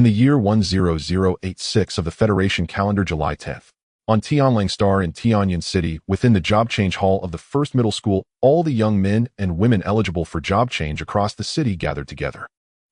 In the year 10086 of the Federation calendar, July 10th, on Tianlang Star in Tianjin City, within the job change hall of the first middle school, all the young men and women eligible for job change across the city gathered together.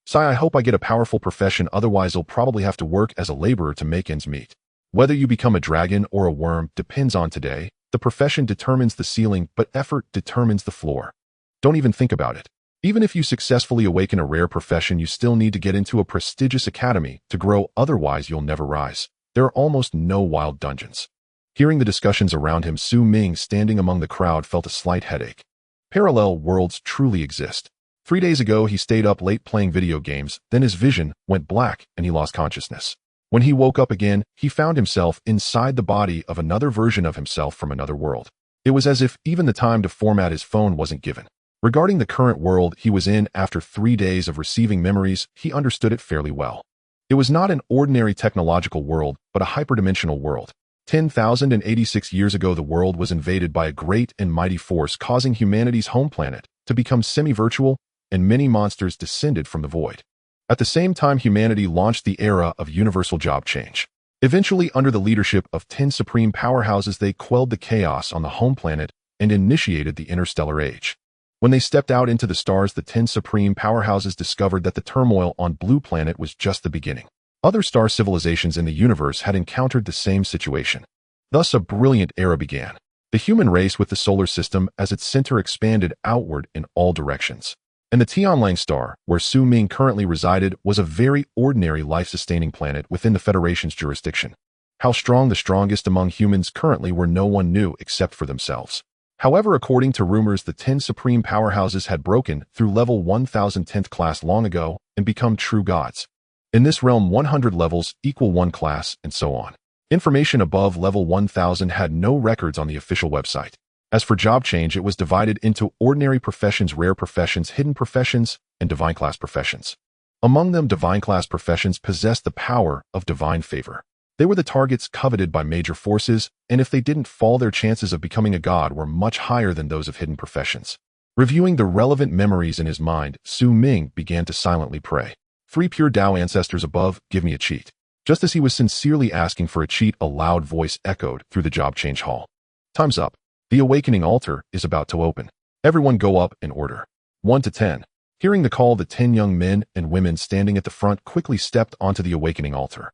"Sai, I hope I get a powerful profession, otherwise I'll probably have to work as a laborer to make ends meet. Whether you become a dragon or a worm depends on today. The profession determines the ceiling, but effort determines the floor. Don't even think about it. Even if you successfully awaken a rare profession, you still need to get into a prestigious academy to grow, otherwise you'll never rise. There are almost no wild dungeons." Hearing the discussions around him, Ming, standing among the crowd, felt a slight headache. Parallel worlds truly exist. 3 days ago, he stayed up late playing video games, then his vision went black and he lost consciousness. When he woke up again, he found himself inside the body of another version of himself from another world. It was as if even the time to format his phone wasn't given. Regarding the current world he was in, after 3 days of receiving memories, he understood it fairly well. It was not an ordinary technological world, but a hyperdimensional world. 10,086 years ago, the world was invaded by a great and mighty force, causing humanity's home planet to become semi-virtual, and many monsters descended from the void. At the same time, humanity launched the era of universal job change. Eventually, under the leadership of 10 supreme powerhouses, they quelled the chaos on the home planet and initiated the interstellar age. When they stepped out into the stars, the 10 supreme powerhouses discovered that the turmoil on Blue Planet was just the beginning. Other star civilizations in the universe had encountered the same situation. Thus, a brilliant era began. The human race, with the solar system as its center, expanded outward in all directions. And the Tianlang Star, where Ming currently resided, was a very ordinary life-sustaining planet within the Federation's jurisdiction. How strong the strongest among humans currently were, no one knew except for themselves. However, according to rumors, the 10 supreme powerhouses had broken through level 1010th class long ago and become true gods. In this realm, 100 levels equal 1 class, and so on. Information above level 1000 had no records on the official website. As for job change, it was divided into ordinary professions, rare professions, hidden professions, and divine class professions. Among them, divine class professions possessed the power of divine favor. They were the targets coveted by major forces, and if they didn't fall, their chances of becoming a god were much higher than those of hidden professions. Reviewing the relevant memories in his mind, Ming began to silently pray. 3 pure Tao ancestors above, give me a cheat. Just as he was sincerely asking for a cheat, a loud voice echoed through the job change hall. "Time's up. The awakening altar is about to open. Everyone go up in order. 1 to 10. Hearing the call, the 10 young men and women standing at the front quickly stepped onto the awakening altar.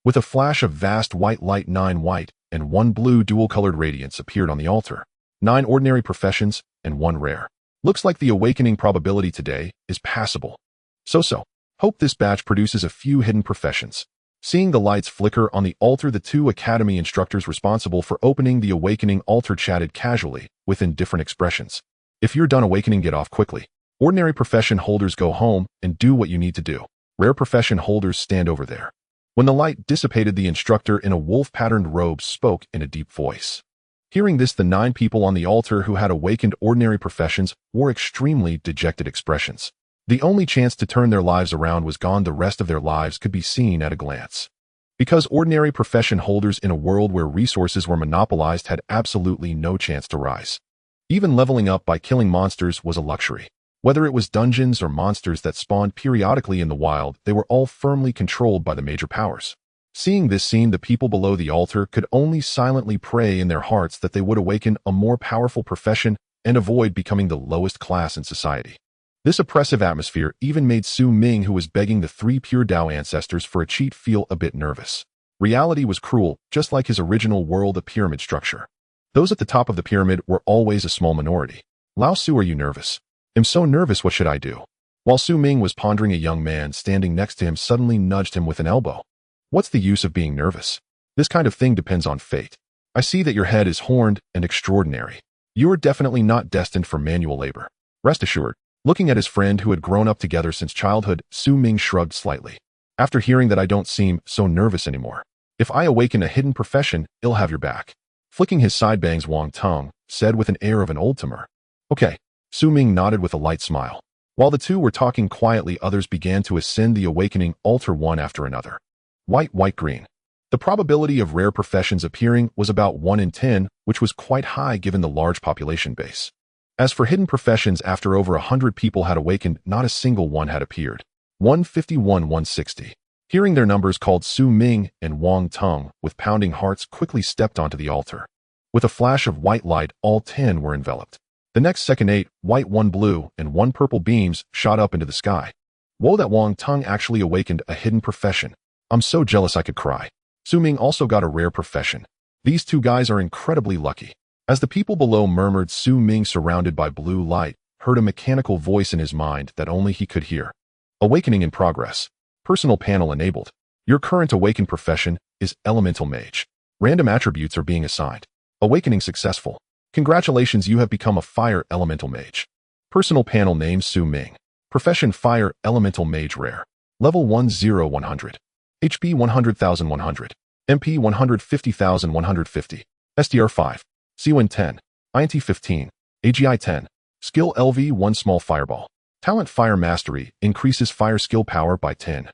With a flash of vast white light, 9 white and 1 blue dual-colored radiance appeared on the altar. 9 ordinary professions and 1 rare. Looks like the awakening probability today is passable. So. Hope this batch produces a few hidden professions." Seeing the lights flicker on the altar, the 2 academy instructors responsible for opening the awakening altar chatted casually with indifferent expressions. "If you're done awakening, get off quickly. Ordinary profession holders, go home and do what you need to do. Rare profession holders, stand over there." When the light dissipated, the instructor in a wolf-patterned robe spoke in a deep voice. Hearing this, the 9 people on the altar who had awakened ordinary professions wore extremely dejected expressions. The only chance to turn their lives around was gone. The rest of their lives could be seen at a glance. Because ordinary profession holders in a world where resources were monopolized had absolutely no chance to rise. Even leveling up by killing monsters was a luxury. Whether it was dungeons or monsters that spawned periodically in the wild, they were all firmly controlled by the major powers. Seeing this scene, the people below the altar could only silently pray in their hearts that they would awaken a more powerful profession and avoid becoming the lowest class in society. This oppressive atmosphere even made Ming, who was begging the 3 pure Tao ancestors for a cheat, feel a bit nervous. Reality was cruel, just like his original world, a pyramid structure. Those at the top of the pyramid were always a small minority. "Lao Su, are you nervous?" "I'm so nervous, what should I do?" While Ming was pondering, a young man standing next to him suddenly nudged him with an elbow. "What's the use of being nervous? This kind of thing depends on fate. I see that your head is horned and extraordinary. You are definitely not destined for manual labor. Rest assured." Looking at his friend who had grown up together since childhood, Ming shrugged slightly. "After hearing that, I don't seem so nervous anymore. If I awaken a hidden profession, I'll have your back." Flicking his side bangs, Wang Tung said with an air of an old timer. "Okay." Ming nodded with a light smile. While the 2 were talking quietly, others began to ascend the awakening altar one after another. White, green. The probability of rare professions appearing was about 1 in 10, which was quite high given the large population base. As for hidden professions, after over 100 people had awakened, not a single one had appeared. 151, 160. Hearing their numbers called, Su Ming and Wang Tong, with pounding hearts, quickly stepped onto the altar. With a flash of white light, all 10 were enveloped. The next second, 8 white, 1 blue, and 1 purple beams shot up into the sky. Whoa, that Wang Tong actually awakened a hidden profession. I'm so jealous I could cry. Su Ming also got a rare profession. These two guys are incredibly lucky. As the people below murmured, Su Ming, surrounded by blue light, heard a mechanical voice in his mind that only he could hear. Awakening in progress. Personal panel enabled. Your current awakened profession is Elemental Mage. Random attributes are being assigned. Awakening successful. Congratulations, you have become a Fire Elemental Mage. Personal panel name, Su Ming. Profession, Fire Elemental Mage rare. Level 10100. HP 100,100. MP 150,150. STR 5. CWIN 10. INT 15. AGI 10. Skill LV 1 small fireball. Talent Fire Mastery increases fire skill power by 10.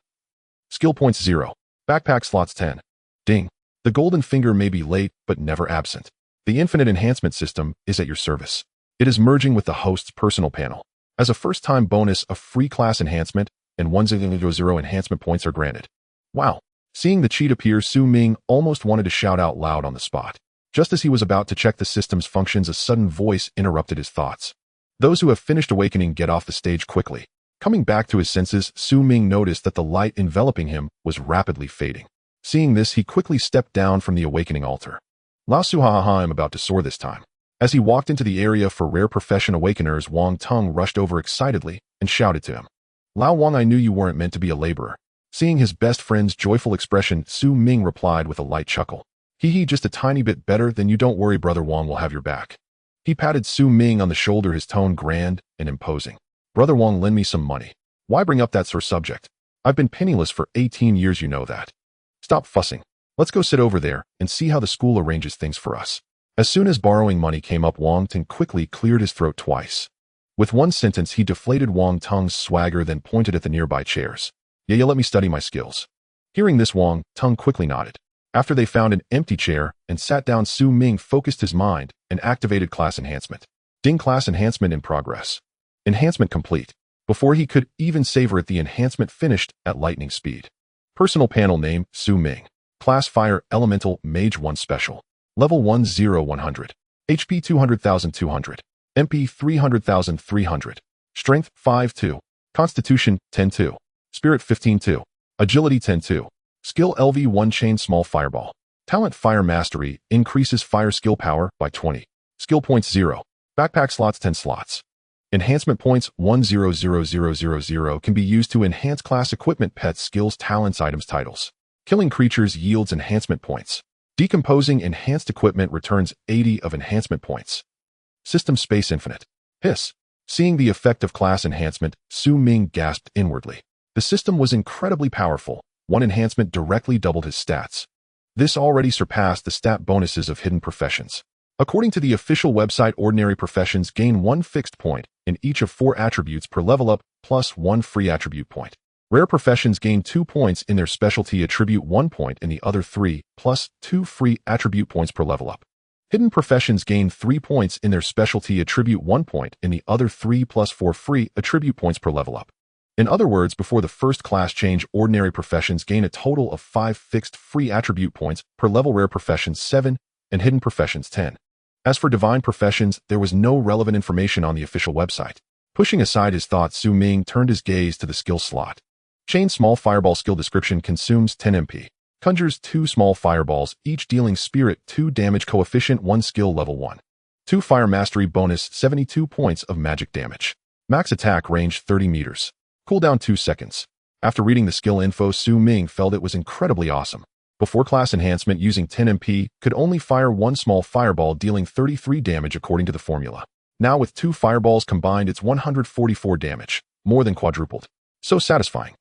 Skill points 0. Backpack slots 10. Ding. The golden finger may be late, but never absent. The Infinite Enhancement System is at your service. It is merging with the host's personal panel. As a first-time bonus, a free class enhancement and 1-0 enhancement points are granted. Wow. Seeing the cheat appear, Su Ming almost wanted to shout out loud on the spot. Just as he was about to check the system's functions, a sudden voice interrupted his thoughts. Those who have finished awakening get off the stage quickly. Coming back to his senses, Su Ming noticed that the light enveloping him was rapidly fading. Seeing this, he quickly stepped down from the awakening altar. La Su, ha ha ha, I'm about to soar this time. As he walked into the area for rare profession awakeners, Wang Tong rushed over excitedly and shouted to him. Lao Wang, I knew you weren't meant to be a laborer. Seeing his best friend's joyful expression, Su Ming replied with a light chuckle. Hee, just a tiny bit better than you. Don't worry, brother Wang will have your back. He patted Su Ming on the shoulder, his tone grand and imposing. Brother Wang, lend me some money. Why bring up that sore subject? I've been penniless for 18 years, you know that. Stop fussing. Let's go sit over there and see how the school arranges things for us. As soon as borrowing money came up, Wang Tong quickly cleared his throat twice. With one sentence, he deflated Wang Tong's swagger, then pointed at the nearby chairs. Yeah, let me study my skills. Hearing this, Wang Tong quickly nodded. After they found an empty chair and sat down, Su Ming focused his mind and activated class enhancement. Ding, class enhancement in progress. Enhancement complete. Before he could even savor it, the enhancement finished at lightning speed. Personal panel name, Su Ming. Class Fire Elemental Mage 1 Special. Level 10100. HP 200,200. MP 300,300. Strength 5-2. Constitution 10-2. Spirit 15-2. Agility 10-2. Skill LV 1 Chain Small Fireball. Talent Fire Mastery increases fire skill power by 20. Skill points 0. Backpack slots 10 slots. Enhancement points 1000000 can be used to enhance class equipment, pets, skills, talents, items, titles. Killing creatures yields enhancement points. Decomposing enhanced equipment returns 80 of enhancement points. System Space Infinite. Hiss. Seeing the effect of class enhancement, Su Ming gasped inwardly. The system was incredibly powerful. One enhancement directly doubled his stats. This already surpassed the stat bonuses of hidden professions. According to the official website, ordinary professions gain 1 fixed point in each of 4 attributes per level up, plus 1 free attribute point. Rare professions gain 2 points in their specialty attribute, 1 point in the other 3, plus 2 free attribute points per level up. Hidden professions gain 3 points in their specialty attribute, 1 point in the other 3, plus 4 free attribute points per level up. In other words, before the first class change, ordinary professions gain a total of 5 fixed free attribute points per level, rare professions 7, and hidden professions 10. As for divine professions, there was no relevant information on the official website. Pushing aside his thoughts, Su Ming turned his gaze to the skill slot. Chain Small Fireball. Skill description: consumes 10 MP. Conjures 2 small fireballs, each dealing spirit 2 damage, coefficient 1, skill level 1. 2 fire mastery bonus, 72 points of magic damage. Max attack range 30 meters. Cooldown 2 seconds. After reading the skill info, Su Ming felt it was incredibly awesome. Before class enhancement, using 10 MP, could only fire 1 small fireball, dealing 33 damage according to the formula. Now with 2 fireballs combined, it's 144 damage, more than quadrupled. So satisfying.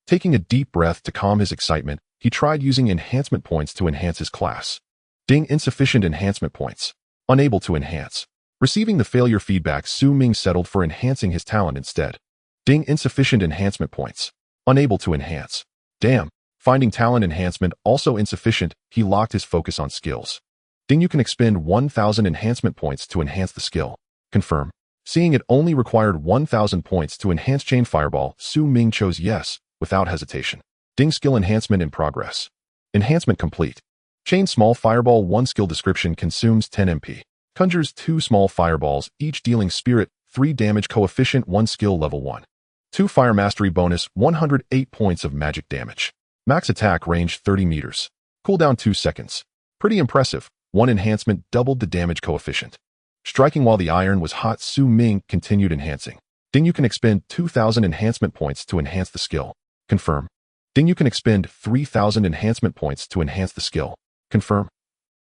Taking a deep breath to calm his excitement, he tried using enhancement points to enhance his class. Ding, insufficient enhancement points. Unable to enhance. Receiving the failure feedback, Su Ming settled for enhancing his talent instead. Ding, insufficient enhancement points. Unable to enhance. Damn. Finding talent enhancement also insufficient, he locked his focus on skills. Ding, you can expend 1,000 enhancement points to enhance the skill. Confirm. Seeing it only required 1,000 points to enhance Chain Fireball, Su Ming chose yes, without hesitation. Ding skill enhancement in progress. Enhancement complete. Chain small fireball 1 skill description consumes 10 MP. Conjures 2 small fireballs, each dealing spirit 3 damage coefficient 1 skill level 1. 2 fire mastery bonus 108 points of magic damage. Max attack range 30 meters. Cooldown 2 seconds. Pretty impressive. 1 enhancement doubled the damage coefficient. Striking while the iron was hot, Su Ming continued enhancing. Ding, you can expend 2,000 enhancement points to enhance the skill. Confirm. Ding, you can expend 3,000 enhancement points to enhance the skill. Confirm.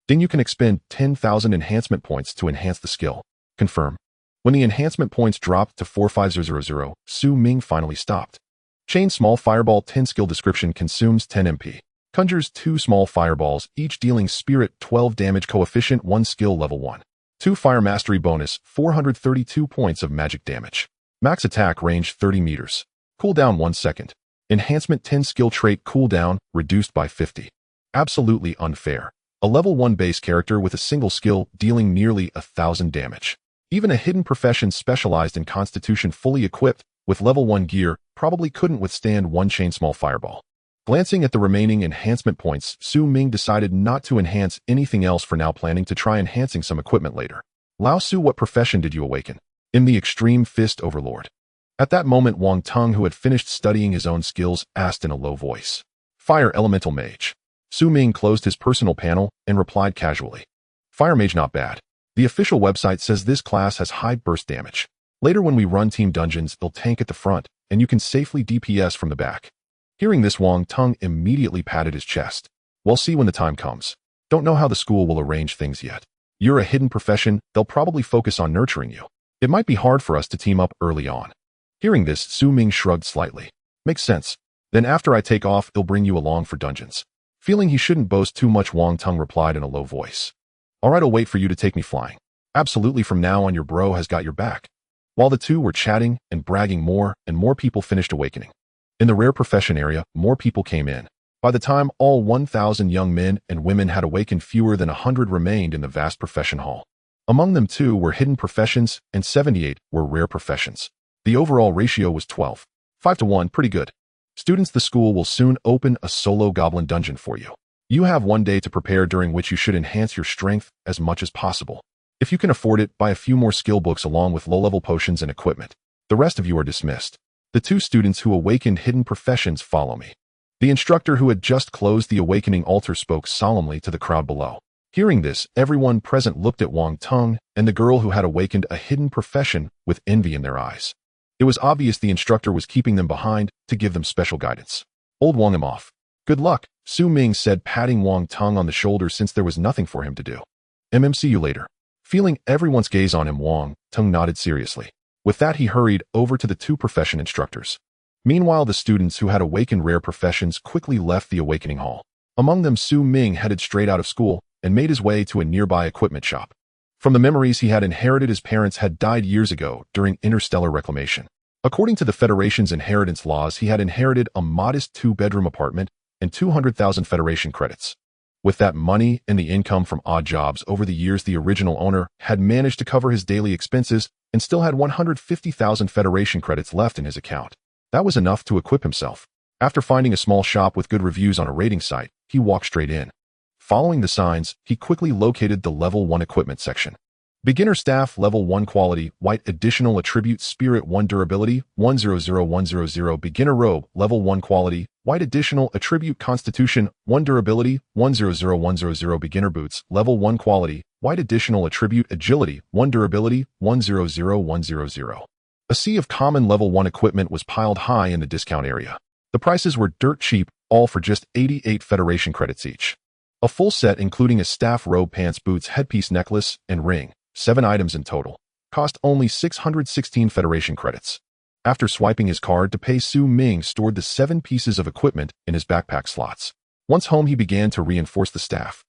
Ding, you can expend 10,000 enhancement points to enhance the skill. Confirm. When the enhancement points dropped to 45000, Su Ming finally stopped. Chain small fireball 10 skill description consumes 10 MP. Conjures 2 small fireballs, each dealing spirit 12 damage coefficient 1 skill level 1. 2 fire mastery bonus 432 points of magic damage. Max attack range 30 meters. Cooldown 1 second. Enhancement 10 skill trait cooldown reduced by 50. Absolutely unfair. A level 1 base character with a single skill dealing nearly 1,000 damage. Even a hidden profession specialized in constitution fully equipped with level 1 gear probably couldn't withstand 1 chain small fireball. Glancing at the remaining enhancement points, Su Ming decided not to enhance anything else for now, planning to try enhancing some equipment later. Lao Su, what profession did you awaken? In the Extreme Fist Overlord. At that moment, Wang Tung, who had finished studying his own skills, asked in a low voice. Fire Elemental Mage. Su Ming closed his personal panel and replied casually. Fire Mage, not bad. The official website says this class has high burst damage. Later when we run team dungeons, they'll tank at the front, and you can safely DPS from the back. Hearing this, Wang Tung immediately patted his chest. We'll see when the time comes. Don't know how the school will arrange things yet. You're a hidden profession, they'll probably focus on nurturing you. It might be hard for us to team up early on. Hearing this, Su Ming shrugged slightly. Makes sense. Then after I take off, they'll bring you along for dungeons. Feeling he shouldn't boast too much, Wang Tung replied in a low voice. Alright, I'll wait for you to take me flying. Absolutely, from now on your bro has got your back. While the two were chatting and bragging, more and more people finished awakening. In the rare profession area, more people came in. By the time all 1,000 young men and women had awakened, fewer than 100 remained in the vast profession hall. Among them 2 were hidden professions and 78 were rare professions. The overall ratio was 12. 5 to 1, pretty good. Students, the school will soon open a solo goblin dungeon for you. You have 1 day to prepare, during which you should enhance your strength as much as possible. If you can afford it, buy a few more skill books along with low-level potions and equipment. The rest of you are dismissed. The 2 students who awakened hidden professions follow me. The instructor, who had just closed the awakening altar, spoke solemnly to the crowd below. Hearing this, everyone present looked at Wang Tung and the girl who had awakened a hidden profession with envy in their eyes. It was obvious the instructor was keeping them behind to give them special guidance. Old Wang, him off. Good luck, Su Ming said, patting Wang Tung on the shoulder since there was nothing for him to do. See you later. Feeling everyone's gaze on him, Wang Tung nodded seriously. With that, he hurried over to the 2 profession instructors. Meanwhile, the students who had awakened rare professions quickly left the awakening hall. Among them, Su Ming headed straight out of school and made his way to a nearby equipment shop. From the memories he had inherited, his parents had died years ago during interstellar reclamation. According to the Federation's inheritance laws, he had inherited a modest 2-bedroom apartment and 200,000 Federation credits. With that money and the income from odd jobs over the years, the original owner had managed to cover his daily expenses and still had 150,000 Federation credits left in his account. That was enough to equip himself. After finding a small shop with good reviews on a rating site, he walked straight in. Following the signs, he quickly located the level 1 equipment section. Beginner staff, level 1 quality, white additional attribute, spirit 1 durability, 100100. Beginner robe, level 1 quality, white additional attribute, constitution 1 durability, 100100. Beginner boots, level 1 quality, white additional attribute, agility 1 durability, 100100. A sea of common level 1 equipment was piled high in the discount area. The prices were dirt cheap, all for just 88 Federation credits each. A full set including a staff robe, pants, boots, headpiece, necklace, and ring, 7 items in total, cost only 616 Federation credits. After swiping his card to pay, Su Ming stored the 7 pieces of equipment in his backpack slots. Once home, he began to reinforce the staff.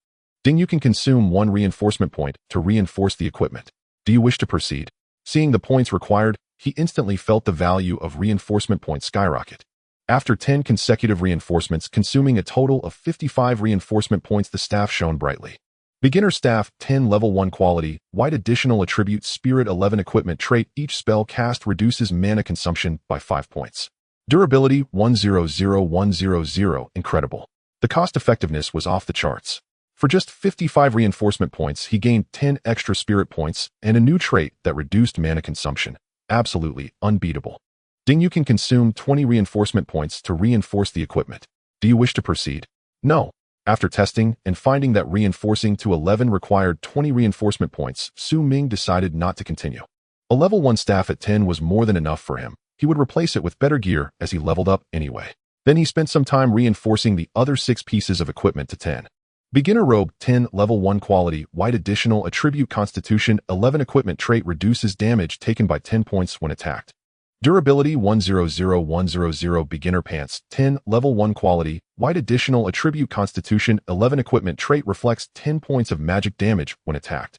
Ding, you can consume 1 reinforcement point to reinforce the equipment. Do you wish to proceed? Seeing the points required, he instantly felt the value of reinforcement points skyrocket. After 10 consecutive reinforcements, consuming a total of 55 reinforcement points, the staff shone brightly. Beginner staff, 10 level 1 quality, white additional attribute, spirit 11 equipment trait. Each spell cast reduces mana consumption by 5 points. Durability 100100, incredible. The cost-effectiveness was off the charts. For just 55 reinforcement points, he gained 10 extra spirit points and a new trait that reduced mana consumption. Absolutely unbeatable. Ding, you can consume 20 reinforcement points to reinforce the equipment. Do you wish to proceed? No. After testing and finding that reinforcing to 11 required 20 reinforcement points, Ming decided not to continue. A level 1 staff at 10 was more than enough for him. He would replace it with better gear as he leveled up anyway. Then he spent some time reinforcing the other 6 pieces of equipment to 10. Beginner Robe 10, level 1 quality, white additional attribute constitution 11 equipment trait reduces damage taken by 10 points when attacked. Durability 100100 Beginner Pants 10, level 1 quality, white additional attribute constitution 11 equipment trait reflects 10 points of magic damage when attacked.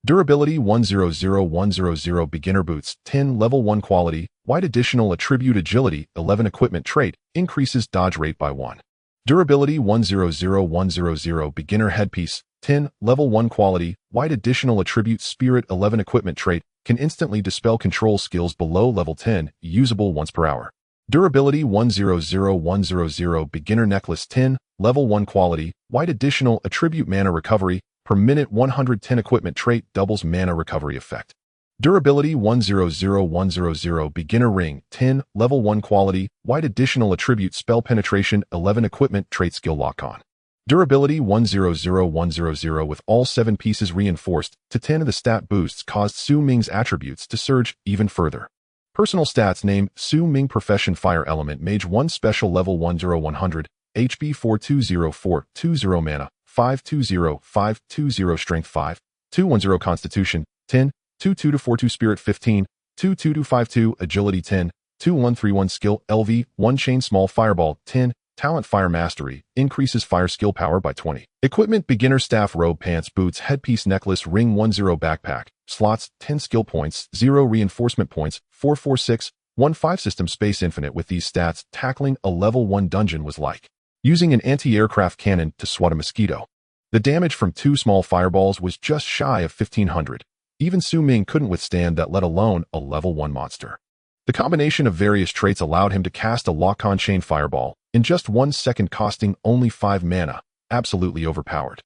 Durability 100100 Beginner Boots 10, level 1 quality, white additional attribute agility 11 equipment trait increases dodge rate by 1. Durability 100100 Beginner Headpiece 10, level 1 quality, white additional attribute spirit 11 equipment trait can instantly dispel control skills below level 10, usable once per hour. Durability 100100 Beginner Necklace 10, level 1 quality, white additional attribute mana recovery per minute 110 equipment trait doubles mana recovery effect. Durability 100100 Beginner Ring 10, level 1 quality, white additional attribute spell penetration 11 equipment trait skill lock-on. Durability 100100 with all 7 pieces reinforced to 10 of the stat boosts caused Ming's attributes to surge even further. Personal stats name Ming Profession Fire Element Mage 1 Special Level 10100 HP 420 Mana 520 Strength 5 210 Constitution 10 2242 Spirit 15 22252 Agility 10 2131 Skill LV 1 Chain Small Fireball 10 Talent Fire Mastery increases fire skill power by 20. Equipment Beginner Staff Robe Pants Boots Headpiece Necklace Ring 10 Backpack Slots 10 Skill Points 0 Reinforcement Points 446 15 System Space Infinite. With these stats, tackling a level 1 dungeon was like using an anti-aircraft cannon to swat a mosquito. The damage from 2 small fireballs was just shy of 1500. Even Ming couldn't withstand that, let alone a level 1 monster. The combination of various traits allowed him to cast a lock-on chain fireball in just 1 second, costing only 5 mana, absolutely overpowered.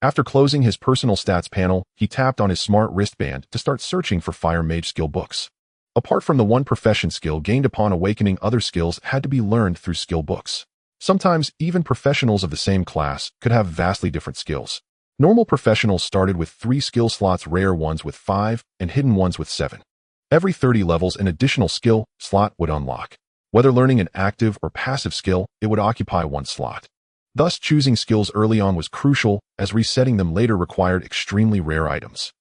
After closing his personal stats panel, he tapped on his smart wristband to start searching for Fire Mage skill books. Apart from the 1 profession skill gained upon awakening, other skills had to be learned through skill books. Sometimes, even professionals of the same class could have vastly different skills. Normal professionals started with 3 skill slots, rare ones with 5, and hidden ones with 7. Every 30 levels, an additional skill slot would unlock. Whether learning an active or passive skill, it would occupy 1 slot. Thus, choosing skills early on was crucial, as resetting them later required extremely rare items.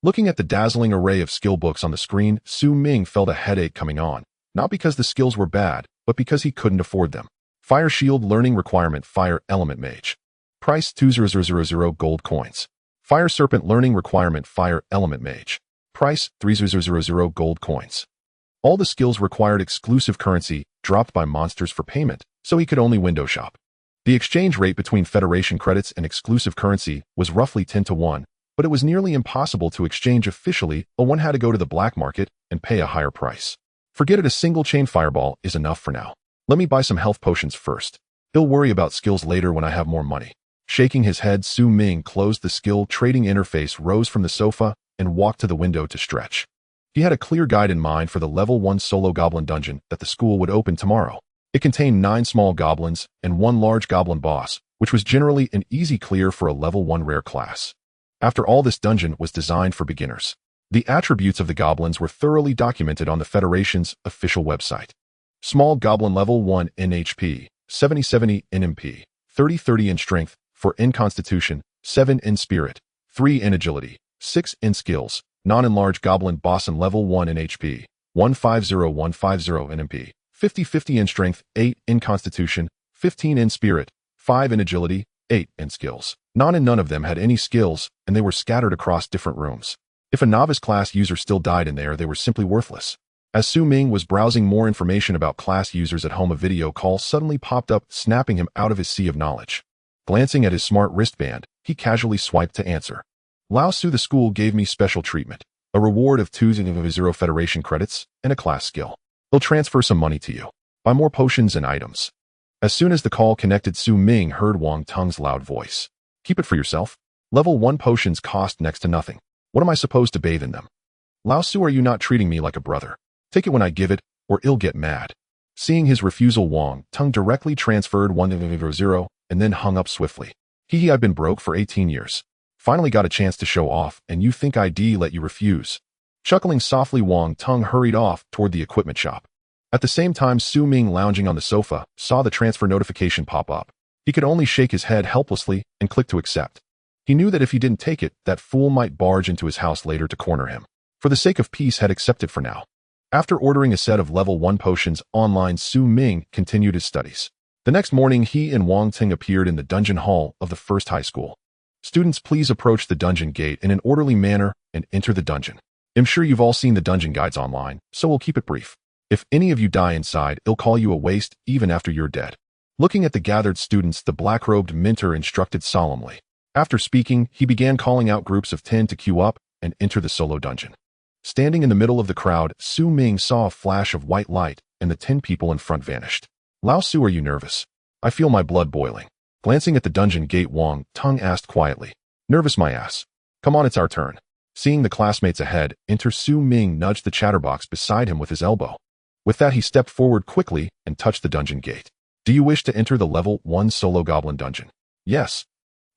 Looking at the dazzling array of skill books on the screen, Ming felt a headache coming on, not because the skills were bad, but because he couldn't afford them. Fire Shield Learning Requirement Fire Element Mage. Price 2000 gold coins. Fire Serpent Learning Requirement Fire Element Mage. Price 3000 gold coins. All the skills required exclusive currency dropped by monsters for payment, so he could only window shop. The exchange rate between Federation credits and exclusive currency was roughly 10 to 1, but it was nearly impossible to exchange officially, or one had to go to the black market and pay a higher price. Forget it, a single chain fireball is enough for now. Let me buy some health potions first. He'll worry about skills later when I have more money. Shaking his head, Ming closed the skill trading interface, rose from the sofa, and walked to the window to stretch. He had a clear guide in mind for the level 1 solo goblin dungeon that the school would open tomorrow. It contained 9 small goblins and 1 large goblin boss, which was generally an easy clear for a level 1 rare class. After all, this dungeon was designed for beginners. The attributes of the goblins were thoroughly documented on the Federation's official website. Small goblin level 1 in HP, 70 in MP, 30 in strength, 4 in constitution, 7 in spirit, 3 in agility, 6 in skills. Non-enlarged goblin boss in level 1 in HP, 150 in MP, 50 in strength, 8 in constitution, 15 in spirit, 5 in agility, 8 in skills. None of them had any skills, and they were scattered across different rooms. If a novice class user still died in there, they were simply worthless. As Ming was browsing more information about class users at home, a video call suddenly popped up, snapping him out of his sea of knowledge. Glancing at his smart wristband, he casually swiped to answer. Lao Su, the school gave me special treatment, a reward of 2 Federation credits, and a class skill. They'll transfer some money to you. Buy more potions and items. As soon as the call connected, Su Ming heard Wang Tung's loud voice. Keep it for yourself. Level 1 potions cost next to nothing. What am I supposed to bathe in them? Lao Su, are you not treating me like a brother? Take it when I give it, or I'll get mad. Seeing his refusal, Wang Tung directly transferred 100 and then hung up swiftly. I've been broke for 18 years. Finally got a chance to show off, and you think I'd let you refuse? Chuckling softly, Wang Tung hurried off toward the equipment shop. At the same time, Su Ming, lounging on the sofa, saw the transfer notification pop up. He could only shake his head helplessly and click to accept. He knew that if he didn't take it, that fool might barge into his house later to corner him. For the sake of peace, had accepted for now. After ordering a set of level 1 potions online, Su Ming continued his studies. The next morning, he and Wang Ting appeared in the dungeon hall of the first high school. Students, please approach the dungeon gate in an orderly manner and enter the dungeon. I'm sure you've all seen the dungeon guides online, so we'll keep it brief. If any of you die inside, I'll call you a waste even after you're dead. Looking at the gathered students, the black-robed mentor instructed solemnly. After speaking, he began calling out groups of 10 to queue up and enter the solo dungeon. Standing in the middle of the crowd, Su Ming saw a flash of white light, and the 10 people in front vanished. Lao Su, are you nervous? I feel my blood boiling. Glancing at the dungeon gate, Wang Tung asked quietly. Nervous my ass. Come on, it's our turn. Seeing the classmates ahead, enter Su Ming nudged the chatterbox beside him with his elbow. With that, he stepped forward quickly and touched the dungeon gate. Do you wish to enter the level 1 solo goblin dungeon? Yes.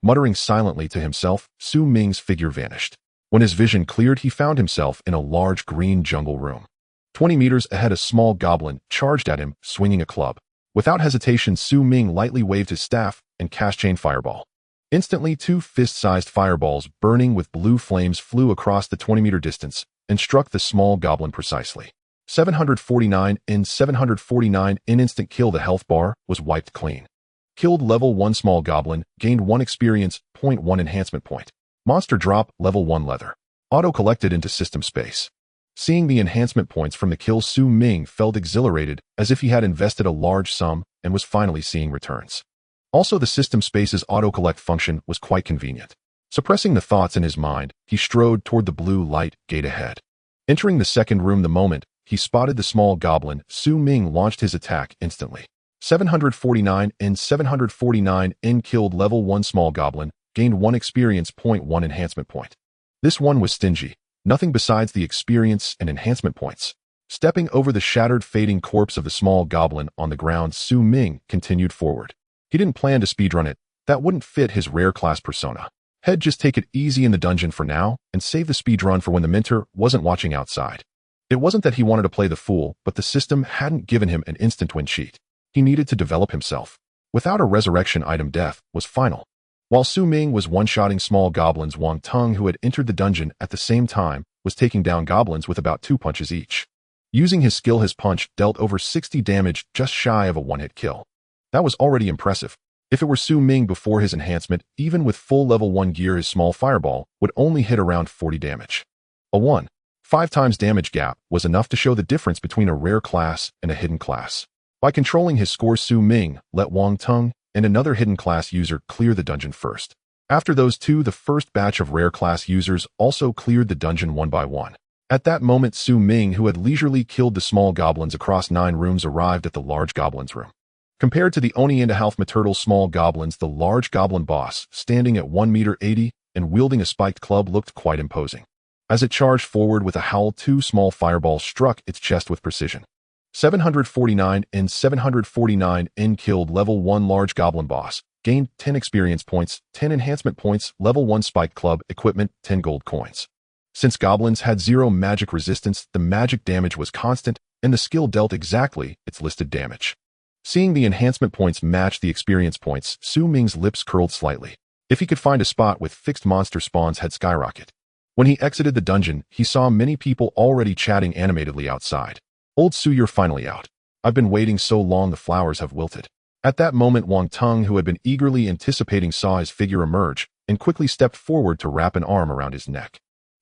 Muttering silently to himself, Su Ming's figure vanished. When his vision cleared, he found himself in a large green jungle room. 20 meters ahead, a small goblin charged at him, swinging a club. Without hesitation, Su Ming lightly waved his staff and cast Chain Fireball. Instantly, 2 fist-sized fireballs burning with blue flames flew across the 20-meter distance and struck the small goblin precisely. 749 in 749 in instant kill. The health bar was wiped clean. Killed level 1 small goblin, gained 1 experience point, 1 enhancement point. Monster drop, level 1 leather. Auto collected into system space. Seeing the enhancement points from the kill, Su Ming felt exhilarated, as if he had invested a large sum and was finally seeing returns. Also, the system space's auto-collect function was quite convenient. Suppressing the thoughts in his mind, he strode toward the blue light gate ahead. Entering the second room the moment he spotted the small goblin, Su Ming launched his attack instantly. 749 in 749 in killed level 1 small goblin, gained 1 experience point, 1 enhancement point. This one was stingy. Nothing besides the experience and enhancement points. Stepping over the shattered, fading corpse of the small goblin on the ground, Su Ming continued forward. He didn't plan to speedrun it. That wouldn't fit his rare class persona. He'd just take it easy in the dungeon for now and save the speedrun for when the mentor wasn't watching outside. It wasn't that he wanted to play the fool, but the system hadn't given him an instant win cheat. He needed to develop himself. Without a resurrection item, death was final. While Su Ming was one-shotting small goblins, Wang Tung, who had entered the dungeon at the same time, was taking down goblins with about 2 punches each. Using his skill, his punch dealt over 60 damage, just shy of a one-hit kill. That was already impressive. If it were Su Ming before his enhancement, even with full level 1 gear, his small fireball would only hit around 40 damage. A 1.5 times damage gap was enough to show the difference between a rare class and a hidden class. By controlling his score, Su Ming let Wang Tung and another hidden class user clear the dungeon first. After those two, the first batch of rare class users also cleared the dungeon one by one. At that moment, Su Ming, who had leisurely killed the small goblins across 9 rooms, arrived at the large goblins room. Compared to the Oni and a half turtle small goblins, the large goblin boss, standing at 1.80 meters and wielding a spiked club, looked quite imposing. As it charged forward with a howl, 2 small fireballs struck its chest with precision. 749 and 749 in killed level 1 large goblin boss, gained 10 experience points, 10 enhancement points, level 1 spiked club, equipment, 10 gold coins. Since goblins had 0 magic resistance, the magic damage was constant, and the skill dealt exactly its listed damage. Seeing the enhancement points match the experience points, Su Ming's lips curled slightly. If he could find a spot with fixed monster spawns, had skyrocket. When he exited the dungeon, he saw many people already chatting animatedly outside. "Old Su, you're finally out. I've been waiting so long, the flowers have wilted." At that moment, Wang Tung, who had been eagerly anticipating, saw his figure emerge and quickly stepped forward to wrap an arm around his neck.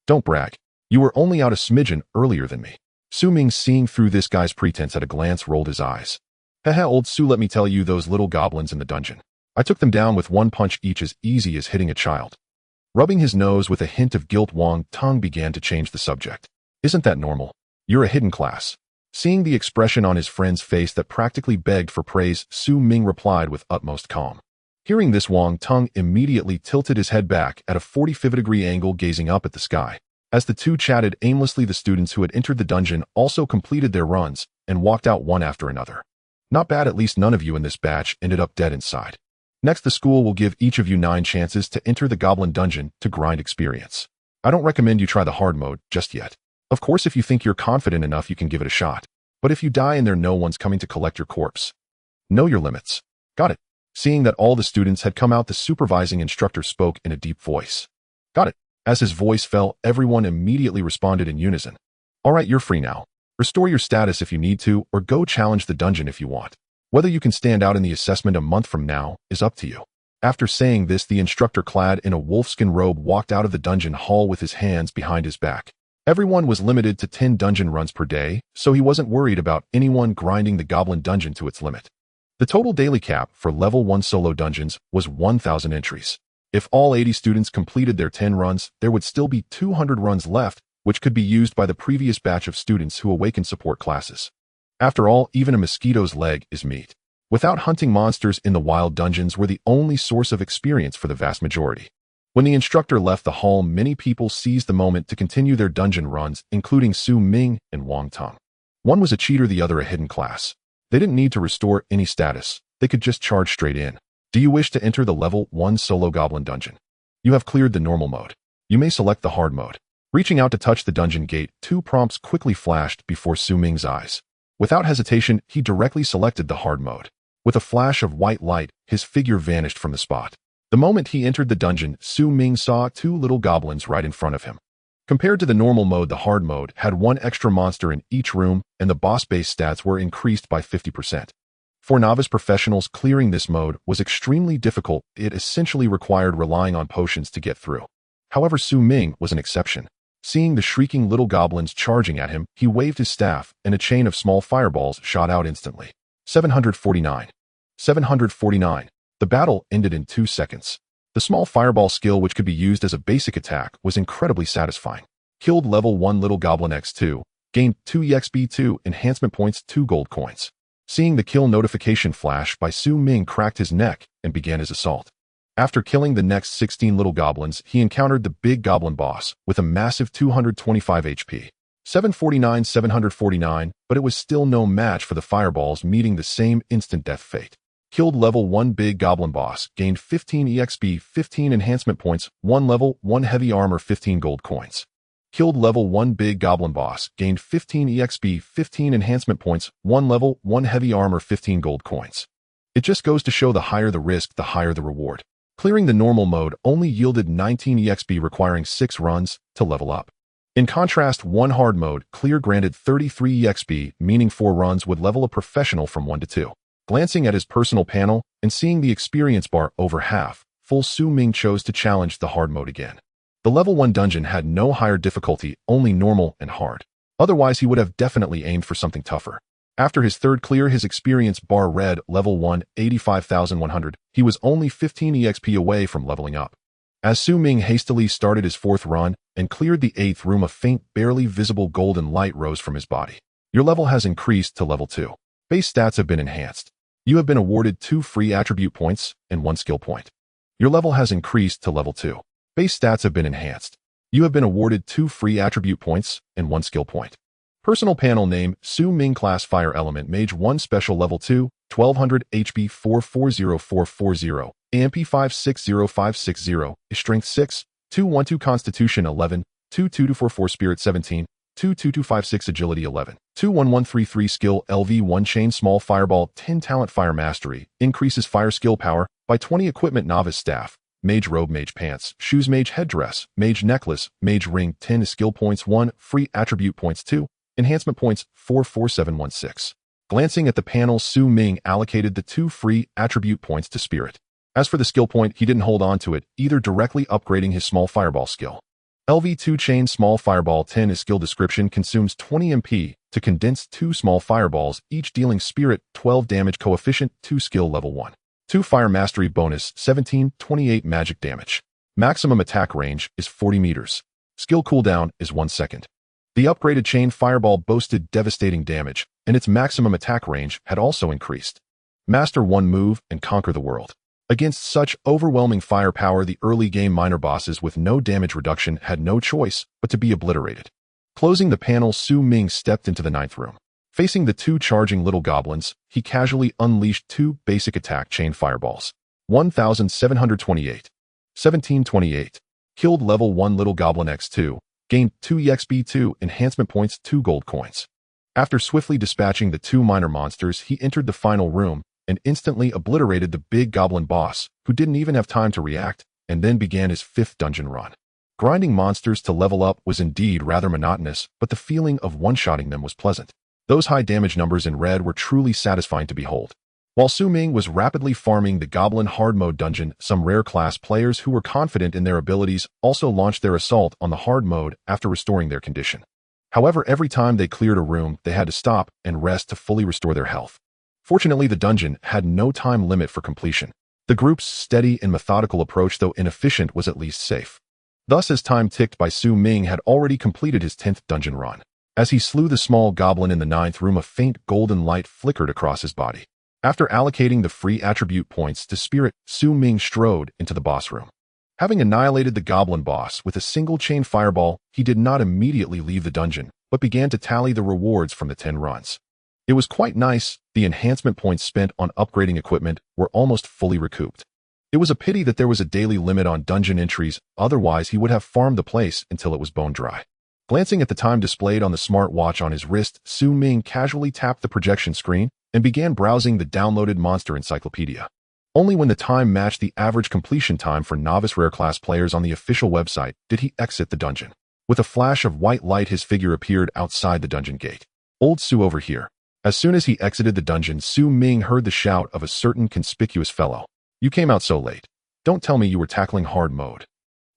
"Don't brag. You were only out a smidgen earlier than me." Su Ming, seeing through this guy's pretense at a glance, rolled his eyes. "Haha, old Su, let me tell you, those little goblins in the dungeon. I took them down with 1 punch each, as easy as hitting a child." Rubbing his nose with a hint of guilt, Wang Tung began to change the subject. "Isn't that normal? You're a hidden class. Seeing the expression on his friend's face that practically begged for praise, Su Ming replied with utmost calm. Hearing this, Wang Tung immediately tilted his head back at a 45-degree angle, gazing up at the sky. As the two chatted aimlessly, the students who had entered the dungeon also completed their runs and walked out one after another. Not bad, at least none of you in this batch ended up dead inside. Next, the school will give each of you 9 chances to enter the Goblin Dungeon to grind experience. I don't recommend you try the hard mode just yet. Of course, if you think you're confident enough, you can give it a shot. But if you die and no one's coming to collect your corpse, know your limits. Got it. Seeing that all the students had come out, the supervising instructor spoke in a deep voice. Got it. As his voice fell, everyone immediately responded in unison. All right, you're free now. Restore your status if you need to, or go challenge the dungeon if you want. Whether you can stand out in the assessment a month from now is up to you. After saying this, the instructor, clad in a wolfskin robe, walked out of the dungeon hall with his hands behind his back. Everyone was limited to 10 dungeon runs per day, so he wasn't worried about anyone grinding the Goblin Dungeon to its limit. The total daily cap for level 1 solo dungeons was 1,000 entries. If all 80 students completed their 10 runs, there would still be 200 runs left, which could be used by the previous batch of students who awakened support classes. After all, even a mosquito's leg is meat. Without hunting monsters in the wild, dungeons were the only source of experience for the vast majority. When the instructor left the hall, many people seized the moment to continue their dungeon runs, including Su Ming and Wang Tung. One was a cheater, the other a hidden class. They didn't need to restore any status. They could just charge straight in. Do you wish to enter the level 1 solo Goblin Dungeon? You have cleared the normal mode. You may select the hard mode. Reaching out to touch the dungeon gate, 2 prompts quickly flashed before Su Ming's eyes. Without hesitation, he directly selected the hard mode. With a flash of white light, his figure vanished from the spot. The moment he entered the dungeon, Su Ming saw 2 little goblins right in front of him. Compared to the normal mode, the hard mode had 1 extra monster in each room, and the boss base stats were increased by 50%. For novice professionals, clearing this mode was extremely difficult. It essentially required relying on potions to get through. However, Su Ming was an exception. Seeing the shrieking little goblins charging at him, he waved his staff, and a chain of small fireballs shot out instantly. 749. 749. The battle ended in 2 seconds. The small fireball skill, which could be used as a basic attack, was incredibly satisfying. Killed level 1 little goblin X2. Gained 2 EXP, 2 enhancement points, 2 gold coins. Seeing the kill notification flash by Su Ming, cracked his neck and began his assault. After killing the next 16 little goblins, he encountered the big goblin boss with a massive 225 HP. 749, 749, but it was still no match for the fireballs, meeting the same instant death fate. Killed level 1 big goblin boss, gained 15 EXP, 15 enhancement points, 1 level, 1 heavy armor, 15 gold coins. Killed level 1 big goblin boss, gained 15 EXP, 15 enhancement points, 1 level, 1 heavy armor, 15 gold coins. It just goes to show, the higher the risk, the higher the reward. Clearing the normal mode only yielded 19 EXP, requiring 6 runs to level up. In contrast, 1 hard mode clear granted 33 EXP, meaning 4 runs would level a professional from 1 to 2. Glancing at his personal panel and seeing the experience bar over half full, Su Ming chose to challenge the hard mode again. The level 1 dungeon had no higher difficulty, only normal and hard. Otherwise, he would have definitely aimed for something tougher. After his third clear, his experience bar read level 1, 85,100. He was only 15 EXP away from leveling up. As Su Ming hastily started his 4th run and cleared the 8th room, a faint, barely visible golden light rose from his body. Your level has increased to level 2. Base stats have been enhanced. You have been awarded 2 free attribute points and 1 skill point. Your level has increased to level 2. Base stats have been enhanced. You have been awarded 2 free attribute points and 1 skill point. Personal panel name, Su Ming, class Fire Element Mage, 1 special level 2, 1200 HP, 440440, AMP 560560, strength 6, 212 constitution 11, 22244 spirit 17, 22256 agility 11, 21133 skill LV 1 chain small fireball 10 talent fire mastery, increases fire skill power by 20 equipment novice staff, mage robe, mage pants, shoes, mage headdress, mage necklace, mage ring 10 skill points 1, free attribute points 2, enhancement points 44716. Glancing at the panel, Su Ming allocated the 2 free attribute points to spirit. As for the skill point, he didn't hold on to it, either directly upgrading his small fireball skill. LV2 chain small fireball 10 is skill description, consumes 20 MP to condense 2 small fireballs, each dealing spirit 12 damage, coefficient 2, skill level 1. 2 fire mastery bonus 17, 28 magic damage. Maximum attack range is 40 meters. Skill cooldown is 1 second. The upgraded chain fireball boasted devastating damage, and its maximum attack range had also increased. Master one move and conquer the world. Against such overwhelming firepower, the early game minor bosses with no damage reduction had no choice but to be obliterated. Closing the panel, Ming stepped into the 9th room. Facing the 2 charging little goblins, he casually unleashed 2 basic attack chain fireballs. 1728. 1728. Killed level 1 little goblin X2. Gained 2 EXP, 2 enhancement points, 2 gold coins. After swiftly dispatching the 2 minor monsters, he entered the final room and instantly obliterated the big goblin boss, who didn't even have time to react, and then began his 5th dungeon run. Grinding monsters to level up was indeed rather monotonous, but the feeling of one-shotting them was pleasant. Those high damage numbers in red were truly satisfying to behold. While Ming was rapidly farming the Goblin Hard Mode dungeon, some rare class players who were confident in their abilities also launched their assault on the Hard Mode after restoring their condition. However, every time they cleared a room, they had to stop and rest to fully restore their health. Fortunately, the dungeon had no time limit for completion. The group's steady and methodical approach, though inefficient, was at least safe. Thus, as time ticked by, Ming had already completed his 10th dungeon run. As he slew the small goblin in the 9th room, a faint golden light flickered across his body. After allocating the free attribute points to Spirit, Ming strode into the boss room. Having annihilated the goblin boss with a single chain fireball, he did not immediately leave the dungeon, but began to tally the rewards from the 10 runs. It was quite nice. The enhancement points spent on upgrading equipment were almost fully recouped. It was a pity that there was a daily limit on dungeon entries, otherwise he would have farmed the place until it was bone dry. Glancing at the time displayed on the smart watch on his wrist, Ming casually tapped the projection screen and began browsing the downloaded monster encyclopedia. Only when the time matched the average completion time for novice rare class players on the official website did he exit the dungeon. With a flash of white light, his figure appeared outside the dungeon gate. "Old Sue over here." As soon as he exited the dungeon, Ming heard the shout of a certain conspicuous fellow. "You came out so late. Don't tell me you were tackling hard mode."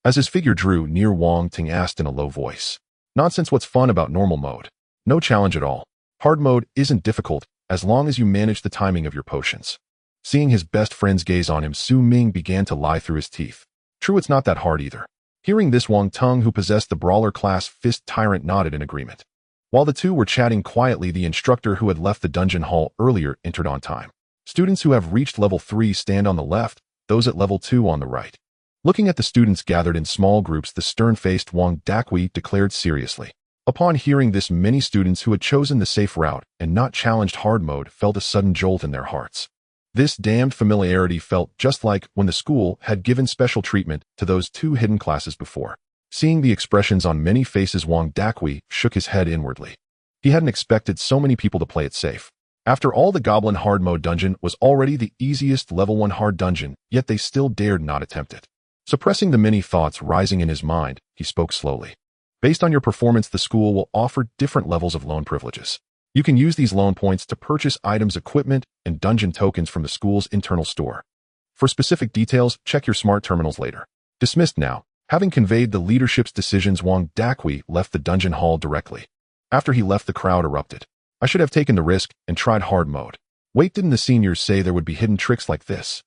As his figure drew near, Wang Ting asked in a low voice. "Nonsense, what's fun about normal mode? No challenge at all. Hard mode isn't difficult, as long as you manage the timing of your potions." Seeing his best friend's gaze on him, Ming began to lie through his teeth. "True, it's not that hard either." Hearing this, Wang Ting, who possessed the brawler class Fist Tyrant, nodded in agreement. While the two were chatting quietly, the instructor who had left the dungeon hall earlier entered on time. "Students who have reached level 3 stand on the left, those at level 2 on the right." Looking at the students gathered in small groups, the stern-faced Wang Dakui declared seriously. Upon hearing this, many students who had chosen the safe route and not challenged hard mode felt a sudden jolt in their hearts. This damned familiarity felt just like when the school had given special treatment to those 2 hidden classes before. Seeing the expressions on many faces, Wang Dakui shook his head inwardly. He hadn't expected so many people to play it safe. After all, the Goblin Hard Mode dungeon was already the easiest level 1 hard dungeon, yet they still dared not attempt it. Suppressing the many thoughts rising in his mind, he spoke slowly. "Based on your performance, the school will offer different levels of loan privileges. You can use these loan points to purchase items, equipment, and dungeon tokens from the school's internal store. For specific details, check your smart terminals later." Dismissed now. Having conveyed the leadership's decisions, Wang Dakui left the dungeon hall directly. After he left, the crowd erupted. "I should have taken the risk and tried hard mode. Wait, didn't the seniors say there would be hidden tricks like this?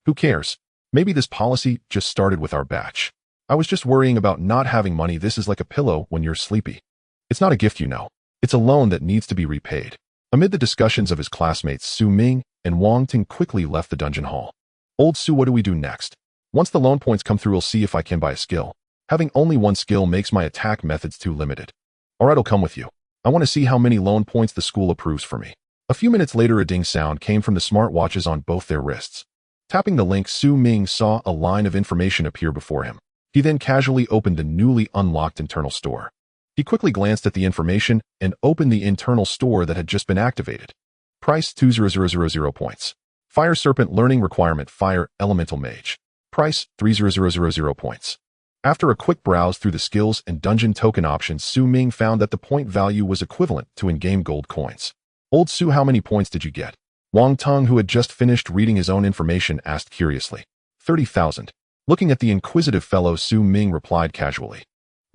Who cares? Maybe this policy just started with our batch. I was just worrying about not having money. This is like a pillow when you're sleepy. It's not a gift, you know. It's a loan that needs to be repaid." Amid the discussions of his classmates, Ming and Wang Ting quickly left the dungeon hall. "Old Su, what do we do next? Once the loan points come through, I'll see if I can buy a skill. Having only one skill makes my attack methods too limited." "Alright, I'll come with you. I want to see how many loan points the school approves for me." A few minutes later, a ding sound came from the smartwatches on both their wrists. Tapping the link, Ming saw a line of information appear before him. He then casually opened the newly unlocked internal store. He quickly glanced at the information and opened the internal store that had just been activated. Price 20000 points. Fire Serpent Learning Requirement Fire Elemental Mage. Price 30000 points. After a quick browse through the skills and dungeon token options, Ming found that the point value was equivalent to in-game gold coins. "Old Su, how many points did you get?" Wang Ting, who had just finished reading his own information, asked curiously. 30,000. Looking at the inquisitive fellow, Ming replied casually.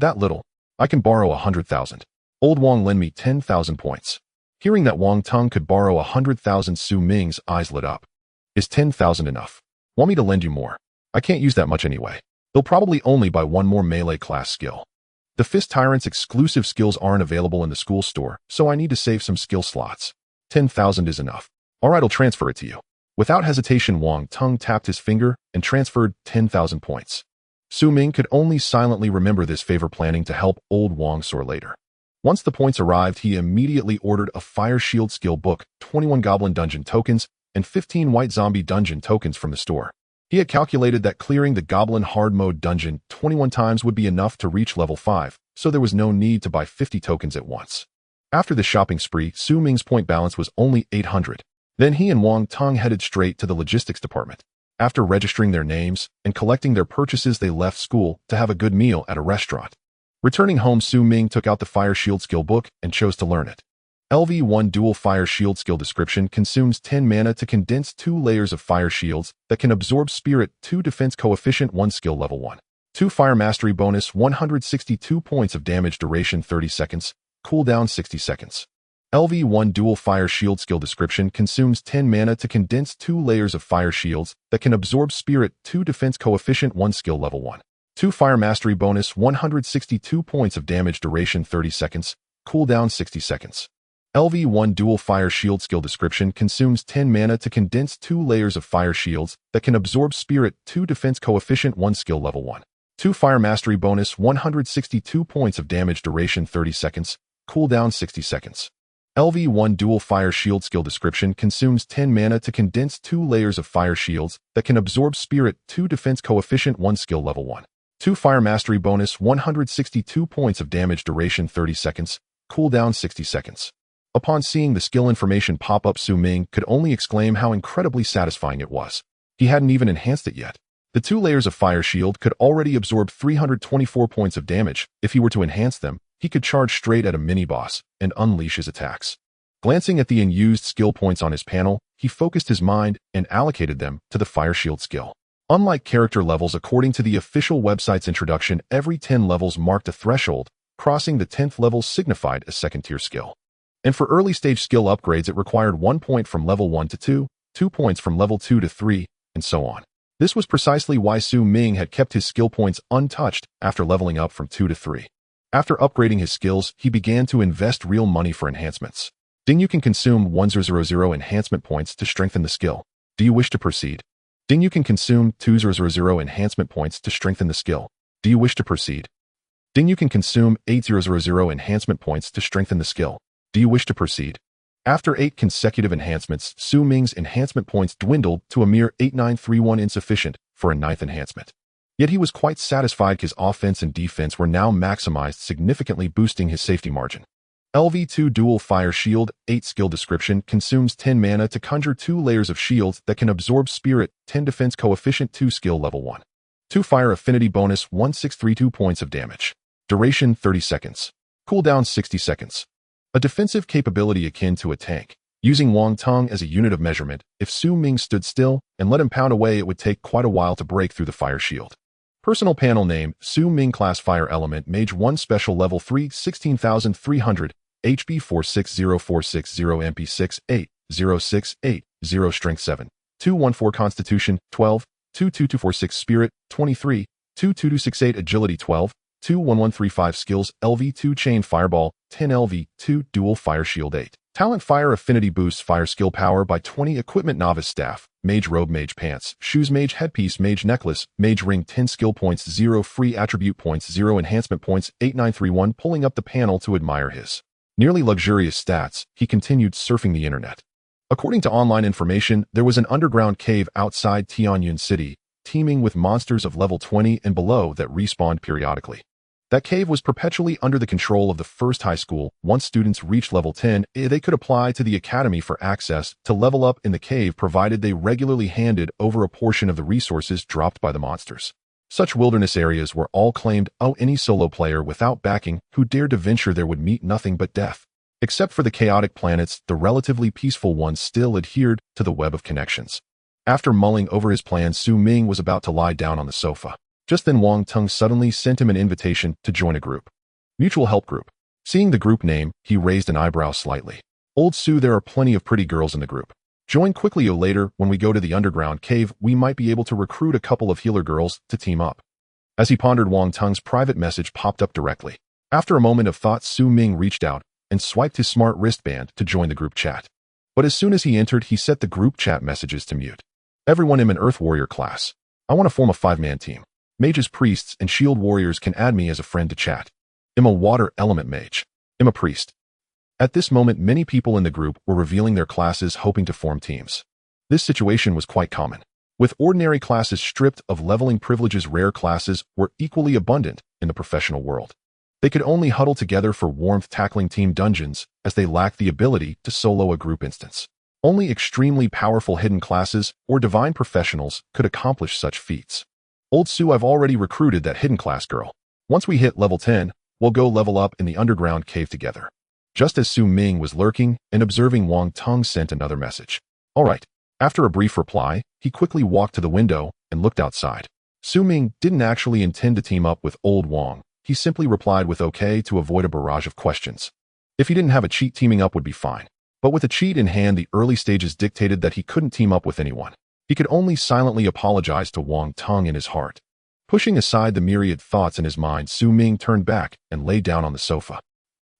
"That little? I can borrow 100,000. Old Wang, lend me 10,000 points." Hearing that Wang Ting could borrow 100,000, Ming's eyes lit up. "Is 10,000 enough? Want me to lend you more? I can't use that much anyway. They'll probably only buy one more melee class skill." The Fist Tyrant's exclusive skills aren't available in the school store, so I need to save some skill slots. 10,000 is enough. Alright, I'll transfer it to you. Without hesitation, Wang Tung tapped his finger and transferred 10,000 points. Su Ming could only silently remember this favor, planning to help old Wang soar later. Once the points arrived, he immediately ordered a Fire Shield skill book, 21 Goblin Dungeon tokens, and 15 White Zombie Dungeon tokens from the store. He had calculated that clearing the Goblin Hard Mode dungeon 21 times would be enough to reach level 5, so there was no need to buy 50 tokens at once. After the shopping spree, Su Ming's point balance was only 800. Then he and Wang Tung headed straight to the logistics department. After registering their names and collecting their purchases, they left school to have a good meal at a restaurant. Returning home, Su Ming took out the Fire Shield skill book and chose to learn it. LV1 Dual Fire Shield skill description: consumes 10 mana to condense 2 layers of fire shields that can absorb spirit, 2 defense coefficient, 1 skill level 1. 2 fire mastery bonus, 162 points of damage, duration 30 seconds, cooldown 60 seconds. LV1 Dual Fire Shield skill description: consumes 10 mana to condense 2 layers of fire shields that can absorb spirit, 2 defense coefficient, 1 skill level 1. 2 fire mastery bonus, 162 points of damage, duration 30 seconds, cooldown 60 seconds. LV1 Dual Fire Shield skill description: consumes 10 mana to condense 2 layers of fire shields that can absorb spirit, 2 defense coefficient, 1 skill level 1. 2 fire mastery bonus, 162 points of damage, duration 30 seconds, cooldown 60 seconds. LV1 Dual Fire Shield skill description: consumes 10 mana to condense 2 layers of fire shields that can absorb spirit, 2 defense coefficient, 1 skill level 1. 2 fire mastery bonus, 162 points of damage, duration 30 seconds, cooldown 60 seconds. Upon seeing the skill information pop up, Su Ming could only exclaim how incredibly satisfying it was. He hadn't even enhanced it yet. The 2 layers of fire shield could already absorb 324 points of damage. If he were to enhance them, he could charge straight at a mini-boss and unleash his attacks. Glancing at the unused skill points on his panel, he focused his mind and allocated them to the fire shield skill. Unlike character levels, according to the official website's introduction, every 10 levels marked a threshold. Crossing the 10th level signified a second-tier skill. And for early-stage skill upgrades, it required 1 point from level 1 to 2, 2 points from level 2 to 3, and so on. This was precisely why Su Ming had kept his skill points untouched after leveling up from 2 to 3. After upgrading his skills, he began to invest real money for enhancements. Ding, you can consume 1000 enhancement points to strengthen the skill. Do you wish to proceed? Ding, you can consume 2000 enhancement points to strengthen the skill. Do you wish to proceed? Ding, you can consume 8000 enhancement points to strengthen the skill. Do you wish to proceed? After 8 consecutive enhancements, Su Ming's enhancement points dwindled to a mere 8931, insufficient for a 9th enhancement. Yet he was quite satisfied. His offense and defense were now maximized, significantly boosting his safety margin. LV2 Dual Fire Shield 8 skill description: consumes 10 mana to conjure 2 layers of shields that can absorb spirit, 10 defense coefficient, 2 skill level 1. 2 fire affinity bonus, 1632 points of damage. Duration 30 seconds. Cooldown 60 seconds. A defensive capability akin to a tank. Using Wang Tung as a unit of measurement, if Su Ming stood still and let him pound away, it would take quite a while to break through the fire shield. Personal panel name: Su Ming, class Fire Element Mage 1, special level 3, 16,300, HB 460460, MP 68068, strength 7, 214, constitution 12, 22246, spirit 23, 22268, agility 12, 21135, skills: LV2 Chain Fireball 10, LV2 Dual Fire Shield 8. Talent: Fire Affinity boosts fire skill power by 20. Equipment: Novice Staff, Mage Robe, Mage Pants, Shoes, Mage Headpiece, Mage Necklace, Mage Ring. 10 skill points, 0 free attribute points, 0 enhancement points. 8931. Pulling up the panel to admire his nearly luxurious stats, he continued surfing the internet. According to online information, there was an underground cave outside Tianyun City, teeming with monsters of level 20 and below that respawned periodically. That cave was perpetually under the control of the first high school. Once students reached level 10, they could apply to the academy for access to level up in the cave, provided they regularly handed over a portion of the resources dropped by the monsters. Such wilderness areas were all claimed. Any solo player without backing who dared to venture there would meet nothing but death. Except for the chaotic planets, the relatively peaceful ones still adhered to the web of connections. After mulling over his plans, Su Ming was about to lie down on the sofa. Just then Wang Tung suddenly sent him an invitation to join a group. Mutual help group. Seeing the group name, he raised an eyebrow slightly. Old Su, there are plenty of pretty girls in the group. Join quickly. Later, when we go to the underground cave, we might be able to recruit a couple of healer girls to team up. As he pondered, Wang Tung's private message popped up directly. After a moment of thought, Su Ming reached out and swiped his smart wristband to join the group chat. But as soon as he entered, he set the group chat messages to mute. Everyone in an Earth Warrior class. I want to form a 5-man team. Mages, priests, and shield warriors can add me as a friend to chat. I'm a Water Element Mage. I'm a priest. At this moment, many people in the group were revealing their classes, hoping to form teams. This situation was quite common. With ordinary classes stripped of leveling privileges, rare classes were equally abundant in the professional world. They could only huddle together for warmth, tackling team dungeons, as they lacked the ability to solo a group instance. Only extremely powerful hidden classes or divine professionals could accomplish such feats. Old Su, I've already recruited that hidden class girl. Once we hit level 10, we'll go level up in the underground cave together. Just as Su Ming was lurking and observing, Wang Tung sent another message. All right. After a brief reply, he quickly walked to the window and looked outside. Su Ming didn't actually intend to team up with old Wang. He simply replied with okay to avoid a barrage of questions. If he didn't have a cheat, teaming up would be fine. But with a cheat in hand, the early stages dictated that he couldn't team up with anyone. He could only silently apologize to Wang Tung in his heart. Pushing aside the myriad thoughts in his mind, Su Ming turned back and lay down on the sofa.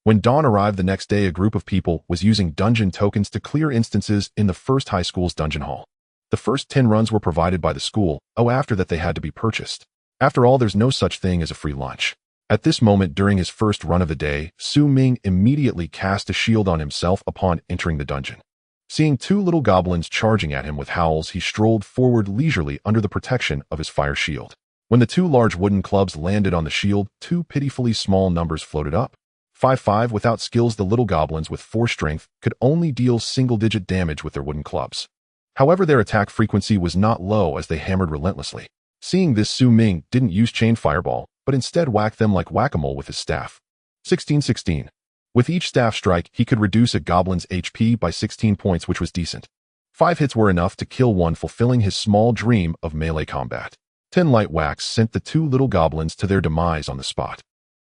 When dawn arrived the next day, a group of people was using dungeon tokens to clear instances in the first high school's dungeon hall. The first 10 runs were provided by the school, after that they had to be purchased. After all, there's no such thing as a free lunch. At this moment, during his first run of the day, Su Ming immediately cast a shield on himself upon entering the dungeon. Seeing 2 little goblins charging at him with howls, he strolled forward leisurely under the protection of his fire shield. When the 2 large wooden clubs landed on the shield, 2 pitifully small numbers floated up. 5-5. Without skills, the little goblins with 4 strength could only deal single-digit damage with their wooden clubs. However, their attack frequency was not low as they hammered relentlessly. Seeing this, Su Ming didn't use chain fireball, but instead whacked them like whack-a-mole with his staff. 16-16. With each staff strike, he could reduce a goblin's HP by 16 points, which was decent. 5 hits were enough to kill one, fulfilling his small dream of melee combat. 10 light whacks sent the 2 little goblins to their demise on the spot.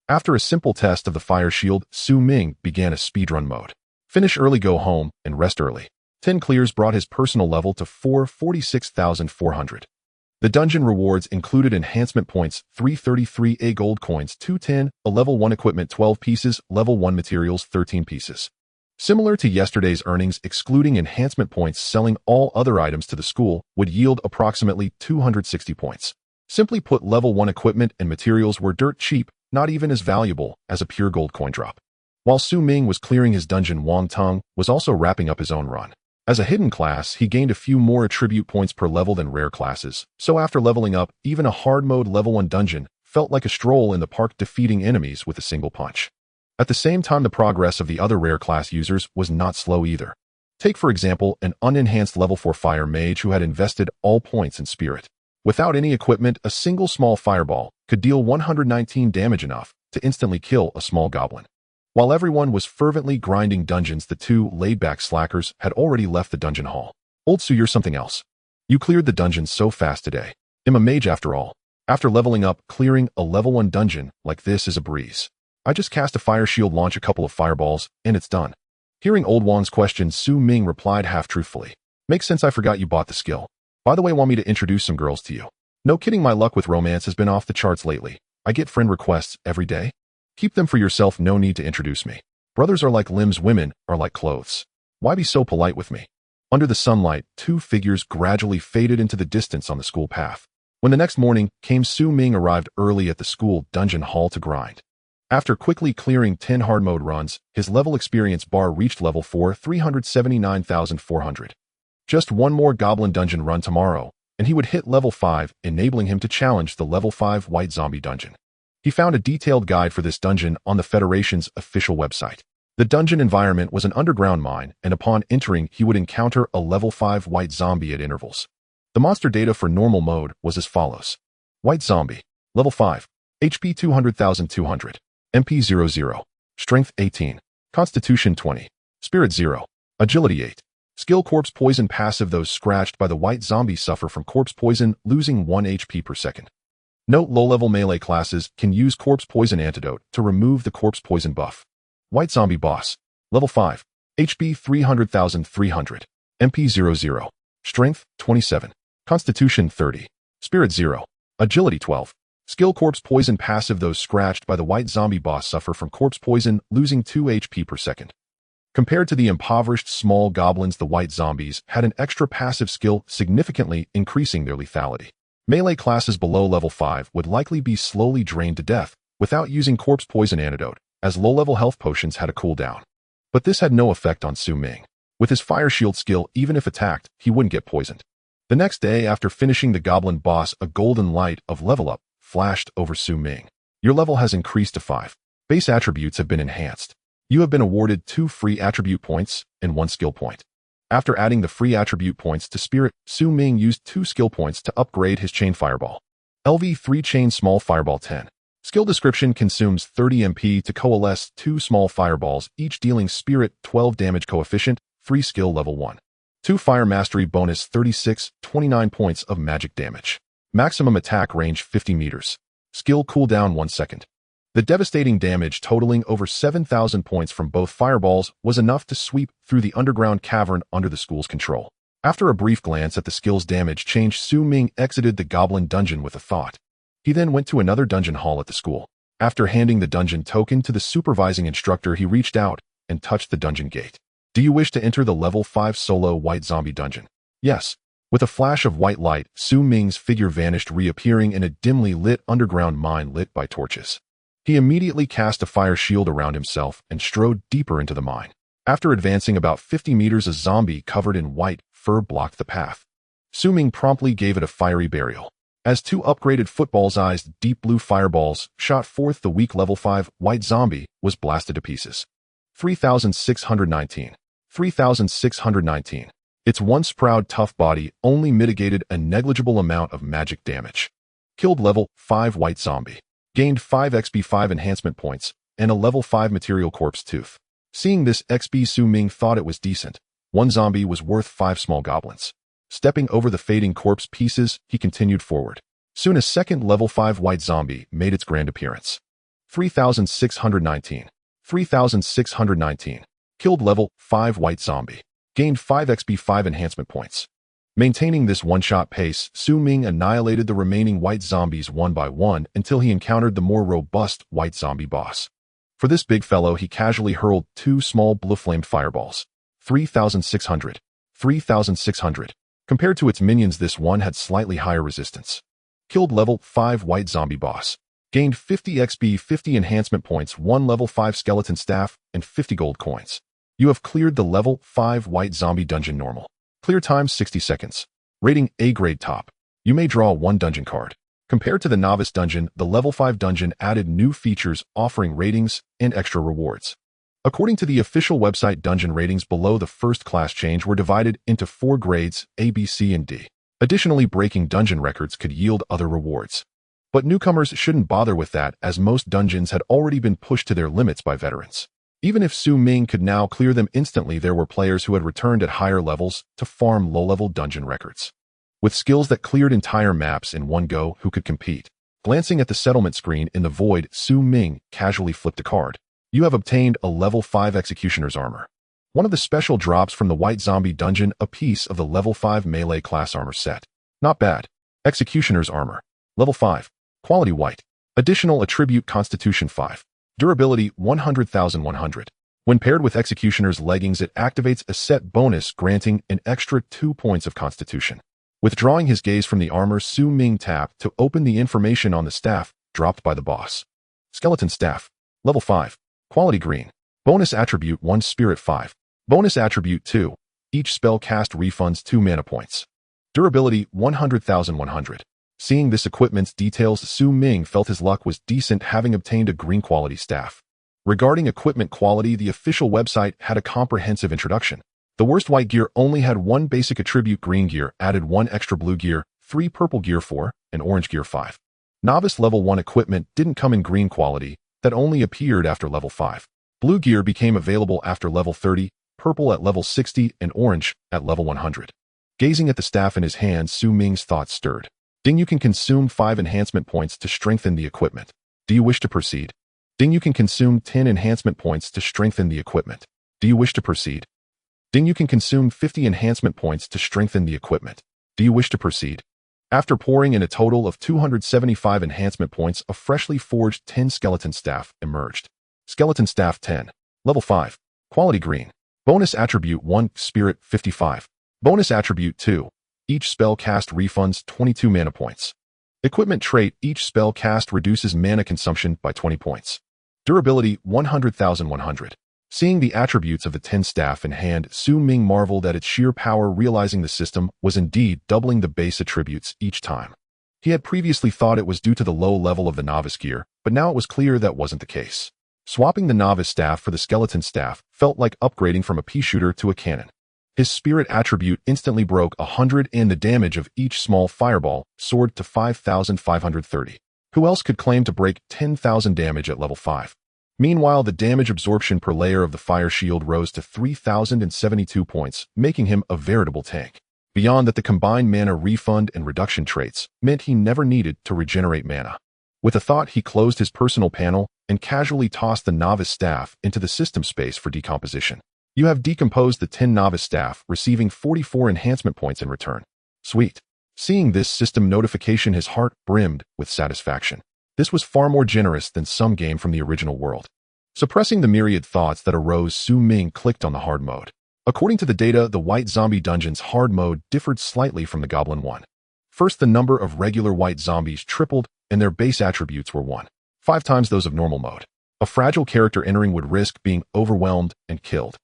After a simple test of the fire shield, Su Ming began a speedrun mode. Finish early, go home, and rest early. 10 clears brought his personal level to 46,400. The dungeon rewards included enhancement points, 333 gold coins, 210, a level 1 equipment 12 pieces, level 1 materials 13 pieces. Similar to yesterday's earnings, excluding enhancement points, selling all other items to the school would yield approximately 260 points. Simply put, level 1 equipment and materials were dirt cheap, not even as valuable as a pure gold coin drop. While Su Ming was clearing his dungeon, Wang Tung was also wrapping up his own run. As a hidden class, he gained a few more attribute points per level than rare classes, so after leveling up, even a hard mode level 1 dungeon felt like a stroll in the park, defeating enemies with a single punch. At the same time, the progress of the other rare class users was not slow either. Take for example an unenhanced level 4 Fire Mage who had invested all points in Spirit. Without any equipment, a single small fireball could deal 119 damage, enough to instantly kill a small goblin. While everyone was fervently grinding dungeons, the 2 laid-back slackers had already left the dungeon hall. Old Su, you're something else. You cleared the dungeon so fast today. I'm a mage after all. After leveling up, clearing a level 1 dungeon like this is a breeze. I just cast a fire shield, launch a couple of fireballs, and it's done. Hearing old Wang's question, Su Ming replied half-truthfully. Makes sense, I forgot you bought the skill. By the way, want me to introduce some girls to you? No kidding, my luck with romance has been off the charts lately. I get friend requests every day. Keep them for yourself, no need to introduce me. Brothers are like limbs, women are like clothes. Why be so polite with me? Under the sunlight, 2 figures gradually faded into the distance on the school path. When the next morning came, Su Ming arrived early at the school dungeon hall to grind. After quickly clearing 10 hard mode runs, his level experience bar reached level 4, 379,400. Just one more goblin dungeon run tomorrow, and he would hit level 5, enabling him to challenge the level 5 white zombie dungeon. He found a detailed guide for this dungeon on the Federation's official website. The dungeon environment was an underground mine, and upon entering, he would encounter a level 5 white zombie at intervals. The monster data for normal mode was as follows. White zombie, level 5, HP 200,200, MP 00, Strength 18, Constitution 20, Spirit 0, Agility 8. Skill Corpse Poison passive. Those scratched by the white zombie suffer from corpse poison, losing 1 HP per second. Note: low-level melee classes can use corpse poison antidote to remove the corpse poison buff. White zombie boss, level 5, HP 300,300, MP 00, Strength 27, Constitution 30, Spirit 0, Agility 12, Skill Corpse Poison passive. Those scratched by the white zombie boss suffer from corpse poison, losing 2 HP per second. Compared to the impoverished small goblins, the white zombies had an extra passive skill, significantly increasing their lethality. Melee classes below level 5 would likely be slowly drained to death without using corpse poison antidote, as low-level health potions had a cooldown. But this had no effect on Su Ming. With his fire shield skill, even if attacked, he wouldn't get poisoned. The next day, after finishing the goblin boss, a golden light of level up flashed over Su Ming. Your level has increased to 5. Base attributes have been enhanced. You have been awarded 2 free attribute points and 1 skill point. After adding the free attribute points to Spirit, Su Ming used 2 skill points to upgrade his Chain Fireball. LV3 Chain Small Fireball 10. Skill description: consumes 30 MP to coalesce 2 small fireballs, each dealing Spirit 12 damage coefficient, 3 skill level 1. 2 Fire Mastery bonus 29 points of magic damage. Maximum attack range 50 meters. Skill cooldown 1 second. The devastating damage, totaling over 7,000 points from both fireballs, was enough to sweep through the underground cavern under the school's control. After a brief glance at the skill's damage change, Su Ming exited the goblin dungeon with a thought. He then went to another dungeon hall at the school. After handing the dungeon token to the supervising instructor, he reached out and touched the dungeon gate. Do you wish to enter the level 5 solo white zombie dungeon? Yes. With a flash of white light, Su Ming's figure vanished, reappearing in a dimly lit underground mine lit by torches. He immediately cast a fire shield around himself and strode deeper into the mine. After advancing about 50 meters, a zombie covered in white fur blocked the path. Su Ming promptly gave it a fiery burial. As 2 upgraded football-sized deep blue fireballs shot forth, the weak level 5 white zombie was blasted to pieces. 3,619. 3,619. Its once proud tough body only mitigated a negligible amount of magic damage. Killed level 5 white zombie. Gained 5 XP, 5 enhancement points, and a level 5 material corpse tooth. Seeing this XP, Su Ming thought it was decent. 1 zombie was worth 5 small goblins. Stepping over the fading corpse pieces, he continued forward. Soon a second level 5 white zombie made its grand appearance. 3,619. 3,619. Killed level 5 white zombie. Gained 5 XP, 5 enhancement points. Maintaining this one-shot pace, Su Ming annihilated the remaining white zombies one by one until he encountered the more robust white zombie boss. For this big fellow, he casually hurled 2 small blue-flamed fireballs. 3,600. 3,600. Compared to its minions, this one had slightly higher resistance. Killed level 5 white zombie boss. Gained 50 XP, 50 enhancement points, 1 level 5 skeleton staff, and 50 gold coins. You have cleared the level 5 white zombie dungeon normal. Clear time 60 seconds. Rating A grade top. You may draw 1 dungeon card. Compared to the novice dungeon, the level 5 dungeon added new features offering ratings and extra rewards. According to the official website, dungeon ratings below the first class change were divided into 4 grades, A, B, C, and D. Additionally, breaking dungeon records could yield other rewards. But newcomers shouldn't bother with that, as most dungeons had already been pushed to their limits by veterans. Even if Su Ming could now clear them instantly, there were players who had returned at higher levels to farm low-level dungeon records. With skills that cleared entire maps in one go, who could compete? Glancing at the settlement screen in the void, Su Ming casually flipped a card. You have obtained a level 5 Executioner's Armor. One of the special drops from the White Zombie dungeon, a piece of the level 5 melee class armor set. Not bad. Executioner's Armor. Level 5. Quality white. Additional attribute Constitution 5. Durability 100,100. When paired with Executioner's leggings, it activates a set bonus granting an extra 2 points of Constitution. Withdrawing his gaze from the armor, Su Ming tapped to open the information on the staff dropped by the boss. Skeleton Staff. Level 5. Quality green. Bonus attribute 1 Spirit 5. Bonus attribute 2. Each spell cast refunds 2 mana points. Durability 100,100. Seeing this equipment's details, Su Ming felt his luck was decent, having obtained a green quality staff. Regarding equipment quality, the official website had a comprehensive introduction. The worst white gear only had 1 basic attribute green gear, added 1 extra blue gear, 3 purple gear 4, and orange gear 5. Novice level 1 equipment didn't come in green quality, that only appeared after level 5. Blue gear became available after level 30, purple at level 60, and orange at level 100. Gazing at the staff in his hand, Su Ming's thoughts stirred. Ding, you can consume 5 enhancement points to strengthen the equipment. Do you wish to proceed? Ding, you can consume 10 enhancement points to strengthen the equipment. Do you wish to proceed? Ding, you can consume 50 enhancement points to strengthen the equipment. Do you wish to proceed? After pouring in a total of 275 enhancement points, a freshly forged 10 skeleton staff emerged. Skeleton Staff 10. Level 5. Quality green. Bonus attribute 1, Spirit 55. Bonus attribute 2. Each spell cast refunds 22 mana points. Equipment trait, each spell cast reduces mana consumption by 20 points. Durability 100,100. Seeing the attributes of the 10 staff in hand, Su Ming marveled at its sheer power, realizing the system was indeed doubling the base attributes each time. He had previously thought it was due to the low level of the novice gear, but now it was clear that wasn't the case. Swapping the novice staff for the skeleton staff felt like upgrading from a pea shooter to a cannon. His spirit attribute instantly broke 100 and the damage of each small fireball soared to 5,530. Who else could claim to break 10,000 damage at level 5? Meanwhile, the damage absorption per layer of the fire shield rose to 3,072 points, making him a veritable tank. Beyond that, the combined mana refund and reduction traits meant he never needed to regenerate mana. With a thought, he closed his personal panel and casually tossed the novice staff into the system space for decomposition. You have decomposed the 10 novice staff, receiving 44 enhancement points in return. Sweet. Seeing this system notification, his heart brimmed with satisfaction. This was far more generous than some game from the original world. Suppressing the myriad thoughts that arose, Su Ming clicked on the hard mode. According to the data, the White Zombie Dungeon's hard mode differed slightly from the Goblin one. First, the number of regular white zombies tripled, and their base attributes were 5 times those of normal mode. A fragile character entering would risk being overwhelmed and killed.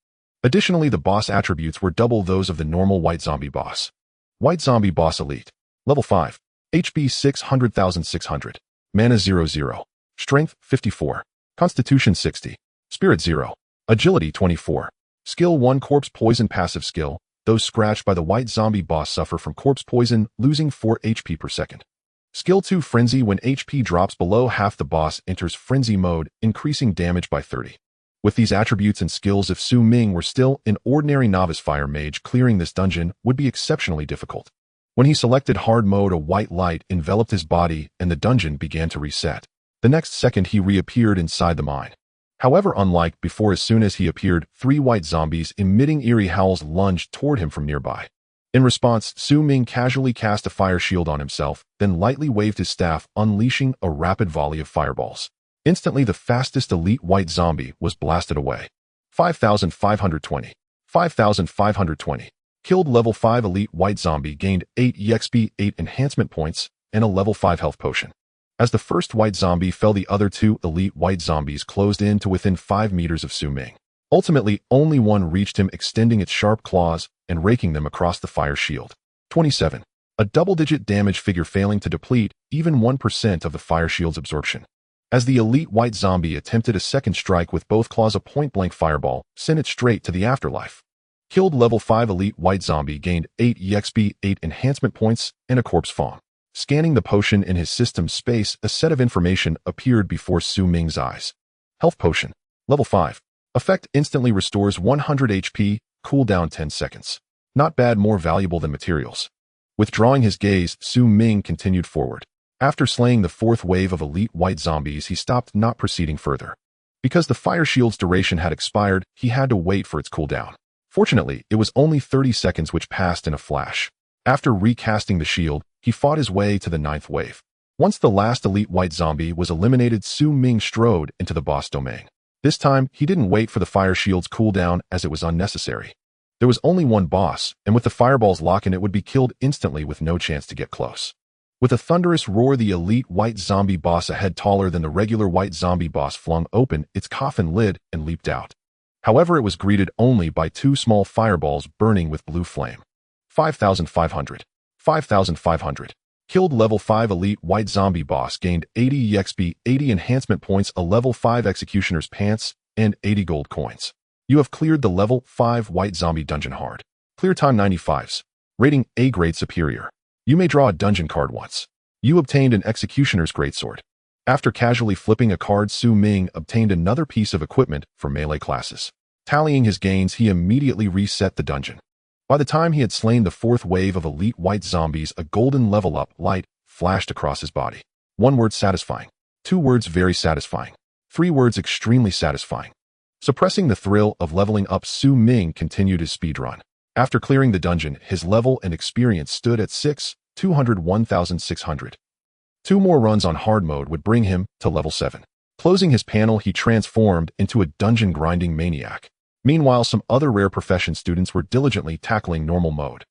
Additionally, the boss attributes were double those of the normal White Zombie boss. White Zombie Boss Elite. Level 5. HP 600,600. Mana 00. Strength 54. Constitution 60. Spirit 0. Agility 24. Skill 1 Corpse Poison Passive Skill. Those scratched by the White Zombie boss suffer from corpse poison, losing 4 HP per second. Skill 2 Frenzy. When HP drops below half, the boss enters frenzy mode, increasing damage by 30. With these attributes and skills, if Su Ming were still an ordinary novice fire mage, clearing this dungeon would be exceptionally difficult. When he selected hard mode, a white light enveloped his body and the dungeon began to reset. The next second, he reappeared inside the mine. However, unlike before, as soon as he appeared, 3 white zombies emitting eerie howls lunged toward him from nearby. In response, Su Ming casually cast a fire shield on himself, then lightly waved his staff, unleashing a rapid volley of fireballs. Instantly, the fastest elite white zombie was blasted away. 5,520. 5,520. Killed. Level 5 elite white zombie gained 8 EXP, 8 enhancement points, and a level 5 health potion. As the first white zombie fell, the other 2 elite white zombies closed in to within 5 meters of Su Ming. Ultimately, only one reached him, extending its sharp claws and raking them across the fire shield. 27. A double-digit damage figure, failing to deplete even 1% of the fire shield's absorption. As the elite white zombie attempted a second strike with both claws, a point-blank fireball sent it straight to the afterlife. Killed. Level 5 elite white zombie gained 8 EXP, 8 enhancement points, and a corpse form. Scanning the potion in his system space, a set of information appeared before Su Ming's eyes. Health potion. Level 5. Effect instantly restores 100 HP, cooldown 10 seconds. Not bad, more valuable than materials. Withdrawing his gaze, Su Ming continued forward. After slaying the 4th wave of elite white zombies, he stopped, not proceeding further. Because the fire shield's duration had expired, he had to wait for its cooldown. Fortunately, it was only 30 seconds, which passed in a flash. After recasting the shield, he fought his way to the 9th wave. Once the last elite white zombie was eliminated, Su Ming strode into the boss domain. This time, he didn't wait for the fire shield's cooldown, as it was unnecessary. There was only one boss, and with the fireball's lock-in, it would be killed instantly with no chance to get close. With a thunderous roar, the elite white zombie boss, a head taller than the regular white zombie boss, flung open its coffin lid and leaped out. However, it was greeted only by 2 small fireballs burning with blue flame. 5,500. 5,500. Killed. Level 5 elite white zombie boss gained 80 EXP, 80 enhancement points, a level 5 executioner's pants, and 80 gold coins. You have cleared the level 5 white zombie dungeon hard. Clear time 95s. Rating A grade superior. You may draw a dungeon card once. You obtained an executioner's greatsword. After casually flipping a card, Su Ming obtained another piece of equipment for melee classes. Tallying his gains, he immediately reset the dungeon. By the time he had slain the 4th wave of elite white zombies, a golden level-up light flashed across his body. 1 word: satisfying. 2 words: very satisfying. 3 words: extremely satisfying. Suppressing the thrill of leveling up, Su Ming continued his speedrun. After clearing the dungeon, his level and experience stood at 6, 200 1600. 2 more runs on hard mode would bring him to level 7. Closing his panel, he transformed into a dungeon-grinding maniac. Meanwhile, some other rare profession students were diligently tackling normal mode.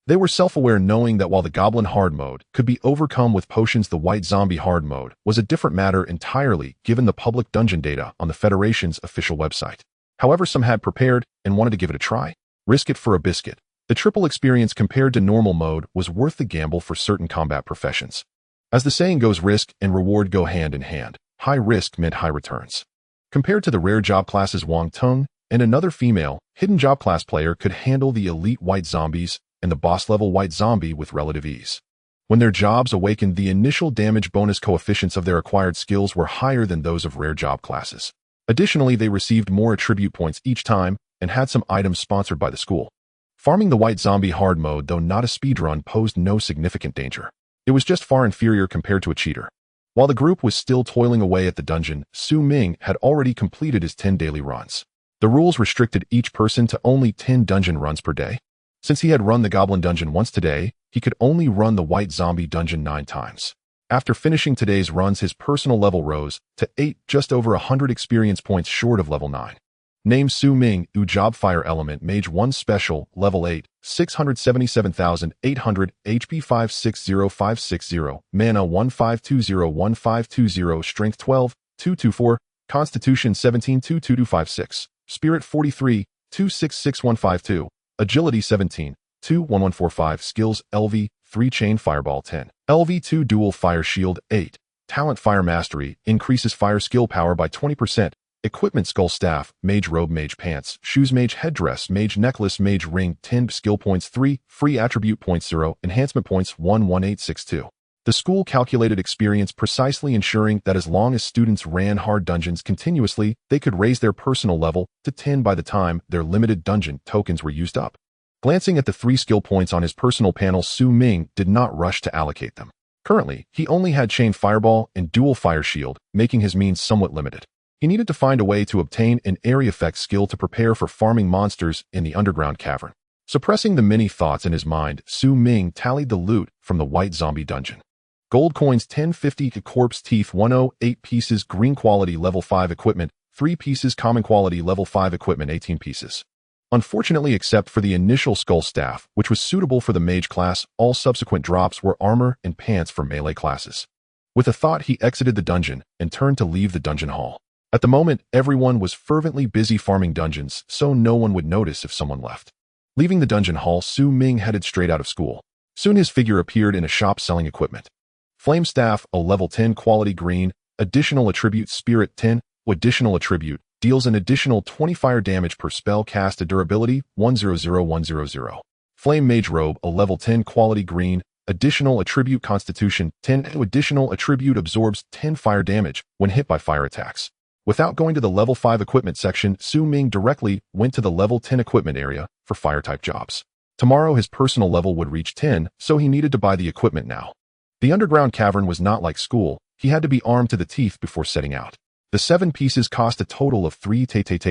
They were self-aware, knowing that while the Goblin hard mode could be overcome with potions, the White Zombie hard mode was a different matter entirely, given the public dungeon data on the Federation's official website. However, some had prepared and wanted to give it a try. Risk it for a biscuit. The triple experience compared to normal mode was worth the gamble for certain combat professions. As the saying goes, risk and reward go hand in hand. High risk meant high returns. Compared to the rare job classes, Wang Tung and another female, hidden job class player could handle the elite white zombies and the boss-level white zombie with relative ease. When their jobs awakened, the initial damage bonus coefficients of their acquired skills were higher than those of rare job classes. Additionally, they received more attribute points each time and had some items sponsored by the school. Farming the white zombie hard mode, though not a speedrun, posed no significant danger. It was just far inferior compared to a cheater. While the group was still toiling away at the dungeon, Ming had already completed his 10 daily runs. The rules restricted each person to only 10 dungeon runs per day. Since he had run the Goblin dungeon once today, he could only run the White Zombie dungeon 9 times. After finishing today's runs, his personal level rose to 8, just over 100 experience points short of level 9. Name: Ming, Job Fire Element Mage 1 Special, Level 8, 677,800, HP 560560, Mana 15201520, Strength 12, 224, Constitution 17 22256, Spirit 43, 266152, Agility 17, 21145, Skills: LV 3 Chain Fireball 10, LV 2 Dual Fire Shield 8, Talent Fire Mastery, increases fire skill power by 20%, Equipment: Skull Staff, Mage Robe, Mage Pants, Shoes, Mage Headdress, Mage Necklace, Mage Ring 10, Skill Points 3, Free Attribute Points 0, Enhancement Points 11862. The school calculated experience precisely, ensuring that as long as students ran hard dungeons continuously, they could raise their personal level to 10 by the time their limited dungeon tokens were used up. Glancing at the 3 skill points on his personal panel, Ming did not rush to allocate them. Currently, he only had Chain Fireball and Dual Fire Shield, making his means somewhat limited. He needed to find a way to obtain an area effect skill to prepare for farming monsters in the underground cavern. Suppressing the many thoughts in his mind, Ming tallied the loot from the White Zombie dungeon. Gold coins 1050, Corpse Teeth 108 pieces, green quality level 5 equipment 3 pieces, common quality level 5 equipment 18 pieces. Unfortunately, except for the initial Skull Staff, which was suitable for the mage class, all subsequent drops were armor and pants for melee classes. With a thought, he exited the dungeon and turned to leave the dungeon hall. At the moment, everyone was fervently busy farming dungeons, so no one would notice if someone left. Leaving the dungeon hall, Ming headed straight out of school. Soon his figure appeared in a shop selling equipment. Flame Staff, a level 10 quality green, additional attribute Spirit 10, additional attribute, deals an additional 20 fire damage per spell cast, a durability 100100. Flame Mage Robe, a level 10 quality green, additional attribute Constitution 10, additional attribute, absorbs 10 fire damage when hit by fire attacks. Without going to the level 5 equipment section, Ming directly went to the level 10 equipment area for fire-type jobs. Tomorrow his personal level would reach 10, so he needed to buy the equipment now. The underground cavern was not like school. He had to be armed to the teeth before setting out. The 7 pieces cost a total of 3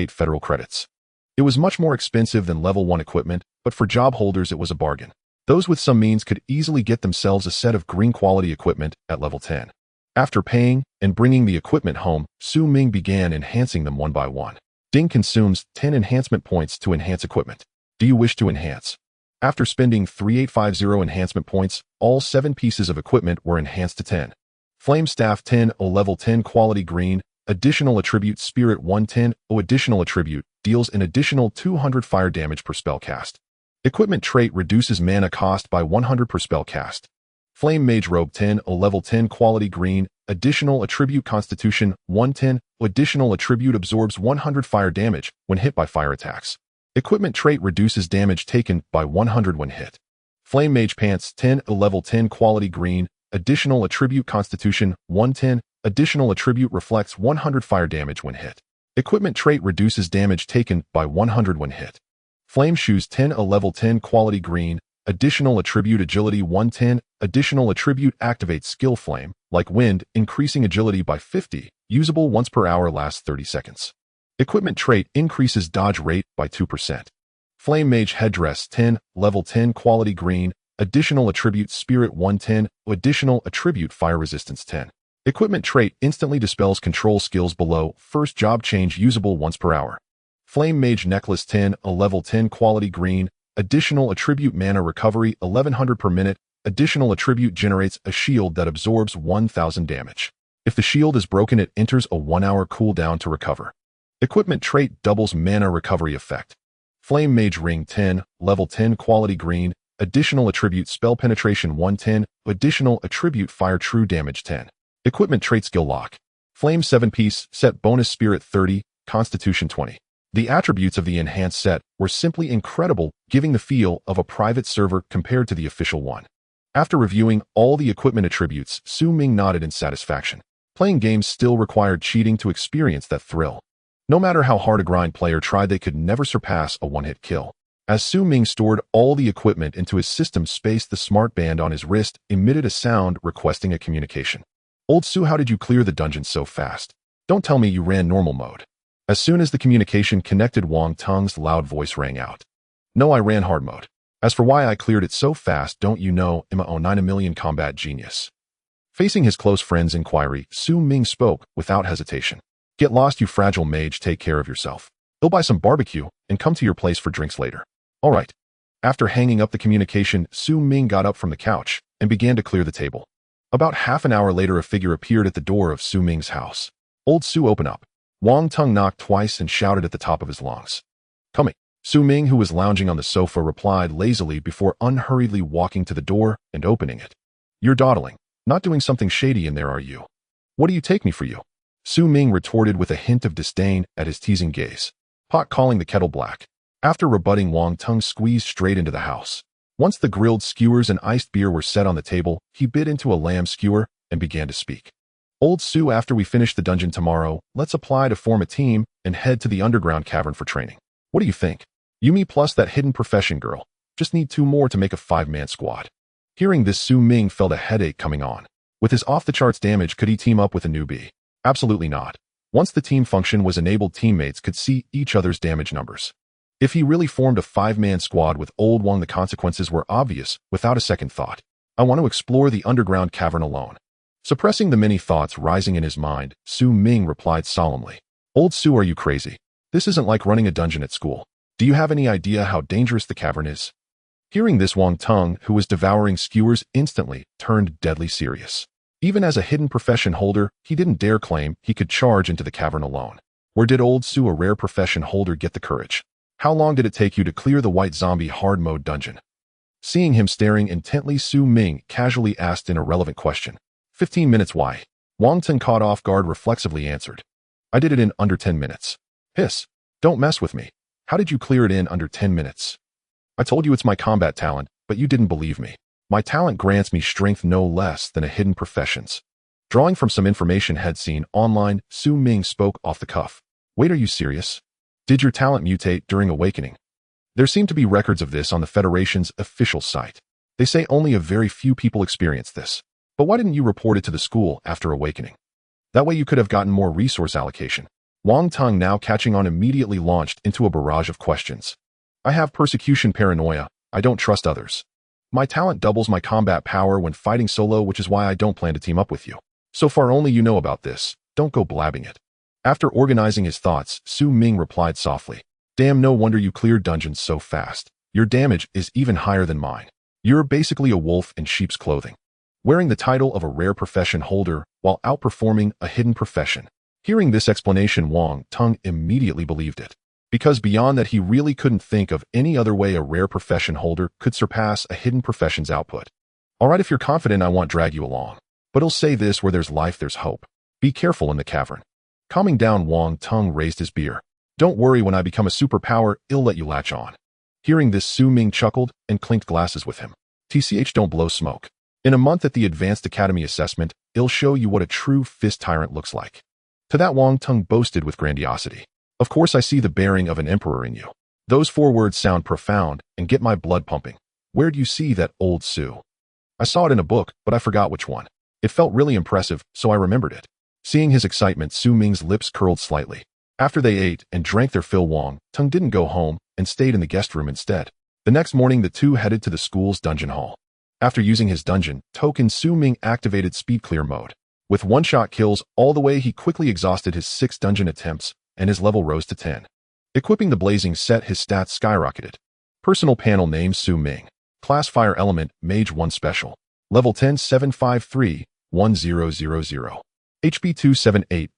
federal credits. It was much more expensive than level 1 equipment, but for job holders it was a bargain. Those with some means could easily get themselves a set of green quality equipment at level 10. After paying and bringing the equipment home, Ming began enhancing them one by one. Ding consumes 10 enhancement points to enhance equipment. Do you wish to enhance? After spending 3850 enhancement points, all 7 pieces of equipment were enhanced to 10. Flame Staff 10, a level 10 quality green, additional attribute Spirit 110, additional attribute, deals an additional 200 fire damage per spell cast. Equipment trait reduces mana cost by 100 per spell cast. Flame Mage Robe 10, a level 10 quality green, additional attribute Constitution 110, additional attribute, absorbs 100 fire damage when hit by fire attacks. Equipment trait reduces damage taken by 100 when hit. Flame Mage Pants 10, a level 10 quality green, additional attribute Constitution 110, additional attribute, reflects 100 fire damage when hit. Equipment trait reduces damage taken by 100 when hit. Flame Shoes 10, a level 10 quality green, additional attribute Agility 110, additional attribute activates Skill Flame, like wind, increasing agility by 50, usable once per hour, lasts 30 seconds. Equipment trait increases dodge rate by 2%. Flame Mage Headdress 10, level 10 quality green, Additional attribute Spirit 110. Additional attribute Fire Resistance 10. Equipment trait instantly dispels control skills below. First job change usable once per hour. Flame Mage Necklace 10. A level 10 quality green. Additional attribute Mana Recovery 1100 per minute. Additional attribute generates a shield that absorbs 1000 damage. If the shield is broken, it enters a 1-hour cooldown to recover. Equipment trait doubles Mana Recovery effect. Flame Mage Ring 10. Level 10 quality green. Additional attribute Spell Penetration 110. Additional attribute Fire True Damage 10. Equipment trait Skill Lock. Flame 7-piece set bonus Spirit 30, Constitution 20. The attributes of the enhanced set were simply incredible, giving the feel of a private server compared to the official one. After reviewing all the equipment attributes, Su Ming nodded in satisfaction. Playing games still required cheating to experience that thrill. No matter how hard a grind player tried, they could never surpass a one-hit kill. As Su Ming stored all the equipment into his system space, the smart band on his wrist emitted a sound requesting a communication. Old Su, how did you clear the dungeon so fast? Don't tell me you ran normal mode. As soon as the communication connected, Wang Tung's loud voice rang out. No, I ran hard mode. As for why I cleared it so fast, don't you know, I'm a 9 million combat genius. Facing his close friend's inquiry, Su Ming spoke without hesitation. Get lost, you fragile mage, take care of yourself. I'll buy some barbecue and come to your place for drinks later. All right. After hanging up the communication, Su Ming got up from the couch and began to clear the table. About half an hour later, a figure appeared at the door of Su Ming's house. Old Su, open up. Wang Tung knocked twice and shouted at the top of his lungs. Coming. Su Ming, who was lounging on the sofa, replied lazily before unhurriedly walking to the door and opening it. You're dawdling. Not doing something shady in there, are you? What do you take me for you? Su Ming retorted with a hint of disdain at his teasing gaze. Pot calling the kettle black. After rebutting, Wang Tung squeezed straight into the house. Once the grilled skewers and iced beer were set on the table, he bit into a lamb skewer and began to speak. Old Su, after we finish the dungeon tomorrow, let's apply to form a team and head to the underground cavern for training. What do you think? You, me plus that hidden profession girl. Just need 2 more to make a 5-man squad. Hearing this, Su Ming felt a headache coming on. With his off-the-charts damage, could he team up with a newbie? Absolutely not. Once the team function was enabled, teammates could see each other's damage numbers. If he really formed a 5-man squad with Old Wang, the consequences were obvious without a second thought. I want to explore the underground cavern alone. Suppressing the many thoughts rising in his mind, Su Ming replied solemnly. Old Su, are you crazy? This isn't like running a dungeon at school. Do you have any idea how dangerous the cavern is? Hearing this, Wang Tung, who was devouring skewers, instantly turned deadly serious. Even as a hidden profession holder, he didn't dare claim he could charge into the cavern alone. Where did Old Su, a rare profession holder, get the courage? How long did it take you to clear the white zombie hard mode dungeon? Seeing him staring intently, Su Ming casually asked an irrelevant question. 15 minutes. Why? Wang Tung, caught off guard, reflexively answered. I did it in under 10 minutes. Hiss. Don't mess with me. How did you clear it in under 10 minutes? I told you it's my combat talent, but you didn't believe me. My talent grants me strength no less than a hidden profession's. Drawing from some information he'd seen online, Su Ming spoke off the cuff. Wait, are you serious? Did your talent mutate during awakening? There seem to be records of this on the Federation's official site. They say only a very few people experience this. But why didn't you report it to the school after awakening? That way you could have gotten more resource allocation. Wang Tung, now catching on, immediately launched into a barrage of questions. I have persecution paranoia. I don't trust others. My talent doubles my combat power when fighting solo, which is why I don't plan to team up with you. So far only you know about this. Don't go blabbing it. After organizing his thoughts, Su Ming replied softly. Damn, no wonder you cleared dungeons so fast. Your damage is even higher than mine. You're basically a wolf in sheep's clothing, wearing the title of a rare profession holder while outperforming a hidden profession. Hearing this explanation, Wang Tung immediately believed it. Because beyond that, he really couldn't think of any other way a rare profession holder could surpass a hidden profession's output. Alright, if you're confident, I won't drag you along. But I'll say this, where there's life, there's hope. Be careful in the cavern. Calming down, Wang Tung raised his beer. Don't worry, when I become a superpower, I'll let you latch on. Hearing this, Su Ming chuckled and clinked glasses with him. TCH, don't blow smoke. In a month at the Advanced Academy assessment, I'll show you what a true fist tyrant looks like. To that, Wang Tung boasted with grandiosity. Of course I see the bearing of an emperor in you. Those 4 words sound profound and get my blood pumping. Where'd you see that, Old Su? I saw it in a book, but I forgot which one. It felt really impressive, so I remembered it. Seeing his excitement, Su Ming's lips curled slightly. After they ate and drank their fill, Wang Tung didn't go home and stayed in the guest room instead. The next morning, the two headed to the school's dungeon hall. After using his dungeon token, Su Ming activated speed clear mode. With one-shot kills all the way, he quickly exhausted his 6 dungeon attempts, and his level rose to 10. Equipping the blazing set, his stats skyrocketed. Personal panel name Su Ming. Class Fire Element Mage 1 Special. Level 10 753 1000. HP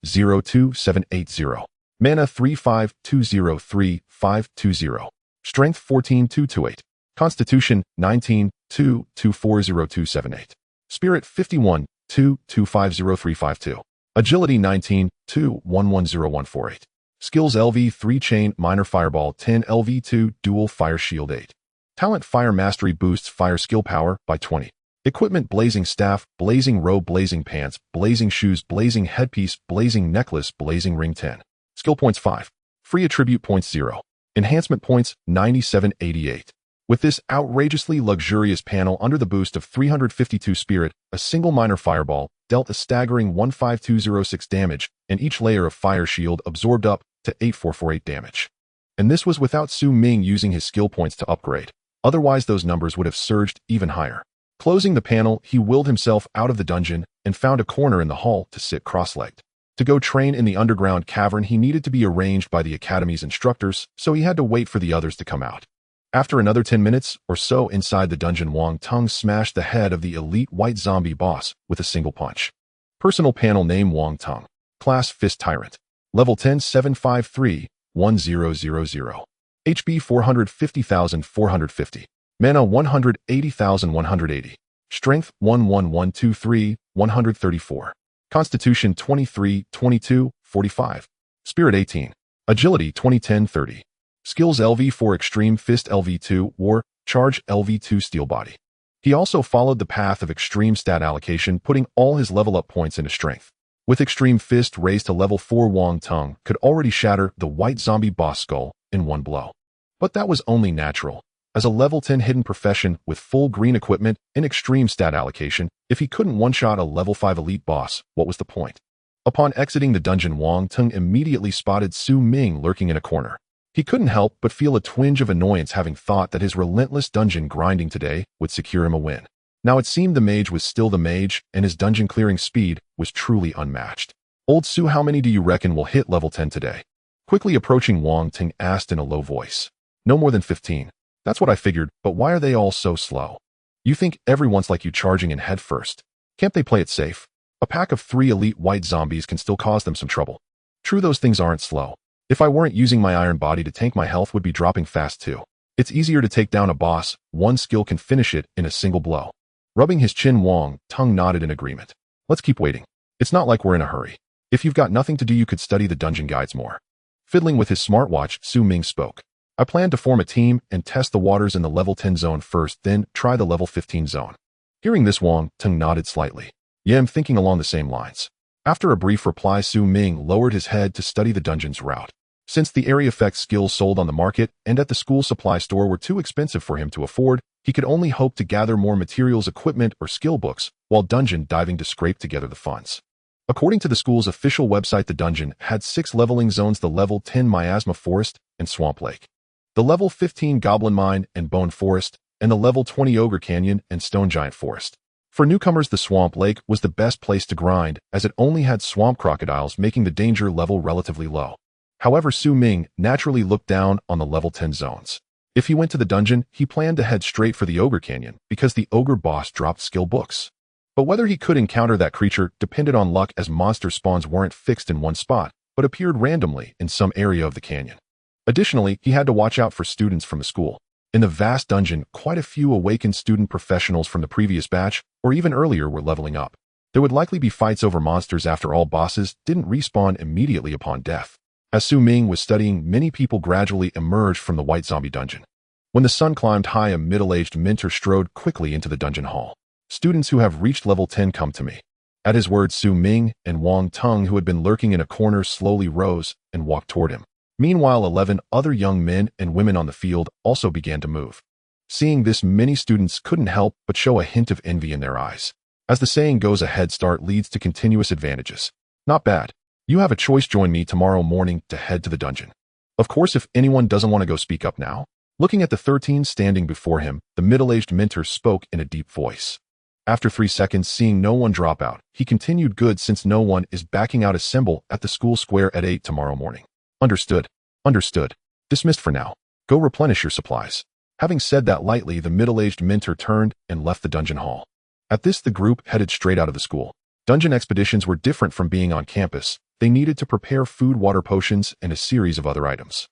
278-02780. Mana 35203-520. Strength 14-228. Constitution 19-2-240278. Spirit 51-2-250352. Agility 19-2-110148. Skills LV 3 Chain Minor Fireball 10 LV 2 Dual Fire Shield 8. Talent Fire Mastery boosts fire skill power by 20. Equipment Blazing Staff, Blazing Robe, Blazing Pants, Blazing Shoes, Blazing Headpiece, Blazing Necklace, Blazing Ring 10. Skill points 5. Free attribute points 0. Enhancement points 9788. With this outrageously luxurious panel under the boost of 352 Spirit, a single Minor Fireball dealt a staggering 15206 damage, and each layer of Fire Shield absorbed up to 8448 damage. And this was without Su Ming using his skill points to upgrade. Otherwise, those numbers would have surged even higher. Closing the panel, he willed himself out of the dungeon and found a corner in the hall to sit cross-legged. To go train in the underground cavern, he needed to be arranged by the academy's instructors, so he had to wait for the others to come out. After another 10 minutes or so inside the dungeon, Wang Tung smashed the head of the elite white zombie boss with a single punch. Personal panel name Wang Tung. Class Fist Tyrant. Level 10 753 1000. HP 450,450. Mana 180,180. Strength 11123 134. Constitution 23 22 45. Spirit 18. Agility 2010 30. Skills LV4 Extreme Fist, LV2 War Charge, LV2 Steel Body. He also followed the path of extreme stat allocation, putting all his level up points into strength. With Extreme Fist raised to level 4, Wang Tung could already shatter the white zombie boss skull in one blow. But that was only natural. As a level 10 hidden profession with full green equipment and extreme stat allocation, if he couldn't one-shot a level 5 elite boss, what was the point? Upon exiting the dungeon, Wang Tung immediately spotted Su Ming lurking in a corner. He couldn't help but feel a twinge of annoyance, having thought that his relentless dungeon grinding today would secure him a win. Now it seemed the mage was still the mage, and his dungeon clearing speed was truly unmatched. "Old Su, how many do you reckon will hit level 10 today?" Quickly approaching, Wang Tung asked in a low voice. "No more than 15. That's what I figured, but why are they all so slow? You think everyone's like you, charging in head first? Can't they play it safe? A pack of 3 elite white zombies can still cause them some trouble. True, those things aren't slow. If I weren't using my iron body to tank, my health would be dropping fast too. It's easier to take down a boss. One skill can finish it in a single blow." Rubbing his chin, Wang Tung nodded in agreement. "Let's keep waiting. It's not like we're in a hurry. If you've got nothing to do, you could study the dungeon guides more." Fiddling with his smartwatch, Su Ming spoke. "I plan to form a team and test the waters in the level 10 zone first, then try the level 15 zone." Hearing this, Wang Tung nodded slightly. "Yeah, I'm thinking along the same lines." After a brief reply, Su Ming lowered his head to study the dungeon's route. Since the area effect skills sold on the market and at the school supply store were too expensive for him to afford, he could only hope to gather more materials, equipment, or skill books while dungeon diving to scrape together the funds. According to the school's official website, the dungeon had 6 leveling zones: the level 10 Miasma Forest and Swamp Lake, the level 15 Goblin Mine and Bone Forest, and the level 20 Ogre Canyon and Stone Giant Forest. For newcomers, the Swamp Lake was the best place to grind, as it only had swamp crocodiles, making the danger level relatively low. However, Su Ming naturally looked down on the level 10 zones. If he went to the dungeon, he planned to head straight for the Ogre Canyon, because the Ogre boss dropped skill books. But whether he could encounter that creature depended on luck, as monster spawns weren't fixed in one spot, but appeared randomly in some area of the canyon. Additionally, he had to watch out for students from the school. In the vast dungeon, quite a few awakened student professionals from the previous batch, or even earlier, were leveling up. There would likely be fights over monsters. After all, bosses didn't respawn immediately upon death. As Su Ming was studying, many people gradually emerged from the white zombie dungeon. When the sun climbed high, a middle-aged mentor strode quickly into the dungeon hall. "Students who have reached level 10, come to me." At his words, Su Ming and Wang Tung, who had been lurking in a corner, slowly rose and walked toward him. Meanwhile, 11 other young men and women on the field also began to move. Seeing this, many students couldn't help but show a hint of envy in their eyes. As the saying goes, a head start leads to continuous advantages. Not bad. You have a choice: join me tomorrow morning to head to the dungeon. Of course, if anyone doesn't want to go, speak up now. Looking at the 13 standing before him, the middle-aged mentor spoke in a deep voice. After 3 seconds, seeing no one drop out, he continued, "Good, since no one is backing out, assemble at the school square at 8 tomorrow morning." "Understood. Understood. Dismissed for now. Go replenish your supplies." Having said that lightly, the middle-aged mentor turned and left the dungeon hall. At this, the group headed straight out of the school. Dungeon expeditions were different from being on campus. They needed to prepare food, water, potions, and a series of other items.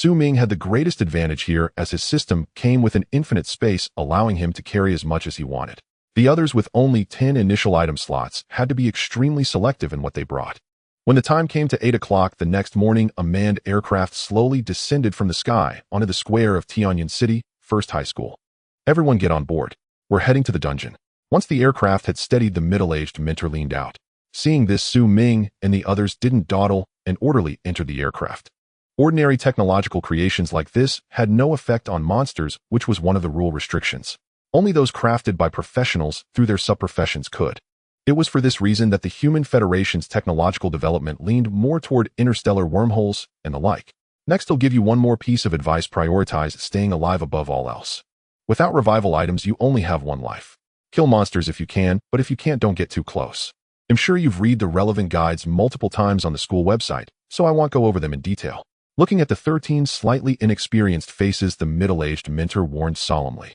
Ming had the greatest advantage here, as his system came with an infinite space, allowing him to carry as much as he wanted. The others, with only 10 initial item slots, had to be extremely selective in what they brought. When the time came to 8 o'clock the next morning, a manned aircraft slowly descended from the sky onto the square of Tianyin City, First High School. "Everyone get on board. We're heading to the dungeon." Once the aircraft had steadied, the middle-aged mentor leaned out. Seeing this, Ming and the others didn't dawdle and orderly entered the aircraft. Ordinary technological creations like this had no effect on monsters, which was one of the rule restrictions. Only those crafted by professionals through their sub-professions could. It was for this reason that the Human Federation's technological development leaned more toward interstellar wormholes and the like. Next, I'll give you one more piece of advice: prioritize staying alive above all else. Without revival items, you only have one life. Kill monsters if you can, but if you can't, don't get too close. I'm sure you've read the relevant guides multiple times on the school website, so I won't go over them in detail. Looking at the 13 slightly inexperienced faces, the middle-aged mentor warned solemnly.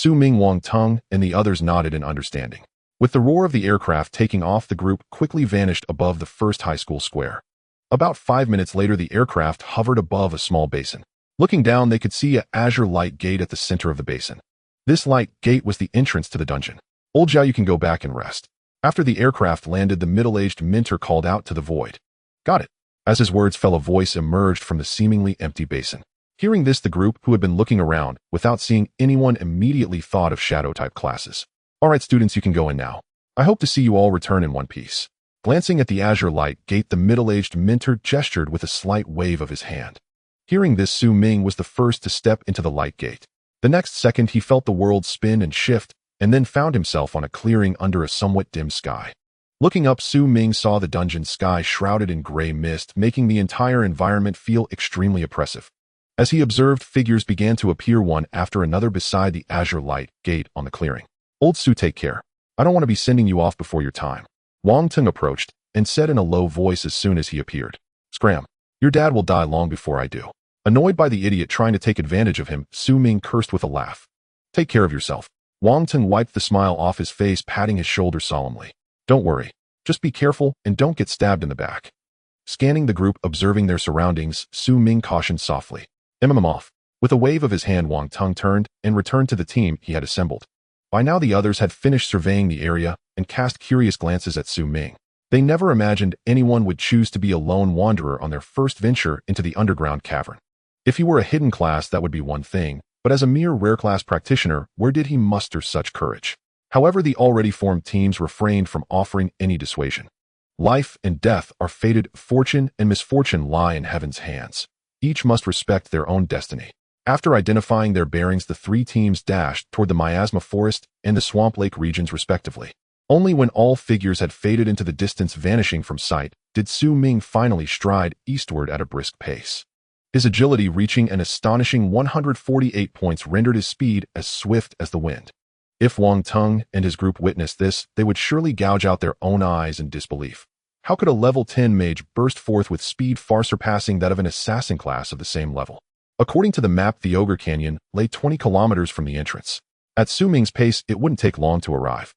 Ming, Wang Tung, and the others nodded in understanding. With the roar of the aircraft taking off, the group quickly vanished above the first high school square. About 5 minutes later, the aircraft hovered above a small basin. Looking down, they could see an azure light gate at the center of the basin. This light gate was the entrance to the dungeon. "Old Zhao, you can go back and rest." After the aircraft landed, the middle-aged mentor called out to the void. "Got it." As his words fell, a voice emerged from the seemingly empty basin. Hearing this, the group, who had been looking around without seeing anyone, immediately thought of shadow-type classes. "All right, students, you can go in now. I hope to see you all return in one piece." Glancing at the azure light gate, the middle-aged mentor gestured with a slight wave of his hand. Hearing this, Ming was the first to step into the light gate. The next second, he felt the world spin and shift, and then found himself on a clearing under a somewhat dim sky. Looking up, Ming saw the dungeon sky shrouded in gray mist, making the entire environment feel extremely oppressive. As he observed, figures began to appear one after another beside the azure light gate on the clearing. "Old Su, take care. I don't want to be sending you off before your time." Wang Tung approached and said in a low voice as soon as he appeared. "Scram. Your dad will die long before I do." Annoyed by the idiot trying to take advantage of him, Ming cursed with a laugh. "Take care of yourself." Wang Tung wiped the smile off his face, patting his shoulder solemnly. "Don't worry. Just be careful and don't get stabbed in the back." Scanning the group, observing their surroundings, Ming cautioned softly. Off." With a wave of his hand, Wang Tung turned and returned to the team he had assembled. By now, the others had finished surveying the area and cast curious glances at Ming. They never imagined anyone would choose to be a lone wanderer on their first venture into the underground cavern. If he were a hidden class, that would be one thing, but as a mere rare-class practitioner, where did he muster such courage? However, the already formed teams refrained from offering any dissuasion. Life and death are fated, fortune and misfortune lie in heaven's hands. Each must respect their own destiny. After identifying their bearings, the three teams dashed toward the miasma forest and the swamp lake regions respectively. Only when all figures had faded into the distance, vanishing from sight, did Ming finally stride eastward at a brisk pace. His agility reaching an astonishing 148 points rendered his speed as swift as the wind. If Wang Tung and his group witnessed this, they would surely gouge out their own eyes in disbelief. How could a level 10 mage burst forth with speed far surpassing that of an assassin class of the same level? According to the map, the Ogre Canyon lay 20 kilometers from the entrance. At Ming's pace, it wouldn't take long to arrive.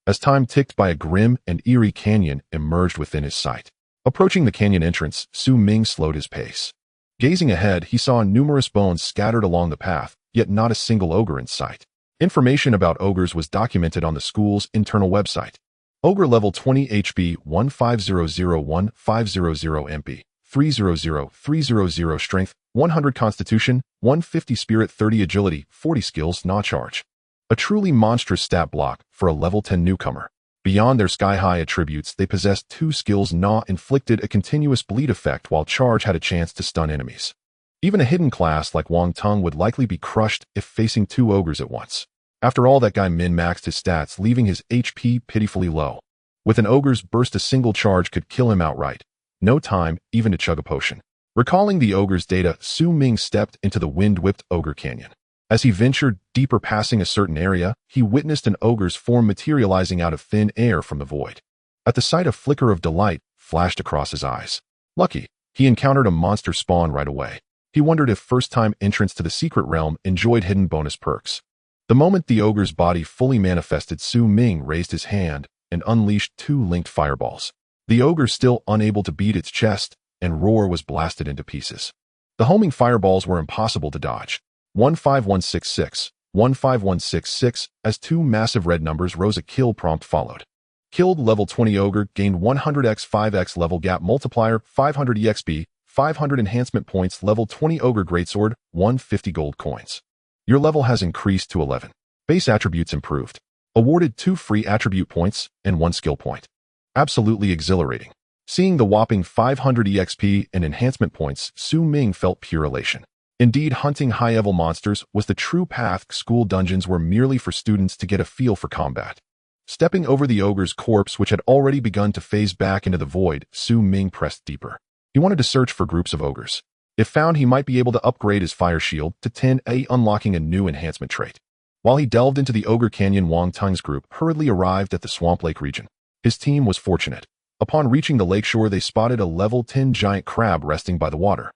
As time ticked by, a grim and eerie canyon emerged within his sight. Approaching the canyon entrance, Ming slowed his pace. Gazing ahead, he saw numerous bones scattered along the path, yet not a single ogre in sight. Information about ogres was documented on the school's internal website. Ogre level 20 HP, 1500-1500 MP, 300-300 strength, 100 constitution, 150 spirit, 30 agility, 40 skills, no charge. A truly monstrous stat block for a level 10 newcomer. Beyond their sky-high attributes, they possessed 2 skills. Gnaw inflicted a continuous bleed effect, while Charge had a chance to stun enemies. Even a hidden class like Wang Tung would likely be crushed if facing 2 ogres at once. After all, that guy min-maxed his stats, leaving his HP pitifully low. With an ogre's burst, a single charge could kill him outright. No time, even to chug a potion. Recalling the ogre's data, Su Ming stepped into the wind-whipped ogre canyon. As he ventured deeper passing a certain area, he witnessed an ogre's form materializing out of thin air from the void. At the sight, a flicker of delight flashed across his eyes. Lucky, he encountered a monster spawn right away. He wondered if first-time entrants to the secret realm enjoyed hidden bonus perks. The moment the ogre's body fully manifested, Su Ming raised his hand and unleashed 2 linked fireballs. The ogre, still unable to beat its chest, and roar, was blasted into pieces. The homing fireballs were impossible to dodge. 15166, 15166, as 2 massive red numbers rose, a kill prompt followed. Killed level 20 ogre, gained 100x 5x level gap multiplier, 500 EXP, 500 enhancement points, level 20 ogre greatsword, 150 gold coins. Your level has increased to 11. Base attributes improved. Awarded 2 free attribute points and 1 skill point. Absolutely exhilarating. Seeing the whopping 500 EXP and enhancement points, Su Ming felt pure elation. Indeed, hunting high-level monsters was the true path. School dungeons were merely for students to get a feel for combat. Stepping over the ogre's corpse, which had already begun to phase back into the void, Su Ming pressed deeper. He wanted to search for groups of ogres. If found, he might be able to upgrade his fire shield to 10A, unlocking a new enhancement trait. While he delved into the ogre canyon, Wang Tung's group hurriedly arrived at the Swamp Lake region. His team was fortunate. Upon reaching the lakeshore, they spotted a level 10 giant crab resting by the water.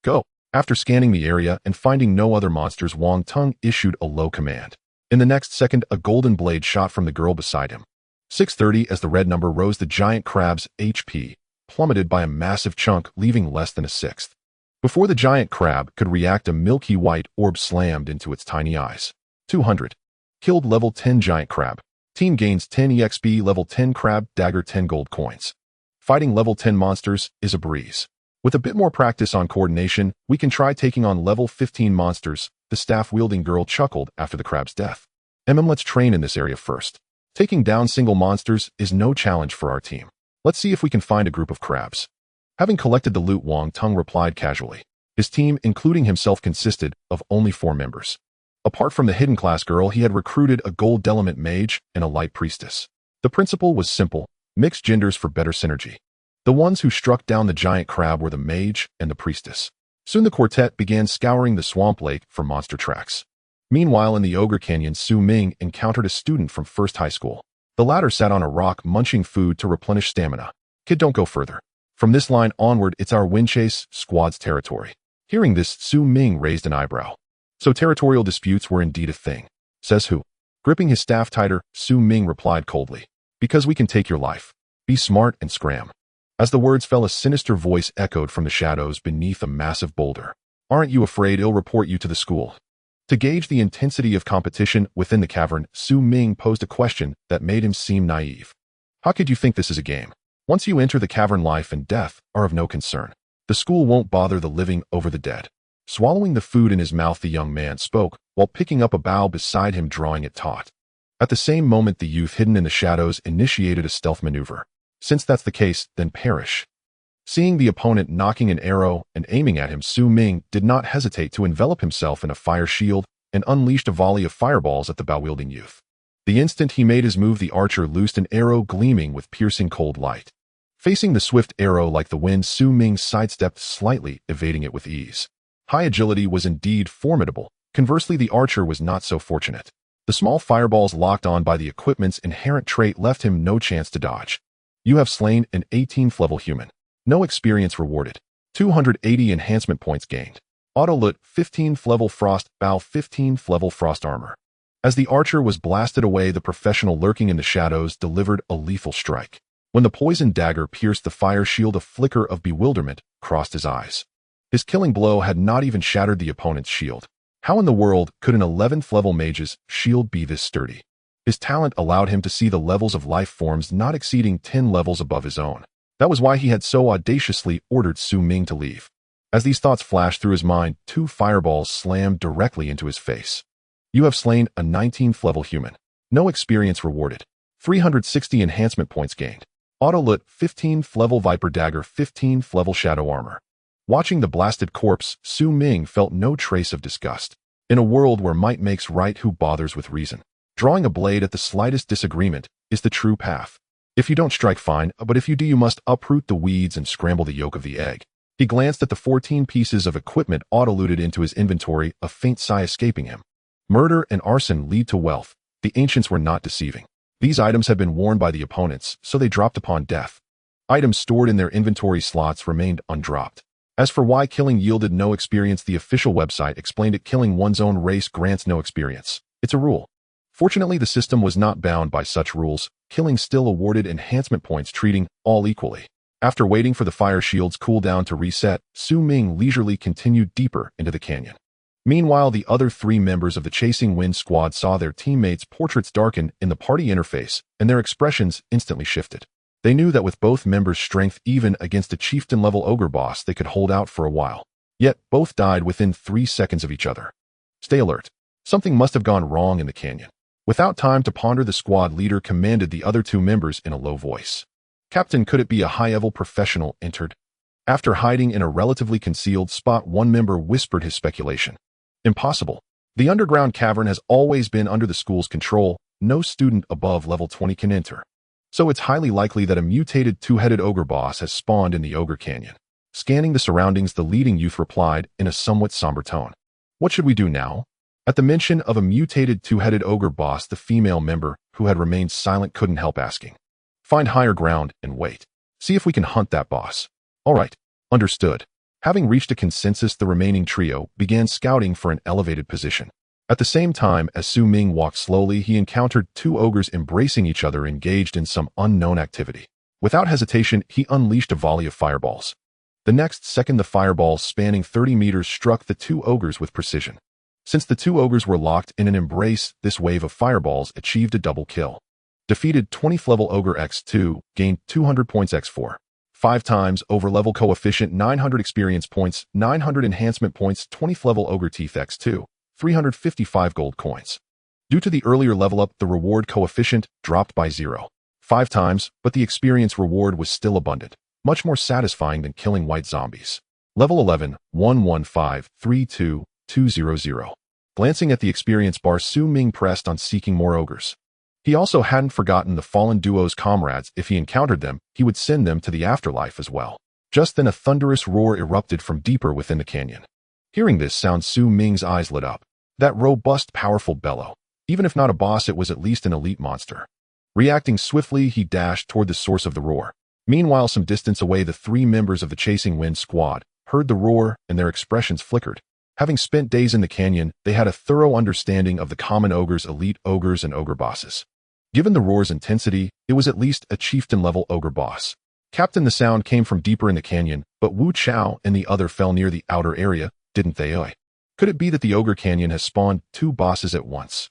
Go! After scanning the area and finding no other monsters, Wang Tung issued a low command. In the next second, a golden blade shot from the girl beside him. 630, as the red number rose, the giant crab's HP plummeted by a massive chunk, leaving less than a sixth. Before the giant crab could react, a milky white orb slammed into its tiny eyes. 200. Killed level 10 giant crab. Team gains 10 EXP, level 10 crab, dagger, 10 gold coins. Fighting level 10 monsters is a breeze. With a bit more practice on coordination, we can try taking on level 15 monsters, the staff-wielding girl chuckled after the crab's death. Let's train in this area first. Taking down single monsters is no challenge for our team. Let's see if we can find a group of crabs. Having collected the loot, Wang Tung replied casually. His team, including himself, consisted of only 4 members. Apart from the hidden class girl, he had recruited a Gold Element Mage and a Light Priestess. The principle was simple: mix genders for better synergy. The ones who struck down the giant crab were the Mage and the Priestess. Soon the quartet began scouring the swamp lake for monster tracks. Meanwhile, in the Ogre Canyon, Su Ming encountered a student from First High School. The latter sat on a rock munching food to replenish stamina. Kid, don't go further. From this line onward, it's our Windchase squad's territory. Hearing this, Su Ming raised an eyebrow. So territorial disputes were indeed a thing. Says who? Gripping his staff tighter, Su Ming replied coldly. Because we can take your life. Be smart and scram. As the words fell, a sinister voice echoed from the shadows beneath a massive boulder. Aren't you afraid I'll report you to the school? To gauge the intensity of competition within the cavern, Su Ming posed a question that made him seem naive. How could you think this is a game? Once you enter the cavern, life and death are of no concern. The school won't bother the living over the dead. Swallowing the food in his mouth, the young man spoke, while picking up a bough beside him, drawing it taut. At the same moment, the youth hidden in the shadows initiated a stealth maneuver. Since that's the case, then perish. Seeing the opponent knocking an arrow and aiming at him, Su Ming did not hesitate to envelop himself in a fire shield and unleashed a volley of fireballs at the bow-wielding youth. The instant he made his move, the archer loosed an arrow gleaming with piercing cold light. Facing the swift arrow like the wind, Su Ming sidestepped slightly, evading it with ease. High agility was indeed formidable. Conversely, the archer was not so fortunate. The small fireballs locked on by the equipment's inherent trait left him no chance to dodge. You have slain an 18th level human. No experience rewarded. 280 enhancement points gained. Autolut 15th level frost bow, 15th level frost armor. As the archer was blasted away, the professional lurking in the shadows delivered a lethal strike. When the poisoned dagger pierced the fire shield, a flicker of bewilderment crossed his eyes. His killing blow had not even shattered the opponent's shield. How in the world could an 11th level mage's shield be this sturdy? His talent allowed him to see the levels of life forms not exceeding 10 levels above his own. That was why he had so audaciously ordered Su Ming to leave. As these thoughts flashed through his mind, 2 fireballs slammed directly into his face. You have slain a 19th level human. No experience rewarded. 360 enhancement points gained. Autolut 15th level Viper Dagger, 15th level Shadow Armor. Watching the blasted corpse, Su Ming felt no trace of disgust. In a world where might makes right, who bothers with reason? Drawing a blade at the slightest disagreement is the true path. If you don't strike, fine, but if you do, you must uproot the weeds and scramble the yolk of the egg. He glanced at the 14 pieces of equipment auto-looted into his inventory, a faint sigh escaping him. Murder and arson lead to wealth. The ancients were not deceiving. These items had been worn by the opponents, so they dropped upon death. Items stored in their inventory slots remained undropped. As for why killing yielded no experience, the official website explained it: killing one's own race grants no experience. It's a rule. Fortunately, the system was not bound by such rules. Killing still awarded enhancement points, treating all equally. After waiting for the fire shield's cooldown to reset, Ming leisurely continued deeper into the canyon. Meanwhile, the other 3 members of the Chasing Wind squad saw their teammates' portraits darken in the party interface, and their expressions instantly shifted. They knew that with both members' strength, even against a chieftain-level ogre boss, they could hold out for a while. Yet, both died within 3 seconds of each other. Stay alert. Something must have gone wrong in the canyon. Without time to ponder, the squad leader commanded the other 2 members in a low voice. Captain, could it be a high-level professional entered? After hiding in a relatively concealed spot, one member whispered his speculation. Impossible. The underground cavern has always been under the school's control. No student above level 20 can enter. So it's highly likely that a mutated 2-headed ogre boss has spawned in the Ogre Canyon. Scanning the surroundings, the leading youth replied in a somewhat somber tone. What should we do now? At the mention of a mutated 2-headed ogre boss, the female member, who had remained silent, couldn't help asking. Find higher ground and wait. See if we can hunt that boss. All right. Understood. Having reached a consensus, the remaining trio began scouting for an elevated position. At the same time, as Ming walked slowly, he encountered 2 ogres embracing each other, engaged in some unknown activity. Without hesitation, he unleashed a volley of fireballs. The next second, the fireballs spanning 30 meters struck the 2 ogres with precision. Since the 2 ogres were locked in an embrace, this wave of fireballs achieved a double kill. Defeated 20th level ogre x2, gained 200 points x4. 5 times over-level coefficient, 900 experience points, 900 enhancement points, 20th level ogre teeth x2. 355 gold coins. Due to the earlier level up, the reward coefficient dropped by 0. 5 times, but the experience reward was still abundant, much more satisfying than killing white zombies. Level 11, 115-32200. Glancing at the experience bar, Ming pressed on seeking more ogres. He also hadn't forgotten the fallen duo's comrades. If he encountered them, he would send them to the afterlife as well. Just then, a thunderous roar erupted from deeper within the canyon. Hearing this sound, Ming's eyes lit up. That robust, powerful bellow. Even if not a boss, it was at least an elite monster. Reacting swiftly, he dashed toward the source of the roar. Meanwhile, some distance away, the 3 members of the Chasing Wind squad heard the roar, and their expressions flickered. Having spent days in the canyon, they had a thorough understanding of the common ogres, elite ogres, and ogre bosses. Given the roar's intensity, it was at least a chieftain-level ogre boss. Captain, the sound came from deeper in the canyon, but Wu Chao and the other fell near the outer area, didn't they? Could it be that the Ogre Canyon has spawned 2 bosses at once?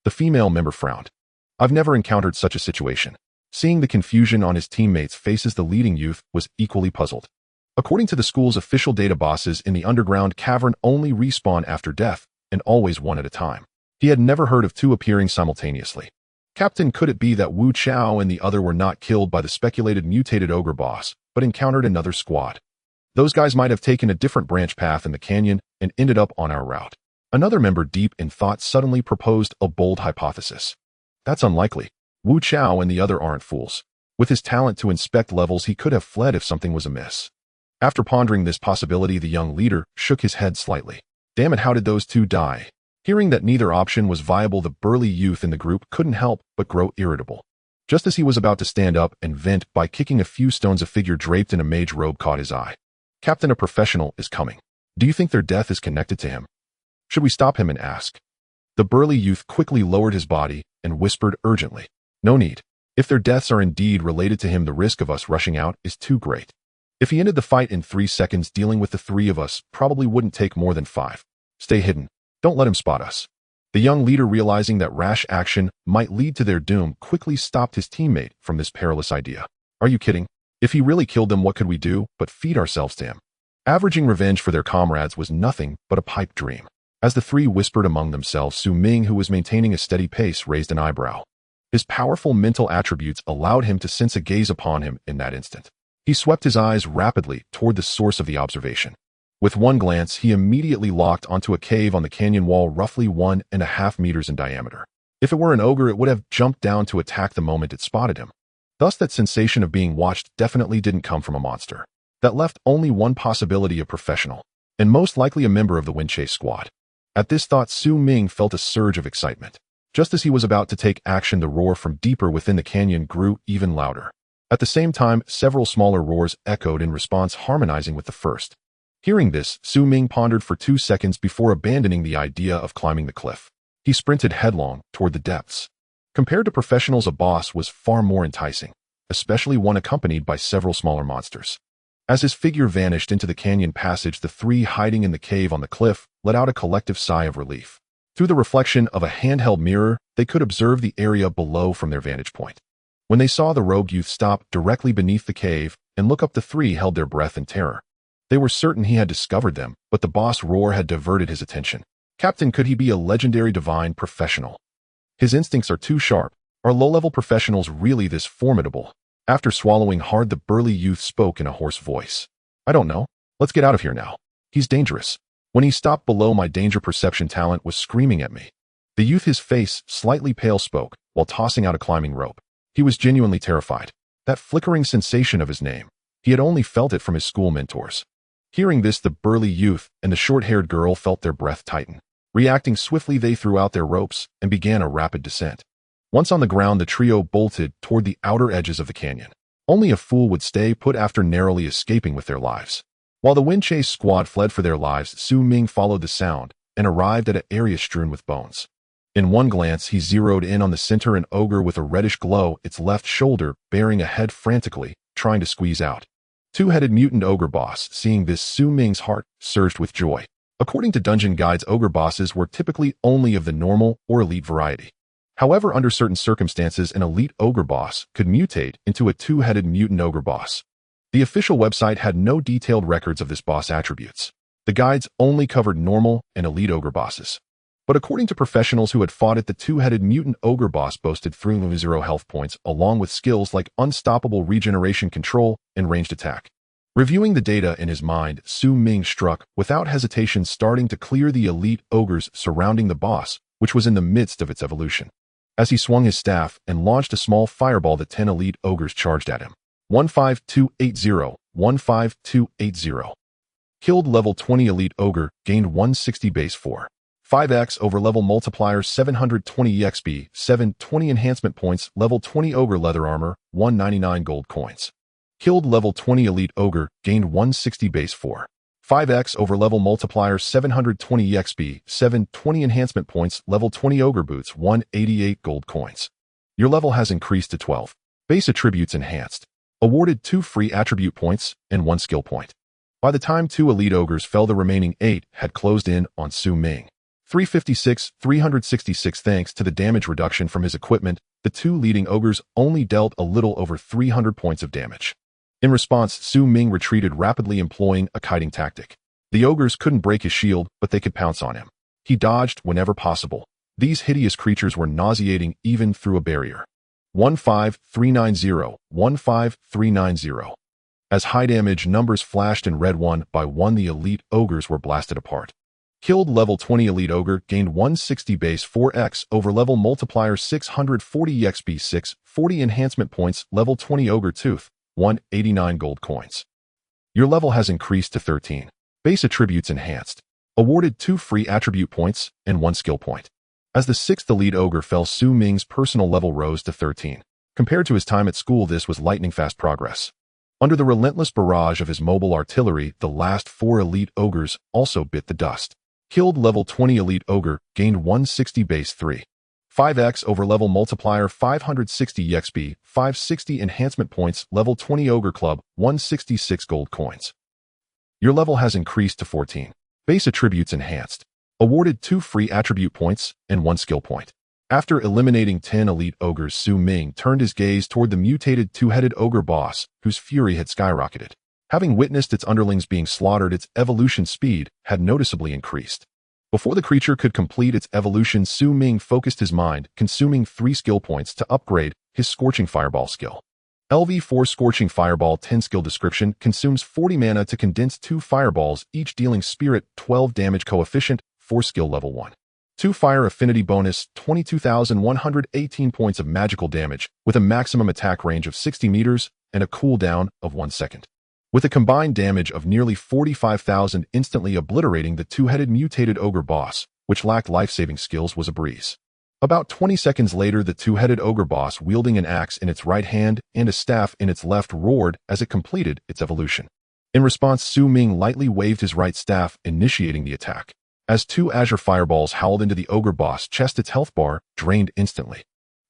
The female member frowned. I've never encountered such a situation. Seeing the confusion on his teammates' faces, the leading youth was equally puzzled. According to the school's official data, bosses in the underground cavern only respawn after death, and always one at a time. He had never heard of 2 appearing simultaneously. Captain, could it be that Wu Chao and the other were not killed by the speculated mutated ogre boss, but encountered another squad? Those guys might have taken a different branch path in the canyon and ended up on our route. Another member, deep in thought, suddenly proposed a bold hypothesis. That's unlikely. Wu Chao and the other aren't fools. With his talent to inspect levels, he could have fled if something was amiss. After pondering this possibility, the young leader shook his head slightly. Damn it, how did those 2 die? Hearing that neither option was viable, the burly youth in the group couldn't help but grow irritable. Just as he was about to stand up and vent by kicking a few stones, a figure draped in a mage robe caught his eye. Captain, a professional is coming. Do you think their death is connected to him? Should we stop him and ask? The burly youth quickly lowered his body and whispered urgently. No need. If their deaths are indeed related to him, the risk of us rushing out is too great. If he ended the fight in 3 seconds, dealing with the 3 of us probably wouldn't take more than 5. Stay hidden. Don't let him spot us. The young leader, realizing that rash action might lead to their doom, quickly stopped his teammate from this perilous idea. Are you kidding? If he really killed them, what could we do but feed ourselves to him? Averaging revenge for their comrades was nothing but a pipe dream. As the 3 whispered among themselves, Ming, who was maintaining a steady pace, raised an eyebrow. His powerful mental attributes allowed him to sense a gaze upon him in that instant. He swept his eyes rapidly toward the source of the observation. With one glance, he immediately locked onto a cave on the canyon wall, roughly 1.5 meters in diameter. If it were an ogre, it would have jumped down to attack the moment it spotted him. Thus, that sensation of being watched definitely didn't come from a monster. That left only one possibility: a professional, and most likely a member of the Wind Chase squad. At this thought, Su Ming felt a surge of excitement. Just as he was about to take action, the roar from deeper within the canyon grew even louder. At the same time, several smaller roars echoed in response, harmonizing with the first. Hearing this, Su Ming pondered for 2 seconds before abandoning the idea of climbing the cliff. He sprinted headlong toward the depths. Compared to professionals, a boss was far more enticing, especially one accompanied by several smaller monsters. As his figure vanished into the canyon passage, the three hiding in the cave on the cliff let out a collective sigh of relief. Through the reflection of a handheld mirror, they could observe the area below from their vantage point. When they saw the rogue youth stop directly beneath the cave and look up, the three held their breath in terror. They were certain he had discovered them, but the boss roar had diverted his attention. Captain, could he be a legendary divine professional? His instincts are too sharp. Are low-level professionals really this formidable? After swallowing hard, the burly youth spoke in a hoarse voice. I don't know. Let's get out of here now. He's dangerous. When he stopped below, my danger perception talent was screaming at me. The youth, his face slightly pale, spoke while tossing out a climbing rope. He was genuinely terrified. That flickering sensation of his name, he had only felt it from his school mentors. Hearing this, the burly youth and the short-haired girl felt their breath tighten. Reacting swiftly, they threw out their ropes and began a rapid descent. Once on the ground, the trio bolted toward the outer edges of the canyon. Only a fool would stay put after narrowly escaping with their lives. While the Wind Chase squad fled for their lives, Su Ming followed the sound and arrived at an area strewn with bones. In one glance, he zeroed in on the center, an ogre with a reddish glow, its left shoulder bearing a head frantically, trying to squeeze out. Two-headed mutant ogre boss. Seeing this, Su Ming's heart surged with joy. According to dungeon guides, ogre bosses were typically only of the normal or elite variety. However, under certain circumstances, an elite ogre boss could mutate into a two-headed mutant ogre boss. The official website had no detailed records of this boss attributes. The guides only covered normal and elite ogre bosses. But according to professionals who had fought it, the two-headed mutant ogre boss boasted 0 health points, along with skills like unstoppable regeneration, control, and ranged attack. Reviewing the data in his mind, Su Ming struck without hesitation, starting to clear the elite ogres surrounding the boss, which was in the midst of its evolution. As he swung his staff and launched a small fireball, the 10 elite ogres charged at him. 15280, 15280. Killed. Level 20 elite ogre, gained 160 base 4. 5x over level multiplier, 720 EXP, 720 enhancement points. Level 20 ogre, leather armor, 199 gold coins. Killed. Level 20 elite ogre, gained 160 base 4. 5x over level multiplier, 720 EXP, 720 enhancement points. Level 20 ogre boots, 188 gold coins. Your level has increased to 12. Base attributes enhanced. Awarded 2 free attribute points and 1 skill point. By the time 2 elite ogres fell, the remaining 8 had closed in on Su Ming. 366. Thanks to the damage reduction from his equipment, the 2 leading ogres only dealt a little over 300 points of damage. In response, Su Ming retreated rapidly, employing a kiting tactic. The ogres couldn't break his shield, but they could pounce on him. He dodged whenever possible. These hideous creatures were nauseating even through a barrier. 15390, 15390. As high damage numbers flashed in red one by one, the elite ogres were blasted apart. Killed. Level 20 elite ogre, gained 160 base 4x over level multiplier, 640 EXP, 640 enhancement points. Level 20 ogre tooth, 189 gold coins. Your level has increased to 13. Base attributes enhanced. Awarded 2 free attribute points and 1 skill point. As the 6th elite ogre fell, Su Ming's personal level rose to 13. Compared to his time at school, this was lightning-fast progress. Under the relentless barrage of his mobile artillery, the last 4 elite ogres also bit the dust. Killed. Level 20 elite ogre, gained 160 base 3. 5x over level multiplier, 560 EXP, 560 enhancement points. Level 20 ogre club, 166 gold coins. Your level has increased to 14. Base attributes enhanced. Awarded 2 free attribute points and 1 skill point. After eliminating 10 elite ogres, Su Ming turned his gaze toward the mutated 2-headed ogre boss, whose fury had skyrocketed. Having witnessed its underlings being slaughtered, its evolution speed had noticeably increased. Before the creature could complete its evolution, Su Ming focused his mind, consuming 3 skill points to upgrade his Scorching Fireball skill. LV4 Scorching Fireball 10 skill description: consumes 40 mana to condense 2 fireballs, each dealing spirit 12 damage. Coefficient 4, skill level 1. 2 fire affinity bonus, 22,118 points of magical damage, with a maximum attack range of 60 meters and a cooldown of 1 second. with a combined damage of nearly 45,000, instantly obliterating the two-headed mutated ogre boss, which lacked life-saving skills, was a breeze. About 20 seconds later, the two-headed ogre boss, wielding an axe in its right hand and a staff in its left, roared as it completed its evolution. In response, Su Ming lightly waved his right staff, initiating the attack. As two azure fireballs howled into the ogre boss chest, its health bar drained instantly.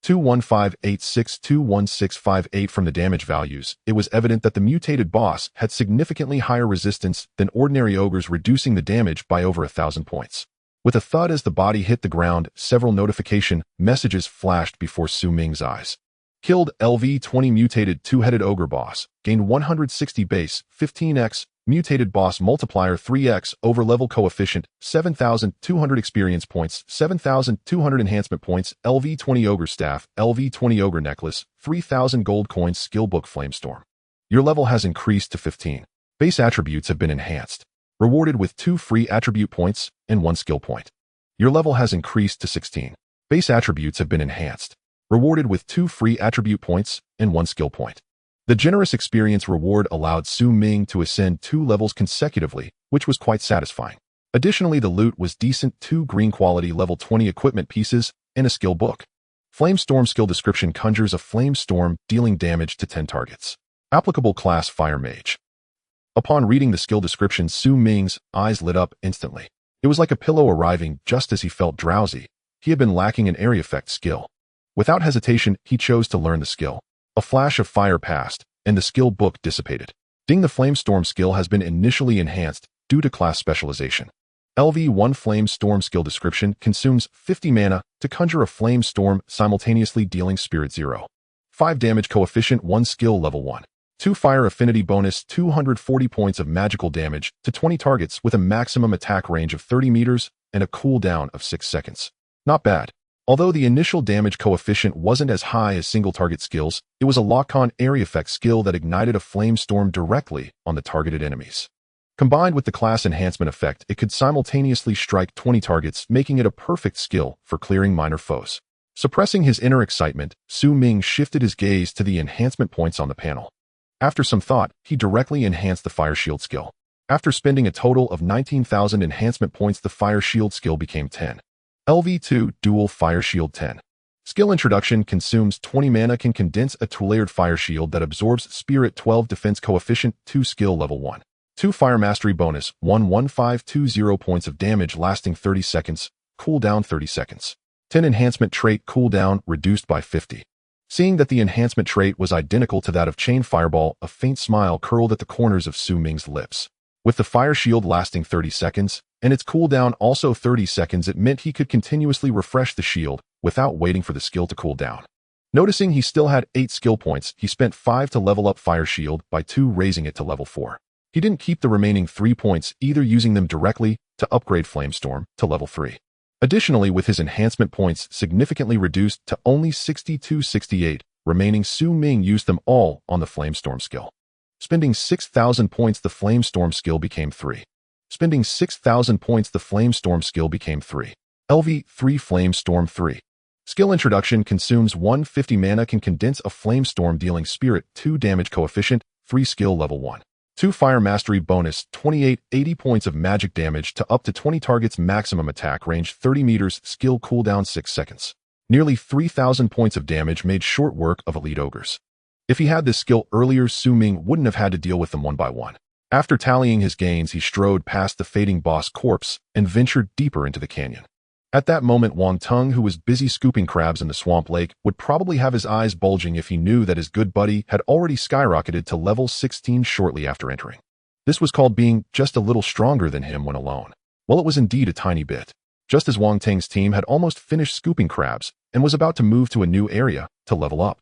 21586-21658. From the damage values, it was evident that the mutated boss had significantly higher resistance than ordinary ogres, reducing the damage by over 1,000 points. With a thud as the body hit the ground, several notification messages flashed before Su Ming's eyes. Killed LV-20 mutated two-headed ogre boss, gained 160 base, 15x, mutated boss multiplier 3x, over-level coefficient, 7,200 experience points, 7,200 enhancement points, LV-20 ogre staff, LV-20 ogre necklace, 3,000 gold coins, skill book Flamestorm. Your level has increased to 15. Base attributes have been enhanced. Rewarded with 2 free attribute points and 1 skill point. Your level has increased to 16. Base attributes have been enhanced. Rewarded with 2 free attribute points and 1 skill point. The generous experience reward allowed Su Ming to ascend 2 levels consecutively, which was quite satisfying. Additionally, the loot was decent: 2 green quality level 20 equipment pieces and a skill book. Flamestorm skill description: conjures a flame storm, dealing damage to 10 targets. Applicable class: Fire Mage. Upon reading the skill description, Su Ming's eyes lit up instantly. It was like a pillow arriving just as he felt drowsy. He had been lacking an area effect skill. Without hesitation, he chose to learn the skill. A flash of fire passed, and the skill book dissipated. Ding! The Flamestorm skill has been initially enhanced due to class specialization. LV-1 Flame Storm skill description: consumes 50 mana to conjure a flame storm, simultaneously dealing spirit 0. 5 damage coefficient, 1 skill level 1. 2 fire affinity bonus, 240 points of magical damage to 20 targets with a maximum attack range of 30 meters and a cooldown of 6 seconds. Not bad. Although the initial damage coefficient wasn't as high as single target skills, it was a lock-on area effect skill that ignited a flame storm directly on the targeted enemies. Combined with the class enhancement effect, it could simultaneously strike 20 targets, making it a perfect skill for clearing minor foes. Suppressing his inner excitement, Su Ming shifted his gaze to the enhancement points on the panel. After some thought, he directly enhanced the Fire Shield skill. After spending a total of 19,000 enhancement points, the Fire Shield skill became 10. LV-2 Dual Fire Shield 10. Skill introduction: consumes 20 mana, can condense a two-layered fire shield that absorbs spirit 12 defense coefficient, 2 skill level 1. 2 fire mastery bonus, 11520 points of damage lasting 30 seconds, cooldown 30 seconds. 10 enhancement trait cooldown reduced by 50. Seeing that the enhancement trait was identical to that of Chain Fireball, a faint smile curled at the corners of Su Ming's lips. With the fire shield lasting 30 seconds, and its cooldown also 30 seconds, it meant he could continuously refresh the shield without waiting for the skill to cool down. Noticing he still had 8 skill points, he spent 5 to level up Fire Shield by 2, raising it to level 4. He didn't keep the remaining 3 points, either using them directly to upgrade Flamestorm to level 3. Additionally, with his enhancement points significantly reduced to only 6268 remaining, Su Ming used them all on the Flamestorm skill. Spending 6,000 points, the Flamestorm skill became 3. Spending 6,000 points, the Flamestorm skill became 3. LV-3 Flamestorm 3. Skill introduction: consumes 150 mana, can condense a Flamestorm dealing spirit 2 damage coefficient, 3 skill level 1. 2 fire mastery bonus, 2880 points of magic damage to up to 20 targets, maximum attack range 30 meters, skill cooldown 6 seconds. Nearly 3,000 points of damage made short work of elite ogres. If he had this skill earlier, Su Ming wouldn't have had to deal with them one by one. After tallying his gains, he strode past the fading boss corpse and ventured deeper into the canyon. At that moment, Wang Tung, who was busy scooping crabs in the swamp lake, would probably have his eyes bulging if he knew that his good buddy had already skyrocketed to level 16 shortly after entering. This was called being just a little stronger than him when alone. Well, it was indeed a tiny bit. Just as Wang Tang's team had almost finished scooping crabs and was about to move to a new area to level up.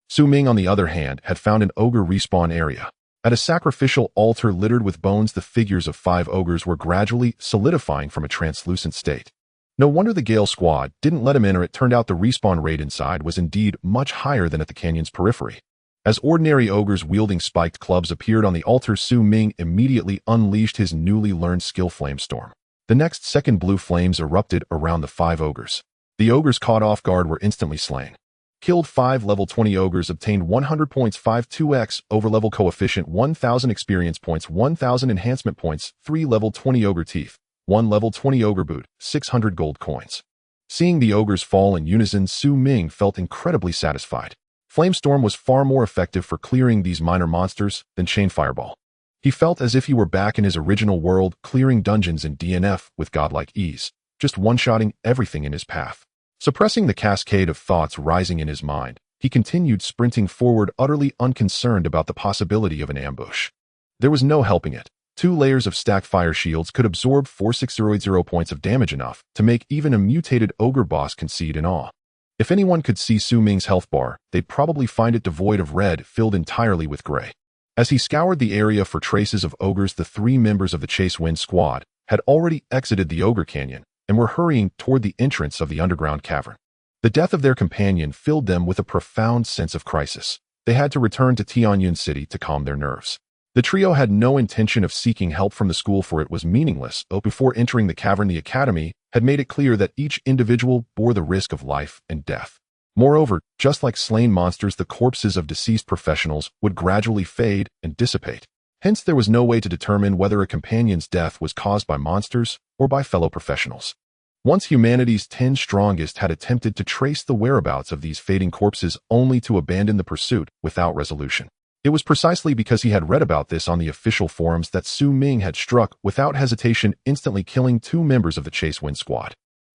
Su Ming, on the other hand, had found an ogre respawn area. At a sacrificial altar littered with bones, the figures of 5 ogres were gradually solidifying from a translucent state. No wonder the Gale squad didn't let him in, or it turned out the respawn rate inside was indeed much higher than at the canyon's periphery. As ordinary ogres wielding spiked clubs appeared on the altar, Su Ming immediately unleashed his newly learned skill Flamestorm. The next second, blue flames erupted around the 5 ogres. The ogres, caught off guard, were instantly slain. Killed 5 level 20 ogres, obtained 100 points, 52x overlevel coefficient, 1000 experience points, 1000 enhancement points, 3 level 20 ogre teeth, 1 level 20 ogre boot, 600 gold coins. Seeing the ogres fall in unison, Su Ming felt incredibly satisfied. Flamestorm was far more effective for clearing these minor monsters than Chain Fireball. He felt as if he were back in his original world, clearing dungeons in DNF with godlike ease, just one-shotting everything in his path. Suppressing the cascade of thoughts rising in his mind, he continued sprinting forward, utterly unconcerned about the possibility of an ambush. There was no helping it. 2 layers of stacked fire shields could absorb 4680 points of damage, enough to make even a mutated ogre boss concede in awe. If anyone could see Su Ming's health bar, they'd probably find it devoid of red, filled entirely with gray. As he scoured the area for traces of ogres, the 3 members of the Chase Wind squad had already exited the Ogre Canyon and were hurrying toward the entrance of the underground cavern. The death of their companion filled them with a profound sense of crisis. They had to return to Tianyun City to calm their nerves. The trio had no intention of seeking help from the school, for it was meaningless. Before entering the cavern, the academy had made it clear that each individual bore the risk of life and death. Moreover, just like slain monsters, the corpses of deceased professionals would gradually fade and dissipate. Hence, there was no way to determine whether a companion's death was caused by monsters or by fellow professionals. Once humanity's 10 strongest had attempted to trace the whereabouts of these fading corpses, only to abandon the pursuit without resolution. It was precisely because he had read about this on the official forums that Su Ming had struck without hesitation, instantly killing 2 members of the Chase Wind squad.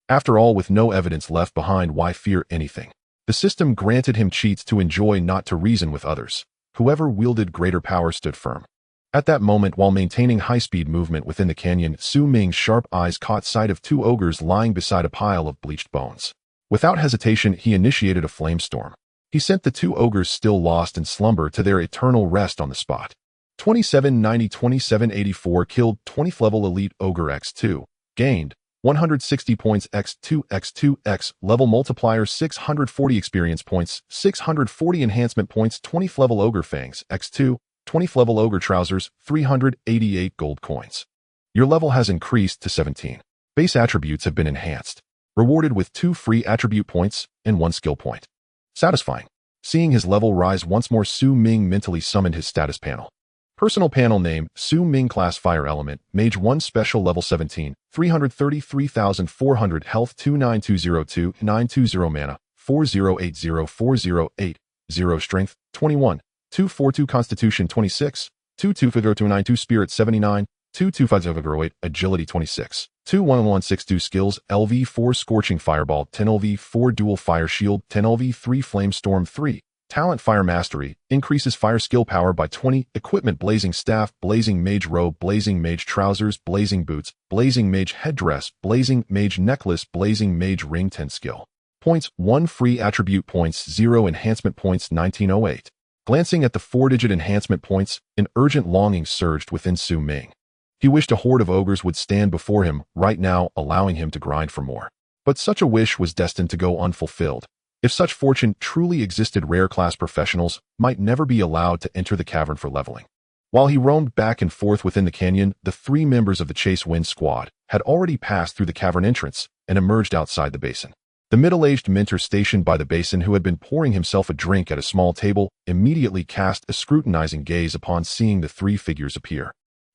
After all, with no evidence left behind, why fear anything? The system granted him cheats to enjoy, not to reason with others. Whoever wielded greater power stood firm. At that moment, while maintaining high-speed movement within the canyon, Su Ming's sharp eyes caught sight of 2 ogres lying beside a pile of bleached bones. Without hesitation, he initiated a flamestorm. He sent the 2 ogres still lost in slumber to their eternal rest on the spot. 2790-2784 killed 20th level elite ogre x2, gained 160 points x2 level multiplier, 640 experience points, 640 enhancement points, 20th level ogre fangs x2, 20th level ogre trousers, 388 gold coins. Your level has increased to 17. Base attributes have been enhanced. Rewarded with 2 free attribute points and 1 skill point. Satisfying. Seeing his level rise once more, Su Ming mentally summoned his status panel. Personal panel name, Su Ming, class Fire Element Mage 1, special level 17, 333,400 health, 29202, 920 mana, 4080, 0 strength, 21. 242 Constitution 26, 225092 Spirit 79, 225008 Agility 26, 21162 Skills LV 4 Scorching Fireball 10 LV 4 Dual Fire Shield 10 LV 3 Flamestorm 3 Talent Fire Mastery increases fire skill power by 20. Equipment: Blazing Staff, Blazing Mage Robe, Blazing Mage Trousers, Blazing Boots, Blazing Mage Headdress, Blazing Mage Necklace, Blazing Mage Ring. 10 skill points, 1 free attribute points, 0 enhancement points. 1908. Glancing at the 4-digit enhancement points, an urgent longing surged within Su Ming. He wished a horde of ogres would stand before him right now, allowing him to grind for more. But such a wish was destined to go unfulfilled. If such fortune truly existed, rare class professionals might never be allowed to enter the cavern for leveling. While he roamed back and forth within the canyon, the 3 members of the Chase Wind squad had already passed through the cavern entrance and emerged outside the basin. The middle-aged mentor stationed by the basin, who had been pouring himself a drink at a small table, immediately cast a scrutinizing gaze upon seeing the 3 figures appear.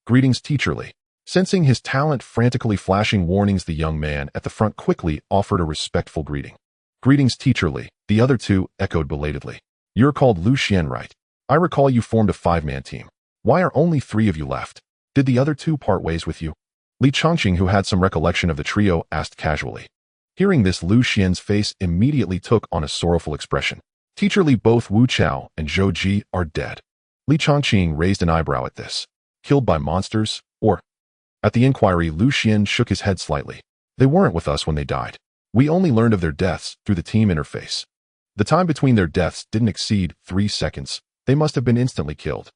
"Greetings, Teacher Lee." Sensing his talent frantically flashing warnings, the young man at the front quickly offered a respectful greeting. "Greetings, Teacher Lee," the other 2 echoed belatedly. "You're called Lu Xian, right? I recall you formed a 5-man team. Why are only 3 of you left? Did the other 2 part ways with you?" Li Chongqing, who had some recollection of the trio, asked casually. Hearing this, Lu Xian's face immediately took on a sorrowful expression. "Teacher Li, both Wu Chao and Zhou Ji are dead." Li Chongqing raised an eyebrow at this. "Killed by monsters, or?" At the inquiry, Lu Xian shook his head slightly. "They weren't with us when they died. We only learned of their deaths through the team interface. The time between their deaths didn't exceed 3 seconds. They must have been instantly killed.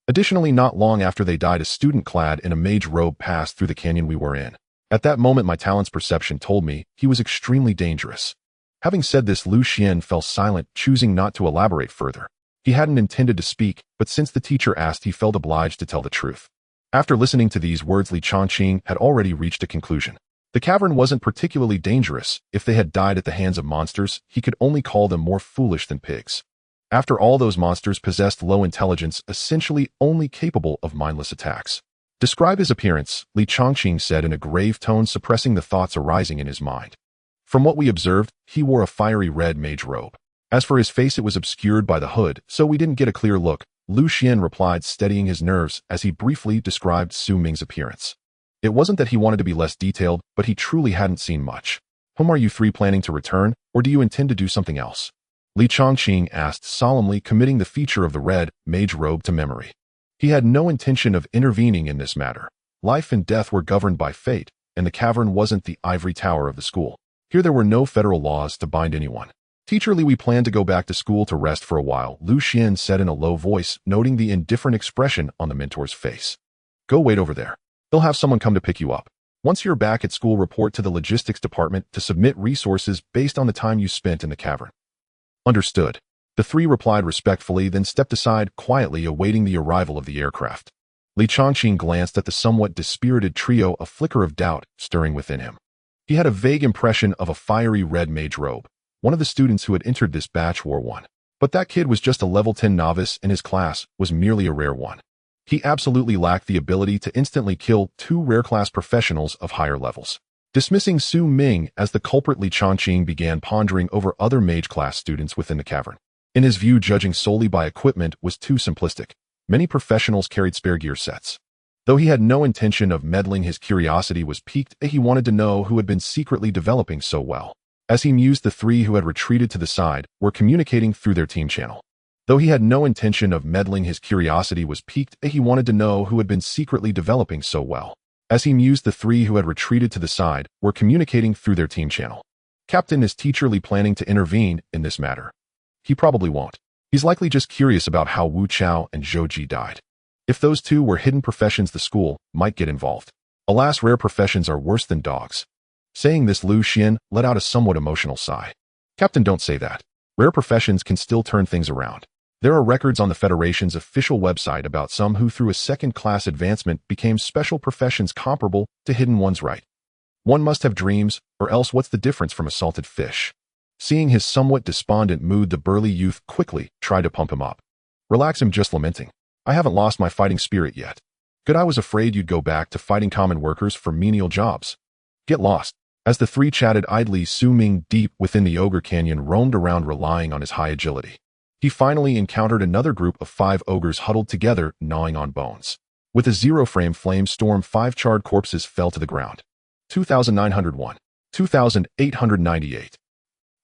Additionally, not long after they died, a student clad in a mage robe passed through the canyon we were in. At that moment, my talent's perception told me he was extremely dangerous." Having said this, Lu Xian fell silent, choosing not to elaborate further. He hadn't intended to speak, but since the teacher asked, he felt obliged to tell the truth. After listening to these words, Li Chongqing had already reached a conclusion. The cavern wasn't particularly dangerous. If they had died at the hands of monsters, he could only call them more foolish than pigs. After all, those monsters possessed low intelligence, essentially only capable of mindless attacks. Describe his appearance, Li Chongqing said in a grave tone, suppressing the thoughts arising in his mind. From what we observed, he wore a fiery red mage robe. As for his face, it was obscured by the hood, so we didn't get a clear look, Lu Xian replied, steadying his nerves as he briefly described Su Ming's appearance. It wasn't that he wanted to be less detailed, but he truly hadn't seen much. Are you three planning to return, or do you intend to do something else? Li Chongqing asked solemnly, committing the feature of the red mage robe to memory. He had no intention of intervening in this matter. Life and death were governed by fate, and the cavern wasn't the ivory tower of the school. Here there were no federal laws to bind anyone. Teacher Li, we plan to go back to school to rest for a while, Lu Xian said in a low voice, noting the indifferent expression on the mentor's face. Go wait over there. They'll have someone come to pick you up. Once you're back at school, report to the logistics department to submit resources based on the time you spent in the cavern. Understood. The three replied respectfully, then stepped aside, quietly awaiting the arrival of the aircraft. Li Chongqing glanced at the somewhat dispirited trio, a flicker of doubt stirring within him. He had a vague impression of a fiery red mage robe. One of the students who had entered this batch wore one. But that kid was just a level 10 novice, and his class was merely a rare one. He absolutely lacked the ability to instantly kill two rare-class professionals of higher levels. Dismissing Su Ming as the culprit, Li Chongqing began pondering over other mage-class students within the cavern. In his view, judging solely by equipment was too simplistic. Many professionals carried spare gear sets. Though he had no intention of meddling, his curiosity was piqued. He wanted to know who had been secretly developing so well. As he mused, the three who had retreated to the side were communicating through their team channel. Though he had no intention of meddling, his curiosity was piqued. He wanted to know who had been secretly developing so well. As he mused, the three who had retreated to the side were communicating through their team channel. Captain, is Teacher Li planning to intervene in this matter? He probably won't. He's likely just curious about how Wu Chao and Zhou Ji died. If those two were hidden professions, the school might get involved. Alas, rare professions are worse than dogs. Saying this, Lu Xian let out a somewhat emotional sigh. Captain, don't say that. Rare professions can still turn things around. There are records on the Federation's official website about some who through a second-class advancement became special professions comparable to hidden ones, right? One must have dreams, or else what's the difference from a salted fish? Seeing his somewhat despondent mood, the burly youth quickly tried to pump him up. Relax, I'm just lamenting. I haven't lost my fighting spirit yet. Good, I was afraid you'd go back to fighting common workers for menial jobs. Get lost. As the three chatted idly, Su Ming, deep within the Ogre Canyon, roamed around relying on his high agility. He finally encountered another group of 5 ogres huddled together, gnawing on bones. With a zero-frame flame storm, 5 charred corpses fell to the ground. 2,901. 2,898.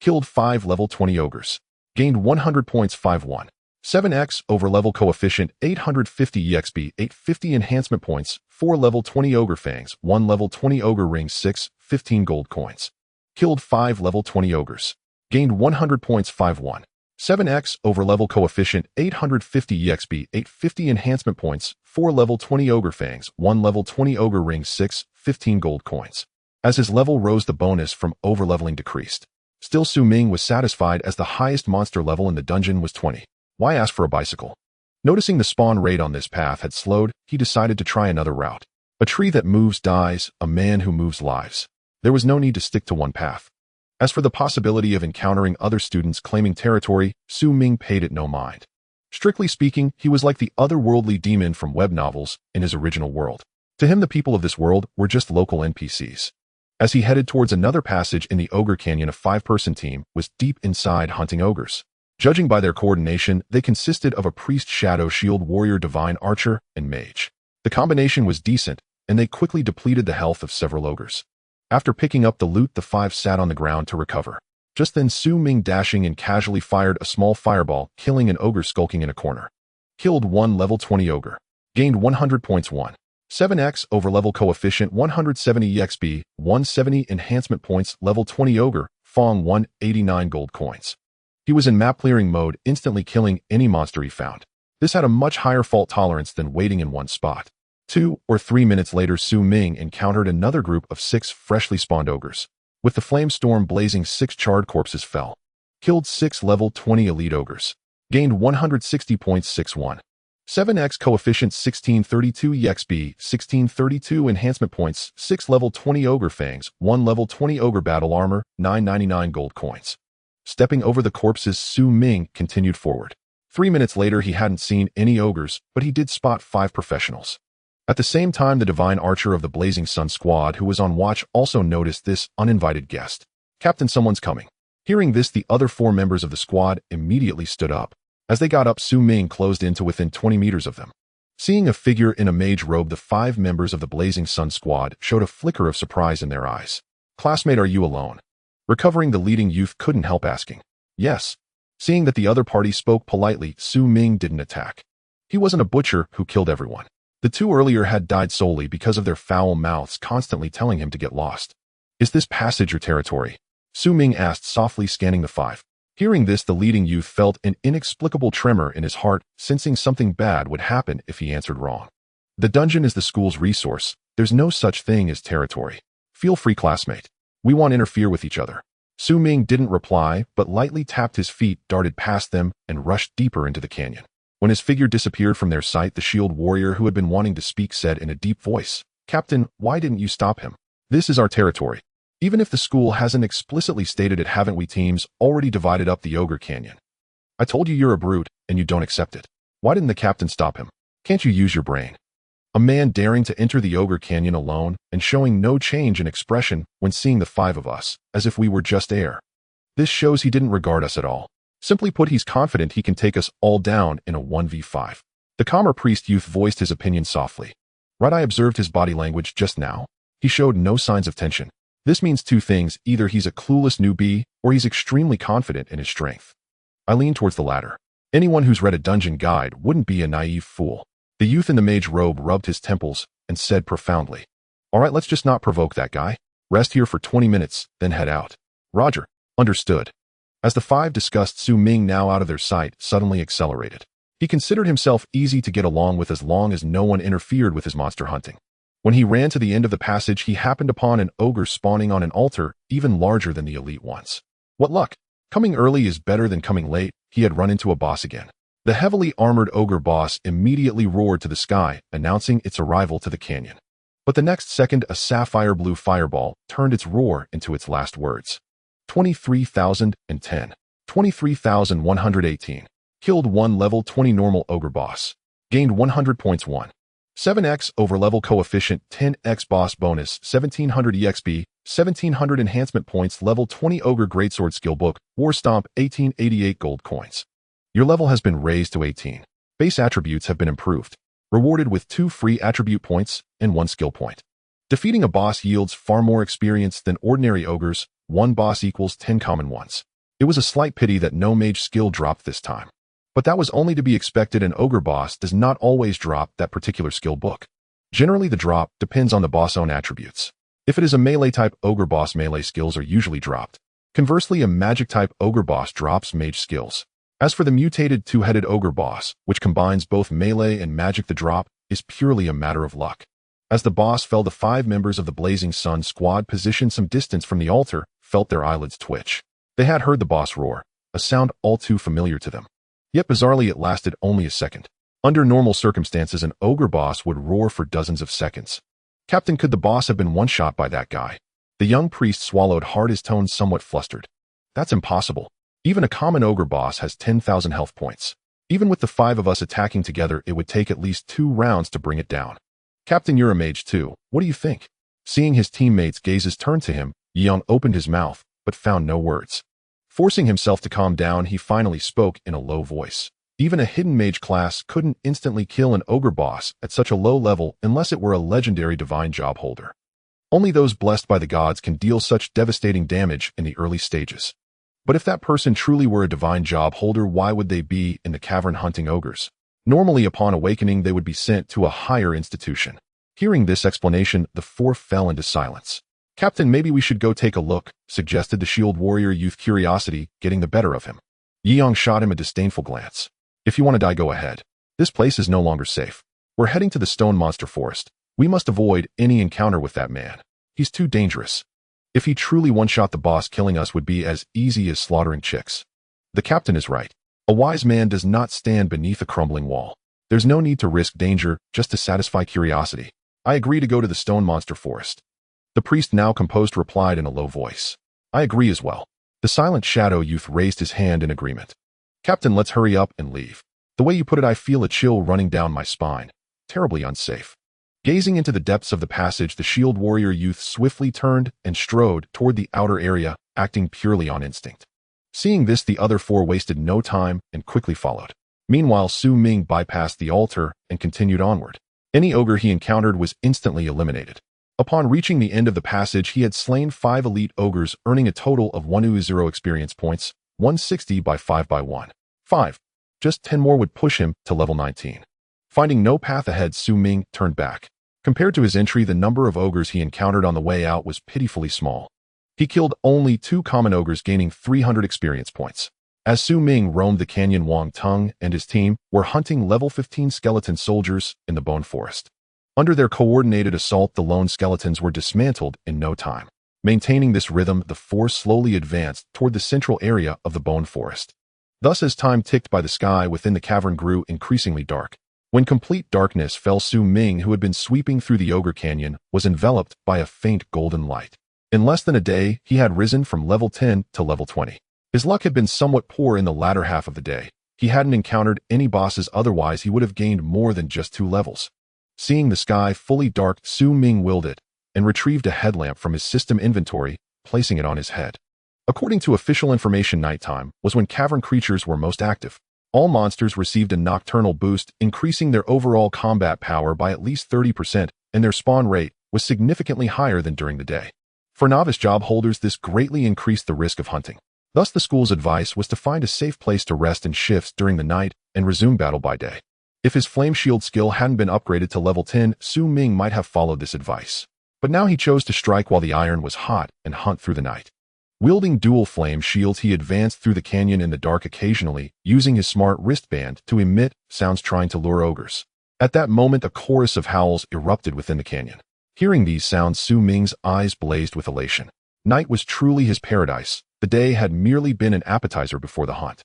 Killed 5 level 20 ogres. Gained 100 points 5-1. 7x overlevel coefficient 850 EXP 850 enhancement points 4 level 20 ogre fangs 1 level 20 ogre ring 6 15 gold coins. Killed 5 level 20 ogres. Gained 100 points 5-1. 7x overlevel coefficient 850 EXP 850 enhancement points 4 level 20 ogre fangs 1 level 20 ogre ring 6 15 gold coins. As his level rose, the bonus from overleveling decreased. Still, Su Ming was satisfied as the highest monster level in the dungeon was 20. Why ask for a bicycle? Noticing the spawn rate on this path had slowed, he decided to try another route. A tree that moves dies, a man who moves lives. There was no need to stick to one path. As for the possibility of encountering other students claiming territory, Su Ming paid it no mind. Strictly speaking, he was like the otherworldly demon from web novels in his original world. To him, the people of this world were just local NPCs. As he headed towards another passage in the Ogre Canyon, a 5-person team was deep inside hunting ogres. Judging by their coordination, they consisted of a priest, shadow, shield, warrior, divine, archer, and mage. The combination was decent, and they quickly depleted the health of several ogres. After picking up the loot, the 5 sat on the ground to recover. Just then, Su Ming dashing and casually fired a small fireball, killing an ogre skulking in a corner. Killed 1 level 20 ogre. Gained 100 points 1. 7x overlevel coefficient 170 EXP 170 enhancement points level 20 ogre, Fong 189 gold coins. He was in map clearing mode, instantly killing any monster he found. This had a much higher fault tolerance than waiting in one spot. 2 or 3 minutes later, Su Ming encountered another group of 6 freshly spawned ogres. With the flame storm blazing, 6 charred corpses fell. Killed 6 level 20 elite ogres. Gained 160 points 6-1. 7x coefficient 1632 EXP, 1632 enhancement points, 6 level 20 ogre fangs, 1 level 20 ogre battle armor, 999 gold coins. Stepping over the corpses, Su Ming continued forward. 3 minutes later, he hadn't seen any ogres, but he did spot 5 professionals. At the same time, the divine archer of the Blazing Sun squad who was on watch also noticed this uninvited guest. Captain, someone's coming. Hearing this, the other 4 members of the squad immediately stood up. As they got up, Su Ming closed in to within 20 meters of them. Seeing a figure in a mage robe, the 5 members of the Blazing Sun squad showed a flicker of surprise in their eyes. Classmate, are you alone? Recovering, the leading youth couldn't help asking. Yes. Seeing that the other party spoke politely, Su Ming didn't attack. He wasn't a butcher who killed everyone. The 2 earlier had died solely because of their foul mouths constantly telling him to get lost. Is this passage your territory? Su Ming asked, softly scanning the 5. Hearing this, the leading youth felt an inexplicable tremor in his heart, sensing something bad would happen if he answered wrong. The dungeon is the school's resource. There's no such thing as territory. Feel free, classmate. We won't interfere with each other. Su Ming didn't reply, but lightly tapped his feet, darted past them, and rushed deeper into the canyon. When his figure disappeared from their sight, the shield warrior who had been wanting to speak said in a deep voice, Captain, why didn't you stop him? This is our territory. Even if the school hasn't explicitly stated it, haven't we teams already divided up the Ogre Canyon? I told you you're a brute, and you don't accept it. Why didn't the captain stop him? Can't you use your brain? A man daring to enter the Ogre Canyon alone and showing no change in expression when seeing the 5 of us, as if we were just air. This shows he didn't regard us at all. Simply put, he's confident he can take us all down in a 1v5. The calmer priest youth voiced his opinion softly. Right, I observed his body language just now. He showed no signs of tension. This means 2 things. Either he's a clueless newbie, or he's extremely confident in his strength. I lean towards the latter. Anyone who's read a dungeon guide wouldn't be a naive fool. The youth in the mage robe rubbed his temples and said profoundly, All right, let's just not provoke that guy. Rest here for 20 minutes, then head out. Roger. Understood. As the 5 discussed, Su Ming, now out of their sight, suddenly accelerated. He considered himself easy to get along with as long as no one interfered with his monster hunting. When he ran to the end of the passage, he happened upon an ogre spawning on an altar even larger than the elite ones. What luck! Coming early is better than coming late. He had run into a boss again. The heavily armored ogre boss immediately roared to the sky, announcing its arrival to the canyon. But the next second, a sapphire blue fireball turned its roar into its last words. 23,010. 23,118. Killed 1 level 20 normal ogre boss. Gained 100 points 1. 7x over level coefficient 10x boss bonus 1700 EXP, 1700 enhancement points level 20 ogre greatsword skill book, war stomp 1888 gold coins. Your level has been raised to 18. Base attributes have been improved. Rewarded with 2 free attribute points and 1 skill point. Defeating a boss yields far more experience than ordinary ogres. 1 boss equals 10 common ones. It was a slight pity that no mage skill dropped this time. But that was only to be expected. An ogre boss does not always drop that particular skill book. Generally, the drop depends on the boss' own attributes. If it is a melee type ogre boss, melee skills are usually dropped. Conversely, a magic type ogre boss drops mage skills. As for the mutated 2-headed ogre boss, which combines both melee and magic, the drop is purely a matter of luck. As the boss fell, the 5 members of the Blazing Sun squad, positioned some distance from the altar, felt their eyelids twitch. They had heard the boss roar, a sound all too familiar to them. Yet bizarrely, it lasted only a second. Under normal circumstances, an ogre boss would roar for dozens of seconds. Captain, could the boss have been one-shot by that guy? The young priest swallowed hard, his tone somewhat flustered. That's impossible. Even a common ogre boss has 10,000 health points. Even with the 5 of us attacking together, it would take at least 2 rounds to bring it down. Captain, you're a mage too. What do you think? Seeing his teammates' gazes turn to him, Yeong opened his mouth, but found no words. Forcing himself to calm down, he finally spoke in a low voice. Even a hidden mage class couldn't instantly kill an ogre boss at such a low level unless it were a legendary divine job holder. Only those blessed by the gods can deal such devastating damage in the early stages. But if that person truly were a divine job holder, why would they be in the cavern hunting ogres? Normally, upon awakening, they would be sent to a higher institution. Hearing this explanation, the 4 fell into silence. Captain, maybe we should go take a look, suggested the shield warrior youth, curiosity getting the better of him. Yeong shot him a disdainful glance. If you want to die, go ahead. This place is no longer safe. We're heading to the stone monster forest. We must avoid any encounter with that man. He's too dangerous. If he truly one-shot the boss, killing us would be as easy as slaughtering chicks. The captain is right. A wise man does not stand beneath a crumbling wall. There's no need to risk danger just to satisfy curiosity. I agree to go to the stone monster forest. The priest, now composed, replied in a low voice. I agree as well. The silent shadow youth raised his hand in agreement. Captain, let's hurry up and leave. The way you put it, I feel a chill running down my spine. Terribly unsafe. Gazing into the depths of the passage, the shield warrior youth swiftly turned and strode toward the outer area, acting purely on instinct. Seeing this, the other four wasted no time and quickly followed. Meanwhile, Ming bypassed the altar and continued onward. Any ogre he encountered was instantly eliminated. Upon reaching the end of the passage, he had slain 5 elite ogres, earning a total of 100 experience points, 160 by 5 by 1. 5. Just 10 more would push him to level 19. Finding no path ahead, Ming turned back. Compared to his entry, the number of ogres he encountered on the way out was pitifully small. He killed only 2 common ogres, gaining 300 experience points. As Ming roamed the canyon, Wang Tung and his team were hunting level 15 skeleton soldiers in the bone forest. Under their coordinated assault, the lone skeletons were dismantled in no time. Maintaining this rhythm, the force slowly advanced toward the central area of the bone forest. Thus, as time ticked by, the sky within the cavern grew increasingly dark. When complete darkness fell, Ming, who had been sweeping through the ogre canyon, was enveloped by a faint golden light. In less than a day, he had risen from level 10 to level 20. His luck had been somewhat poor in the latter half of the day. He hadn't encountered any bosses, otherwise he would have gained more than just 2 levels. Seeing the sky fully dark, Ming willed it and retrieved a headlamp from his system inventory, placing it on his head. According to official information, nighttime was when cavern creatures were most active. All monsters received a nocturnal boost, increasing their overall combat power by at least 30%, and their spawn rate was significantly higher than during the day. For novice job holders, this greatly increased the risk of hunting. Thus, the school's advice was to find a safe place to rest in shifts during the night and resume battle by day. If his flame shield skill hadn't been upgraded to level 10, Ming might have followed this advice. But now he chose to strike while the iron was hot and hunt through the night. Wielding dual flame shields, he advanced through the canyon in the dark, occasionally using his smart wristband to emit sounds trying to lure ogres. At that moment, a chorus of howls erupted within the canyon. Hearing these sounds, Ming's eyes blazed with elation. Night was truly his paradise. The day had merely been an appetizer before the hunt.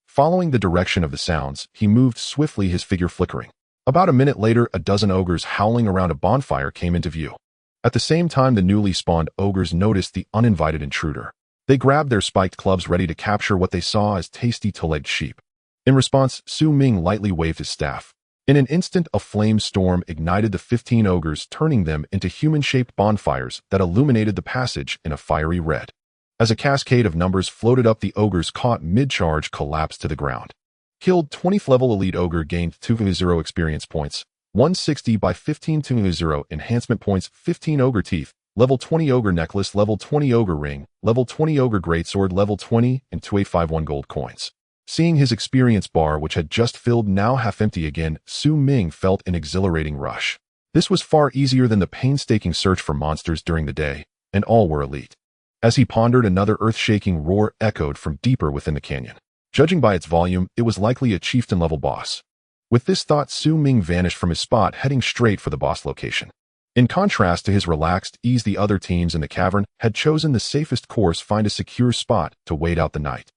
Following the direction of the sounds, he moved swiftly, his figure flickering. About a minute later, a dozen ogres howling around a bonfire came into view. At the same time, the newly spawned ogres noticed the uninvited intruder. They grabbed their spiked clubs, ready to capture what they saw as tasty two-legged sheep. In response, Ming lightly waved his staff. In an instant, a flame storm ignited the 15 ogres, turning them into human-shaped bonfires that illuminated the passage in a fiery red. As a cascade of numbers floated up, the ogres caught mid-charge collapsed to the ground. Killed 20th level elite ogre gained 200 experience points, 160 by 15 200 enhancement points, 15 ogre teeth, level 20 ogre necklace, level 20 ogre ring, level 20 ogre greatsword, level 20, and 2851 gold coins. Seeing his experience bar, which had just filled, now half empty again, Ming felt an exhilarating rush. This was far easier than the painstaking search for monsters during the day, and all were elite. As he pondered, another earth-shaking roar echoed from deeper within the canyon. Judging by its volume, it was likely a chieftain-level boss. With this thought, Ming vanished from his spot, heading straight for the boss location. In contrast to his relaxed ease, the other teams in the cavern had chosen the safest course: find a secure spot to wait out the night.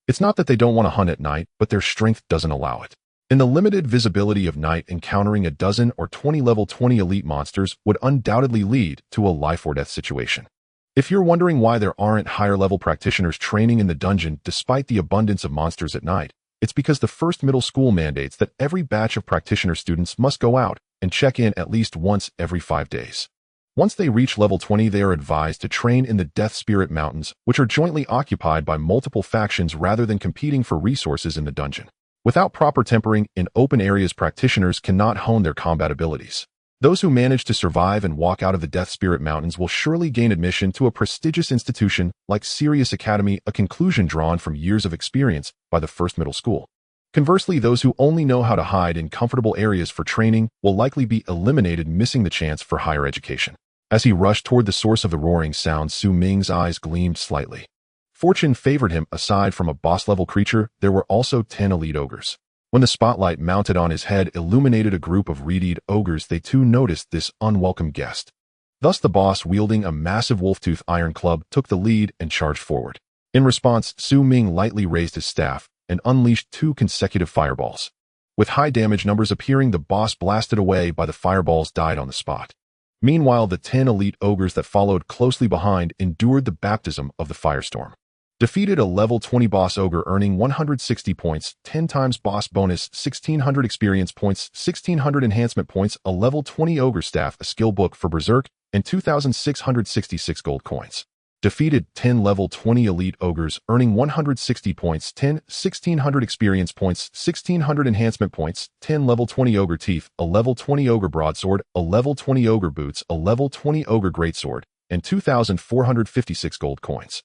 It's not that they don't want to hunt at night, but their strength doesn't allow it. In the limited visibility of night, encountering a dozen or 20 level 20 elite monsters would undoubtedly lead to a life-or-death situation. If you're wondering why there aren't higher-level practitioners training in the dungeon despite the abundance of monsters at night, it's because the first middle school mandates that every batch of practitioner students must go out and check in at least once every 5 days. Once they reach level 20, they are advised to train in the Death Spirit Mountains, which are jointly occupied by multiple factions rather than competing for resources in the dungeon. Without proper tempering in open areas, practitioners cannot hone their combat abilities. Those who manage to survive and walk out of the Death Spirit Mountains will surely gain admission to a prestigious institution like Sirius Academy, a conclusion drawn from years of experience by the first middle school. Conversely, those who only know how to hide in comfortable areas for training will likely be eliminated, missing the chance for higher education. As he rushed toward the source of the roaring sound, Ming's eyes gleamed slightly. Fortune favored him. Aside from a boss-level creature, there were also 10 elite ogres. When the spotlight mounted on his head illuminated a group of red-eyed ogres, they too noticed this unwelcome guest. Thus the boss, wielding a massive wolf-tooth iron club, took the lead and charged forward. In response, Ming lightly raised his staff and unleashed 2 consecutive fireballs. With high damage numbers appearing, the boss blasted away by the fireballs died on the spot. Meanwhile, the 10 elite ogres that followed closely behind endured the baptism of the firestorm. Defeated a level 20 boss ogre earning 160 points, 10 times boss bonus, 1600 experience points, 1600 enhancement points, a level 20 ogre staff, a skill book for berserk, and 2666 gold coins. Defeated 10 level 20 elite ogres earning 160 points, 1600 experience points, 1600 enhancement points, 10 level 20 ogre teeth, a level 20 ogre broadsword, a level 20 ogre boots, a level 20 ogre greatsword, and 2456 gold coins.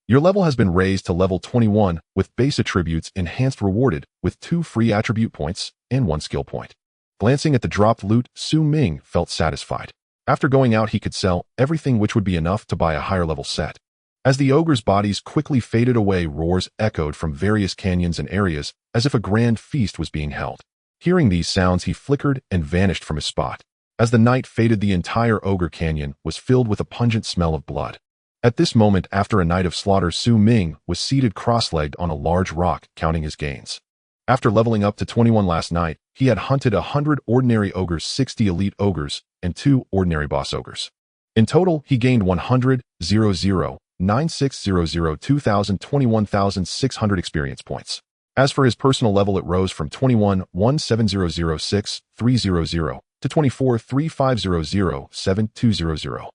Your level has been raised to level 21 with base attributes enhanced rewarded with 2 free attribute points and 1 skill point. Glancing at the dropped loot, Ming felt satisfied. After going out, he could sell everything, which would be enough to buy a higher level set. As the ogres' bodies quickly faded away, roars echoed from various canyons and areas as if a grand feast was being held. Hearing these sounds, he flickered and vanished from his spot. As the night faded, the entire ogre canyon was filled with a pungent smell of blood. At this moment, after a night of slaughter, Ming was seated cross-legged on a large rock, counting his gains. After leveling up to 21 last night, he had hunted 100 ordinary ogres, 60 elite ogres, and 2 ordinary boss ogres. In total, he gained 9600, 21,600 experience points. As for his personal level, it rose from 21,17006,300 to 24,3500,7200.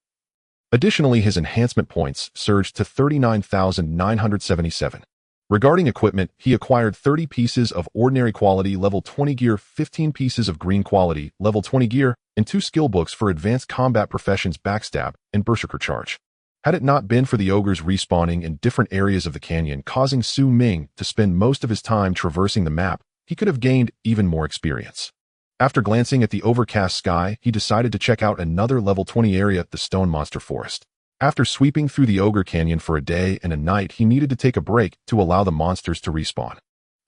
Additionally, his enhancement points surged to 39,977. Regarding equipment, he acquired 30 pieces of ordinary quality level 20 gear, 15 pieces of green quality level 20 gear, and 2 skill books for advanced combat professions, backstab and berserker charge. Had it not been for the ogres respawning in different areas of the canyon, causing Ming to spend most of his time traversing the map, he could have gained even more experience. After glancing at the overcast sky, he decided to check out another level 20 area, the Stone Monster Forest. After sweeping through the ogre canyon for a day and a night, he needed to take a break to allow the monsters to respawn.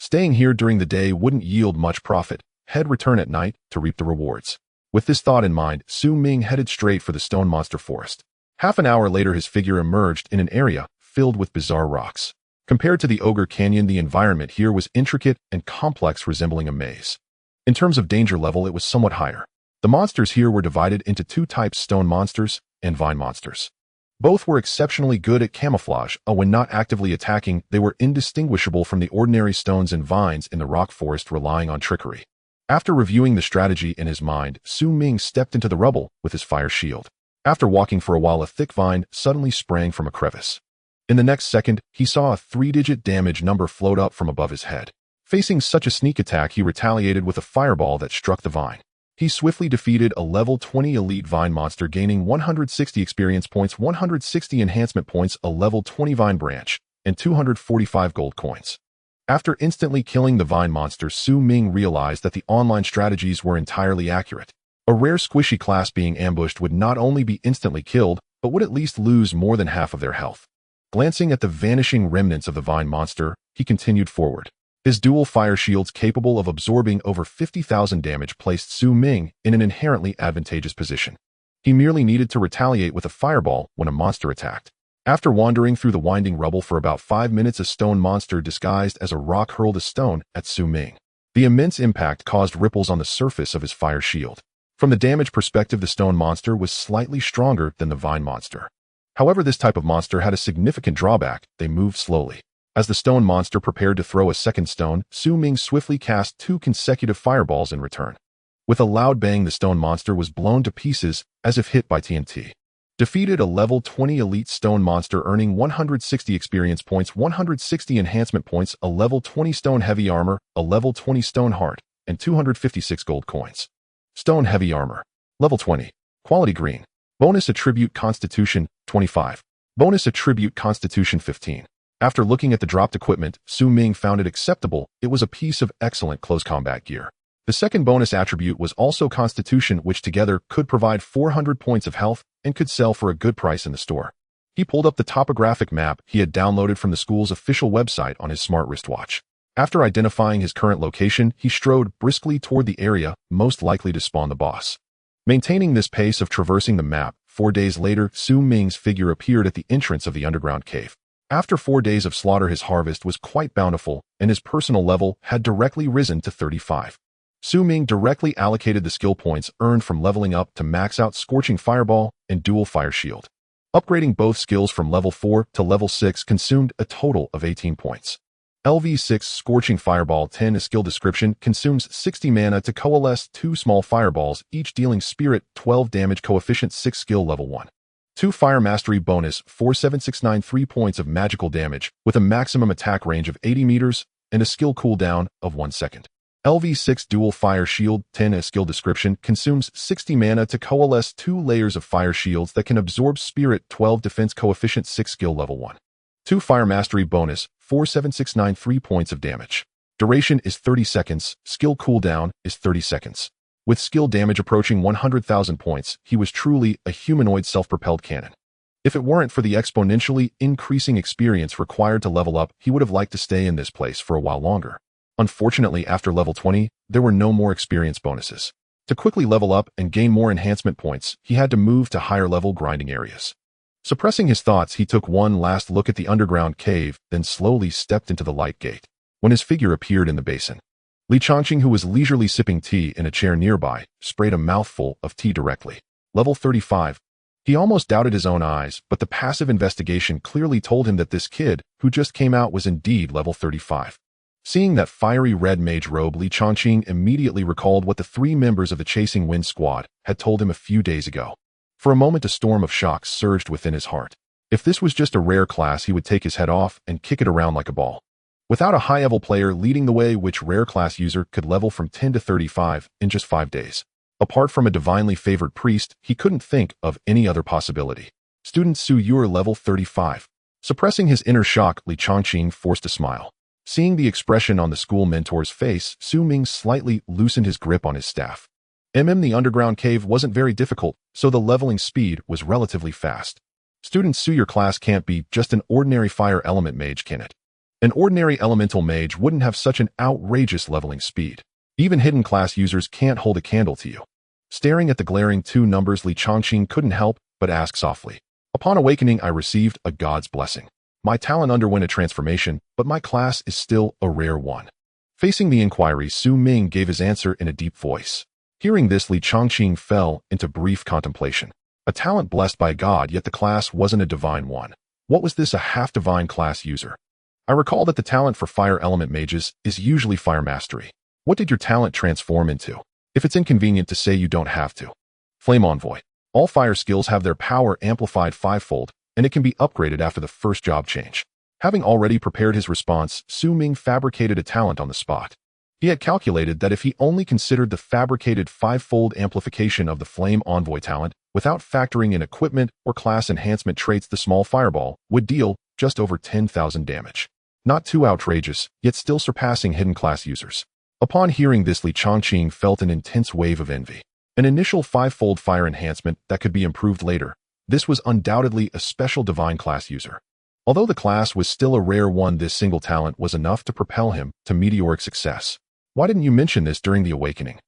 Staying here during the day wouldn't yield much profit. He'd return at night to reap the rewards. With this thought in mind, Ming headed straight for the Stone Monster Forest. Half an hour later, his figure emerged in an area filled with bizarre rocks. Compared to the ogre canyon, the environment here was intricate and complex, resembling a maze. In terms of danger level, it was somewhat higher. The monsters here were divided into 2 types: stone monsters and vine monsters. Both were exceptionally good at camouflage, and when not actively attacking, they were indistinguishable from the ordinary stones and vines in the rock forest, relying on trickery. After reviewing the strategy in his mind, Ming stepped into the rubble with his fire shield. After walking for a while, a thick vine suddenly sprang from a crevice. In the next second, he saw a 3-digit damage number float up from above his head. Facing such a sneak attack, he retaliated with a fireball that struck the vine. He swiftly defeated a level 20 elite vine monster, gaining 160 experience points, 160 enhancement points, a level 20 vine branch, and 245 gold coins. After instantly killing the vine monster, Ming realized that the online strategies were entirely accurate. A rare squishy class being ambushed would not only be instantly killed, but would at least lose more than half of their health. Glancing at the vanishing remnants of the vine monster, he continued forward. His dual fire shields, capable of absorbing over 50,000 damage, placed Ming in an inherently advantageous position. He merely needed to retaliate with a fireball when a monster attacked. After wandering through the winding rubble for about 5 minutes, a stone monster disguised as a rock hurled a stone at Ming. The immense impact caused ripples on the surface of his fire shield. From the damage perspective, the stone monster was slightly stronger than the vine monster. However, this type of monster had a significant drawback: they moved slowly. As the stone monster prepared to throw a second stone, Ming swiftly cast 2 consecutive fireballs in return. With a loud bang, the stone monster was blown to pieces as if hit by TNT. Defeated a level 20 elite stone monster, earning 160 experience points, 160 enhancement points, a level 20 stone heavy armor, a level 20 stone heart, and 256 gold coins. Stone heavy armor. Level 20. Quality green. Bonus attribute Constitution 25. Bonus attribute Constitution 15. After looking at the dropped equipment, Ming found it acceptable. It was a piece of excellent close combat gear. The second bonus attribute was also Constitution, which together could provide 400 points of health and could sell for a good price in the store. He pulled up the topographic map he had downloaded from the school's official website on his smart wristwatch. After identifying his current location, he strode briskly toward the area most likely to spawn the boss. Maintaining this pace of traversing the map, 4 days later, Ming's figure appeared at the entrance of the underground cave. After 4 days of slaughter, his harvest was quite bountiful, and his personal level had directly risen to 35. Su Ming directly allocated the skill points earned from leveling up to max out Scorching Fireball and Dual Fire Shield. Upgrading both skills from level 4 to level 6 consumed a total of 18 points. LV6 Scorching Fireball 10 skill description consumes 60 mana to coalesce 2 small fireballs, each dealing Spirit 12 damage coefficient 6 skill level 1. 2 Fire Mastery bonus 47693 3 points of magical damage with a maximum attack range of 80 meters and a skill cooldown of 1 second. LV6 Dual Fire Shield 10 skill description consumes 60 mana to coalesce 2 layers of fire shields that can absorb Spirit 12 defense coefficient 6 skill level 1. 2 Fire Mastery bonus 47693 3 points of damage. Duration is 30 seconds, skill cooldown is 30 seconds. With skill damage approaching 100,000 points, he was truly a humanoid self-propelled cannon. If it weren't for the exponentially increasing experience required to level up, he would have liked to stay in this place for a while longer. Unfortunately, after level 20, there were no more experience bonuses. To quickly level up and gain more enhancement points, he had to move to higher level grinding areas. Suppressing his thoughts, he took one last look at the underground cave, then slowly stepped into the light gate. When his figure appeared in the basin, Li Changqing, who was leisurely sipping tea in a chair nearby, sprayed a mouthful of tea directly. Level 35. He almost doubted his own eyes, but the passive investigation clearly told him that this kid, who just came out, was indeed level 35. Seeing that fiery red mage robe, Li Changqing immediately recalled what the 3 members of the Chasing Wind squad had told him a few days ago. For a moment, a storm of shock surged within his heart. If this was just a rare class, he would take his head off and kick it around like a ball. Without a high-level player leading the way, which rare class user could level from 10 to 35 in just 5 days? Apart from a divinely favored priest, he couldn't think of any other possibility. Student Su Yue, level 35. Suppressing his inner shock, Li Changqing forced a smile. Seeing the expression on the school mentor's face, Su Ming slightly loosened his grip on his staff. The underground cave wasn't very difficult, so the leveling speed was relatively fast. Student Su, your class can't be just an ordinary Fire Element Mage, can it? An ordinary Elemental Mage wouldn't have such an outrageous leveling speed. Even hidden class users can't hold a candle to you. Staring at the glaring 2 numbers, Li Changqing couldn't help but ask softly. Upon awakening, I received a god's blessing. My talent underwent a transformation, but my class is still a rare one. Facing the inquiry, Su Ming gave his answer in a deep voice. Hearing this, Li Changqing fell into brief contemplation. A talent blessed by God, yet the class wasn't a divine one. What was this, a half-divine class user? I recall that the talent for Fire Element Mages is usually Fire Mastery. What did your talent transform into? If it's inconvenient to say, you don't have to. Flame Envoy. All fire skills have their power amplified 5-fold, and it can be upgraded after the first job change. Having already prepared his response, Su Ming fabricated a talent on the spot. He had calculated that if he only considered the fabricated 5-fold amplification of the Flame Envoy talent, without factoring in equipment or class enhancement traits, the small fireball would deal just over 10,000 damage. Not too outrageous, yet still surpassing hidden class users. Upon hearing this, Li Changqing felt an intense wave of envy. An initial 5-fold fire enhancement that could be improved later. This was undoubtedly a special divine class user. Although the class was still a rare one, this single talent was enough to propel him to meteoric success. Why didn't you mention this during the awakening?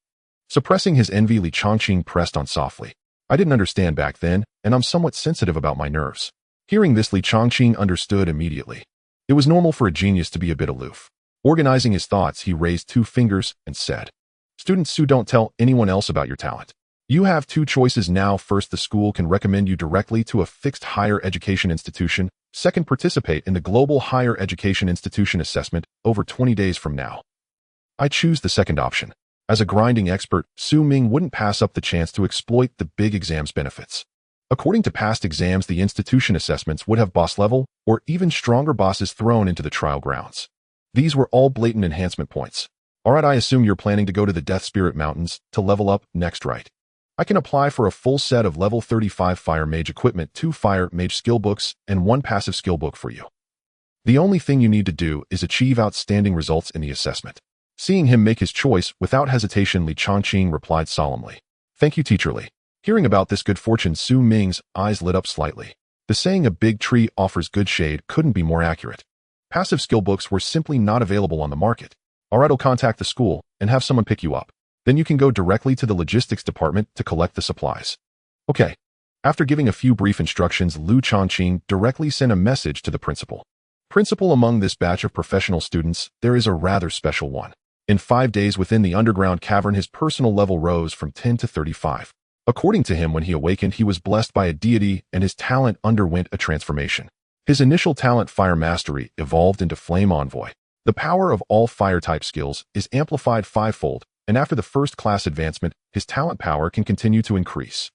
Suppressing his envy, Li Changqing pressed on softly. I didn't understand back then, and I'm somewhat sensitive about my nerves. Hearing this, Li Changqing understood immediately. It was normal for a genius to be a bit aloof. Organizing his thoughts, he raised 2 fingers and said, Student Su, don't tell anyone else about your talent. You have 2 choices now. First, the school can recommend you directly to a fixed higher education institution. Second, participate in the Global Higher Education Institution Assessment over 20 days from now. I choose the second option. As a grinding expert, Su Ming wouldn't pass up the chance to exploit the big exam's benefits. According to past exams, the institution assessments would have boss level or even stronger bosses thrown into the trial grounds. These were all blatant enhancement points. Alright, I assume you're planning to go to the Death Spirit Mountains to level up next, right? I can apply for a full set of level 35 Fire Mage equipment, 2 Fire Mage skill books, and 1 passive skill book for you. The only thing you need to do is achieve outstanding results in the assessment. Seeing him make his choice without hesitation, Li Changqing replied solemnly. Thank you, Teacher Li. Hearing about this good fortune, Su Ming's eyes lit up slightly. The saying, a big tree offers good shade, couldn't be more accurate. Passive skill books were simply not available on the market. Alright, I'll contact the school and have someone pick you up. Then you can go directly to the logistics department to collect the supplies. Okay. After giving a few brief instructions, Li Changqing directly sent a message to the principal. Principal, among this batch of professional students, there is a rather special one. In 5 days within the underground cavern, his personal level rose from 10 to 35. According to him, when he awakened, he was blessed by a deity and his talent underwent a transformation. His initial talent, Fire Mastery, evolved into Flame Envoy. The power of all fire-type skills is amplified 5-fold, and after the first class advancement, his talent power can continue to increase.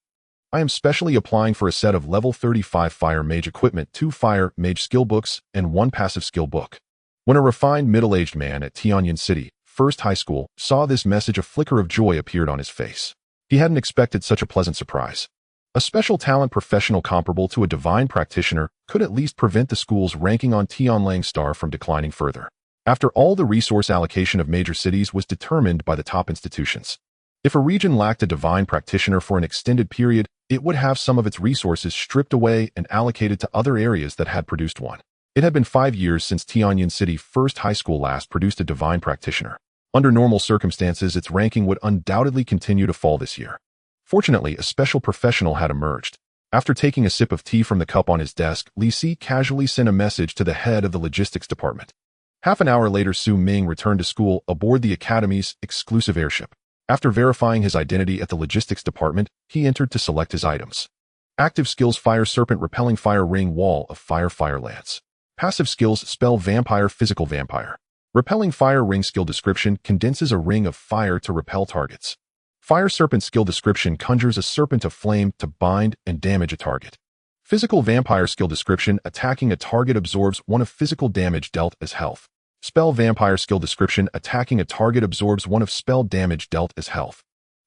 I am specially applying for a set of level 35 Fire Mage equipment, 2 Fire Mage skill books, and 1 passive skill book. When a refined middle-aged man at Tianyin City, First High School, saw this message, a flicker of joy appeared on his face. He hadn't expected such a pleasant surprise. A special talent professional comparable to a divine practitioner could at least prevent the school's ranking on Tianlang Star from declining further. After all, the resource allocation of major cities was determined by the top institutions. If a region lacked a divine practitioner for an extended period, it would have some of its resources stripped away and allocated to other areas that had produced one. It had been 5 years since Tianyin City First High School last produced a divine practitioner. Under normal circumstances, its ranking would undoubtedly continue to fall this year. Fortunately, a special professional had emerged. After taking a sip of tea from the cup on his desk, Li Si casually sent a message to the head of the logistics department. Half an hour later, Ming returned to school aboard the Academy's exclusive airship. After verifying his identity at the logistics department, he entered to select his items. Active skills: Fire Serpent, Repelling Fire Ring, Wall of Fire, Fire Lance. Passive skills: Spell Vampire, Physical Vampire. Repelling Fire Ring skill description: condenses a ring of fire to repel targets. Fire Serpent skill description: conjures a serpent of flame to bind and damage a target. Physical Vampire skill description: attacking a target absorbs 1 of physical damage dealt as health. Spell Vampire skill description: attacking a target absorbs 1 of spell damage dealt as health.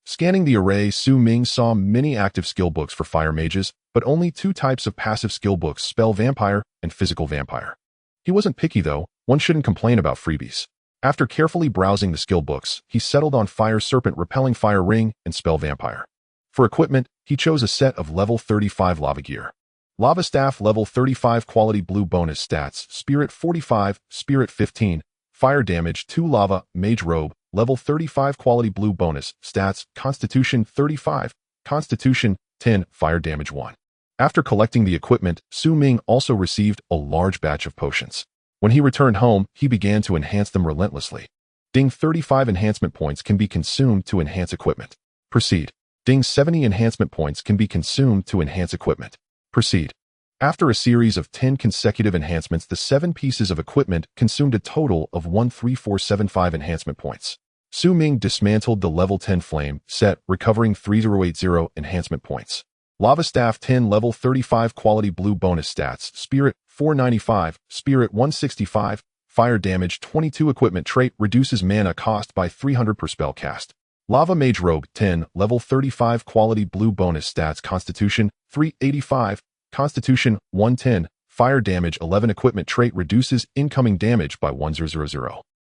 Scanning the array, Ming saw many active skill books for fire mages, but only 2 types of passive skill books: Spell Vampire and Physical Vampire. He wasn't picky though. One shouldn't complain about freebies. After carefully browsing the skill books, he settled on Fire Serpent, Repelling Fire Ring, and Spell Vampire. For equipment, he chose a set of level 35 lava gear. Lava Staff, level 35, quality blue, bonus stats: Spirit 45, Spirit 15, fire damage 2. Lava Mage Robe, level 35, quality blue, bonus stats: Constitution 35, Constitution 10, fire damage 1. After collecting the equipment, Ming also received a large batch of potions. When he returned home, he began to enhance them relentlessly. Ding 35 enhancement points can be consumed to enhance equipment. Proceed. Ding 70 enhancement points can be consumed to enhance equipment. Proceed. After a series of 10 consecutive enhancements, the 7 pieces of equipment consumed a total of 13475 enhancement points. Ming dismantled the level 10 flame set, recovering 3080 enhancement points. Lava Staff 10, level 35, quality blue, bonus stats: Spirit 495, Spirit 165, fire damage 22. Equipment trait: reduces mana cost by 300 per spell cast. Lava Mage Robe 10, level 35, quality blue, bonus stats: Constitution 385, Constitution 110, fire damage 11. Equipment trait: reduces incoming damage by 1000.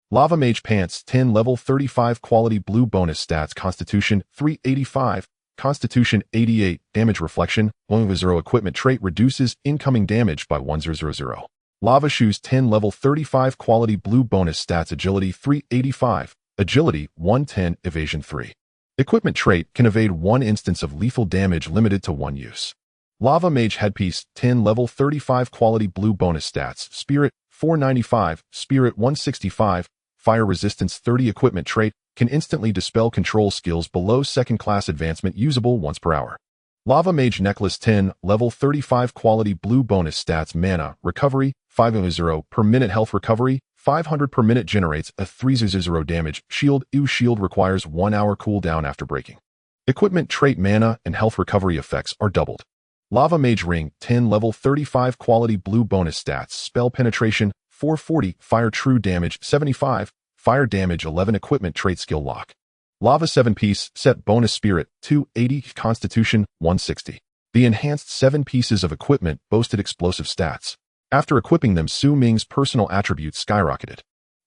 Lava Mage Pants 10, level 35, quality blue, bonus stats: Constitution 385, Constitution 88, damage reflection 100. Equipment trait: reduces incoming damage by 1000. Lava Shoes 10, level 35, quality blue, bonus stats: Agility 385, Agility 110, Evasion 3. Equipment trait: can evade 1 instance of lethal damage, limited to 1 use. Lava Mage Headpiece 10, level 35, quality blue, bonus stats: Spirit 495, Spirit 165, fire resistance 30. Equipment trait: can instantly dispel control skills below 2nd class advancement, usable once per hour. Lava Mage Necklace 10, level 35, quality blue, bonus stats: Mana Recovery 500 per minute, Health Recovery 500 per minute, generates a 300 damage shield. Shield requires 1 hour cooldown after breaking. Equipment trait: mana and health recovery effects are doubled. Lava Mage Ring 10, level 35, quality blue, bonus stats: Spell Penetration 440, fire true damage 75, fire damage 11. Equipment trait: skill lock. Lava 7-piece set, bonus Spirit 280, Constitution 160. The enhanced 7 pieces of equipment boasted explosive stats. After equipping them, Ming's personal attributes skyrocketed.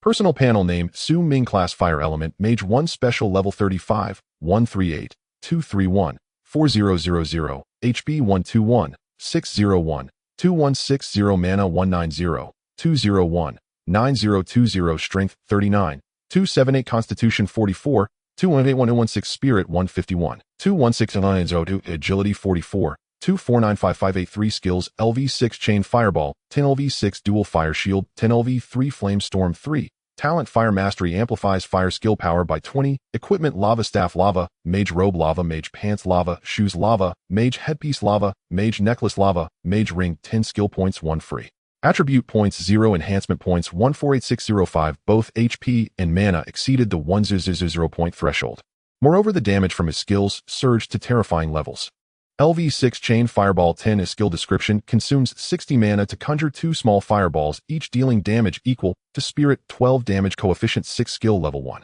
Personal panel name: Ming. Class: Fire Element Mage 1. Special: level 35, 138, 231, 4000, HP 121, 601, 2160, Mana 190, 201, 9020, Strength 39, 278, Constitution 44, 218116, Spirit 151, 216902, Agility 44, 2495583. Skills: LV6 Chain Fireball, 10 LV6 Dual Fire Shield, 10 LV3 Flame Storm 3, Talent Fire Mastery amplifies fire skill power by 20. Equipment Lava Staff Lava, Mage Robe Lava, Mage Pants Lava, Shoes Lava, Mage Headpiece Lava, Mage Necklace Lava, Mage Ring 10 skill points 1 free. Attribute points 0 enhancement points 148605. Both HP and mana exceeded the 100 point threshold. Moreover, the damage from his skills surged to terrifying levels. LV6 Chain Fireball 10 is skill description, consumes 60 mana to conjure 2 small fireballs, each dealing damage equal to Spirit 12 damage coefficient 6 skill level 1.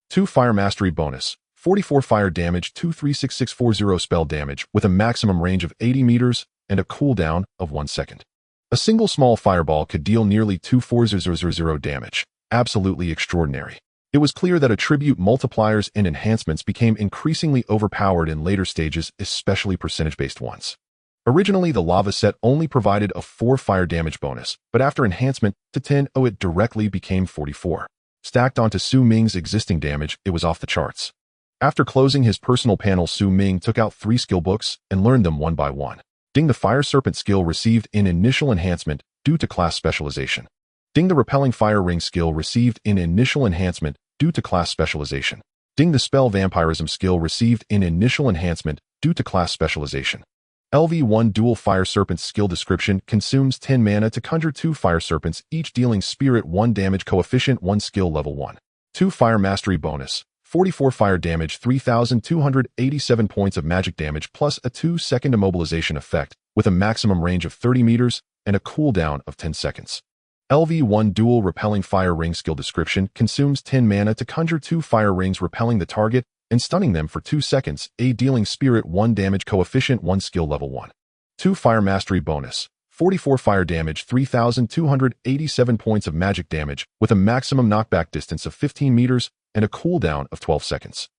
2 Fire Mastery bonus, 44 fire damage 236640 spell damage with a maximum range of 80 meters and a cooldown of 1 second. A single small fireball could deal nearly 24000 damage. Absolutely extraordinary. It was clear that attribute multipliers and enhancements became increasingly overpowered in later stages, especially percentage-based ones. Originally, the lava set only provided a 4 fire damage bonus, but after enhancement to 10, it directly became 44. Stacked onto Su Ming's existing damage, it was off the charts. After closing his personal panel, Su Ming took out 3 skill books and learned them one by one. Ding the Fire Serpent skill received in initial enhancement due to class specialization. Ding the Repelling Fire Ring skill received in initial enhancement due to class specialization. Ding the Spell Vampirism skill received in initial enhancement due to class specialization. LV1 Dual Fire Serpents skill description consumes 10 mana to conjure 2 Fire Serpents, each dealing Spirit 1 damage coefficient 1 skill level 1. 2 Fire Mastery bonus, 44 fire damage 3287 points of magic damage plus a 2-second immobilization effect with a maximum range of 30 meters and a cooldown of 10 seconds. LV1 Dual Repelling Fire Ring skill description consumes 10 mana to conjure 2 fire rings repelling the target and stunning them for 2 seconds, dealing Spirit 1 damage coefficient 1 skill level 1. 2 Fire Mastery bonus, 44 fire damage 3287 points of magic damage with a maximum knockback distance of 15 meters and a cooldown of 12 seconds.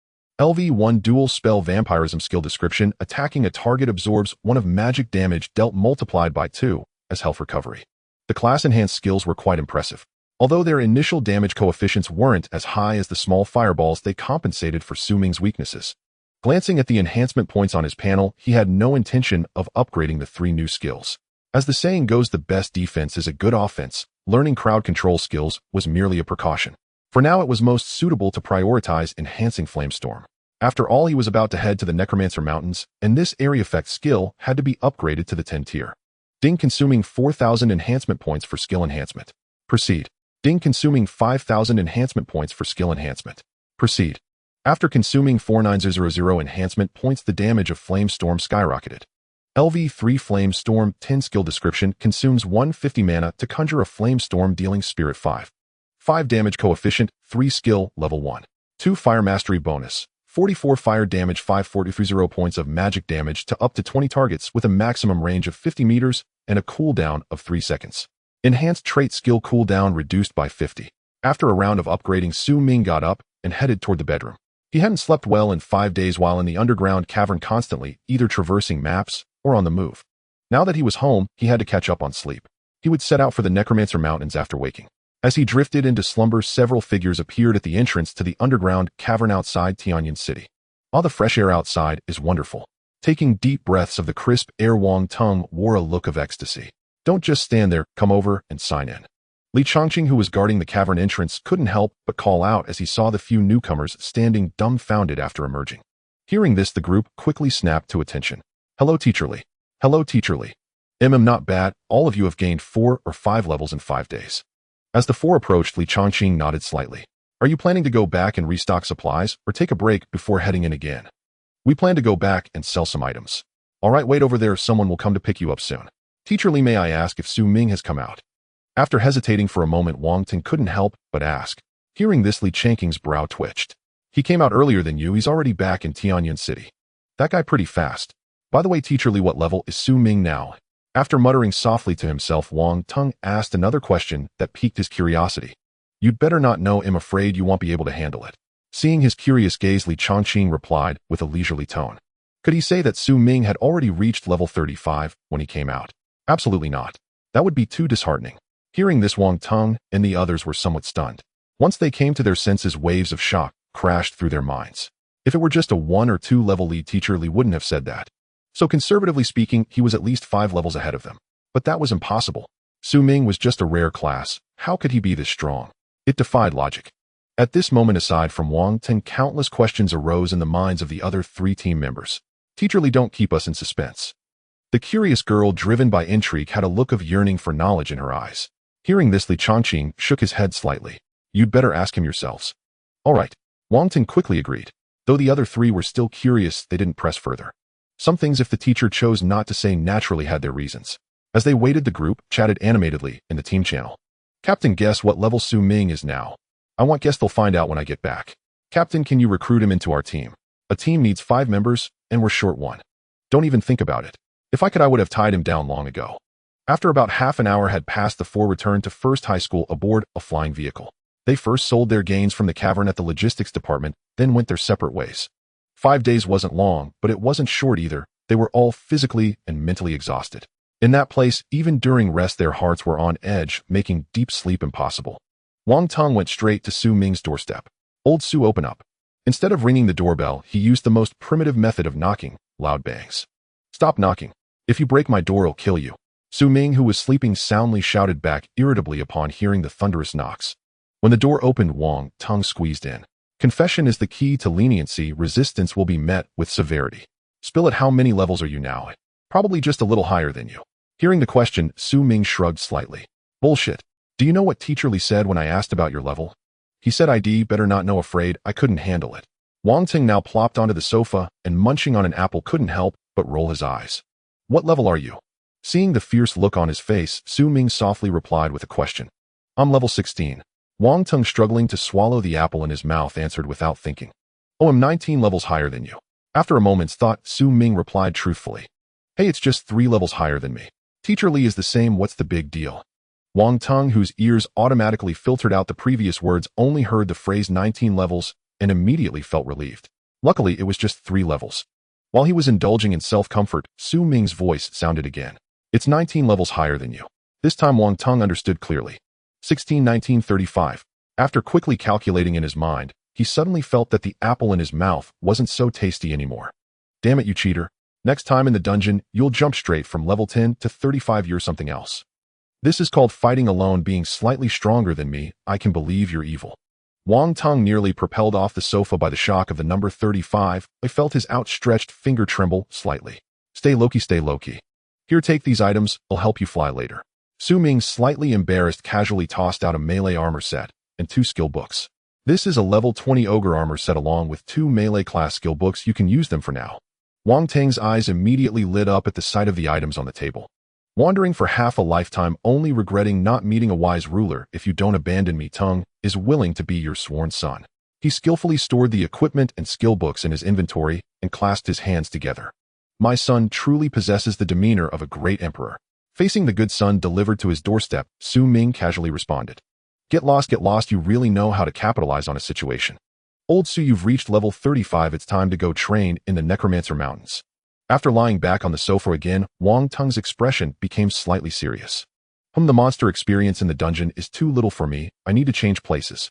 LV1 Dual Spell Vampirism skill description, attacking a target absorbs 1 of magic damage dealt multiplied by 2 as health recovery. The class-enhanced skills were quite impressive. Although their initial damage coefficients weren't as high as the small fireballs, they compensated for Su Ming's weaknesses. Glancing at the enhancement points on his panel, he had no intention of upgrading the 3 new skills. As the saying goes, the best defense is a good offense. Learning crowd control skills was merely a precaution. For now, it was most suitable to prioritize enhancing Flamestorm. After all, he was about to head to the Necromancer Mountains, and this area effect skill had to be upgraded to the 10 tier. Ding consuming 4,000 enhancement points for skill enhancement. Proceed. Ding consuming 5,000 enhancement points for skill enhancement. Proceed. After consuming 4900 enhancement points, the damage of Flamestorm skyrocketed. LV3 Flamestorm 10 skill description consumes 150 mana to conjure a Flamestorm dealing Spirit 5 damage coefficient, 3 skill, level 1. 2 Fire Mastery bonus, 44 fire damage 540 points of magic damage to up to 20 targets with a maximum range of 50 meters and a cooldown of 3 seconds. Enhanced trait skill cooldown reduced by 50. After a round of upgrading, Su Ming got up and headed toward the bedroom. He hadn't slept well in 5 days while in the underground cavern, constantly either traversing maps or on the move. Now that he was home, he had to catch up on sleep. He would set out for the Necromancer Mountains after waking. As he drifted into slumber, several figures appeared at the entrance to the underground cavern outside Tianyin City. All the fresh air outside is wonderful. Taking deep breaths of the crisp air, Wang Tung wore a look of ecstasy. Don't just stand there, come over and sign in. Li Chongqing, who was guarding the cavern entrance, couldn't help but call out as he saw the few newcomers standing dumbfounded after emerging. Hearing this, the group quickly snapped to attention. Hello, Teacher Li. Hello, Teacher Li. Not bad, all of you have gained 4 or 5 levels in 5 days. As the 4 approached, Li Chongqing nodded slightly. Are you planning to go back and restock supplies or take a break before heading in again? We plan to go back and sell some items. All right, wait over there, someone will come to pick you up soon. Teacher Li, may I ask if Su Ming has come out? After hesitating for a moment, Wang Tung couldn't help but ask. Hearing this, Li Chongqing's brow twitched. He came out earlier than you, he's already back in Tianyin City. That guy pretty fast. By the way, Teacher Li, what level is Su Ming now? After muttering softly to himself, Wang Tung asked another question that piqued his curiosity. You'd better not know, I'm afraid you won't be able to handle it. Seeing his curious gaze, Li Chongqing replied with a leisurely tone. Could he say that Su Ming had already reached level 35 when he came out? Absolutely not. That would be too disheartening. Hearing this, Wang Tung and the others were somewhat stunned. Once they came to their senses, waves of shock crashed through their minds. If it were just a 1 or 2 level lead, Teacher Li wouldn't have said that. So conservatively speaking, he was at least 5 levels ahead of them. But that was impossible. Su Ming was just a rare class. How could he be this strong? It defied logic. At this moment, aside from Wang Ting, countless questions arose in the minds of the other 3 team members. Teacher Li, don't keep us in suspense. The curious girl, driven by intrigue, had a look of yearning for knowledge in her eyes. Hearing this, Li Chongqing shook his head slightly. You'd better ask him yourselves. All right. Wang Ting quickly agreed. Though the other 3 were still curious, they didn't press further. Some things, if the teacher chose not to say, naturally had their reasons. As they waited, the group chatted animatedly in the team channel. Captain, guess what level Su Ming is now? Guess they'll find out when I get back. Captain, can you recruit him into our team? A team needs 5 members, and we're short 1. Don't even think about it. If I could, I would have tied him down long ago. After about half an hour had passed, the 4 returned to First High School aboard a flying vehicle. They first sold their gains from the cavern at the logistics department, then went their separate ways. 5 days wasn't long, but it wasn't short either. They were all physically and mentally exhausted. In that place, even during rest, their hearts were on edge, making deep sleep impossible. Wang Tong went straight to Su Ming's doorstep. Old Su, open up. Instead of ringing the doorbell, he used the most primitive method of knocking, loud bangs. Stop knocking. If you break my door, I'll kill you. Su Ming, who was sleeping soundly, shouted back irritably upon hearing the thunderous knocks. When the door opened, Wang Tong squeezed in. Confession is the key to leniency. Resistance will be met with severity. Spill it. How many levels are you now? Probably just a little higher than you. Hearing the question, Su Ming shrugged slightly. Bullshit. Do you know what Teacher Li said when I asked about your level? He said I'd better not know. Afraid I couldn't handle it. Wang Ting, now plopped onto the sofa and munching on an apple, couldn't help but roll his eyes. What level are you? Seeing the fierce look on his face, Su Ming softly replied with a question. I'm level 16. Wang Ting, struggling to swallow the apple in his mouth, answered without thinking. Oh, I'm 19 levels higher than you. After a moment's thought, Su Ming replied truthfully. Hey, it's just 3 levels higher than me. Teacher Li is the same. What's the big deal? Wang Tong, whose ears automatically filtered out the previous words, only heard the phrase 19 levels and immediately felt relieved. Luckily, it was just 3 levels. While he was indulging in self-comfort, Su Ming's voice sounded again. It's 19 levels higher than you. This time Wang Tong understood clearly. 16, 19, 35. After quickly calculating in his mind, he suddenly felt that the apple in his mouth wasn't so tasty anymore. Damn it, you cheater. Next time in the dungeon, you'll jump straight from level 10 to 35. You're something else. This is called fighting alone, being slightly stronger than me. I can believe you're evil. Wang Tong, nearly propelled off the sofa by the shock of the number 35, I felt his outstretched finger tremble slightly. Stay low-key, stay low-key. Here, take these items. I'll help you fly later. Su Ming, slightly embarrassed, casually tossed out a melee armor set and 2 skill books. This is a level 20 ogre armor set along with 2 melee class skill books. You can use them for now. Wang Tang's eyes immediately lit up at the sight of the items on the table. Wandering for half a lifetime, only regretting not meeting a wise ruler, if you don't abandon me, Tung is willing to be your sworn son. He skillfully stored the equipment and skill books in his inventory and clasped his hands together. My son truly possesses the demeanor of a great emperor. Facing the good son delivered to his doorstep, Su Ming casually responded. Get lost, you really know how to capitalize on a situation. Old Su, you've reached level 35, it's time to go train in the Necromancer Mountains. After lying back on the sofa again, Wang Tung's expression became slightly serious. The monster experience in the dungeon is too little for me. I need to change places.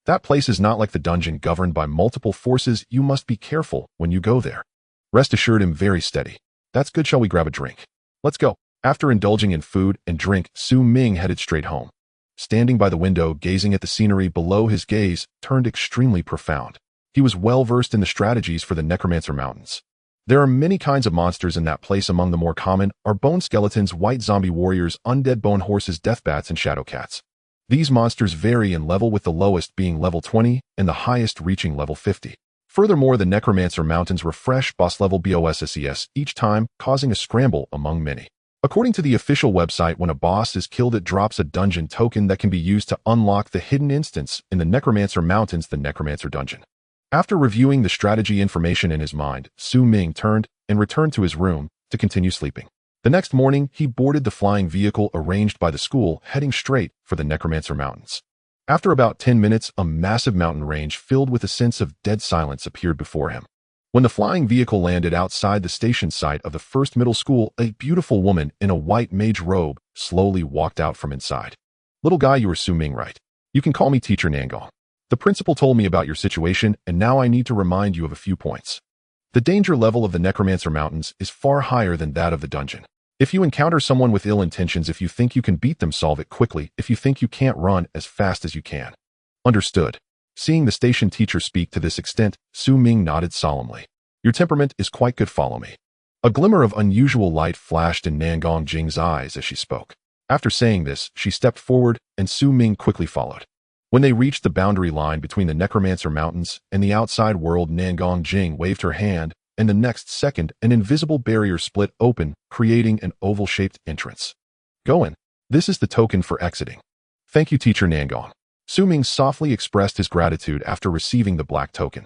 That place is not like the dungeon, governed by multiple forces. You must be careful when you go there. Rest assured, I'm very steady. That's good. Shall we grab a drink? Let's go. After indulging in food and drink, Su Ming headed straight home. Standing by the window, gazing at the scenery below, his gaze turned extremely profound. He was well versed in the strategies for the Necromancer Mountains. There are many kinds of monsters in that place. Among the more common are bone skeletons, white zombie warriors, undead bone horses, death bats, and shadow cats. These monsters vary in level, with the lowest being level 20 and the highest reaching level 50. Furthermore, the Necromancer Mountains refresh boss level BOSSES each time, causing a scramble among many. According to the official website, when a boss is killed, it drops a dungeon token that can be used to unlock the hidden instance in the Necromancer Mountains, the Necromancer Dungeon. After reviewing the strategy information in his mind, Su Ming turned and returned to his room to continue sleeping. The next morning, he boarded the flying vehicle arranged by the school, heading straight for the Necromancer Mountains. After about 10 minutes, a massive mountain range filled with a sense of dead silence appeared before him. When the flying vehicle landed outside the station site of the first middle school, a beautiful woman in a white mage robe slowly walked out from inside. Little guy, you are Su Ming, right? You can call me Teacher Nangong. The principal told me about your situation, and now I need to remind you of a few points. The danger level of the Necromancer Mountains is far higher than that of the dungeon. If you encounter someone with ill intentions, if you think you can beat them, solve it quickly. If you think you can't, run as fast as you can. Understood. Seeing the station teacher speak to this extent, Su Ming nodded solemnly. Your temperament is quite good, follow me. A glimmer of unusual light flashed in Nangong Jing's eyes as she spoke. After saying this, she stepped forward, and Su Ming quickly followed. When they reached the boundary line between the Necromancer Mountains and the outside world, Nangong Jing waved her hand, and the next second, an invisible barrier split open, creating an oval-shaped entrance. Go in. This is the token for exiting. Thank you, Teacher Nangong. Su Ming softly expressed his gratitude after receiving the black token.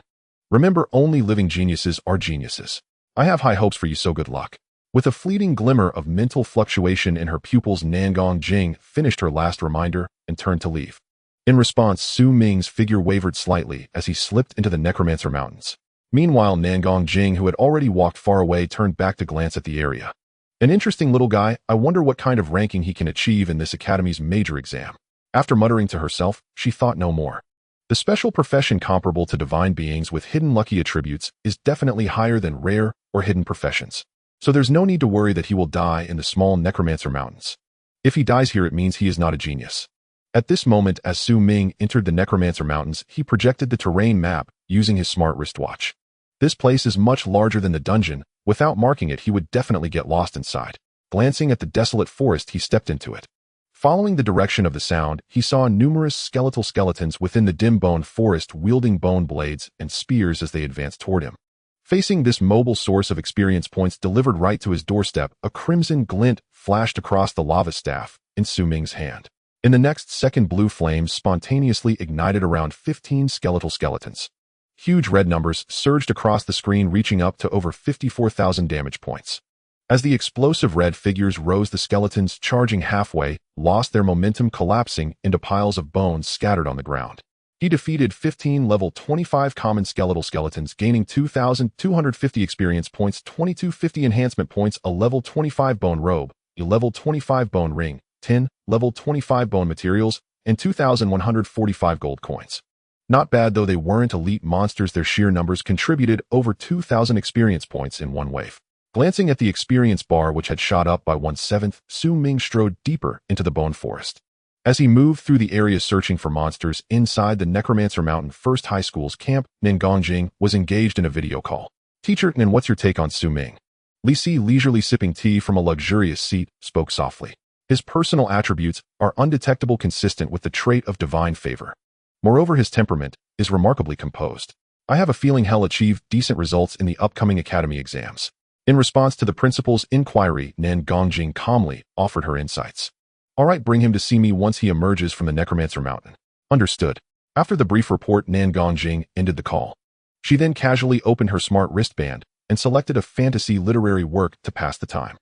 Remember, only living geniuses are geniuses. I have high hopes for you, so good luck. With a fleeting glimmer of mental fluctuation in her pupils, Nangong Jing finished her last reminder and turned to leave. In response, Su Ming's figure wavered slightly as he slipped into the Necromancer Mountains. Meanwhile, Nangong Jing, who had already walked far away, turned back to glance at the area. An interesting little guy. I wonder what kind of ranking he can achieve in this academy's major exam. After muttering to herself, she thought no more. The special profession comparable to divine beings with hidden lucky attributes is definitely higher than rare or hidden professions. So there's no need to worry that he will die in the small Necromancer Mountains. If he dies here, it means he is not a genius. At this moment, as Su Ming entered the Necromancer Mountains, he projected the terrain map using his smart wristwatch. This place is much larger than the dungeon. Without marking it, he would definitely get lost inside. Glancing at the desolate forest, he stepped into it. Following the direction of the sound, he saw numerous skeletal skeletons within the dim bone forest wielding bone blades and spears as they advanced toward him. Facing this mobile source of experience points delivered right to his doorstep, a crimson glint flashed across the lava staff in Su Ming's hand. In the next second, blue flames spontaneously ignited around 15 skeletal skeletons. Huge red numbers surged across the screen, reaching up to over 54,000 damage points. As the explosive red figures rose, the skeletons, charging halfway, lost their momentum, collapsing into piles of bones scattered on the ground. He defeated 15 level 25 common skeletal skeletons, gaining 2,250 experience points, 2,250 enhancement points, a level 25 bone robe, a level 25 bone ring, 10 level 25 bone materials, and 2,145 gold coins. Not bad, though they weren't elite monsters. Their sheer numbers contributed over 2,000 experience points in one wave. Glancing at the experience bar, which had shot up by 1/7, Su Ming strode deeper into the bone forest. As he moved through the area searching for monsters inside the Necromancer Mountain First High School's camp, Nangong Jing was engaged in a video call. Teacher, and what's your take on Su Ming? Li Si, leisurely sipping tea from a luxurious seat, spoke softly. His personal attributes are undetectable, consistent with the trait of divine favor. Moreover, his temperament is remarkably composed. I have a feeling he'll achieve decent results in the upcoming academy exams. In response to the principal's inquiry, Nangong Jing calmly offered her insights. All right, bring him to see me once he emerges from the Necromancer Mountain. Understood. After the brief report, Nangong Jing ended the call. She then casually opened her smart wristband and selected a fantasy literary work to pass the time.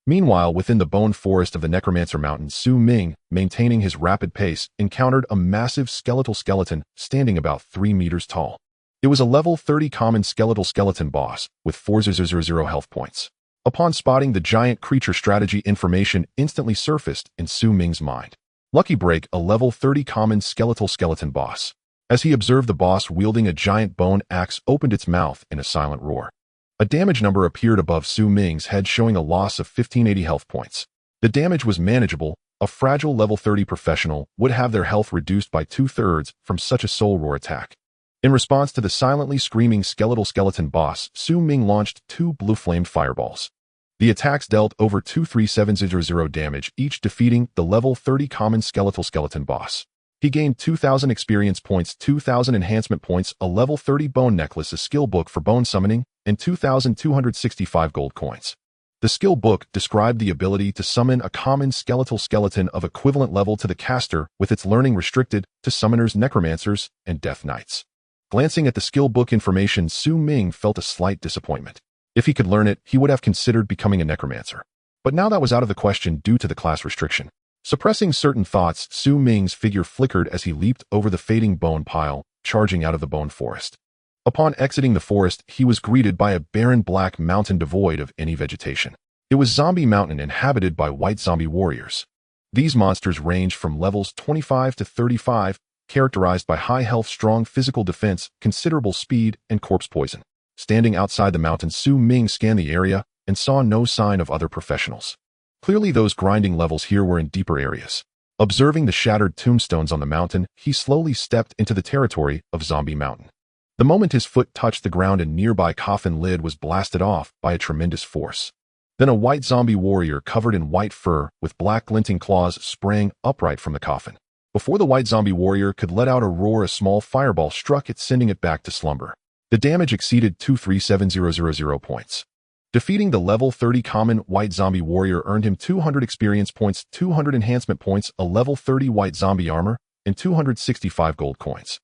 Meanwhile, within the bone forest of the Necromancer Mountain, Su Ming, maintaining his rapid pace, encountered a massive skeletal skeleton standing about 3 meters tall. It was a level 30 common skeletal skeleton boss with 4,000 health points. Upon spotting the giant creature, strategy information instantly surfaced in Su Ming's mind. Lucky break, a level 30 common skeletal skeleton boss. As he observed, the boss wielding a giant bone axe opened its mouth in a silent roar. A damage number appeared above Su Ming's head, showing a loss of 1580 health points. The damage was manageable. A fragile level 30 professional would have their health reduced by 2/3 from such a soul roar attack. In response to the silently screaming skeletal skeleton boss, Su Ming launched 2 blue-flamed fireballs. The attacks dealt over 2,370 damage, each defeating the level 30 common skeletal skeleton boss. He gained 2,000 experience points, 2,000 enhancement points, a level 30 bone necklace, a skill book for bone summoning, and 2,265 gold coins. The skill book described the ability to summon a common skeletal skeleton of equivalent level to the caster, with its learning restricted to summoners, necromancers, and death knights. Glancing at the skill book information, Su Ming felt a slight disappointment. If he could learn it, he would have considered becoming a necromancer. But now that was out of the question due to the class restriction. Suppressing certain thoughts, Su Ming's figure flickered as he leaped over the fading bone pile, charging out of the bone forest. Upon exiting the forest, he was greeted by a barren black mountain devoid of any vegetation. It was Zombie Mountain, inhabited by white zombie warriors. These monsters ranged from levels 25 to 35, characterized by high health, strong physical defense, considerable speed, and corpse poison. Standing outside the mountain, Su Ming scanned the area and saw no sign of other professionals. Clearly, those grinding levels here were in deeper areas. Observing the shattered tombstones on the mountain, he slowly stepped into the territory of Zombie Mountain. The moment his foot touched the ground, a nearby coffin lid was blasted off by a tremendous force. Then a white zombie warrior covered in white fur with black glinting claws sprang upright from the coffin. Before the white zombie warrior could let out a roar, a small fireball struck it, sending it back to slumber. The damage exceeded 237,000 points. Defeating the level 30 common white zombie warrior earned him 200 experience points, 200 enhancement points, a level 30 white zombie armor, and 265 gold coins.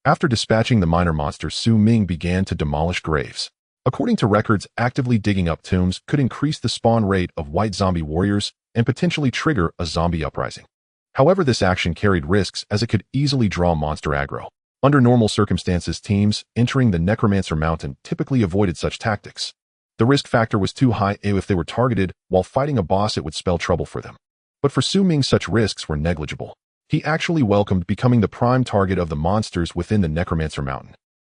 After dispatching the minor monsters, Su Ming began to demolish graves. According to records, actively digging up tombs could increase the spawn rate of white zombie warriors and potentially trigger a zombie uprising. However, this action carried risks as it could easily draw monster aggro. Under normal circumstances, teams entering the Necromancer Mountain typically avoided such tactics. The risk factor was too high. If they were targeted while fighting a boss, it would spell trouble for them. But for Su Ming, such risks were negligible. He actually welcomed becoming the prime target of the monsters within the Necromancer Mountain.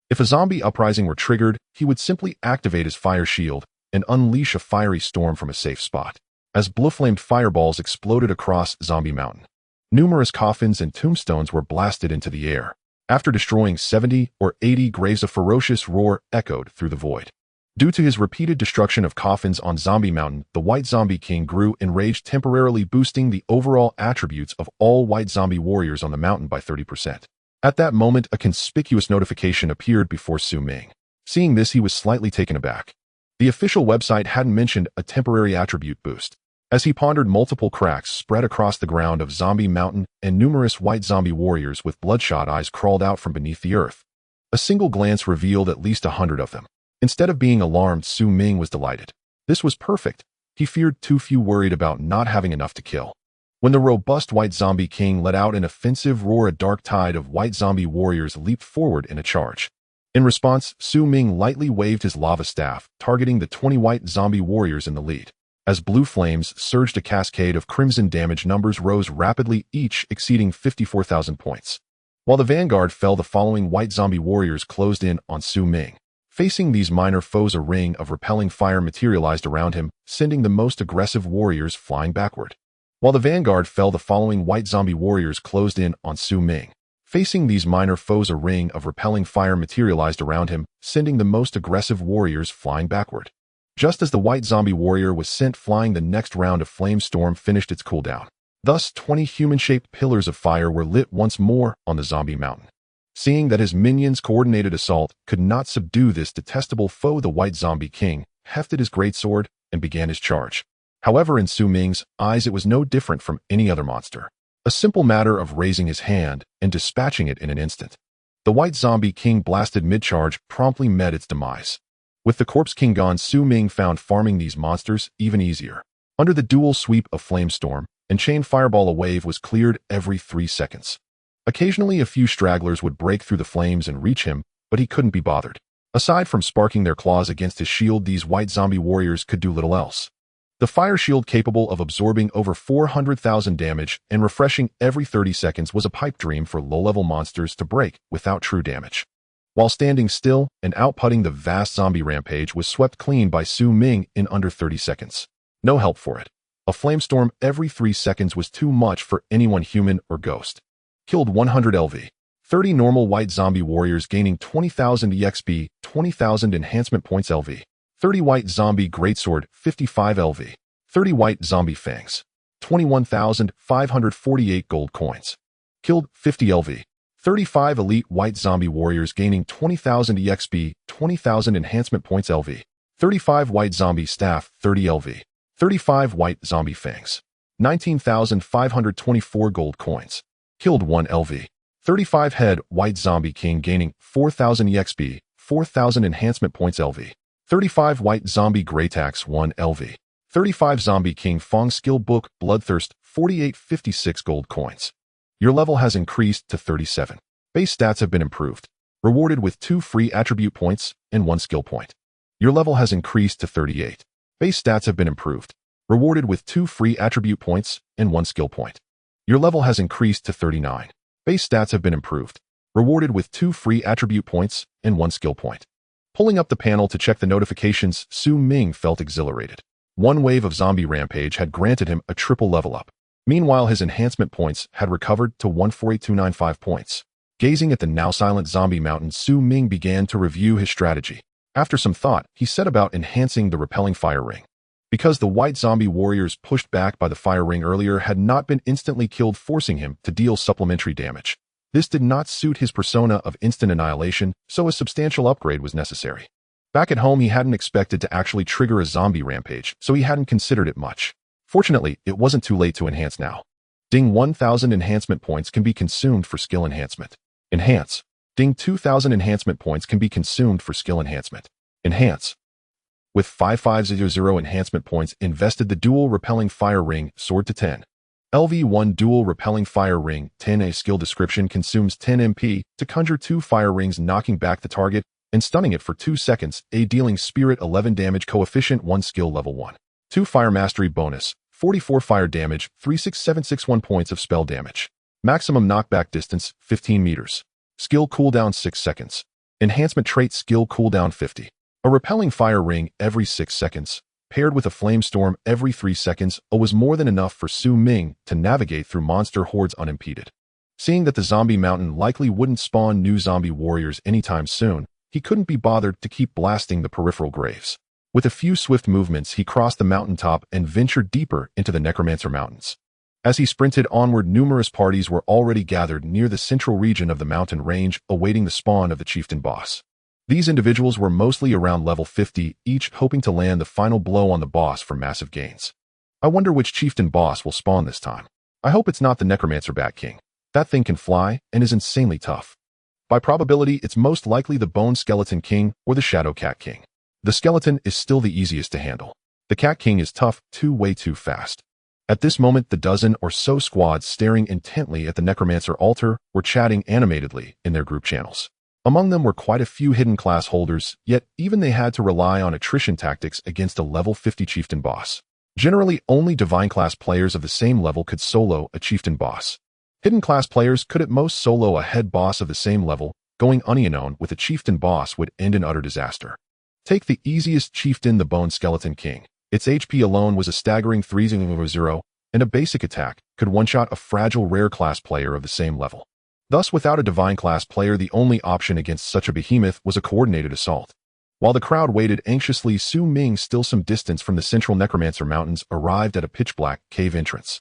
If a zombie uprising were triggered, he would simply activate his fire shield and unleash a fiery storm from a safe spot. As blue-flamed fireballs exploded across Zombie Mountain, numerous coffins and tombstones were blasted into the air. After destroying 70 or 80 graves, a ferocious roar echoed through the void. Due to his repeated destruction of coffins on Zombie Mountain, the White Zombie King grew enraged, temporarily boosting the overall attributes of all white zombie warriors on the mountain by 30%. At that moment, a conspicuous notification appeared before Su Ming. Seeing this, he was slightly taken aback. The official website hadn't mentioned a temporary attribute boost. As he pondered, multiple cracks spread across the ground of Zombie Mountain, and numerous white zombie warriors with bloodshot eyes crawled out from beneath the earth. A single glance revealed at least 100 of them. Instead of being alarmed, Su Ming was delighted. This was perfect. He feared too few, worried about not having enough to kill. When the robust White Zombie King let out an offensive roar, a dark tide of white zombie warriors leaped forward in a charge. In response, Su Ming lightly waved his lava staff, targeting the 20 white zombie warriors in the lead. As blue flames surged, a cascade of crimson damage numbers rose rapidly, each exceeding 54,000 points. While the vanguard fell, the following white zombie warriors closed in on Su Ming. Facing these minor foes, a ring of repelling fire materialized around him, sending the most aggressive warriors flying backward. While the vanguard fell, the following white zombie warriors closed in on Su Ming. Facing these minor foes, a ring of repelling fire materialized around him, sending the most aggressive warriors flying backward. Just as the white zombie warrior was sent flying, the next round of flame storm finished its cooldown. Thus, 20 human-shaped pillars of fire were lit once more on the Zombie Mountain. Seeing that his minions' coordinated assault could not subdue this detestable foe, the White Zombie King hefted his greatsword and began his charge. However, in Su Ming's eyes, it was no different from any other monster. A simple matter of raising his hand and dispatching it in an instant. The White Zombie King blasted mid-charge promptly met its demise. With the Corpse King gone, Su Ming found farming these monsters even easier. Under the dual sweep of Flamestorm and Chain Fireball, a wave was cleared every 3 seconds. Occasionally, a few stragglers would break through the flames and reach him, but he couldn't be bothered. Aside from sparking their claws against his shield, these white zombie warriors could do little else. The fire shield, capable of absorbing over 400,000 damage and refreshing every 30 seconds, was a pipe dream for low-level monsters to break without true damage. While standing still and outputting, the vast zombie rampage was swept clean by Su Ming in under 30 seconds. No help for it. A flamestorm every 3 seconds was too much for anyone, human or ghost. Killed 100 LV. 30 normal white zombie warriors gaining 20,000 EXP, 20,000 enhancement points LV. 30 white zombie greatsword, 55 LV. 30 white zombie fangs. 21,548 gold coins. Killed 50 LV. 35 elite white zombie warriors gaining 20,000 EXP, 20,000 enhancement points LV. 35 white zombie staff, 30 LV. 35 white zombie fangs. 19,524 gold coins. Killed 1 LV. 35 head white zombie king gaining 4,000 EXP, 4,000 enhancement points LV. 35 white zombie greytax, 1 LV. 35 zombie king Fong skill book bloodthirst, 4856 gold coins. Your level has increased to 37. Base stats have been improved. Rewarded with 2 free attribute points and 1 skill point. Your level has increased to 38. Base stats have been improved. Rewarded with 2 free attribute points and 1 skill point. Your level has increased to 39. Base stats have been improved. Rewarded with 2 free attribute points and 1 skill point. Pulling up the panel to check the notifications, Su Ming felt exhilarated. One wave of zombie rampage had granted him a triple level up. Meanwhile, his enhancement points had recovered to 148295 points. Gazing at the now silent zombie mountain, Ming began to review his strategy. After some thought, he set about enhancing the repelling fire ring. Because the white zombie warriors pushed back by the fire ring earlier had not been instantly killed, forcing him to deal supplementary damage. This did not suit his persona of instant annihilation, so a substantial upgrade was necessary. Back at home, he hadn't expected to actually trigger a zombie rampage, so he hadn't considered it much. Fortunately, it wasn't too late to enhance now. Ding 1000 enhancement points can be consumed for skill enhancement. Enhance. Ding 2000 enhancement points can be consumed for skill enhancement. Enhance. With 5500 enhancement points invested, the dual repelling fire ring soared to 10. LV1 dual repelling fire ring 10A skill description consumes 10 MP to conjure 2 fire rings, knocking back the target and stunning it for 2 seconds, dealing spirit 11 damage, coefficient 1, skill level 1. 2 fire mastery bonus, 44 fire damage, 36761 points of spell damage. Maximum knockback distance, 15 meters. Skill cooldown 6 seconds. Enhancement trait skill cooldown 50. A repelling fire ring every 6 seconds, paired with a flame storm every 3 seconds, was more than enough for Ming to navigate through monster hordes unimpeded. Seeing that the zombie mountain likely wouldn't spawn new zombie warriors anytime soon, he couldn't be bothered to keep blasting the peripheral graves. With a few swift movements, he crossed the mountaintop and ventured deeper into the Necromancer Mountains. As he sprinted onward, numerous parties were already gathered near the central region of the mountain range, awaiting the spawn of the chieftain boss. These individuals were mostly around level 50, each hoping to land the final blow on the boss for massive gains. I wonder which chieftain boss will spawn this time. I hope it's not the Necromancer Bat King. That thing can fly and is insanely tough. By probability, it's most likely the Bone Skeleton King or the Shadow Cat King. The skeleton is still the easiest to handle. The Cat King is tough, way too fast. At this moment, the dozen or so squads staring intently at the Necromancer altar were chatting animatedly in their group channels. Among them were quite a few hidden class holders, yet even they had to rely on attrition tactics against a level 50 chieftain boss. Generally, only divine class players of the same level could solo a chieftain boss. Hidden class players could at most solo a head boss of the same level. Going unknown with a chieftain boss would end in utter disaster. Take the easiest chieftain, the Bone Skeleton King. Its HP alone was a staggering 300, and a basic attack could one-shot a fragile rare class player of the same level. Thus, without a divine class player, the only option against such a behemoth was a coordinated assault. While the crowd waited anxiously, Ming, still some distance from the central Necromancer Mountains, arrived at a pitch-black cave entrance.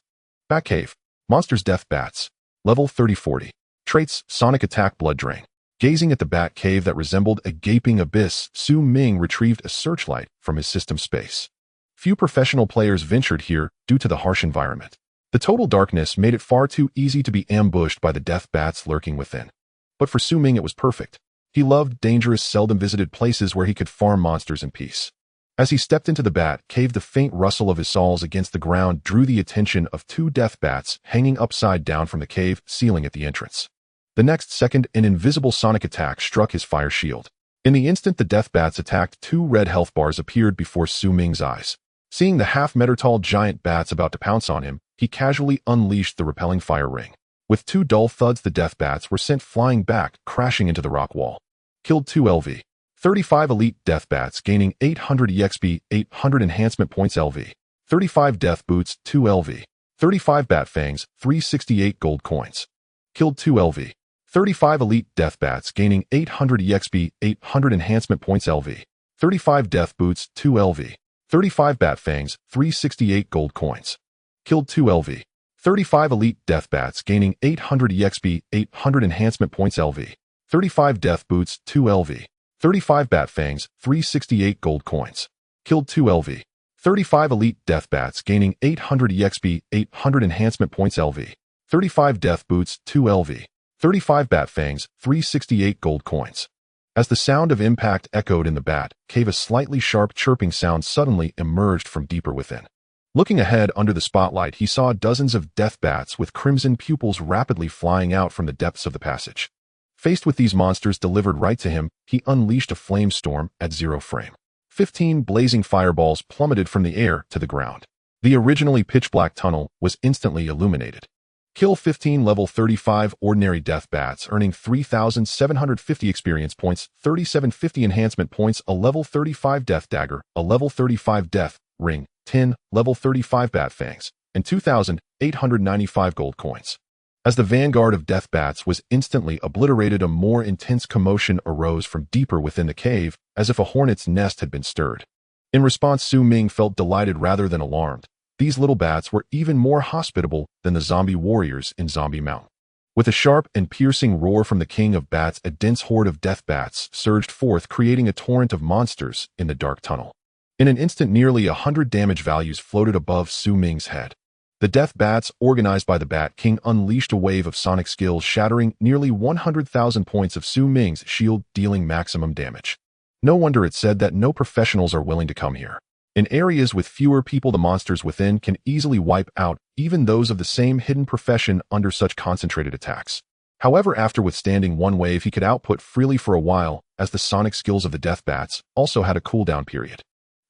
Bat Cave. Monsters Death Bats. Level 30-40. Traits Sonic Attack, Blood Drain. Gazing at the bat cave that resembled a gaping abyss, Ming retrieved a searchlight from his system space. Few professional players ventured here due to the harsh environment. The total darkness made it far too easy to be ambushed by the death bats lurking within. But for Ming, it was perfect. He loved dangerous, seldom visited places where he could farm monsters in peace. As he stepped into the bat cave, the faint rustle of his soles against the ground drew the attention of 2 death bats hanging upside down from the cave ceiling at the entrance. The next second, an invisible sonic attack struck his fire shield. In the instant the death bats attacked, 2 red health bars appeared before Ming's eyes. Seeing the half-meter-tall giant bats about to pounce on him, he casually unleashed the repelling fire ring. With 2 dull thuds, the death bats were sent flying back, crashing into the rock wall. Killed 2 LV. 35 elite death bats gaining 800 EXP, 800 enhancement points LV. 35 death boots, 2 LV. 35 bat fangs, 368 gold coins. Killed 2 LV. 35 elite death bats gaining 800 EXP, 800 enhancement points LV. 35 death boots, 2 LV. 35 bat fangs, 368 gold coins. Killed 2 LV. 35 elite death bats gaining 800 EXP, 800 enhancement points LV. 35 death boots, 2 LV. 35 bat fangs, 368 gold coins. Killed 2 LV. 35 elite death bats gaining 800 EXP, 800 enhancement points LV. 35 death boots, 2 LV. 35 bat fangs, 368 gold coins. As the sound of impact echoed in the bat cave, a slightly sharp chirping sound suddenly emerged from deeper within. Looking ahead under the spotlight, he saw dozens of death bats with crimson pupils rapidly flying out from the depths of the passage. Faced with these monsters delivered right to him, he unleashed a flame storm at 0 frame. 15 blazing fireballs plummeted from the air to the ground. The originally pitch-black tunnel was instantly illuminated. Kill 15 level 35 ordinary death bats, earning 3,750 experience points, 3,750 enhancement points, a level 35 death dagger, a level 35 death ring, 10 level 35 bat fangs, and 2,895 gold coins. As the vanguard of death bats was instantly obliterated, a more intense commotion arose from deeper within the cave, as if a hornet's nest had been stirred. In response, Su Ming felt delighted rather than alarmed. These little bats were even more hospitable than the zombie warriors in Zombie Mountain. With a sharp and piercing roar from the king of bats, a dense horde of death bats surged forth, creating a torrent of monsters in the dark tunnel. In an instant, nearly 100 damage values floated above Su Ming's head. The death bats, organized by the Bat King, unleashed a wave of sonic skills, shattering nearly 100,000 points of Su Ming's shield, dealing maximum damage. No wonder it's said that no professionals are willing to come here. In areas with fewer people, the monsters within can easily wipe out even those of the same hidden profession under such concentrated attacks. However, after withstanding one wave, he could output freely for a while, as the sonic skills of the death bats also had a cooldown period.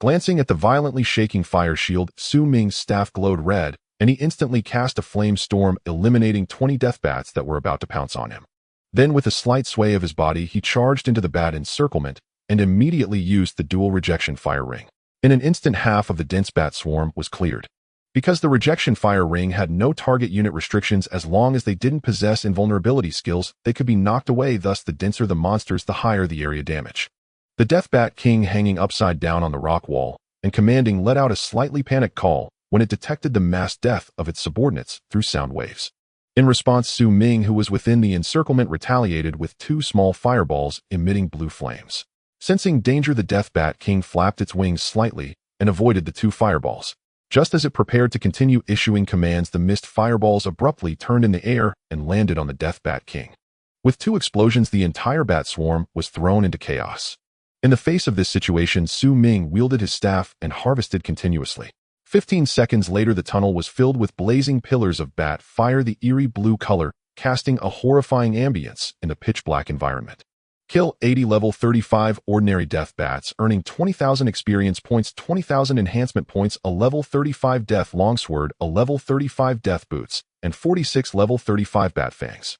Glancing at the violently shaking fire shield, Su Ming's staff glowed red, and he instantly cast a flame storm, eliminating 20 death bats that were about to pounce on him. Then, with a slight sway of his body, he charged into the bat encirclement and immediately used the dual rejection fire ring. In an instant, half of the dense bat swarm was cleared. Because the rejection fire ring had no target unit restrictions, as long as they didn't possess invulnerability skills, they could be knocked away. Thus, the denser the monsters, the higher the area damage. The Death Bat King, hanging upside down on the rock wall and commanding, let out a slightly panicked call when it detected the mass death of its subordinates through sound waves. In response, Su Ming, who was within the encirclement, retaliated with 2 small fireballs emitting blue flames. Sensing danger, the Death Bat King flapped its wings slightly and avoided the 2 fireballs. Just as it prepared to continue issuing commands, the missed fireballs abruptly turned in the air and landed on the Death Bat King. With 2 explosions, the entire bat swarm was thrown into chaos. In the face of this situation, Su Ming wielded his staff and harvested continuously. 15 seconds later, the tunnel was filled with blazing pillars of bat fire, the eerie blue color casting a horrifying ambience in the pitch-black environment. Kill 80 level 35 ordinary death bats, earning 20,000 experience points, 20,000 enhancement points, a level 35 death longsword, a level 35 death boots, and 46 level 35 bat fangs.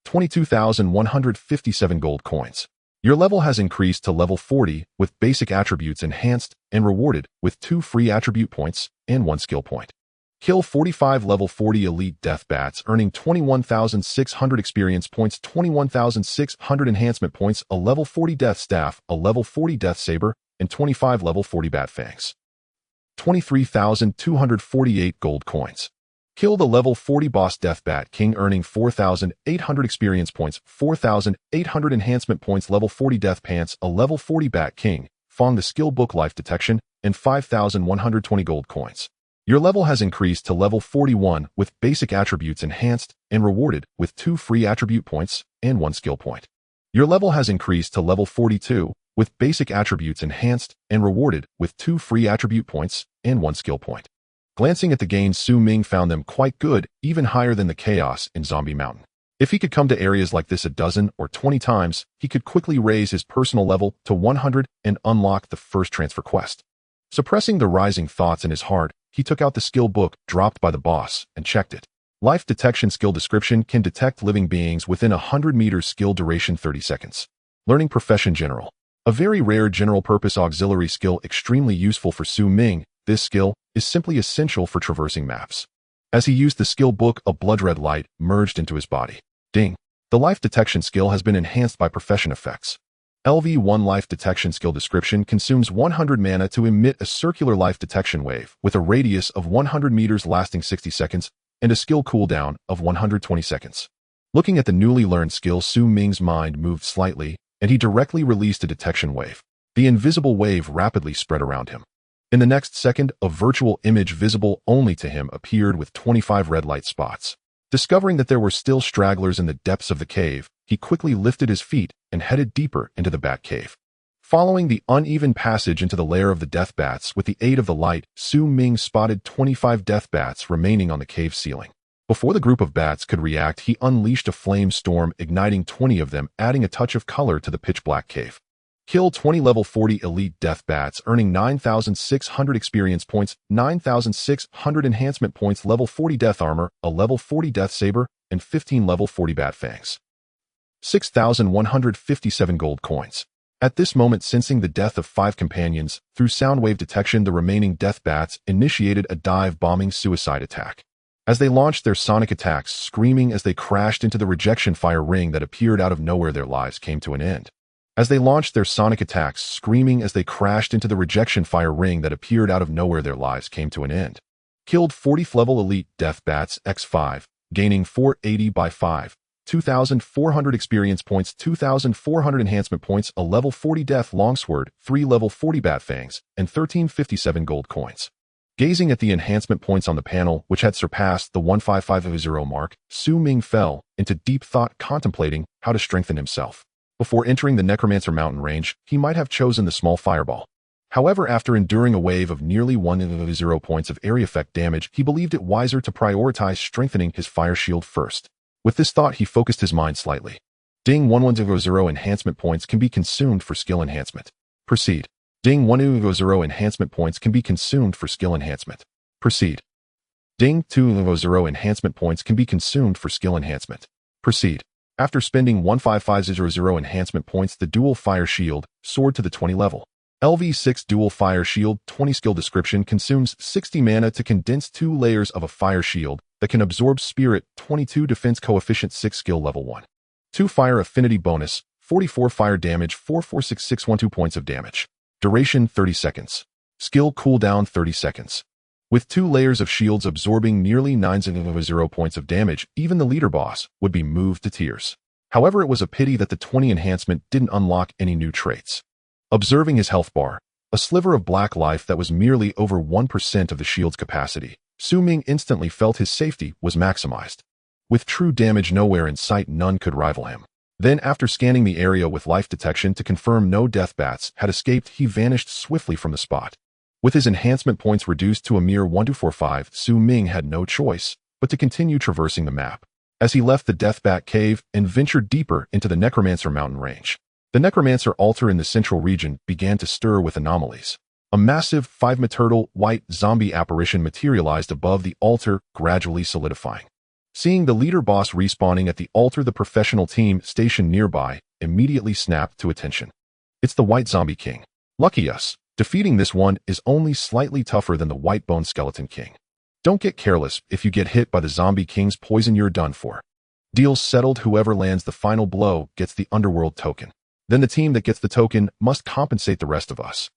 22,157 gold coins. Your level has increased to level 40 with basic attributes enhanced and rewarded with 2 free attribute points and 1 skill point. Kill 45 level 40 elite death bats, earning 21,600 experience points, 21,600 enhancement points, a level 40 death staff, a level 40 death saber, and 25 level 40 bat fangs. 23,248 gold coins. Kill the level 40 boss Death Bat King, earning 4,800 experience points, 4,800 enhancement points, level 40 Death Pants, a level 40 Bat King, Fong the skill book Life Detection, and 5,120 gold coins. Your level has increased to level 41 with basic attributes enhanced and rewarded with 2 free attribute points and 1 skill point. Your level has increased to level 42 with basic attributes enhanced and rewarded with 2 free attribute points and 1 skill point. Glancing at the gains, Su Ming found them quite good, even higher than the chaos in Zombie Mountain. If he could come to areas like this a dozen or 20 times, he could quickly raise his personal level to 100 and unlock the first transfer quest. Suppressing the rising thoughts in his heart, he took out the skill book dropped by the boss and checked it. Life Detection skill description: can detect living beings within 100 meters, skill duration 30 seconds. Learning Profession General. A very rare general-purpose auxiliary skill, extremely useful for Su Ming. This skill is simply essential for traversing maps. As he used the skill book, a blood-red light merged into his body. Ding! The Life Detection skill has been enhanced by Profession effects. LV1 Life Detection skill description: consumes 100 mana to emit a circular life detection wave with a radius of 100 meters lasting 60 seconds and a skill cooldown of 120 seconds. Looking at the newly learned skill, Su Ming's mind moved slightly, and he directly released a detection wave. The invisible wave rapidly spread around him. In the next second, a virtual image visible only to him appeared with 25 red light spots. Discovering that there were still stragglers in the depths of the cave, he quickly lifted his feet and headed deeper into the bat cave. Following the uneven passage into the lair of the death bats with the aid of the light, Su Ming spotted 25 death bats remaining on the cave ceiling. Before the group of bats could react, he unleashed a flame storm, igniting 20 of them, adding a touch of color to the pitch-black cave. Kill 20 level 40 elite death bats, earning 9,600 experience points, 9,600 enhancement points, level 40 death armor, a level 40 death saber, and 15 level 40 bat fangs. 6,157 gold coins. At this moment, sensing the death of 5 companions, through sound wave detection, the remaining death bats initiated a dive-bombing suicide attack. As they launched their sonic attacks, screaming as they crashed into the rejection fire ring that appeared out of nowhere, their lives came to an end. As they launched their sonic attacks, screaming as they crashed into the rejection fire ring that appeared out of nowhere, their lives came to an end. Killed 40th level elite death bats x5, gaining 480 by 5. 2,400 experience points, 2,400 enhancement points, a level 40 death longsword, 3 level 40 bat fangs, and 1357 gold coins. Gazing at the enhancement points on the panel, which had surpassed the 15500 mark, Ming fell into deep thought, contemplating how to strengthen himself. Before entering the Necromancer mountain range, he might have chosen the small fireball. However, after enduring a wave of nearly 100 points of area effect damage, he believed it wiser to prioritize strengthening his fire shield first. With this thought, he focused his mind slightly. Ding 1100 enhancement points can be consumed for skill enhancement. Proceed. Ding 100 enhancement points can be consumed for skill enhancement. Proceed. Ding 200 enhancement points can be consumed for skill enhancement. Proceed. After spending 15500 enhancement points, the dual fire shield soared to the 20 level. LV6 dual fire shield 20 skill description consumes 60 mana to condense 2 layers of a fire shield that can absorb spirit, 22 defense coefficient, 6 skill level 1. 2 fire affinity bonus, 44 fire damage, 446612 points of damage. Duration 30 seconds. Skill cooldown 30 seconds. With 2 layers of shields absorbing nearly 900 points of damage, even the leader boss would be moved to tears. However, it was a pity that the 20 enhancement didn't unlock any new traits. Observing his health bar, a sliver of black life that was merely over 1% of the shield's capacity, Ming instantly felt his safety was maximized. With true damage nowhere in sight, none could rival him. Then, after scanning the area with life detection to confirm no death bats had escaped, he vanished swiftly from the spot. With his enhancement points reduced to a mere 1245, Ming had no choice but to continue traversing the map. As he left the death bat cave and ventured deeper into the Necromancer mountain range, the Necromancer altar in the central region began to stir with anomalies. A massive 5-meter white zombie apparition materialized above the altar, gradually solidifying. Seeing the leader boss respawning at the altar, the professional team stationed nearby immediately snapped to attention. It's the White Zombie King. Lucky us. Defeating this one is only slightly tougher than the White Bone Skeleton King. Don't get careless. If you get hit by the Zombie King's poison, you're done for. Deal settled. Whoever lands the final blow gets the Underworld token. Then the team that gets the token must compensate the rest of us.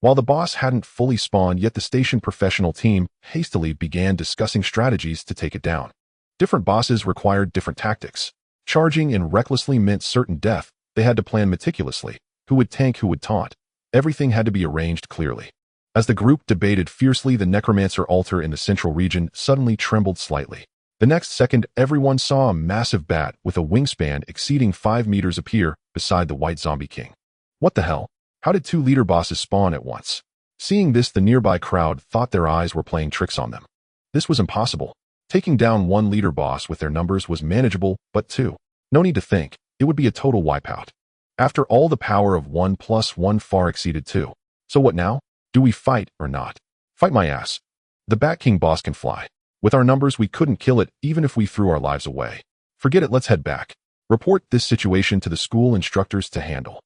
While the boss hadn't fully spawned yet, the station professional team hastily began discussing strategies to take it down. Different bosses required different tactics. Charging and recklessly meant certain death. They had to plan meticulously. Who would tank, who would taunt. Everything had to be arranged clearly. As the group debated fiercely, the Necromancer altar in the central region suddenly trembled slightly. The next second, everyone saw a massive bat with a wingspan exceeding 5 meters appear beside the White Zombie King. What the hell? How did 2 leader bosses spawn at once? Seeing this, the nearby crowd thought their eyes were playing tricks on them. This was impossible. Taking down 1 leader boss with their numbers was manageable, but 2? No need to think. It would be a total wipeout. After all, the power of 1 plus 1 far exceeded 2. So what now? Do we fight or not? Fight my ass. The Bat King boss can fly. With our numbers, we couldn't kill it even if we threw our lives away. Forget it, let's head back. Report this situation to the school instructors to handle.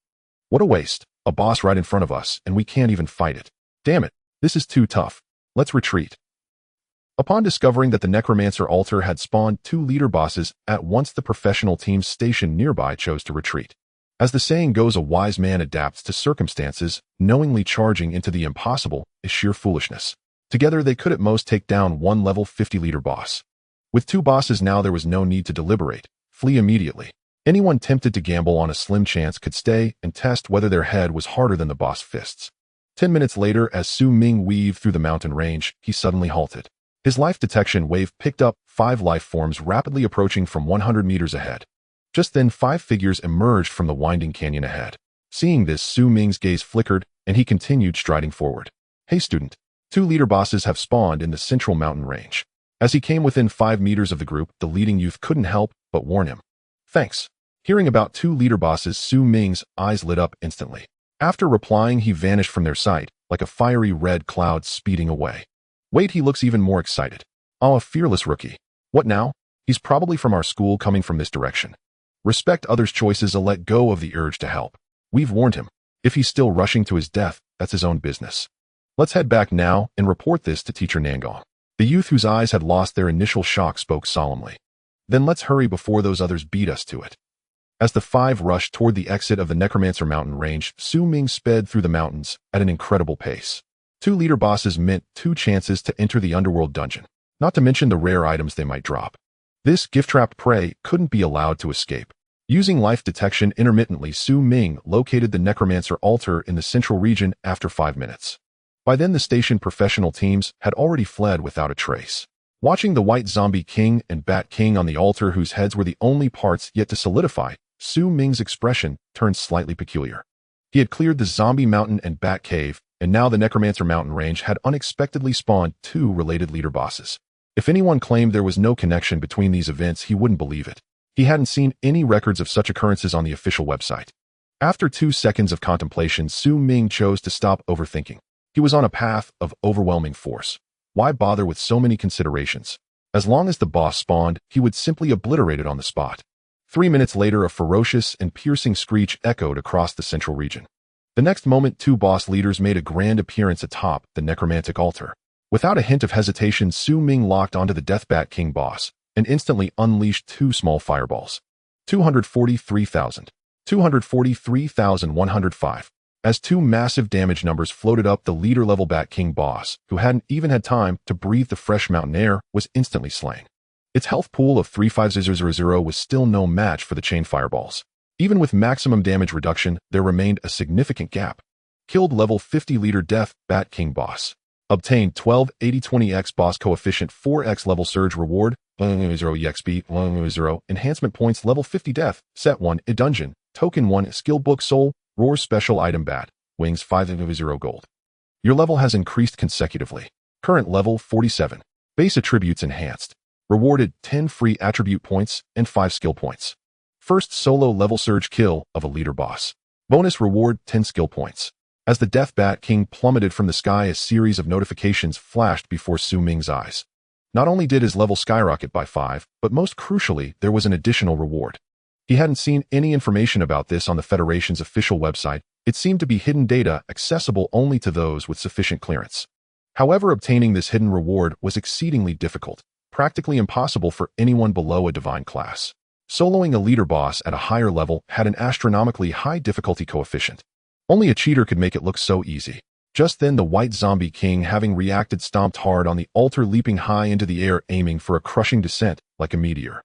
What a waste. A boss right in front of us, and we can't even fight it. Damn it, this is too tough. Let's retreat. Upon discovering that the Necromancer altar had spawned 2 leader bosses, at once the professional team stationed nearby chose to retreat. As the saying goes, a wise man adapts to circumstances. Knowingly charging into the impossible is sheer foolishness. Together they could at most take down 1 level 50 leader boss. With 2 bosses now, there was no need to deliberate. Flee immediately. Anyone tempted to gamble on a slim chance could stay and test whether their head was harder than the boss fists. 10 minutes later, as Ming weaved through the mountain range, he suddenly halted. His life detection wave picked up 5 life forms rapidly approaching from 100 meters ahead. Just then, 5 figures emerged from the winding canyon ahead. Seeing this, Ming's gaze flickered, and he continued striding forward. Hey student, 2 leader bosses have spawned in the central mountain range. As he came within 5 meters of the group, the leading youth couldn't help but warn him. Thanks. Hearing about 2 leader bosses, Ming's eyes lit up instantly. After replying, he vanished from their sight, like a fiery red cloud speeding away. Wait, he looks even more excited. Oh, a fearless rookie. What now? He's probably from our school, coming from this direction. Respect others' choices and let go of the urge to help. We've warned him. If he's still rushing to his death, that's his own business. Let's head back now and report this to Teacher Nangong. The youth whose eyes had lost their initial shock spoke solemnly. Then let's hurry before those others beat us to it. As the five rushed toward the exit of the Necromancer mountain range, Su Ming sped through the mountains at an incredible pace. 2 leader bosses meant 2 chances to enter the underworld dungeon, not to mention the rare items they might drop. This gift-trapped prey couldn't be allowed to escape. Using life detection intermittently, Su Ming located the Necromancer altar in the central region after 5 minutes. By then, the station professional teams had already fled without a trace. Watching the White Zombie King and Bat King on the altar, whose heads were the only parts yet to solidify, Su Ming's expression turned slightly peculiar. He had cleared the Zombie Mountain and Bat Cave, and now the Necromancer mountain range had unexpectedly spawned 2 related leader bosses. If anyone claimed there was no connection between these events, he wouldn't believe it. He hadn't seen any records of such occurrences on the official website. After 2 seconds of contemplation, Su Ming chose to stop overthinking. He was on a path of overwhelming force. Why bother with so many considerations? As long as the boss spawned, he would simply obliterate it on the spot. 3 minutes later, a ferocious and piercing screech echoed across the central region. The next moment, 2 boss leaders made a grand appearance atop the necromantic altar. Without a hint of hesitation, Su Ming locked onto the Death Bat King boss and instantly unleashed 2 small fireballs. 243,000. 243,105. As 2 massive damage numbers floated up, the leader-level Bat King boss, who hadn't even had time to breathe the fresh mountain air, was instantly slain. Its health pool of 35000 was still no match for the chain fireballs. Even with maximum damage reduction, there remained a significant gap. Killed level 50 leader Death Bat King boss. Obtained 12 80-20x boss coefficient 4x level surge reward, 0 EXP, 0 enhancement points level 50 death, set 1 a dungeon, token 1 skill book soul, roar special item bat, wings 5/0 gold. Your level has increased consecutively. Current level 47. Base attributes enhanced. Rewarded 10 free attribute points and 5 skill points. First solo level surge kill of a leader boss. Bonus reward 10 skill points. As the Death Bat King plummeted from the sky, a series of notifications flashed before Su Ming's eyes. Not only did his level skyrocket by 5, but most crucially, there was an additional reward. He hadn't seen any information about this on the Federation's official website. It seemed to be hidden data accessible only to those with sufficient clearance. However, obtaining this hidden reward was exceedingly difficult, practically impossible for anyone below a divine class. Soloing a leader boss at a higher level had an astronomically high difficulty coefficient. Only a cheater could make it look so easy. Just then, the White Zombie King, having reacted, stomped hard on the altar, leaping high into the air, aiming for a crushing descent like a meteor.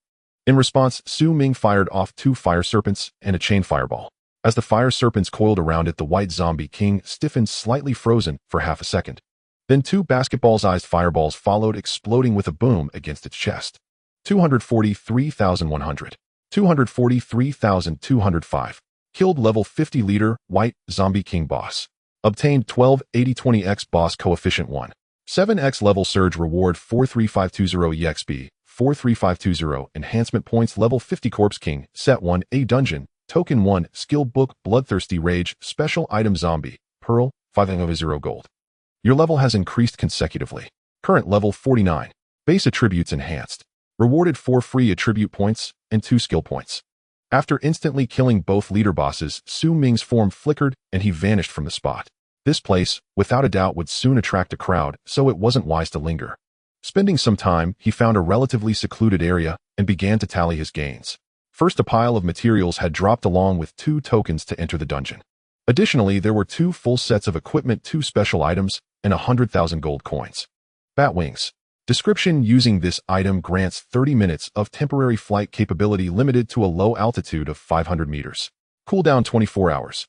In response, Su Ming fired off 2 fire serpents and a chain fireball. As the fire serpents coiled around it, the White Zombie King stiffened, slightly frozen for half a second. Then 2 basketball-sized fireballs followed, exploding with a boom against its chest. 243,100. 243,205. Killed level 50 leader, White Zombie King boss. Obtained 12 80-20x boss coefficient 1. 7x level surge reward 43520 EXP, 43520 enhancement points level 50 Corpse King, set 1 a dungeon, token 1 skill book Bloodthirsty Rage, special item zombie, pearl, 5/0 gold. Your level has increased consecutively. Current level 49. Base attributes enhanced. Rewarded 4 free attribute points and 2 skill points. After instantly killing both leader bosses, Su Ming's form flickered and he vanished from the spot. This place, without a doubt, would soon attract a crowd, so it wasn't wise to linger. Spending some time, he found a relatively secluded area and began to tally his gains. First, a pile of materials had dropped along with 2 tokens to enter the dungeon. Additionally, there were 2 full sets of equipment, 2 special items, and 100,000 gold coins. Bat wings. Description: using this item grants 30 minutes of temporary flight capability limited to a low altitude of 500 meters. Cooldown 24 hours.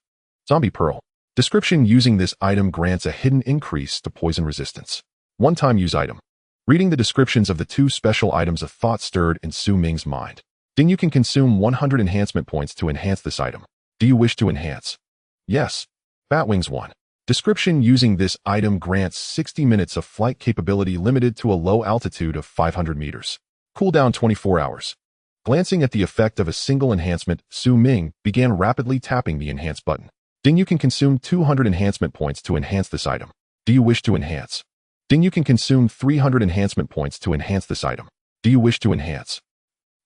Zombie pearl. Description: using this item grants a hidden increase to poison resistance. One-time use item. Reading the descriptions of the 2 special items, a thought stirred in Su Ming's mind. Ding, you can consume 100 enhancement points to enhance this item. Do you wish to enhance? Yes. Batwings 1. Description: using this item grants 60 minutes of flight capability limited to a low altitude of 500 meters. Cooldown 24 hours. Glancing at the effect of a single enhancement, Su Ming began rapidly tapping the enhance button. Ding, you can consume 200 enhancement points to enhance this item. Do you wish to enhance? Ding, you can consume 300 enhancement points to enhance this item. Do you wish to enhance?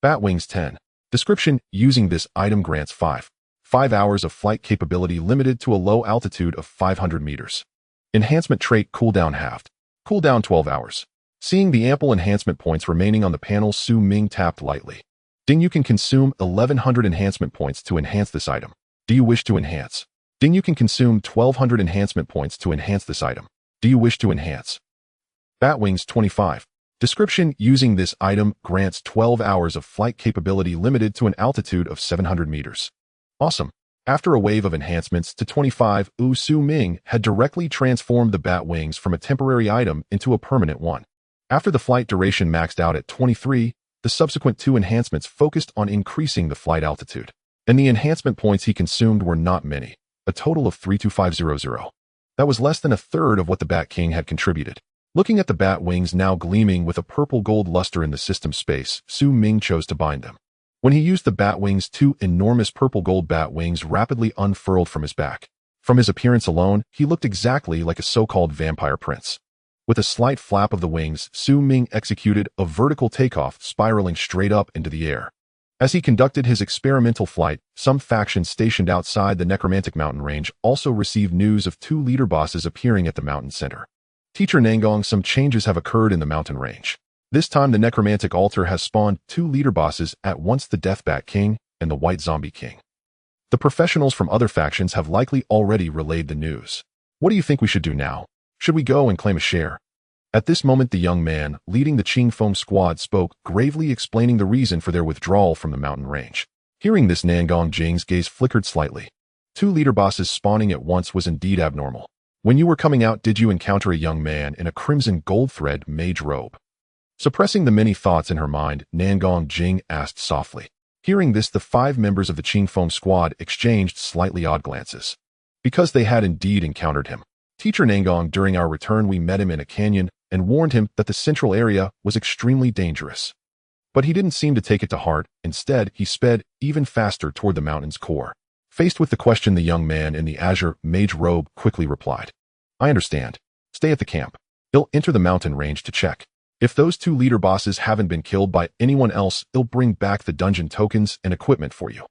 Batwings 10. Description: using this item grants 5 5 hours of flight capability limited to a low altitude of 500 meters. Enhancement trait cooldown halved. Cooldown 12 hours. Seeing the ample enhancement points remaining on the panel, Ming tapped lightly. Ding, you can consume 1100 enhancement points to enhance this item. Do you wish to enhance? Ding, you can consume 1200 enhancement points to enhance this item. Do you wish to enhance? Batwings 25. Description: using this item grants 12 hours of flight capability limited to an altitude of 700 meters. Awesome. After a wave of enhancements to 25, Ming had directly transformed the bat wings from a temporary item into a permanent one. After the flight duration maxed out at 23, the subsequent 2 enhancements focused on increasing the flight altitude. And the enhancement points he consumed were not many, a total of 32500. That was less than a third of what the Bat King had contributed. Looking at the bat wings now gleaming with a purple-gold luster in the system space, Ming chose to bind them. When he used the bat wings, 2 enormous purple-gold bat wings rapidly unfurled from his back. From his appearance alone, he looked exactly like a so-called vampire prince. With a slight flap of the wings, Ming executed a vertical takeoff, spiraling straight up into the air. As he conducted his experimental flight, some factions stationed outside the Necromantic Mountain range also received news of 2 leader bosses appearing at the mountain center. Teacher Nangong, some changes have occurred in the mountain range. This time the Necromantic Altar has spawned 2 leader bosses at once, the Death Bat King and the White Zombie King. The professionals from other factions have likely already relayed the news. What do you think we should do now? Should we go and claim a share? At this moment the young man, leading the Qing Feng squad, spoke, gravely explaining the reason for their withdrawal from the mountain range. Hearing this, Nangong Jing's gaze flickered slightly. 2 leader bosses spawning at once was indeed abnormal. When you were coming out, did you encounter a young man in a crimson gold thread mage robe? Suppressing the many thoughts in her mind, Nangong Jing asked softly. Hearing this, the 5 members of the Qing Feng squad exchanged slightly odd glances. Because they had indeed encountered him. Teacher Nangong, during our return we met him in a canyon and warned him that the central area was extremely dangerous. But he didn't seem to take it to heart. Instead, he sped even faster toward the mountain's core. Faced with the question, the young man in the azure mage robe quickly replied. I understand. Stay at the camp. I'll enter the mountain range to check. If those 2 leader bosses haven't been killed by anyone else, I'll bring back the dungeon tokens and equipment for you.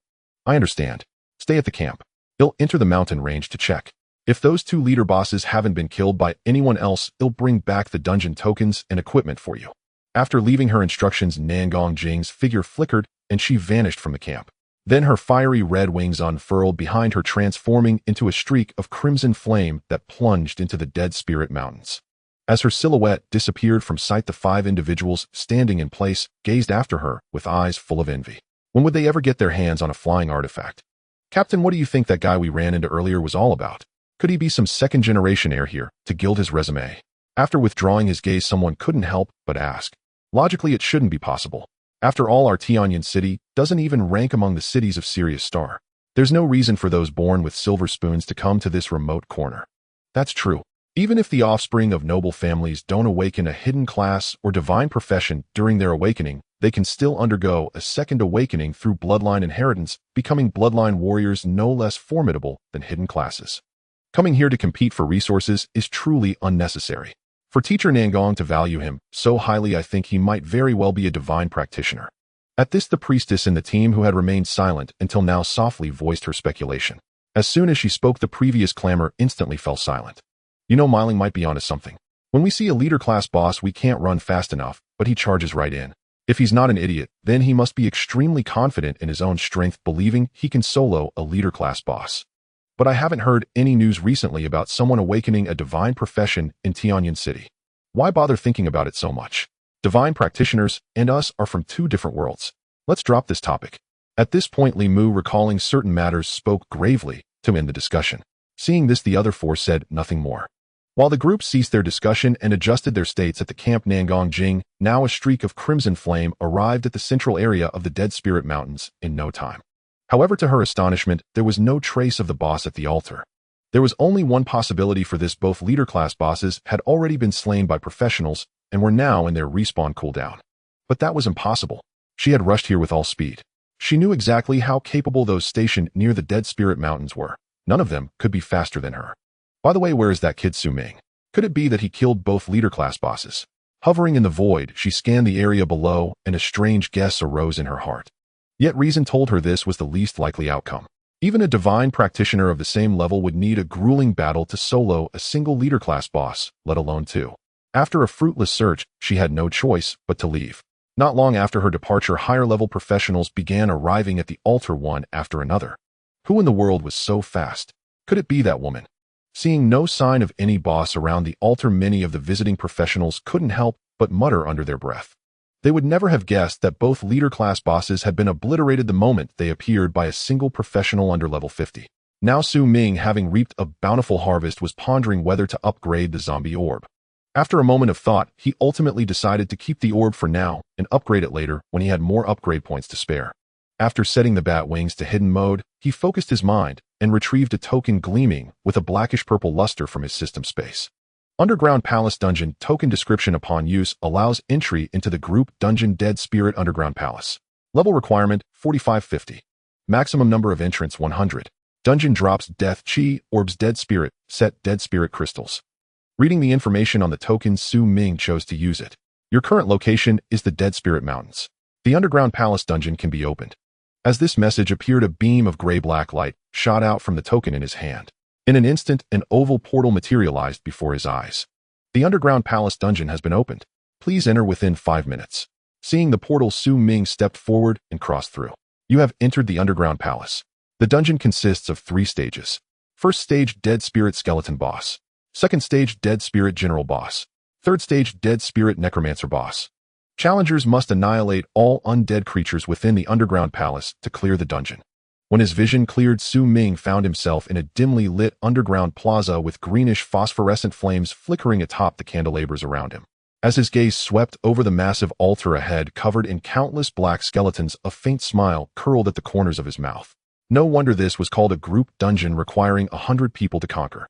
I understand. Stay at the camp. I'll enter the mountain range to check. If those 2 leader bosses haven't been killed by anyone else, I'll bring back the dungeon tokens and equipment for you. After leaving her instructions, Nangong Jing's figure flickered and she vanished from the camp. Then her fiery red wings unfurled behind her, transforming into a streak of crimson flame that plunged into the Dead Spirit Mountains. As her silhouette disappeared from sight, the 5 individuals standing in place gazed after her with eyes full of envy. When would they ever get their hands on a flying artifact? Captain, what do you think that guy we ran into earlier was all about? Could he be some second-generation heir here to gild his resume? After withdrawing his gaze, someone couldn't help but ask. Logically, it shouldn't be possible. After all, our Tianyan city doesn't even rank among the cities of Sirius Star. There's no reason for those born with silver spoons to come to this remote corner. That's true. Even if the offspring of noble families don't awaken a hidden class or divine profession during their awakening, they can still undergo a second awakening through bloodline inheritance, becoming bloodline warriors no less formidable than hidden classes. Coming here to compete for resources is truly unnecessary. For Teacher Nangong to value him so highly, I think he might very well be a divine practitioner. At this, the priestess in the team, who had remained silent until now, softly voiced her speculation. As soon as she spoke, the previous clamor instantly fell silent. You know, Miling might be onto something. When we see a leader class boss, we can't run fast enough, but he charges right in. If he's not an idiot, then he must be extremely confident in his own strength, believing he can solo a leader class boss. But I haven't heard any news recently about someone awakening a divine profession in Tianyan City. Why bother thinking about it so much? Divine practitioners and us are from 2 different worlds. Let's drop this topic. At this point, Li Mu, recalling certain matters, spoke gravely to end the discussion. Seeing this, the other 4 said nothing more. While the group ceased their discussion and adjusted their states at the camp, Nangong Jing, now a streak of crimson flame, arrived at the central area of the Dead Spirit Mountains in no time. However, to her astonishment, there was no trace of the boss at the altar. There was only one possibility for this: both leader-class bosses had already been slain by professionals and were now in their respawn cooldown. But that was impossible. She had rushed here with all speed. She knew exactly how capable those stationed near the Dead Spirit Mountains were. None of them could be faster than her. By the way, where is that kid Ming? Could it be that he killed both leader-class bosses? Hovering in the void, she scanned the area below, and a strange guess arose in her heart. Yet reason told her this was the least likely outcome. Even a divine practitioner of the same level would need a grueling battle to solo a single leader class boss, let alone two. After a fruitless search, she had no choice but to leave. Not long after her departure, higher-level professionals began arriving at the altar one after another. Who in the world was so fast? Could it be that woman? Seeing no sign of any boss around the altar, many of the visiting professionals couldn't help but mutter under their breath. They would never have guessed that both leader-class bosses had been obliterated the moment they appeared by a single professional under level 50. Now Ming, having reaped a bountiful harvest, was pondering whether to upgrade the zombie orb. After a moment of thought, he ultimately decided to keep the orb for now and upgrade it later when he had more upgrade points to spare. After setting the bat wings to hidden mode, he focused his mind and retrieved a token gleaming with a blackish-purple luster from his system space. Underground Palace Dungeon token description: upon use, allows entry into the group dungeon Dead Spirit Underground Palace. Level requirement 4550. Maximum number of entrants 100. Dungeon drops Death Chi Orbs Dead Spirit, set Dead Spirit Crystals. Reading the information on the token, Ming chose to use it. Your current location is the Dead Spirit Mountains. The Underground Palace Dungeon can be opened. As this message appeared, a beam of gray-black light shot out from the token in his hand. In an instant, an oval portal materialized before his eyes. The Underground Palace Dungeon has been opened. Please enter within 5 minutes. Seeing the portal, Ming stepped forward and crossed through. You have entered the Underground Palace. The dungeon consists of 3 stages. First stage, Dead Spirit Skeleton Boss. Second stage, Dead Spirit General Boss. Third stage, Dead Spirit Necromancer Boss. Challengers must annihilate all undead creatures within the Underground Palace to clear the dungeon. When his vision cleared, Ming found himself in a dimly lit underground plaza with greenish phosphorescent flames flickering atop the candelabras around him. As his gaze swept over the massive altar ahead covered in countless black skeletons, a faint smile curled at the corners of his mouth. No wonder this was called a group dungeon requiring 100 people to conquer.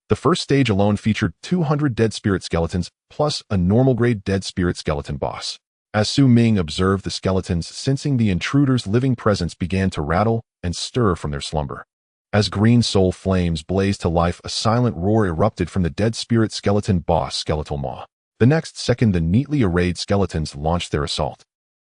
The first stage alone featured 200 Dead Spirit skeletons, plus a normal-grade Dead Spirit skeleton boss. As Ming observed the skeletons, sensing the intruder's living presence began to rattle and stir from their slumber. As green soul flames blazed to life, a silent roar erupted from the Dead Spirit skeleton boss, Skeletal Maw. The next second, the neatly arrayed skeletons launched their assault.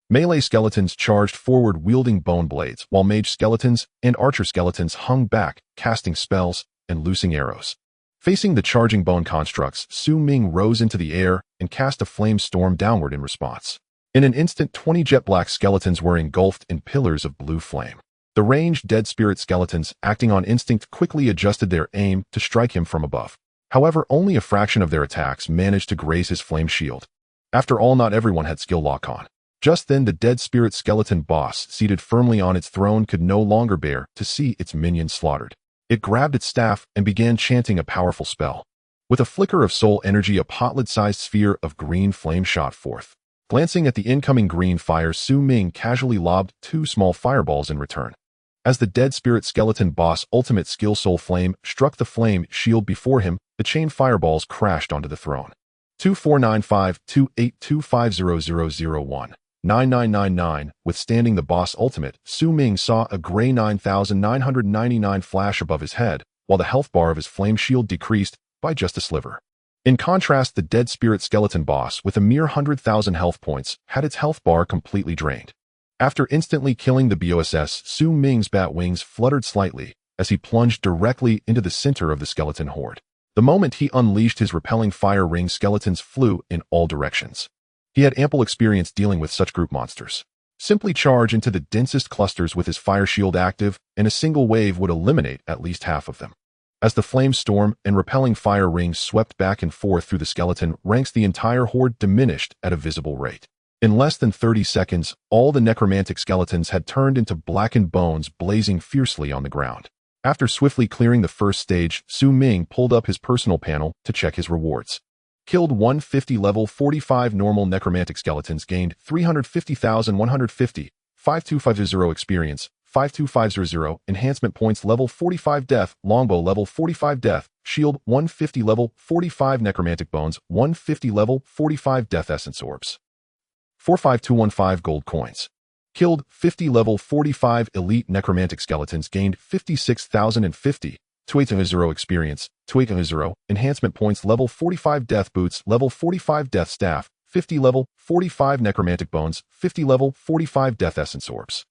Melee skeletons charged forward wielding bone blades, while mage skeletons and archer skeletons hung back, casting spells and loosing arrows. Facing the charging bone constructs, Ming rose into the air and cast a flame storm downward in response. In an instant, 20 jet-black skeletons were engulfed in pillars of blue flame. The ranged Dead Spirit skeletons, acting on instinct, quickly adjusted their aim to strike him from above. However, only a fraction of their attacks managed to graze his flame shield. After all, not everyone had skill lock-on. Just then, the Dead Spirit skeleton boss, seated firmly on its throne, could no longer bear to see its minions slaughtered. It grabbed its staff and began chanting a powerful spell. With a flicker of soul energy, a potlet-sized sphere of green flame shot forth. Glancing at the incoming green fire, Ming casually lobbed 2 small fireballs in return. As the Dead Spirit skeleton boss' ultimate skill, Soul Flame, struck the flame shield before him, the chain fireballs crashed onto the throne. 249528250001. 9999. Withstanding the boss ultimate, Ming saw a gray 9999 flash above his head, while the health bar of his flame shield decreased by just a sliver. In contrast, the Dead Spirit skeleton boss, with a mere 100,000 health points, had its health bar completely drained. After instantly killing the boss, Ming's bat wings fluttered slightly as he plunged directly into the center of the skeleton horde. The moment he unleashed his repelling fire ring, skeletons flew in all directions. He had ample experience dealing with such group monsters. Simply charge into the densest clusters with his fire shield active, and a single wave would eliminate at least half of them. As the flame storm and repelling fire rings swept back and forth through the skeleton ranks, the entire horde diminished at a visible rate. In less than 30 seconds, all the necromantic skeletons had turned into blackened bones blazing fiercely on the ground. After swiftly clearing the first stage, Ming pulled up his personal panel to check his rewards. Killed 150 level 45 normal necromantic skeletons, gained 350,150, 5250 experience, 52500 enhancement points, level 45 death, longbow level 45 death, shield 150 level 45 necromantic bones, 150 level 45 death essence orbs. 45215 gold coins. Killed 50 level 45 elite necromantic skeletons, gained 56,050, 2800 experience, 2800 enhancement points, level 45 death boots, level 45 death staff, 50 level 45 necromantic bones, 50 level 45 death essence orbs.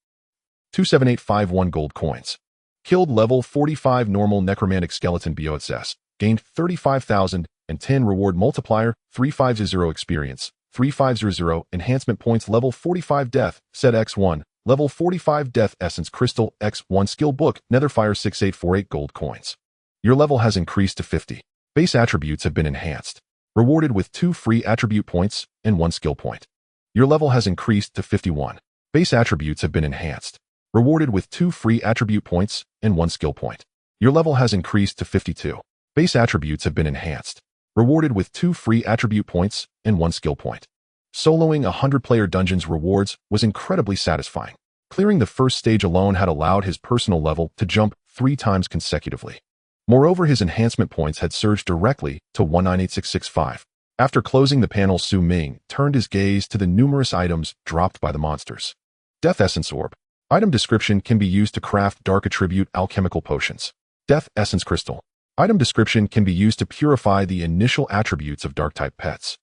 27851 gold coins. Killed level 45 normal necromantic skeleton BOSS. Gained 35,010 reward multiplier, 350 experience, 3500 enhancement points level 45 death, set X1, level 45 death essence crystal X1 skill book, netherfire 6848 gold coins. Your level has increased to 50. Base attributes have been enhanced. Rewarded with 2 free attribute points and 1 skill point. Your level has increased to 51. Base attributes have been enhanced. Rewarded with 2 free attribute points and 1 skill point. Your level has increased to 52. Base attributes have been enhanced. Rewarded with 2 free attribute points and 1 skill point. Soloing 100-player dungeons rewards was incredibly satisfying. Clearing the first stage alone had allowed his personal level to jump 3 times consecutively. Moreover, his enhancement points had surged directly to 198665. After closing the panel, Su Ming turned his gaze to the numerous items dropped by the monsters. Death Essence Orb. Item description can be used to craft dark attribute alchemical potions. Death Essence Crystal. Item description can be used to purify the initial attributes of dark-type pets.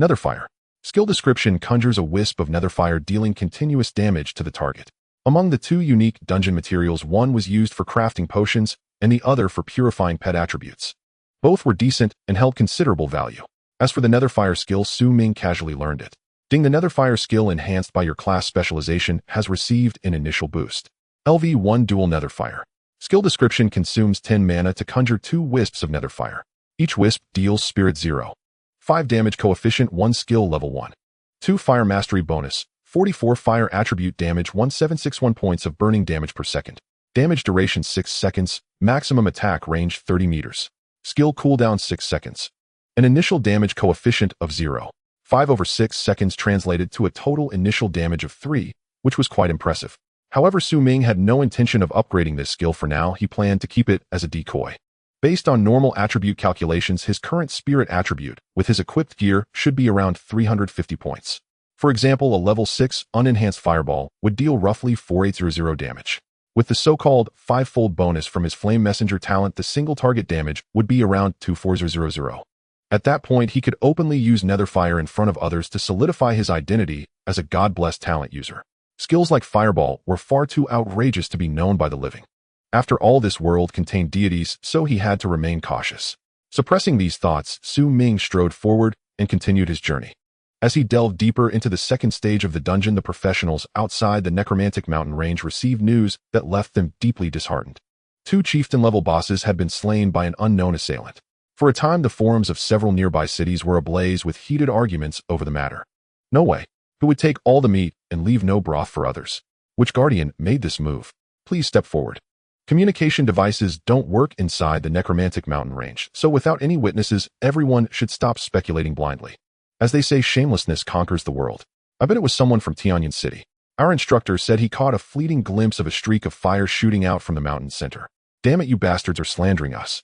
Netherfire. Skill description conjures a wisp of netherfire dealing continuous damage to the target. Among the 2 unique dungeon materials, one was used for crafting potions and the other for purifying pet attributes. Both were decent and held considerable value. As for the netherfire skill, Su Ming casually learned it. The netherfire skill enhanced by your class specialization has received an initial boost. LV1 Dual Netherfire. Skill description consumes 10 mana to conjure 2 wisps of netherfire. Each wisp deals Spirit 0. 5 damage coefficient 1 skill level 1. 2 fire mastery bonus. 44 fire attribute damage 1761 points of burning damage per second. Damage duration 6 seconds. Maximum attack range 30 meters. Skill cooldown 6 seconds. An initial damage coefficient of 0. 5/6 seconds translated to a total initial damage of 3, which was quite impressive. However, Su Ming had no intention of upgrading this skill for now. He planned to keep it as a decoy. Based on normal attribute calculations, his current spirit attribute, with his equipped gear, should be around 350 points. For example, a level 6 unenhanced fireball would deal roughly 4800 damage. With the so-called 5-fold bonus from his Flame Messenger talent, the single target damage would be around 2400. At that point, he could openly use netherfire in front of others to solidify his identity as a god-blessed talent user. Skills like Fireball were far too outrageous to be known by the living. After all, this world contained deities, so he had to remain cautious. Suppressing these thoughts, Su Ming strode forward and continued his journey. As he delved deeper into the second stage of the dungeon, the professionals outside the necromantic mountain range received news that left them deeply disheartened. 2 chieftain-level bosses had been slain by an unknown assailant. For a time, the forums of several nearby cities were ablaze with heated arguments over the matter. No way. Who would take all the meat and leave no broth for others? Which guardian made this move? Please step forward. Communication devices don't work inside the necromantic mountain range, so without any witnesses, everyone should stop speculating blindly. As they say, shamelessness conquers the world. I bet it was someone from Tianyan City. Our instructor said he caught a fleeting glimpse of a streak of fire shooting out from the mountain center. Damn it, you bastards are slandering us.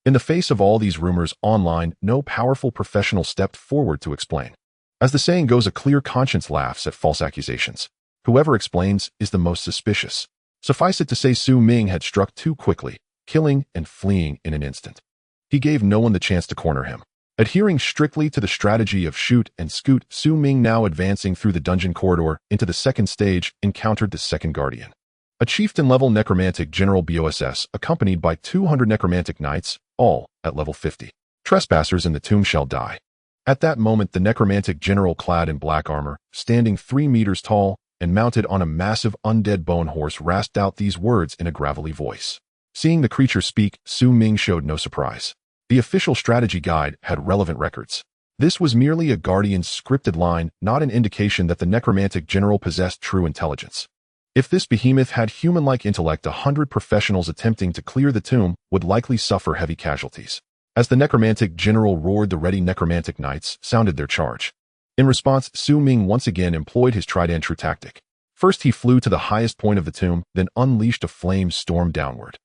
In the face of all these rumors online, no powerful professional stepped forward to explain. As the saying goes, a clear conscience laughs at false accusations. Whoever explains is the most suspicious. Suffice it to say, Su Ming had struck too quickly, killing and fleeing in an instant. He gave no one the chance to corner him. Adhering strictly to the strategy of shoot and scoot, Su Ming, now advancing through the dungeon corridor into the second stage, encountered the second guardian. A chieftain-level necromantic general BOSS, accompanied by 200 necromantic knights, all at level 50. Trespassers in the tomb shall die. At that moment, the necromantic general, clad in black armor, standing 3 meters tall and mounted on a massive undead bone horse, rasped out these words in a gravelly voice. Seeing the creature speak, Su Ming showed no surprise. The official strategy guide had relevant records. This was merely a guardian's scripted line, not an indication that the necromantic general possessed true intelligence. If this behemoth had human-like intellect, 100 professionals attempting to clear the tomb would likely suffer heavy casualties. As the necromantic general roared, the ready necromantic knights sounded their charge. In response, Su Ming once again employed his tried-and-true tactic. First, he flew to the highest point of the tomb, then unleashed a flame storm downward.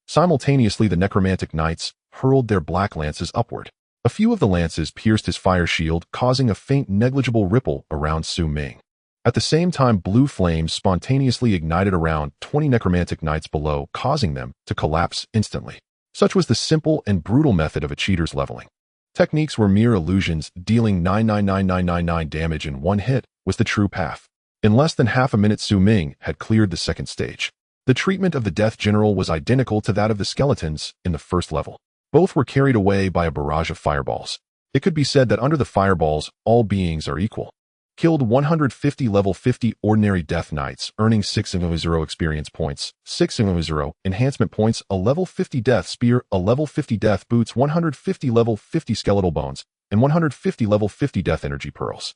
Simultaneously, the necromantic knights hurled their black lances upward. A few of the lances pierced his fire shield, causing a faint, negligible ripple around Su Ming. At the same time, blue flames spontaneously ignited around 20 necromantic knights below, causing them to collapse instantly. Such was the simple and brutal method of a cheater's leveling. Techniques were mere illusions. Dealing 99999 damage in one hit was the true path. In less than half a minute, Su Ming had cleared the second stage. The treatment of the Death General was identical to that of the skeletons in the first level. Both were carried away by a barrage of fireballs. It could be said that under the fireballs, all beings are equal. Killed 150 level 50 ordinary Death Knights, earning 6/0 experience points, 6/0 enhancement points, a level 50 Death Spear, a level 50 Death Boots, 150 level 50 Skeletal Bones, and 150 level 50 Death Energy Pearls.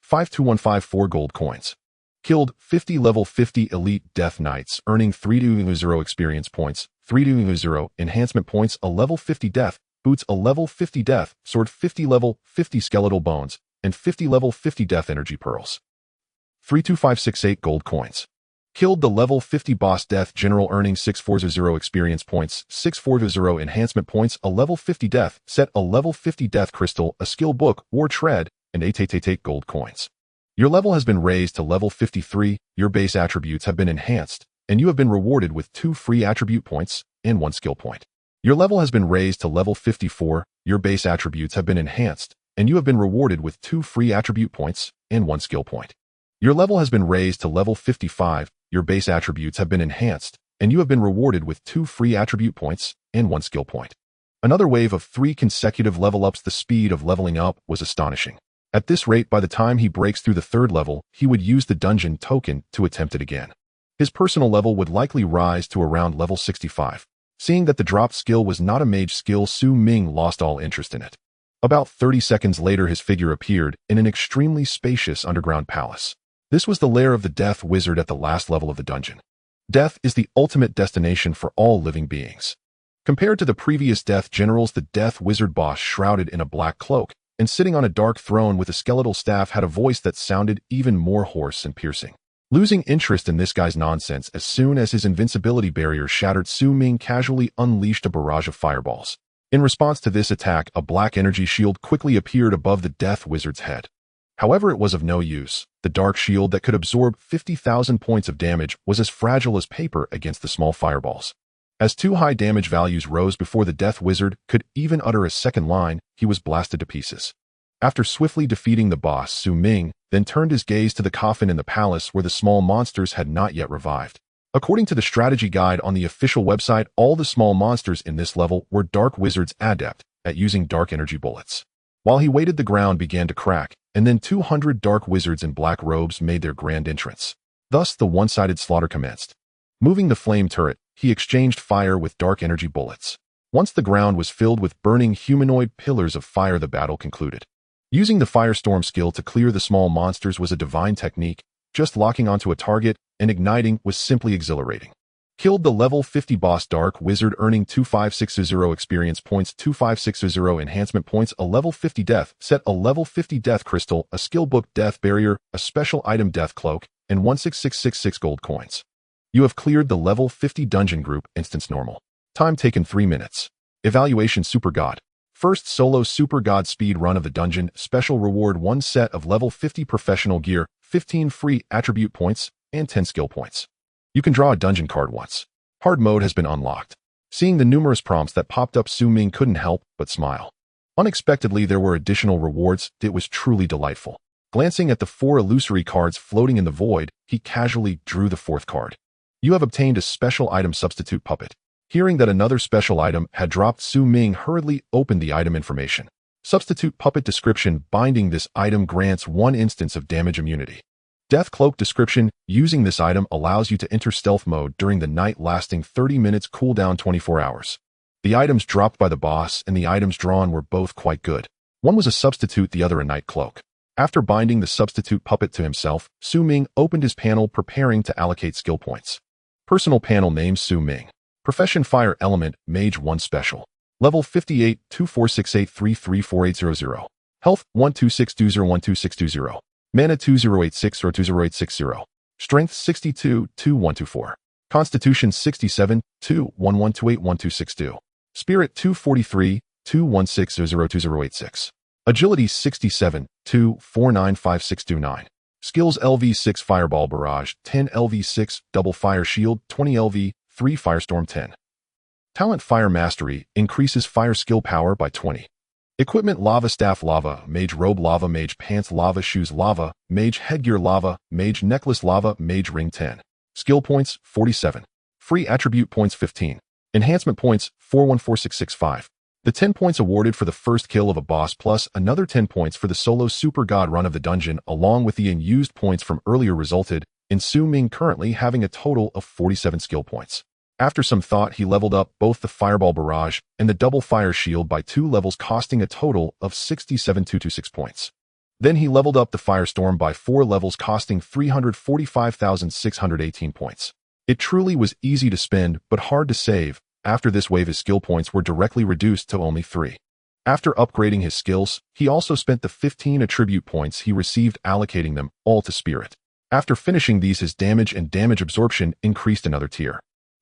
52154 gold coins. Killed 50 level 50 elite Death Knights, earning 3/0 experience points, 3/0 enhancement points, a level 50 Death Boots, a level 50 Death Sword, 50 level 50 Skeletal Bones, and 50 level 50 Death Energy Pearls. 32568 gold coins. Killed the level 50 boss Death General, earning 6/0 experience points, 6/0 enhancement points, a level 50 Death Set, a level 50 Death Crystal, a skill book, War Tread, and 888 gold coins. Your level has been raised to level 53, your base attributes have been enhanced, and you have been rewarded with 2 free attribute points and 1 skill point. Your level has been raised to level 54, your base attributes have been enhanced, and you have been rewarded with 2 free attribute points and 1 skill point. Your level has been raised to level 55, your base attributes have been enhanced, and you have been rewarded with 2 free attribute points and 1 skill point. Another wave of 3 consecutive level ups. The speed of leveling up was astonishing. At this rate, by the time he breaks through the 3rd level, he would use the dungeon token to attempt it again. His personal level would likely rise to around level 65. Seeing that the dropped skill was not a mage skill, Ming lost all interest in it. About 30 seconds later, his figure appeared in an extremely spacious underground palace. This was the lair of the Death Wizard at the last level of the dungeon. Death is the ultimate destination for all living beings. Compared to the previous Death Generals, the Death Wizard boss, shrouded in a black cloak and sitting on a dark throne with a skeletal staff, had a voice that sounded even more hoarse and piercing. Losing interest in this guy's nonsense, as soon as his invincibility barrier shattered, Ming casually unleashed a barrage of fireballs. In response to this attack, a black energy shield quickly appeared above the Death Wizard's head. However, it was of no use. The dark shield that could absorb 50,000 points of damage was as fragile as paper against the small fireballs. As 2 high damage values rose before the Death Wizard could even utter a second line, he was blasted to pieces. After swiftly defeating the boss, Ming then turned his gaze to the coffin in the palace where the small monsters had not yet revived. According to the strategy guide on the official website, all the small monsters in this level were Dark Wizards adept at using dark energy bullets. While he waited, the ground began to crack, and then 200 Dark Wizards in black robes made their grand entrance. Thus, the one-sided slaughter commenced. Moving the flame turret, he exchanged fire with dark energy bullets. Once the ground was filled with burning humanoid pillars of fire, the battle concluded. Using the Firestorm skill to clear the small monsters was a divine technique. Just locking onto a target and igniting was simply exhilarating. Killed the level 50 boss Dark Wizard, earning 2560 experience points, 2560 enhancement points, a level 50 Death Set, a level 50 Death Crystal, a skill book Death Barrier, a special item Death Cloak, and 16666 gold coins. You have cleared the level 50 dungeon group instance normal. Time taken 3 minutes. Evaluation Super God. First solo Super God speed run of the dungeon. Special reward: 1 set of level 50 professional gear, 15 free attribute points, and 10 skill points. You can draw a dungeon card once. Hard mode has been unlocked. Seeing the numerous prompts that popped up, Ming couldn't help but smile. Unexpectedly, there were additional rewards. It was truly delightful. Glancing at the 4 illusory cards floating in the void, he casually drew the 4th card. You have obtained a special item, Substitute Puppet. Hearing that another special item had dropped, Ming hurriedly opened the item information. Substitute Puppet description: binding this item grants 1 instance of damage immunity. Death Cloak description: using this item allows you to enter stealth mode during the night, lasting 30 minutes, cooldown 24 hours. The items dropped by the boss and the items drawn were both quite good. One was a substitute, the other a night cloak. After binding the Substitute Puppet to himself, Ming opened his panel, preparing to allocate skill points. Personal panel name: Ming. Profession: Fire Element Mage 1 Special. Level 58, 2468334800. Health: 1262012620. Mana: 2086 or 20860. Strength: 62, 2124. Constitution: 67, 211281262. Spirit: 243, 21602086. Agility: 67, 2495629. Skills: LV6 Fireball Barrage, 10 LV6 Double Fire Shield, 20 LV 3 Firestorm 10. Talent: Fire Mastery, increases fire skill power by 20. Equipment: Lava Staff Lava, Mage Robe Lava, Mage Pants Lava, Shoes Lava, Mage Headgear Lava, Mage Necklace Lava, Mage Ring 10. Skill points, 47. Free attribute points, 15. Enhancement points, 414665. The 10 points awarded for the first kill of a boss plus another 10 points for the solo super god run of the dungeon along with the unused points from earlier resulted in Su Ming currently having a total of 47 skill points. After some thought, he leveled up both the Fireball Barrage and the Double Fire Shield by 2 levels, costing a total of 67,226 points. Then he leveled up the Firestorm by 4 levels, costing 345,618 points. It truly was easy to spend, but hard to save. After this wave, his skill points were directly reduced to only 3. After upgrading his skills, he also spent the 15 attribute points he received allocating them all to Spirit. After finishing these, his damage and damage absorption increased another tier.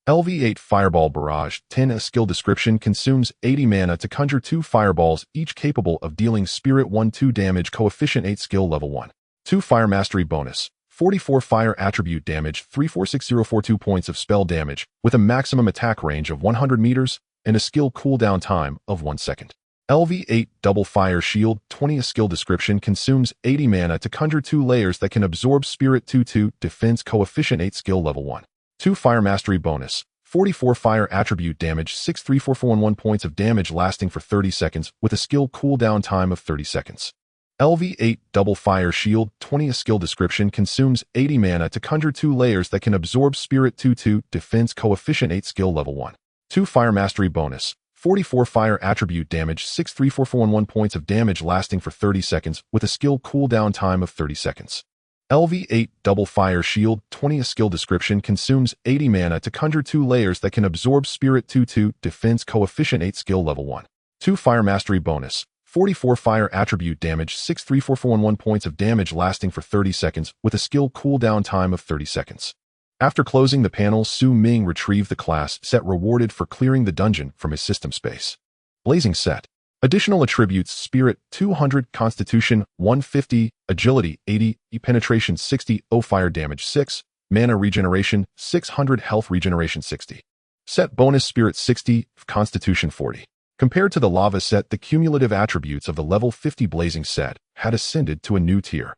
LV8 Fireball Barrage 10. A skill description: consumes 80 mana to conjure 2 fireballs, each capable of dealing Spirit 1-2 damage, coefficient 8, skill level 1. 2 Fire Mastery bonus, 44 fire attribute damage, 346042 points of spell damage, with a maximum attack range of 100 meters, and a skill cooldown time of 1 second. LV8 Double Fire Shield 20. A skill description: consumes 80 mana to conjure 2 layers that can absorb Spirit 2-2, defense coefficient 8, skill level 1. 2 Fire Mastery bonus, 44 fire attribute damage, 634411 points of damage lasting for 30 seconds, with a skill cooldown time of 30 seconds. LV8 Double Fire Shield 20. A skill description: consumes 80 mana to conjure 2 layers that can absorb Spirit 2-2, defense coefficient 8, skill level 1. 2 Fire Mastery bonus, 44 fire attribute damage, 634411 points of damage lasting for 30 seconds, with a skill cooldown time of 30 seconds. LV8 Double Fire Shield 20. A skill description: consumes 80 mana to conjure 2 layers that can absorb Spirit 2-2, defense coefficient 8, skill level 1. 2 Fire Mastery bonus, 44 fire attribute damage, 634411 points of damage lasting for 30 seconds, with a skill cooldown time of 30 seconds. After closing the panel, Su Ming retrieved the class set rewarded for clearing the dungeon from his system space. Blazing Set. Additional attributes: Spirit 200, Constitution 150, Agility 80, Penetration 60, Fire Damage 6, Mana Regeneration 600, Health Regeneration 60. Set bonus: Spirit 60, Constitution 40. Compared to the Lava Set, the cumulative attributes of the level 50 Blazing Set had ascended to a new tier.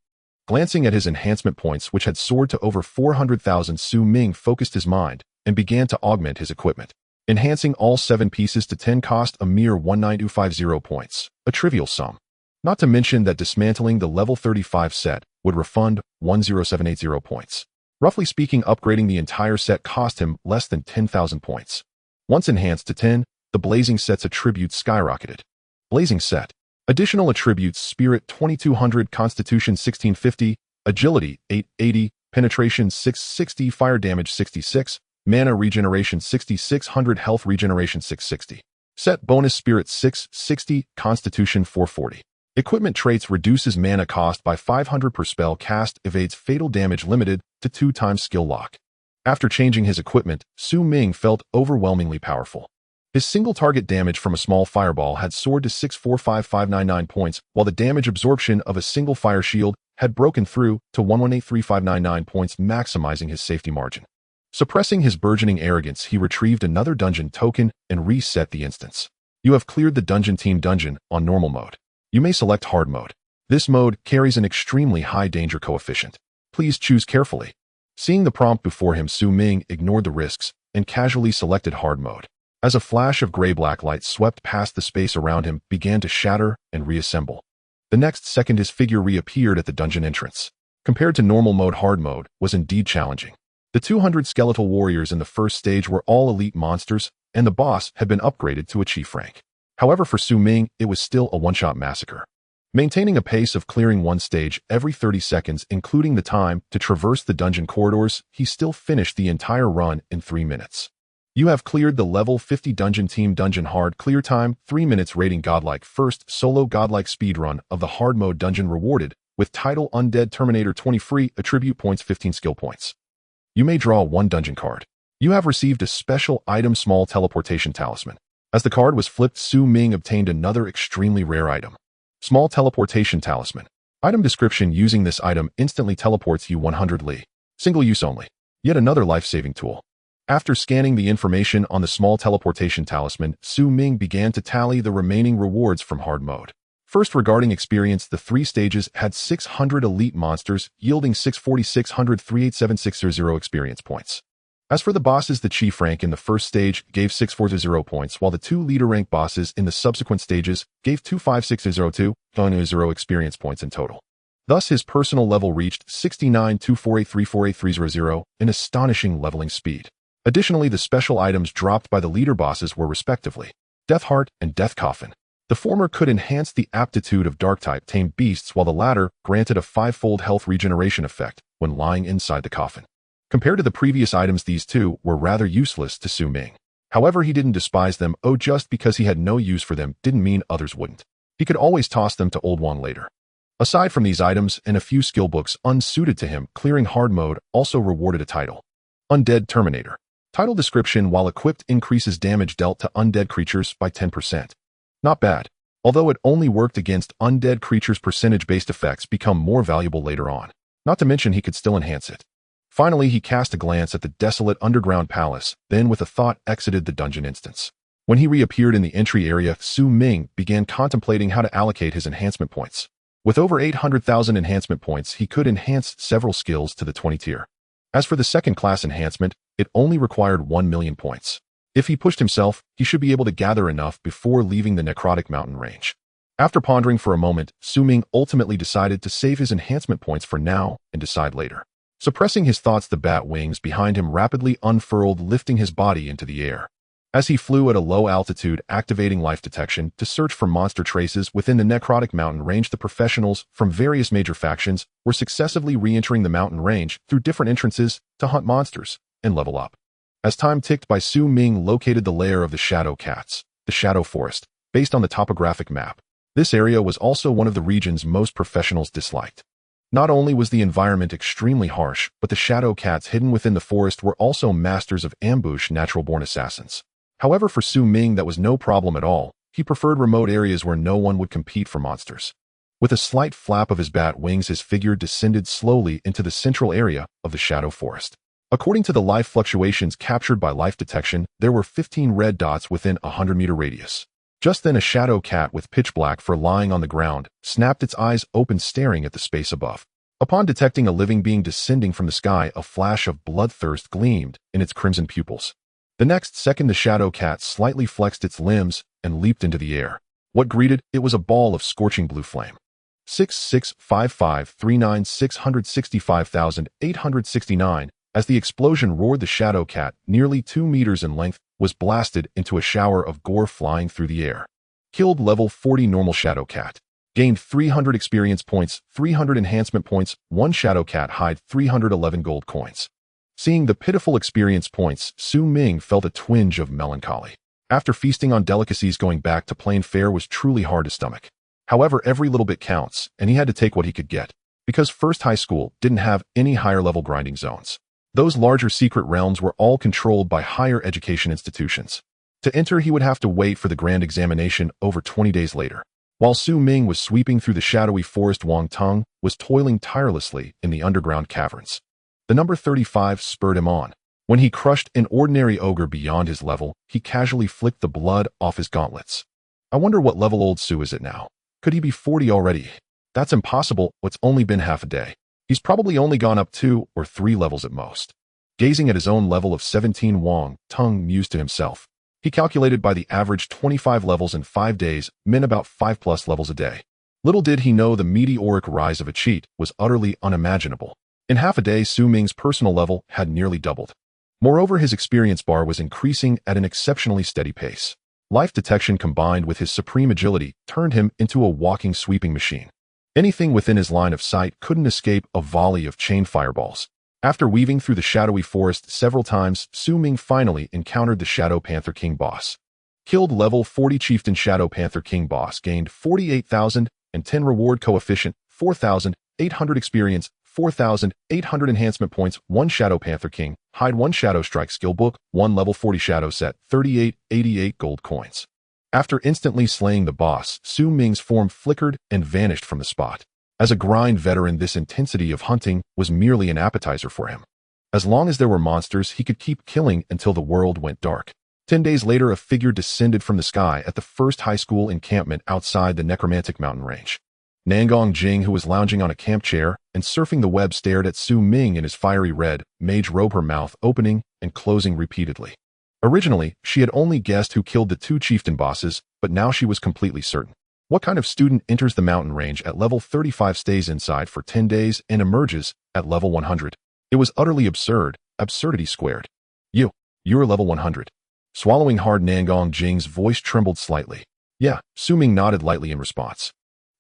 Glancing at his enhancement points, which had soared to over 400,000, Su Ming focused his mind and began to augment his equipment. Enhancing all 7 pieces to 10 cost a mere 19250 points, a trivial sum. Not to mention that dismantling the level 35 set would refund 10780 points. Roughly speaking, upgrading the entire set cost him less than 10,000 points. Once enhanced to 10, the Blazing Set's attributes skyrocketed. Blazing Set. Additional attributes: Spirit 2200, Constitution 1650, Agility 880, Penetration 660, Fire Damage 66, Mana Regeneration 6600, Health Regeneration 660. Set bonus: Spirit 660, Constitution 440. Equipment traits: reduces mana cost by 500 per spell cast, evades fatal damage limited to 2 times skill lock. After changing his equipment, Su Ming felt overwhelmingly powerful. His single target damage from a small fireball had soared to 645,599 points, while the damage absorption of a single fire shield had broken through to 1183599 points, maximizing his safety margin. Suppressing his burgeoning arrogance, he retrieved another dungeon token and reset the instance. You have cleared the dungeon team dungeon on normal mode. You may select hard mode. This mode carries an extremely high danger coefficient. Please choose carefully. Seeing the prompt before him, Su Ming ignored the risks and casually selected hard mode. As a flash of gray-black light swept past, the space around him began to shatter and reassemble. The next second, his figure reappeared at the dungeon entrance. Compared to normal mode, hard mode was indeed challenging. The 200 skeletal warriors in the first stage were all elite monsters, and the boss had been upgraded to a chief rank. However, for Su Ming, it was still a one-shot massacre. Maintaining a pace of clearing one stage every 30 seconds, including the time to traverse the dungeon corridors, he still finished the entire run in 3 minutes. You have cleared the level 50 dungeon team dungeon. Hard clear time 3 minutes. Rating godlike. First solo godlike speedrun of the hard mode dungeon rewarded with title Undead Terminator 20 free attribute points 15 skill points. You may draw 1 dungeon card. You have received a special item, small teleportation talisman. As the card was flipped, Su Ming obtained another extremely rare item. Small teleportation talisman. Item description: using this item instantly teleports you 100 li. Single use only. Yet another life-saving tool. After scanning the information on the small teleportation talisman, Su Ming began to tally the remaining rewards from hard mode. First, regarding experience, the 3 stages had 600 elite monsters, yielding 646,387,600 experience points. As for the bosses, the chief rank in the first stage gave 640 points, while the 2 leader rank bosses in the subsequent stages gave 256,020 experience points in total. Thus, his personal level reached 69,248,348,300, an astonishing leveling speed. Additionally, the special items dropped by the leader bosses were respectively Death Heart and Death Coffin. The former could enhance the aptitude of Dark-type tamed beasts, while the latter granted a 5-fold health regeneration effect when lying inside the coffin. Compared to the previous items, these two were rather useless to Su Ming. However, he didn't despise them. Just because he had no use for them didn't mean others wouldn't. He could always toss them to Old Wang later. Aside from these items and a few skill books unsuited to him, clearing hard mode also rewarded a title. Undead Terminator. Title description: while equipped, increases damage dealt to undead creatures by 10%. Not bad. Although it only worked against undead creatures, percentage-based effects become more valuable later on. Not to mention he could still enhance it. Finally, he cast a glance at the desolate underground palace, then with a thought exited the dungeon instance. When he reappeared in the entry area, Su Ming began contemplating how to allocate his enhancement points. With over 800,000 enhancement points, he could enhance several skills to the 20 tier. As for the second-class enhancement, it only required 1 million points. If he pushed himself, he should be able to gather enough before leaving the necrotic mountain range. After pondering for a moment, Su Ming ultimately decided to save his enhancement points for now and decide later. Suppressing his thoughts, the bat wings behind him rapidly unfurled, lifting his body into the air. As he flew at a low altitude, activating life detection to search for monster traces within the necrotic mountain range, the professionals from various major factions were successively re-entering the mountain range through different entrances to hunt monsters and level up. As time ticked by, Su Ming located the lair of the Shadow Cats, the Shadow Forest, based on the topographic map. This area was also one of the regions most professionals disliked. Not only was the environment extremely harsh, but the Shadow Cats hidden within the forest were also masters of ambush, natural-born assassins. However, for Su Ming that was no problem at all. He preferred remote areas where no one would compete for monsters. With a slight flap of his bat wings, his figure descended slowly into the central area of the Shadow Forest. According to the life fluctuations captured by life detection, there were 15 red dots within a 100-meter radius. Just then, a shadow cat with pitch black fur lying on the ground snapped its eyes open, staring at the space above. Upon detecting a living being descending from the sky, a flash of bloodthirst gleamed in its crimson pupils. The next second, the shadow cat slightly flexed its limbs and leaped into the air. What greeted it was a ball of scorching blue flame. 665539665,869. As the explosion roared, the shadow cat, nearly 2 meters in length, was blasted into a shower of gore flying through the air. Killed level 40 normal shadow cat. Gained 300 experience points, 300 enhancement points, 1 shadow cat hide, 311 gold coins. Seeing the pitiful experience points, Su Ming felt a twinge of melancholy. After feasting on delicacies, going back to plain fare was truly hard to stomach. However, every little bit counts, and he had to take what he could get, because First High School didn't have any higher-level grinding zones. Those larger secret realms were all controlled by higher education institutions. To enter, he would have to wait for the grand examination over 20 days later. While Su Ming was sweeping through the shadowy forest, Wang Tong was toiling tirelessly in the underground caverns. The number 35 spurred him on. When he crushed an ordinary ogre beyond his level, he casually flicked the blood off his gauntlets. I wonder what level old Su is at now. Could he be 40 already? That's impossible. It's only been half a day. He's probably only gone up 2 or 3 levels at most. Gazing at his own level of 17, Wang Tong mused to himself. He calculated by the average 25 levels in 5 days meant about 5+ levels a day. Little did he know the meteoric rise of a cheat was utterly unimaginable. In half a day, Su Ming's personal level had nearly doubled. Moreover, his experience bar was increasing at an exceptionally steady pace. Life detection combined with his supreme agility turned him into a walking sweeping machine. Anything within his line of sight couldn't escape a volley of chain fireballs. After weaving through the shadowy forest several times, Su Ming finally encountered the Shadow Panther King boss. Killed level 40 Chieftain Shadow Panther King boss, gained 48,010 reward coefficient, 4,800 experience, 4,800 enhancement points, 1 Shadow Panther King, hide 1 Shadow Strike skill book, 1 level 40 Shadow set, 3888 gold coins. After instantly slaying the boss, Su Ming's form flickered and vanished from the spot. As a grind veteran, this intensity of hunting was merely an appetizer for him. As long as there were monsters, he could keep killing until the world went dark. 10 days later, a figure descended from the sky at the first high school encampment outside the necromantic mountain range. Nangong Jing, who was lounging on a camp chair and surfing the web, stared at Su Ming in his fiery red mage robe, her mouth opening and closing repeatedly. Originally, she had only guessed who killed the two chieftain bosses, but now she was completely certain. What kind of student enters the mountain range at level 35, stays inside for 10 days, and emerges at level 100? It was utterly absurd, absurdity squared. You're level 100. Swallowing hard, Nangong Jing's voice trembled slightly. Yeah, Su Ming nodded lightly in response.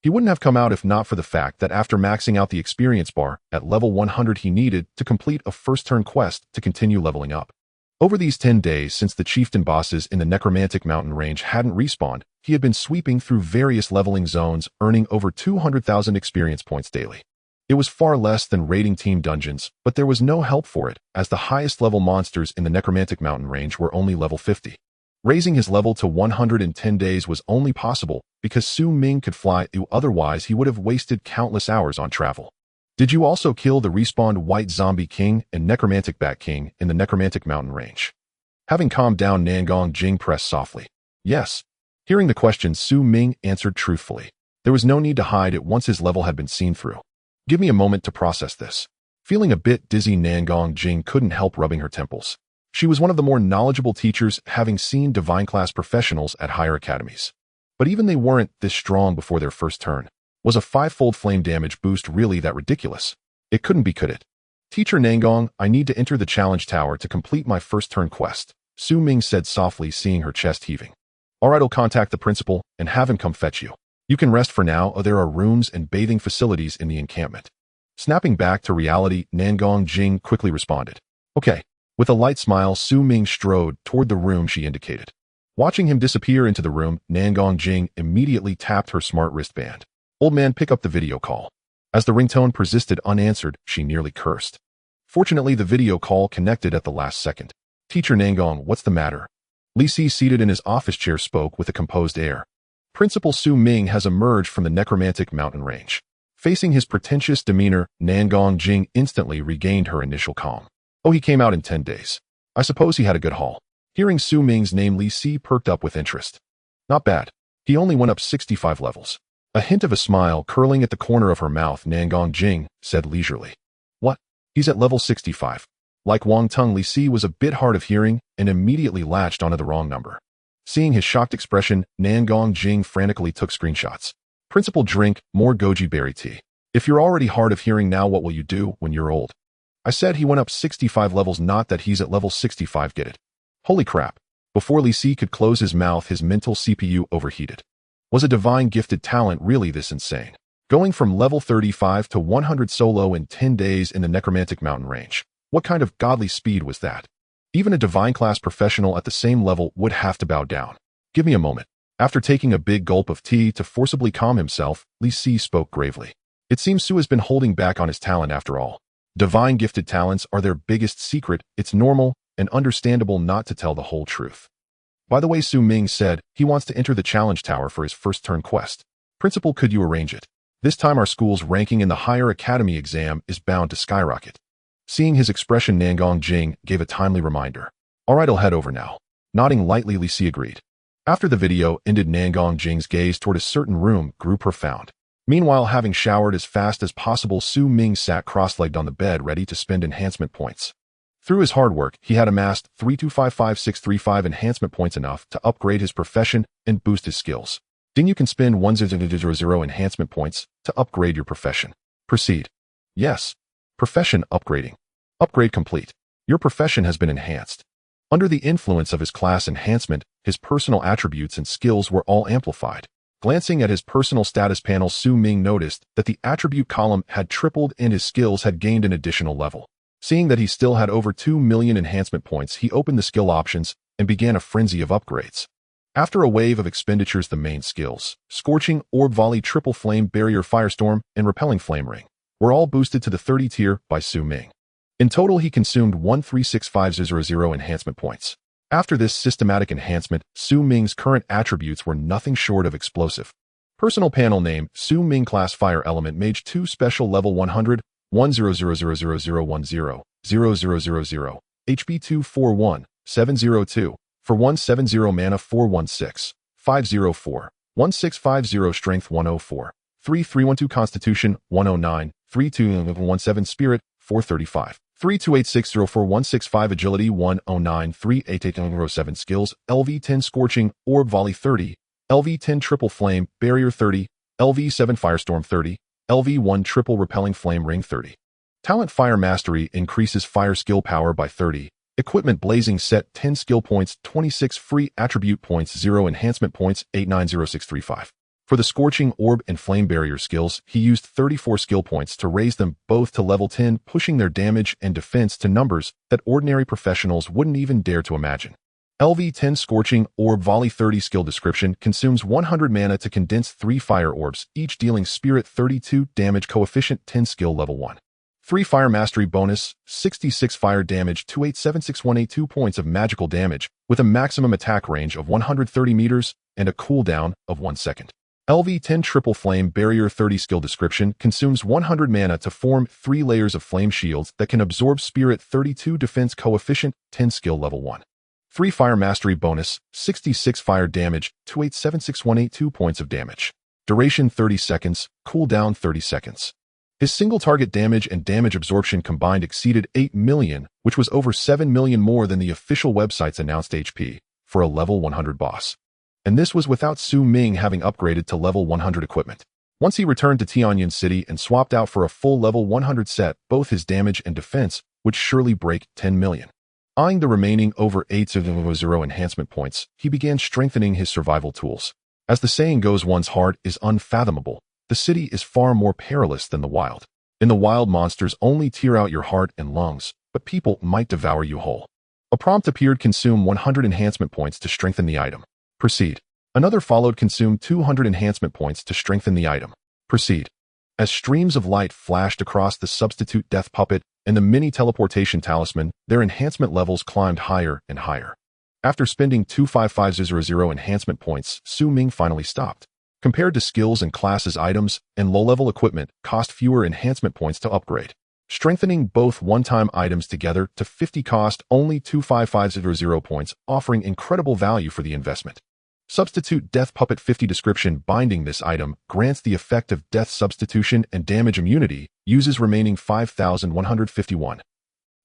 He wouldn't have come out if not for the fact that after maxing out the experience bar at level 100, he needed to complete a first-turn quest to continue leveling up. Over these 10 days since the chieftain bosses in the necromantic mountain range hadn't respawned, he had been sweeping through various leveling zones, earning over 200,000 experience points daily. It was far less than raiding team dungeons, but there was no help for it, as the highest level monsters in the necromantic mountain range were only level 50. Raising his level to 100 in 10 days was only possible because Su Ming could fly, otherwise he would have wasted countless hours on travel. Did you also kill the respawned White Zombie King and Necromantic Bat King in the Necromantic Mountain range? Having calmed down, Nangong Jing pressed softly. Yes. Hearing the question, Su Ming answered truthfully. There was no need to hide it once his level had been seen through. Give me a moment to process this. Feeling a bit dizzy, Nangong Jing couldn't help rubbing her temples. She was one of the more knowledgeable teachers, having seen divine class professionals at higher academies. But even they weren't this strong before their first turn. Was a 5-fold flame damage boost really that ridiculous? It couldn't be, could it? Teacher Nangong, I need to enter the challenge tower to complete my first turn quest, Su Ming said softly, seeing her chest heaving. Alright, I'll contact the principal and have him come fetch you. You can rest for now, there are rooms and bathing facilities in the encampment. Snapping back to reality, Nangong Jing quickly responded. Okay. With a light smile, Su Ming strode toward the room she indicated. Watching him disappear into the room, Nangong Jing immediately tapped her smart wristband. Old man, pick up the video call. As the ringtone persisted unanswered, she nearly cursed. Fortunately, the video call connected at the last second. Teacher Nangong, what's the matter? Li Si, seated in his office chair, spoke with a composed air. Principal Su Ming has emerged from the necromantic mountain range. Facing his pretentious demeanor, Nangong Jing instantly regained her initial calm. Oh, he came out in 10 days. I suppose he had a good haul. Hearing Su Ming's name, Li Si perked up with interest. Not bad. He only went up 65 levels. A hint of a smile curling at the corner of her mouth, Nangong Jing said leisurely. What? He's at level 65. Like Wang Tung, Li Si was a bit hard of hearing and immediately latched onto the wrong number. Seeing his shocked expression, Nangong Jing frantically took screenshots. Principal, drink more goji berry tea. If you're already hard of hearing now, what will you do when you're old? I said he went up 65 levels, not that he's at level 65, get it? Holy crap. Before Li Si could close his mouth, his mental CPU overheated. Was a divine gifted talent really this insane? Going from level 35 to 100 solo in 10 days in the necromantic mountain range. What kind of godly speed was that? Even a divine class professional at the same level would have to bow down. Give me a moment. After taking a big gulp of tea to forcibly calm himself, Li Si spoke gravely. It seems Su has been holding back on his talent after all. Divine gifted talents are their biggest secret. It's normal and understandable not to tell the whole truth. By the way, Su Ming said he wants to enter the challenge tower for his first turn quest. Principal, could you arrange it? This time our school's ranking in the higher academy exam is bound to skyrocket. Seeing his expression, Nangong Jing gave a timely reminder. Alright, I'll head over now. Nodding lightly, Li Si agreed. After the video ended, Nangong Jing's gaze toward a certain room grew profound. Meanwhile, having showered as fast as possible, Su Ming sat cross-legged on the bed, ready to spend enhancement points. Through his hard work, he had amassed 3255635 enhancement points, enough to upgrade his profession and boost his skills. Then you can spend 1000 enhancement points to upgrade your profession. Proceed. Yes. Profession upgrading. Upgrade complete. Your profession has been enhanced. Under the influence of his class enhancement, his personal attributes and skills were all amplified. Glancing at his personal status panel, Su Ming noticed that the attribute column had tripled and his skills had gained an additional level. Seeing that he still had over 2 million enhancement points, he opened the skill options and began a frenzy of upgrades. After a wave of expenditures, the main skills, Scorching Orb Volley, Triple Flame Barrier, Firestorm, and Repelling Flame Ring, were all boosted to the 30 tier by Su Ming. In total, he consumed 136500 enhancement points. After this systematic enhancement, Su Ming's current attributes were nothing short of explosive. Personal panel name, Su Ming, class Fire Element Mage 2, special level 100, 1000010 0000, HP 241 702, For 170 mana 416, 504, 1650 strength 104, 3312 constitution 109, 3217 spirit 435, 328604 agility 109, 38807 skills, LV10 scorching, orb volley 30, LV10 triple flame, barrier 30, LV7 firestorm 30, LV1 triple repelling flame ring 30. Talent fire mastery increases fire skill power by 30. Equipment blazing set 10 skill points, 26 free attribute points, 0 enhancement points, 890635. For the scorching orb and flame barrier skills, he used 34 skill points to raise them both to level 10, pushing their damage and defense to numbers that ordinary professionals wouldn't even dare to imagine. LV10 Scorching Orb Volley 30 skill description consumes 100 mana to condense 3 fire orbs, each dealing spirit 32 damage coefficient 10 skill level 1. 3 fire mastery bonus, 66 fire damage, 2876182 points of magical damage, with a maximum attack range of 130 meters and a cooldown of 1 second. LV10 Triple Flame Barrier 30 skill description consumes 100 mana to form 3 layers of flame shields that can absorb spirit 32 defense coefficient 10 skill level 1. 3 fire mastery bonus, 66 fire damage, 2876182 points of damage. Duration 30 seconds, cooldown 30 seconds. His single target damage and damage absorption combined exceeded 8 million, which was over 7 million more than the official website's announced HP, for a level 100 boss. And this was without Su Ming having upgraded to level 100 equipment. Once he returned to Tianyan City and swapped out for a full level 100 set, both his damage and defense would surely break 10 million. Eyeing the remaining over 80 enhancement points, he began strengthening his survival tools. As the saying goes, one's heart is unfathomable. The city is far more perilous than the wild. In the wild, monsters only tear out your heart and lungs, but people might devour you whole. A prompt appeared: consume 100 enhancement points to strengthen the item. Proceed. Another followed: consume 200 enhancement points to strengthen the item. Proceed. As streams of light flashed across the substitute death puppet and the mini teleportation talisman, their enhancement levels climbed higher and higher. After spending 25500 enhancement points, Su Ming finally stopped. Compared to skills and classes, items and low-level equipment cost fewer enhancement points to upgrade. Strengthening both one-time items together to 50 cost only 25500 points, offering incredible value for the investment. Substitute Death Puppet 50 description: binding this item grants the effect of death substitution and damage immunity, uses remaining 5151.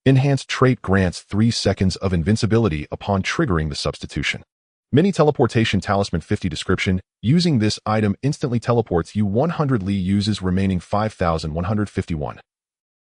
Enhanced trait grants 3 seconds of invincibility upon triggering the substitution. Mini Teleportation Talisman 50 description: using this item instantly teleports you 100 li, uses remaining 5151.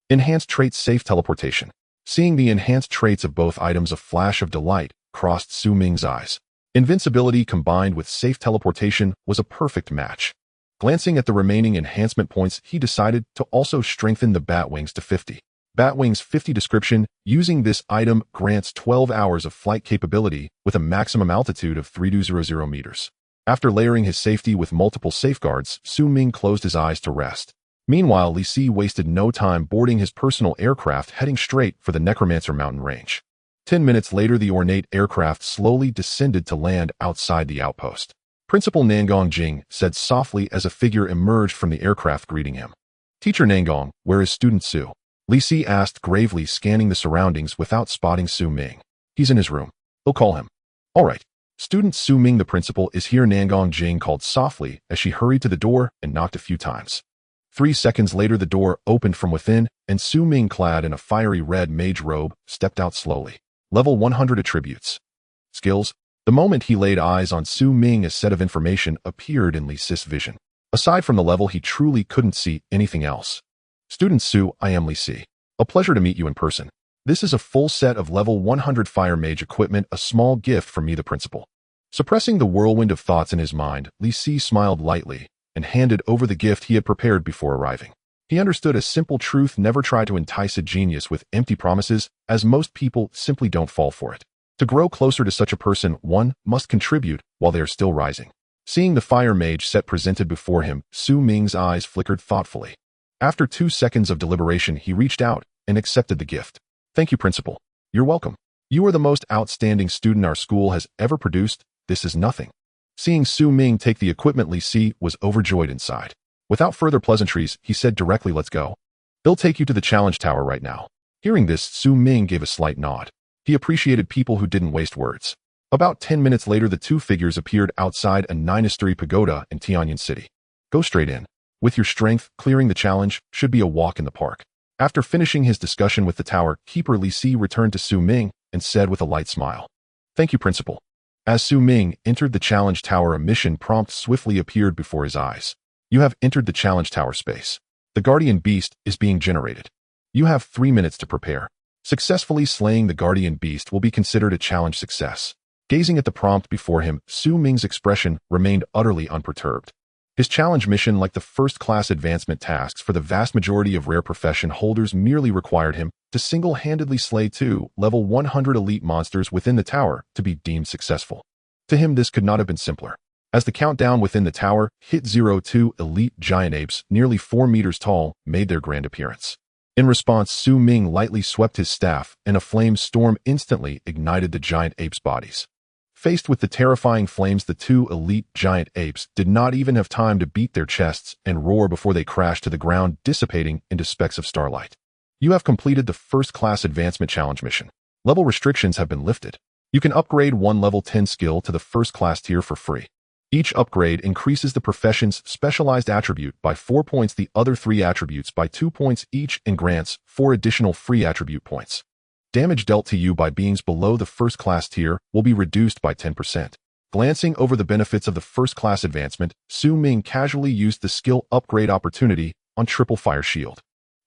Enhanced trait Safe Teleportation. Seeing the enhanced traits of both items, a flash of delight crossed Su Ming's eyes. Invincibility combined with safe teleportation was a perfect match. Glancing at the remaining enhancement points, he decided to also strengthen the bat wings to 50. Batwings 50 description: using this item grants 12 hours of flight capability with a maximum altitude of 3200 meters. After layering his safety with multiple safeguards, Su Ming closed his eyes to rest. Meanwhile, Li Si wasted no time boarding his personal aircraft, heading straight for the Necromancer mountain range. 10 minutes later, the ornate aircraft slowly descended to land outside the outpost. Principal Nangong Jing said softly as a figure emerged from the aircraft greeting him. "Teacher Nangong, where is student Su?" Li Si asked gravely, scanning the surroundings without spotting Su Ming. "He's in his room. I'll call him." "All right. Student Su Ming, the principal is here," Nangong Jing called softly as she hurried to the door and knocked a few times. 3 seconds later, the door opened from within, and Su Ming, clad in a fiery red mage robe, stepped out slowly. Level 100 attributes. Skills. The moment he laid eyes on Su Ming, a set of information appeared in Li Si's vision. Aside from the level, he truly couldn't see anything else. "Student Su, I am Li Si. A pleasure to meet you in person. This is a full set of level 100 Fire Mage equipment, a small gift from me, the principal." Suppressing the whirlwind of thoughts in his mind, Li Si smiled lightly and handed over the gift he had prepared before arriving. He understood a simple truth: never try to entice a genius with empty promises, as most people simply don't fall for it. To grow closer to such a person, one must contribute while they are still rising. Seeing the Fire Mage set presented before him, Su Ming's eyes flickered thoughtfully. After 2 seconds of deliberation, he reached out and accepted the gift. "Thank you, Principal. You're welcome. You are the most outstanding student our school has ever produced. This is nothing." Seeing Su Ming take the equipment, Li Si was overjoyed inside. Without further pleasantries, he said directly, "Let's go. They'll take you to the challenge tower right now." Hearing this, Su Ming gave a slight nod. He appreciated people who didn't waste words. About 10 minutes later, the two figures appeared outside a 9-story pagoda in Tianyin City. Go straight in. With your strength, clearing the challenge should be a walk in the park. After finishing his discussion with the tower keeper, Li Si returned to Su Ming and said with a light smile, "Thank you, Principal." As Su Ming entered the challenge tower, a mission prompt swiftly appeared before his eyes. You have entered the challenge tower space. The guardian beast is being generated. You have 3 minutes to prepare. Successfully slaying the guardian beast will be considered a challenge success. Gazing at the prompt before him, Su Ming's expression remained utterly unperturbed. His challenge mission, like the first-class advancement tasks for the vast majority of rare profession holders, merely required him to single-handedly slay 2 level 100 elite monsters within the tower to be deemed successful. To him, this could not have been simpler. As the countdown within the tower hit 0, 2 elite giant apes, nearly 4 meters tall, made their grand appearance. In response, Su Ming lightly swept his staff, and a flame storm instantly ignited the giant apes' bodies. Faced with the terrifying flames, the 2 elite giant apes did not even have time to beat their chests and roar before they crashed to the ground, dissipating into specks of starlight. You have completed the first-class advancement challenge mission. Level restrictions have been lifted. You can upgrade 1 level 10 skill to the first-class tier for free. Each upgrade increases the profession's specialized attribute by 4 points, the other 3 attributes by 2 points each, and grants 4 additional free attribute points. Damage dealt to you by beings below the first-class tier will be reduced by 10%. Glancing over the benefits of the first-class advancement, Su Ming casually used the skill upgrade opportunity on Triple Fire Shield.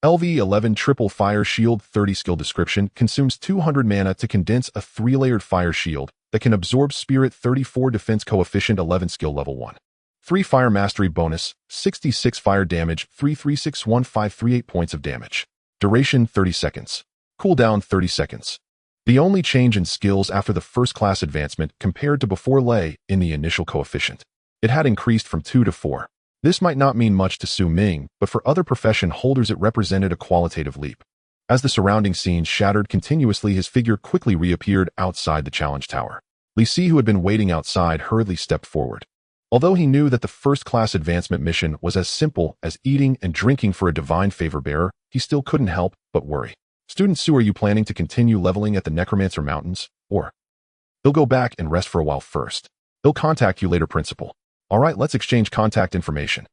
LV11 Triple Fire Shield 30 skill description consumes 200 mana to condense a 3-layered fire shield that can absorb Spirit 34 defense coefficient 11 skill level 1. 3 Fire Mastery bonus, 66 fire damage, 3361538 points of damage. Duration 30 seconds. Cooldown 30 seconds. The only change in skills after the first-class advancement compared to before lay in the initial coefficient. It had increased from 2 to 4. This might not mean much to Su Ming, but for other profession holders it represented a qualitative leap. As the surrounding scene shattered continuously, his figure quickly reappeared outside the challenge tower. Li Si, who had been waiting outside, hurriedly stepped forward. Although he knew that the first-class advancement mission was as simple as eating and drinking for a divine favor bearer, he still couldn't help but worry. Student Su, are you planning to continue leveling at the Necromancer Mountains, or? He'll go back and rest for a while first. He'll contact you later, Principal. Alright, let's exchange contact information.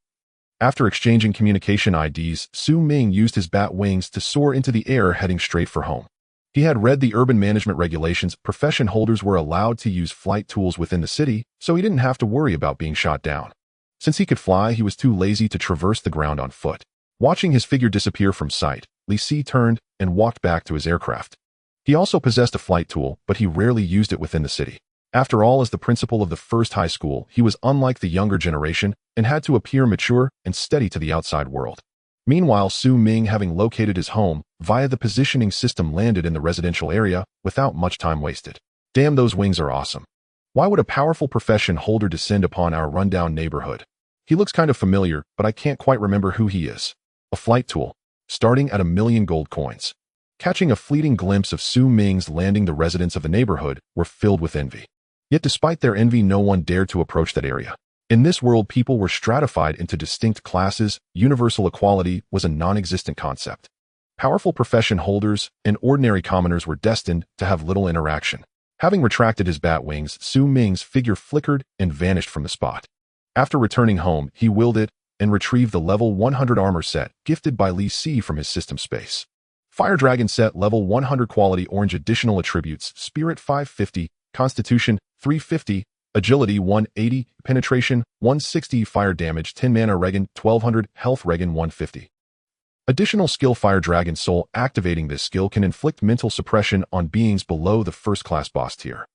After exchanging communication IDs, Su Ming used his bat wings to soar into the air, heading straight for home. He had read the urban management regulations. Profession holders were allowed to use flight tools within the city, so he didn't have to worry about being shot down. Since he could fly, he was too lazy to traverse the ground on foot. Watching his figure disappear from sight, Li Si turned and walked back to his aircraft. He also possessed a flight tool, but he rarely used it within the city. After all, as the principal of the first high school, he was unlike the younger generation and had to appear mature and steady to the outside world. Meanwhile, Su Ming, having located his home via the positioning system, landed in the residential area without much time wasted. Damn, those wings are awesome. Why would a powerful profession holder descend upon our rundown neighborhood? He looks kind of familiar, but I can't quite remember who he is. A flight tool. Starting at 1,000,000 gold coins. Catching a fleeting glimpse of Su Ming's landing, the residents of the neighborhood were filled with envy. Yet despite their envy, no one dared to approach that area. In this world, people were stratified into distinct classes. Universal equality was a non-existent concept. Powerful profession holders and ordinary commoners were destined to have little interaction. Having retracted his bat wings, Su Ming's figure flickered and vanished from the spot. After returning home, he willed it and retrieved the level 100 armor set gifted by Li Si from his system space. Fire Dragon set, level 100, quality orange, additional attributes: Spirit 550, Constitution 350, Agility 180, Penetration 160, Fire Damage 10, Mana Regen 1200, Health Regen 150. Additional skill: Fire Dragon Soul. Activating this skill can inflict mental suppression on beings below the first-class boss tier.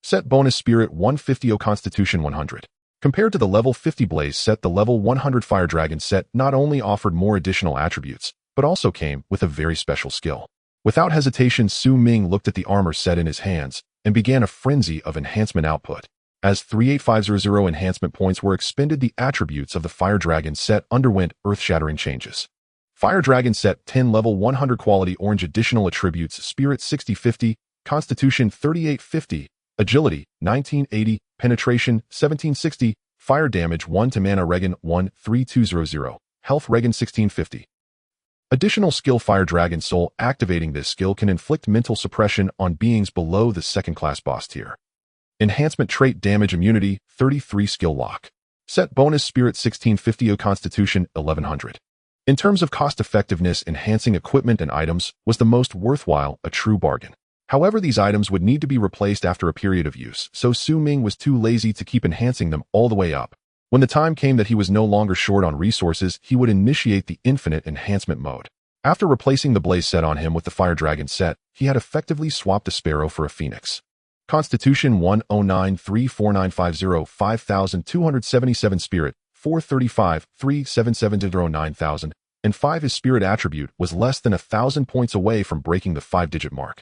Set bonus: Spirit 150, Constitution 100. Compared to the level 50 Blaze set, the level 100 Fire Dragon set not only offered more additional attributes, but also came with a very special skill. Without hesitation, Su Ming looked at the armor set in his hands and began a frenzy of enhancement output. As 38500 enhancement points were expended, the attributes of the Fire Dragon set underwent earth-shattering changes. Fire Dragon set 10, level 100, quality orange, additional attributes: Spirit 6050, Constitution 3850, Agility 1980, Penetration 1760, Fire Damage 1 to Mana Regen 13200, Health Regen 1650. Additional skill: Fire Dragon Soul. Activating this skill can inflict mental suppression on beings below the second-class boss tier. Enhancement trait damage immunity, 33 skill lock. Set bonus spirit 1650 constitution 1100. In terms of cost effectiveness, enhancing equipment and items was the most worthwhile, a true bargain. However, these items would need to be replaced after a period of use, so Su Ming was too lazy to keep enhancing them all the way up. When the time came that he was no longer short on resources, he would initiate the Infinite Enhancement mode. After replacing the Blaze set on him with the Fire Dragon set, he had effectively swapped a Sparrow for a Phoenix. Constitution 10934950 5277 Spirit 435 377 9000, and 5 his Spirit attribute was less than 1,000 points away from breaking the 5-digit mark.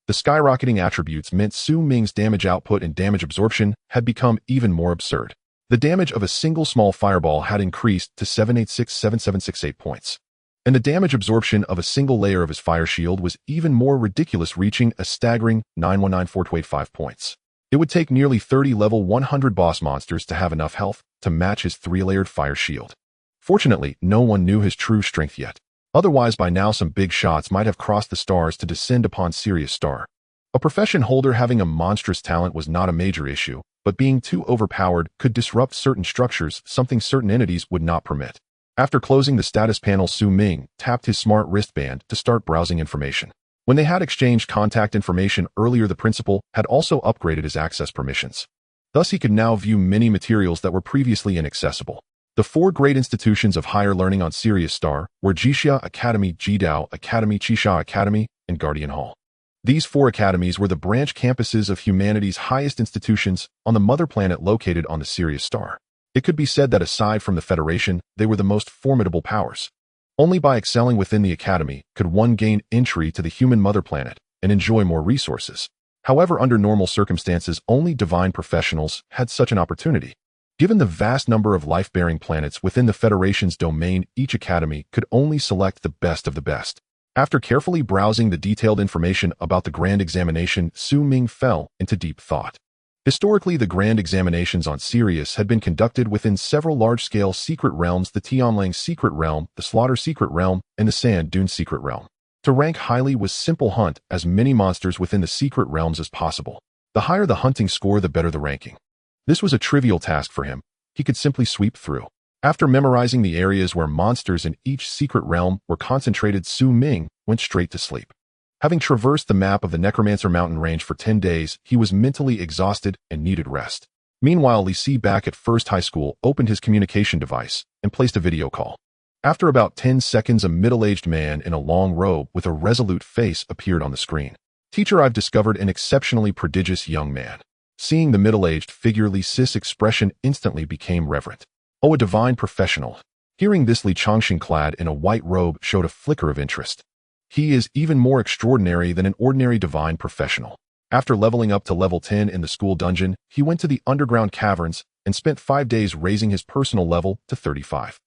The skyrocketing attributes meant Su Ming's damage output and damage absorption had become even more absurd. The damage of a single small fireball had increased to 7867768 points. And the damage absorption of a single layer of his fire shield was even more ridiculous, reaching a staggering 9194285 points. It would take nearly 30 level 100 boss monsters to have enough health to match his 3-layered fire shield. Fortunately, no one knew his true strength yet. Otherwise, by now some big shots might have crossed the stars to descend upon Sirius Star. A profession holder having a monstrous talent was not a major issue, but being too overpowered could disrupt certain structures, something certain entities would not permit. After closing the status panel, Su Ming tapped his smart wristband to start browsing information. When they had exchanged contact information earlier, the principal had also upgraded his access permissions. Thus, he could now view many materials that were previously inaccessible. The 4 great institutions of higher learning on Sirius Star were Jixia Academy, Jidao Academy, Qixia Academy, and Guardian Hall. These 4 academies were the branch campuses of humanity's highest institutions on the mother planet located on the Sirius Star. It could be said that aside from the Federation, they were the most formidable powers. Only by excelling within the academy could one gain entry to the human mother planet and enjoy more resources. However, under normal circumstances, only divine professionals had such an opportunity. Given the vast number of life-bearing planets within the Federation's domain, each academy could only select the best of the best. After carefully browsing the detailed information about the Grand Examination, Su Ming fell into deep thought. Historically, the Grand Examinations on Sirius had been conducted within several large-scale secret realms: the Tianlang Secret Realm, the Slaughter Secret Realm, and the Sand Dune Secret Realm. To rank highly was simple: hunt as many monsters within the secret realms as possible. The higher the hunting score, the better the ranking. This was a trivial task for him. He could simply sweep through. After memorizing the areas where monsters in each secret realm were concentrated, Su Ming went straight to sleep. Having traversed the map of the Necromancer Mountain range for 10 days, he was mentally exhausted and needed rest. Meanwhile, Li Si, back at First High School, opened his communication device and placed a video call. After about 10 seconds, a middle-aged man in a long robe with a resolute face appeared on the screen. "Teacher, I've discovered an exceptionally prodigious young man." Seeing the middle-aged figure, Li Si's expression instantly became reverent. "Oh, a divine professional." Hearing this, Li Changxing, clad in a white robe, showed a flicker of interest. "He is even more extraordinary than an ordinary divine professional." After leveling up to level 10 in the school dungeon, he went to the underground caverns and spent 5 days raising his personal level to 35.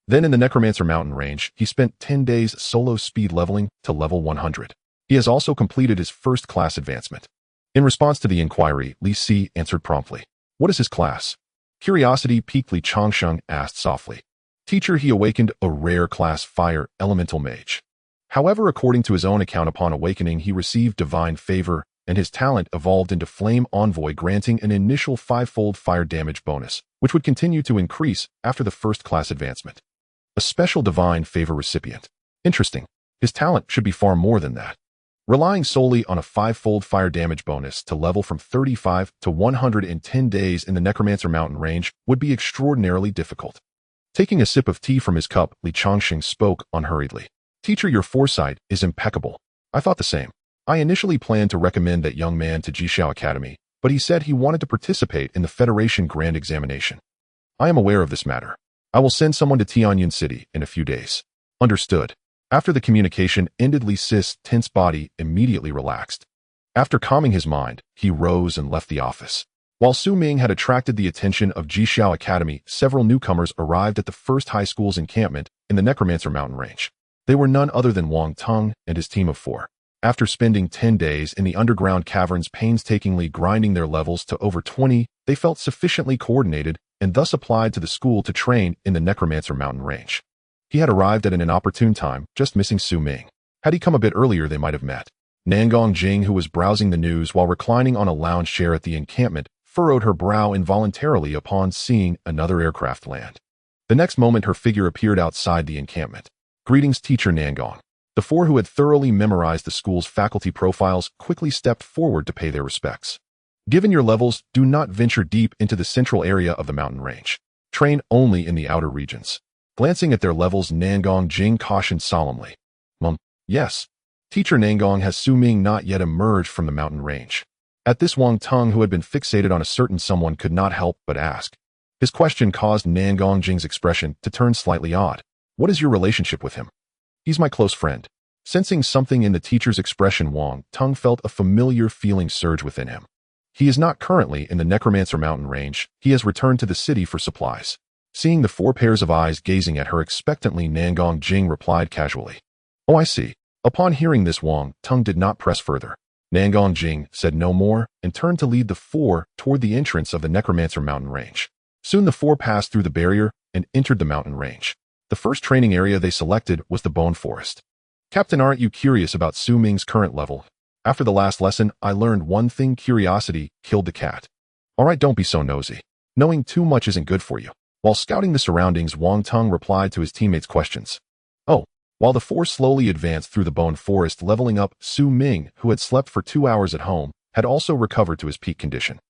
Then in the Necromancer Mountain range, he spent 10 days solo speed leveling to level 100. He has also completed his first class advancement. In response to the inquiry, Li Si answered promptly. "What is his class?" Curiosity piqued. Li Changxing asked softly. "Teacher, he awakened a rare class Fire Elemental Mage." However, according to his own account, upon awakening, he received divine favor, and his talent evolved into Flame Envoy, granting an initial 5-fold fire damage bonus, which would continue to increase after the first class advancement. A special divine favor recipient. Interesting. His talent should be far more than that. Relying solely on a 5-fold fire damage bonus to level from 35 to 100 in 10 days in the Necromancer Mountain range would be extraordinarily difficult. Taking a sip of tea from his cup, Li Changxing spoke unhurriedly. "Teacher, your foresight is impeccable. I thought the same. I initially planned to recommend that young man to Jixia Academy, but he said he wanted to participate in the Federation Grand Examination. I am aware of this matter. I will send someone to Tianyin City in a few days." "Understood." After the communication ended, Li Si's tense body immediately relaxed. After calming his mind, he rose and left the office. While Su Ming had attracted the attention of Jixia Academy, several newcomers arrived at the First High School's encampment in the Necromancer Mountain range. They were none other than Wang Teng and his team of 4. After spending 10 days in the underground caverns painstakingly grinding their levels to over 20, they felt sufficiently coordinated and thus applied to the school to train in the Necromancer Mountain range. He had arrived at an inopportune time, just missing Su Ming. Had he come a bit earlier, they might have met. Nangong Jing, who was browsing the news while reclining on a lounge chair at the encampment, furrowed her brow involuntarily upon seeing another aircraft land. The next moment her figure appeared outside the encampment. "Greetings, Teacher Nangong." The four who had thoroughly memorized the school's faculty profiles quickly stepped forward to pay their respects. "Given your levels, do not venture deep into the central area of the mountain range. Train only in the outer regions." Glancing at their levels, Nangong Jing cautioned solemnly. Yes. Teacher Nangong, has Su Ming not yet emerged from the mountain range?" At this, Wang Tung, who had been fixated on a certain someone, could not help but ask. His question caused Nangong Jing's expression to turn slightly odd. "What is your relationship with him?" "He's my close friend." Sensing something in the teacher's expression, Wang Tung felt a familiar feeling surge within him. "He is not currently in the Necromancer mountain range. He has returned to the city for supplies." Seeing the four pairs of eyes gazing at her expectantly, Nangong Jing replied casually, "Oh, I see." Upon hearing this, Wang Tung did not press further. Nangong Jing said no more and turned to lead the four toward the entrance of the Necromancer mountain range. Soon the four passed through the barrier and entered the mountain range. The first training area they selected was the Bone Forest. "Captain, aren't you curious about Su Ming's current level? After the last lesson, I learned one thing: curiosity killed the cat." "All right, don't be so nosy. Knowing too much isn't good for you." While scouting the surroundings, Wang Tung replied to his teammates' questions. "Oh." While the four slowly advanced through the Bone Forest, leveling up, Su Ming, who had slept for 2 hours at home, had also recovered to his peak condition.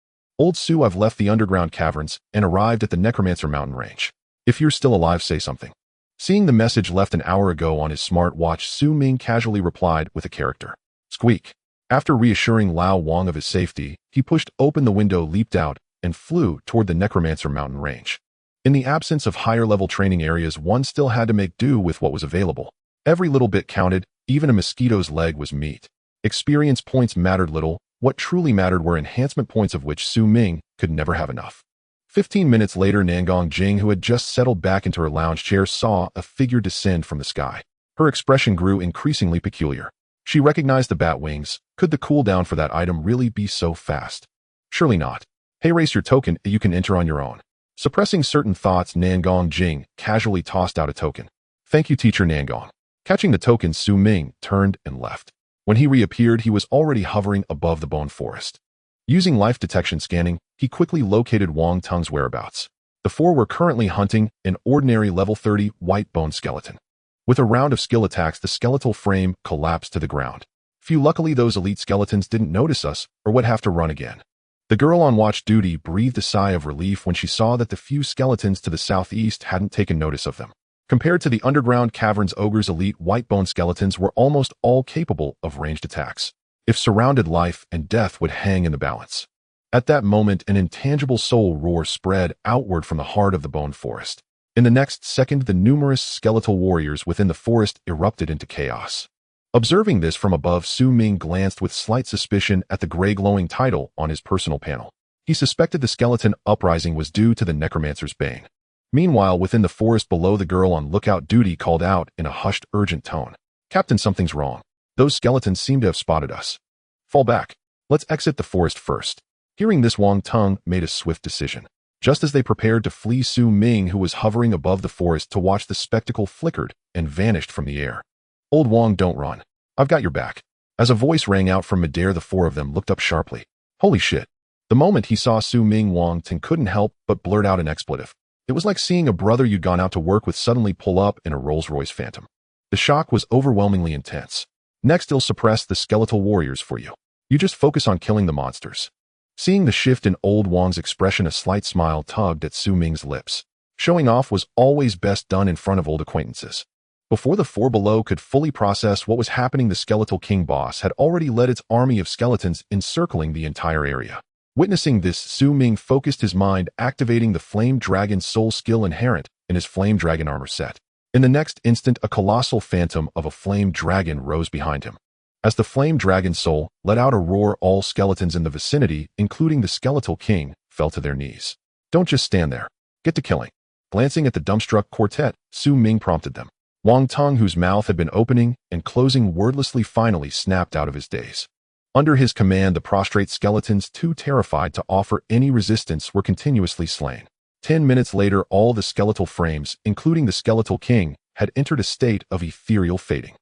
"Old Su, I've left the underground caverns and arrived at the Necromancer mountain range. If you're still alive, say something." Seeing the message left an hour ago on his smart watch, Su Ming casually replied with a character. Squeak. After reassuring Lao Wang of his safety, he pushed open the window, leaped out, and flew toward the Necromancer mountain range. In the absence of higher-level training areas, one still had to make do with what was available. Every little bit counted. Even a mosquito's leg was meat. Experience points mattered little. What truly mattered were enhancement points, of which Su Ming could never have enough. 15 minutes later, Nangong Jing, who had just settled back into her lounge chair, saw a figure descend from the sky. Her expression grew increasingly peculiar. She recognized the bat wings. Could the cooldown for that item really be so fast? Surely not. "Hey, race your token. You can enter on your own." Suppressing certain thoughts, Nangong Jing casually tossed out a token. "Thank you, Teacher Nangong." Catching the token, Su Ming turned and left. When he reappeared, he was already hovering above the Bone Forest. Using life detection scanning, he quickly located Wang Tung's whereabouts. The four were currently hunting an ordinary level 30 white bone skeleton. With a round of skill attacks, the skeletal frame collapsed to the ground. Luckily, those elite skeletons didn't notice us or would have to run again. The girl on watch duty breathed a sigh of relief when she saw that the few skeletons to the southeast hadn't taken notice of them. Compared to the underground caverns, Ogre's elite white bone skeletons were almost all capable of ranged attacks. If surrounded, life and death would hang in the balance. At that moment, an intangible soul roar spread outward from the heart of the Bone Forest. In the next second, the numerous skeletal warriors within the forest erupted into chaos. Observing this from above, Su Ming glanced with slight suspicion at the gray glowing title on his personal panel. He suspected the skeleton uprising was due to the Necromancer's bane. Meanwhile, within the forest below, the girl on lookout duty called out in a hushed, urgent tone. "Captain, something's wrong. Those skeletons seem to have spotted us. Fall back. Let's exit the forest first." Hearing this, Wang Tung made a swift decision. Just as they prepared to flee, Su Ming, who was hovering above the forest to watch the spectacle, flickered and vanished from the air. "Old Wang, don't run. I've got your back." As a voice rang out from midair, the four of them looked up sharply. Holy shit. The moment he saw Su Ming, Wang Tung couldn't help but blurt out an expletive. It was like seeing a brother you'd gone out to work with suddenly pull up in a Rolls-Royce Phantom. The shock was overwhelmingly intense. "Next, he'll suppress the skeletal warriors for you. You just focus on killing the monsters." Seeing the shift in old Wang's expression, a slight smile tugged at Su Ming's lips. Showing off was always best done in front of old acquaintances. Before the four below could fully process what was happening, the Skeletal King boss had already led its army of skeletons encircling the entire area. Witnessing this, Su Ming focused his mind, activating the Flame Dragon soul skill inherent in his Flame Dragon armor set. In the next instant, a colossal phantom of a Flame Dragon rose behind him. As the Flame Dragon soul let out a roar, all skeletons in the vicinity, including the Skeletal King, fell to their knees. "Don't just stand there. Get to killing." Glancing at the dumbstruck quartet, Su Ming prompted them. Wang Tung, whose mouth had been opening and closing wordlessly, finally snapped out of his daze. Under his command, the prostrate skeletons, too terrified to offer any resistance, were continuously slain. 10 minutes later, all the skeletal frames, including the Skeletal King, had entered a state of ethereal fading.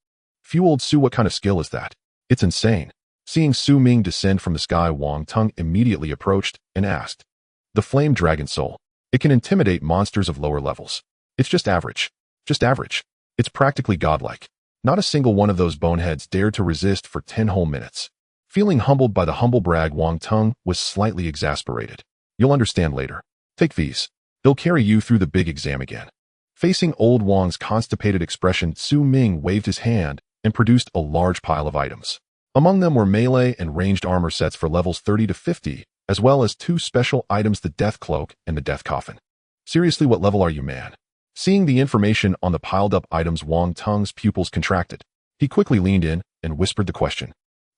"Phew, old Su, what kind of skill is that?" It's insane. Seeing Su Ming descend from the sky, Wang Teng immediately approached and asked, "The flame dragon soul. It can intimidate monsters of lower levels. It's just average. Just average. It's practically godlike. Not a single one of those boneheads dared to resist for 10 whole minutes." Feeling humbled by the humble brag, Wang Teng was slightly exasperated. "You'll understand later. Take these. They'll carry you through the big exam again." Facing old Wang's constipated expression, Su Ming waved his hand and produced a large pile of items. Among them were melee and ranged armor sets for levels 30 to 50, as well as 2 special items, the Death Cloak and the Death Coffin. "Seriously, what level are you, man?" Seeing the information on the piled-up items, Wang Teng's pupils contracted. He quickly leaned in and whispered the question.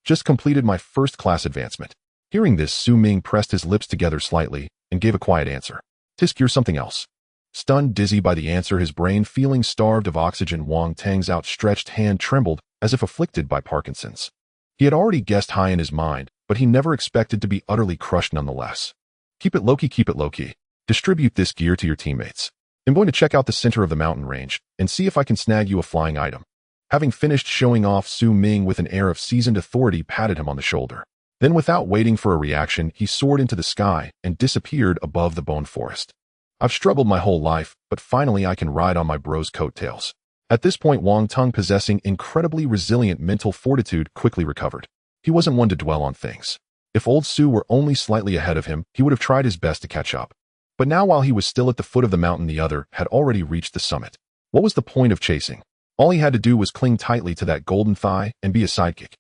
"Just completed my first class advancement." Hearing this, Su Ming pressed his lips together slightly and gave a quiet answer. "Tisk, you're something else." Stunned dizzy by the answer, his brain feeling starved of oxygen, Wang Teng's outstretched hand trembled as if afflicted by Parkinson's. He had already guessed high in his mind, but he never expected to be utterly crushed nonetheless. "Keep it low-key, keep it low-key. Distribute this gear to your teammates. I'm going to check out the center of the mountain range and see if I can snag you a flying item." Having finished showing off, Su Ming with an air of seasoned authority patted him on the shoulder. Then, without waiting for a reaction, he soared into the sky and disappeared above the bone forest. "I've struggled my whole life, but finally I can ride on my bro's coattails." At this point, Wang Teng, possessing incredibly resilient mental fortitude, quickly recovered. He wasn't one to dwell on things. If old Su were only slightly ahead of him, he would have tried his best to catch up. But now, while he was still at the foot of the mountain, the other had already reached the summit. What was the point of chasing? All he had to do was cling tightly to that golden thigh and be a sidekick.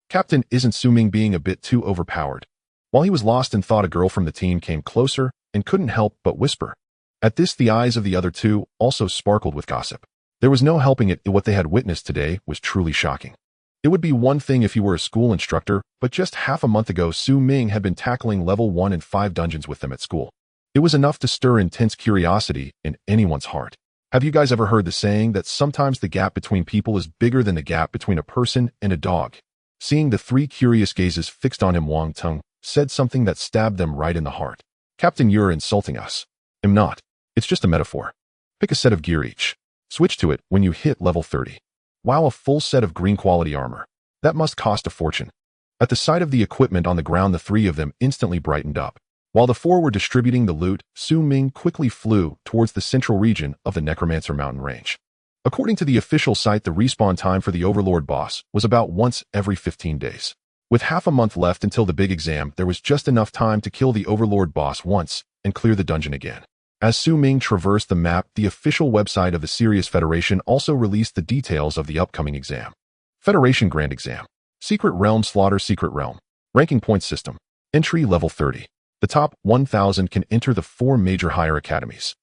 Captain, isn't Su Ming being a bit too overpowered? While he was lost in thought, a girl from the team came closer and couldn't help but whisper. At this, the eyes of the other two also sparkled with gossip. There was no helping it, what they had witnessed today was truly shocking. It would be one thing if he were a school instructor, but just half a month ago, Su Ming had been tackling level 1 and 5 dungeons with them at school. It was enough to stir intense curiosity in anyone's heart. Have you guys ever heard the saying that sometimes the gap between people is bigger than the gap between a person and a dog? Seeing the 3 curious gazes fixed on him, Wang Teng said something that stabbed them right in the heart. "Captain, you're insulting us." "I'm not. It's just a metaphor. Pick a set of gear each. Switch to it when you hit level 30. Wow, a full set of green quality armor. That must cost a fortune." At the sight of the equipment on the ground, the 3 of them instantly brightened up. While the 4 were distributing the loot, Su Ming quickly flew towards the central region of the Necromancer mountain range. According to the official site, the respawn time for the Overlord boss was about once every 15 days. With half a month left until the big exam, there was just enough time to kill the Overlord boss once and clear the dungeon again. As Su Ming traversed the map, the official website of the Sirius Federation also released the details of the upcoming exam. Federation Grand Exam. Secret Realm Slaughter. Secret Realm. Ranking Points System. Entry level 30. The top 1,000 can enter the 4 major higher academies.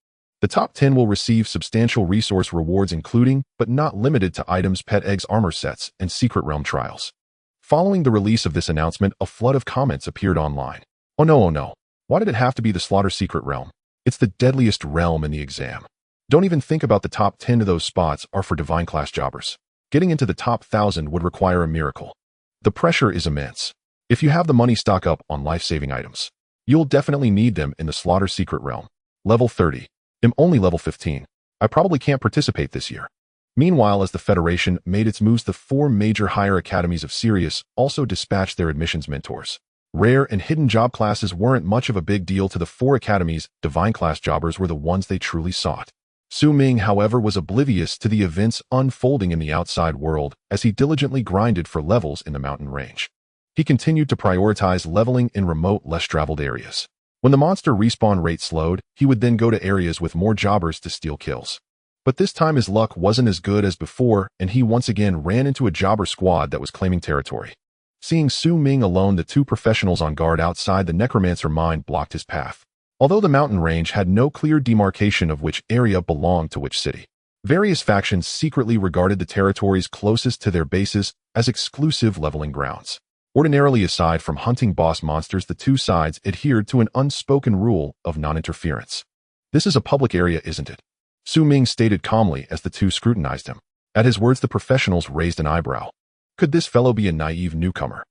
The top 10 will receive substantial resource rewards, including, but not limited to, items, pet eggs, armor sets, and Secret Realm trials. Following the release of this announcement, a flood of comments appeared online. Oh no. Why did it have to be the Slaughter Secret Realm? It's the deadliest realm in the exam. Don't even think about the top 10 of those spots are for divine class jobbers. Getting into the top 1,000 would require a miracle. The pressure is immense. If you have the money, stock up on life-saving items. You'll definitely need them in the Slaughter Secret Realm. Level 30. I'm only level 15. I probably can't participate this year. Meanwhile, as the Federation made its moves, the 4 major higher academies of Sirius also dispatched their admissions mentors. Rare and hidden job classes weren't much of a big deal to the 4 academies. Divine class jobbers were the ones they truly sought. Su Ming, however, was oblivious to the events unfolding in the outside world as he diligently grinded for levels in the mountain range. He continued to prioritize leveling in remote, less traveled areas. When the monster respawn rate slowed, he would then go to areas with more jobbers to steal kills. But this time his luck wasn't as good as before, and he once again ran into a jobber squad that was claiming territory. Seeing Su Ming alone, the 2 professionals on guard outside the Necromancer mine blocked his path. Although the mountain range had no clear demarcation of which area belonged to which city, various factions secretly regarded the territories closest to their bases as exclusive leveling grounds. Ordinarily, aside from hunting boss monsters, the 2 sides adhered to an unspoken rule of non-interference. "This is a public area, isn't it?" Su Ming stated calmly as the 2 scrutinized him. At his words, the professionals raised an eyebrow. Could this fellow be a naive newcomer?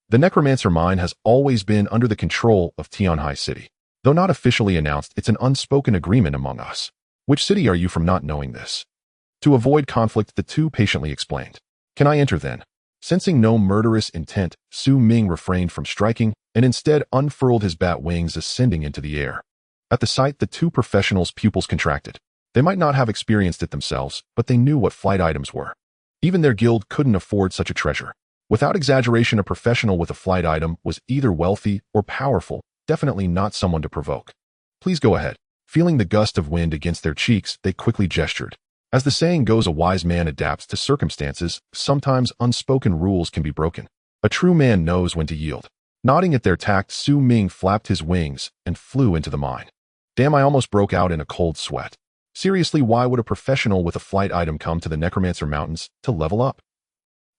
The Necromancer mine has always been under the control of Tianhai City. Though not officially announced, it's an unspoken agreement among us. Which city are you from, not knowing this? To avoid conflict, the 2 patiently explained. "Can I enter then?" Sensing no murderous intent, Su Ming refrained from striking and instead unfurled his bat wings, ascending into the air. At the sight, the two professionals' pupils contracted. They might not have experienced it themselves, but they knew what flight items were. Even their guild couldn't afford such a treasure. Without exaggeration, a professional with a flight item was either wealthy or powerful, definitely not someone to provoke. Please go ahead. Feeling the gust of wind against their cheeks, they quickly gestured. As the saying goes, a wise man adapts to circumstances. Sometimes unspoken rules can be broken. A true man knows when to yield. Nodding at their tact, Su Ming flapped his wings and flew into the mine. Damn, I almost broke out in a cold sweat. Seriously, why would a professional with a flight item come to the Necromancer Mountains to level up?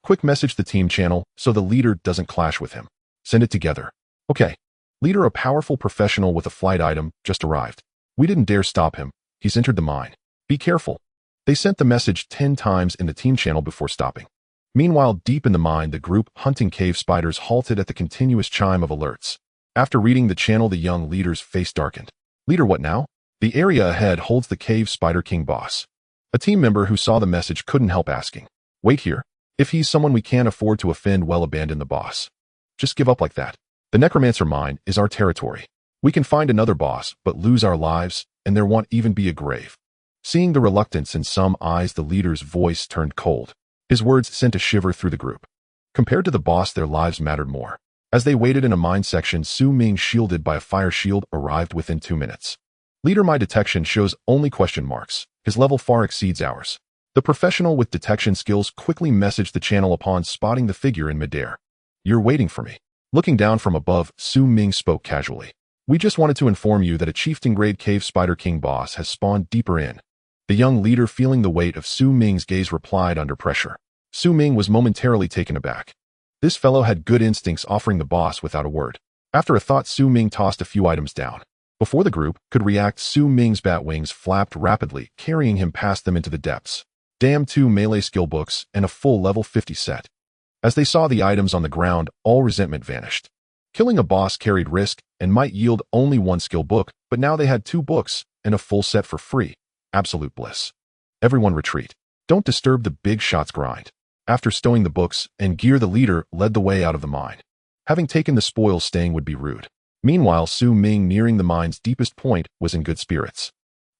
Quick message the team channel so the leader doesn't clash with him. Send it together. Okay. Leader, a powerful professional with a flight item just arrived. We didn't dare stop him. He's entered the mine. Be careful. They sent the message 10 times in the team channel before stopping. Meanwhile, deep in the mine, the group hunting cave spiders halted at the continuous chime of alerts. After reading the channel, the young leader's face darkened. Leader, what now? The area ahead holds the cave spider king boss. A team member who saw the message couldn't help asking. Wait here. If he's someone we can't afford to offend, well, abandon the boss. Just give up like that. The Necromancer mine is our territory. We can find another boss, but lose our lives, and there won't even be a grave. Seeing the reluctance in some eyes, the leader's voice turned cold. His words sent a shiver through the group. Compared to the boss, their lives mattered more. As they waited in a mine section, Su Ming, shielded by a fire shield, arrived within 2 minutes. Leader, my detection shows only question marks. His level far exceeds ours. The professional with detection skills quickly messaged the channel upon spotting the figure in midair. You're waiting for me. Looking down from above, Su Ming spoke casually. We just wanted to inform you that a chieftain-grade cave spider king boss has spawned deeper in. The young leader, feeling the weight of Su Ming's gaze, replied under pressure. Su Ming was momentarily taken aback. This fellow had good instincts, offering the boss without a word. After a thought, Su Ming tossed a few items down. Before the group could react, Su Ming's bat wings flapped rapidly, carrying him past them into the depths. Damn, 2 melee skill books and a full level 50 set. As they saw the items on the ground, all resentment vanished. Killing a boss carried risk and might yield only 1 skill book, but now they had 2 books and a full set for free. Absolute bliss. Everyone retreat. Don't disturb the big shots grind. After stowing the books and gear, the leader led the way out of the mine. Having taken the spoils, staying would be rude. Meanwhile, Su Ming, nearing the mine's deepest point, was in good spirits.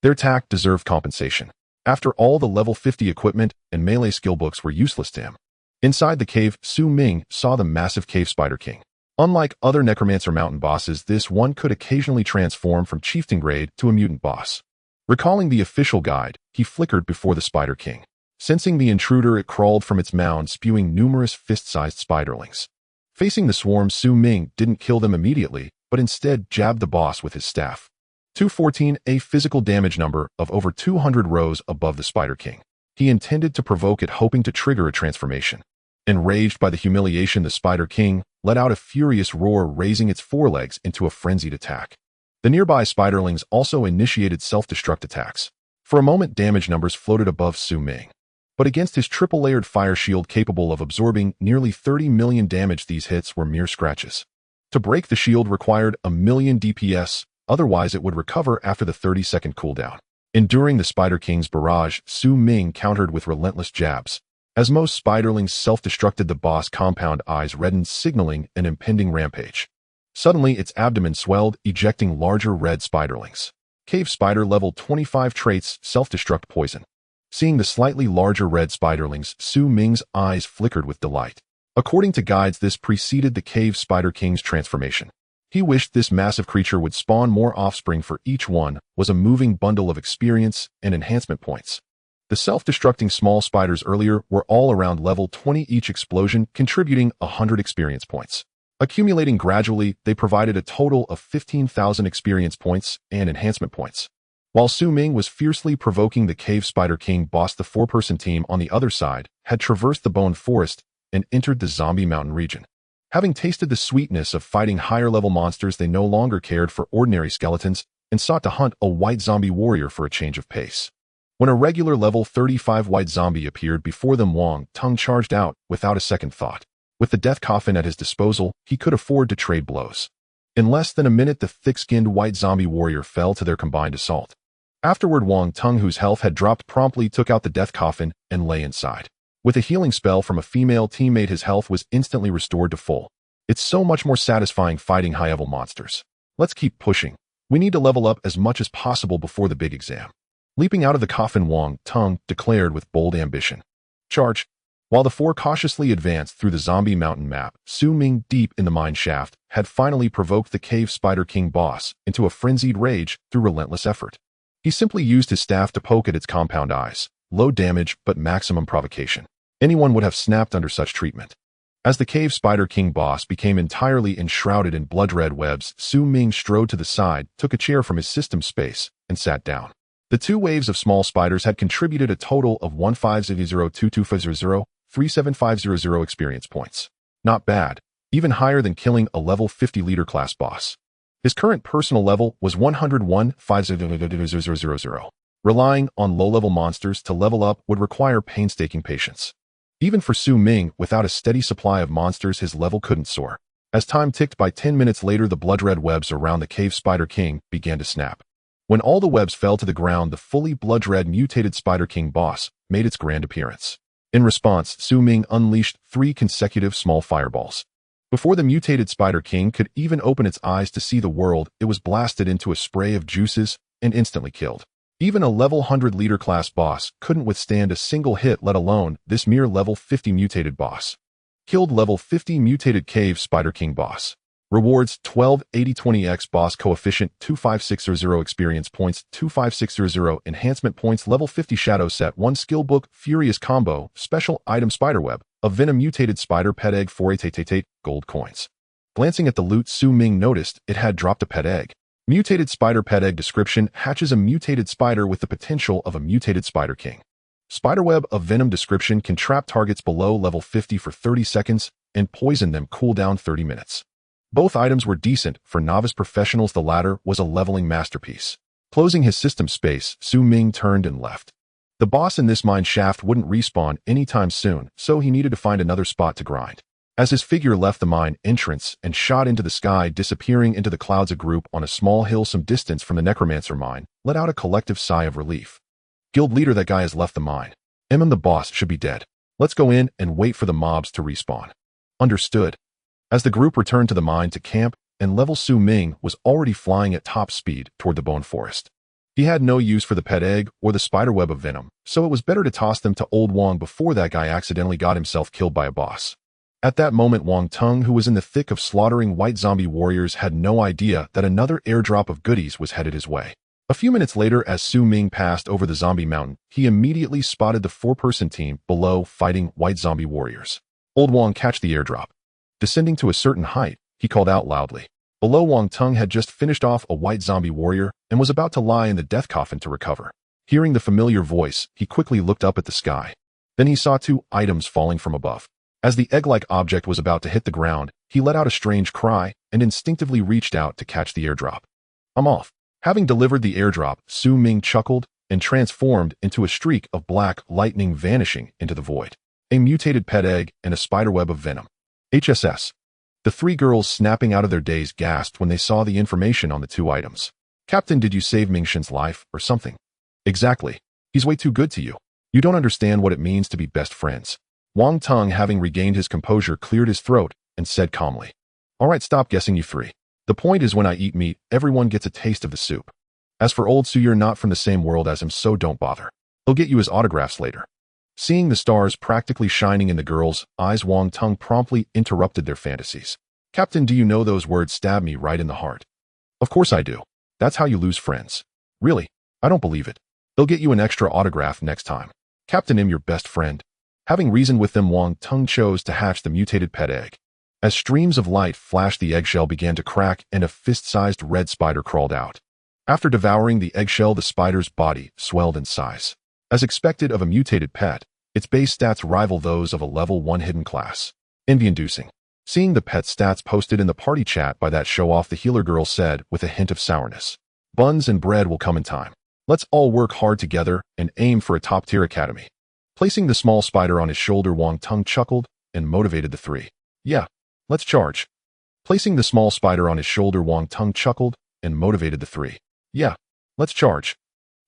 Their tact deserved compensation. After all, the level 50 equipment and melee skill books were useless to him. Inside the cave, Su Ming saw the massive cave spider king. Unlike other Necromancer Mountain bosses, this one could occasionally transform from chieftain grade to a mutant boss. Recalling the official guide, he flickered before the Spider King. Sensing the intruder, it crawled from its mound, spewing numerous fist-sized spiderlings. Facing the swarm, Su Ming didn't kill them immediately, but instead jabbed the boss with his staff. 214, a physical damage number of over 200 rows above the Spider King. He intended to provoke it, hoping to trigger a transformation. Enraged by the humiliation, the Spider King let out a furious roar, raising its forelegs into a frenzied attack. The nearby spiderlings also initiated self-destruct attacks. For a moment, damage numbers floated above Su Ming. But against his triple-layered fire shield capable of absorbing nearly 30 million damage, these hits were mere scratches. To break the shield required a million DPS, otherwise it would recover after the 30-second cooldown. Enduring the Spider King's barrage, Su Ming countered with relentless jabs. As most spiderlings self-destructed, the boss' compound eyes reddened, signaling an impending rampage. Suddenly, its abdomen swelled, ejecting larger red spiderlings. Cave Spider level 25 traits, self-destruct poison. Seeing the slightly larger red spiderlings, Su Ming's eyes flickered with delight. According to guides, this preceded the Cave Spider King's transformation. He wished this massive creature would spawn more offspring, for each one was a moving bundle of experience and enhancement points. The self-destructing small spiders earlier were all around level 20 each, explosion contributing 100 experience points. Accumulating gradually, they provided a total of 15,000 experience points and enhancement points. While Su Ming was fiercely provoking the Cave Spider King boss, the 4-person team on the other side had traversed the Bone Forest and entered the Zombie Mountain region. Having tasted the sweetness of fighting higher-level monsters, they no longer cared for ordinary skeletons and sought to hunt a white zombie warrior for a change of pace. When a regular level 35 white zombie appeared before them, Wang Tung charged out without a second thought. With the death coffin at his disposal, he could afford to trade blows. In less than a minute, the thick-skinned white zombie warrior fell to their combined assault. Afterward, Wang Tung, whose health had dropped, promptly took out the death coffin and lay inside. With a healing spell from a female teammate, his health was instantly restored to full. It's so much more satisfying fighting high-level monsters. Let's keep pushing. We need to level up as much as possible before the big exam. Leaping out of the coffin, Wang Tung declared with bold ambition. Charge! While the four cautiously advanced through the zombie mountain map, Su Ming, deep in the mine shaft, had finally provoked the Cave Spider King boss into a frenzied rage through relentless effort. He simply used his staff to poke at its compound eyes. Low damage, but maximum provocation. Anyone would have snapped under such treatment. As the Cave Spider King boss became entirely enshrouded in blood-red webs, Su Ming strode to the side, took a chair from his system space, and sat down. The two waves of small spiders had contributed a total of 1500-22500-37500 experience points. Not bad, even higher than killing a level 50 leader class boss. His current personal level was 101-500. Relying on low-level monsters to level up would require painstaking patience. Even for Su Ming, without a steady supply of monsters, his level couldn't soar. As time ticked by, 10 minutes later, the blood-red webs around the Cave Spider King began to snap. When all the webs fell to the ground, the fully blood-red mutated Spider King boss made its grand appearance. In response, Su Ming unleashed 3 consecutive small fireballs. Before the mutated Spider King could even open its eyes to see the world, it was blasted into a spray of juices and instantly killed. Even a level 100 leader class boss couldn't withstand a single hit, let alone this mere level 50 mutated boss. Killed level 50 mutated Cave Spider King boss. Rewards 12 80-20x boss coefficient 25600 experience points 25600 enhancement points level 50 shadow set 1 skill book furious combo special item spiderweb a venom mutated spider pet egg 4 gold coins. Glancing at the loot, Su Ming noticed it had dropped a pet egg. Mutated spider pet egg description: hatches a mutated spider with the potential of a mutated Spider King. Spiderweb of venom description: can trap targets below level 50 for 30 seconds and poison them, cooldown 30 minutes. Both items were decent for novice professionals. The latter was a leveling masterpiece. Closing his system space, Su Ming turned and left. The boss in this mine shaft wouldn't respawn anytime soon, so he needed to find another spot to grind. As his figure left the mine entrance and shot into the sky, disappearing into the clouds, a group on a small hill some distance from the Necromancer mine let out a collective sigh of relief. Guild leader, that guy has left the mine. The boss should be dead. Let's go in and wait for the mobs to respawn. Understood. As the group returned to the mine to camp and level, Su Ming was already flying at top speed toward the bone forest. He had no use for the pet egg or the spiderweb of venom, so it was better to toss them to old Wang before that guy accidentally got himself killed by a boss. At that moment, Wang Tung, who was in the thick of slaughtering white zombie warriors, had no idea that another airdrop of goodies was headed his way. A few minutes later, as Su Ming passed over the zombie mountain, he immediately spotted the 4-person team below fighting white zombie warriors. Old Wang, catch the airdrop. Descending to a certain height, he called out loudly. Below, Wang Tung had just finished off a white zombie warrior and was about to lie in the death coffin to recover. Hearing the familiar voice, he quickly looked up at the sky. Then he saw 2 items falling from above. As the egg-like object was about to hit the ground, he let out a strange cry and instinctively reached out to catch the airdrop. I'm off. Having delivered the airdrop, Su Ming chuckled and transformed into a streak of black lightning, vanishing into the void. A mutated pet egg and a spiderweb of venom. HSS. The 3 girls, snapping out of their daze, gasped when they saw the information on the 2 items. Captain, did you save Ming Shen's life or something? Exactly. He's way too good to you. You don't understand what it means to be best friends. Wang Tung, having regained his composure, cleared his throat and said calmly. All right, stop guessing, you 3. The point is, when I eat meat, everyone gets a taste of the soup. As for old Su, you're not from the same world as him, so don't bother. He'll get you his autographs later. Seeing the stars practically shining in the girls' eyes, Wang Tung promptly interrupted their fantasies. Captain, do you know those words stab me right in the heart? Of course I do. That's how you lose friends. Really? I don't believe it. They'll get you an extra autograph next time. Captain, I'm your best friend. Having reasoned with them, Wang Tung chose to hatch the mutated pet egg. As streams of light flashed, the eggshell began to crack and a fist-sized red spider crawled out. After devouring the eggshell, the spider's body swelled in size. As expected of a mutated pet, its base stats rival those of a level 1 hidden class. Envy-inducing. Seeing the pet stats posted in the party chat by that show-off, the healer girl said with a hint of sourness. Buns and bread will come in time. Let's all work hard together and aim for a top-tier academy. Placing the small spider on his shoulder, Wang Tung chuckled and motivated the 3. Yeah, let's charge. Placing the small spider on his shoulder, Wang Tung chuckled and motivated the 3. Yeah, let's charge.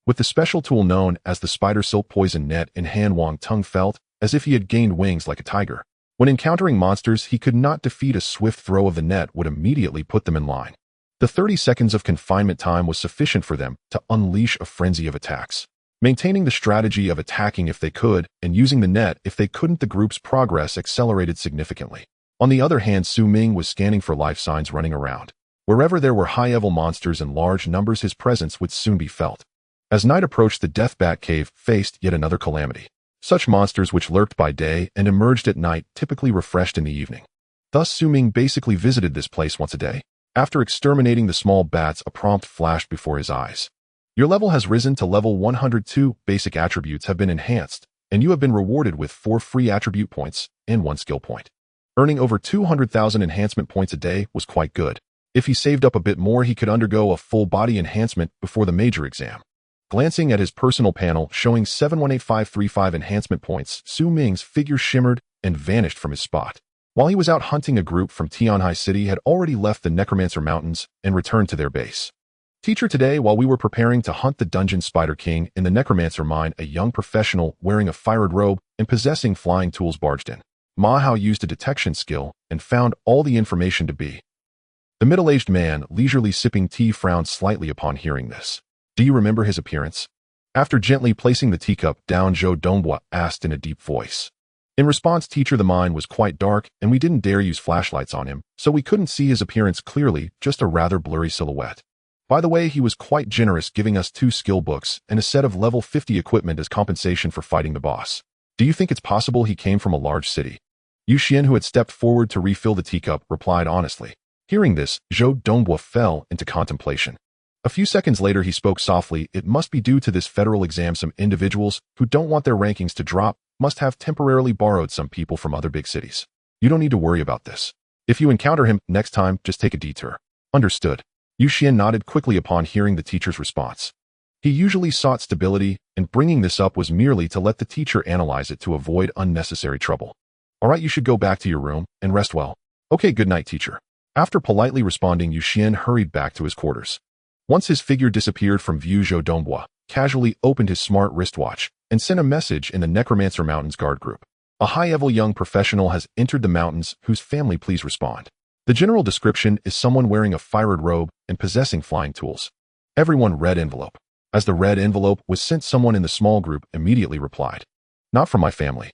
With the special tool known as the spider silk poison net in hand, Wang Tung felt as if he had gained wings like a tiger. When encountering monsters he could not defeat, a swift throw of the net would immediately put them in line. The 30 seconds of confinement time was sufficient for them to unleash a frenzy of attacks. Maintaining the strategy of attacking if they could, and using the net if they couldn't, the group's progress accelerated significantly. On the other hand, Su Ming was scanning for life signs running around. Wherever there were high-level monsters in large numbers, his presence would soon be felt. As night approached, the Death Bat Cave faced yet another calamity. Such monsters which lurked by day and emerged at night typically refreshed in the evening. Thus, Su Ming basically visited this place once a day. After exterminating the small bats, a prompt flashed before his eyes. Your level has risen to level 102, basic attributes have been enhanced, and you have been rewarded with 4 free attribute points and 1 skill point. Earning over 200,000 enhancement points a day was quite good. If he saved up a bit more, he could undergo a full-body enhancement before the major exam. Glancing at his personal panel showing 718535 enhancement points, Su Ming's figure shimmered and vanished from his spot. While he was out hunting, a group from Tianhai City had already left the Necromancer Mountains and returned to their base. Teacher, today while we were preparing to hunt the Dungeon Spider King in the Necromancer Mine, a young professional wearing a fired robe and possessing flying tools barged in. Ma Hao used a detection skill and found all the information to be. The middle-aged man, leisurely sipping tea, frowned slightly upon hearing this. Do you remember his appearance? After gently placing the teacup down, Zhou Donghua asked in a deep voice. In response, teacher, the mine was quite dark and we didn't dare use flashlights on him, so we couldn't see his appearance clearly, just a rather blurry silhouette. By the way, he was quite generous, giving us 2 skill books and a set of level 50 equipment as compensation for fighting the boss. Do you think it's possible he came from a large city? Yu Xian, who had stepped forward to refill the teacup, replied honestly. Hearing this, Zhou Donghua fell into contemplation. A few seconds later he spoke softly. It must be due to this federal exam. Some individuals who don't want their rankings to drop must have temporarily borrowed some people from other big cities. You don't need to worry about this. If you encounter him next time, just take a detour. Understood. Yu Xian nodded quickly upon hearing the teacher's response. He usually sought stability, and bringing this up was merely to let the teacher analyze it to avoid unnecessary trouble. All right, you should go back to your room and rest well. Okay, good night, teacher. After politely responding, Yu Xian hurried back to his quarters. Once his figure disappeared from view, Zhou Donghua casually opened his smart wristwatch and sent a message in the Necromancer Mountains guard group. A high-level young professional has entered the mountains, whose family please respond. The general description is someone wearing a fired robe and possessing flying tools. Everyone read envelope. As the red envelope was sent, someone in the small group immediately replied. Not from my family.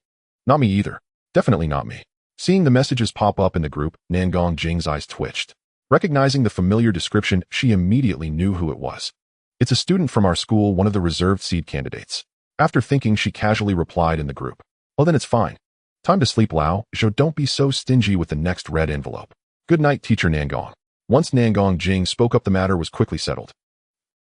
Not me either. Definitely not me. Seeing the messages pop up in the group, Nangong Jing's eyes twitched. Recognizing the familiar description, she immediately knew who it was. It's a student from our school, one of the reserved seed candidates. After thinking, she casually replied in the group. Well, then it's fine. Time to sleep, Lao. Zhou, don't be so stingy with the next red envelope. Good night, teacher Nangong. Once Nangong Jing spoke up, the matter was quickly settled.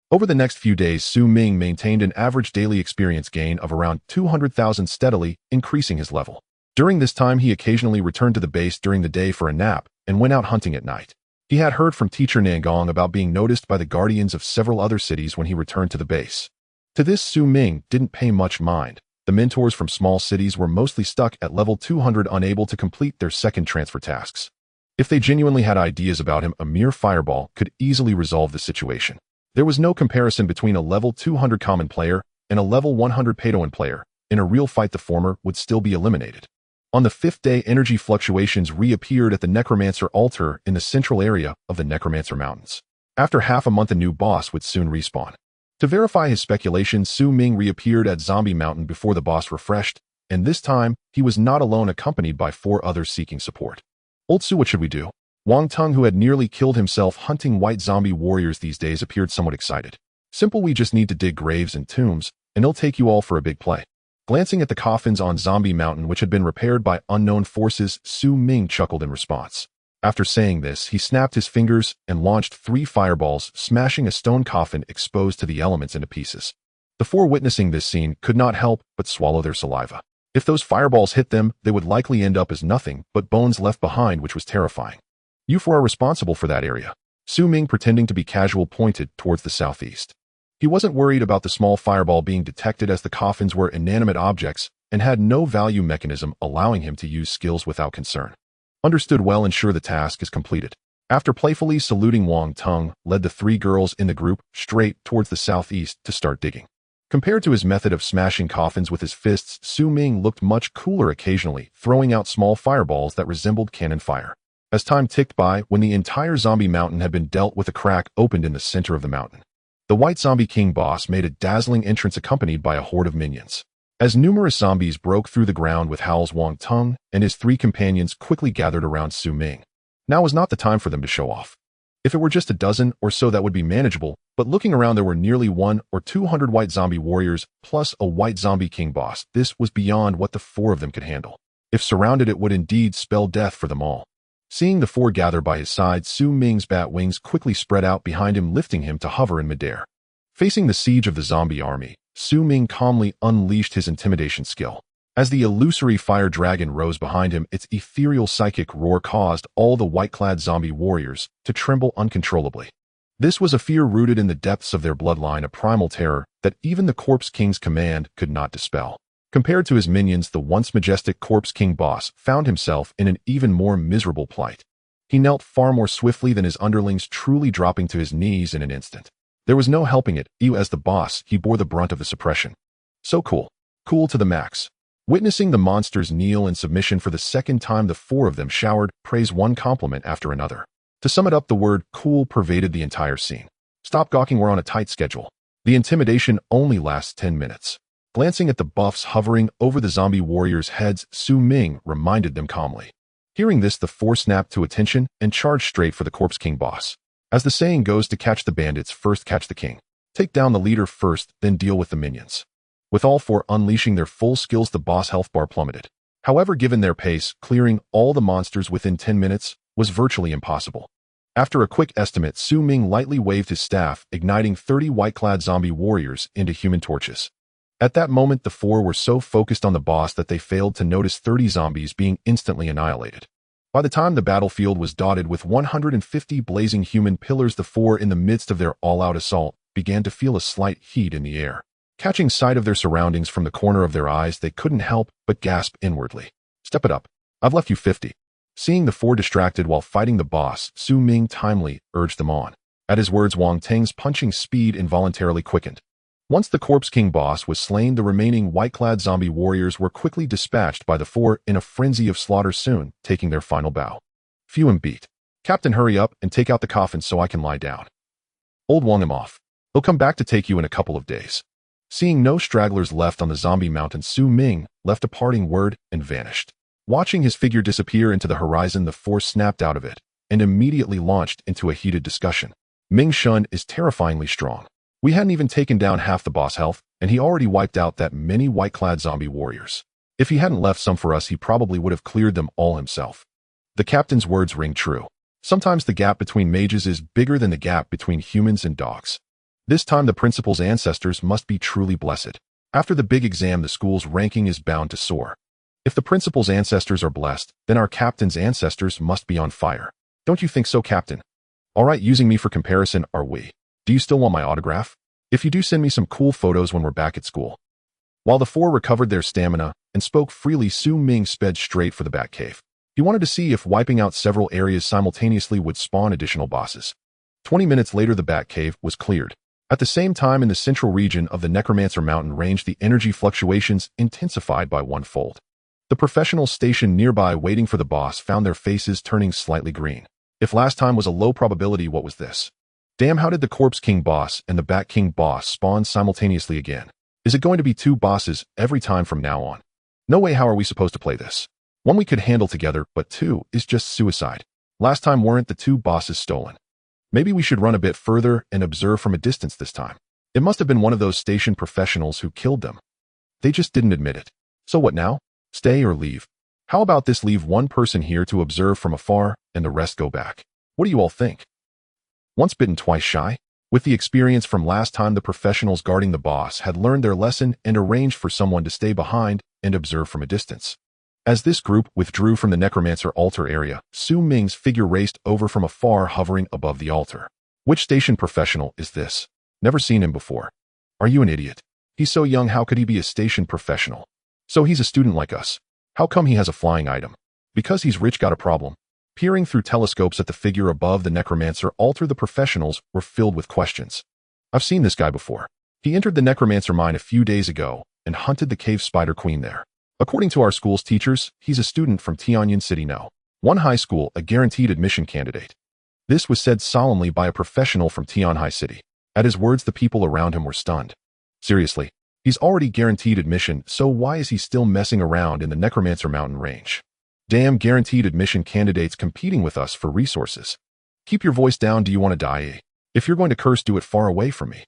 Over the next few days, Su Ming maintained an average daily experience gain of around 200,000, steadily increasing his level. During this time, he occasionally returned to the base during the day for a nap and went out hunting at night. He had heard from teacher Nangong about being noticed by the guardians of several other cities when he returned to the base. To this, Su Ming didn't pay much mind. The mentors from small cities were mostly stuck at level 200, unable to complete their second transfer tasks. If they genuinely had ideas about him, a mere fireball could easily resolve the situation. There was no comparison between a level 200 common player and a level 100 Padawan player. In a real fight, the former would still be eliminated. On the 5th day, energy fluctuations reappeared at the Necromancer altar in the central area of the Necromancer Mountains. After half a month, a new boss would soon respawn. To verify his speculations, Su Ming reappeared at Zombie Mountain before the boss refreshed, and this time, he was not alone, accompanied by 4 others seeking support. Old Su, what should we do? Wang Tung, who had nearly killed himself hunting white zombie warriors these days, appeared somewhat excited. Simple, we just need to dig graves and tombs, and it'll take you all for a big play. Glancing at the coffins on Zombie Mountain, which had been repaired by unknown forces, Su Ming chuckled in response. After saying this, he snapped his fingers and launched 3 fireballs, smashing a stone coffin exposed to the elements into pieces. The 4 witnessing this scene could not help but swallow their saliva. If those fireballs hit them, they would likely end up as nothing but bones left behind, which was terrifying. You 4 are responsible for that area. Su Ming, pretending to be casual, pointed towards the southeast. He wasn't worried about the small fireball being detected, as the coffins were inanimate objects and had no value mechanism allowing him to use skills without concern. Understood, well, ensure the task is completed. After playfully saluting, Wang Tung led the 3 girls in the group straight towards the southeast to start digging. Compared to his method of smashing coffins with his fists, Su Ming looked much cooler occasionally, throwing out small fireballs that resembled cannon fire. As time ticked by, when the entire zombie mountain had been dealt with, a crack opened in the center of the mountain. The White Zombie King boss made a dazzling entrance accompanied by a horde of minions. As numerous zombies broke through the ground with howls, Wang Tung and his 3 companions quickly gathered around Su Ming. Now was not the time for them to show off. If it were just a dozen or so, that would be manageable, but looking around, there were nearly 100 or 200 white zombie warriors plus a White Zombie King boss. This was beyond what the 4 of them could handle. If surrounded, it would indeed spell death for them all. Seeing the 4 gather by his side, Su Ming's bat wings quickly spread out behind him, lifting him to hover in midair. Facing the siege of the zombie army, Su Ming calmly unleashed his intimidation skill. As the illusory fire dragon rose behind him, its ethereal psychic roar caused all the white-clad zombie warriors to tremble uncontrollably. This was a fear rooted in the depths of their bloodline, a primal terror that even the Corpse King's command could not dispel. Compared to his minions, the once majestic Corpse King boss found himself in an even more miserable plight. He knelt far more swiftly than his underlings, truly dropping to his knees in an instant. There was no helping it. As the boss, he bore the brunt of the suppression. So cool. Cool to the max. Witnessing the monsters kneel in submission for the second time, the 4 of them showered praise, one compliment after another. To sum it up, the word cool pervaded the entire scene. Stop gawking, we're on a tight schedule. The intimidation only lasts 10 minutes. Glancing at the buffs hovering over the zombie warriors' heads, Su Ming reminded them calmly. Hearing this, the 4 snapped to attention and charged straight for the Corpse King boss. As the saying goes, to catch the bandits, first catch the king. Take down the leader first, then deal with the minions. With all 4 unleashing their full skills, the boss' health bar plummeted. However, given their pace, clearing all the monsters within 10 minutes was virtually impossible. After a quick estimate, Su Ming lightly waved his staff, igniting 30 white-clad zombie warriors into human torches. At that moment, the 4 were so focused on the boss that they failed to notice 30 zombies being instantly annihilated. By the time the battlefield was dotted with 150 blazing human pillars, the 4, in the midst of their all-out assault, began to feel a slight heat in the air. Catching sight of their surroundings from the corner of their eyes, they couldn't help but gasp inwardly. Step it up. I've left you 50. Seeing the 4 distracted while fighting the boss, Su Ming timely urged them on. At his words, Wang Teng's punching speed involuntarily quickened. Once the Corpse King boss was slain, the remaining white-clad zombie warriors were quickly dispatched by the 4 in a frenzy of slaughter, soon taking their final bow. Few and beat. Captain, hurry up and take out the coffin so I can lie down. Old Wang him off. He'll come back to take you in a couple of days. Seeing no stragglers left on the zombie mountain, Su Ming left a parting word and vanished. Watching his figure disappear into the horizon, the 4 snapped out of it and immediately launched into a heated discussion. Ming Shun is terrifyingly strong. We hadn't even taken down half the boss health, and he already wiped out that many white-clad zombie warriors. If he hadn't left some for us, he probably would have cleared them all himself. The captain's words ring true. Sometimes the gap between mages is bigger than the gap between humans and dogs. This time, the principal's ancestors must be truly blessed. After the big exam, the school's ranking is bound to soar. If the principal's ancestors are blessed, then our captain's ancestors must be on fire. Don't you think so, Captain? All right, using me for comparison, are we? Do you still want my autograph? If you do, send me some cool photos when we're back at school. While the 4 recovered their stamina and spoke freely, Su Ming sped straight for the Batcave. He wanted to see if wiping out several areas simultaneously would spawn additional bosses. 20 minutes later, the Batcave was cleared. At the same time, in the central region of the Necromancer Mountain range, the energy fluctuations intensified by 1-fold. The professionals stationed nearby waiting for the boss found their faces turning slightly green. If last time was a low probability, what was this? Damn, how did the Corpse King boss and the Bat King boss spawn simultaneously again? Is it going to be 2 bosses every time from now on? No way, how are we supposed to play this? 1 we could handle together, but 2 is just suicide. Last time weren't the 2 bosses stolen? Maybe we should run a bit further and observe from a distance this time. It must have been one of those station professionals who killed them. They just didn't admit it. So what now? Stay or leave? How about this, leave 1 person here to observe from afar and the rest go back? What do you all think? Once bitten, twice shy? With the experience from last time, the professionals guarding the boss had learned their lesson and arranged for someone to stay behind and observe from a distance. As this group withdrew from the Necromancer altar area, Su Ming's figure raced over from afar, hovering above the altar. Which station professional is this? Never seen him before. Are you an idiot? He's so young, how could he be a station professional? So he's a student like us. How come he has a flying item? Because he's rich, got a problem. Peering through telescopes at the figure above the Necromancer altar, the professionals were filled with questions. I've seen this guy before. He entered the necromancer mine a few days ago and hunted the cave spider queen there. According to our school's teachers, he's a student from Tianyin City No. 1 high school, a guaranteed admission candidate. This was said solemnly by a professional from Tianhai City. At his words, the people around him were stunned. Seriously, he's already guaranteed admission, so why is he still messing around in the Necromancer mountain range? Damn guaranteed admission candidates competing with us for resources. Keep your voice down, do you want to die? If you're going to curse, do it far away from me.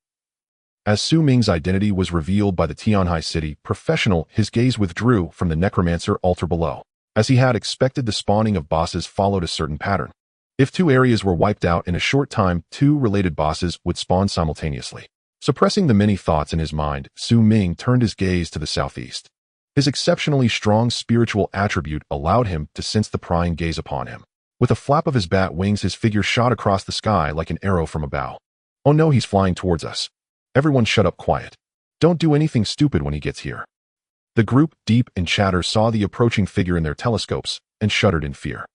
As Su Ming's identity was revealed by the Tianhai City professional, his gaze withdrew from the Necromancer altar below. As he had expected, the spawning of bosses followed a certain pattern. If 2 areas were wiped out in a short time, 2 related bosses would spawn simultaneously. Suppressing the many thoughts in his mind, Su Ming turned his gaze to the southeast. His exceptionally strong spiritual attribute allowed him to sense the prying gaze upon him. With a flap of his bat wings, his figure shot across the sky like an arrow from a bow. Oh no, he's flying towards us. Everyone shut up quiet. Don't do anything stupid when he gets here. The group, deep in chatter, saw the approaching figure in their telescopes and shuddered in fear.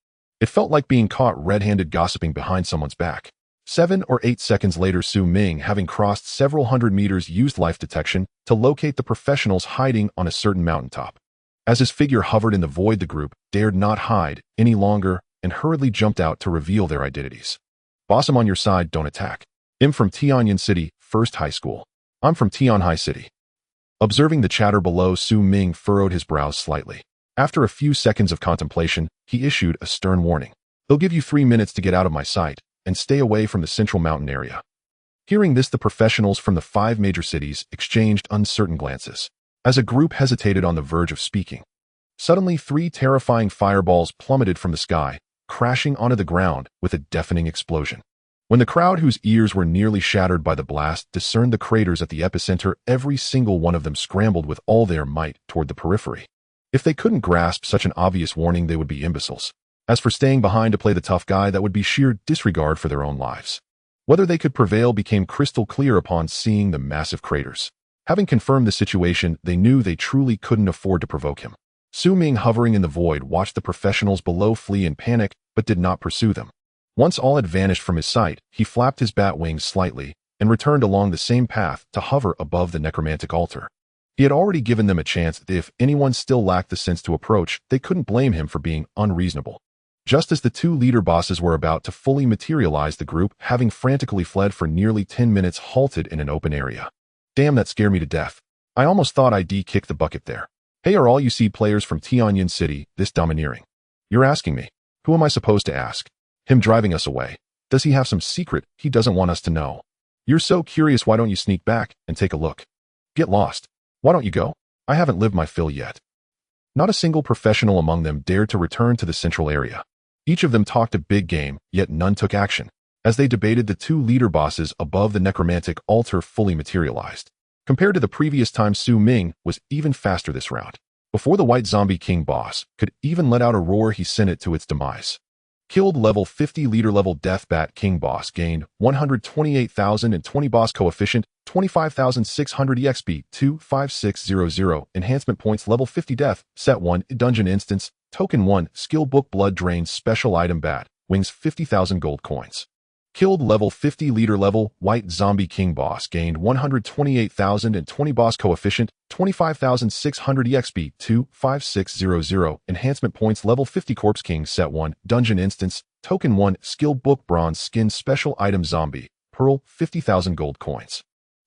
It felt like being caught red-handed gossiping behind someone's back. 7 or 8 seconds later, Su Ming, having crossed several hundred meters, used life detection to locate the professionals hiding on a certain mountaintop. As his figure hovered in the void, the group dared not hide any longer and hurriedly jumped out to reveal their identities. Boss, I'm on your side, don't attack. I'm from Tianyin City, First High School. I'm from Tianhai City. Observing the chatter below, Su Ming furrowed his brows slightly. After a few seconds of contemplation, he issued a stern warning. They'll give you 3 minutes to get out of my sight and stay away from the central mountain area. Hearing this, the professionals from the 5 major cities exchanged uncertain glances. As a group hesitated on the verge of speaking, suddenly 3 terrifying fireballs plummeted from the sky, crashing onto the ground with a deafening explosion. When the crowd, whose ears were nearly shattered by the blast, discerned the craters at the epicenter, every single one of them scrambled with all their might toward the periphery. If they couldn't grasp such an obvious warning, they would be imbeciles. As for staying behind to play the tough guy, that would be sheer disregard for their own lives. Whether they could prevail became crystal clear upon seeing the massive craters. Having confirmed the situation, they knew they truly couldn't afford to provoke him. Su Ming, hovering in the void, watched the professionals below flee in panic, but did not pursue them. Once all had vanished from his sight, he flapped his bat wings slightly and returned along the same path to hover above the necromantic altar. He had already given them a chance that if anyone still lacked the sense to approach, they couldn't blame him for being unreasonable. Just as the 2 leader bosses were about to fully materialize, the group, having frantically fled for nearly 10 minutes, halted in an open area. Damn, that scared me to death. I almost thought I'd kick the bucket there. Hey, are all you seed players from Tianyin City this domineering? You're asking me. Who am I supposed to ask? Him driving us away. Does he have some secret he doesn't want us to know? You're so curious, why don't you sneak back and take a look? Get lost. Why don't you go? I haven't lived my fill yet. Not a single professional among them dared to return to the central area. Each of them talked a big game, yet none took action. As they debated, the 2 leader bosses above the necromantic altar fully materialized. Compared to the previous time, Su Ming was even faster this round. Before the White Zombie King boss could even let out a roar, he sent it to its demise. Killed. Level 50 leader level Death Bat King boss gained 128,020 boss coefficient, 25,600 EXP, 25600 enhancement points. Level 50 Death Set 1 Dungeon Instance Token 1 Skill Book Blood Drain Special Item Bat Wings 50,000 gold coins. Killed. Level 50 leader level White Zombie King boss gained 128,020 boss coefficient, 25,600 EXP, 25600 enhancement points. Level 50 Corpse King Set 1 Dungeon Instance Token 1 Skill Book Bronze Skin Special Item Zombie Pearl 50,000 gold coins.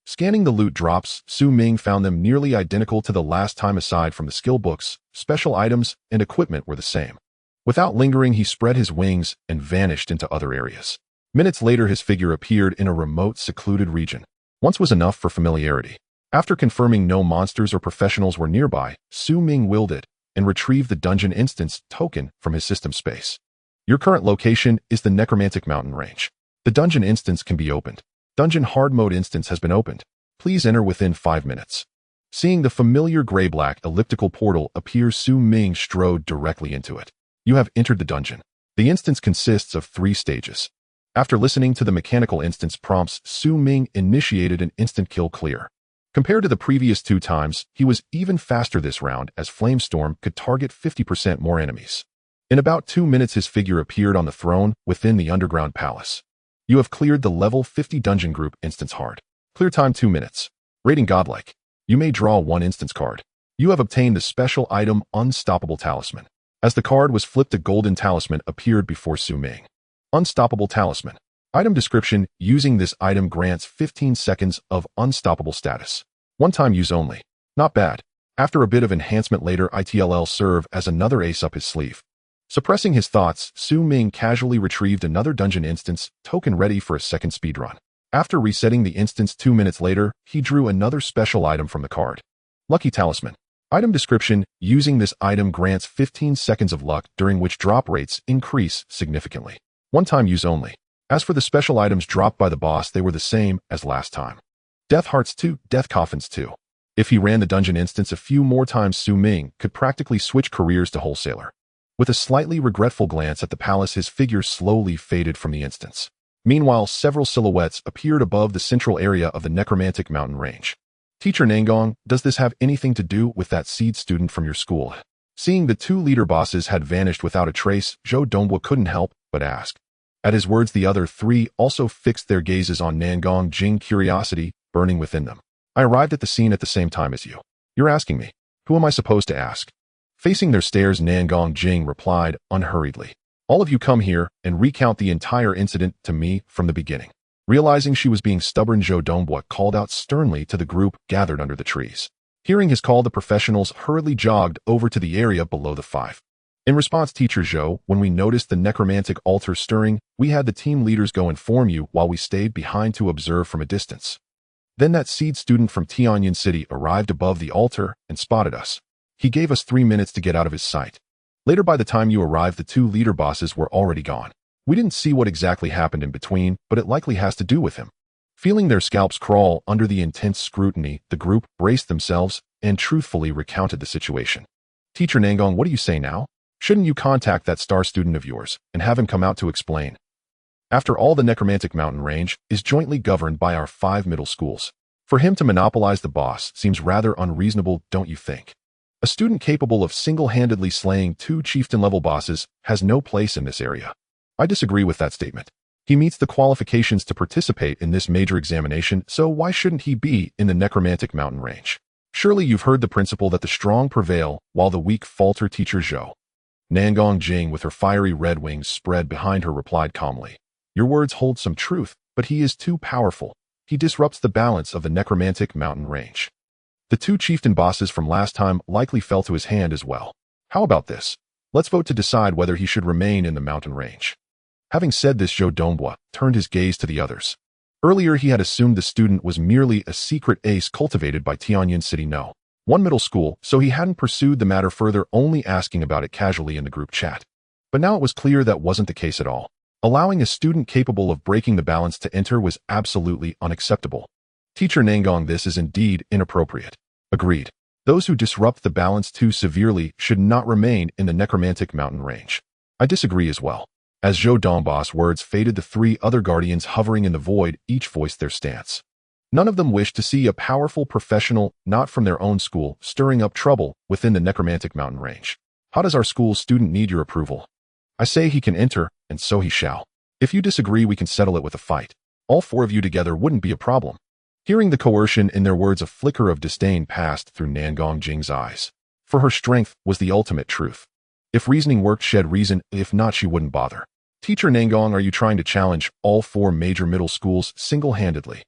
Scanning the loot drops, Su Ming found them nearly identical to the last time, aside from the skill books. Special items and equipment were the same. Without lingering, he spread his wings and vanished into other areas. Minutes later, his figure appeared in a remote, secluded region. Once was enough for familiarity. After confirming no monsters or professionals were nearby, Su Ming willed it and retrieved the dungeon instance token from his system space. Your current location is the Necromantic Mountain Range. The dungeon instance can be opened. Dungeon hard mode instance has been opened. Please enter within 5 minutes. Seeing the familiar gray-black elliptical portal appear, Su Ming strode directly into it. You have entered the dungeon. The instance consists of 3 stages. After listening to the mechanical instance prompts, Su Ming initiated an instant kill clear. Compared to the previous 2 times, he was even faster this round, as Flamestorm could target 50% more enemies. In about 2 minutes, his figure appeared on the throne within the underground palace. You have cleared the level 50 dungeon group instance hard. Clear time 2 minutes. Rating godlike. You may draw one instance card. You have obtained the special item Unstoppable Talisman. As the card was flipped, a golden talisman appeared before Su Ming. Unstoppable Talisman. Item description. Using this item grants 15 seconds of unstoppable status. One-time use only. Not bad. After a bit of enhancement later, it'll serve as another ace up his sleeve. Suppressing his thoughts, Su Ming casually retrieved another dungeon instance token ready for a second speedrun. After resetting the instance 2 minutes later, he drew another special item from the card. Lucky Talisman. Item description. Using this item grants 15 seconds of luck, during which drop rates increase significantly. One-time use only. As for the special items dropped by the boss, they were the same as last time. Death Hearts 2, Death Coffins 2. If he ran the dungeon instance a few more times, Su Ming could practically switch careers to wholesaler. With a slightly regretful glance at the palace, his figure slowly faded from the instance. Meanwhile, several silhouettes appeared above the central area of the necromantic mountain range. Teacher Nangong, does this have anything to do with that seed student from your school? Seeing the two leader bosses had vanished without a trace, Zhou Donghua couldn't help but ask. At his words, the other three also fixed their gazes on Nangong Jing, curiosity burning within them. I arrived at the scene at the same time as you. You're asking me. Who am I supposed to ask? Facing their stares, Nangong Jing replied unhurriedly. All of you come here and recount the entire incident to me from the beginning. Realizing she was being stubborn, Zhou Donghua called out sternly to the group gathered under the trees. Hearing his call, the professionals hurriedly jogged over to the area below the five. In response, Teacher Zhou, when we noticed the necromantic altar stirring, we had the team leaders go inform you while we stayed behind to observe from a distance. Then that seed student from Tianyin City arrived above the altar and spotted us. He gave us 3 minutes to get out of his sight. Later, by the time you arrived, the two leader bosses were already gone. We didn't see what exactly happened in between, but it likely has to do with him. Feeling their scalps crawl under the intense scrutiny, the group braced themselves and truthfully recounted the situation. Teacher Nangong, what do you say now? Shouldn't you contact that star student of yours and have him come out to explain? After all, the necromantic mountain range is jointly governed by our 5 middle schools. For him to monopolize the boss seems rather unreasonable, don't you think? A student capable of single-handedly slaying 2 chieftain-level bosses has no place in this area. I disagree with that statement. He meets the qualifications to participate in this major examination, so why shouldn't he be in the necromantic mountain range? Surely you've heard the principle that the strong prevail while the weak falter, Teacher Zhou. Nangong Jing, with her fiery red wings spread behind her, replied calmly. Your words hold some truth, but he is too powerful. He disrupts the balance of the necromantic mountain range. The 2 chieftain bosses from last time likely fell to his hand as well. How about this? Let's vote to decide whether he should remain in the mountain range. Having said this, Zhou Donghua turned his gaze to the others. Earlier, he had assumed the student was merely a secret ace cultivated by Tianyin City No. 1 middle school, so he hadn't pursued the matter further, only asking about it casually in the group chat. But now it was clear that wasn't the case at all. Allowing a student capable of breaking the balance to enter was absolutely unacceptable. Teacher Nangong, this is indeed inappropriate. Agreed. Those who disrupt the balance too severely should not remain in the necromantic mountain range. I disagree as well. As Zhou Donghua's words faded, the 3 other guardians hovering in the void each voiced their stance. None of them wished to see a powerful professional, not from their own school, stirring up trouble within the necromantic mountain range. How does our school's student need your approval? I say he can enter, and so he shall. If you disagree, we can settle it with a fight. All 4 of you together wouldn't be a problem. Hearing the coercion in their words, a flicker of disdain passed through Nangong Jing's eyes. For her strength was the ultimate truth. If reasoning worked, she'd reason. If not, she wouldn't bother. Teacher Nangong, are you trying to challenge all 4 major middle schools single-handedly?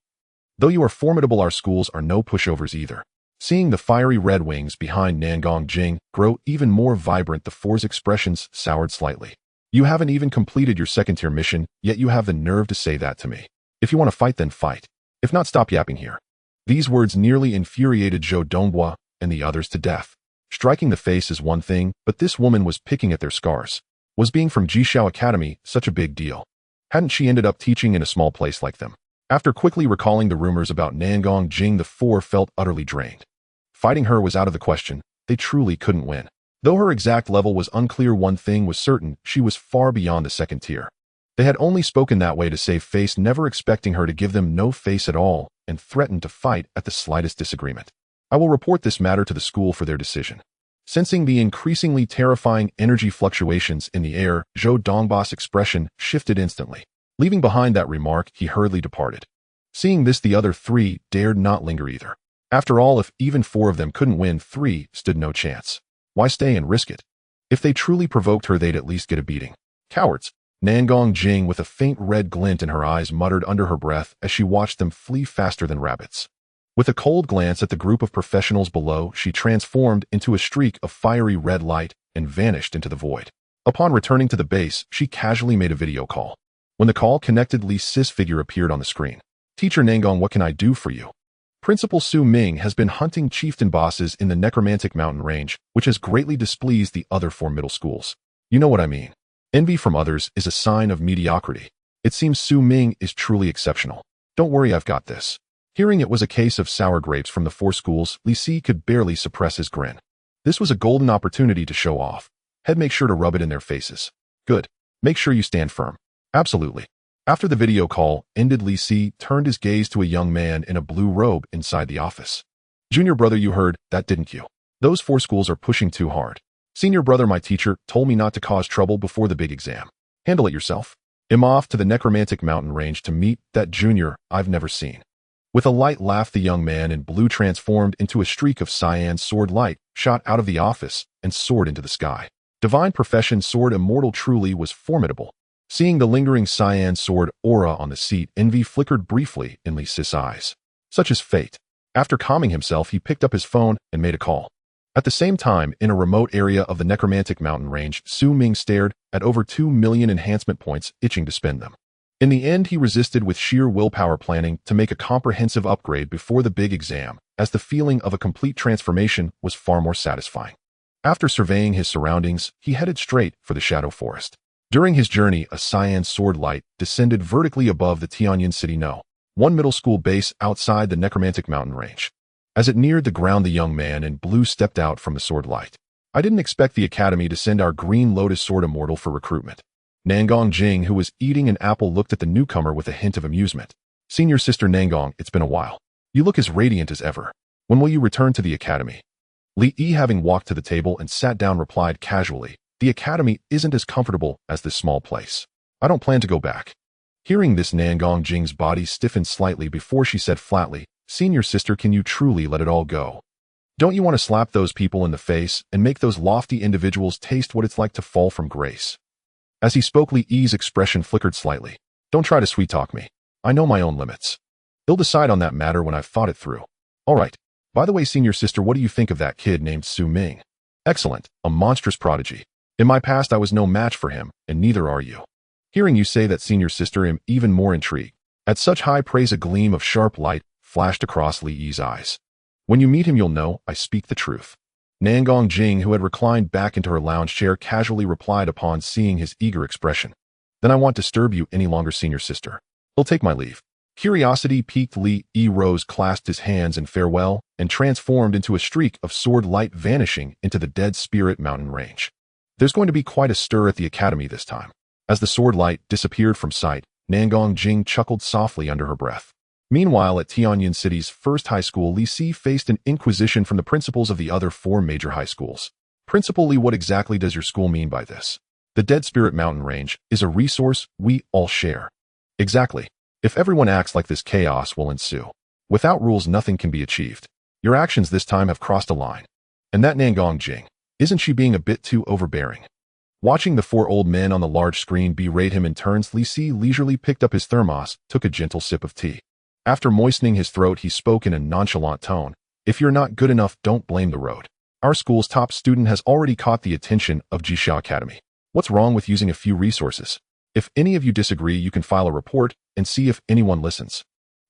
Though you are formidable, our schools are no pushovers either. Seeing the fiery red wings behind Nangong Jing grow even more vibrant, the 4's expressions soured slightly. You haven't even completed your second-tier mission, yet you have the nerve to say that to me. If you want to fight, then fight. If not, stop yapping here. These words nearly infuriated Zhou Donghua and the others to death. Striking the face is one thing, but this woman was picking at their scars. Was being from Jishao Academy such a big deal? Hadn't she ended up teaching in a small place like them? After quickly recalling the rumors about Nangong Jing, the 4 felt utterly drained. Fighting her was out of the question. They truly couldn't win. Though her exact level was unclear, one thing was certain: she was far beyond the second tier. They had only spoken that way to save face, never expecting her to give them no face at all, and threatened to fight at the slightest disagreement. I will report this matter to the school for their decision. Sensing the increasingly terrifying energy fluctuations in the air, Zhou Donghua's expression shifted instantly. Leaving behind that remark, he hurriedly departed. Seeing this, the other 3 dared not linger either. After all, if even 4 of them couldn't win, 3 stood no chance. Why stay and risk it? If they truly provoked her, they'd at least get a beating. Cowards! Nangong Jing, with a faint red glint in her eyes, muttered under her breath as she watched them flee faster than rabbits. With a cold glance at the group of professionals below, she transformed into a streak of fiery red light and vanished into the void. Upon returning to the base, she casually made a video call. When the call connected, Li Si's figure appeared on the screen. "Teacher Nangong, what can I do for you?" Principal Su Ming has been hunting chieftain bosses in the necromantic mountain range, which has greatly displeased the other 4 middle schools. You know what I mean. Envy from others is a sign of mediocrity. It seems Su Ming is truly exceptional. Don't worry, I've got this. Hearing it was a case of sour grapes from the 4 schools, Li Si could barely suppress his grin. This was a golden opportunity to show off. Head, make sure to rub it in their faces. Good. Make sure you stand firm. Absolutely. After the video call ended, Li Si turned his gaze to a young man in a blue robe inside the office. "Junior brother, you heard that, didn't you? Those 4 schools are pushing too hard. Senior brother, my teacher told me not to cause trouble before the big exam. Handle it yourself. I'm off to the necromantic mountain range to meet that junior I've never seen." With a light laugh, the young man in blue transformed into a streak of cyan sword light, shot out of the office, and soared into the sky. Divine profession sword immortal truly was formidable. Seeing the lingering cyan sword aura on the seat, envy flickered briefly in Li Si's eyes. Such is fate. After calming himself, he picked up his phone and made a call. At the same time, in a remote area of the necromantic mountain range, Su Ming stared at over 2 million enhancement points, itching to spend them. In the end, he resisted with sheer willpower, planning to make a comprehensive upgrade before the big exam, as the feeling of a complete transformation was far more satisfying. After surveying his surroundings, he headed straight for the Shadow Forest. During his journey, a cyan sword light descended vertically above the Tianyin City No. 1 middle school base outside the necromantic mountain range. As it neared the ground, the young man in blue stepped out from the sword light. "I didn't expect the academy to send our Green Lotus Sword Immortal for recruitment." Nangong Jing, who was eating an apple, looked at the newcomer with a hint of amusement. "Senior sister Nangong, it's been a while. You look as radiant as ever. When will you return to the academy?" Li Yi, having walked to the table and sat down, replied casually, "The academy isn't as comfortable as this small place. I don't plan to go back." Hearing this, Nangong Jing's body stiffened slightly before she said flatly, "Senior sister, can you truly let it all go? Don't you want to slap those people in the face and make those lofty individuals taste what it's like to fall from grace?" As he spoke, Li Yi's expression flickered slightly. "Don't try to sweet-talk me. I know my own limits. He'll decide on that matter when I've thought it through. All right. By the way, senior sister, what do you think of that kid named Su Ming? Excellent. A monstrous prodigy. In my past, I was no match for him, and neither are you." Hearing you say that, senior sister, I'm even more intrigued. At such high praise, a gleam of sharp light flashed across Li Yi's eyes. "When you meet him, you'll know I speak the truth." Nangong Jing, who had reclined back into her lounge chair, casually replied upon seeing his eager expression. "Then I won't disturb you any longer, senior sister. I'll take my leave." Curiosity piqued, Li Yi rose, clasped his hands in farewell, and transformed into a streak of sword light, vanishing into the Dead Spirit Mountain range. There's going to be quite a stir at the academy this time. As the sword light disappeared from sight, Nangong Jing chuckled softly under her breath. Meanwhile, at Tianyin City's first high school, Li Si faced an inquisition from the principals of the other 4 major high schools. "Principal Li, what exactly does your school mean by this? The Dead Spirit Mountain range is a resource we all share." "Exactly. If everyone acts like this, chaos will ensue. Without rules, nothing can be achieved. Your actions this time have crossed a line. And that Nangong Jing, isn't she being a bit too overbearing?" Watching the 4 old men on the large screen berate him in turns, Li Si leisurely picked up his thermos, took a gentle sip of tea. After moistening his throat, he spoke in a nonchalant tone. "If you're not good enough, don't blame the road. Our school's top student has already caught the attention of Jixia Academy. What's wrong with using a few resources? If any of you disagree, you can file a report and see if anyone listens.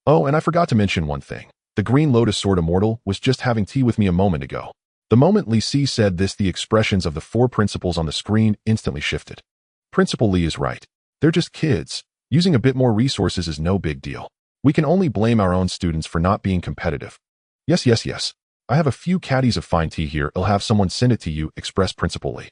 Oh, and I forgot to mention one thing. The Green Lotus Sword Immortal was just having tea with me a moment ago." The moment Li Si said this, the expressions of the 4 principals on the screen instantly shifted. Principal Li is right. They're just kids. Using a bit more resources is no big deal. We can only blame our own students for not being competitive. Yes. I have a few caddies of fine tea here. I'll have someone send it to you, expressed Principal Li.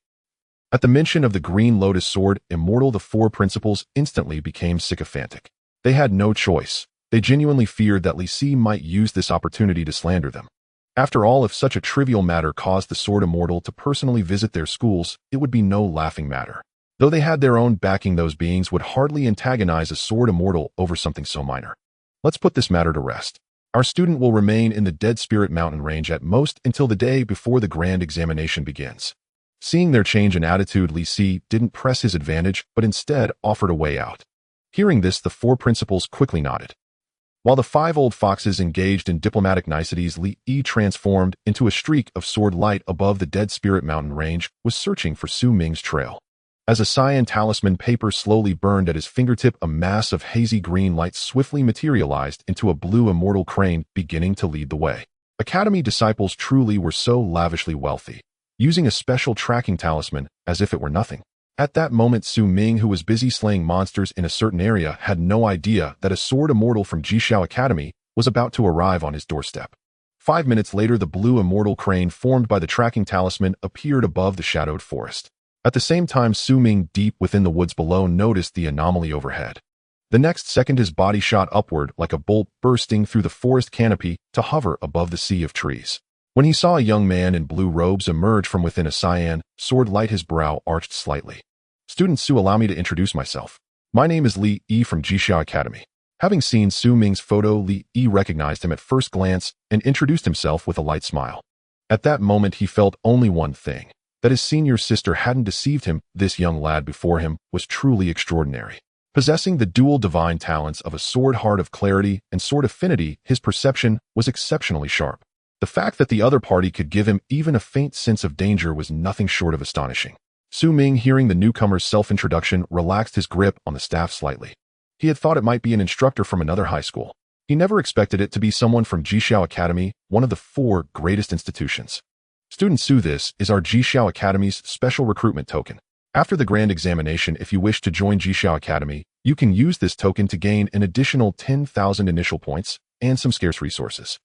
At the mention of the Green Lotus Sword Immortal, the 4 principals instantly became sycophantic. They had no choice. They genuinely feared that Li Si might use this opportunity to slander them. After all, if such a trivial matter caused the Sword Immortal to personally visit their schools, it would be no laughing matter. Though they had their own backing, those beings would hardly antagonize a Sword Immortal over something so minor. Let's put this matter to rest. Our student will remain in the Dead Spirit Mountain range at most until the day before the grand examination begins. Seeing their change in attitude, Li Si didn't press his advantage, but instead offered a way out. Hearing this, the four principals quickly nodded. While the five old foxes engaged in diplomatic niceties, Li Yi, transformed into a streak of sword light above the Dead Spirit Mountain range, was searching for Su Ming's trail. As a cyan talisman paper slowly burned at his fingertip, a mass of hazy green light swiftly materialized into a blue immortal crane beginning to lead the way. Academy disciples truly were so lavishly wealthy, using a special tracking talisman as if it were nothing. At that moment, Su Ming, who was busy slaying monsters in a certain area, had no idea that a sword immortal from Jishao Academy was about to arrive on his doorstep. 5 minutes later, the blue immortal crane formed by the tracking talisman appeared above the shadowed forest. At the same time, Su Ming, deep within the woods below, noticed the anomaly overhead. The next second, his body shot upward like a bolt, bursting through the forest canopy to hover above the sea of trees. When he saw a young man in blue robes emerge from within a cyan sword light, his brow arched slightly. "Student Su, allow me to introduce myself. My name is Li Yi from Jishao Academy." Having seen Su Ming's photo, Li Yi recognized him at first glance and introduced himself with a light smile. At that moment, he felt only one thing: that his senior sister hadn't deceived him. This young lad before him was truly extraordinary. Possessing the dual divine talents of a sword heart of clarity and sword affinity, his perception was exceptionally sharp. The fact that the other party could give him even a faint sense of danger was nothing short of astonishing. Su Ming, hearing the newcomer's self-introduction, relaxed his grip on the staff slightly. He had thought it might be an instructor from another high school. He never expected it to be someone from Jishao Academy, one of the 4 greatest institutions. "Student Su, this is our Jishao Academy's special recruitment token. After the grand examination, if you wish to join Jishao Academy, you can use this token to gain an additional 10,000 initial points and some scarce resources."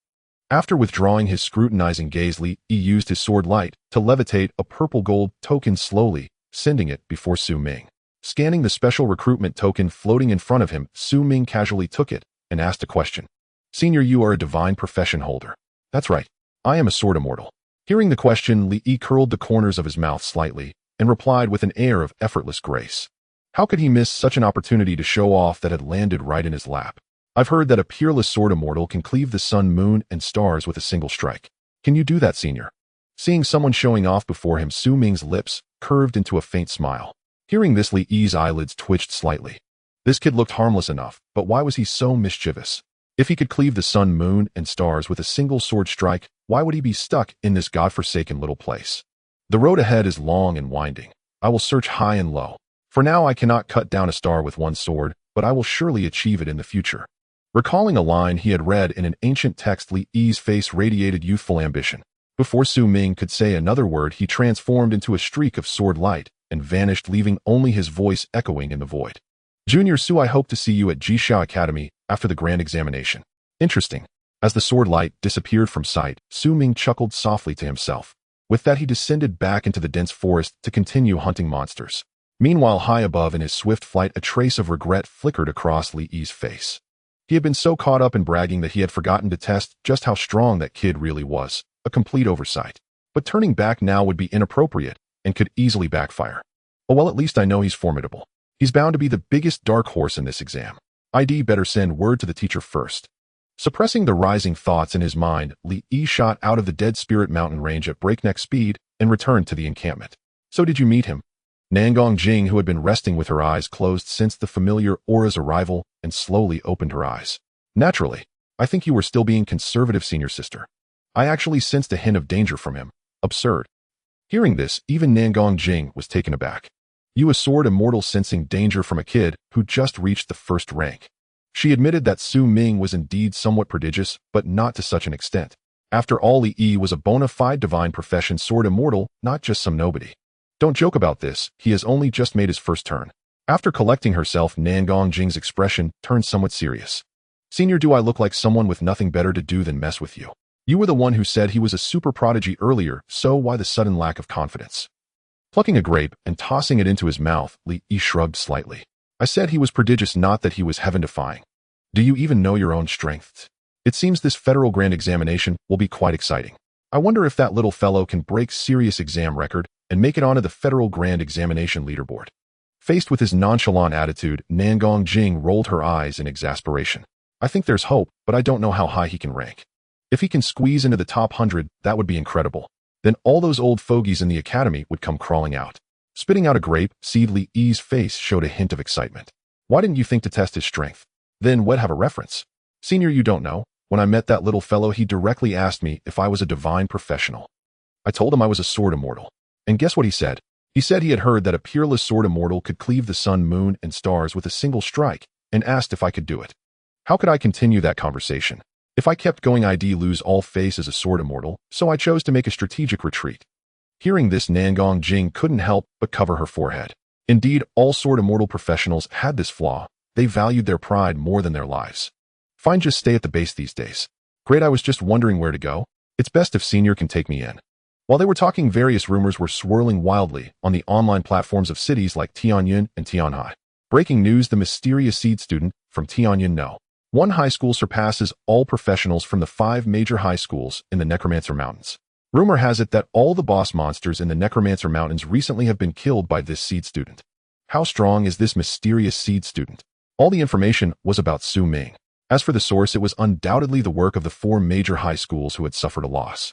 After withdrawing his scrutinizing gaze, Li Yi used his sword light to levitate a purple gold token slowly, sending it before Su Ming. Scanning the special recruitment token floating in front of him, Su Ming casually took it and asked a question. "Senior, you are a divine profession holder." "That's right. I am a sword immortal." Hearing the question, Li Yi curled the corners of his mouth slightly and replied with an air of effortless grace. How could he miss such an opportunity to show off that had landed right in his lap? "I've heard that a peerless sword immortal can cleave the sun, moon, and stars with a single strike. Can you do that, senior?" Seeing someone showing off before him, Su Ming's lips curved into a faint smile. Hearing this, Li Yi's eyelids twitched slightly. This kid looked harmless enough, but why was he so mischievous? If he could cleave the sun, moon, and stars with a single sword strike, why would he be stuck in this godforsaken little place? "The road ahead is long and winding. I will search high and low. For now, I cannot cut down a star with one sword, but I will surely achieve it in the future." Recalling a line he had read in an ancient text, Li Yi's face radiated youthful ambition. Before Su Ming could say another word, he transformed into a streak of sword light and vanished, leaving only his voice echoing in the void. "Junior Su, I hope to see you at Jishao Academy after the grand examination." Interesting. As the sword light disappeared from sight, Su Ming chuckled softly to himself. With that, he descended back into the dense forest to continue hunting monsters. Meanwhile, high above in his swift flight, a trace of regret flickered across Li Yi's face. He had been so caught up in bragging that he had forgotten to test just how strong that kid really was, a complete oversight. But turning back now would be inappropriate and could easily backfire. "Oh well, at least I know he's formidable. He's bound to be the biggest dark horse in this exam. I'd better send word to the teacher first." Suppressing the rising thoughts in his mind, Li Yi shot out of the Dead Spirit Mountain range at breakneck speed and returned to the encampment. "So did you meet him?" Nangong Jing, who had been resting with her eyes closed since the familiar aura's arrival, and slowly opened her eyes. "Naturally. I think you were still being conservative, senior sister. I actually sensed a hint of danger from him. Absurd." Hearing this, even Nangong Jing was taken aback. You, a sword immortal, sensing danger from a kid who just reached the first rank. She admitted that Su Ming was indeed somewhat prodigious, but not to such an extent. After all, Li Yi was a bona fide divine profession sword immortal, not just some nobody. "Don't joke about this, he has only just made his first turn." After collecting herself, Nangong Jing's expression turned somewhat serious. "Senior, do I look like someone with nothing better to do than mess with you? You were the one who said he was a super prodigy earlier, so why the sudden lack of confidence?" Plucking a grape and tossing it into his mouth, Li Yi shrugged slightly. "I said he was prodigious, not that he was heaven-defying. Do you even know your own strengths? It seems this federal grand examination will be quite exciting. I wonder if that little fellow can break serious exam record and make it onto the federal grand examination leaderboard." Faced with his nonchalant attitude, Nangong Jing rolled her eyes in exasperation. I think there's hope, but I don't know how high he can rank. If he can squeeze into the top 100, that would be incredible. Then all those old fogies in the academy would come crawling out. Spitting out a grape, Li Yi's face showed a hint of excitement. Why didn't you think to test his strength? Then what, have a reference? Senior, you don't know. When I met that little fellow, he directly asked me if I was a divine professional. I told him I was a sword immortal. And guess what he said? He said he had heard that a peerless sword immortal could cleave the sun, moon, and stars with a single strike, and asked if I could do it. How could I continue that conversation? If I kept going, I'd lose all face as a sword immortal, so I chose to make a strategic retreat. Hearing this, Nangong Jing couldn't help but cover her forehead. Indeed, all sword immortal professionals had this flaw. They valued their pride more than their lives. Fine, just stay at the base these days. Great, I was just wondering where to go. It's best if Senior can take me in. While they were talking, various rumors were swirling wildly on the online platforms of cities like Tianyun and Tianhai. Breaking news: the mysterious seed student from Tianyun No. 1 high school surpasses all professionals from the 5 major high schools in the Necromancer Mountains. Rumor has it that all the boss monsters in the Necromancer Mountains recently have been killed by this seed student. How strong is this mysterious seed student? All the information was about Su Ming. As for the source, it was undoubtedly the work of the 4 major high schools who had suffered a loss.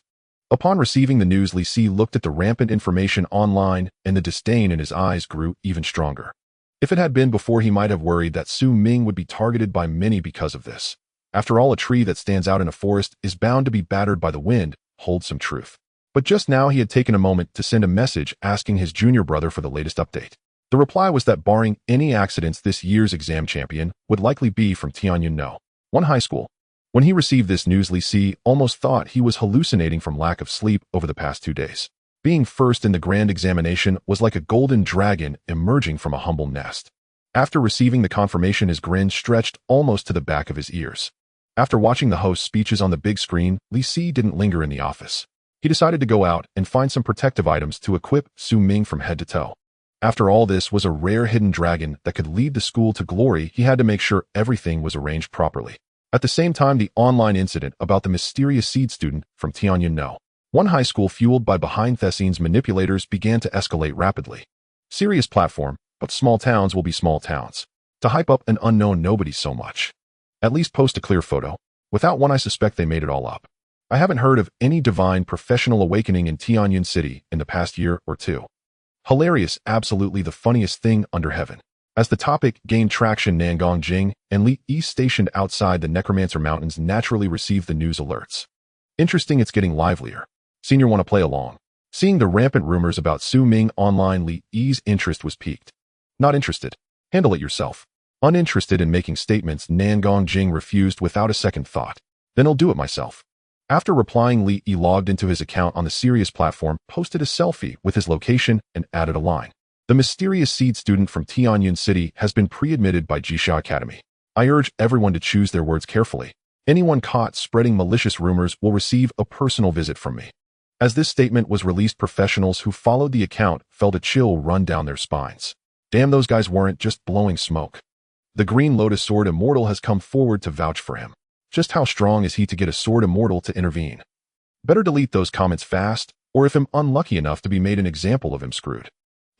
Upon receiving the news, Li Si looked at the rampant information online, and the disdain in his eyes grew even stronger. If it had been before, he might have worried that Su Ming would be targeted by many because of this. After all, a tree that stands out in a forest is bound to be battered by the wind, holds some truth. But just now he had taken a moment to send a message asking his junior brother for the latest update. The reply was that barring any accidents, this year's exam champion would likely be from Tianyun No. 1 high school. When he received this news, Li Si almost thought he was hallucinating from lack of sleep over the past 2 days. Being first in the grand examination was like a golden dragon emerging from a humble nest. After receiving the confirmation, his grin stretched almost to the back of his ears. After watching the host's speeches on the big screen, Li Si didn't linger in the office. He decided to go out and find some protective items to equip Su Ming from head to toe. After all, this was a rare hidden dragon that could lead the school to glory. He had to make sure everything was arranged properly. At the same time, the online incident about the mysterious seed student from Tianyun No. 1 high school, fueled by behind-the-scenes manipulators, began to escalate rapidly. Serious platform, but small towns will be small towns. To hype up an unknown nobody so much. At least post a clear photo. Without one, I suspect they made it all up. I haven't heard of any divine professional awakening in Tianyun City in the past year or 2. Hilarious, absolutely the funniest thing under heaven. As the topic gained traction, Nangong Jing and Li Yi, stationed outside the Necromancer Mountains, naturally received the news alerts. Interesting, it's getting livelier. Senior, want to play along? Seeing the rampant rumors about Su Ming online, Li Yi's interest was piqued. Not interested. Handle it yourself. Uninterested in making statements, Nangong Jing refused without a second thought. Then I'll do it myself. After replying, Li Yi logged into his account on the Sirius platform, posted a selfie with his location, and added a line. The mysterious seed student from Tianyun City has been pre-admitted by Jisha Academy. I urge everyone to choose their words carefully. Anyone caught spreading malicious rumors will receive a personal visit from me. As this statement was released, professionals who followed the account felt a chill run down their spines. Damn, those guys weren't just blowing smoke. The Green Lotus Sword Immortal has come forward to vouch for him. Just how strong is he to get a Sword Immortal to intervene? Better delete those comments fast, or if I'm unlucky enough to be made an example of, him screwed.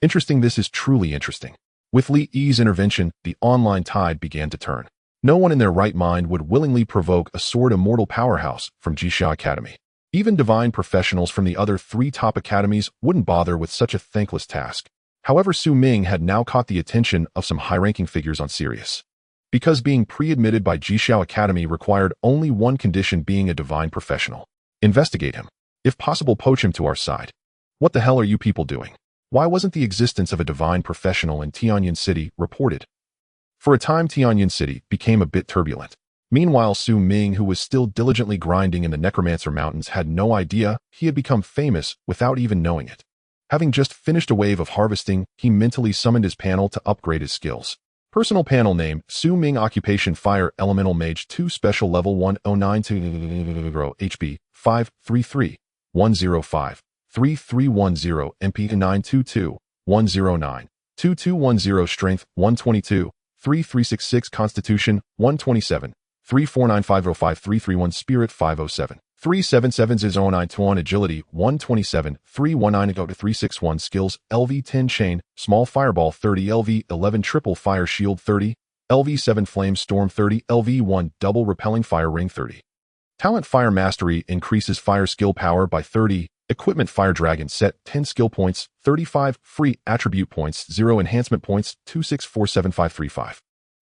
Interesting, this is truly interesting. With Li Yi's intervention, the online tide began to turn. No one in their right mind would willingly provoke a Sword Immortal powerhouse from Jisha Academy. Even divine professionals from the other 3 top academies wouldn't bother with such a thankless task. However, Su Ming had now caught the attention of some high-ranking figures on Sirius. Because being pre-admitted by Jisha Academy required only one condition: being a divine professional. Investigate him. If possible, poach him to our side. What the hell are you people doing? Why wasn't the existence of a divine professional in Tianyun City reported? For a time, Tianyun City became a bit turbulent. Meanwhile, Su Ming, who was still diligently grinding in the Necromancer Mountains, had no idea he had become famous without even knowing it. Having just finished a wave of harvesting, he mentally summoned his panel to upgrade his skills. Personal panel name: Su Ming. Occupation: Fire Elemental Mage 2. Special Level 109 HP 533 105 3310 MP 922 109 2210 Strength 122 3366 Constitution 127 349505331 Spirit 507 377 Agility 127 319 Go to 361 Skills: LV 10 Chain Small Fireball 30 LV 11 Triple Fire Shield 30 LV7 Flame Storm 30, LV1 Double Repelling Fire Ring 30. Talent Fire Mastery increases fire skill power by 30. Equipment Fire Dragon Set 10 skill points, 35 free attribute points, 0 enhancement points, 2647535.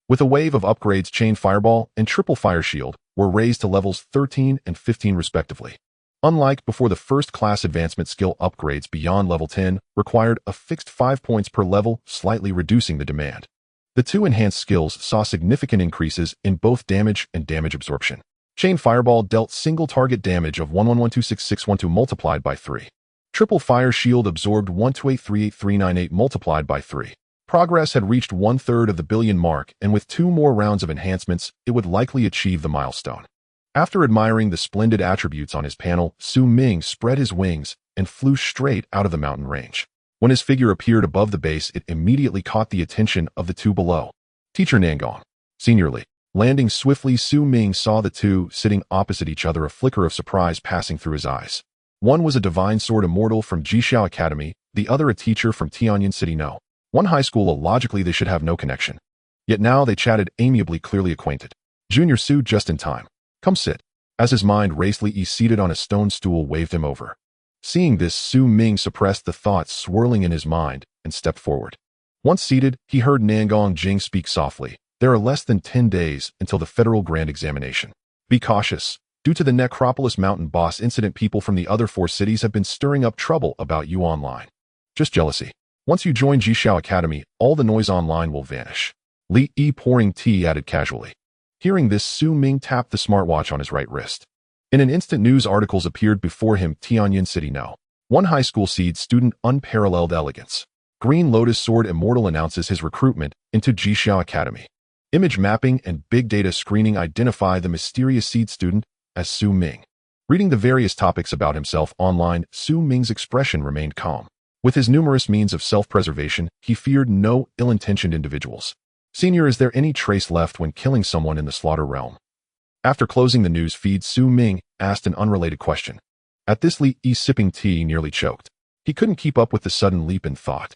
With a wave of upgrades, Chain Fireball and Triple Fire Shield were raised to levels 13 and 15 respectively. Unlike before, the first class advancement skill upgrades beyond level 10 required a fixed 5 points per level, slightly reducing the demand. The two enhanced skills saw significant increases in both damage and damage absorption. Chain Fireball dealt single target damage of 11126612 multiplied by 3. Triple Fire Shield absorbed 12838398 multiplied by 3. Progress had reached 1/3 of the billion mark, and with 2 more rounds of enhancements, it would likely achieve the milestone. After admiring the splendid attributes on his panel, Ming spread his wings and flew straight out of the mountain range. When his figure appeared above the base, it immediately caught the attention of the two below. Teacher Nangong. Seniorly. Landing swiftly, Ming saw the two sitting opposite each other, a flicker of surprise passing through his eyes. One was a divine sword immortal from Jixiao Academy, the other a teacher from Tianyin City. No. One high school, logically they should have no connection. Yet now they chatted amiably, clearly acquainted. Junior Su, just in time. Come sit. As his mind raced, Li seated on a stone stool waved him over. Seeing this, Ming suppressed the thoughts swirling in his mind and stepped forward. Once seated, he heard Nangong Jing speak softly. There are less than 10 days until the federal grand examination. Be cautious. Due to the Necropolis Mountain boss incident, people from the other 4 cities have been stirring up trouble about you online. Just jealousy. Once you join Jixiao Academy, all the noise online will vanish. Li pouring tea added casually. Hearing this, Ming tapped the smartwatch on his right wrist. In an instant, news articles appeared before him. Tianyin City. No. One high school seed student, unparalleled elegance. Green Lotus Sword Immortal announces his recruitment into Jixiao Academy. Image mapping and big data screening identify the mysterious seed student as Ming. Reading the various topics about himself online, Ming's expression remained calm. With his numerous means of self-preservation, he feared no ill-intentioned individuals. Senior, is there any trace left when killing someone in the slaughter realm? After closing the news feed, Ming asked an unrelated question. At this, Li sipping tea nearly choked. He couldn't keep up with the sudden leap in thought.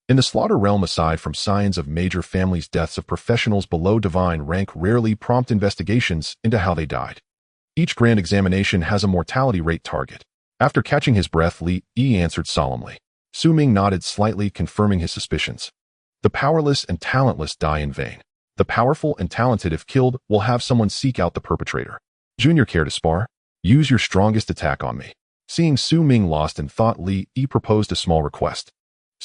In the slaughter realm, aside from signs of major families, deaths of professionals below divine rank rarely prompt investigations into how they died. Each grand examination has a mortality rate target. After catching his breath, Li answered solemnly. Ming nodded slightly, confirming his suspicions. The powerless and talentless die in vain. The powerful and talented, if killed, will have someone seek out the perpetrator. Junior, care to spar? Use your strongest attack on me. Seeing Ming lost in thought, Li proposed a small request.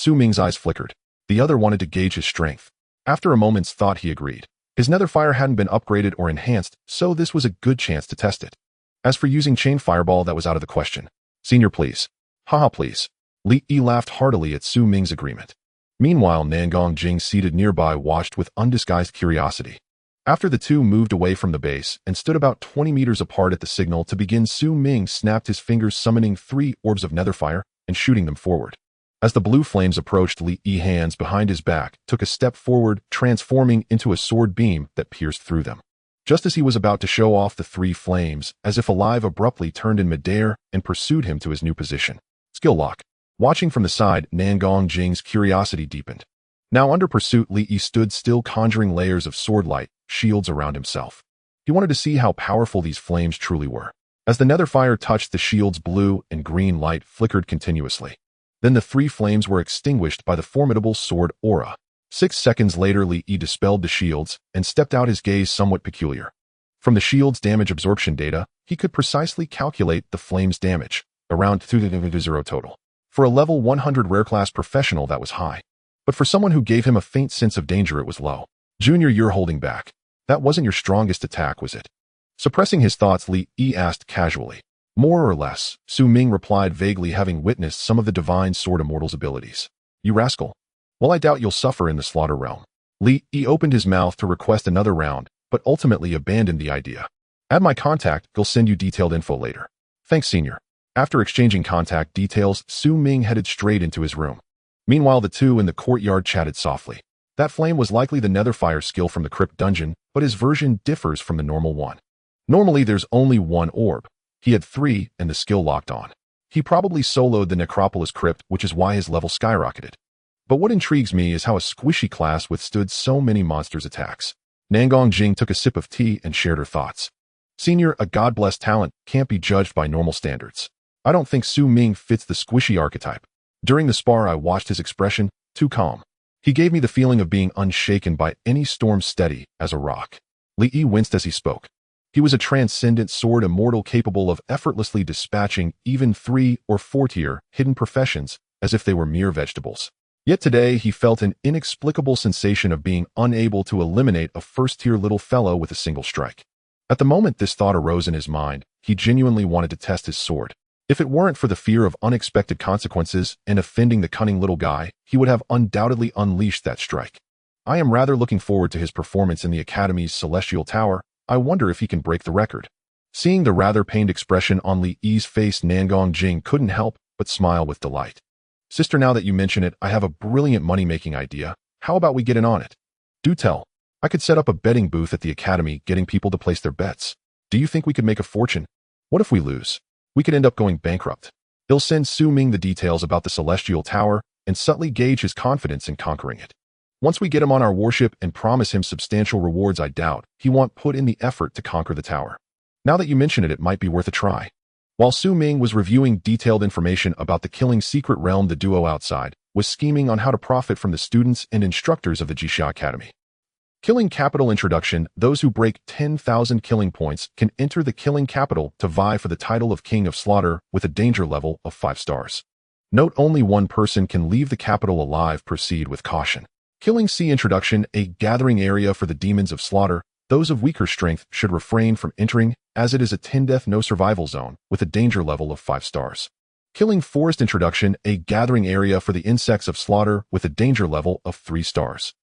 Ming's eyes flickered. The other wanted to gauge his strength. After a moment's thought, he agreed. His nether fire hadn't been upgraded or enhanced, so this was a good chance to test it. As for using Chain Fireball, that was out of the question. Senior, please. Haha, please. Li laughed heartily at Ming's agreement. Meanwhile, Nangong Jing, seated nearby, watched with undisguised curiosity. After the two moved away from the base and stood about 20 meters apart at the signal to begin, Ming snapped his fingers, summoning 3 orbs of nether fire and shooting them forward. As the blue flames approached, Li hands behind his back took a step forward, transforming into a sword beam that pierced through them. Just as he was about to show off, the 3 flames, as if alive, abruptly turned in midair and pursued him to his new position. Skill lock. Watching from the side, Nangong Jing's curiosity deepened. Now under pursuit, Li stood still, conjuring layers of sword light shields around himself. He wanted to see how powerful these flames truly were. As the nether fire touched the shields, blue and green light flickered continuously. Then the 3 flames were extinguished by the formidable sword aura. 6 seconds later, Li dispelled the shields and stepped out, his gaze somewhat peculiar. From the shield's damage absorption data, he could precisely calculate the flame's damage, around 200 total. For a level 100 rare class professional, that was high. But for someone who gave him a faint sense of danger, it was low. Junior, you're holding back. That wasn't your strongest attack, was it? Suppressing his thoughts, Li asked casually. More or less, Ming replied vaguely, having witnessed some of the divine sword immortal's abilities. You rascal. Well, I doubt you'll suffer in the slaughter realm. Li opened his mouth to request another round, but ultimately abandoned the idea. Add my contact, he'll send you detailed info later. Thanks, Senior. After exchanging contact details, Ming headed straight into his room. Meanwhile, the two in the courtyard chatted softly. That flame was likely the nether fire skill from the crypt dungeon, but his version differs from the normal one. Normally, there's only 1 orb. He had 3, and the skill locked on. He probably soloed the Necropolis crypt, which is why his level skyrocketed. But what intrigues me is how a squishy class withstood so many monsters' attacks. Nangong Jing took a sip of tea and shared her thoughts. Senior, a God-blessed talent, can't be judged by normal standards. I don't think Su Ming fits the squishy archetype. During the spar, I watched his expression, too calm. He gave me the feeling of being unshaken by any storm, steady as a rock. Li Yi winced as he spoke. He was a transcendent sword immortal capable of effortlessly dispatching even 3- or 4-tier hidden professions as if they were mere vegetables. Yet today he felt an inexplicable sensation of being unable to eliminate a first-tier little fellow with a single strike. At the moment this thought arose in his mind, he genuinely wanted to test his sword. If it weren't for the fear of unexpected consequences and offending the cunning little guy, he would have undoubtedly unleashed that strike. I am rather looking forward to his performance in the Academy's Celestial Tower. I wonder if he can break the record. Seeing the rather pained expression on Li Yi's face, Nangong Jing couldn't help but smile with delight. Sister, now that you mention it, I have a brilliant money-making idea. How about we get in on it? Do tell. I could set up a betting booth at the Academy, getting people to place their bets. Do you think we could make a fortune? What if we lose? We could end up going bankrupt. He'll send Su Ming the details about the Celestial Tower and subtly gauge his confidence in conquering it. Once we get him on our warship and promise him substantial rewards, I doubt he won't put in the effort to conquer the tower. Now that you mention it, it might be worth a try. While Su Ming was reviewing detailed information about the killing secret realm, the duo outside was scheming on how to profit from the students and instructors of the Jixia Academy. Killing Capital Introduction. Those who break 10,000 killing points can enter the Killing Capital to vie for the title of King of Slaughter with a danger level of 5 stars. Note: only one person can leave the capital alive. Proceed with caution. Killing Sea Introduction. A gathering area for the demons of slaughter. Those of weaker strength should refrain from entering, as it is a 10-death no survival zone with a danger level of 5 stars. Killing Forest Introduction. A gathering area for the insects of slaughter with a danger level of 3 stars.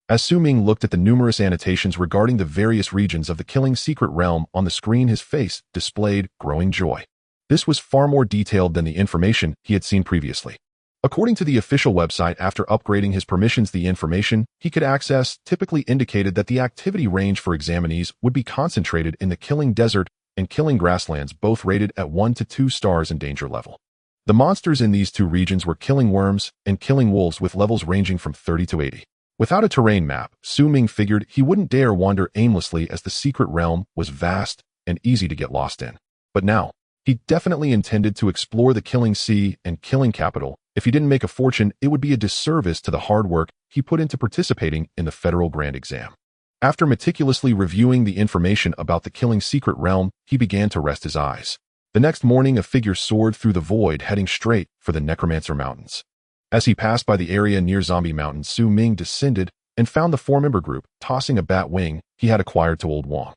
As Su Ming looked at the numerous annotations regarding the various regions of the Killing Secret Realm on the screen, his face displayed growing joy. This was far more detailed than the information he had seen previously. According to the official website, after upgrading his permissions, the information he could access typically indicated that the activity range for examinees would be concentrated in the Killing Desert and Killing Grasslands, both rated at 1 to 2 stars in danger level. The monsters in these 2 regions were Killing Worms and Killing Wolves with levels ranging from 30 to 80. Without a terrain map, Su Ming figured he wouldn't dare wander aimlessly, as the secret realm was vast and easy to get lost in. But now, he definitely intended to explore the Killing Sea and Killing Capital. If he didn't make a fortune, it would be a disservice to the hard work he put into participating in the Federal Grand Exam. After meticulously reviewing the information about the Killing Secret Realm, he began to rest his eyes. The next morning, a figure soared through the void, heading straight for the Necromancer Mountains. As he passed by the area near Zombie Mountain, Su Ming descended and found the 4-member group tossing a bat wing he had acquired to Old Wang.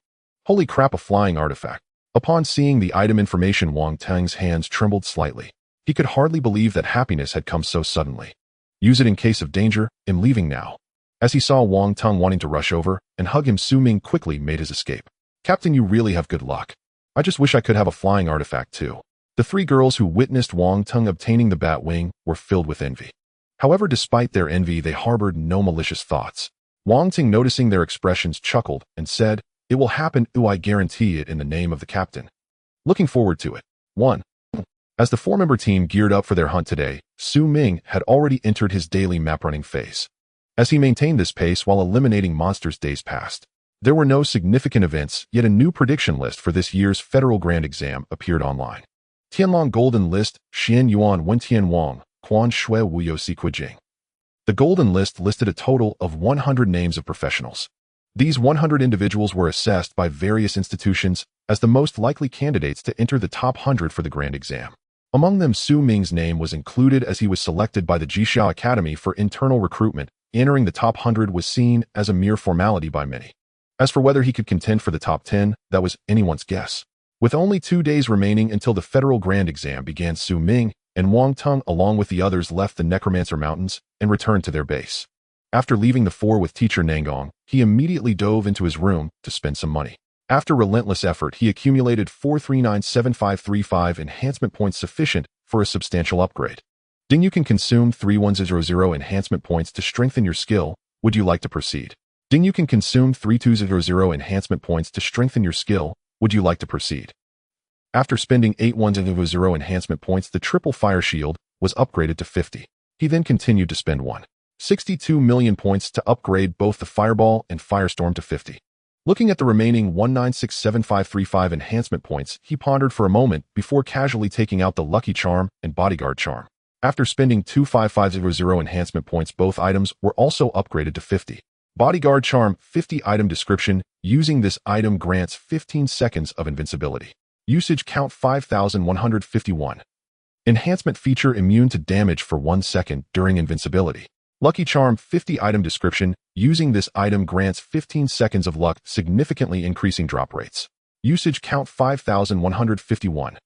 Holy crap, a flying artifact. Upon seeing the item information, Wang Teng's hands trembled slightly. He could hardly believe that happiness had come so suddenly. Use it in case of danger. I'm leaving now. As he saw Wang Teng wanting to rush over and hug him, Su Ming quickly made his escape. Captain, you really have good luck. I just wish I could have a flying artifact too. The 3 girls who witnessed Wang Teng obtaining the bat wing were filled with envy. However, despite their envy, they harbored no malicious thoughts. Wang Teng, noticing their expressions, chuckled and said, "It will happen. I guarantee it, in the name of the captain." Looking forward to it. 1. As the 4-member team geared up for their hunt today, Su Ming had already entered his daily map-running phase. As he maintained this pace while eliminating monsters, days passed. There were no significant events, yet a new prediction list for this year's Federal Grand Exam appeared online. Tianlong Golden List, Xian Yuan Wentian Wang, Quan Shui Wuyo Si Jing. The Golden List listed a total of 100 names of professionals. These 100 individuals were assessed by various institutions as the most likely candidates to enter the top 100 for the Grand Exam. Among them, Su Ming's name was included, as he was selected by the Jixia Academy for internal recruitment. Entering the top 100 was seen as a mere formality by many. As for whether he could contend for the top 10, that was anyone's guess. With only 2 days remaining until the Federal Grand Exam began, Su Ming and Wang Teng, along with the others, left the Necromancer Mountains and returned to their base. After leaving the 4 with teacher Nangong, he immediately dove into his room to spend some money. After relentless effort, he accumulated 4397535 enhancement points, sufficient for a substantial upgrade. Ding, you can consume 3100 enhancement points to strengthen your skill. Would you like to proceed? Ding, you can consume 3200 enhancement points to strengthen your skill. Would you like to proceed? After spending 8100 enhancement points, the triple fire shield was upgraded to 50. He then continued to spend 1. 62 million points to upgrade both the Fireball and Firestorm to 50. Looking at the remaining 19675535 enhancement points, he pondered for a moment before casually taking out the Lucky Charm and Bodyguard Charm. After spending 25500 enhancement points, both items were also upgraded to 50. Bodyguard Charm, 50 item description. Using this item grants 15 seconds of invincibility. Usage count 5151. Enhancement feature immune to damage for 1 second during invincibility. Lucky Charm, 50 item description. Using this item grants 15 seconds of luck, significantly increasing drop rates. Usage count 5151.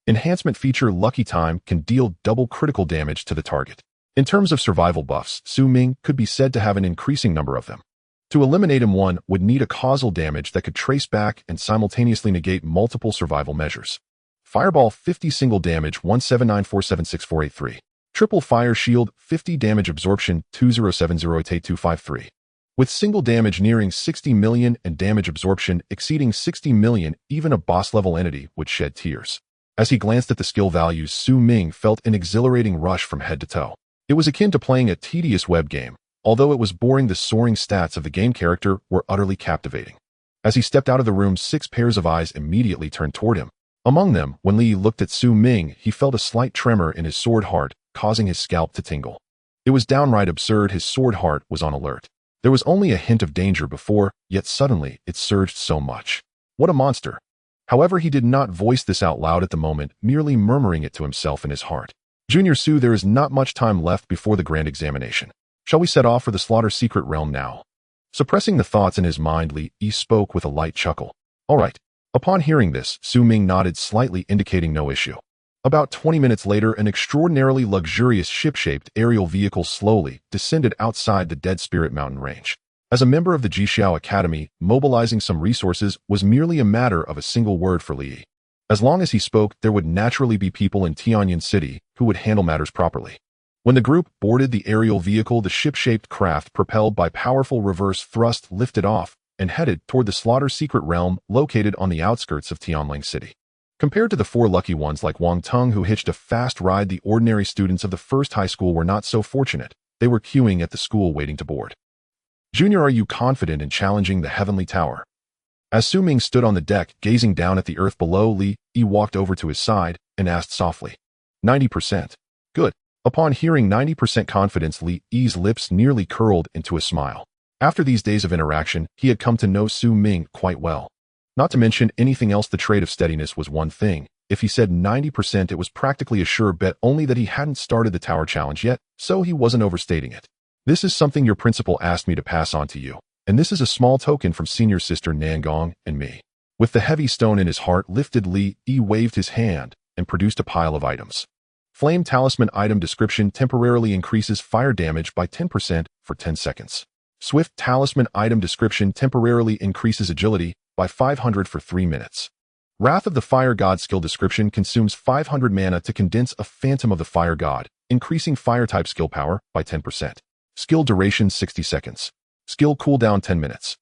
Enhancement feature Lucky Time can deal double critical damage to the target. In terms of survival buffs, Ming could be said to have an increasing number of them. To eliminate him, one would need a causal damage that could trace back and simultaneously negate multiple survival measures. Fireball, 50 single damage 179476483. Triple Fire Shield, 50 damage absorption 20708253. With single damage nearing 60 million and damage absorption exceeding 60 million, even a boss-level entity would shed tears. As he glanced at the skill values, Ming felt an exhilarating rush from head to toe. It was akin to playing a tedious web game. Although it was boring, the soaring stats of the game character were utterly captivating. As he stepped out of the room, 6 pairs of eyes immediately turned toward him. Among them, when Li looked at Ming, he felt a slight tremor in his sword heart, causing his scalp to tingle. It was downright absurd. His sword heart was on alert. There was only a hint of danger before, yet suddenly it surged so much. What a monster! However, he did not voice this out loud at the moment, merely murmuring it to himself in his heart. Junior Su, there is not much time left before the grand examination. Shall we set off for the Slaughter Secret Realm now? Suppressing the thoughts in his mind, Li spoke with a light chuckle. All right. Upon hearing this, Ming nodded slightly, indicating no issue. About 20 minutes later, an extraordinarily luxurious ship-shaped aerial vehicle slowly descended outside the Dead Spirit Mountain range. As a member of the Jixiao Academy, mobilizing some resources was merely a matter of a single word for Li. As long as he spoke, there would naturally be people in Tianyan City who would handle matters properly. When the group boarded the aerial vehicle, the ship-shaped craft, propelled by powerful reverse thrust, lifted off and headed toward the Slaughter Secret Realm located on the outskirts of Tianling City. Compared to the 4 lucky ones like Wang Tung who hitched a fast ride, the ordinary students of the first high school were not so fortunate. They were queuing at the school waiting to board. Junior, are you confident in challenging the Heavenly Tower? As Ming stood on the deck, gazing down at the earth below, Li walked over to his side and asked softly, 90%. Good. Upon hearing 90% confidence, Li's lips nearly curled into a smile. After these days of interaction, he had come to know Ming quite well. Not to mention anything else, the trait of steadiness was one thing. If he said 90%, it was practically a sure bet, only that he hadn't started the tower challenge yet, so he wasn't overstating it. This is something your principal asked me to pass on to you, and this is a small token from senior sister Nangong and me. With the heavy stone in his heart lifted, Li waved his hand and produced a pile of items. Flame Talisman item description temporarily increases fire damage by 10% for 10 seconds. Swift Talisman item description temporarily increases agility by 500 for 3 minutes. Wrath of the Fire God skill description consumes 500 mana to condense a Phantom of the Fire God, increasing fire type skill power by 10%. Skill duration 60 seconds. Skill cooldown 10 minutes.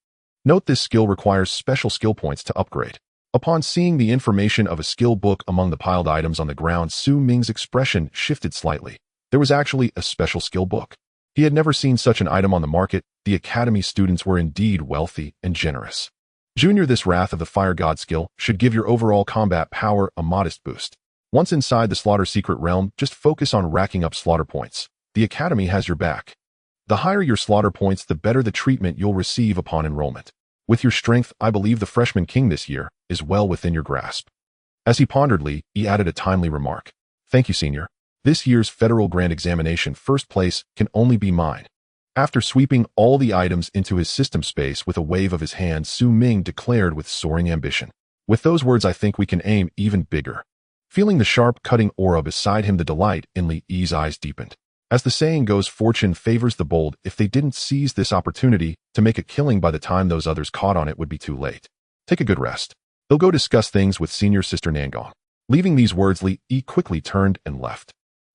Note this skill requires special skill points to upgrade. Upon seeing the information of a skill book among the piled items on the ground, Ming's expression shifted slightly. There was actually a special skill book. He had never seen such an item on the market. The Academy students were indeed wealthy and generous. Junior, this Wrath of the Fire God skill should give your overall combat power a modest boost. Once inside the Slaughter Secret Realm, just focus on racking up slaughter points. The Academy has your back. The higher your slaughter points, the better the treatment you'll receive upon enrollment. With your strength, I believe the Freshman King this year is well within your grasp. As he pondered, he added a timely remark. Thank you, Senior. This year's Federal Grand Examination first place can only be mine. After sweeping all the items into his system space with a wave of his hand, Ming declared with soaring ambition. With those words, I think we can aim even bigger. Feeling the sharp, cutting aura beside him, the delight in Li's eyes deepened. As the saying goes, fortune favors the bold. If they didn't seize this opportunity to make a killing, by the time those others caught on, it would be too late. Take a good rest. They'll go discuss things with senior sister Nangong. Leaving these words, Li quickly turned and left.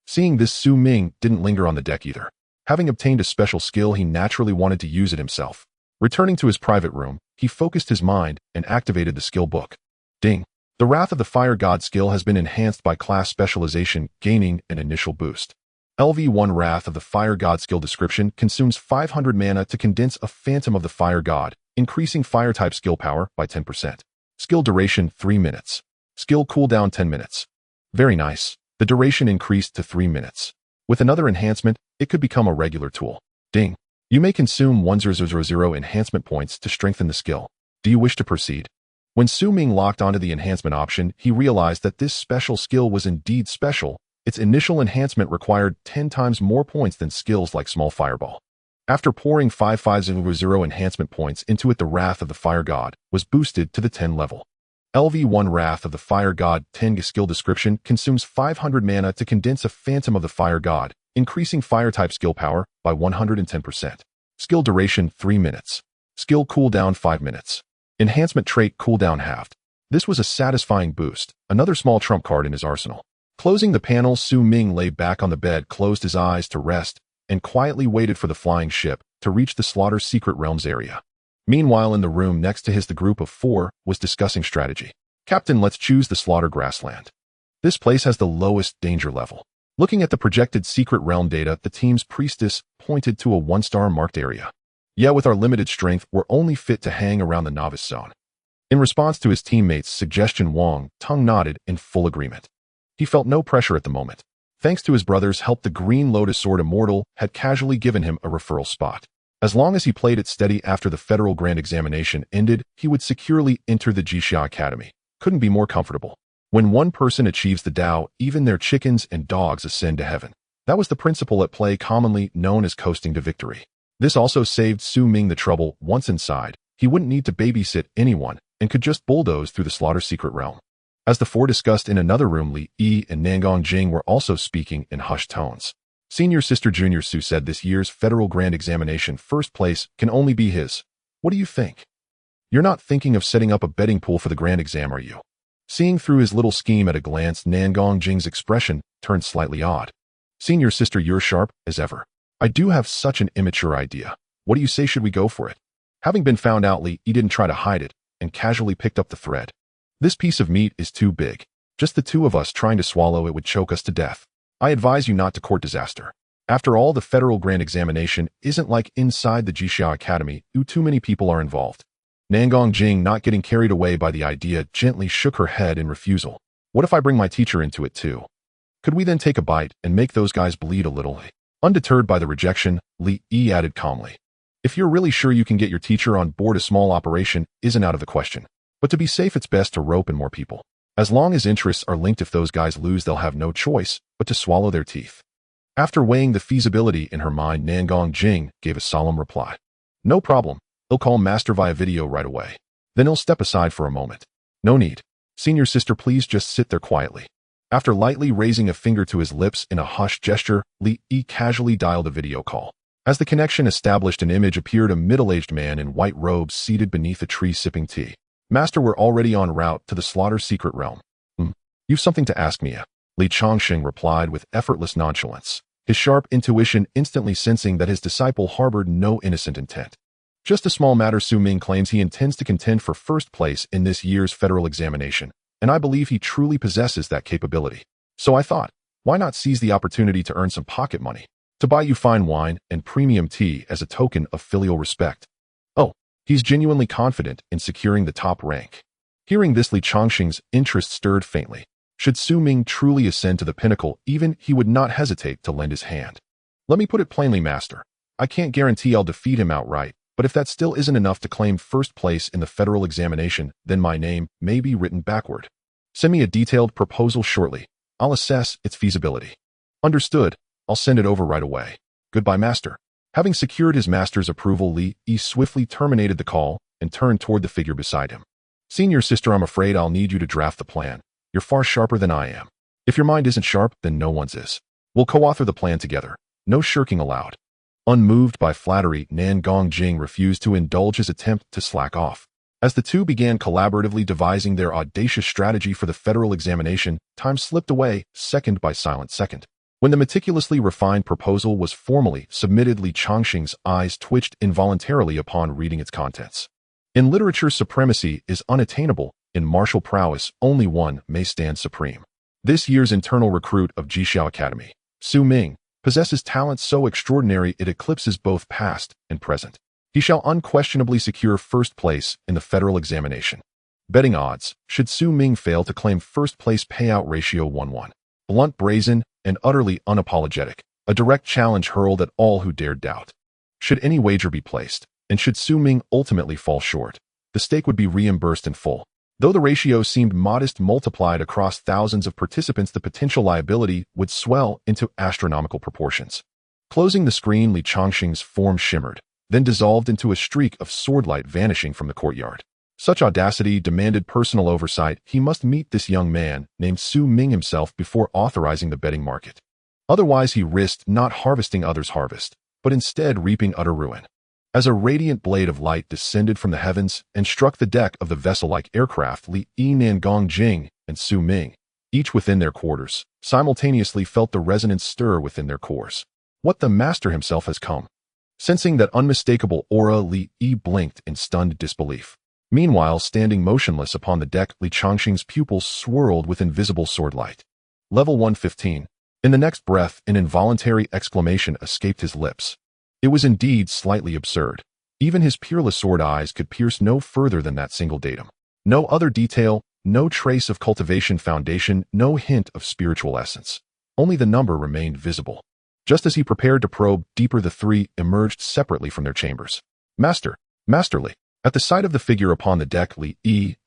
Seeing this, Ming didn't linger on the deck either. Having obtained a special skill, he naturally wanted to use it himself. Returning to his private room, he focused his mind and activated the skill book. Ding! The Wrath of the Fire God skill has been enhanced by class specialization, gaining an initial boost. LV1 Wrath of the Fire God skill description consumes 500 mana to condense a Phantom of the Fire God, increasing fire type skill power by 10%. Skill duration 3 minutes. Skill cooldown 10 minutes. Very nice. The duration increased to 3 minutes. With another enhancement, it could become a regular tool. Ding. You may consume 1000 enhancement points to strengthen the skill. Do you wish to proceed? When Su Ming locked onto the enhancement option, he realized that this special skill was indeed special. Its initial enhancement required 10 times more points than skills like Small Fireball. After pouring 550 enhancement points into it, the Wrath of the Fire God was boosted to the 10 level. LV1 Wrath of the Fire God 10 skill description consumes 500 mana to condense a Phantom of the Fire God, increasing fire type skill power by 110%. Skill duration 3 minutes. Skill cooldown 5 minutes. Enhancement trait cooldown halved. This was a satisfying boost, another small trump card in his arsenal. Closing the panel, Su Ming lay back on the bed, closed his eyes to rest, and quietly waited for the flying ship to reach the Slaughter Secret Realms area. Meanwhile, in the room next to his, the group of 4 was discussing strategy. Captain, let's choose the Slaughter Grassland. This place has the lowest danger level. Looking at the projected Secret Realm data, the team's priestess pointed to a 1-star marked area. Yeah, with our limited strength, we're only fit to hang around the novice zone. In response to his teammates' suggestion, Wang Tung nodded in full agreement. He felt no pressure at the moment. Thanks to his brother's help, the Green Lotus Sword Immortal had casually given him a referral spot. As long as he played it steady after the Federal Grand Examination ended, he would securely enter the Jixia Academy. Couldn't be more comfortable. When one person achieves the Tao, even their chickens and dogs ascend to heaven. That was the principle at play, commonly known as coasting to victory. This also saved Su Ming the trouble. Once inside, he wouldn't need to babysit anyone and could just bulldoze through the Slaughter Secret Realm. As the 4 discussed in another room, Li Yi and Nangong Jing were also speaking in hushed tones. Senior Sister Junior Su said this year's Federal Grand Examination first place can only be his. What do you think? You're not thinking of setting up a betting pool for the Grand Exam, are you? Seeing through his little scheme at a glance, Nangong Jing's expression turned slightly odd. Senior Sister, you're sharp as ever. I do have such an immature idea. What do you say, should we go for it? Having been found out, Li Yi didn't try to hide it and casually picked up the thread. This piece of meat is too big. Just the 2 of us trying to swallow it would choke us to death. I advise you not to court disaster. After all, the Federal Grand Examination isn't like inside the Jixia Academy. Too many people are involved. Nangong Jing, not getting carried away by the idea, gently shook her head in refusal. What if I bring my teacher into it too? Could we then take a bite and make those guys bleed a little? Undeterred by the rejection, Li Yi added calmly. If you're really sure you can get your teacher on board, a small operation isn't out of the question. But to be safe, it's best to rope in more people. As long as interests are linked, if those guys lose, they'll have no choice but to swallow their teeth. After weighing the feasibility in her mind, Nangong Jing gave a solemn reply. No problem. He'll call Master via video right away. Then he'll step aside for a moment. No need. Senior Sister, please just sit there quietly. After lightly raising a finger to his lips in a hushed gesture, Li Yi casually dialed a video call. As the connection established, an image appeared, a middle-aged man in white robes seated beneath a tree sipping tea. Master, we're already en route to the Slaughter Secret Realm. You've something to ask me? Li Chongqing replied with effortless nonchalance, his sharp intuition instantly sensing that his disciple harbored no innocent intent. Just a small matter. Su Ming claims he intends to contend for first place in this year's federal examination, and I believe he truly possesses that capability. So I thought, why not seize the opportunity to earn some pocket money, to buy you fine wine and premium tea as a token of filial respect. Oh, he's genuinely confident in securing the top rank. Hearing this, Li Chongqing's interest stirred faintly. Should Su Ming truly ascend to the pinnacle, even he would not hesitate to lend his hand. Let me put it plainly, Master. I can't guarantee I'll defeat him outright, but if that still isn't enough to claim first place in the federal examination, then my name may be written backward. Send me a detailed proposal shortly. I'll assess its feasibility. Understood. I'll send it over right away. Goodbye, Master. Having secured his master's approval, Li Yi swiftly terminated the call and turned toward the figure beside him. Senior Sister, I'm afraid I'll need you to draft the plan. You're far sharper than I am. If your mind isn't sharp, then no one's is. We'll co-author the plan together. No shirking allowed. Unmoved by flattery, Nangong Jing refused to indulge his attempt to slack off. As the two began collaboratively devising their audacious strategy for the federal examination, time slipped away, second by silent second. When the meticulously refined proposal was formally submitted, Li Chongqing's eyes twitched involuntarily upon reading its contents. In literature, supremacy is unattainable. In martial prowess, only one may stand supreme. This year's internal recruit of Jixia Academy, Su Ming, possesses talent so extraordinary it eclipses both past and present. He shall unquestionably secure first place in the federal examination. Betting odds, should Su Ming fail to claim first place, payout ratio 1-1. Blunt, brazen, and utterly unapologetic, a direct challenge hurled at all who dared doubt. Should any wager be placed, and should Su Ming ultimately fall short, the stake would be reimbursed in full. Though the ratio seemed modest, multiplied across thousands of participants, the potential liability would swell into astronomical proportions. Closing the screen, Li Changxing's form shimmered, then dissolved into a streak of swordlight, vanishing from the courtyard. Such audacity demanded personal oversight. He must meet this young man named Su Ming himself before authorizing the betting market. Otherwise, he risked not harvesting others' harvest, but instead reaping utter ruin. As a radiant blade of light descended from the heavens and struck the deck of the vessel-like aircraft, Li Niangong Jing and Su Ming, each within their quarters, simultaneously felt the resonance stir within their cores. What, the master himself has come? Sensing that unmistakable aura, Li blinked in stunned disbelief. Meanwhile, standing motionless upon the deck, Li Changxing's pupils swirled with invisible swordlight. Level 115. In the next breath, an involuntary exclamation escaped his lips. It was indeed slightly absurd. Even his peerless sword eyes could pierce no further than that single datum. No other detail, no trace of cultivation foundation, no hint of spiritual essence. Only the number remained visible. Just as he prepared to probe deeper, the three emerged separately from their chambers. Masterly. At the sight of the figure upon the deck, Li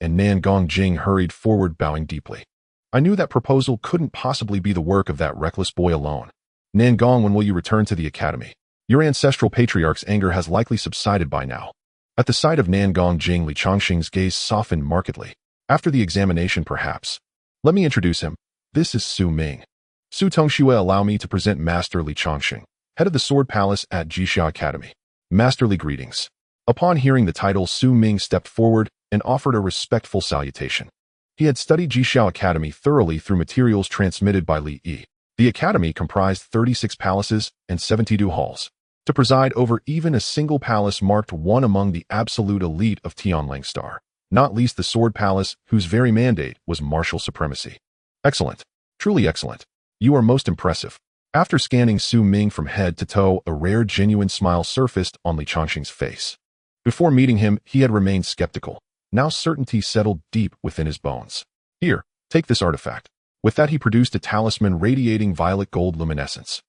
and Niangong Jing hurried forward, bowing deeply. I knew that proposal couldn't possibly be the work of that reckless boy alone. Niangong, when will you return to the academy? Your ancestral patriarch's anger has likely subsided by now. At the sight of Niangong Jing, Li Changxing's gaze softened markedly. After the examination, perhaps. Let me introduce him. This is Su Ming. Su Tongxue, allow me to present Master Li Changxing, head of the Sword Palace at Jixia Academy. Masterly greetings. Upon hearing the title, Su Ming stepped forward and offered a respectful salutation. He had studied Jixia Academy thoroughly through materials transmitted by Li Yi. The academy comprised 36 palaces and 72 halls. To preside over even a single palace marked one among the absolute elite of Tianlang Star, not least the Sword Palace, whose very mandate was martial supremacy. Excellent. Truly excellent. You are most impressive. After scanning Su Ming from head to toe, a rare, genuine smile surfaced on Li Changxing's face. Before meeting him, he had remained skeptical. Now certainty settled deep within his bones. Here, take this artifact. With that, he produced a talisman radiating violet gold luminescence.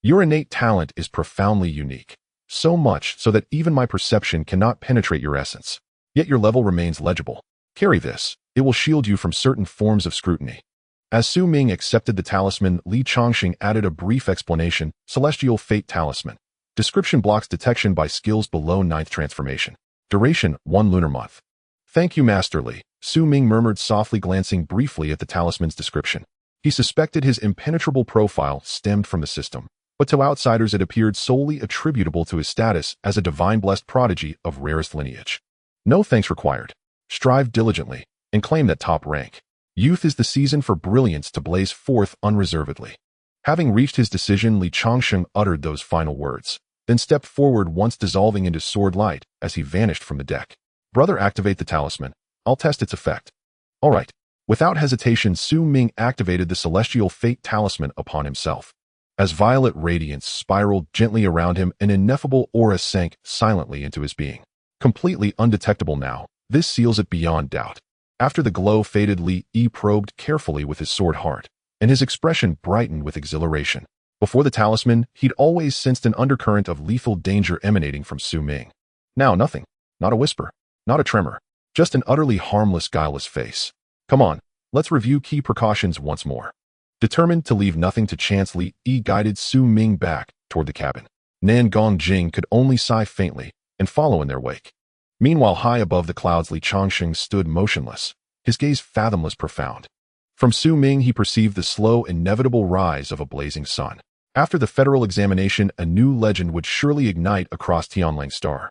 Your innate talent is profoundly unique. So much so that even my perception cannot penetrate your essence. Yet your level remains legible. Carry this. It will shield you from certain forms of scrutiny. As Su Ming accepted the talisman, Li Changxing added a brief explanation. Celestial Fate Talisman. Description: blocks detection by skills below 9th transformation. Duration: 1 lunar month. Thank you, Master Li, Su Ming murmured softly, glancing briefly at the talisman's description. He suspected his impenetrable profile stemmed from the system, but to outsiders it appeared solely attributable to his status as a divine-blessed prodigy of rarest lineage. No thanks required. Strive diligently and claim that top rank. Youth is the season for brilliance to blaze forth unreservedly. Having reached his decision, Li Changxing uttered those final words, then stepped forward, once dissolving into sword light as he vanished from the deck. Brother, activate the talisman. I'll test its effect. All right. Without hesitation, Su Ming activated the Celestial Fate Talisman upon himself. As violet radiance spiraled gently around him, an ineffable aura sank silently into his being. Completely undetectable now, this seals it beyond doubt. After the glow faded, Li probed carefully with his sword heart, and his expression brightened with exhilaration. Before the talisman, he'd always sensed an undercurrent of lethal danger emanating from Su Ming. Now nothing. Not a whisper. Not a tremor. Just an utterly harmless, guileless face. Come on, let's review key precautions once more. Determined to leave nothing to chance, Li guided Su Ming back toward the cabin. Niangong Jing could only sigh faintly and follow in their wake. Meanwhile, high above the clouds, Li Changxing stood motionless, his gaze fathomless profound. From Su Ming he perceived the slow, inevitable rise of a blazing sun. After the federal examination, a new legend would surely ignite across Tianlang Star.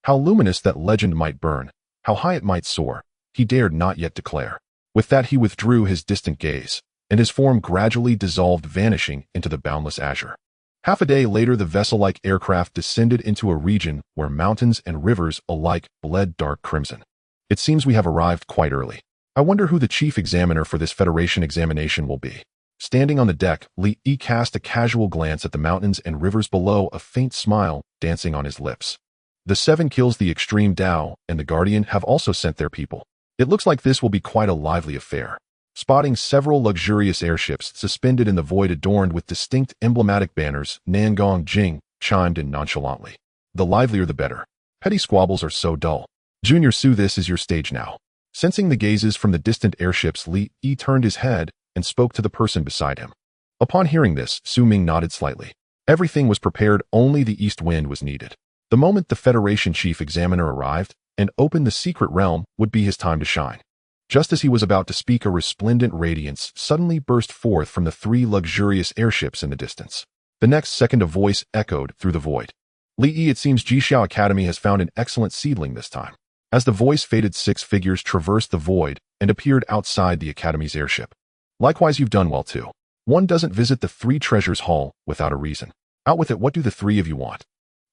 How luminous that legend might burn, how high it might soar, he dared not yet declare. With that, he withdrew his distant gaze, and his form gradually dissolved, vanishing into the boundless azure. Half a day later, the vessel-like aircraft descended into a region where mountains and rivers alike bled dark crimson. It seems we have arrived quite early. I wonder who the chief examiner for this Federation examination will be. Standing on the deck, Li Yi cast a casual glance at the mountains and rivers below, a faint smile dancing on his lips. The 7 kills, the Extreme Dao, and the Guardian have also sent their people. It looks like this will be quite a lively affair. Spotting several luxurious airships suspended in the void adorned with distinct emblematic banners, Nangong Jing chimed in nonchalantly. The livelier the better. Petty squabbles are so dull. Junior Su, this is your stage now. Sensing the gazes from the distant airships, Li Yi turned his head and spoke to the person beside him. Upon hearing this, Su Ming nodded slightly. Everything was prepared, only the east wind was needed. The moment the Federation Chief Examiner arrived and opened the secret realm would be his time to shine. Just as he was about to speak, a resplendent radiance suddenly burst forth from the 3 luxurious airships in the distance. The next second, a voice echoed through the void. Li Yi, it seems Jixiao Academy has found an excellent seedling this time. As the voice faded, 6 figures traversed the void and appeared outside the Academy's airship. Likewise, you've done well too. One doesn't visit the 3 treasures hall without a reason. Out with it, what do the 3 of you want?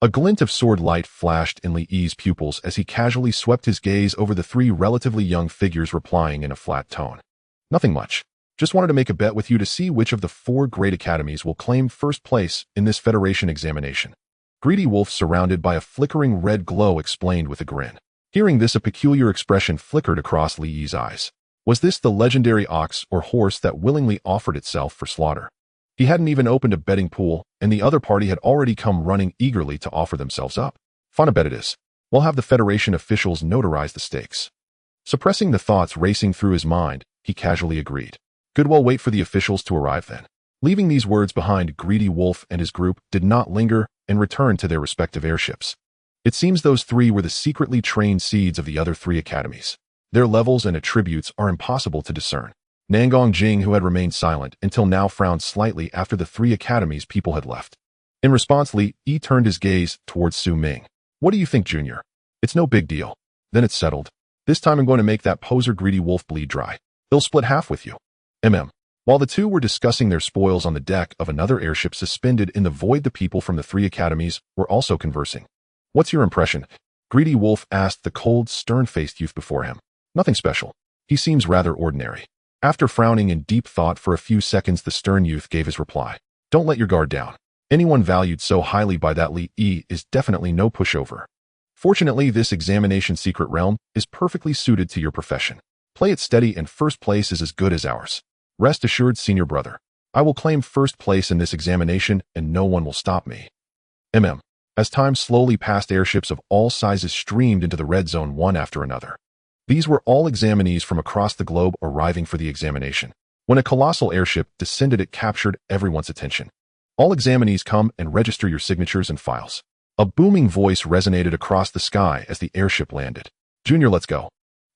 A glint of sword light flashed in Li Yi's pupils as he casually swept his gaze over the 3 relatively young figures, replying in a flat tone. Nothing much. Just wanted to make a bet with you to see which of the 4 great academies will claim first place in this Federation examination. Greedy Wolf, surrounded by a flickering red glow, explained with a grin. Hearing this, a peculiar expression flickered across Li Yi's eyes. Was this the legendary ox or horse that willingly offered itself for slaughter? He hadn't even opened a betting pool, and the other party had already come running eagerly to offer themselves up. Fun a bet it is. We'll have the Federation officials notarize the stakes. Suppressing the thoughts racing through his mind, he casually agreed. Good, well, wait for the officials to arrive then. Leaving these words behind, Greedy Wolf and his group did not linger and returned to their respective airships. It seems those 3 were the secretly trained seeds of the other 3 academies. Their levels and attributes are impossible to discern. Nangong Jing, who had remained silent until now, frowned slightly after the 3 academies' people had left. In response, Li Yi turned his gaze towards Su Ming. What do you think, Junior? It's no big deal. Then it's settled. This time I'm going to make that poser Greedy Wolf bleed dry. He'll split half with you. While the 2 were discussing their spoils on the deck of another airship suspended in the void, the people from the 3 academies were also conversing. What's your impression? Greedy Wolf asked the cold, stern-faced youth before him. Nothing special. He seems rather ordinary. After frowning in deep thought for a few seconds, the stern youth gave his reply. Don't let your guard down. Anyone valued so highly by that Li Yi is definitely no pushover. Fortunately, this examination secret realm is perfectly suited to your profession. Play it steady and first place is as good as ours. Rest assured, senior brother. I will claim first place in this examination and no one will stop me. As time slowly passed, airships of all sizes streamed into the red zone one after another. These were all examinees from across the globe arriving for the examination. When a colossal airship descended, it captured everyone's attention. All examinees, come and register your signatures and files. A booming voice resonated across the sky as the airship landed. Junior, let's go.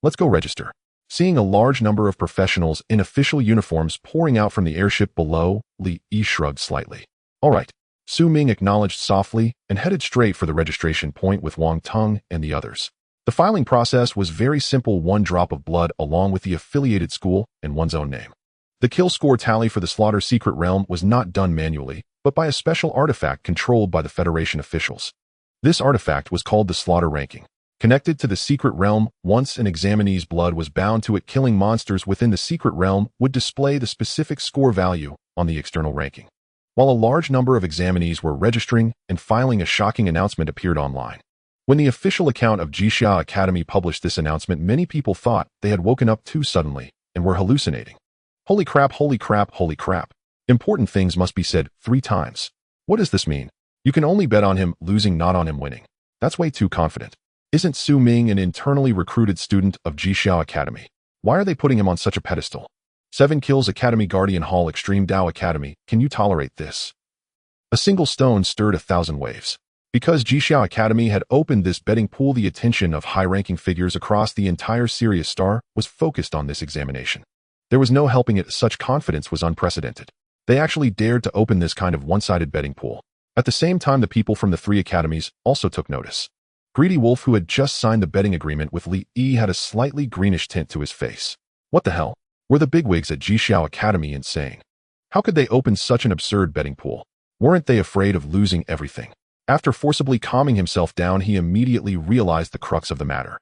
Let's go register. Seeing a large number of professionals in official uniforms pouring out from the airship below, Li Yi shrugged slightly. All right. Su Ming acknowledged softly and headed straight for the registration point with Wang Teng and the others. The filing process was very simple: 1 drop of blood along with the affiliated school and one's own name. The kill score tally for the slaughter secret realm was not done manually, but by a special artifact controlled by the Federation officials. This artifact was called the slaughter ranking. Connected to the secret realm, once an examinee's blood was bound to it, killing monsters within the secret realm would display the specific score value on the external ranking. While a large number of examinees were registering and filing, a shocking announcement appeared online. When the official account of Jixia Academy published this announcement, many people thought they had woken up too suddenly and were hallucinating. Holy crap, holy crap, holy crap. Important things must be said 3 times. What does this mean? You can only bet on him losing, not on him winning. That's way too confident. Isn't Su Ming an internally recruited student of Jixia Academy? Why are they putting him on such a pedestal? 7 kills, Academy Guardian Hall, Extreme Dao Academy. Can you tolerate this? A single stone stirred 1,000 waves. Because Jixia Academy had opened this betting pool, the attention of high-ranking figures across the entire Sirius Star was focused on this examination. There was no helping it, such confidence was unprecedented. They actually dared to open this kind of one-sided betting pool. At the same time, the people from the 3 academies also took notice. Greedy Wolf, who had just signed the betting agreement with Li Yi, had a slightly greenish tint to his face. What the hell? Were the bigwigs at Jixia Academy insane? How could they open such an absurd betting pool? Weren't they afraid of losing everything? After forcibly calming himself down, he immediately realized the crux of the matter.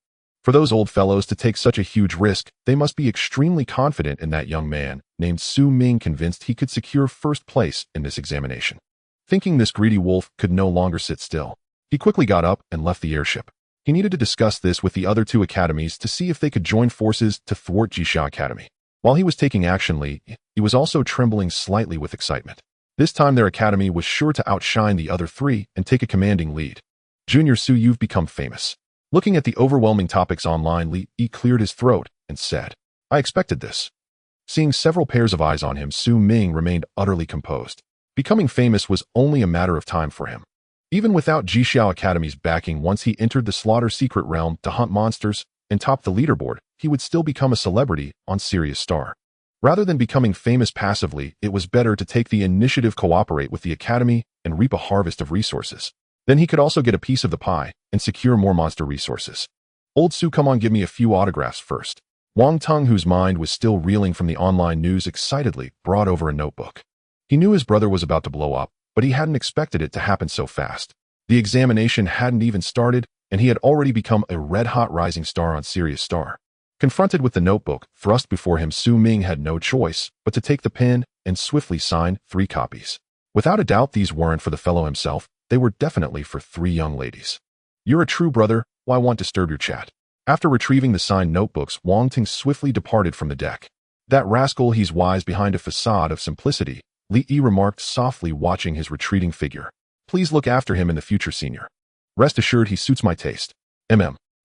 For those old fellows to take such a huge risk, they must be extremely confident in that young man, named Su Ming, convinced he could secure first place in this examination. Thinking this greedy wolf could no longer sit still, he quickly got up and left the airship. He needed to discuss this with the other two academies to see if they could join forces to thwart Jixia Academy. While he was taking action, he was also trembling slightly with excitement. This time their academy was sure to outshine the other three and take a commanding lead. Junior Su, you've become famous. Looking at the overwhelming topics online, Li cleared his throat and said, I expected this. Seeing several pairs of eyes on him, Su Ming remained utterly composed. Becoming famous was only a matter of time for him. Even without Jixia Academy's backing, once he entered the Slaughter Secret Realm to hunt monsters and top the leaderboard, he would still become a celebrity on Sirius Star. Rather than becoming famous passively, it was better to take the initiative, cooperate with the Academy, and reap a harvest of resources. Then he could also get a piece of the pie and secure more monster resources. Old Su, come on, give me a few autographs first. Wang Tung, whose mind was still reeling from the online news, excitedly brought over a notebook. He knew his brother was about to blow up, but he hadn't expected it to happen so fast. The examination hadn't even started, and he had already become a red-hot rising star on Sirius Star. Confronted with the notebook thrust before him, Su Ming had no choice but to take the pen and swiftly sign 3 copies. Without a doubt, these weren't for the fellow himself. They were definitely for 3 young ladies. You're a true brother, why won't disturb your chat? After retrieving the signed notebooks, Wang Ting swiftly departed from the deck. That rascal, he's wise behind a facade of simplicity, Li remarked softly, watching his retreating figure. Please look after him in the future, senior. Rest assured he suits my taste.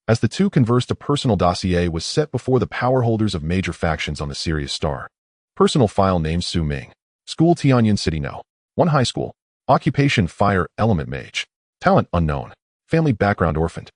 As the two conversed, a personal dossier was set before the power holders of major factions on the Sirius Star. Personal file: name Su Ming. School: Tianyin City No. 1 High School. Occupation: Fire Element Mage. Talent: unknown. Family background: orphaned.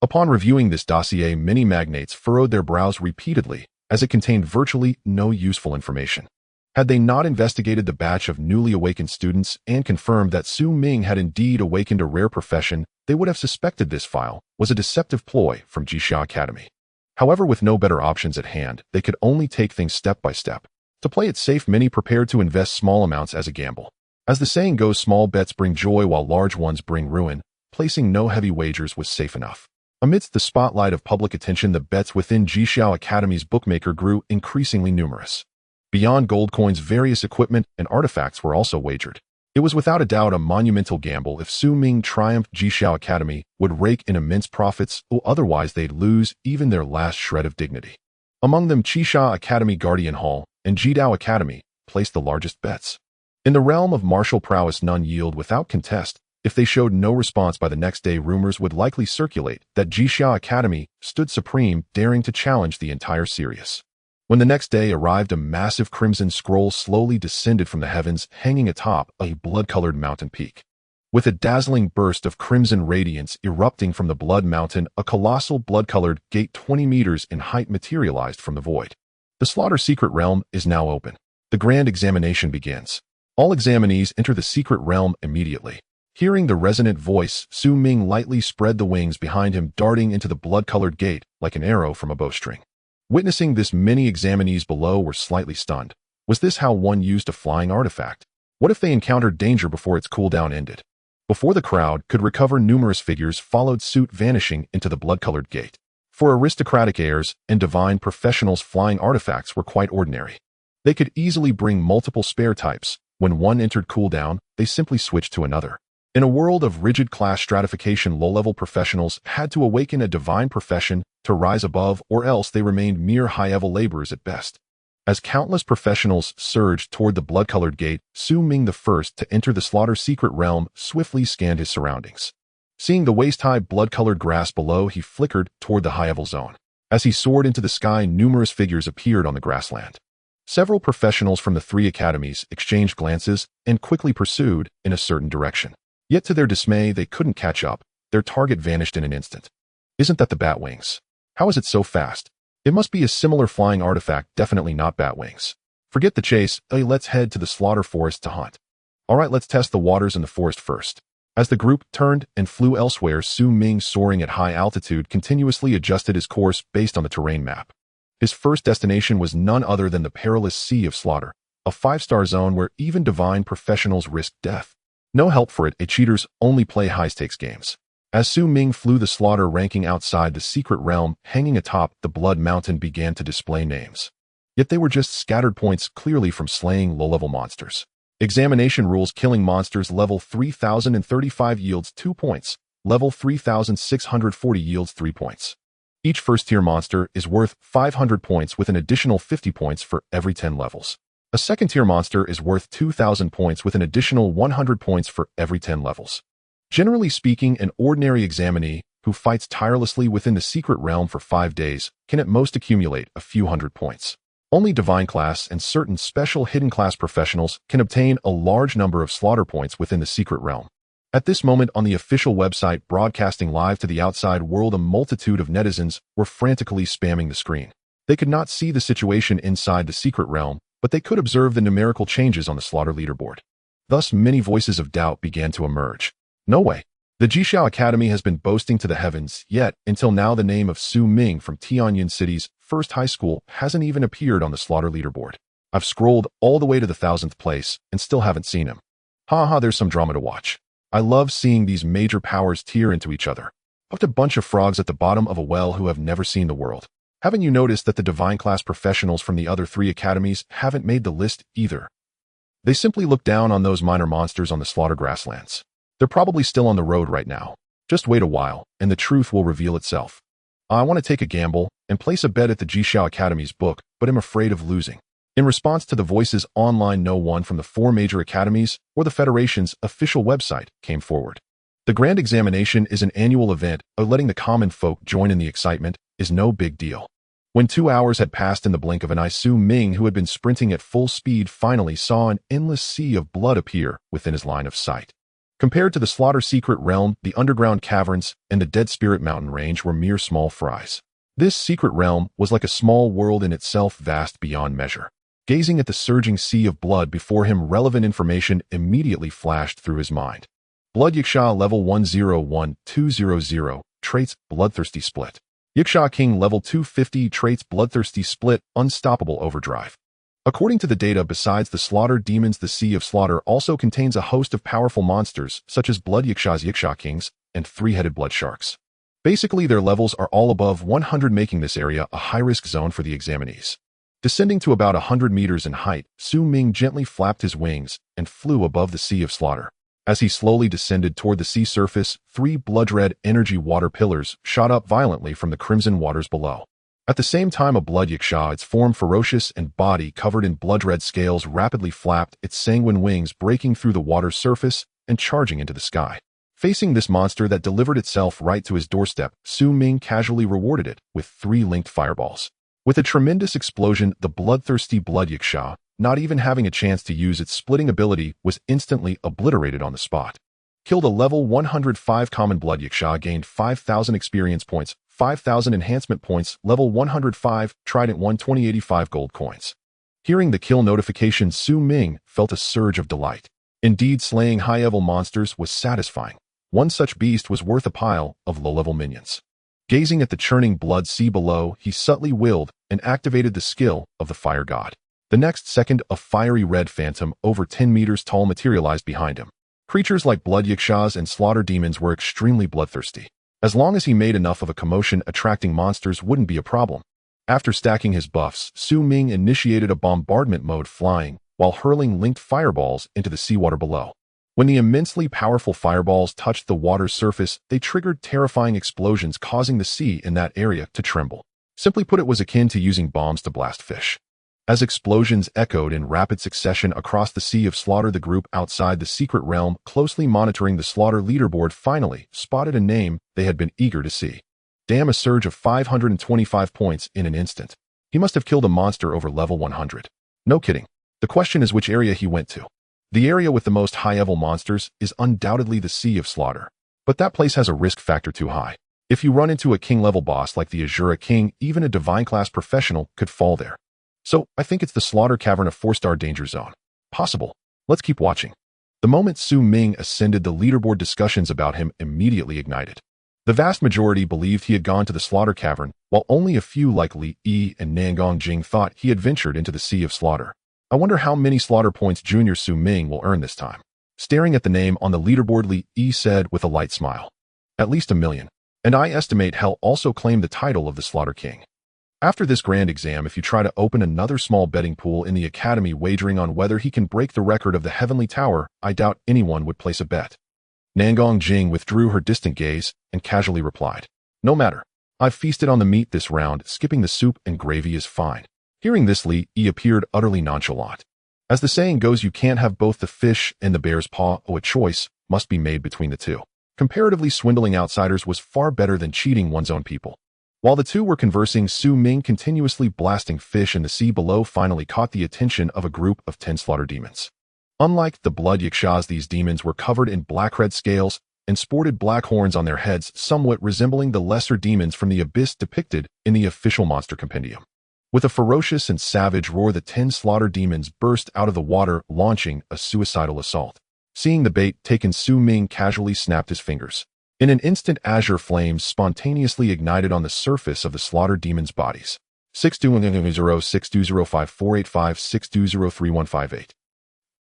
Upon reviewing this dossier, many magnates furrowed their brows repeatedly, as it contained virtually no useful information. Had they not investigated the batch of newly awakened students and confirmed that Su Ming had indeed awakened a rare profession, they would have suspected this file was a deceptive ploy from Jixia Academy. However, with no better options at hand, they could only take things step by step. To play it safe, many prepared to invest small amounts as a gamble. As the saying goes, small bets bring joy while large ones bring ruin. Placing no heavy wagers was safe enough. Amidst the spotlight of public attention, the bets within Jixia Academy's bookmaker grew increasingly numerous. Beyond gold coins, various equipment and artifacts were also wagered. It was without a doubt a monumental gamble. If Su Ming triumphed, Jixia Academy would rake in immense profits, or otherwise they'd lose even their last shred of dignity. Among them, Jixia Academy Guardian Hall and Jidao Academy placed the largest bets. In the realm of martial prowess, none yield without contest. If they showed no response by the next day, rumors would likely circulate that Jixia Academy stood supreme, daring to challenge the entire Sirius. When the next day arrived, a massive crimson scroll slowly descended from the heavens, hanging atop a blood-colored mountain peak. With a dazzling burst of crimson radiance erupting from the Blood Mountain, a colossal blood-colored gate 20 meters in height materialized from the void. The Slaughter Secret Realm is now open. The grand examination begins. All examinees enter the secret realm immediately. Hearing the resonant voice, Su Ming lightly spread the wings behind him, darting into the blood-colored gate like an arrow from a bowstring. Witnessing this, many examinees below were slightly stunned. Was this how one used a flying artifact? What if they encountered danger before its cooldown ended? Before the crowd could recover, numerous figures followed suit, vanishing into the blood-colored gate. For aristocratic heirs and divine professionals, flying artifacts were quite ordinary. They could easily bring multiple spare types. When one entered cooldown, they simply switched to another. In a world of rigid class stratification, low-level professionals had to awaken a divine profession to rise above, or else they remained mere high-level laborers at best. As countless professionals surged toward the blood-colored gate, Su Ming, the first to enter the Slaughter Secret Realm, swiftly scanned his surroundings. Seeing the waist-high blood-colored grass below, he flickered toward the high-level zone. As he soared into the sky, numerous figures appeared on the grassland. Several professionals from the 3 academies exchanged glances and quickly pursued in a certain direction. Yet to their dismay, they couldn't catch up. Their target vanished in an instant. Isn't that the bat wings? How is it so fast? It must be a similar flying artifact, definitely not bat wings. Forget the chase, let's head to the slaughter forest to hunt. Alright, let's test the waters in the forest first. As the group turned and flew elsewhere, Su Ming, soaring at high altitude, continuously adjusted his course based on the terrain map. His first destination was none other than the perilous Sea of Slaughter, a 5-star zone where even divine professionals risked death. No help for it, cheaters only play high-stakes games. As Su Ming flew the slaughter ranking outside the secret realm, hanging atop the blood mountain began to display names. Yet they were just scattered points clearly from slaying low-level monsters. Examination rules: killing monsters level 3035 yields 2 points, level 3640 yields 3 points. Each first-tier monster is worth 500 points with an additional 50 points for every 10 levels. A second-tier monster is worth 2,000 points with an additional 100 points for every 10 levels. Generally speaking, an ordinary examinee who fights tirelessly within the secret realm for 5 days can at most accumulate a few hundred points. Only divine class and certain special hidden class professionals can obtain a large number of slaughter points within the secret realm. At this moment on the official website broadcasting live to the outside world, a multitude of netizens were frantically spamming the screen. They could not see the situation inside the secret realm, but they could observe the numerical changes on the slaughter leaderboard. Thus, many voices of doubt began to emerge. No way. The Jishao Academy has been boasting to the heavens, yet, until now the name of Su Ming from Tianyin City's first high school hasn't even appeared on the slaughter leaderboard. I've scrolled all the way to the 1000th place and still haven't seen him. Haha, there's some drama to watch. I love seeing these major powers tear into each other. What a bunch of frogs at the bottom of a well who have never seen the world. Haven't you noticed that the divine class professionals from the other 3 academies haven't made the list either? They simply look down on those minor monsters on the slaughter grasslands. They're probably still on the road right now. Just wait a while, and the truth will reveal itself. I want to take a gamble and place a bet at the Jishao Academy's book, but am afraid of losing. In response to the voices online, no one from the 4 major academies or the Federation's official website came forward. The Grand Examination is an annual event, letting the common folk join in the excitement is no big deal. When 2 hours had passed in the blink of an eye, Su Ming, who had been sprinting at full speed, finally saw an endless sea of blood appear within his line of sight. Compared to the slaughter secret realm, the underground caverns and the Dead Spirit Mountain range were mere small fries. This secret realm was like a small world in itself, vast beyond measure. Gazing at the surging sea of blood before him, relevant information immediately flashed through his mind. Blood Yiksha level 101200, traits Bloodthirsty Split. Yiksha King level 250, traits Bloodthirsty Split, Unstoppable Overdrive. According to the data, besides the slaughter demons, the Sea of Slaughter also contains a host of powerful monsters, such as Blood Yiksha's Yiksha Kings and 3-headed blood sharks. Basically, their levels are all above 100, making this area a high-risk zone for the examinees. Descending to about 100 meters in height, Su Ming gently flapped his wings and flew above the Sea of Slaughter. As he slowly descended toward the sea surface, 3 blood-red energy water pillars shot up violently from the crimson waters below. At the same time, a blood Yiksha, its form ferocious and body covered in blood-red scales, rapidly flapped its sanguine wings, breaking through the water's surface and charging into the sky. Facing this monster that delivered itself right to his doorstep, Su Ming casually rewarded it with 3 linked fireballs. With a tremendous explosion, the bloodthirsty blood Yiksha, not even having a chance to use its splitting ability, was instantly obliterated on the spot. Killed a level 105 common blood Yiksha, gained 5,000 experience points, 5,000 enhancement points, level 105, trident 12085 gold coins. Hearing the kill notification, Su Ming felt a surge of delight. Indeed, slaying high-level monsters was satisfying. One such beast was worth a pile of low-level minions. Gazing at the churning blood sea below, he subtly willed and activated the skill of the fire god. The next second, a fiery red phantom over 10 meters tall materialized behind him. Creatures like blood Yikshas and slaughter demons were extremely bloodthirsty. As long as he made enough of a commotion, attracting monsters wouldn't be a problem. After stacking his buffs, Su Ming initiated a bombardment mode, flying while hurling linked fireballs into the seawater below. When the immensely powerful fireballs touched the water's surface, they triggered terrifying explosions, causing the sea in that area to tremble. Simply put, it was akin to using bombs to blast fish. As explosions echoed in rapid succession across the Sea of Slaughter, the group outside the secret realm, closely monitoring the slaughter leaderboard, finally spotted a name they had been eager to see. Damn, a surge of 525 points in an instant. He must have killed a monster over level 100. No kidding. The question is which area he went to. The area with the most high-level monsters is undoubtedly the Sea of Slaughter. But that place has a risk factor too high. If you run into a king-level boss like the Azura King, even a divine-class professional could fall there. So, I think it's the Slaughter Cavern, a 4-star danger zone. Possible. Let's keep watching. The moment Su Ming ascended, the leaderboard discussions about him immediately ignited. The vast majority believed he had gone to the Slaughter Cavern, while only a few like Li Yi and Nangong Jing thought he had ventured into the Sea of Slaughter. I wonder how many slaughter points Junior Su Ming will earn this time. Staring at the name on the leaderboard, Li Yi said with a light smile. At least 1 million. And I estimate Hell also claimed the title of the Slaughter King. After this grand exam, if you try to open another small betting pool in the academy wagering on whether he can break the record of the Heavenly Tower, I doubt anyone would place a bet. Nangong Jing withdrew her distant gaze and casually replied, "No matter. I've feasted on the meat this round, skipping the soup and gravy is fine." Hearing this, Li Yi appeared utterly nonchalant. As the saying goes, you can't have both the fish and the bear's paw, a choice must be made between the two. Comparatively, swindling outsiders was far better than cheating one's own people. While the two were conversing, Su Ming, continuously blasting fish in the sea below, finally caught the attention of a group of 10 slaughter demons. Unlike the blood yakshas, these demons were covered in black-red scales and sported black horns on their heads, somewhat resembling the lesser demons from the abyss depicted in the official monster compendium. With a ferocious and savage roar, the 10 slaughter demons burst out of the water, launching a suicidal assault. Seeing the bait taken, Su Ming casually snapped his fingers. In an instant, azure flames spontaneously ignited on the surface of the slaughter demons' bodies. 620062054856203158.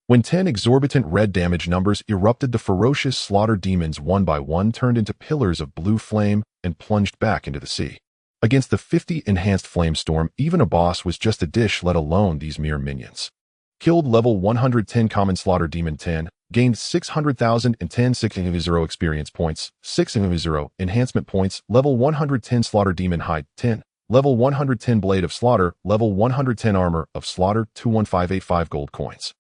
When 10 exorbitant red damage numbers erupted, the ferocious slaughter demons one by one turned into pillars of blue flame and plunged back into the sea. Against the 50 enhanced flame storm, even a boss was just a dish, let alone these mere minions. Killed level 110 common slaughter demon 10, gained 600,010 600 experience points, 600 enhancement points, level 110 slaughter demon hide 10, level 110 blade of slaughter, level 110 armor of slaughter 21585 gold coins.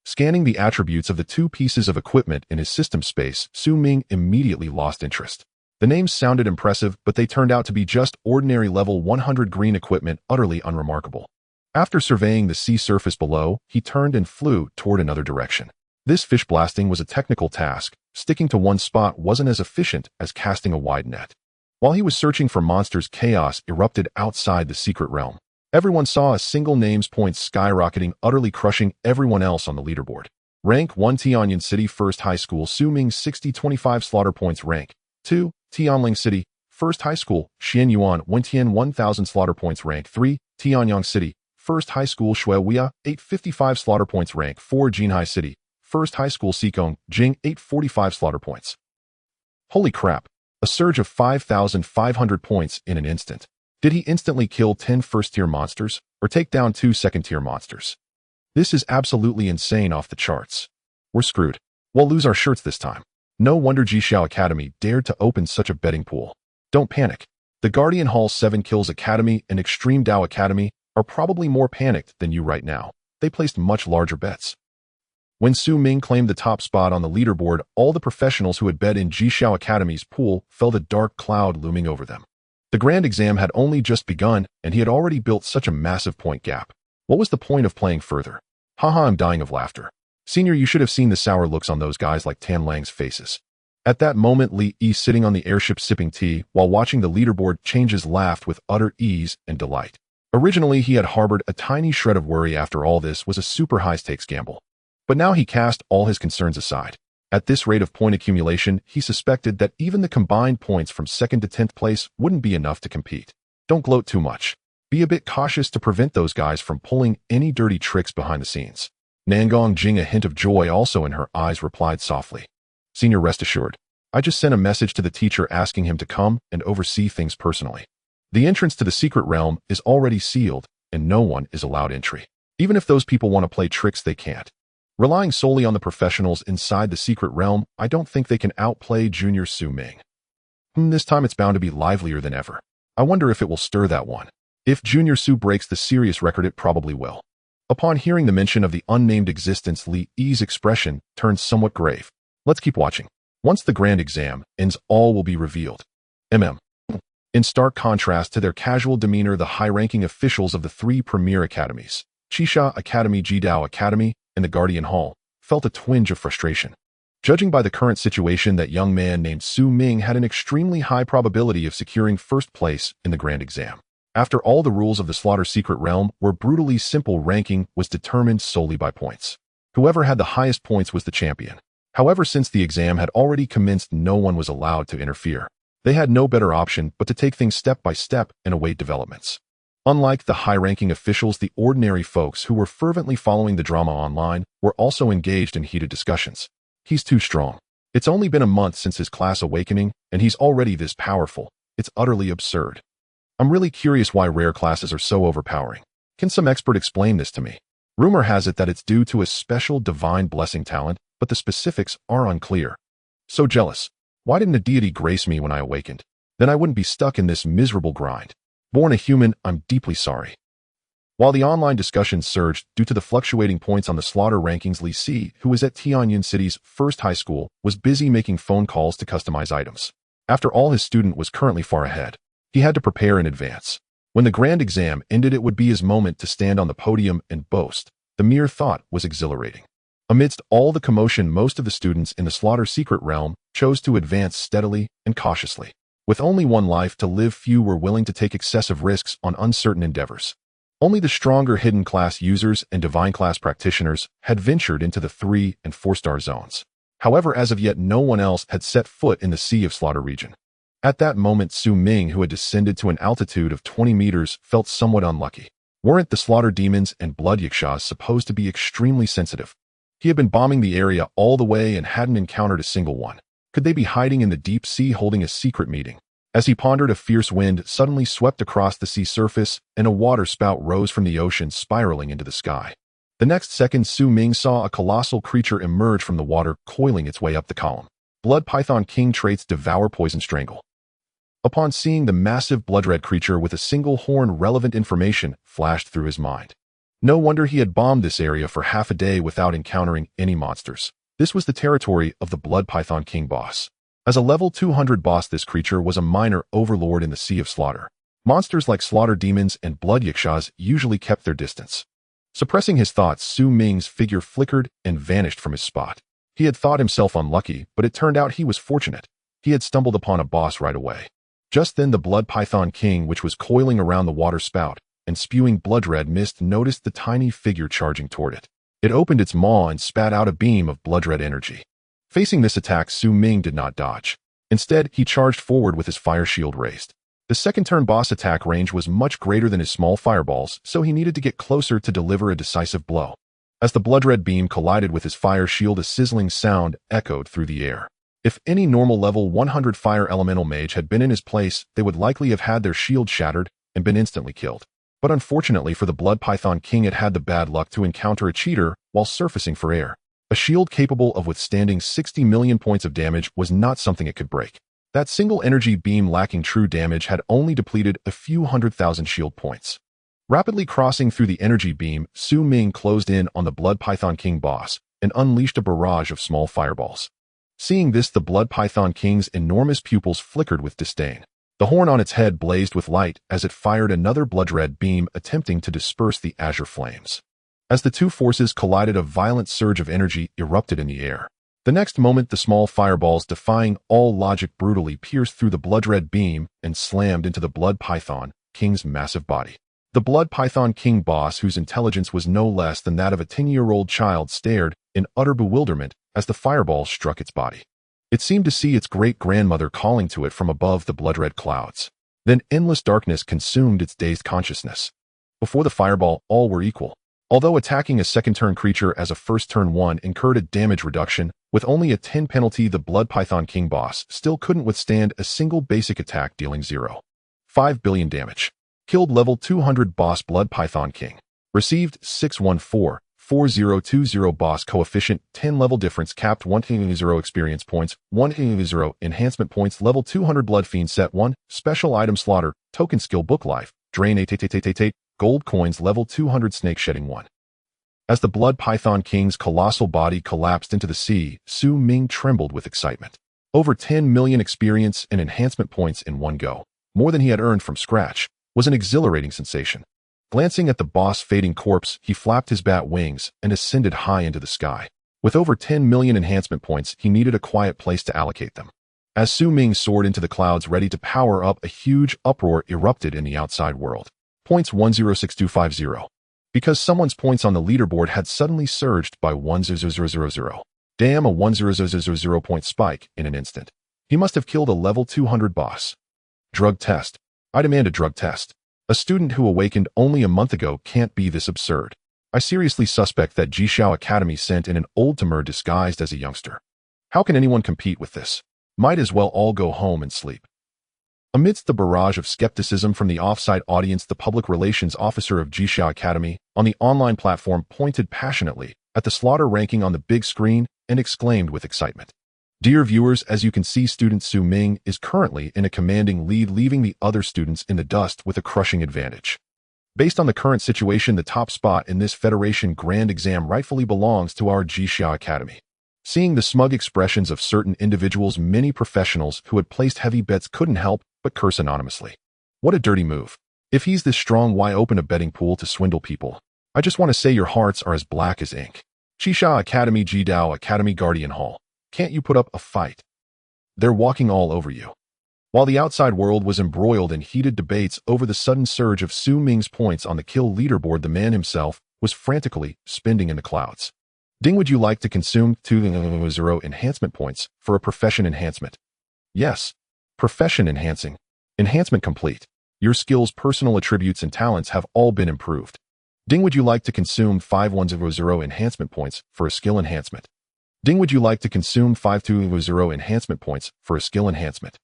Scanning the attributes of the two pieces of equipment in his system space, Su Ming immediately lost interest. The names sounded impressive, but they turned out to be just ordinary level 100 green equipment, utterly unremarkable. After surveying the sea surface below, he turned and flew toward another direction. This fish blasting was a technical task. Sticking to one spot wasn't as efficient as casting a wide net. While he was searching for monsters, chaos erupted outside the secret realm. Everyone saw a single name's points skyrocketing, utterly crushing everyone else on the leaderboard. Rank 1 Tianyin City First High School, Su Ming 6025 slaughter points. Rank 2 Tianling City First High School, Xian Yuan Wentian 1000 slaughter points. Rank 3 Tianyang City First High School, Shui Wia 855 slaughter points. Rank 4 Jinhai City First High School, Sikong Jing 845 slaughter points. Holy crap! A surge of 5,500 points in an instant. Did he instantly kill 10 first-tier monsters, or take down 2 second-tier monsters? This is absolutely insane, off the charts. We're screwed. We'll lose our shirts this time. No wonder Jishao Academy dared to open such a betting pool. Don't panic. The Guardian Hall 7 Kills Academy and Extreme Dao Academy are probably more panicked than you right now. They placed much larger bets. When Su Ming claimed the top spot on the leaderboard, all the professionals who had bet in Jishao Academy's pool felt a dark cloud looming over them. The grand exam had only just begun, and he had already built such a massive point gap. What was the point of playing further? Haha, I'm dying of laughter. Senior, you should have seen the sour looks on those guys like Tan Lang's faces. At that moment, Li Yi, sitting on the airship sipping tea while watching the leaderboard changes, laughed with utter ease and delight. Originally, he had harbored a tiny shred of worry after all this was a super high-stakes gamble. But now he cast all his concerns aside. At this rate of point accumulation, he suspected that even the combined points from 2nd to 10th place wouldn't be enough to compete. Don't gloat too much. Be a bit cautious to prevent those guys from pulling any dirty tricks behind the scenes. Nangong Jing, a hint of joy also in her eyes, replied softly. Senior, rest assured. I just sent a message to the teacher asking him to come and oversee things personally. The entrance to the secret realm is already sealed, and no one is allowed entry. Even if those people want to play tricks, they can't. Relying solely on the professionals inside the secret realm, I don't think they can outplay Junior Su Ming. This time it's bound to be livelier than ever. I wonder if it will stir that one. If Junior Su breaks the serious record, it probably will. Upon hearing the mention of the unnamed existence, Li Yi's expression turned somewhat grave. Let's keep watching. Once the grand exam ends, all will be revealed. In stark contrast to their casual demeanor, the high-ranking officials of the 3 premier academies, Qisha Academy, Jidao Academy, and the Guardian Hall, felt a twinge of frustration. Judging by the current situation, that young man named Su Ming had an extremely high probability of securing first place in the grand exam. After all, the rules of the Slaughter Secret Realm were brutally simple. Ranking was determined solely by points. Whoever had the highest points was the champion. However, since the exam had already commenced, no one was allowed to interfere. They had no better option but to take things step by step and await developments. Unlike the high-ranking officials, the ordinary folks who were fervently following the drama online were also engaged in heated discussions. He's too strong. It's only been a month since his class awakening, and he's already this powerful. It's utterly absurd. I'm really curious why rare classes are so overpowering. Can some expert explain this to me? Rumor has it that it's due to a special divine blessing talent, but the specifics are unclear. So jealous. Why didn't a deity grace me when I awakened? Then I wouldn't be stuck in this miserable grind. Born a human, I'm deeply sorry. While the online discussions surged due to the fluctuating points on the slaughter rankings, Li Si, who was at Tianjin City's first high school, was busy making phone calls to customize items. After all, his student was currently far ahead. He had to prepare in advance. When the grand exam ended, it would be his moment to stand on the podium and boast. The mere thought was exhilarating. Amidst all the commotion, most of the students in the slaughter secret realm chose to advance steadily and cautiously. With only one life to live, few were willing to take excessive risks on uncertain endeavors. Only the stronger hidden class users and divine class practitioners had ventured into the 3- and 4-star zones. However, as of yet, no one else had set foot in the Sea of Slaughter region. At that moment, Ming, who had descended to an altitude of 20 meters, felt somewhat unlucky. Weren't the slaughter demons and blood yakshas supposed to be extremely sensitive? He had been bombing the area all the way and hadn't encountered a single one. Could they be hiding in the deep sea holding a secret meeting? As he pondered, a fierce wind suddenly swept across the sea surface, and a water spout rose from the ocean, spiraling into the sky. The next second, Ming saw a colossal creature emerge from the water, coiling its way up the column. Blood Python King traits: Devour, Poison, Strangle. Upon seeing the massive blood-red creature with a single horn, relevant information flashed through his mind. No wonder he had bombed this area for half a day without encountering any monsters. This was the territory of the Blood Python King boss. As a level 200 boss, this creature was a minor overlord in the Sea of Slaughter. Monsters like slaughter demons and blood yakshas usually kept their distance. Suppressing his thoughts, Ming's figure flickered and vanished from his spot. He had thought himself unlucky, but it turned out he was fortunate. He had stumbled upon a boss right away. Just then, the Blood Python King, which was coiling around the water spout and spewing blood-red mist, noticed the tiny figure charging toward it. It opened its maw and spat out a beam of blood-red energy. Facing this attack, Ming did not dodge. Instead, he charged forward with his fire shield raised. The second-turn boss attack range was much greater than his small fireballs, so he needed to get closer to deliver a decisive blow. As the blood-red beam collided with his fire shield, a sizzling sound echoed through the air. If any normal level 100 Fire Elemental Mage had been in his place, they would likely have had their shield shattered and been instantly killed. But unfortunately for the Blood Python King, it had the bad luck to encounter a cheater while surfacing for air. A shield capable of withstanding 60 million points of damage was not something it could break. That single energy beam, lacking true damage, had only depleted a few 100,000 shield points. Rapidly crossing through the energy beam, Ming closed in on the Blood Python King boss and unleashed a barrage of small fireballs. Seeing this, the Blood Python King's enormous pupils flickered with disdain. The horn on its head blazed with light as it fired another blood-red beam, attempting to disperse the azure flames. As the two forces collided, a violent surge of energy erupted in the air. The next moment, the small fireballs, defying all logic, brutally pierced through the blood-red beam and slammed into the Blood Python King's massive body. The Blood Python King boss, whose intelligence was no less than that of a 10-year-old child, stared in utter bewilderment as the fireball struck its body. It seemed to see its great-grandmother calling to it from above the blood-red clouds. Then endless darkness consumed its dazed consciousness. Before the fireball, all were equal. Although attacking a second-turn creature as a first-turn one incurred a damage reduction, with only a 10 penalty, the Blood Python King boss still couldn't withstand a single basic attack, dealing 0.5 billion damage. Killed level 200 boss Blood Python King. Received 6144020 boss coefficient 10 level difference capped 100 experience points 100 enhancement points level 200 Blood Fiend set 1 special item slaughter token skill book life drain 8 gold coins level 200 snake shedding 1. As the Blood Python King's colossal body collapsed into the sea, Ming trembled with excitement. Over 10 million experience and enhancement points in one go, more than he had earned from scratch, was an exhilarating sensation. Glancing at the boss' fading corpse, he flapped his bat wings and ascended high into the sky. With over 10 million enhancement points, he needed a quiet place to allocate them. As Ming soared into the clouds ready to power up, a huge uproar erupted in the outside world. Points 106250. Because someone's points on the leaderboard had suddenly surged by 10000. Damn, a 1000 point spike in an instant. He must have killed a level 200 boss. Drug test. I demand a drug test. A student who awakened only a month ago can't be this absurd. I seriously suspect that Jishao Academy sent in an old-timer disguised as a youngster. How can anyone compete with this? Might as well all go home and sleep. Amidst the barrage of skepticism from the off-site audience, the public relations officer of Jixia Academy on the online platform pointed passionately at the slaughter ranking on the big screen and exclaimed with excitement. Dear viewers, as you can see, student Su Ming is currently in a commanding lead, leaving the other students in the dust with a crushing advantage. Based on the current situation, the top spot in this Federation Grand Exam rightfully belongs to our Jixia Academy. Seeing the smug expressions of certain individuals, many professionals who had placed heavy bets couldn't help but curse anonymously. What a dirty move. If he's this strong, why open a betting pool to swindle people? I just want to say your hearts are as black as ink. Jixia Academy, Jidao Academy, Guardian Hall. Can't you put up a fight? They're walking all over you. While the outside world was embroiled in heated debates over the sudden surge of Su Ming's points on the kill leaderboard, the man himself was frantically spinning in the clouds. Ding, would you like to consume 2 enhancement points for a profession enhancement? Yes. Profession enhancing. Enhancement complete. Your skills, personal attributes, and talents have all been improved. Ding, would you like to consume 5 enhancement points for a skill enhancement? Ding, would you like to consume 5 enhancement points for a skill enhancement?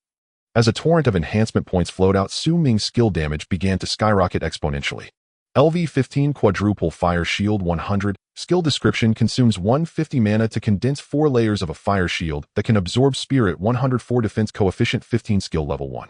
As a torrent of enhancement points flowed out, Su Ming's skill damage began to skyrocket exponentially. LV-15 Quadruple Fire Shield 100. Skill description: consumes 150 mana to condense 4 layers of a fire shield that can absorb spirit 104 defense coefficient 15 skill level 1.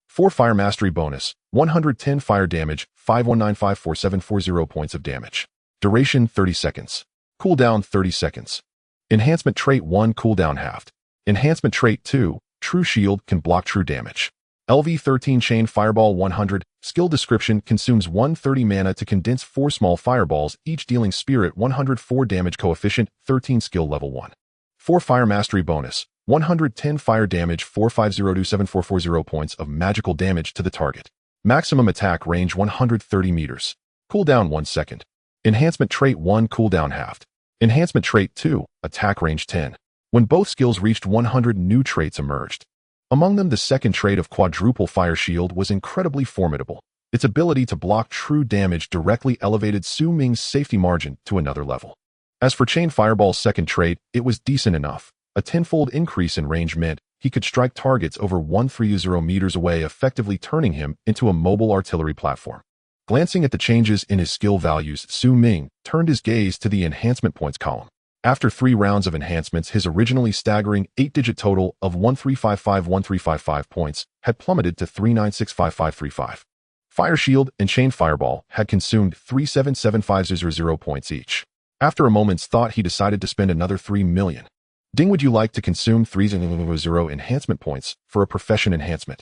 4 fire mastery bonus, 110 fire damage, 51954740 points of damage. Duration 30 seconds. Cooldown 30 seconds. Enhancement trait 1 cooldown halved. Enhancement trait 2 True Shield can block true damage. LV-13 Chain Fireball 100. Skill description: consumes 130 mana to condense 4 small fireballs, each dealing spirit 104 damage coefficient 13 skill level 1. 4 fire mastery bonus, 110 fire damage, 45027440 points of magical damage to the target. Maximum attack range 130 meters. Cooldown 1 second. Enhancement trait 1 cooldown halved. Enhancement trait 2 attack range 10. When both skills reached 100, new traits emerged. Among them, the second trait of Quadruple Fire Shield was incredibly formidable. Its ability to block true damage directly elevated Su Ming's safety margin to another level. As for Chain Fireball's second trait, it was decent enough. A tenfold increase in range meant he could strike targets over 130 meters away, effectively turning him into a mobile artillery platform. Glancing at the changes in his skill values, Su Ming turned his gaze to the enhancement points column. After 3 rounds of enhancements, his originally staggering 8-digit total of 13551355 points had plummeted to 39655535. Fire Shield and Chain Fireball had consumed 377500 points each. After a moment's thought, he decided to spend another 3 million. Ding, would you like to consume 3 enhancement points for a profession enhancement?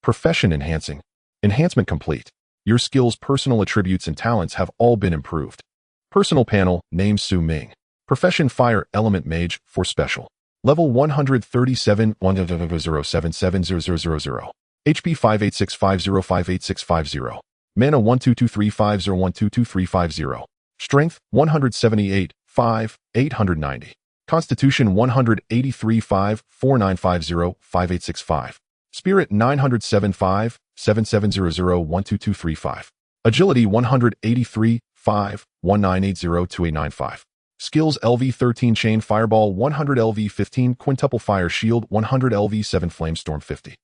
Profession enhancing. Enhancement complete. Your skills, personal attributes, and talents have all been improved. Personal panel, name Su Ming. Profession Fire Element Mage for special. Level 137 100770000. HP 5865058650. Mana 12235012250. Strength 178 5 890. Constitution 183 5 4950 5865. Spirit 907 5 7700 12235. Agility 183 5 1980 2895. Skills: LV-13 Chain Fireball 100, LV-15 Quintuple Fire Shield 100, LV-7 Flamestorm 50.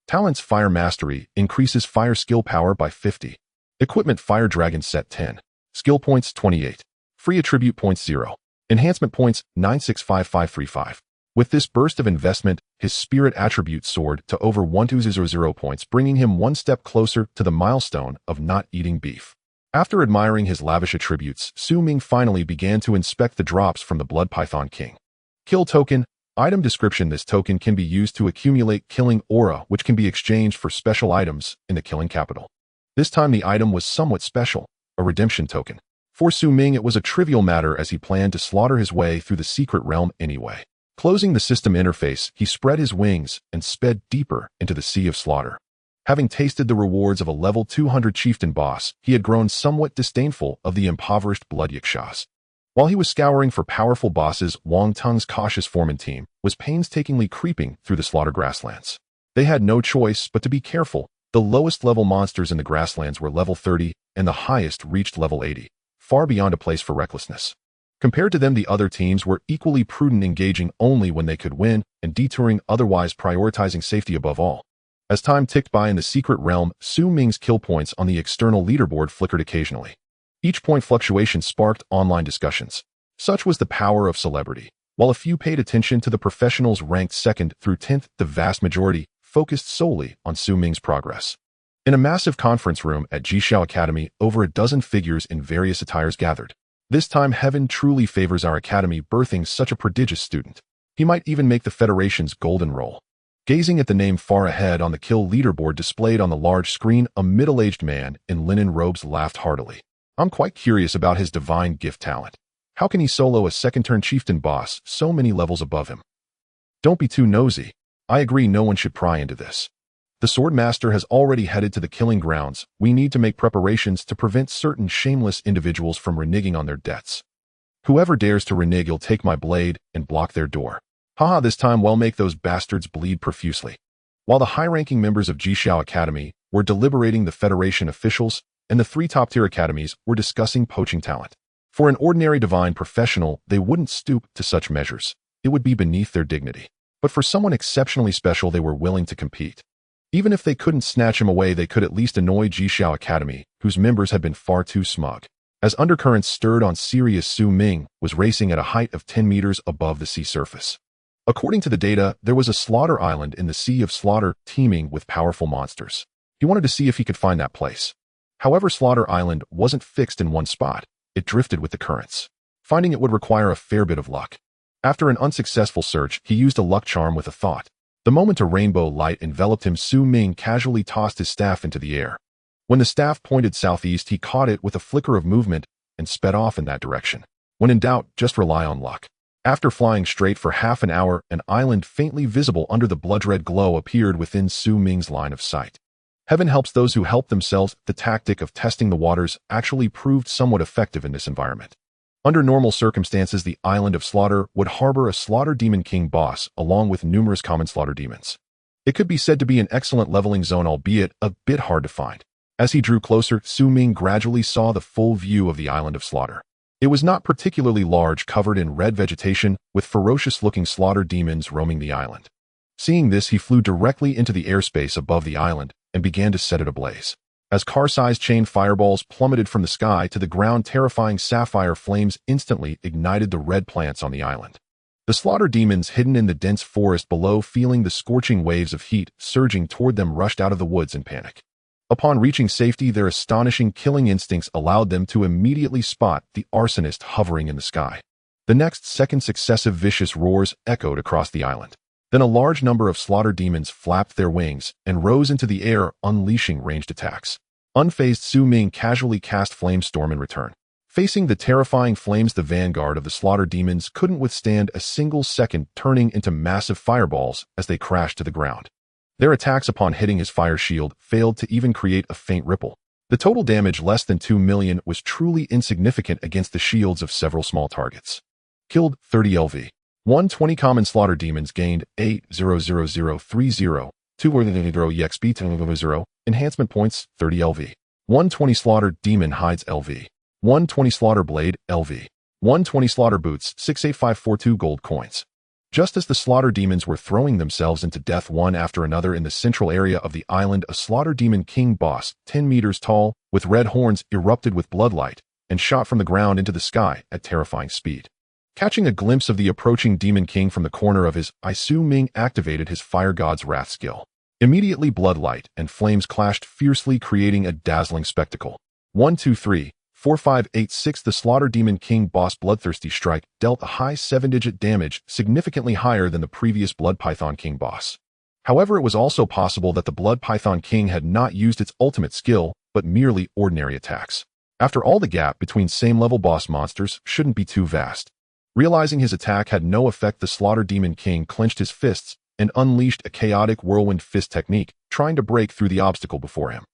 Talents: Fire Mastery increases fire skill power by 50. Equipment: Fire Dragon Set 10. Skill points 28. Free attribute points 0. Enhancement points 965535. With this burst of investment, his spirit attribute soared to over 1200 points, bringing him one step closer to the milestone of not eating beef. After admiring his lavish attributes, Su Ming finally began to inspect the drops from the Blood Python King. Kill Token. Item description: this token can be used to accumulate Killing Aura, which can be exchanged for special items in the Killing Capital. This time the item was somewhat special, a redemption token. For Su Ming, it was a trivial matter, as he planned to slaughter his way through the secret realm anyway. Closing the system interface, he spread his wings and sped deeper into the sea of slaughter. Having tasted the rewards of a level 200 chieftain boss, he had grown somewhat disdainful of the impoverished blood yakshas. While he was scouring for powerful bosses, Wang Tung's cautious foreman team was painstakingly creeping through the slaughter grasslands. They had no choice but to be careful. The lowest level monsters in the grasslands were level 30, and the highest reached level 80, far beyond a place for recklessness. Compared to them, the other teams were equally prudent, engaging only when they could win and detouring otherwise, prioritizing safety above all. As time ticked by in the secret realm, Su Ming's kill points on the external leaderboard flickered occasionally. Each point fluctuation sparked online discussions. Such was the power of celebrity. While a few paid attention to the professionals ranked 2nd through 10th, the vast majority focused solely on Su Ming's progress. In a massive conference room at Jishao Academy, over a dozen figures in various attires gathered. This time, heaven truly favors our academy, birthing such a prodigious student. He might even make the Federation's golden role. Gazing at the name far ahead on the kill leaderboard displayed on the large screen, a middle-aged man in linen robes laughed heartily. I'm quite curious about his divine gift talent. How can he solo a second-turn chieftain boss so many levels above him? Don't be too nosy. I agree, no one should pry into this. The Sword Master has already headed to the killing grounds. We need to make preparations to prevent certain shameless individuals from reneging on their debts. Whoever dares to renege, will take my blade and block their door. Haha, this time we'll make those bastards bleed profusely. While the high-ranking members of Jishao Academy were deliberating, the Federation officials and the 3 top-tier academies were discussing poaching talent. For an ordinary divine professional, they wouldn't stoop to such measures. It would be beneath their dignity. But for someone exceptionally special, they were willing to compete. Even if they couldn't snatch him away, they could at least annoy Jishao Academy, whose members had been far too smug. As undercurrents stirred on Sirius, Su Ming was racing at a height of 10 meters above the sea surface. According to the data, there was a slaughter island in the Sea of Slaughter teeming with powerful monsters. He wanted to see if he could find that place. However, Slaughter Island wasn't fixed in one spot. It drifted with the currents. Finding it would require a fair bit of luck. After an unsuccessful search, he used a luck charm with a thought. The moment a rainbow light enveloped him, Su Ming casually tossed his staff into the air. When the staff pointed southeast, he caught it with a flicker of movement and sped off in that direction. When in doubt, just rely on luck. After flying straight for half an hour, an island faintly visible under the blood-red glow appeared within Su Ming's line of sight. Heaven helps those who help themselves. The tactic of testing the waters actually proved somewhat effective in this environment. Under normal circumstances, the Island of Slaughter would harbor a Slaughter Demon King boss, along with numerous common slaughter demons. It could be said to be an excellent leveling zone, albeit a bit hard to find. As he drew closer, Su Ming gradually saw the full view of the Island of Slaughter. It was not particularly large, covered in red vegetation, with ferocious-looking slaughter demons roaming the island. Seeing this, he flew directly into the airspace above the island and began to set it ablaze. As car-sized chain fireballs plummeted from the sky to the ground, terrifying sapphire flames instantly ignited the red plants on the island. The slaughter demons hidden in the dense forest below, feeling the scorching waves of heat surging toward them, rushed out of the woods in panic. Upon reaching safety, their astonishing killing instincts allowed them to immediately spot the arsonist hovering in the sky. The next second, successive vicious roars echoed across the island. Then a large number of slaughter demons flapped their wings and rose into the air, unleashing ranged attacks. Unfazed, Su Ming casually cast Flamestorm in return. Facing the terrifying flames, the vanguard of the slaughter demons couldn't withstand a single second, turning into massive fireballs as they crashed to the ground. Their attacks, upon hitting his fire shield, failed to even create a faint ripple. The total damage, less than 2 million, was truly insignificant against the shields of several small targets. Killed 30 LV. 120 common slaughter demons gained 8,00030. 2 EXP 0. Enhancement points 30 LV. 120 slaughter demon hides LV. 120 slaughter blade LV. 120 slaughter boots 68542 gold coins. Just as the slaughter demons were throwing themselves into death one after another in the central area of the island, a slaughter demon king boss, 10 meters tall, with red horns, erupted with bloodlight and shot from the ground into the sky at terrifying speed. Catching a glimpse of the approaching demon king from the corner of his eye, Su Ming activated his Fire God's Wrath skill. Immediately, bloodlight and flames clashed fiercely, creating a dazzling spectacle. 1, 2, 3, 4, 5, 8, 6. The Slaughter Demon King boss Bloodthirsty Strike dealt a high 7-digit damage, significantly higher than the previous Blood Python King boss. However, it was also possible that the Blood Python King had not used its ultimate skill, but merely ordinary attacks. After all, the gap between same-level boss monsters shouldn't be too vast. Realizing his attack had no effect, the Slaughter Demon King clenched his fists and unleashed a chaotic whirlwind fist technique, trying to break through the obstacle before him.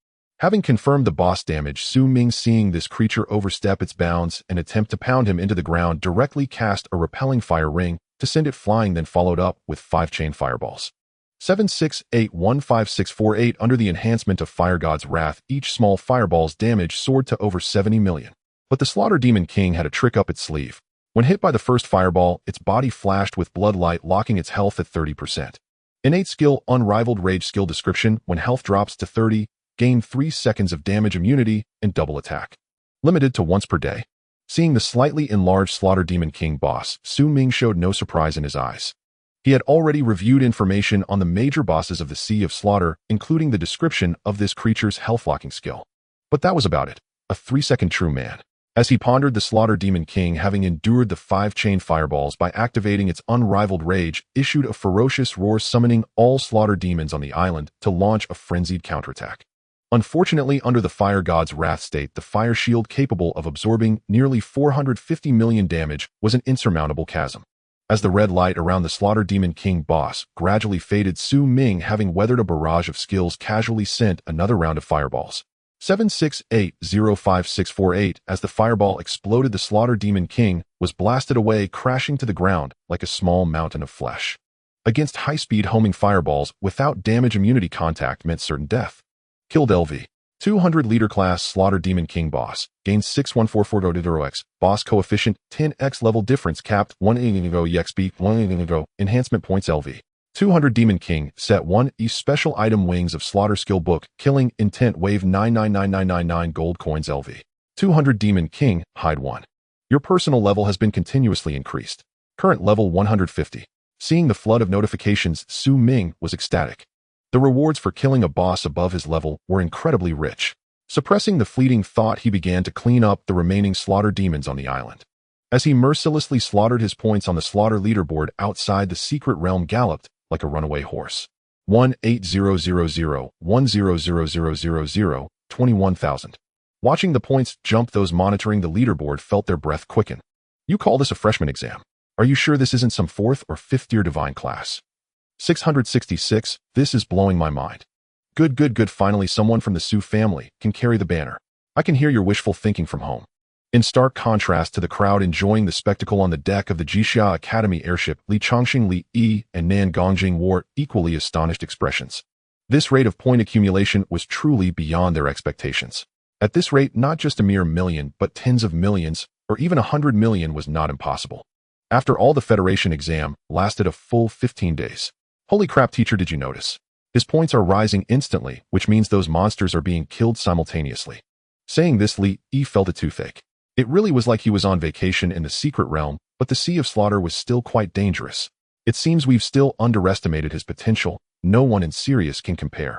Having confirmed the boss damage, Su Ming, seeing this creature overstep its bounds and attempt to pound him into the ground, directly cast a repelling fire ring to send it flying, then followed up with 5 chain fireballs. 7, 6, 8, 1, 5, 6, 4, 8. Under the enhancement of Fire God's Wrath, each small fireball's damage soared to over 70 million. But the Slaughter Demon King had a trick up its sleeve. When hit by the first fireball, its body flashed with blood light, locking its health at 30%. Innate skill, unrivaled rage skill description. When health drops to 30, gain 3 seconds of damage immunity and double attack. Limited to once per day. Seeing the slightly enlarged Slaughter Demon King boss, Ming showed no surprise in his eyes. He had already reviewed information on the major bosses of the Sea of Slaughter, including the description of this creature's health-locking skill. But that was about it. A 3-second true man. As he pondered, the Slaughter Demon King, having endured the 5 chain fireballs by activating its unrivaled rage, issued a ferocious roar, summoning all Slaughter demons on the island to launch a frenzied counterattack. Unfortunately, under the Fire God's wrath state, the fire shield capable of absorbing nearly 450 million damage was an insurmountable chasm. As the red light around the Slaughter Demon King boss gradually faded, Ming, having weathered a barrage of skills, casually sent another round of fireballs. 768-05648. As the fireball exploded, the Slaughter Demon King was blasted away, crashing to the ground like a small mountain of flesh. Against high-speed homing fireballs without damage, immunity contact meant certain death. Killed LV. 200 leader class Slaughter Demon King boss. Gains 6144x. Boss coefficient 10x. Level difference capped 1 exp 1 enhancement points LV. 200 Demon King set 1 E special item Wings of Slaughter skill book. Killing intent wave 999999 gold coins LV. 200 Demon King hide 1. Your personal level has been continuously increased. Current level 150. Seeing the flood of notifications, Ming was ecstatic. The rewards for killing a boss above his level were incredibly rich. Suppressing the fleeting thought, he began to clean up the remaining Slaughter demons on the island. As he mercilessly slaughtered, his points on the Slaughter leaderboard outside the secret realm galloped like a runaway horse. 18000100000 21,000. Watching the points jump, those monitoring the leaderboard felt their breath quicken. You call this a freshman exam? Are you sure this isn't some 4th or 5th year divine class? 666, this is blowing my mind. Good, finally someone from the Su family can carry the banner. I can hear your wishful thinking from home. In stark contrast to the crowd enjoying the spectacle on the deck of the Jixia Academy airship, Li Chongxing, Li Yi, and Nan Gongjing wore equally astonished expressions. This rate of point accumulation was truly beyond their expectations. At this rate, not just a mere million, but tens of millions, or even 100 million was not impossible. After all, the Federation exam lasted a full 15 days. Holy crap, teacher, did you notice? His points are rising instantly, which means those monsters are being killed simultaneously. Saying this, Li Yi felt a toothache. It really was like he was on vacation in the secret realm, but the Sea of Slaughter was still quite dangerous. It seems we've still underestimated his potential. No one in Sirius can compare.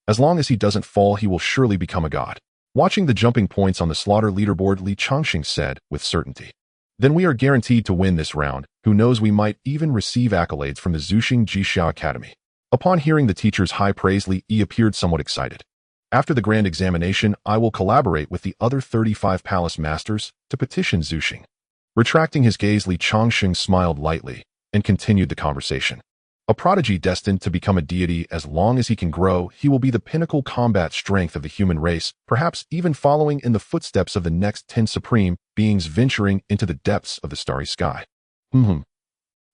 As long as he doesn't fall, he will surely become a god. Watching the jumping points on the Slaughter leaderboard, Li Chongxing said with certainty. Then we are guaranteed to win this round. Who knows, we might even receive accolades from the Zuxing Jixia Academy. Upon hearing the teacher's high praise, Li Yi appeared somewhat excited. After the grand examination, I will collaborate with the other 35 palace masters to petition Zuxing. Retracting his gaze, Li Chongxing smiled lightly and continued the conversation. A prodigy destined to become a deity. As long as he can grow, he will be the pinnacle combat strength of the human race, perhaps even following in the footsteps of the next 10 supreme beings venturing into the depths of the starry sky.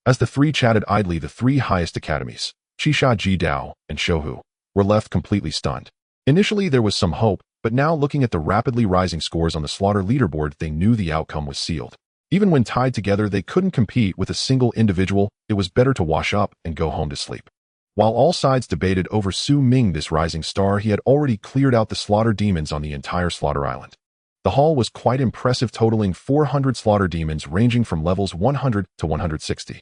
As the three chatted idly, the 3 highest academies, Qixia, Jidao, and Shouhu, were left completely stunned. Initially, there was some hope, but now, looking at the rapidly rising scores on the Slaughter leaderboard, they knew the outcome was sealed. Even when tied together, they couldn't compete with a single individual. It was better to wash up and go home to sleep. While all sides debated over Ming, this rising star, he had already cleared out the Slaughter demons on the entire Slaughter Island. The haul was quite impressive, totaling 400 Slaughter demons ranging from levels 100 to 160.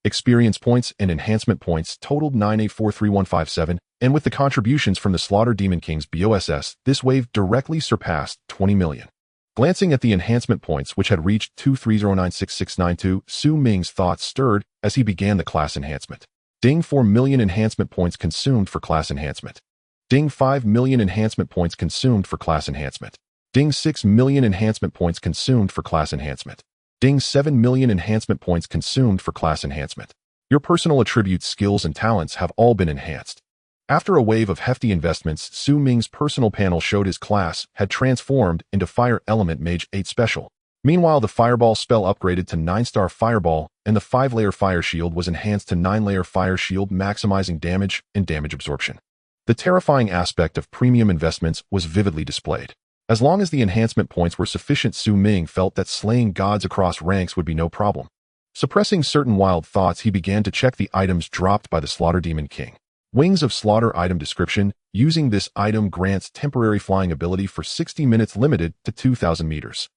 Experience points and enhancement points totaled 9843157, and with the contributions from the Slaughter Demon King's BOSS, this wave directly surpassed 20 million. Glancing at the enhancement points, which had reached 230966692, Ming's thoughts stirred as he began the class enhancement. Ding, 4 million enhancement points consumed for class enhancement. Ding, 5 million enhancement points consumed for class enhancement. Ding, 6 million enhancement points consumed for class enhancement. Ding, 7 million enhancement points consumed for class enhancement. Your personal attributes, skills, and talents have all been enhanced. After a wave of hefty investments, Ming's personal panel showed his class had transformed into Fire Element Mage 8 Special. Meanwhile, the Fireball spell upgraded to 9-star Fireball, and the 5-layer Fire Shield was enhanced to 9-layer Fire Shield, maximizing damage and damage absorption. The terrifying aspect of premium investments was vividly displayed. As long as the enhancement points were sufficient, Su Ming felt that slaying gods across ranks would be no problem. Suppressing certain wild thoughts, he began to check the items dropped by the Slaughter Demon King. Wings of Slaughter item description. Using this item grants temporary flying ability for 60 minutes limited to 2,000 meters.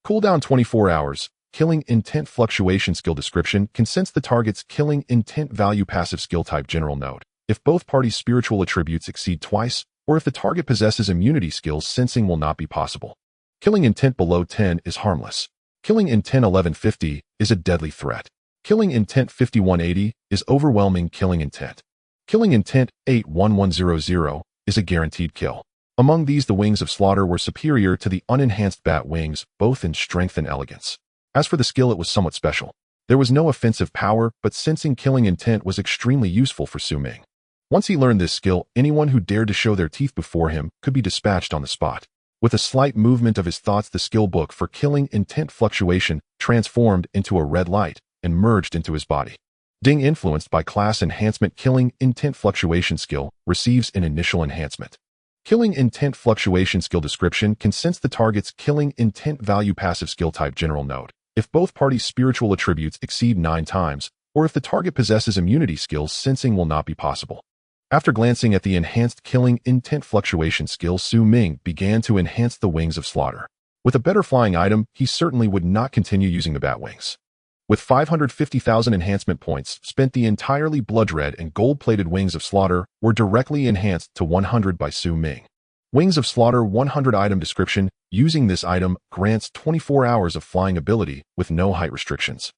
Cooldown 24 hours. Killing Intent Fluctuation skill description can sense the target's killing intent value passive skill type general note. If both parties' spiritual attributes exceed twice, or if the target possesses immunity skills, sensing will not be possible. Killing intent below 10 is harmless. Killing intent 1150 is a deadly threat. Killing intent 5180 is overwhelming killing intent. Killing intent 81100 is a guaranteed kill. Among these, the Wings of Slaughter were superior to the unenhanced bat wings, both in strength and elegance. As for the skill, it was somewhat special. There was no offensive power, but sensing killing intent was extremely useful for Su Ming. Once he learned this skill, anyone who dared to show their teeth before him could be dispatched on the spot. With a slight movement of his thoughts, the skill book for killing intent fluctuation transformed into a red light and merged into his body. Ding, influenced by class enhancement. Killing intent fluctuation skill receives an initial enhancement. Killing intent fluctuation skill description can sense the target's killing intent value passive skill type general note. If both parties' spiritual attributes exceed 9 times, or if the target possesses immunity skills, sensing will not be possible. After glancing at the enhanced killing intent fluctuation skill, Su Ming began to enhance the Wings of Slaughter. With a better flying item, he certainly would not continue using the bat wings. With 550,000 enhancement points spent, the entirely blood-red and gold-plated Wings of Slaughter were directly enhanced to 100 by Su Ming. Wings of Slaughter 100 item description. Using this item grants 24 hours of flying ability with no height restrictions.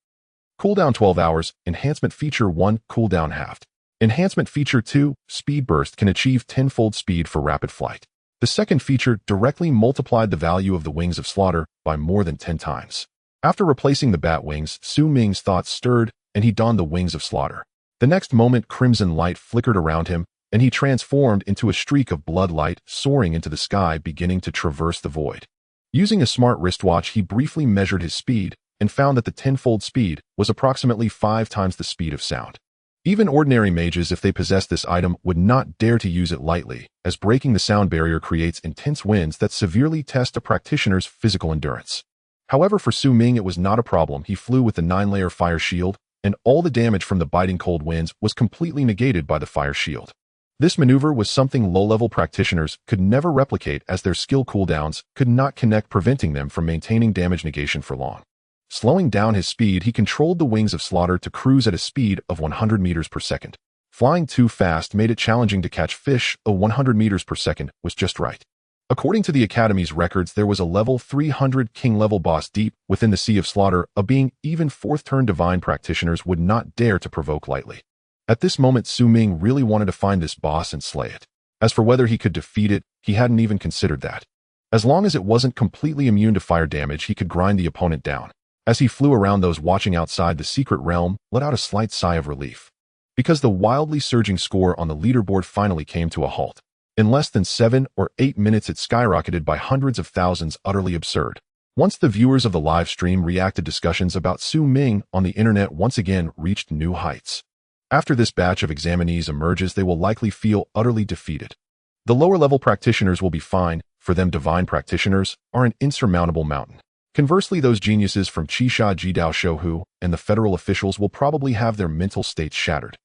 Cooldown 12 hours. Enhancement feature 1, cooldown halved. Enhancement feature 2, speed burst, can achieve 10-fold speed for rapid flight. The second feature directly multiplied the value of the Wings of Slaughter by more than 10 times. After replacing the bat wings, Su Ming's thoughts stirred, and he donned the Wings of Slaughter. The next moment, crimson light flickered around him, and he transformed into a streak of blood light soaring into the sky, beginning to traverse the void. Using a smart wristwatch, he briefly measured his speed and found that the 10-fold speed was approximately 5 times the speed of sound. Even ordinary mages, if they possessed this item, would not dare to use it lightly, as breaking the sound barrier creates intense winds that severely test a practitioner's physical endurance. However, for Su Ming, it was not a problem. He flew with the 9-layer fire shield, and all the damage from the biting cold winds was completely negated by the fire shield. This maneuver was something low-level practitioners could never replicate, as their skill cooldowns could not connect, preventing them from maintaining damage negation for long. Slowing down his speed, he controlled the Wings of Slaughter to cruise at a speed of 100 meters per second. Flying too fast made it challenging to catch fish. 100 meters per second was just right. According to the Academy's records, there was a level 300 king-level boss deep within the Sea of Slaughter, a being even 4th-turn divine practitioners would not dare to provoke lightly. At this moment, Su Ming really wanted to find this boss and slay it. As for whether he could defeat it, he hadn't even considered that. As long as it wasn't completely immune to fire damage, he could grind the opponent down. As he flew around, those watching outside the secret realm let out a slight sigh of relief, because the wildly surging score on the leaderboard finally came to a halt. In less than 7 or 8 minutes, it skyrocketed by hundreds of thousands, utterly absurd. Once the viewers of the live stream reacted, discussions about Su Ming on the internet once again reached new heights. After this batch of examinees emerges, they will likely feel utterly defeated. The lower-level practitioners will be fine. For them, divine practitioners are an insurmountable mountain. Conversely, those geniuses from Qisha Jidao Shouhu and the federal officials will probably have their mental states shattered.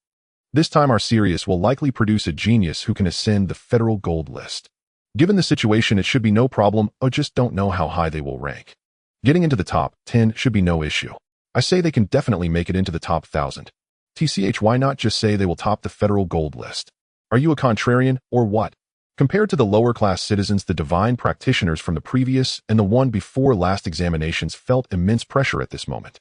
This time, our Sirius will likely produce a genius who can ascend the federal gold list. Given the situation, it should be no problem. I just don't know how high they will rank. Getting into the top 10 should be no issue. I say they can definitely make it into the top 1,000. TCH, why not just say they will top the federal gold list? Are you a contrarian, or what? Compared to the lower-class citizens, the divine practitioners from the previous and the one before last examinations felt immense pressure at this moment.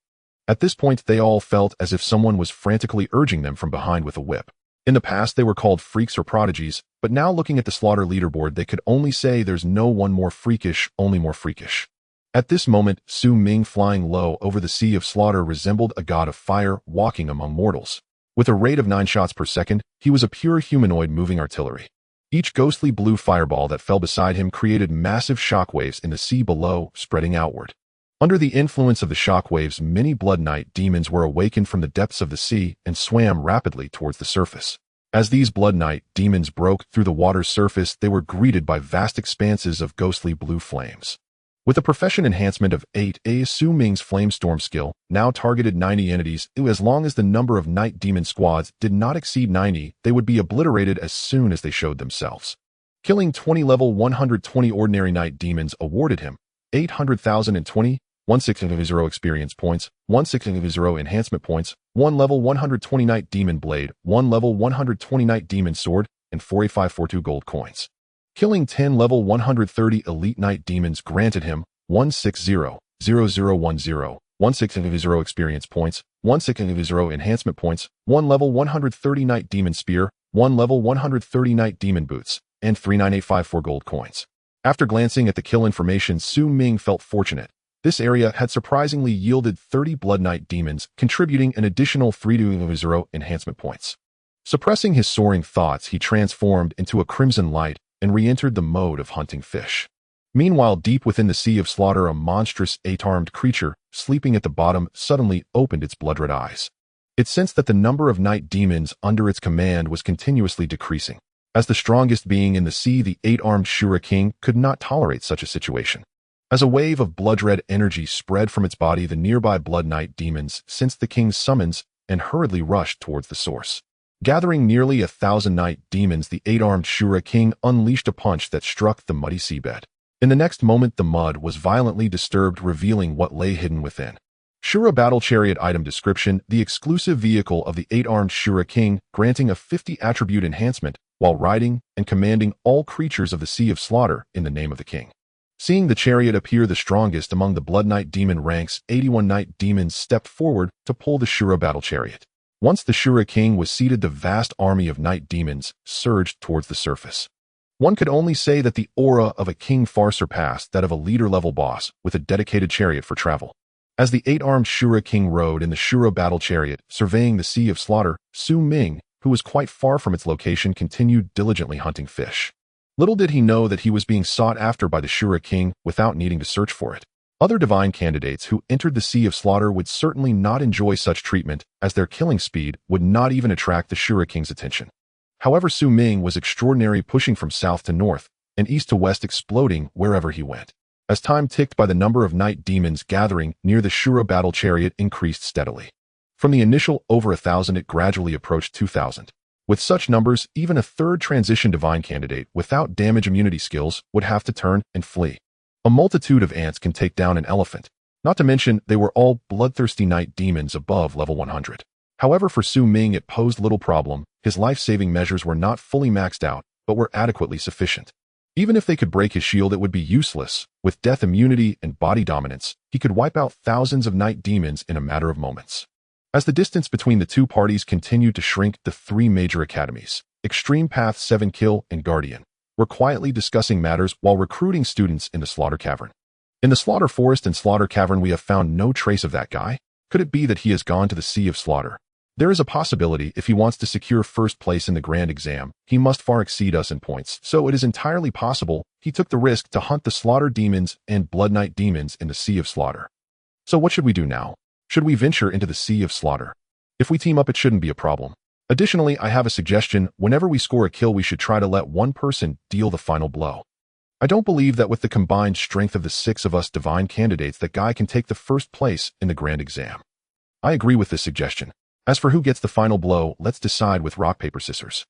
At this point, they all felt as if someone was frantically urging them from behind with a whip. In the past, they were called freaks or prodigies, but now, looking at the Slaughter leaderboard, they could only say there's no one more freakish, only more freakish. At this moment, Su Ming, flying low over the Sea of Slaughter, resembled a god of fire walking among mortals. With a rate of 9 shots per second, he was a pure humanoid moving artillery. Each ghostly blue fireball that fell beside him created massive shockwaves in the sea below, spreading outward. Under the influence of the shockwaves, many Blood Knight demons were awakened from the depths of the sea and swam rapidly towards the surface. As these Blood Knight demons broke through the water's surface, they were greeted by vast expanses of ghostly blue flames. With a profession enhancement of 8, Su Ming's Flamestorm skill now targeted 90 entities. As long as the number of Night Demon squads did not exceed 90, they would be obliterated as soon as they showed themselves. Killing 20 level 120 ordinary Night Demons awarded him 800,020, 1600 experience points, 1600 enhancement points, 1 level 120 Night Demon blade, 1 level 120 Night Demon sword, and 4542 gold coins. Killing 10 level 130 elite Night Demons granted him 160,010, 1600 experience points, 1600 enhancement points, 1 level 130 Night Demon spear, 1 level 130 Night Demon boots, and 39854 gold coins. After glancing at the kill information, Su Ming felt fortunate. This area had surprisingly yielded 30 Blood Knight demons, contributing an additional 300 enhancement points. Suppressing his soaring thoughts, he transformed into a crimson light and re-entered the mode of hunting fish. Meanwhile, deep within the Sea of Slaughter, a monstrous, 8-armed creature, sleeping at the bottom, suddenly opened its blood-red eyes. It sensed that the number of night demons under its command was continuously decreasing. As the strongest being in the sea, the 8-armed Shura King could not tolerate such a situation. As a wave of blood-red energy spread from its body, the nearby Blood Knight demons sensed the king's summons and hurriedly rushed towards the source. Gathering nearly 1,000 night demons, the 8-armed Shura King unleashed a punch that struck the muddy seabed. In the next moment, the mud was violently disturbed, revealing what lay hidden within. Shura Battle Chariot item description: the exclusive vehicle of the 8-armed Shura King, granting a 50 attribute enhancement while riding and commanding all creatures of the Sea of Slaughter in the name of the king. Seeing the chariot appear the strongest among the Blood Knight demon ranks, 81 night demons stepped forward to pull the Shura Battle Chariot. Once the Shura King was seated, the vast army of night demons surged towards the surface. One could only say that the aura of a king far surpassed that of a leader-level boss with a dedicated chariot for travel. As the 8-armed Shura King rode in the Shura Battle Chariot, surveying the Sea of Slaughter, Su Ming, who was quite far from its location, continued diligently hunting fish. Little did he know that he was being sought after by the Shura King without needing to search for it. Other divine candidates who entered the Sea of Slaughter would certainly not enjoy such treatment, as their killing speed would not even attract the Shura King's attention. However, Su Ming was extraordinary, pushing from south to north and east to west, exploding wherever he went. As time ticked by, the number of night demons gathering near the Shura Battle Chariot increased steadily. From the initial over 1,000, it gradually approached 2,000. With such numbers, even a third transition divine candidate without damage immunity skills would have to turn and flee. A multitude of ants can take down an elephant. Not to mention, they were all bloodthirsty night demons above level 100. However, for Su Ming, it posed little problem. His life-saving measures were not fully maxed out, but were adequately sufficient. Even if they could break his shield, it would be useless. With death immunity and body dominance, he could wipe out thousands of night demons in a matter of moments. As the distance between the two parties continued to shrink, the three major academies, Extreme Path, 7 Kill, and Guardian, were quietly discussing matters while recruiting students in the Slaughter Cavern. In the Slaughter Forest and Slaughter Cavern, we have found no trace of that guy. Could it be that he has gone to the Sea of Slaughter? There is a possibility. If he wants to secure first place in the grand exam, he must far exceed us in points, so it is entirely possible he took the risk to hunt the Slaughter demons and Blood Knight demons in the Sea of Slaughter. So what should we do now? Should we venture into the Sea of Slaughter? If we team up, it shouldn't be a problem. Additionally, I have a suggestion. Whenever we score a kill, we should try to let one person deal the final blow. I don't believe that with the combined strength of the 6 of us divine candidates, that guy can take the first place in the grand exam. I agree with this suggestion. As for who gets the final blow, let's decide with rock, paper, scissors.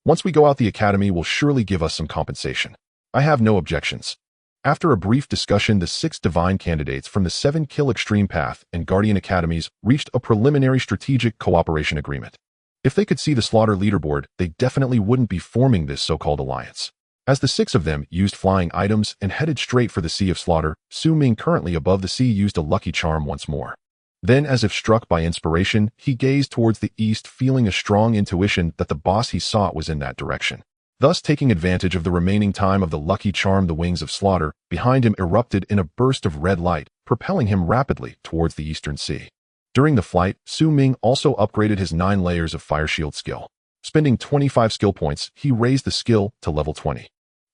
Once we go out, the academy will surely give us some compensation. I have no objections. After a brief discussion, the 6 divine candidates from the 7 Kill, Extreme Path, and Guardian academies reached a preliminary strategic cooperation agreement. If they could see the Slaughter leaderboard, they definitely wouldn't be forming this so-called alliance. As the 6 of them used flying items and headed straight for the Sea of Slaughter, Su Ming, currently above the sea, used a lucky charm once more. Then, as if struck by inspiration, he gazed towards the east, feeling a strong intuition that the boss he sought was in that direction. Thus, taking advantage of the remaining time of the lucky charm, the wings of Slaughter behind him erupted in a burst of red light, propelling him rapidly towards the eastern sea. During the flight, Su Ming also upgraded his 9 layers of Fire Shield skill. Spending 25 skill points, he raised the skill to level 20.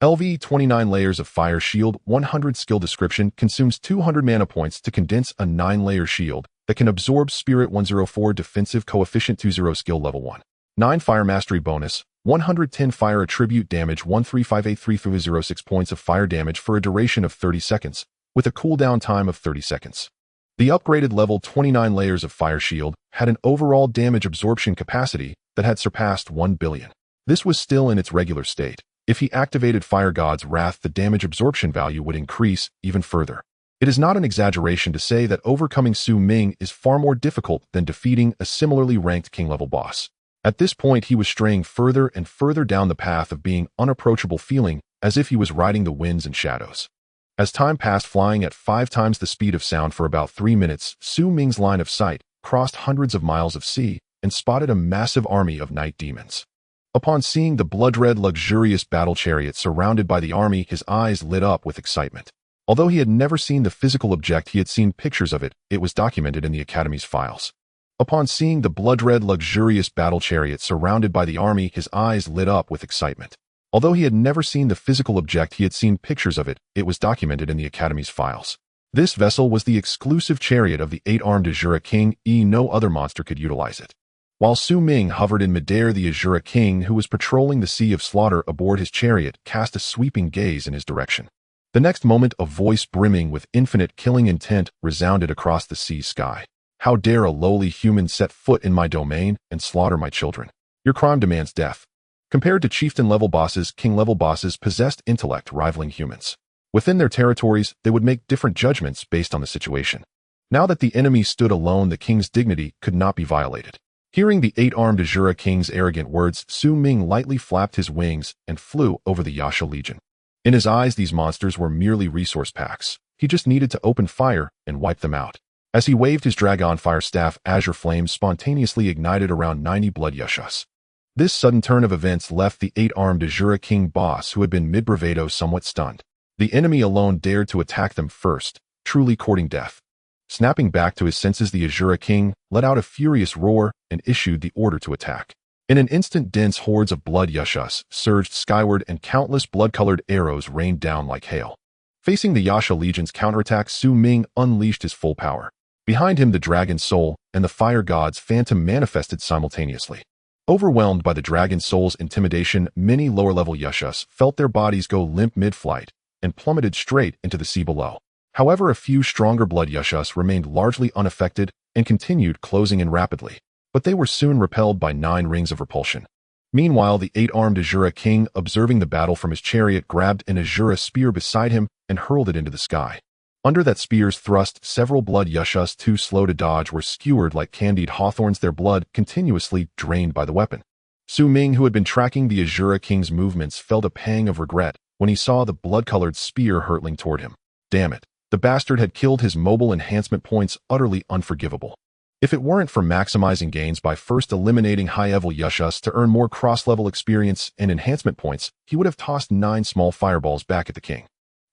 LV 29 layers of Fire Shield, 100 skill description, consumes 200 mana points to condense a 9-layer shield that can absorb Spirit 104 defensive coefficient 20 skill level 1. 9 Fire Mastery bonus, 110 Fire Attribute damage, 1358306 points of fire damage for a duration of 30 seconds, with a cooldown time of 30 seconds. The upgraded level 29 layers of Fire Shield had an overall damage absorption capacity that had surpassed 1 billion. This was still in its regular state. If he activated Fire God's Wrath, the damage absorption value would increase even further. It is not an exaggeration to say that overcoming Su Ming is far more difficult than defeating a similarly ranked king-level boss. At this point, he was straying further and further down the path of being unapproachable, feeling as if he was riding the winds and shadows. As time passed, flying at 5 times the speed of sound for about 3 minutes, Su Ming's line of sight crossed hundreds of miles of sea and spotted a massive army of night demons. Upon seeing the blood-red luxurious battle chariot surrounded by the army, his eyes lit up with excitement. Although he had never seen the physical object, he had seen pictures of it. It was documented in the Academy's files. Upon seeing the blood-red luxurious battle chariot surrounded by the army, his eyes lit up with excitement. Although he had never seen the physical object, he had seen pictures of it. It was documented in the Academy's files. This vessel was the exclusive chariot of the 8-armed Azura King. No other monster could utilize it. While Su Ming hovered in midair, the Azura King, who was patrolling the Sea of Slaughter aboard his chariot, cast a sweeping gaze in his direction. The next moment, a voice brimming with infinite killing intent resounded across the sea sky. How dare a lowly human set foot in my domain and slaughter my children? Your crime demands death. Compared to chieftain-level bosses, king-level bosses possessed intellect rivaling humans. Within their territories, they would make different judgments based on the situation. Now that the enemy stood alone, the king's dignity could not be violated. Hearing the 8-armed Azura King's arrogant words, Su Ming lightly flapped his wings and flew over the Yasha Legion. In his eyes, these monsters were merely resource packs. He just needed to open fire and wipe them out. As he waved his Dragon Fire Staff, azure flames spontaneously ignited around 90 blood Yashas. This sudden turn of events left the 8-armed Azura King boss, who had been mid-bravado, somewhat stunned. The enemy alone dared to attack them first, truly courting death. Snapping back to his senses, the Azura King let out a furious roar and issued the order to attack. In an instant, dense hordes of blood Yashas surged skyward and countless blood-colored arrows rained down like hail. Facing the Yasha Legion's counterattack, Su Ming unleashed his full power. Behind him, the Dragon Soul and the Fire God's Phantom manifested simultaneously. Overwhelmed by the Dragon Soul's intimidation, many lower-level Yashas felt their bodies go limp mid-flight and plummeted straight into the sea below. However, a few stronger blood Yashas remained largely unaffected and continued closing in rapidly, but they were soon repelled by 9 rings of repulsion. Meanwhile, the 8-armed Azura King, observing the battle from his chariot, grabbed an Azura spear beside him and hurled it into the sky. Under that spear's thrust, several blood Yashas too slow to dodge were skewered like candied hawthorns, their blood continuously drained by the weapon. Su Ming, who had been tracking the Azura King's movements, felt a pang of regret when he saw the blood-colored spear hurtling toward him. Damn it. The bastard had killed his mobile enhancement points, utterly unforgivable. If it weren't for maximizing gains by first eliminating high-level Yashas to earn more cross-level experience and enhancement points, he would have tossed 9 small fireballs back at the king.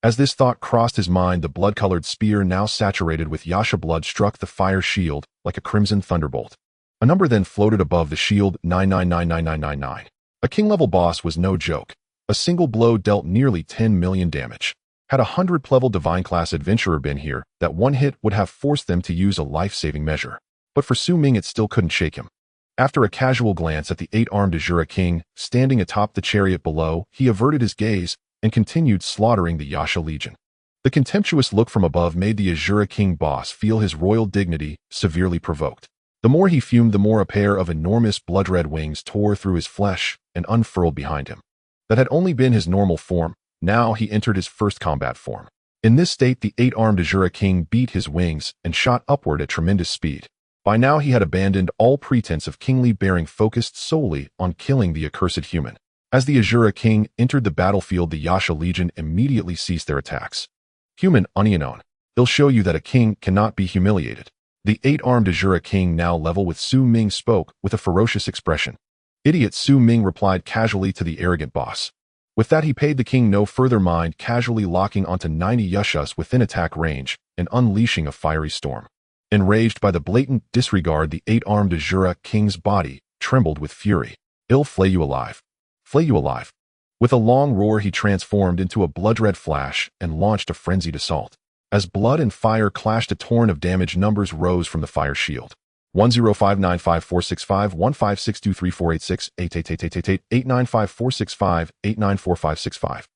As this thought crossed his mind, the blood-colored spear, now saturated with Yasha blood, struck the fire shield like a crimson thunderbolt. A number then floated above the shield, 999999. A king-level boss was no joke. A single blow dealt nearly 10 million damage. Had a 100-level Divine-class adventurer been here, that one hit would have forced them to use a life-saving measure. But for Su Ming, it still couldn't shake him. After a casual glance at the 8-armed Azura King, standing atop the chariot below, he averted his gaze and continued slaughtering the Yasha Legion. The contemptuous look from above made the Azura King boss feel his royal dignity severely provoked. The more he fumed, the more a pair of enormous blood-red wings tore through his flesh and unfurled behind him. That had only been his normal form. Now he entered his first combat form. In this state, the 8-armed Azura King beat his wings and shot upward at tremendous speed. By now he had abandoned all pretense of kingly bearing, focused solely on killing the accursed human. As the Azura King entered the battlefield, the Yasha Legion immediately ceased their attacks. Human Onion, they'll show you that a king cannot be humiliated. The 8-armed Azura King, now level with Su Ming, spoke with a ferocious expression. Idiot, Su Ming replied casually to the arrogant boss. With that, he paid the king no further mind, casually locking onto 90 Yashas within attack range and unleashing a fiery storm. Enraged by the blatant disregard, the 8-armed Azura King's body trembled with fury. I'll flay you alive. Flay you alive. With a long roar, he transformed into a blood-red flash and launched a frenzied assault. As blood and fire clashed, a torrent of damage numbers rose from the fire shield. 1059546515623486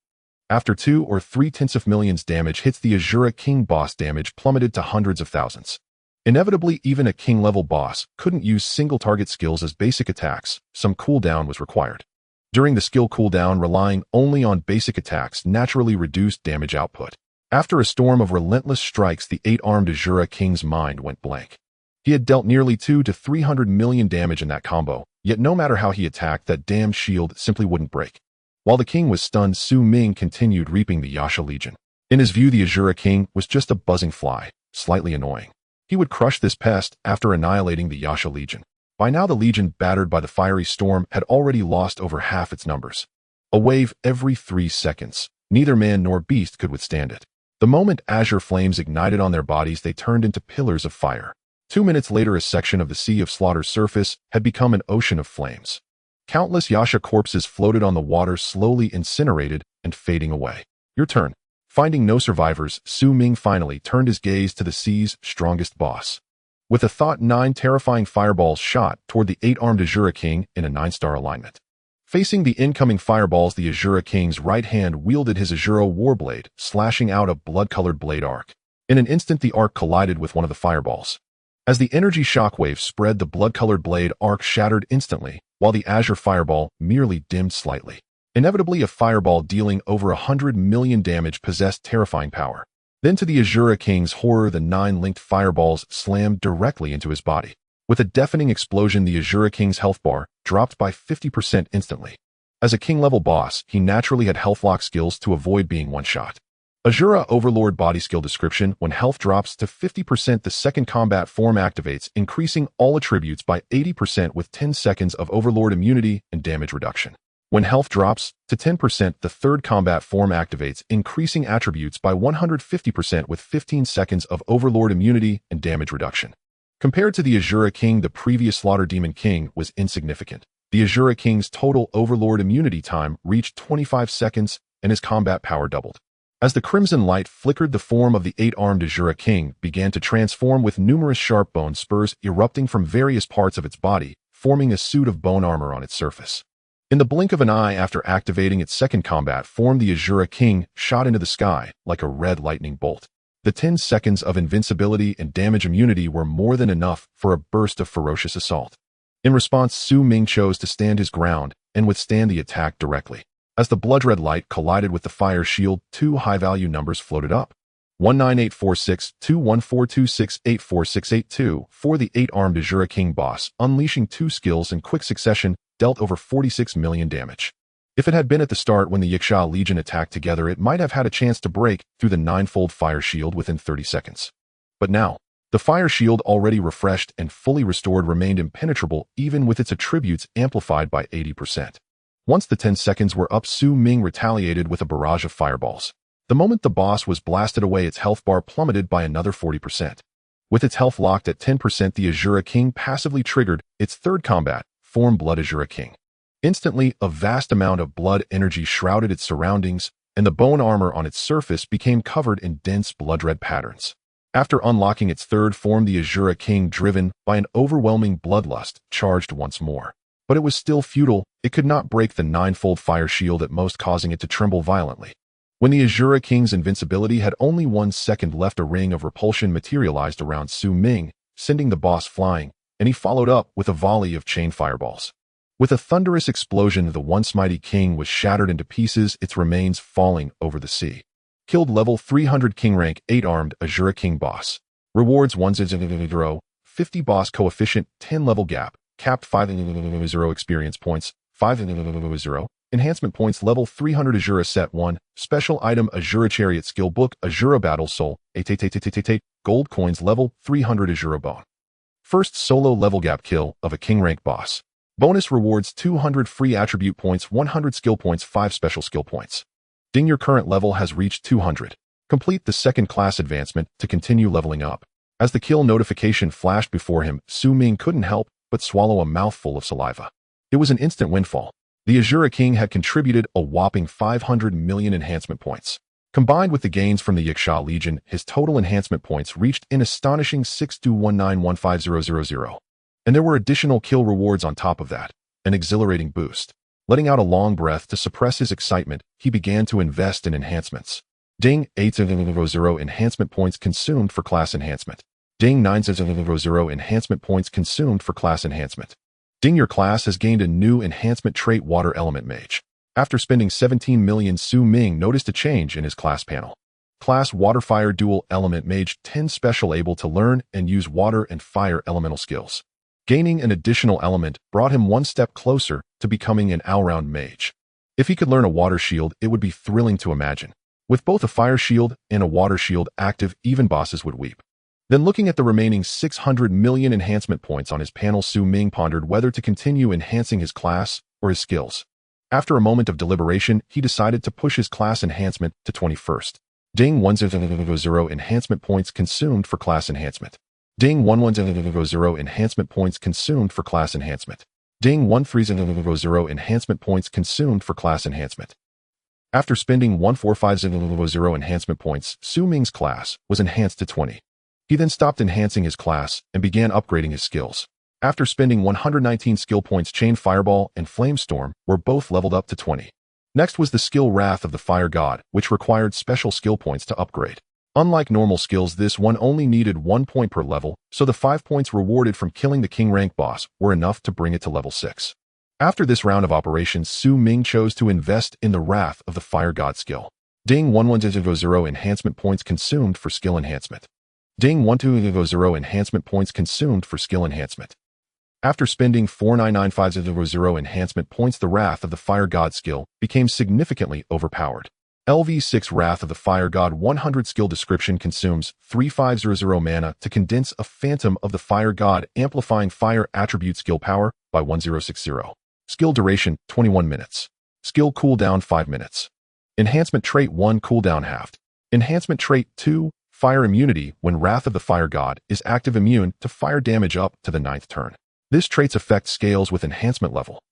After 2 or 3 tenths of millions damage hits the Azura King boss, damage plummeted to hundreds of thousands. Inevitably, even a king-level boss couldn't use single-target skills as basic attacks. Some cooldown was required. During the skill cooldown, relying only on basic attacks naturally reduced damage output. After a storm of relentless strikes, the 8-armed Azura King's mind went blank. He had dealt nearly 200 to 300 million damage in that combo, yet no matter how he attacked, that damned shield simply wouldn't break. While the king was stunned, Ming continued reaping the Yasha Legion. In his view, the Azura King was just a buzzing fly, slightly annoying. He would crush this pest after annihilating the Yasha Legion. By now, the Legion, battered by the fiery storm, had already lost over half its numbers. A wave every 3 seconds. Neither man nor beast could withstand it. The moment azure flames ignited on their bodies, they turned into pillars of fire. 2 minutes later, a section of the Sea of Slaughter's surface had become an ocean of flames. Countless Yasha corpses floated on the water, slowly incinerated and fading away. Your turn. Finding no survivors, Ming finally turned his gaze to the sea's strongest boss. With a thought, 9 terrifying fireballs shot toward the 8-armed Azura King in a 9-star alignment. Facing the incoming fireballs, the Azura King's right hand wielded his Azura Warblade, slashing out a blood-colored blade arc. In an instant, the arc collided with one of the fireballs. As the energy shockwave spread, the blood-colored blade arc shattered instantly, while the azure fireball merely dimmed slightly. Inevitably, a fireball dealing over 100 million damage possessed terrifying power. Then, to the Azura King's horror, the 9 linked fireballs slammed directly into his body. With a deafening explosion, the Azura King's health bar dropped by 50% instantly. As a king-level boss, he naturally had health lock skills to avoid being one-shot. Azura Overlord body skill description: when health drops to 50%, the second combat form activates, increasing all attributes by 80% with 10 seconds of Overlord immunity and damage reduction. When health drops to 10%, the third combat form activates, increasing attributes by 150% with 15 seconds of Overlord immunity and damage reduction. Compared to the Azura King, the previous Slaughter Demon King was insignificant. The Azura King's total Overlord immunity time reached 25 seconds, and his combat power doubled. As the crimson light flickered, the form of the 8-armed Azura King began to transform, with numerous sharp bone spurs erupting from various parts of its body, forming a suit of bone armor on its surface. In the blink of an eye, after activating its second combat form, the Azura King shot into the sky like a red lightning bolt. The 10 seconds of invincibility and damage immunity were more than enough for a burst of ferocious assault. In response, Ming chose to stand his ground and withstand the attack directly. As the blood-red light collided with the fire shield, 2 high-value numbers floated up. 198462142684682 for the 8-armed Azura King boss, unleashing 2 skills in quick succession, dealt over 46 million damage. If it had been at the start when the Yasha Legion attacked together, it might have had a chance to break through the 9-fold fire shield within 30 seconds. But now, the fire shield, already refreshed and fully restored, remained impenetrable even with its attributes amplified by 80%. Once the 10 seconds were up, Ming retaliated with a barrage of fireballs. The moment the boss was blasted away, its health bar plummeted by another 40%. With its health locked at 10%, the Azura King passively triggered its third combat form, Blood Azura King. Instantly, a vast amount of blood energy shrouded its surroundings, and the bone armor on its surface became covered in dense blood-red patterns. After unlocking its third form, the Azura King, driven by an overwhelming bloodlust, charged once more. But it was still futile. It could not break the 9-fold fire shield, at most causing it to tremble violently. When the Azura King's invincibility had only 1 second left, a ring of repulsion materialized around Ming, sending the boss flying, and he followed up with a volley of chain fireballs. With a thunderous explosion, the once mighty king was shattered into pieces, its remains falling over the sea. Killed level 300 King rank 8-armed Azura King boss. Rewards: 1-0, 50 boss coefficient, 10 level gap, capped 5-0 experience points, 5-0 enhancement points, level 300 Azura set 1, special item Azura Chariot skill book, Azura Battle Soul, gold coins, level 300 Azura Bone. First solo level gap kill of a King rank boss. Bonus rewards: 200 free attribute points, 100 skill points, 5 special skill points. Ding, your current level has reached 200. Complete the second class advancement to continue leveling up. As the kill notification flashed before him, Ming couldn't help but swallow a mouthful of saliva. It was an instant windfall. The Azura King had contributed a whopping 500 million enhancement points. Combined with the gains from the Yasha Legion, his total enhancement points reached an astonishing 621915000. And there were additional kill rewards on top of that, an exhilarating boost. Letting out a long breath to suppress his excitement, he began to invest in enhancements. Ding 800 enhancement points consumed for class enhancement. Ding 900 enhancement points consumed for class enhancement. Ding, your class has gained a new enhancement trait, Water Element Mage. After spending 17 million, Ming noticed a change in his class panel. Class Water Fire Dual Element Mage 10 special, able to learn and use water and fire elemental skills. Gaining an additional element brought him one step closer to becoming an all-round mage. If he could learn a water shield, it would be thrilling to imagine. With both a fire shield and a water shield active, even bosses would weep. Then, looking at the remaining 600 million enhancement points on his panel, Ming pondered whether to continue enhancing his class or his skills. After a moment of deliberation, he decided to push his class enhancement to 21st. Ding 100 enhancement points consumed for class enhancement. Ding 110 enhancement points consumed for class enhancement. Ding 130 enhancement points consumed for class enhancement. After spending 145 enhancement points, Ming's class was enhanced to 20. He then stopped enhancing his class and began upgrading his skills. After spending 119 skill points, Chain Fireball and Flame Storm were both leveled up to 20. Next was the skill Wrath of the Fire God, which required special skill points to upgrade. Unlike normal skills, this one only needed 1 point per level, so the 5 points rewarded from killing the King rank boss were enough to bring it to level 6. After this round of operations, Ming chose to invest in the Wrath of the Fire God skill. Ding 110 enhancement points consumed for skill enhancement. Ding 120 enhancement points consumed for skill enhancement. After spending 49950 enhancement points, the Wrath of the Fire God skill became significantly overpowered. LV6 Wrath of the Fire God 100 skill description consumes 3500 mana to condense a Phantom of the Fire God, amplifying fire attribute skill power by 1060. Skill duration 21 minutes. Skill cooldown 5 minutes. Enhancement trait 1 cooldown halved. Enhancement trait 2 Fire immunity. When Wrath of the Fire God is active, immune to fire damage up to the 9th turn. This trait's effect scales with enhancement level.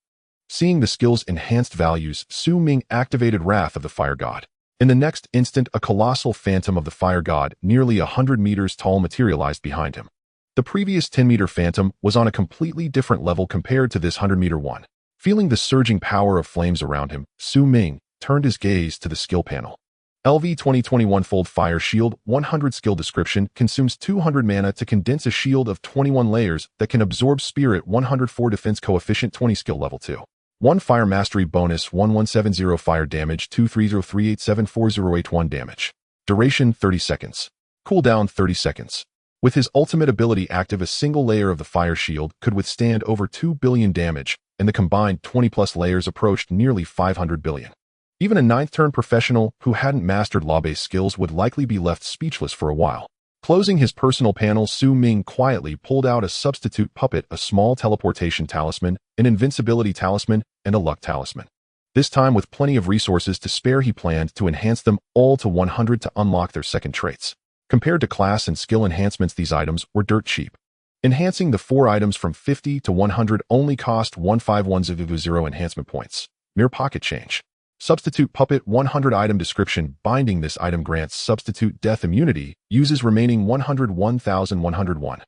Seeing the skill's enhanced values, Ming activated Wrath of the Fire God. In the next instant, a colossal Phantom of the Fire God, nearly 100 meters tall, materialized behind him. The previous 10-meter Phantom was on a completely different level compared to this 100-meter one. Feeling the surging power of flames around him, Ming turned his gaze to the skill panel. LV 2021 Fold Fire Shield 100 skill description consumes 200 mana to condense a shield of 21 layers that can absorb Spirit 104 defense coefficient 20 skill level 2. 1 Fire Mastery bonus 1170 fire damage 230387408 damage. Duration 30 seconds. Cooldown 30 seconds. With his ultimate ability active, a single layer of the fire shield could withstand over 2 billion damage, and the combined 20 plus layers approached nearly 500 billion. Even a 9th turn professional who hadn't mastered law-based skills would likely be left speechless for a while. Closing his personal panel, Ming quietly pulled out a substitute puppet, a small teleportation talisman, an invincibility talisman, and a luck talisman. This time, with plenty of resources to spare, he planned to enhance them all to 100 to unlock their second traits. Compared to class and skill enhancements, these items were dirt cheap. Enhancing the 4 items from 50 to 100 only cost 1510 enhancement points. Mere pocket change. Substitute Puppet 100 item description. Binding this item grants substitute death immunity, uses remaining 101,101.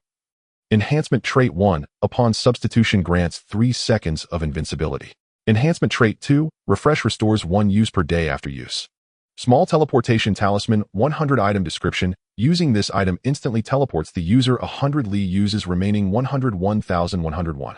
Enhancement Trait 1, upon substitution grants 3 seconds of invincibility. Enhancement Trait 2, refresh restores 1 use per day after use. Small Teleportation Talisman 100 item description, using this item instantly teleports the user 100 li, uses remaining 101,101.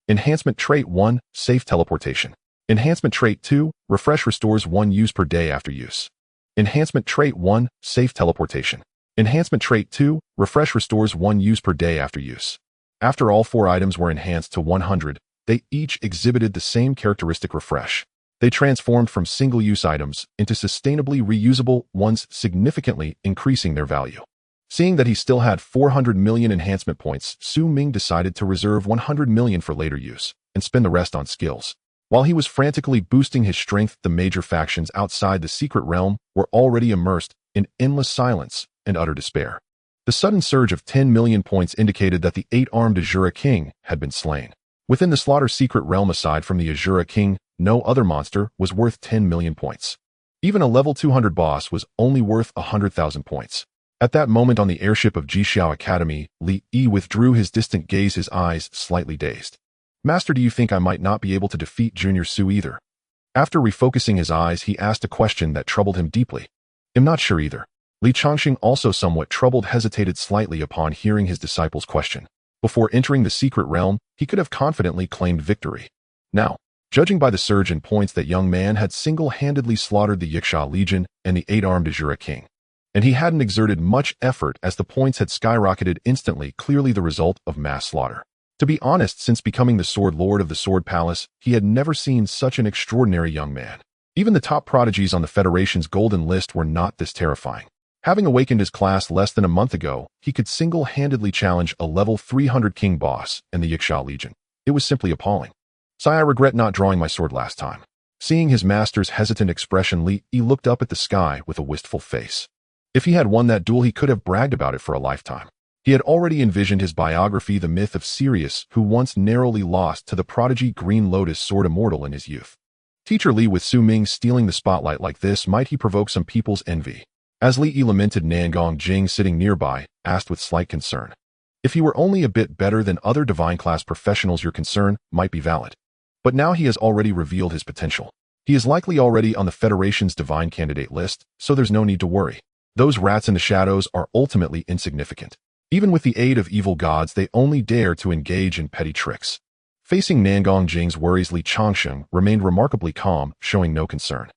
Enhancement Trait 1, safe teleportation. Enhancement Trait 2, refresh restores 1 use per day after use. Enhancement Trait 1, safe teleportation. Enhancement Trait 2, refresh restores 1 use per day after use. After all 4 items were enhanced to 100, they each exhibited the same characteristic: refresh. They transformed from single-use items into sustainably reusable ones, significantly increasing their value. Seeing that he still had 400 million enhancement points, Ming decided to reserve 100 million for later use and spend the rest on skills. While he was frantically boosting his strength, the major factions outside the secret realm were already immersed in endless silence and utter despair. The sudden surge of 10 million points indicated that the 8-armed Azura King had been slain. Within the Slaughter secret realm, aside from the Azura King, no other monster was worth 10 million points. Even a level 200 boss was only worth 100,000 points. At that moment on the airship of Jixiao Academy, Li Yi withdrew his distant gaze, his eyes slightly dazed. Master, do you think I might not be able to defeat Junior Su either? After refocusing his eyes, he asked a question that troubled him deeply. I'm not sure either. Li Changxing, also somewhat troubled, hesitated slightly upon hearing his disciple's question. Before entering the secret realm, he could have confidently claimed victory. Now, judging by the surge in points, that young man had single-handedly slaughtered the Yiksha Legion and the 8-armed Azura King. And he hadn't exerted much effort, as the points had skyrocketed instantly, clearly the result of mass slaughter. To be honest, since becoming the Sword Lord of the Sword Palace, he had never seen such an extraordinary young man. Even the top prodigies on the Federation's golden list were not this terrifying. Having awakened his class less than a month ago, he could single-handedly challenge a level 300 king boss and the Yiksha Legion. It was simply appalling. I regret not drawing my sword last time. Seeing his master's hesitant expression, Li Yi looked up at the sky with a wistful face. If he had won that duel, he could have bragged about it for a lifetime. He had already envisioned his biography, the myth of Sirius, who once narrowly lost to the prodigy Green Lotus Sword Immortal in his youth. Teacher Li, with Su Ming stealing the spotlight like this, might he provoke some people's envy? As Li Yi lamented, Nangong Jing, sitting nearby, asked with slight concern. If he were only a bit better than other divine-class professionals, your concern might be valid. But now he has already revealed his potential. He is likely already on the Federation's divine candidate list, so there's no need to worry. Those rats in the shadows are ultimately insignificant. Even with the aid of evil gods, they only dare to engage in petty tricks. Facing Nangong Jing's worries, Li Changxing remained remarkably calm, showing no concern.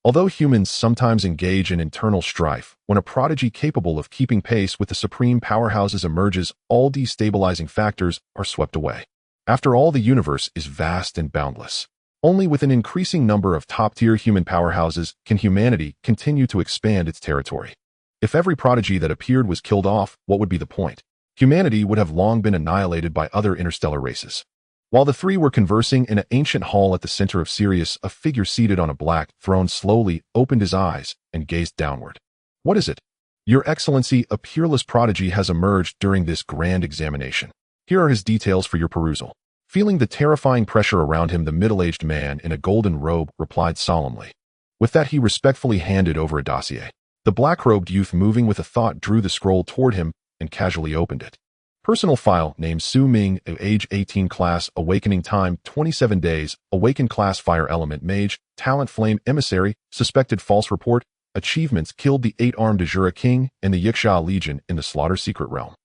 Although humans sometimes engage in internal strife, when a prodigy capable of keeping pace with the supreme powerhouses emerges, all destabilizing factors are swept away. After all, the universe is vast and boundless. Only with an increasing number of top-tier human powerhouses can humanity continue to expand its territory. If every prodigy that appeared was killed off, what would be the point? Humanity would have long been annihilated by other interstellar races. While the three were conversing in an ancient hall at the center of Sirius, a figure seated on a black throne slowly opened his eyes and gazed downward. What is it? Your Excellency, a peerless prodigy has emerged during this grand examination. Here are his details for your perusal. Feeling the terrifying pressure around him, the middle-aged man in a golden robe replied solemnly. With that, he respectfully handed over a dossier. The black-robed youth, moving with a thought, drew the scroll toward him and casually opened it. Personal file, name Su Ming, age 18, class, awakening time 27 days, awakened class Fire Element Mage, talent Flame Emissary, suspected false report, achievements, killed the 8-armed Azura King and the Yiksha Legion in the Slaughter Secret Realm.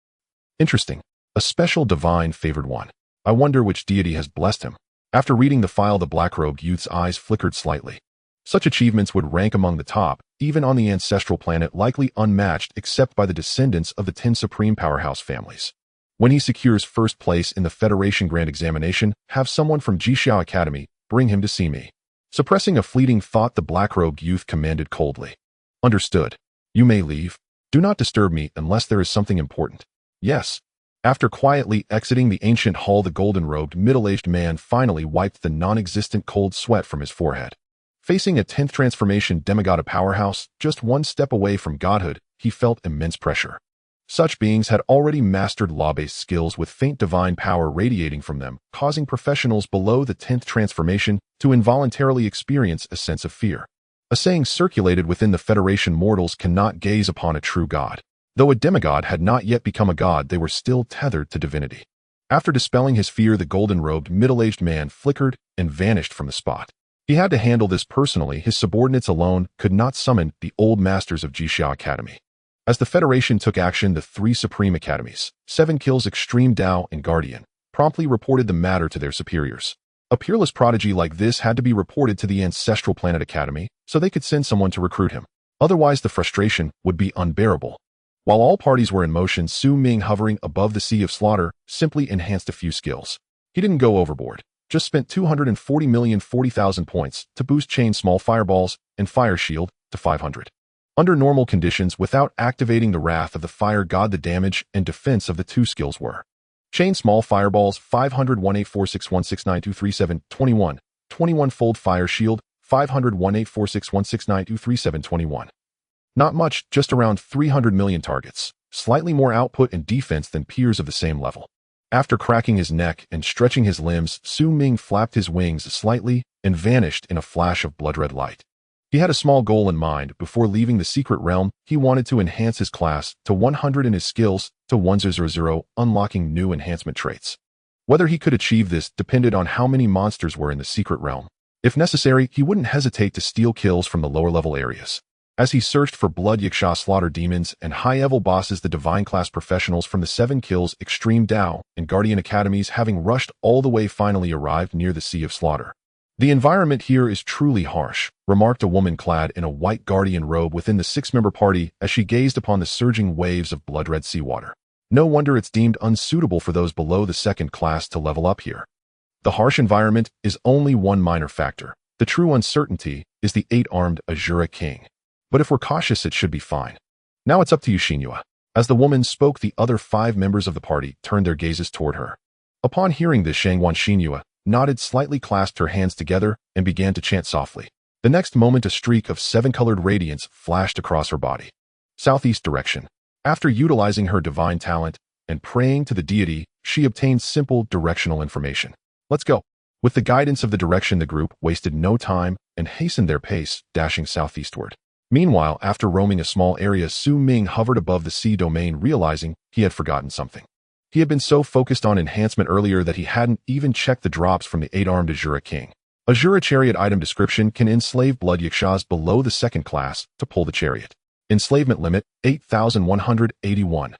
Interesting. A special divine favored one. I wonder which deity has blessed him. After reading the file, the black-robed youth's eyes flickered slightly. Such achievements would rank among the top, even on the ancestral planet, likely unmatched except by the descendants of the 10 supreme powerhouse families. When he secures first place in the Federation Grand Examination, have someone from Jixiao Academy bring him to see me. Suppressing a fleeting thought, the black-robed youth commanded coldly. Understood. You may leave. Do not disturb me unless there is something important. Yes. After quietly exiting the ancient hall, the golden-robed, middle-aged man finally wiped the non-existent cold sweat from his forehead. Facing a 10th transformation demigod, a powerhouse, just one step away from godhood, he felt immense pressure. Such beings had already mastered law-based skills with faint divine power radiating from them, causing professionals below the 10th transformation to involuntarily experience a sense of fear. A saying circulated within the Federation: mortals cannot gaze upon a true god. Though a demigod had not yet become a god, they were still tethered to divinity. After dispelling his fear, the golden-robed, middle-aged man flickered and vanished from the spot. He had to handle this personally. His subordinates alone could not summon the old masters of Jixiao Academy. As the Federation took action, the 3 Supreme Academies, 7 Kills, Extreme Dao, and Guardian, promptly reported the matter to their superiors. A peerless prodigy like this had to be reported to the Ancestral Planet Academy, so they could send someone to recruit him. Otherwise, the frustration would be unbearable. While all parties were in motion, Su Ming, hovering above the sea of slaughter, simply enhanced a few skills. He didn't go overboard, just spent 240,040,000 points to boost Chain Small Fireballs and Fire Shield to 500. Under normal conditions, without activating the Wrath of the Fire God, the damage and defense of the 2 skills were: Chain Small Fireballs 500 1846169237 21, 21-fold Fire Shield 500 1846169237 21. Not much, just around 300 million targets, slightly more output and defense than peers of the same level. After cracking his neck and stretching his limbs, Su Ming flapped his wings slightly and vanished in a flash of blood-red light. He had a small goal in mind. Before leaving the secret realm, he wanted to enhance his class to 100 and his skills to 100, unlocking new enhancement traits. Whether he could achieve this depended on how many monsters were in the secret realm. If necessary, he wouldn't hesitate to steal kills from the lower-level areas. As he searched for blood Yaksha slaughter demons and high-level bosses, the divine class professionals from the 7 Kills, Extreme Dao, and Guardian Academies, having rushed all the way, finally arrived near the Sea of Slaughter. The environment here is truly harsh, remarked a woman clad in a white guardian robe within the 6-member party as she gazed upon the surging waves of blood-red seawater. No wonder it's deemed unsuitable for those below the 2nd class to level up here. The harsh environment is only one minor factor. The true uncertainty is the 8-armed Azura King. But if we're cautious, it should be fine. Now it's up to you, Shinua. As the woman spoke, the other 5 members of the party turned their gazes toward her. Upon hearing this, Shangwan Shinua nodded slightly, clasped her hands together, and began to chant softly. The next moment, a streak of 7-colored radiance flashed across her body. Southeast direction. After utilizing her divine talent and praying to the deity, she obtained simple directional information. Let's go. With the guidance of the direction, the group wasted no time and hastened their pace, dashing southeastward. Meanwhile, after roaming a small area, Su Ming hovered above the sea domain, realizing he had forgotten something. He had been so focused on enhancement earlier that he hadn't even checked the drops from the 8-armed Azura King. Azura Chariot item description: can enslave blood Yakshas below the 2nd class to pull the chariot. Enslavement limit, 8,181.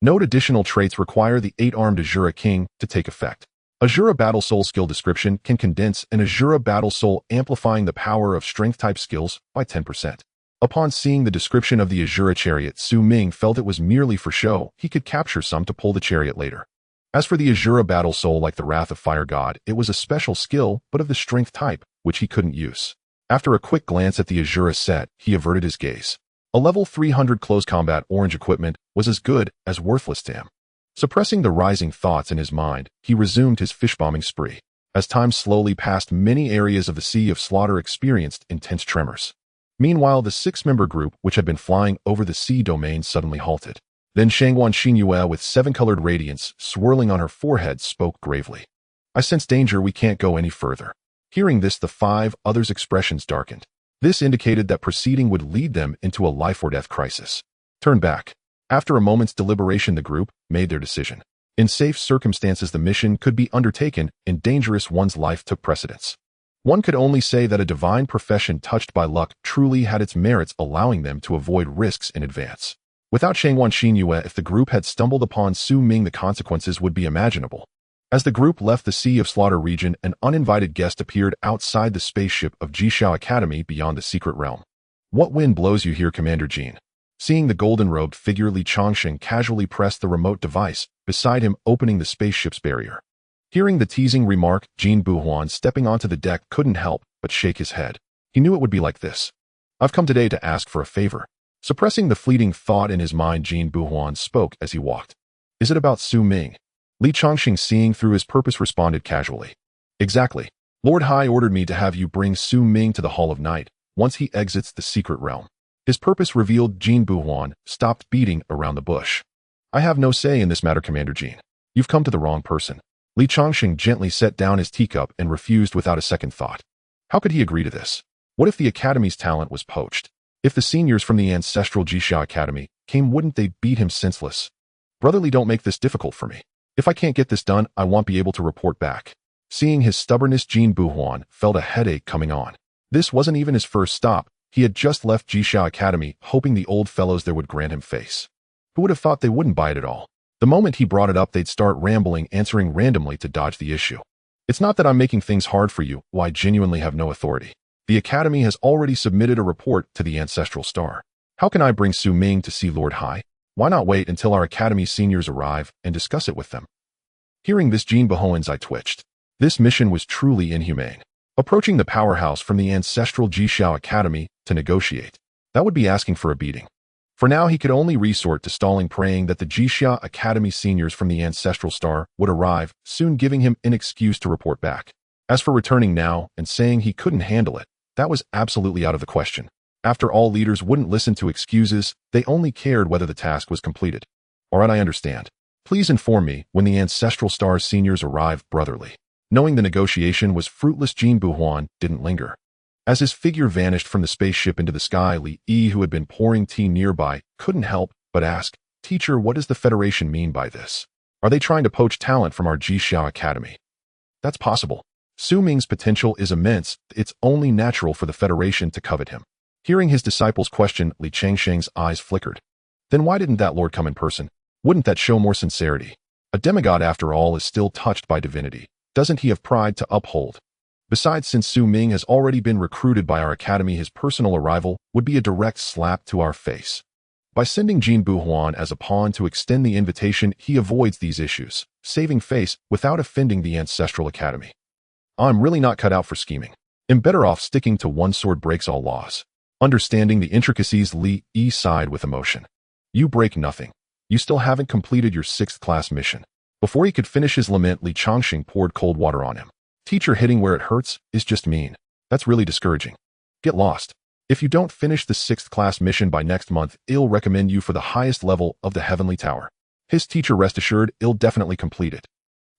Note: additional traits require the 8-armed Azura King to take effect. Azura Battle Soul skill description: can condense an Azura Battle Soul, amplifying the power of strength-type skills by 10%. Upon seeing the description of the Azura Chariot, Su Ming felt it was merely for show. He could capture some to pull the chariot later. As for the Azura Battle Soul, like the Wrath of Fire God, it was a special skill, but of the strength type, which he couldn't use. After a quick glance at the Azura set, he averted his gaze. A level 300 close combat orange equipment was as good as worthless to him. Suppressing the rising thoughts in his mind, he resumed his fish-bombing spree. As time slowly passed, many areas of the Sea of Slaughter experienced intense tremors. Meanwhile, the 6-member group, which had been flying over the sea domain, suddenly halted. Then Shangwan Shinua, with 7-colored radiance swirling on her forehead, spoke gravely. I sense danger. We can't go any further. Hearing this, the 5 others' expressions darkened. This indicated that proceeding would lead them into a life-or-death crisis. Turn back. After a moment's deliberation, the group made their decision. In safe circumstances, the mission could be undertaken. In dangerous one's life took precedence. One could only say that a divine profession touched by luck truly had its merits, allowing them to avoid risks in advance. Without Shangwan Shinua, if the group had stumbled upon Su Ming, the consequences would be imaginable. As the group left the Sea of Slaughter region, an uninvited guest appeared outside the spaceship of Jishao Academy beyond the secret realm. What wind blows you here, Commander Jean? Seeing the golden-robed figure, Li Chongqing casually pressed the remote device beside him, opening the spaceship's barrier. Hearing the teasing remark, Jin Buhuan, stepping onto the deck, couldn't help but shake his head. He knew it would be like this. I've come today to ask for a favor. Suppressing the fleeting thought in his mind, Jin Buhuan spoke as he walked. Is it about Su Ming? Li Chongqing, seeing through his purpose, responded casually. Exactly. Lord Hai ordered me to have you bring Su Ming to the Hall of Night once he exits the secret realm. His purpose revealed, Jin Buhuan stopped beating around the bush. I have no say in this matter, Commander Jean. You've come to the wrong person. Li Chongqing gently set down his teacup and refused without a second thought. How could he agree to this? What if the Academy's talent was poached? If the seniors from the ancestral Jishao Academy came, wouldn't they beat him senseless? Brotherly, don't make this difficult for me. If I can't get this done, I won't be able to report back. Seeing his stubbornness, Jin Buhuan felt a headache coming on. This wasn't even his first stop. He had just left Jishao Academy, hoping the old fellows there would grant him face. Who would have thought they wouldn't buy it at all? The moment he brought it up, they'd start rambling, answering randomly to dodge the issue. It's not that I'm making things hard for you. I genuinely have no authority. The Academy has already submitted a report to the Ancestral Star. How can I bring Su Ming to see Lord Hai? Why not wait until our Academy seniors arrive and discuss it with them? Hearing this, Jin Buhuan's eye twitched. This mission was truly inhumane. Approaching the powerhouse from the ancestral Jishao Academy to negotiate. That would be asking for a beating. For now, he could only resort to stalling, praying that the Jishao Academy seniors from the Ancestral Star would arrive, soon giving him an excuse to report back. As for returning now and saying he couldn't handle it, that was absolutely out of the question. After all, leaders wouldn't listen to excuses, they only cared whether the task was completed. Alright, I understand. Please inform me when the Ancestral Star's seniors arrive, brotherly. Knowing the negotiation was fruitless, Jin Buhuan didn't linger. As his figure vanished from the spaceship into the sky, Li Yi, who had been pouring tea nearby, couldn't help but ask, "Teacher, what does the Federation mean by this? Are they trying to poach talent from our Jixiao Academy?" "That's possible. Su Ming's potential is immense. It's only natural for the Federation to covet him." Hearing his disciple's question, Li Changsheng's eyes flickered. Then why didn't that lord come in person? Wouldn't that show more sincerity? A demigod, after all, is still touched by divinity. Doesn't he have pride to uphold? Besides, since Su Ming has already been recruited by our academy, his personal arrival would be a direct slap to our face. By sending Jin Buhuan as a pawn to extend the invitation, he avoids these issues, saving face without offending the Ancestral Academy. I'm really not cut out for scheming. I'm better off sticking to one sword breaks all laws. Understanding the intricacies, Li Yi sighed with emotion. You break nothing. You still haven't completed your 6th class mission. Before he could finish his lament, Li Changsheng poured cold water on him. Teacher, hitting where it hurts is just mean. That's really discouraging. Get lost. If you don't finish the 6th class mission by next month, I'll recommend you for the highest level of the Heavenly Tower. His teacher, rest assured, I'll definitely complete it.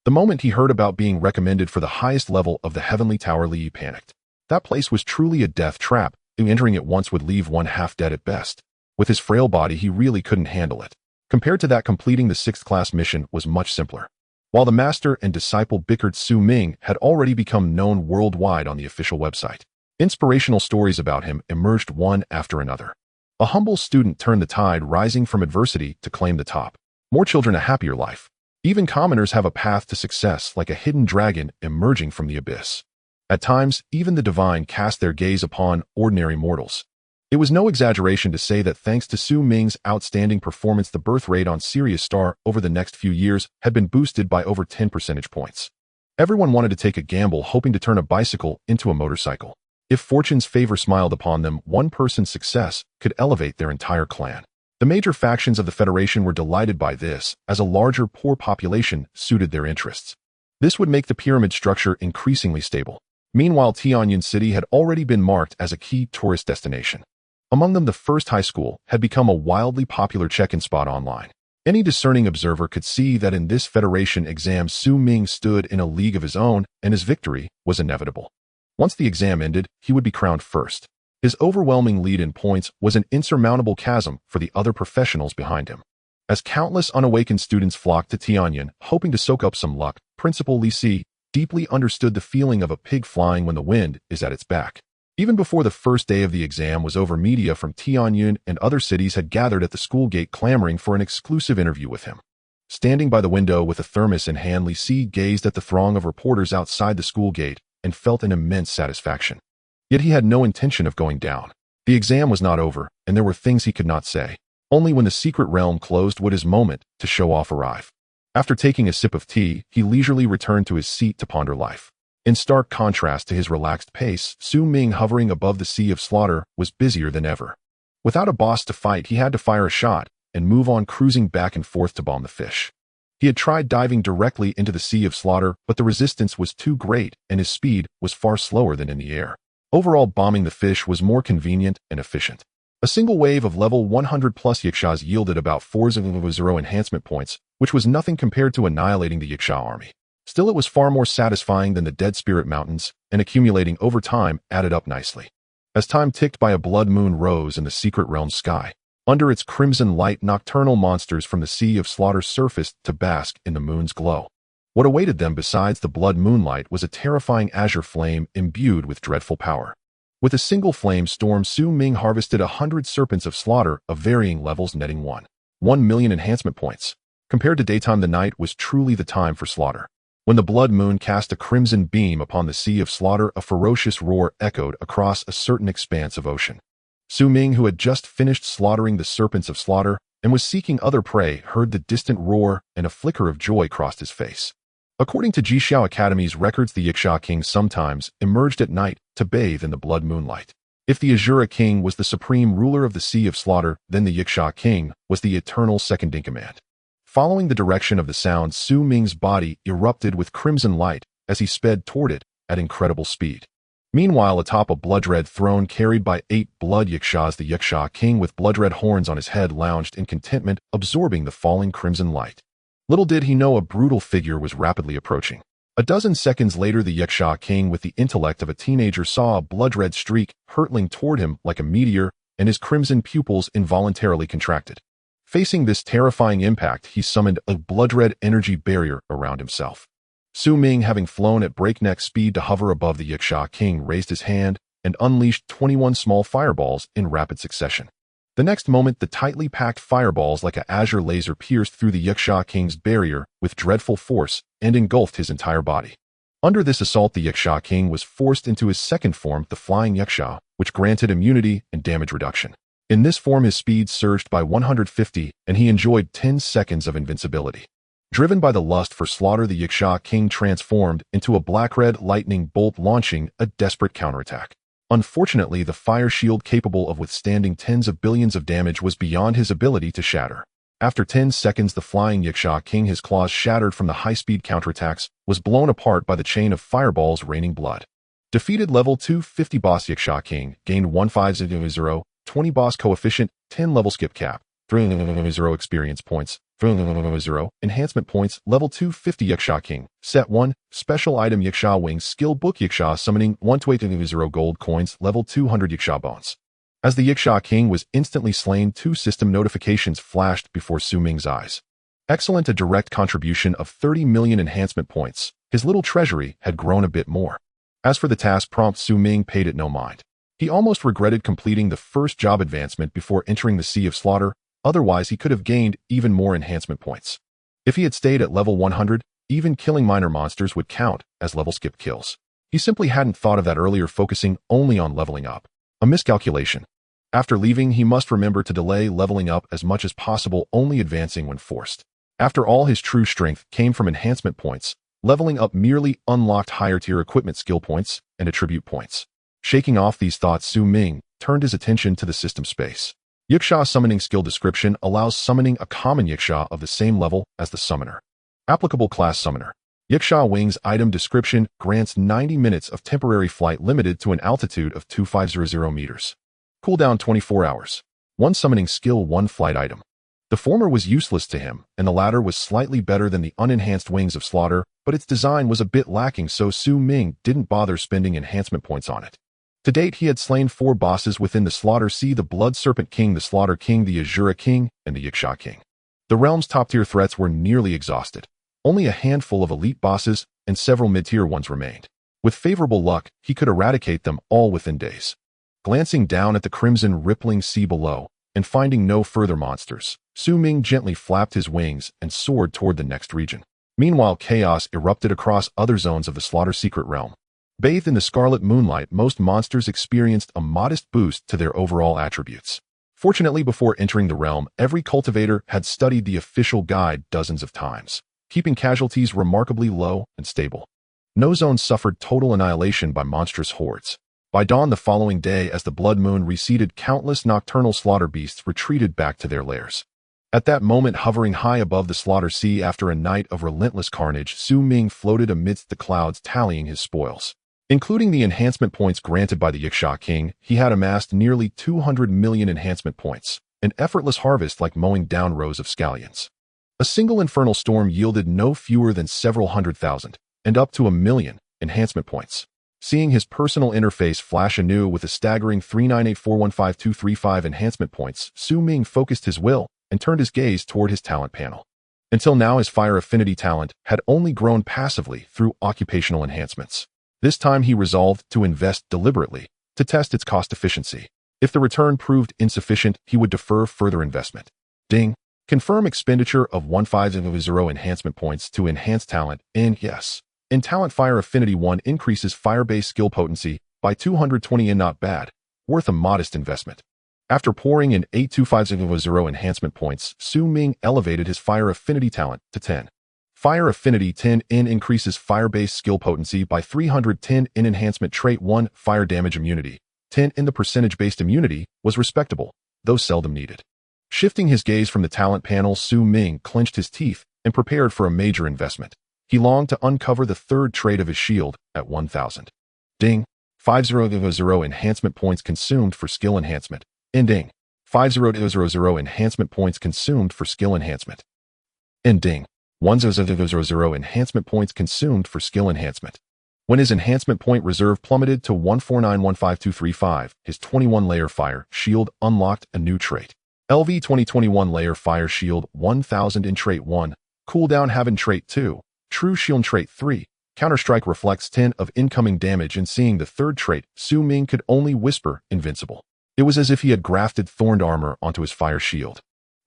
The moment he heard about being recommended for the highest level of the Heavenly Tower, Li Yi panicked. That place was truly a death trap, and entering it once would leave one half dead at best. With his frail body, he really couldn't handle it. Compared to that, completing the 6th class mission was much simpler. While the master and disciple bickered, Su Ming had already become known worldwide on the official website. Inspirational stories about him emerged one after another. A humble student turned the tide, rising from adversity to claim the top. More children, a happier life. Even commoners have a path to success, like a hidden dragon emerging from the abyss. At times, even the divine cast their gaze upon ordinary mortals. It was no exaggeration to say that thanks to Su Ming's outstanding performance, the birth rate on Sirius Star over the next few years had been boosted by over 10 percentage points. Everyone wanted to take a gamble, hoping to turn a bicycle into a motorcycle. If fortune's favor smiled upon them, one person's success could elevate their entire clan. The major factions of the Federation were delighted by this, as a larger poor population suited their interests. This would make the pyramid structure increasingly stable. Meanwhile, Tianyin City had already been marked as a key tourist destination. Among them, the first high school had become a wildly popular check-in spot online. Any discerning observer could see that in this Federation exam, Su Ming stood in a league of his own, and his victory was inevitable. Once the exam ended, he would be crowned first. His overwhelming lead in points was an insurmountable chasm for the other professionals behind him. As countless unawakened students flocked to Tianyin, hoping to soak up some luck, Principal Li Si deeply understood the feeling of a pig flying when the wind is at its back. Even before the first day of the exam was over, media from Tianyin and other cities had gathered at the school gate, clamoring for an exclusive interview with him. Standing by the window with a thermos in hand, Li Si gazed at the throng of reporters outside the school gate and felt an immense satisfaction. Yet he had no intention of going down. The exam was not over, and there were things he could not say. Only when the secret realm closed would his moment to show off arrive. After taking a sip of tea, he leisurely returned to his seat to ponder life. In stark contrast to his relaxed pace, Su Ming, hovering above the sea of slaughter, was busier than ever. Without a boss to fight, he had to fire a shot and move on, cruising back and forth to bomb the fish. He had tried diving directly into the sea of slaughter, but the resistance was too great and his speed was far slower than in the air. Overall, bombing the fish was more convenient and efficient. A single wave of level 100 plus Yixias yielded about 4,000 enhancement points, which was nothing compared to annihilating the Yixia army. Still, it was far more satisfying than the Dead Spirit Mountains, and accumulating over time added up nicely. As time ticked by, a blood moon rose in the secret realm's sky. Under its crimson light, nocturnal monsters from the sea of slaughter surfaced to bask in the moon's glow. What awaited them besides the blood moonlight was a terrifying azure flame imbued with dreadful power. With a single flame storm, Su Ming harvested 100 serpents of slaughter of varying levels, netting 1,000,000 enhancement points. Compared to daytime, the night was truly the time for slaughter. When the blood moon cast a crimson beam upon the sea of slaughter, a ferocious roar echoed across a certain expanse of ocean. Su Ming, who had just finished slaughtering the serpents of slaughter and was seeking other prey, heard the distant roar, and a flicker of joy crossed his face. According to Jixiao Academy's records, the Yixia King sometimes emerged at night to bathe in the blood moonlight. If the Azura King was the supreme ruler of the Sea of Slaughter, then the Yixia King was the eternal second-in-command. Following the direction of the sound, Su Ming's body erupted with crimson light as he sped toward it at incredible speed. Meanwhile, atop a blood-red throne carried by 8 blood Yixias, the Yixia King with blood-red horns on his head lounged in contentment, absorbing the falling crimson light. Little did he know a brutal figure was rapidly approaching. A dozen seconds later, the Yaksha king with the intellect of a teenager saw a blood-red streak hurtling toward him like a meteor, and his crimson pupils involuntarily contracted. Facing this terrifying impact, he summoned a blood-red energy barrier around himself. Su Ming, having flown at breakneck speed to hover above the Yaksha king, raised his hand and unleashed 21 small fireballs in rapid succession. The next moment, the tightly packed fireballs like an azure laser pierced through the Yaksha king's barrier with dreadful force and engulfed his entire body. Under this assault, the Yaksha king was forced into his second form, the flying Yaksha, which granted immunity and damage reduction. In this form, his speed surged by 150, and he enjoyed 10 seconds of invincibility. Driven by the lust for slaughter, the Yaksha king transformed into a black-red lightning bolt, launching a desperate counterattack. Unfortunately, the fire shield capable of withstanding tens of billions of damage was beyond his ability to shatter. After 10 seconds, the flying Yaksha king, his claws shattered from the high-speed counterattacks, was blown apart by the chain of fireballs raining blood. Defeated level 250 boss Yaksha king, gained 1500, 20 boss coefficient, 10 level skip cap, 300 experience points, 300 enhancement points, level 250 Yaksha king, set 1, special item Yaksha wings, skill book Yaksha summoning, 120 gold coins, level 200 Yaksha bones. As the Yaksha king was instantly slain, 2 system notifications flashed before Su Ming's eyes. Excellent, a direct contribution of 30 million enhancement points. His little treasury had grown a bit more. As for the task prompt, Su Ming paid it no mind. He almost regretted completing the first job advancement before entering the Sea of Slaughter. Otherwise, he could have gained even more enhancement points. If he had stayed at level 100, even killing minor monsters would count as level skip kills. He simply hadn't thought of that earlier, focusing only on leveling up. A miscalculation. After leaving, he must remember to delay leveling up as much as possible, only advancing when forced. After all, his true strength came from enhancement points. Leveling up merely unlocked higher-tier equipment skill points and attribute points. Shaking off these thoughts, Su Ming turned his attention to the system space. Yaksha summoning skill description allows summoning a common Yaksha of the same level as the summoner. Applicable class summoner. Yaksha wings item description grants 90 minutes of temporary flight limited to an altitude of 2500 meters. Cooldown 24 hours. 1 summoning skill, 1 flight item. The former was useless to him, and the latter was slightly better than the unenhanced Wings of Slaughter, but its design was a bit lacking, so Su Ming didn't bother spending enhancement points on it. To date, he had slain 4 bosses within the Slaughter Sea: the Blood Serpent King, the Slaughter King, the Azura King, and the Yaksha King. The realm's top-tier threats were nearly exhausted. Only a handful of elite bosses and several mid-tier ones remained. With favorable luck, he could eradicate them all within days. Glancing down at the crimson rippling sea below, and finding no further monsters, Su Ming gently flapped his wings and soared toward the next region. Meanwhile, chaos erupted across other zones of the Slaughter Secret Realm. Bathed in the scarlet moonlight, most monsters experienced a modest boost to their overall attributes. Fortunately, before entering the realm, every cultivator had studied the official guide dozens of times, keeping casualties remarkably low and stable. No zone suffered total annihilation by monstrous hordes. By dawn the following day, as the blood moon receded, countless nocturnal slaughter beasts retreated back to their lairs. At that moment, hovering high above the Slaughter Sea after a night of relentless carnage, Su Ming floated amidst the clouds, tallying his spoils. Including the enhancement points granted by the Yaksha King, he had amassed nearly 200 million enhancement points, an effortless harvest like mowing down rows of scallions. A single infernal storm yielded no fewer than several 100,000, and up to 1 million, enhancement points. Seeing his personal interface flash anew with a staggering 398415235 enhancement points, Su Ming focused his will and turned his gaze toward his talent panel. Until now, his Fire Affinity talent had only grown passively through occupational enhancements. This time he resolved to invest deliberately to test its cost efficiency. If the return proved insufficient, he would defer further investment. Ding. Confirm expenditure of 1500 enhancement points to enhance talent. Yes. In talent, Fire Affinity 1 increases fire-based skill potency by 220 and not bad, worth a modest investment. After pouring in 82500 enhancement points, Su Ming elevated his Fire Affinity talent to 10. Fire Affinity 10 increases fire-based skill potency by 310 in enhancement trait 1, fire damage immunity. 10 in the percentage-based immunity was respectable, though seldom needed. Shifting his gaze from the talent panel, Su Ming clenched his teeth and prepared for a major investment. He longed to uncover the third trait of his shield at 1,000. Ding. 500 enhancement points consumed for skill enhancement. Ding. 500 enhancement points consumed for skill enhancement. Ding. 1000 enhancement points consumed for skill enhancement. When his enhancement point reserve plummeted to 14915,235, his 21-layer fire shield unlocked a new trait. LV 2021 layer fire shield 1000 in trait 1, cooldown Haven trait 2, true shield trait 3, counterstrike reflects 10 of incoming damage, and seeing the third trait, Su Ming could only whisper invincible. It was as if he had grafted thorned armor onto his fire shield.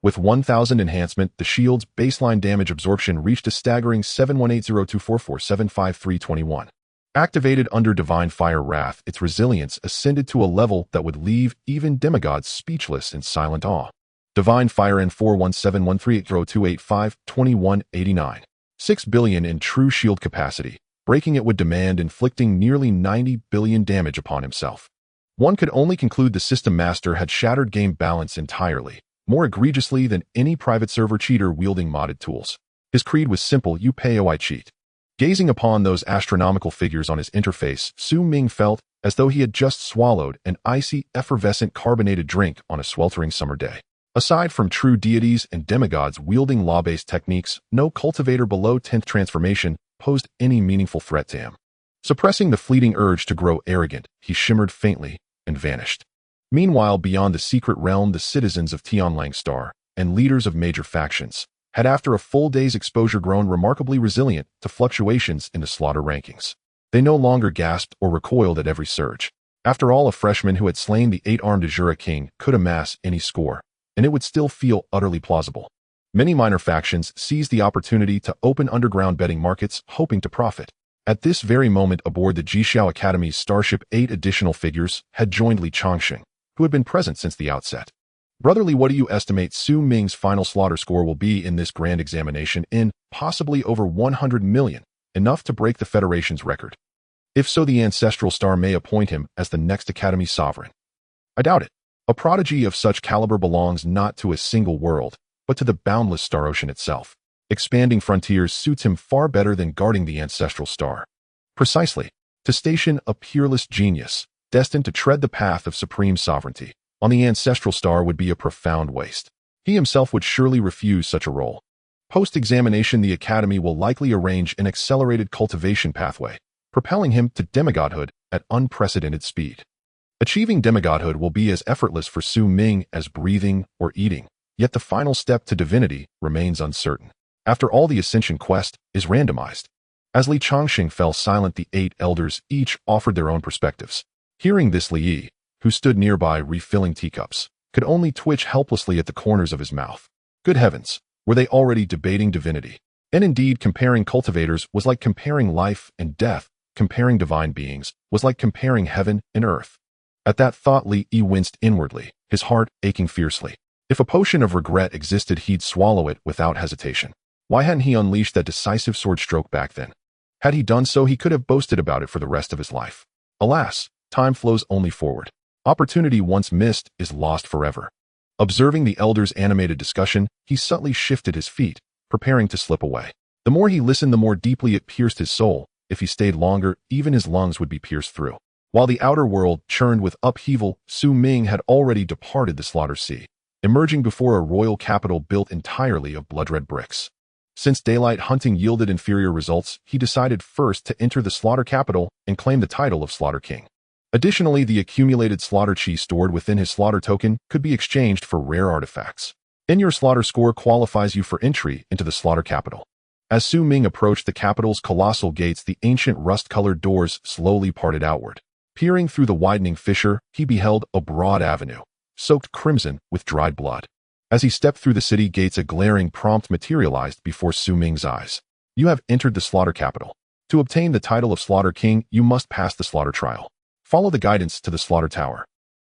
With 1000 enhancement, the shield's baseline damage absorption reached a staggering 718024475,321. Activated under Divine Fire Wrath, its resilience ascended to a level that would leave even demigods speechless in silent awe. Divine Fire N41713802852189. 6 billion in true shield capacity. Breaking it would demand inflicting nearly 90 billion damage upon himself. One could only conclude the system master had shattered game balance entirely, more egregiously than any private server cheater wielding modded tools. His creed was simple: you pay or I cheat. Gazing upon those astronomical figures on his interface, Su Ming felt as though he had just swallowed an icy, effervescent carbonated drink on a sweltering summer day. Aside from true deities and demigods wielding law-based techniques, no cultivator below 10th transformation posed any meaningful threat to him. Suppressing the fleeting urge to grow arrogant, he shimmered faintly and vanished. Meanwhile, beyond the secret realm, the citizens of Tianlang Star and leaders of major factions had, after a full day's exposure, grown remarkably resilient to fluctuations in the slaughter rankings. They no longer gasped or recoiled at every surge. After all, a freshman who had slain the 8-armed Azura King could amass any score, and it would still feel utterly plausible. Many minor factions seized the opportunity to open underground betting markets, hoping to profit. At this very moment, aboard the Jixiao Academy's Starship, 8 additional figures had joined Li Chongqing, who had been present since the outset. Brotherly, what do you estimate Su Ming's final slaughter score will be in this grand examination? In possibly over 100 million, enough to break the Federation's record. If so, the Ancestral Star may appoint him as the next Academy sovereign. I doubt it. A prodigy of such caliber belongs not to a single world, but to the boundless Star Ocean itself. Expanding frontiers suits him far better than guarding the Ancestral Star. Precisely. To station a peerless genius, destined to tread the path of supreme sovereignty on the Ancestral Star would be a profound waste. He himself would surely refuse such a role. Post-examination, the Academy will likely arrange an accelerated cultivation pathway, propelling him to demigodhood at unprecedented speed. Achieving demigodhood will be as effortless for Su Ming as breathing or eating, yet the final step to divinity remains uncertain. After all, the Ascension quest is randomized. As Li Chongqing fell silent, the 8 elders each offered their own perspectives. Hearing this, Li Yi, who stood nearby refilling teacups, could only twitch helplessly at the corners of his mouth. Good heavens, were they already debating divinity? And indeed, comparing cultivators was like comparing life and death. Comparing divine beings was like comparing heaven and earth. At that thought, Li Yi winced inwardly, his heart aching fiercely. If a potion of regret existed, he'd swallow it without hesitation. Why hadn't he unleashed that decisive sword stroke back then? Had he done so, he could have boasted about it for the rest of his life. Alas, time flows only forward. Opportunity once missed is lost forever. Observing the elders' animated discussion, he subtly shifted his feet, preparing to slip away. The more he listened, the more deeply it pierced his soul. If he stayed longer, even his lungs would be pierced through. While the outer world churned with upheaval, Su Ming had already departed the Slaughter Sea, emerging before a royal capital built entirely of blood-red bricks. Since daylight hunting yielded inferior results, he decided first to enter the Slaughter Capital and claim the title of Slaughter King. Additionally, the accumulated slaughter chi stored within his slaughter token could be exchanged for rare artifacts. And your slaughter score qualifies you for entry into the Slaughter Capital. As Su Ming approached the capital's colossal gates, the ancient rust-colored doors slowly parted outward. Peering through the widening fissure, he beheld a broad avenue, soaked crimson with dried blood. As he stepped through the city gates, a glaring prompt materialized before Su Ming's eyes. You have entered the Slaughter Capital. To obtain the title of Slaughter King, you must pass the slaughter trial. Follow the guidance to the Slaughter Tower.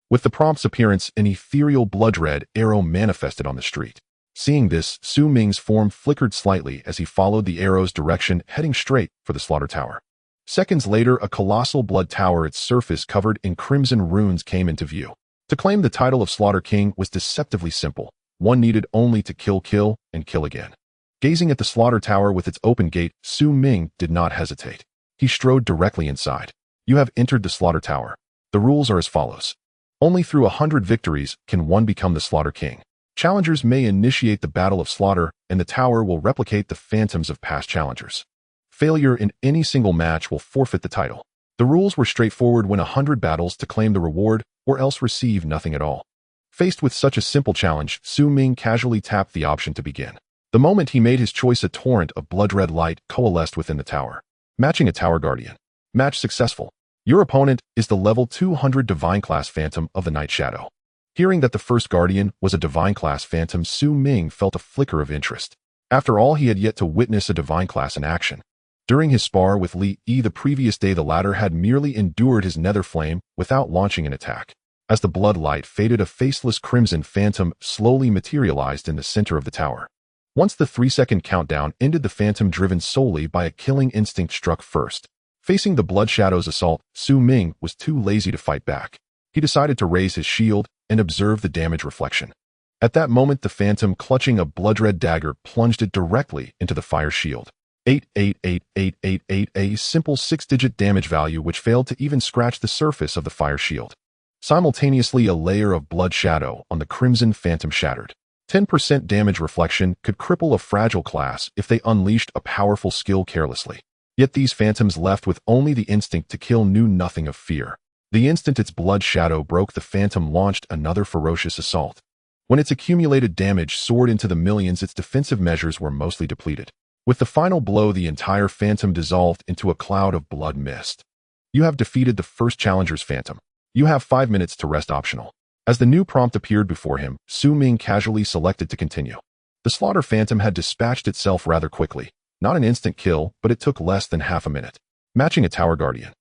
With the prompt's appearance, an ethereal blood-red arrow manifested on the street. Seeing this, Su Ming's form flickered slightly as he followed the arrow's direction, heading straight for the Slaughter Tower. Seconds later, a colossal blood tower, its surface covered in crimson runes, came into view. To claim the title of Slaughter King was deceptively simple. One needed only to kill, and kill again. Gazing at the Slaughter Tower with its open gate, Su Ming did not hesitate. He strode directly inside. You have entered the Slaughter Tower. The rules are as follows. Only through 100 victories can one become the Slaughter King. Challengers may initiate the Battle of Slaughter, and the tower will replicate the phantoms of past challengers. Failure in any single match will forfeit the title. The rules were straightforward: win 100 battles to claim the reward, or else receive nothing at all. Faced with such a simple challenge, Ming casually tapped the option to begin. The moment he made his choice, a torrent of blood-red light coalesced within the tower. Matching a Tower Guardian. Match successful. Your opponent is the level 200 Divine Class Phantom of the Night Shadow. Hearing that the first Guardian was a Divine Class Phantom, Ming felt a flicker of interest. After all, he had yet to witness a Divine Class in action. During his spar with Li Yi the previous day, the latter had merely endured his nether flame without launching an attack. As the blood light faded, a faceless crimson phantom slowly materialized in the center of the tower. Once the 3-second countdown ended, the phantom, driven solely by a killing instinct, struck first. Facing the Blood Shadow's assault, Ming was too lazy to fight back. He decided to raise his shield and observe the damage reflection. At that moment, the phantom, clutching a blood-red dagger, plunged it directly into the fire shield. 888888, a simple 6-digit damage value which failed to even scratch the surface of the fire shield. Simultaneously, a layer of blood shadow on the crimson phantom shattered. 10% damage reflection could cripple a fragile class if they unleashed a powerful skill carelessly. Yet these phantoms, left with only the instinct to kill, knew nothing of fear. The instant its blood shadow broke, the phantom launched another ferocious assault. When its accumulated damage soared into the millions, its defensive measures were mostly depleted. With the final blow, the entire phantom dissolved into a cloud of blood mist. You have defeated the first challenger's phantom. You have 5 minutes to rest, optional. As the new prompt appeared before him, Ming casually selected to continue. The Slaughter Phantom had dispatched itself rather quickly. Not an instant kill, but it took less than half a minute. Matching a Tower Guardian.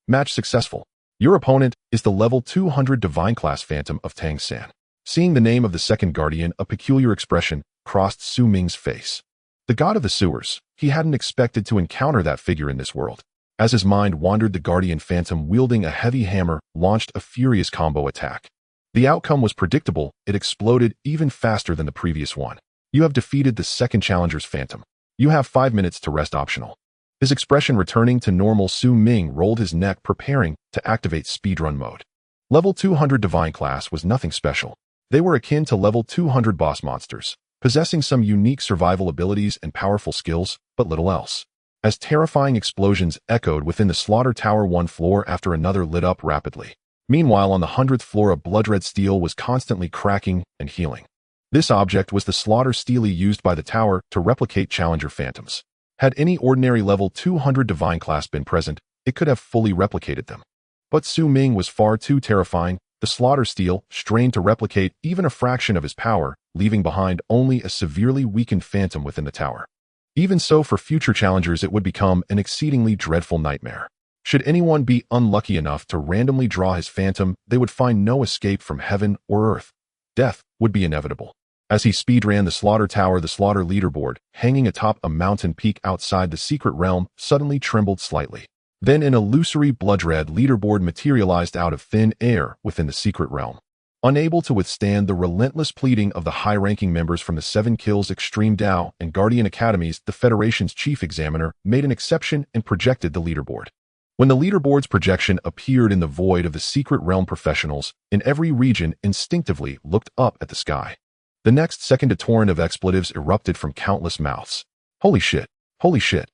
Match successful. Your opponent is the level 200 Divine Class Phantom of Tang San. Seeing the name of the second Guardian, a peculiar expression crossed Ming's face. The god of the sewers. He hadn't expected to encounter that figure in this world. As his mind wandered, the Guardian Phantom, wielding a heavy hammer, launched a furious combo attack. The outcome was predictable. It exploded even faster than the previous one. You have defeated the second challenger's phantom. You have 5 minutes to rest, optional. His expression returning to normal, Ming rolled his neck, preparing to activate speedrun mode. Level 200 Divine Class was nothing special. They were akin to level 200 boss monsters, possessing some unique survival abilities and powerful skills, but little else. As terrifying explosions echoed within the Slaughter Tower, one floor after another lit up rapidly. Meanwhile, on the 100th floor, a blood-red steel was constantly cracking and healing. This object was the Slaughter Stele used by the tower to replicate challenger phantoms. Had any ordinary level 200 Divine Class been present, it could have fully replicated them. But Ming was far too terrifying. The Slaughter Stele strained to replicate even a fraction of his power, leaving behind only a severely weakened phantom within the tower. Even so, for future challengers, it would become an exceedingly dreadful nightmare. Should anyone be unlucky enough to randomly draw his phantom, they would find no escape from heaven or earth. Death would be inevitable. As he speedran the Slaughter Tower, the Slaughter leaderboard, hanging atop a mountain peak outside the secret realm, suddenly trembled slightly. Then an illusory blood-red leaderboard materialized out of thin air within the secret realm. Unable to withstand the relentless pleading of the high-ranking members from the 7 Kills Extreme Dao and Guardian Academies, the Federation's chief examiner made an exception and projected the leaderboard. When the leaderboard's projection appeared in the void of the secret realm, professionals in every region instinctively looked up at the sky. The next second, a torrent of expletives erupted from countless mouths. Holy shit! Holy shit!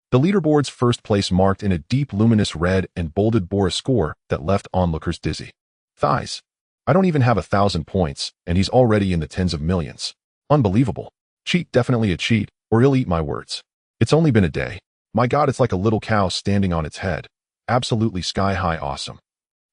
The leaderboard's first place, marked in a deep luminous red and bolded, bore a score that left onlookers dizzy. Thighs. I don't even have 1,000 points, and he's already in the tens of millions. Unbelievable. Cheat, definitely a cheat, or he'll eat my words. It's only been a day. My god, it's like a little cow standing on its head. Absolutely sky-high awesome.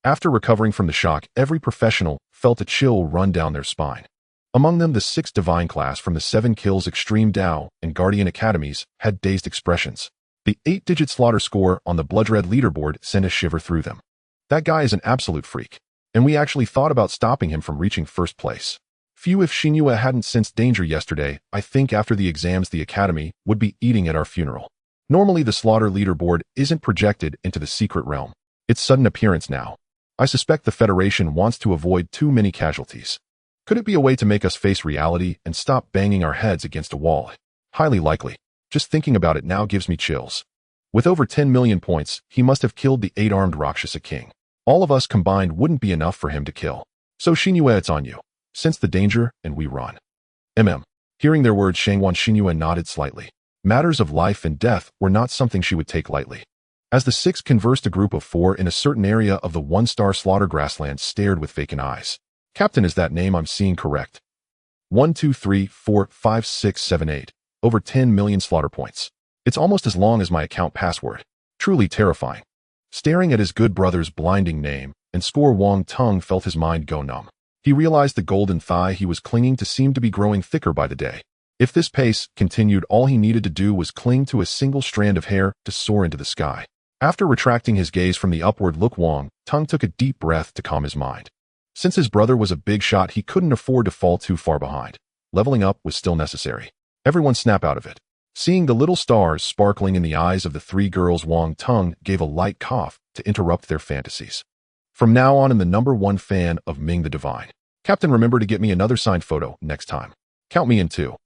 After recovering from the shock, every professional felt a chill run down their spine. Among them, the 6 Divine Class from the 7 Kills Extreme Dao and Guardian Academies had dazed expressions. The 8-digit slaughter score on the blood-red leaderboard sent a shiver through them. That guy is an absolute freak. And we actually thought about stopping him from reaching first place. Few, if Xinhua hadn't sensed danger yesterday, I think after the exams the Academy would be eating at our funeral. Normally the slaughter leaderboard isn't projected into the secret realm. Its sudden appearance now. I suspect the Federation wants to avoid too many casualties. Could it be a way to make us face reality and stop banging our heads against a wall? Highly likely. Just thinking about it now gives me chills. With over 10 million points, he must have killed the 8-armed Rakshasa King. All of us combined wouldn't be enough for him to kill. So Xinhua, it's on you. Sense the danger, and we run. Hearing their words, Shangwan Xinyuan nodded slightly. Matters of life and death were not something she would take lightly. As the six conversed, a group of four in a certain area of the one-star slaughter grassland stared with vacant eyes. Captain, is that name I'm seeing correct? 1, 2, 3, 4, 5, 6, 7, 8. Over 10 million slaughter points. It's almost as long as my account password. Truly terrifying. Staring at his good brother's blinding name, and score, Wang Tung felt his mind go numb. He realized the golden thigh he was clinging to seemed to be growing thicker by the day. If this pace continued, all he needed to do was cling to a single strand of hair to soar into the sky. After retracting his gaze from the upward look, Wang Tung took a deep breath to calm his mind. Since his brother was a big shot, he couldn't afford to fall too far behind. Leveling up was still necessary. Everyone snap out of it. Seeing the little stars sparkling in the eyes of the three girls, Wang Tung gave a light cough to interrupt their fantasies. From now on, I'm the #1 fan of Ming the Divine. Captain, remember to get me another signed photo next time. Count me in too.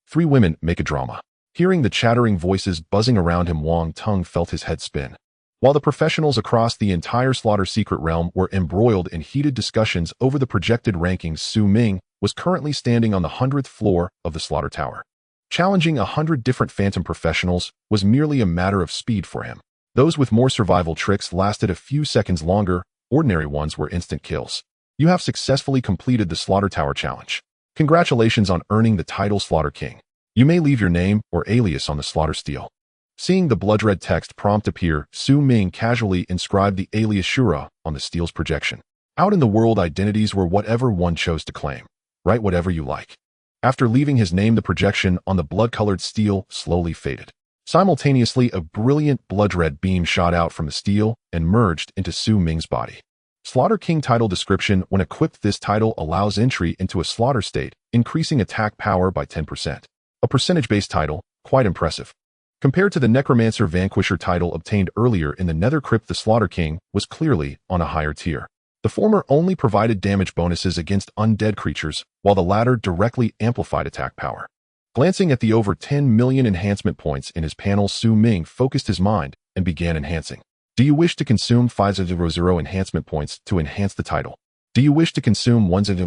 Three women make a drama. Hearing the chattering voices buzzing around him, Wang Tung felt his head spin. While the professionals across the entire slaughter secret realm were embroiled in heated discussions over the projected rankings, Su Ming was currently standing on the 100th floor of the slaughter tower. Challenging 100 different phantom professionals was merely a matter of speed for him. Those with more survival tricks lasted a few seconds longer. Ordinary ones were instant kills. You have successfully completed the Slaughter Tower Challenge. Congratulations on earning the title Slaughter King. You may leave your name or alias on the slaughter steel. Seeing the blood-red text prompt appear, Su Ming casually inscribed the alias Shura on the steel's projection. Out in the world, identities were whatever one chose to claim. Write whatever you like. After leaving his name, the projection on the blood-colored steel slowly faded. Simultaneously, a brilliant blood-red beam shot out from the steel and merged into Su Ming's body. Slaughter King title description: when equipped, this title allows entry into a slaughter state, increasing attack power by 10%. A percentage-based title, quite impressive. Compared to the Necromancer Vanquisher title obtained earlier in the Nether Crypt, the Slaughter King was clearly on a higher tier. The former only provided damage bonuses against undead creatures, while the latter directly amplified attack power. Glancing at the over 10 million enhancement points in his panel, Su Ming focused his mind and began enhancing. Do you wish to consume 500 enhancement points to enhance the title? Do you wish to consume 100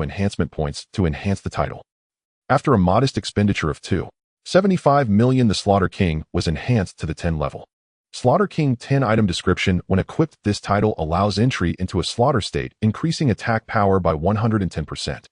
enhancement points to enhance the title? After a modest expenditure of 2.75 million, the Slaughter King was enhanced to the 10 level. Slaughter King 10 item description: when equipped, this title allows entry into a slaughter state, increasing attack power by 110%.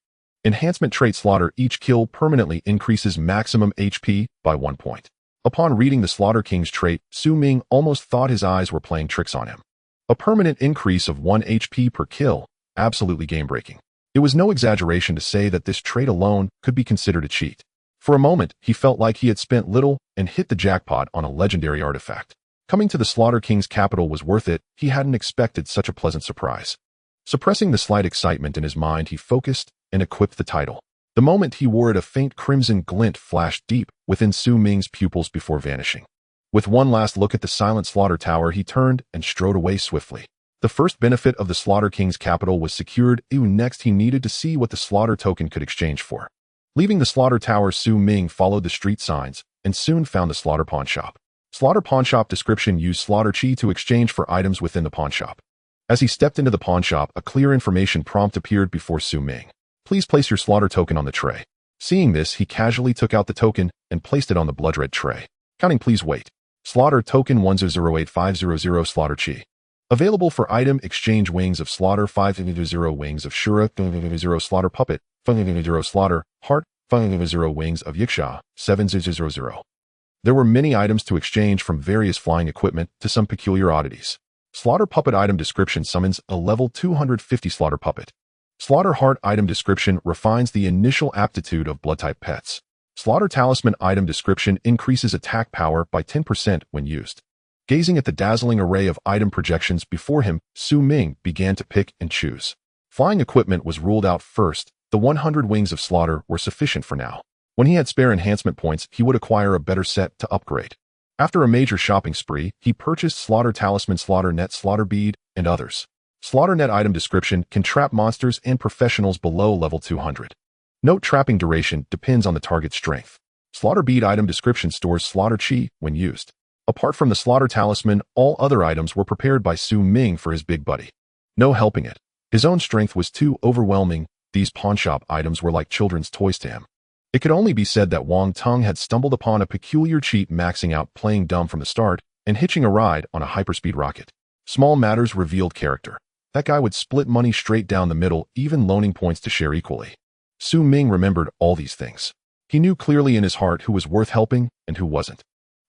Enhancement trait: Slaughter. Each kill permanently increases maximum HP by 1 point. Upon reading the Slaughter King's trait, Su Ming almost thought his eyes were playing tricks on him. A permanent increase of 1 HP per kill, absolutely game-breaking. It was no exaggeration to say that this trait alone could be considered a cheat. For a moment, he felt like he had spent little and hit the jackpot on a legendary artifact. Coming to the Slaughter King's capital was worth it. He hadn't expected such a pleasant surprise. Suppressing the slight excitement in his mind, he focused and equipped the title. The moment he wore it, a faint crimson glint flashed deep within Su Ming's pupils before vanishing. With one last look at the silent slaughter tower, he turned and strode away swiftly. The first benefit of the Slaughter King's capital was secured. Next, he needed to see what the slaughter token could exchange for. Leaving the slaughter tower, Su Ming followed the street signs and soon found the slaughter pawn shop. Slaughter pawn shop description: use slaughter chi to exchange for items within the pawn shop. As he stepped into the pawn shop, a clear information prompt appeared before Su Ming. Please place your slaughter token on the tray. Seeing this, he casually took out the token and placed it on the blood-red tray. Counting, please wait. Slaughter token 1008,500 slaughter chi. Available for item exchange: wings of slaughter 500, wings of Shura 500, slaughter puppet 500, slaughter heart 500, wings of Yiksha 700. There were many items to exchange, from various flying equipment to some peculiar oddities. Slaughter puppet item description: summons a level 250 slaughter puppet. Slaughter heart item description: refines the initial aptitude of blood-type pets. Slaughter talisman item description: increases attack power by 10% when used. Gazing at the dazzling array of item projections before him, Su Ming began to pick and choose. Flying equipment was ruled out first. The 100 wings of slaughter were sufficient for now. When he had spare enhancement points, he would acquire a better set to upgrade. After a major shopping spree, he purchased slaughter talisman, slaughter net, slaughter bead, and others. Slaughter net item description: can trap monsters and professionals below level 200. Note: trapping duration depends on the target's strength. Slaughter bead item description: stores slaughter chi when used. Apart from the slaughter talisman, all other items were prepared by Su Ming for his big buddy. No helping it. His own strength was too overwhelming. These pawnshop items were like children's toys to him. It could only be said that Wang Tung had stumbled upon a peculiar cheat, maxing out playing dumb from the start and hitching a ride on a hyperspeed rocket. Small matters revealed character. That guy would split money straight down the middle, even loaning points to share equally. Su Ming remembered all these things. He knew clearly in his heart who was worth helping and who wasn't.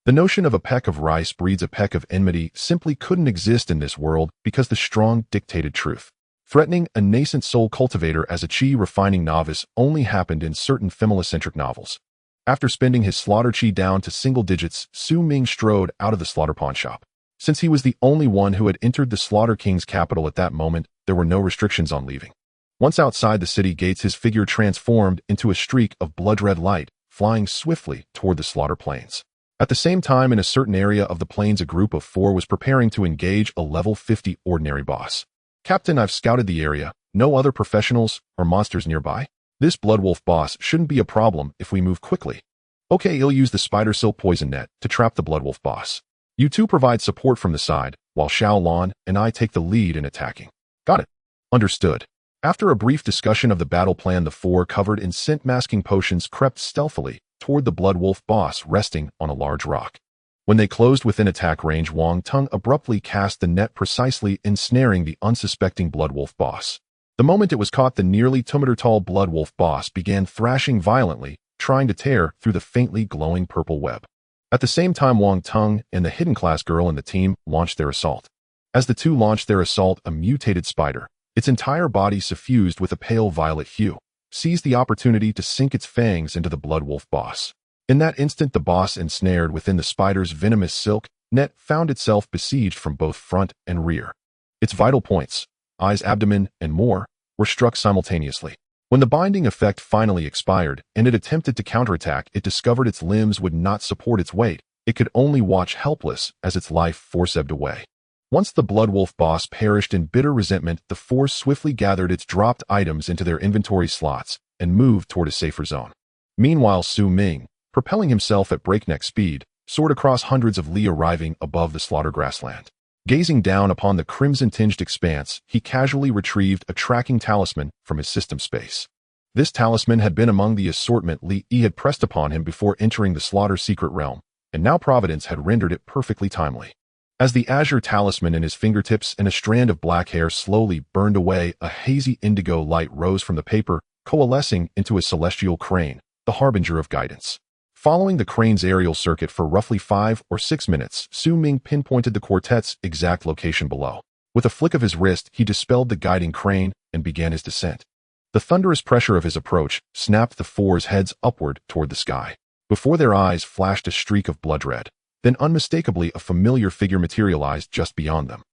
The notion of a peck of rice breeds a peck of enmity simply couldn't exist in this world because the strong dictated truth. Threatening a nascent soul cultivator as a chi-refining novice only happened in certain female-centric novels. After spending his slaughter chi down to single digits, Su Ming strode out of the slaughter pawn shop. Since he was the only one who had entered the Slaughter King's capital at that moment, there were no restrictions on leaving. Once outside the city gates, his figure transformed into a streak of blood-red light, flying swiftly toward the slaughter plains. At the same time, in a certain area of the plains, a group of 4 was preparing to engage a level 50 ordinary boss. Captain, I've scouted the area. No other professionals or monsters nearby? This Bloodwolf boss shouldn't be a problem if we move quickly. Okay, he'll use the spider silk poison net to trap the Bloodwolf boss. You two provide support from the side, while Xiaolon and I take the lead in attacking. Got it. Understood. After a brief discussion of the battle plan, the 4 covered in scent-masking potions crept stealthily toward the Bloodwolf boss resting on a large rock. When they closed within attack range, Wang Tung abruptly cast the net, precisely ensnaring the unsuspecting Bloodwolf boss. The moment it was caught, the nearly 2-meter-tall Bloodwolf boss began thrashing violently, trying to tear through the faintly glowing purple web. At the same time, Wang Tung and the hidden class girl in the team launched their assault. As the two launched their assault, a mutated spider, its entire body suffused with a pale violet hue, seized the opportunity to sink its fangs into the Bloodwolf boss. In that instant, the boss, ensnared within the spider's venomous silk net, found itself besieged from both front and rear. Its vital points, eyes, abdomen, and more, were struck simultaneously. When the binding effect finally expired and it attempted to counterattack, it discovered its limbs would not support its weight. It could only watch helpless as its life force ebbed away. Once the Bloodwolf boss perished in bitter resentment, the 4 swiftly gathered its dropped items into their inventory slots and moved toward a safer zone. Meanwhile, Su Ming, propelling himself at breakneck speed, soared across hundreds of li, arriving above the slaughter grassland. Gazing down upon the crimson-tinged expanse, he casually retrieved a tracking talisman from his system space. This talisman had been among the assortment Li Yi had pressed upon him before entering the slaughter secret realm, and now Providence had rendered it perfectly timely. As the azure talisman in his fingertips and a strand of black hair slowly burned away, a hazy indigo light rose from the paper, coalescing into a celestial crane, the harbinger of guidance. Following the crane's aerial circuit for roughly 5 or 6 minutes, Su Ming pinpointed the quartet's exact location below. With a flick of his wrist, he dispelled the guiding crane and began his descent. The thunderous pressure of his approach snapped the 4's heads upward toward the sky. Before their eyes flashed a streak of blood red. Then unmistakably a familiar figure materialized just beyond them.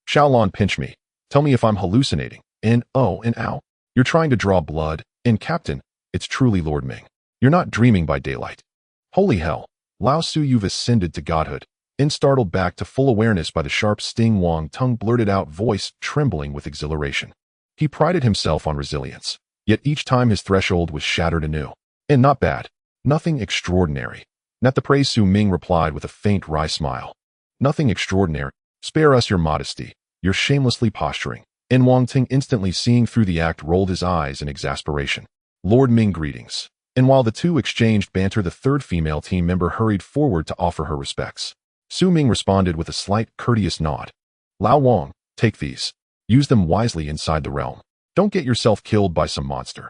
Xiaolon, pinch me. Tell me if I'm hallucinating. And ow. You're trying to draw blood. And Captain, it's truly Lord Ming. You're not dreaming by daylight. Holy hell. Lao Su, you've ascended to godhood. Startled back to full awareness by the sharp sting, Wang Tung blurted out, voice trembling with exhilaration. He prided himself on resilience, yet each time his threshold was shattered anew. And not bad. Nothing extraordinary. Not the praise, Su Ming replied with a faint wry smile. Nothing extraordinary. Spare us your modesty, your shamelessly posturing. And Wang Tung, instantly seeing through the act, rolled his eyes in exasperation. Lord Ming, greetings. And while the two exchanged banter, the 3rd female team member hurried forward to offer her respects. Su Ming responded with a slight, courteous nod. Lao Wang, take these. Use them wisely inside the realm. Don't get yourself killed by some monster.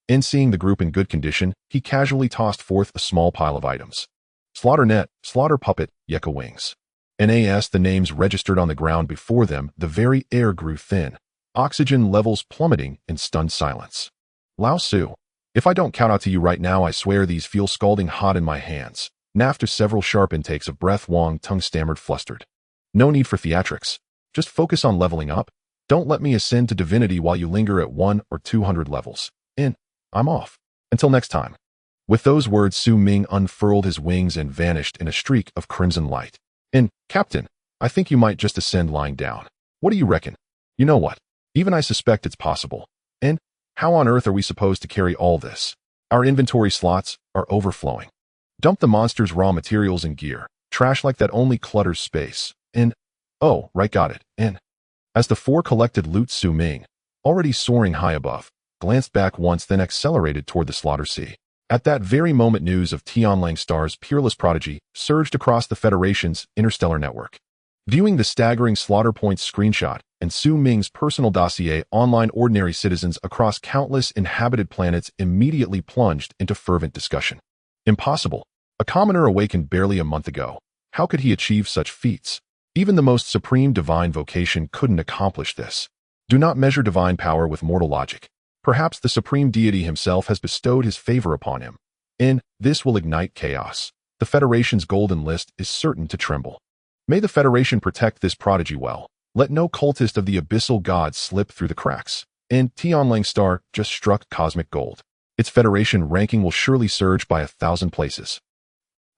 And seeing the group in good condition, he casually tossed forth a small pile of items. Slaughter net, slaughter puppet, Yeka wings. NAS, the names registered on the ground before them, the very air grew thin, oxygen levels plummeting in stunned silence. Lao Su, if I don't count out to you right now, I swear these feel scalding hot in my hands. And after several sharp intakes of breath, Wang Tung stammered, flustered. No need for theatrics. Just focus on leveling up. Don't let me ascend to divinity while you linger at 100 or 200 levels. And I'm off. Until next time. With those words, Su Ming unfurled his wings and vanished in a streak of crimson light. And, Captain, I think you might just ascend lying down. What do you reckon? You know what? Even I suspect it's possible. And how on earth are we supposed to carry all this? Our inventory slots are overflowing. Dump the monster's raw materials and gear. Trash like that only clutters space. And, oh, right, got it. And as the 4 collected loot, Su Ming, already soaring high above, glanced back once, then accelerated toward the slaughter sea. At that very moment, news of Tianlang Star's peerless prodigy surged across the Federation's interstellar network. Viewing the staggering slaughter points screenshot and Su Ming's personal dossier online, ordinary citizens across countless inhabited planets immediately plunged into fervent discussion. Impossible. A commoner awakened barely a month ago. How could he achieve such feats? Even the most supreme divine vocation couldn't accomplish this. Do not measure divine power with mortal logic. Perhaps the supreme deity himself has bestowed his favor upon him. This will ignite chaos. The Federation's golden list is certain to tremble. May the Federation protect this prodigy well. Let no cultist of the abyssal gods slip through the cracks. Tianlang Star just struck cosmic gold. Its Federation ranking will surely surge by 1,000 places.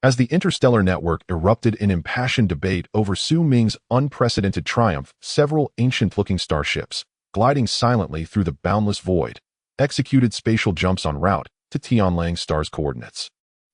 As the interstellar network erupted in impassioned debate over Su Ming's unprecedented triumph, several ancient-looking starships, gliding silently through the boundless void, executed spatial jumps en route to Tianlang Star's coordinates.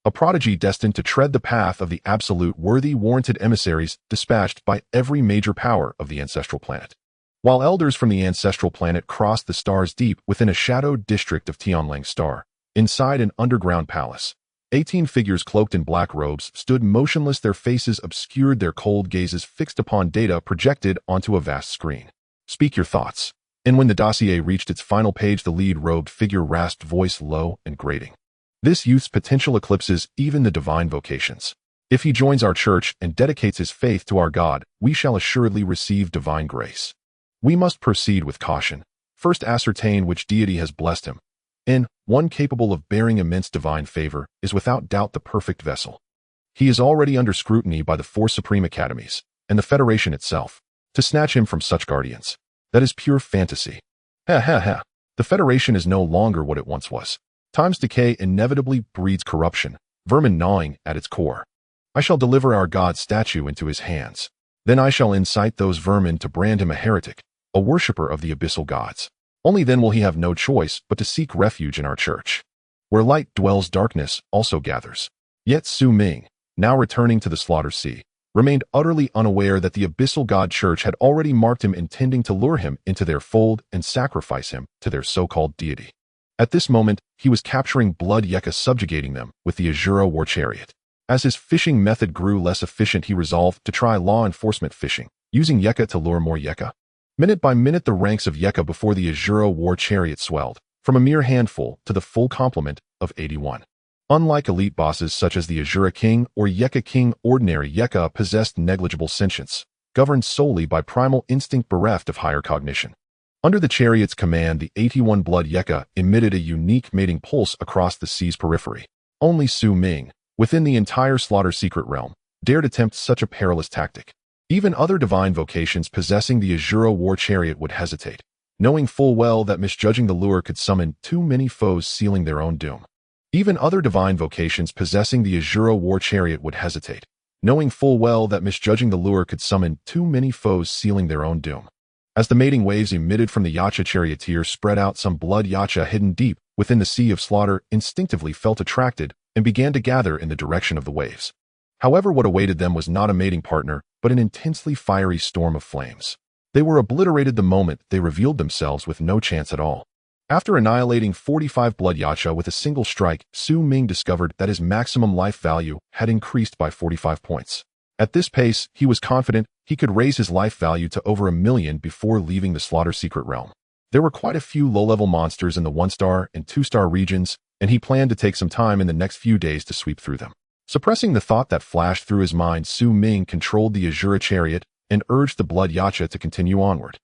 A prodigy destined to tread the path of the absolute worthy warranted emissaries dispatched by every major power of the ancestral planet. While elders from the ancestral planet crossed the stars deep within a shadowed district of Tianlang Star, inside an underground palace, 18 figures cloaked in black robes stood motionless, their faces obscured, their cold gazes fixed upon data projected onto a vast screen. Speak your thoughts. And when the dossier reached its final page, the lead-robed figure rasped, voice low and grating. This youth's potential eclipses even the divine vocations. If he joins our church and dedicates his faith to our God, we shall assuredly receive divine grace. We must proceed with caution. First ascertain which deity has blessed him. One capable of bearing immense divine favor is without doubt the perfect vessel. He is already under scrutiny by the 4 supreme academies and the Federation itself. To snatch him from such guardians, that is pure fantasy. The Federation is no longer what it once was. Time's decay inevitably breeds corruption, vermin gnawing at its core. I shall deliver our God's statue into his hands. Then I shall incite those vermin to brand him a heretic, a worshipper of the abyssal gods. Only then will he have no choice but to seek refuge in our church. Where light dwells, darkness also gathers. Yet Su Ming, now returning to the slaughter sea, remained utterly unaware that the abyssal god church had already marked him, intending to lure him into their fold and sacrifice him to their so-called deity. At this moment, he was capturing blood Yeka, subjugating them with the Azura war chariot. As his fishing method grew less efficient, he resolved to try law enforcement fishing, using Yeka to lure more Yeka. Minute by minute, the ranks of Yeka before the Azura war chariot swelled, from a mere handful to the full complement of 81. Unlike elite bosses such as the Azura King or Yeka King, ordinary Yeka possessed negligible sentience, governed solely by primal instinct bereft of higher cognition. Under the chariot's command, the 81 blood Yeka emitted a unique mating pulse across the sea's periphery. Only Su Ming, within the entire slaughter secret realm, dared attempt such a perilous tactic. Even other divine vocations possessing the Azura war chariot would hesitate, knowing full well that misjudging the lure could summon too many foes, sealing their own doom. Even other divine vocations possessing the Azura war chariot would hesitate, knowing full well that misjudging the lure could summon too many foes, sealing their own doom. As the mating waves emitted from the Yacha charioteer spread out, some blood Yacha hidden deep within the sea of slaughter instinctively felt attracted and began to gather in the direction of the waves. However, what awaited them was not a mating partner, but an intensely fiery storm of flames. They were obliterated the moment they revealed themselves with no chance at all. After annihilating 45 blood Yacha with a single strike, Su Ming discovered that his maximum life value had increased by 45 points. At this pace, he was confident he could raise his life value to over 1 million before leaving the slaughter secret realm. There were quite a few low-level monsters in the 1-star and 2-star regions, and he planned to take some time in the next few days to sweep through them. Suppressing the thought that flashed through his mind, Su Ming controlled the Azura chariot and urged the blood Yacha to continue onward.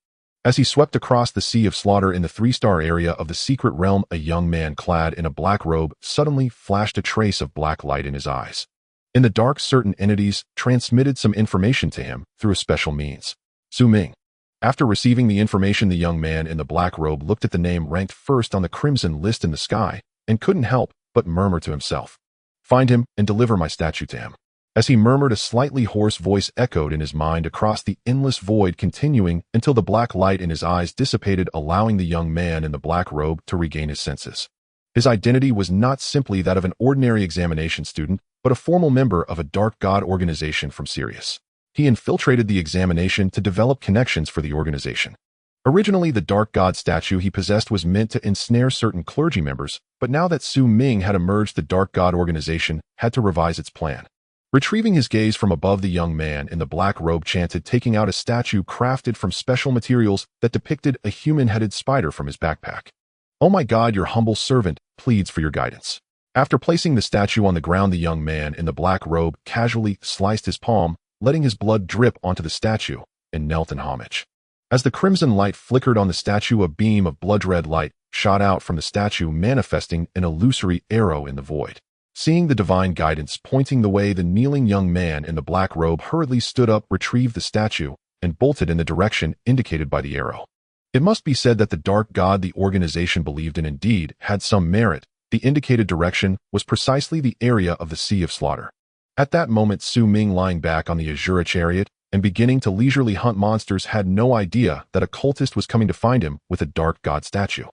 As he swept across the sea of slaughter in the 3-star area of the secret realm, a young man clad in a black robe suddenly flashed a trace of black light in his eyes. In the dark, certain entities transmitted some information to him through a special means. Su Ming. After receiving the information, the young man in the black robe looked at the name ranked first on the crimson list in the sky and couldn't help but murmur to himself, "Find him and deliver my statue to him." As he murmured, a slightly hoarse voice echoed in his mind across the endless void, continuing until the black light in his eyes dissipated, allowing the young man in the black robe to regain his senses. His identity was not simply that of an ordinary examination student, but a formal member of a dark god organization from Sirius. He infiltrated the examination to develop connections for the organization. Originally, the Dark God statue he possessed was meant to ensnare certain clergy members, but now that Su Ming had emerged, the Dark God organization had to revise its plan. Retrieving his gaze from above, the young man in the black robe chanted, taking out a statue crafted from special materials that depicted a human-headed spider from his backpack. "Oh my God, your humble servant pleads for your guidance." After placing the statue on the ground, the young man in the black robe casually sliced his palm, letting his blood drip onto the statue, and knelt in homage. As the crimson light flickered on the statue, a beam of blood-red light shot out from the statue, manifesting an illusory arrow in the void. Seeing the divine guidance pointing the way, the kneeling young man in the black robe hurriedly stood up, retrieved the statue, and bolted in the direction indicated by the arrow. It must be said that the Dark God the organization believed in indeed had some merit. The indicated direction was precisely the area of the Sea of Slaughter. At that moment, Su Ming, lying back on the Azura chariot and beginning to leisurely hunt monsters, had no idea that a cultist was coming to find him with a Dark God statue.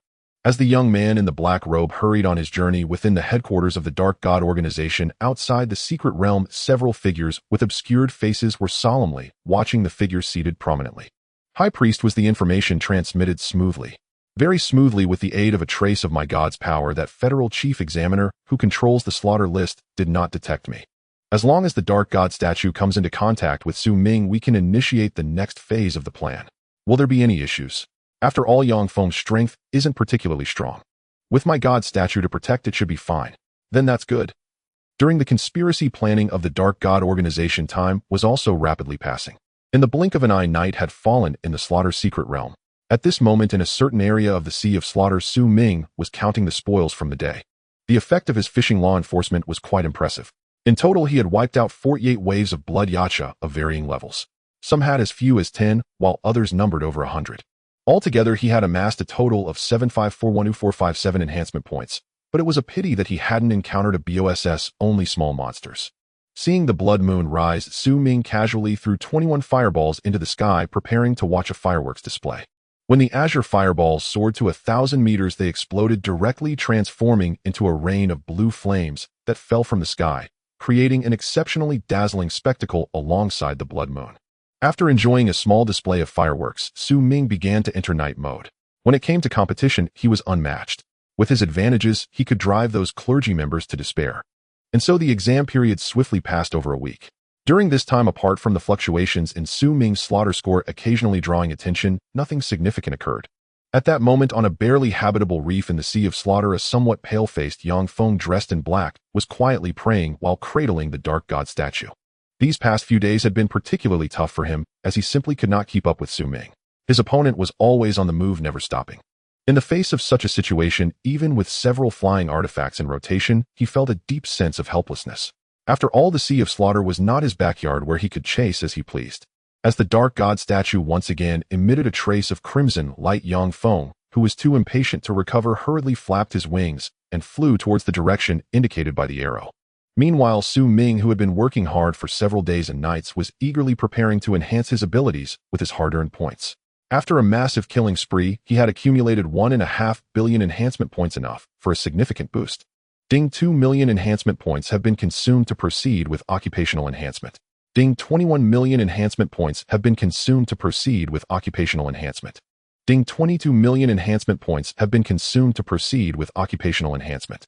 As the young man in the black robe hurried on his journey within the headquarters of the Dark God organization, outside the secret realm, several figures with obscured faces were solemnly watching the figure seated prominently. High Priest, was the information transmitted smoothly. Very smoothly, with the aid of a trace of my God's power, that Federal Chief Examiner, who controls the slaughter list, did not detect me. As long as the Dark God statue comes into contact with Su Ming, we can initiate the next phase of the plan. Will there be any issues? After all, Yang Feng's strength isn't particularly strong. With my God statue to protect, it should be fine. Then that's good. During the conspiracy planning of the Dark God organization, time was also rapidly passing. In the blink of an eye, night had fallen in the Slaughter secret realm. At this moment, in a certain area of the Sea of Slaughter, Su Ming was counting the spoils from the day. The effect of his fishing law enforcement was quite impressive. In total, he had wiped out 48 waves of blood yacha of varying levels. Some had as few as 10, while others numbered over 100. Altogether, he had amassed a total of 75412,457 enhancement points, but it was a pity that he hadn't encountered a BOSS, only small monsters. Seeing the blood moon rise, Su Ming casually threw 21 fireballs into the sky, preparing to watch a fireworks display. When the azure fireballs soared to 1,000 meters, they exploded directly, transforming into a rain of blue flames that fell from the sky, creating an exceptionally dazzling spectacle alongside the blood moon. After enjoying a small display of fireworks, Su Ming began to enter night mode. When it came to competition, he was unmatched. With his advantages, he could drive those clergy members to despair. And so the exam period swiftly passed over a week. During this time, apart from the fluctuations in Su Ming's slaughter score occasionally drawing attention, nothing significant occurred. At that moment, on a barely habitable reef in the Sea of Slaughter, a somewhat pale-faced Yang Feng dressed in black was quietly praying while cradling the Dark God statue. These past few days had been particularly tough for him, as he simply could not keep up with Su Ming. His opponent was always on the move, never stopping. In the face of such a situation, even with several flying artifacts in rotation, he felt a deep sense of helplessness. After all, the Sea of Slaughter was not his backyard where he could chase as he pleased. As the Dark God statue once again emitted a trace of crimson light, Yang Feng, who was too impatient to recover, hurriedly flapped his wings and flew towards the direction indicated by the arrow. Meanwhile, Su Ming, who had been working hard for several days and nights, was eagerly preparing to enhance his abilities with his hard-earned points. After a massive killing spree, he had accumulated 1.5 billion enhancement points, enough for a significant boost. Ding, 2 million enhancement points have been consumed to proceed with occupational enhancement. Ding, 21 million enhancement points have been consumed to proceed with occupational enhancement. Ding, 22 million enhancement points have been consumed to proceed with occupational enhancement.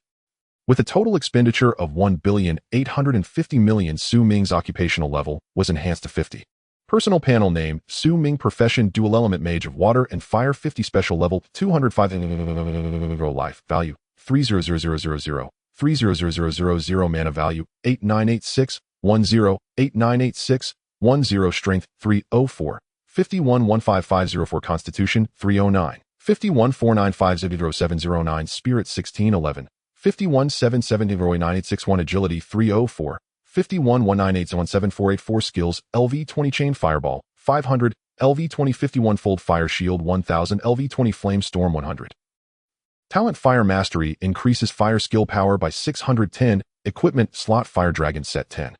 With a total expenditure of 1,850,000,000, Su Ming's occupational level was enhanced to 50. Personal panel name: Su Ming. Profession: Dual Element Mage of Water and Fire. 50 special level 205. Life value 300000 300000. Mana value 898610 898610. Strength 304 5115504. Constitution 309 514950709. Spirit 1611 517709861. Agility 304 511981744. Skills: LV20 Chain Fireball 500, LV20 51-fold Fire Shield 1000, LV20 Flame Storm 100. Talent: Fire Mastery increases fire skill power by 610. Equipment: Slot Fire Dragon Set 10.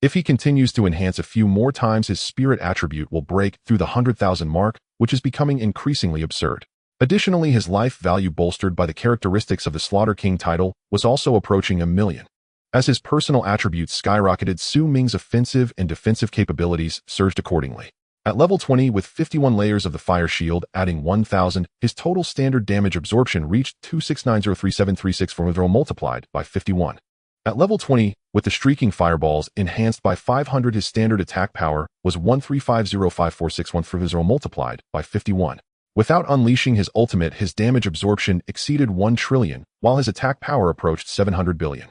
If he continues to enhance a few more times, his spirit attribute will break through the 100,000 mark, which is becoming increasingly absurd. Additionally, his life value, bolstered by the characteristics of the Slaughter King title, was also approaching 1 million. As his personal attributes skyrocketed, Su Ming's offensive and defensive capabilities surged accordingly. At level 20, with 51 layers of the fire shield adding 1000, his total standard damage absorption reached 269037364 multiplied by 51. At level 20, with the streaking fireballs enhanced by 500, his standard attack power was 135054614 multiplied by 51. Without unleashing his ultimate, his damage absorption exceeded 1 trillion, while his attack power approached 700 billion.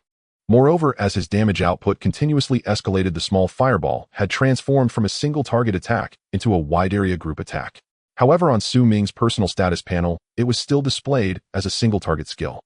Moreover, as his damage output continuously escalated, the small fireball had transformed from a single target attack into a wide-area group attack. However, on Su Ming's personal status panel, it was still displayed as a single target skill.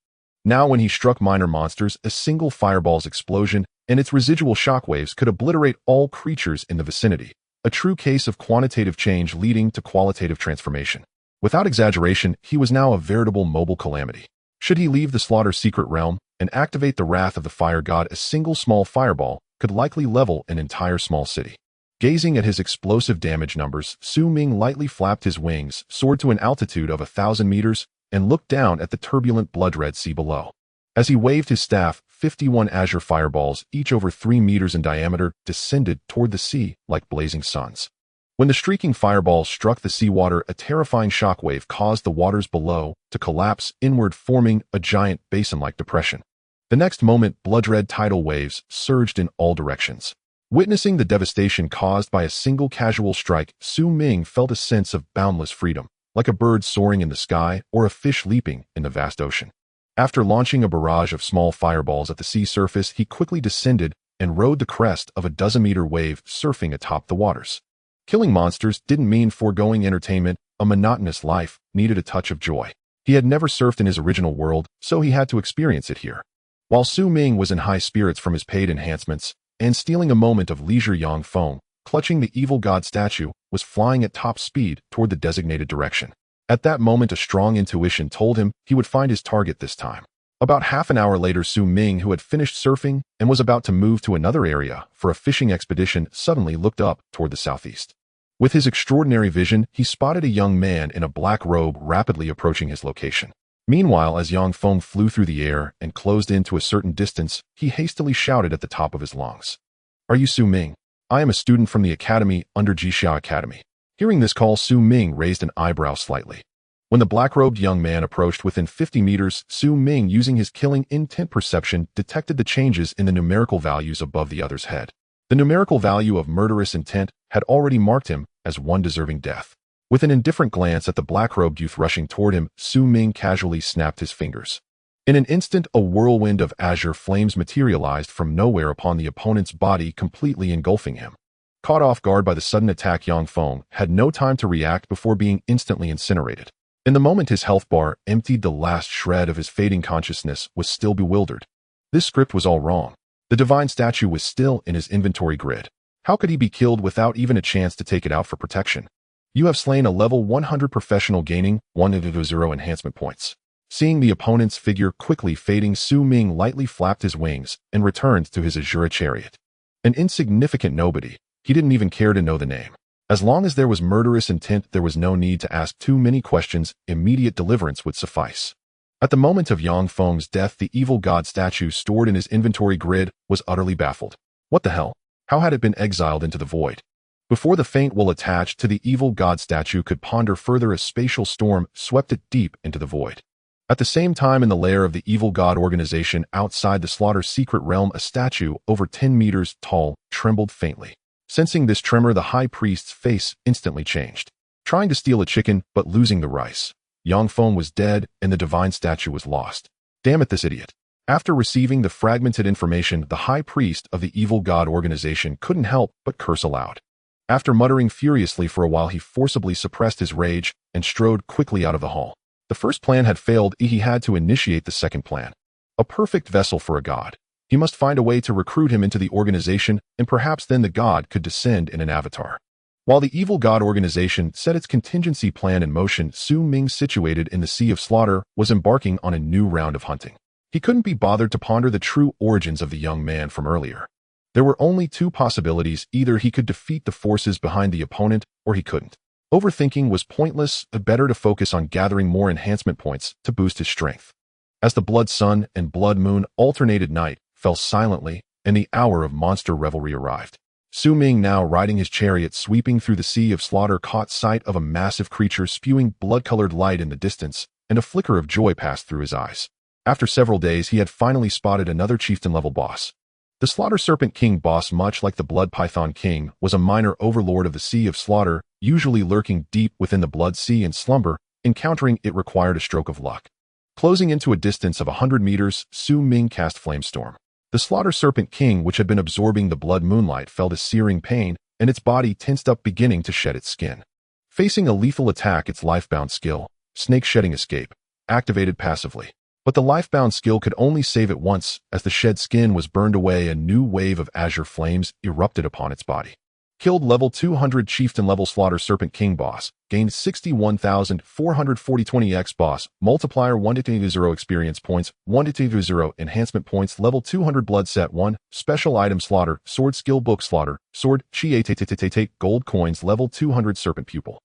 Now, when he struck minor monsters, a single fireball's explosion and its residual shockwaves could obliterate all creatures in the vicinity, a true case of quantitative change leading to qualitative transformation. Without exaggeration, he was now a veritable mobile calamity. Should he leave the Slaughter secret realm and activate the wrath of the fire god, a single small fireball could likely level an entire small city. Gazing at his explosive damage numbers, Su Ming lightly flapped his wings, soared to an altitude of 1,000 meters, and looked down at the turbulent blood-red sea below. As he waved his staff, 51 azure fireballs, each over 3 meters in diameter, descended toward the sea like blazing suns. When the streaking fireballs struck the seawater, a terrifying shockwave caused the waters below to collapse inward, forming a giant basin-like depression. The next moment, blood-red tidal waves surged in all directions. Witnessing the devastation caused by a single casual strike, Su Ming felt a sense of boundless freedom, like a bird soaring in the sky or a fish leaping in the vast ocean. After launching a barrage of small fireballs at the sea surface, he quickly descended and rode the crest of a dozen-meter wave, surfing atop the waters. Killing monsters didn't mean foregoing entertainment. A monotonous life needed a touch of joy. He had never surfed in his original world, so he had to experience it here. While Su Ming was in high spirits from his paid enhancements, and stealing a moment of leisure, Yang Feng, clutching the evil god statue, was flying at top speed toward the designated direction. At that moment, a strong intuition told him he would find his target this time. About half an hour later, Su Ming, who had finished surfing and was about to move to another area for a fishing expedition, suddenly looked up toward the southeast. With his extraordinary vision, he spotted a young man in a black robe rapidly approaching his location. Meanwhile, as Yang Feng flew through the air and closed in to a certain distance, he hastily shouted at the top of his lungs, "Are you Su Ming? I am a student from the academy under Jixia Academy." Hearing this call, Su Ming raised an eyebrow slightly. When the black-robed young man approached within 50 meters, Su Ming, using his killing intent perception, detected the changes in the numerical values above the other's head. The numerical value of murderous intent had already marked him as one deserving death. With an indifferent glance at the black-robed youth rushing toward him, Su Ming casually snapped his fingers. In an instant, a whirlwind of azure flames materialized from nowhere upon the opponent's body, completely engulfing him. Caught off guard by the sudden attack, Yang Feng had no time to react before being instantly incinerated. In the moment his health bar emptied, the last shred of his fading consciousness was still bewildered. This script was all wrong. The divine statue was still in his inventory grid. How could he be killed without even a chance to take it out for protection? You have slain a level 100 professional, gaining 100 enhancement points. Seeing the opponent's figure quickly fading, Su Ming lightly flapped his wings and returned to his azure chariot. An insignificant nobody, he didn't even care to know the name. As long as there was murderous intent, there was no need to ask too many questions. Immediate deliverance would suffice. At the moment of Yang Feng's death, the evil god statue stored in his inventory grid was utterly baffled. What the hell? How had it been exiled into the void? Before the faint will attached to the evil god statue could ponder further, a spatial storm swept it deep into the void. At the same time, in the lair of the evil god organization outside the Slaughter secret realm, a statue over 10 meters tall trembled faintly. Sensing this tremor, the high priest's face instantly changed. Trying to steal a chicken, but losing the rice. Yang Feng was dead, and the divine statue was lost. Damn it, this idiot. After receiving the fragmented information, the high priest of the evil god organization couldn't help but curse aloud. After muttering furiously for a while, he forcibly suppressed his rage and strode quickly out of the hall. The first plan had failed. He had to initiate the second plan. A perfect vessel for a god. He must find a way to recruit him into the organization, and perhaps then the god could descend in an avatar. While the evil god organization set its contingency plan in motion, Su Ming, situated in the Sea of Slaughter, was embarking on a new round of hunting. He couldn't be bothered to ponder the true origins of the young man from earlier. There were only two possibilities: either he could defeat the forces behind the opponent, or he couldn't. Overthinking was pointless. Better to focus on gathering more enhancement points to boost his strength. As the blood sun and blood moon alternated, night fell silently, and the hour of monster revelry arrived. Su Ming, now riding his chariot sweeping through the sea of slaughter, caught sight of a massive creature spewing blood-colored light in the distance, and a flicker of joy passed through his eyes. After several days, he had finally spotted another chieftain-level boss. The Slaughter Serpent King boss, much like the Blood Python King, was a minor overlord of the Sea of Slaughter, usually lurking deep within the Blood Sea in slumber. Encountering it required a stroke of luck. Closing into a distance of 100 meters, Su Ming cast Flamestorm. The Slaughter Serpent King, which had been absorbing the blood moonlight, felt a searing pain, and its body tensed up, beginning to shed its skin. Facing a lethal attack, its lifebound skill, Snake Shedding Escape, activated passively. But the lifebound skill could only save it once. As the shed skin was burned away, a new wave of azure flames erupted upon its body. Killed level 200 Chieftain level Slaughter Serpent King boss. Gained 61,440 20x boss. Multiplier 1-0 experience points. 1-0 enhancement points. Level 200 blood set 1. Special item Slaughter. Sword skill book Slaughter. Sword. Chi gold coins. Level 200 Serpent Pupil.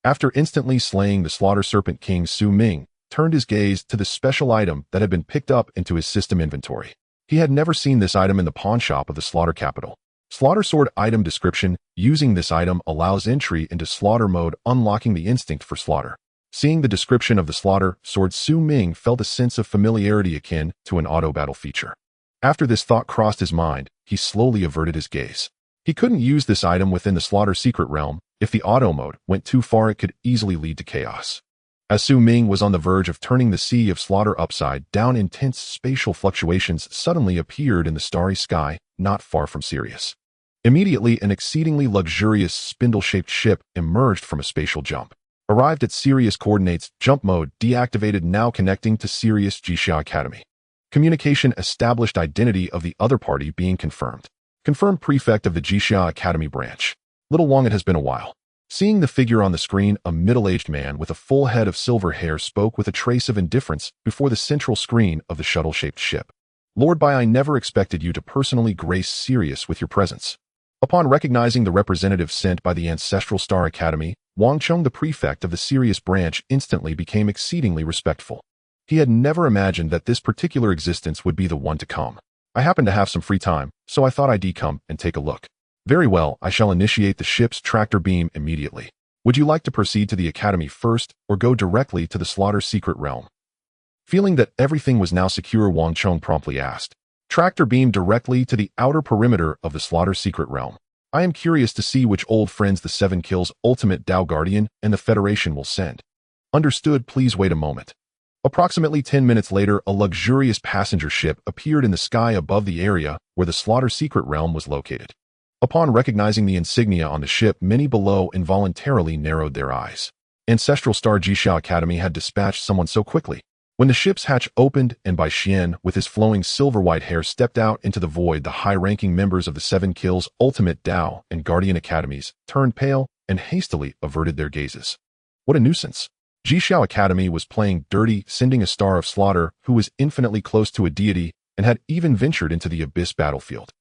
After instantly slaying the Slaughter Serpent King, Su Ming turned his gaze to the special item that had been picked up into his system inventory. He had never seen this item in the pawn shop of the Slaughter Capital. Slaughter Sword item description. Using this item allows entry into slaughter mode, unlocking the instinct for slaughter. Seeing the description of the Slaughter Sword, Su Ming felt a sense of familiarity akin to an auto battle feature. After this thought crossed his mind, he slowly averted his gaze. He couldn't use this item within the Slaughter secret realm. If the auto mode went too far, it could easily lead to chaos. As Su Ming was on the verge of turning the Sea of Slaughter upside down, intense spatial fluctuations suddenly appeared in the starry sky, not far from Sirius. Immediately, an exceedingly luxurious spindle-shaped ship emerged from a spatial jump. Arrived at Sirius coordinates, jump mode deactivated, now connecting to Sirius Jixia Academy. Communication established, identity of the other party being confirmed. Confirmed prefect of the Jixia Academy branch. Little Wong, it has been a while. Seeing the figure on the screen, a middle-aged man with a full head of silver hair spoke with a trace of indifference before the central screen of the shuttle-shaped ship. Lord Bai, I never expected you to personally grace Sirius with your presence. Upon recognizing the representative sent by the Ancestral Star Academy, Wang Cheng, the prefect of the Sirius branch, instantly became exceedingly respectful. He had never imagined that this particular existence would be the one to come. I happen to have some free time, so I thought I'd come and take a look. Very well, I shall initiate the ship's tractor beam immediately. Would you like to proceed to the Academy first, or go directly to the Slaughter secret realm? Feeling that everything was now secure, Wang Cheng promptly asked. Tractor beam directly to the outer perimeter of the Slaughter secret realm. I am curious to see which old friends the 7 Kills Ultimate Tao Guardian and the Federation will send. Understood, please wait a moment. Approximately 10 minutes later, a luxurious passenger ship appeared in the sky above the area where the Slaughter secret realm was located. Upon recognizing the insignia on the ship, many below involuntarily narrowed their eyes. Ancestral Star Jixia Academy had dispatched someone so quickly. When the ship's hatch opened and Bai Xian, with his flowing silver-white hair, stepped out into the void, the high-ranking members of the 7 Kills Ultimate Tao and Guardian Academies turned pale and hastily averted their gazes. What a nuisance. Jixia Academy was playing dirty, sending a Star of Slaughter who was infinitely close to a deity and had even ventured into the Abyss battlefield.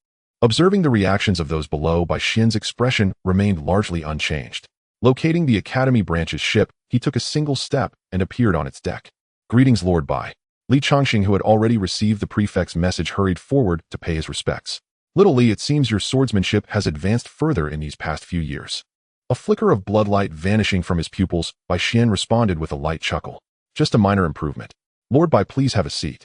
Observing the reactions of those below, Bai Xian's expression remained largely unchanged. Locating the Academy branch's ship, he took a single step and appeared on its deck. Greetings, Lord Bai. Li Changxing, who had already received the prefect's message, hurried forward to pay his respects. Little Li, it seems your swordsmanship has advanced further in these past few years. A flicker of bloodlight vanishing from his pupils, Bai Xian responded with a light chuckle. Just a minor improvement. Lord Bai, please have a seat.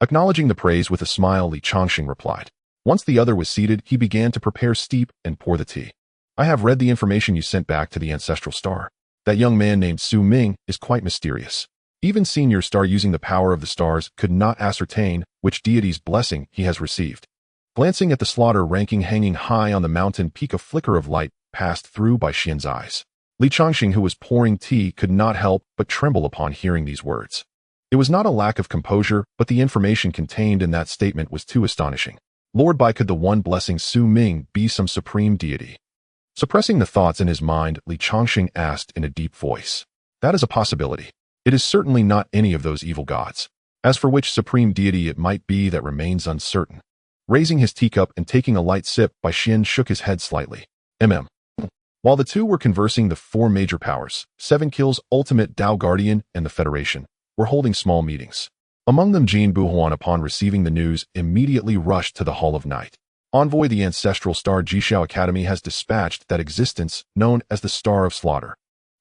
Acknowledging the praise with a smile, Li Changxing replied. Once the other was seated, he began to prepare, steep, and pour the tea. I have read the information you sent back to the Ancestral Star. That young man named Su Ming is quite mysterious. Even Senior Star, using the power of the stars, could not ascertain which deity's blessing he has received. Glancing at the Slaughter ranking hanging high on the mountain peak, a flicker of light passed through Bai Xian's eyes. Li Changxing, who was pouring tea, could not help but tremble upon hearing these words. It was not a lack of composure, but the information contained in that statement was too astonishing. Lord Bai, could the one blessing Su Ming be some supreme deity? Suppressing the thoughts in his mind, Li Changxing asked in a deep voice. That is a possibility. It is certainly not any of those evil gods. As for which supreme deity it might be, that remains uncertain. Raising his teacup and taking a light sip, Bai Xian shook his head slightly. While the two were conversing, the 4 major powers, 7 Kills Ultimate Tao Guardian and the Federation, were holding small meetings. Among them, Jin Buhuan, upon receiving the news, immediately rushed to the Hall of Night. Envoy the ancestral star Jishao Academy has dispatched that existence known as the Star of Slaughter.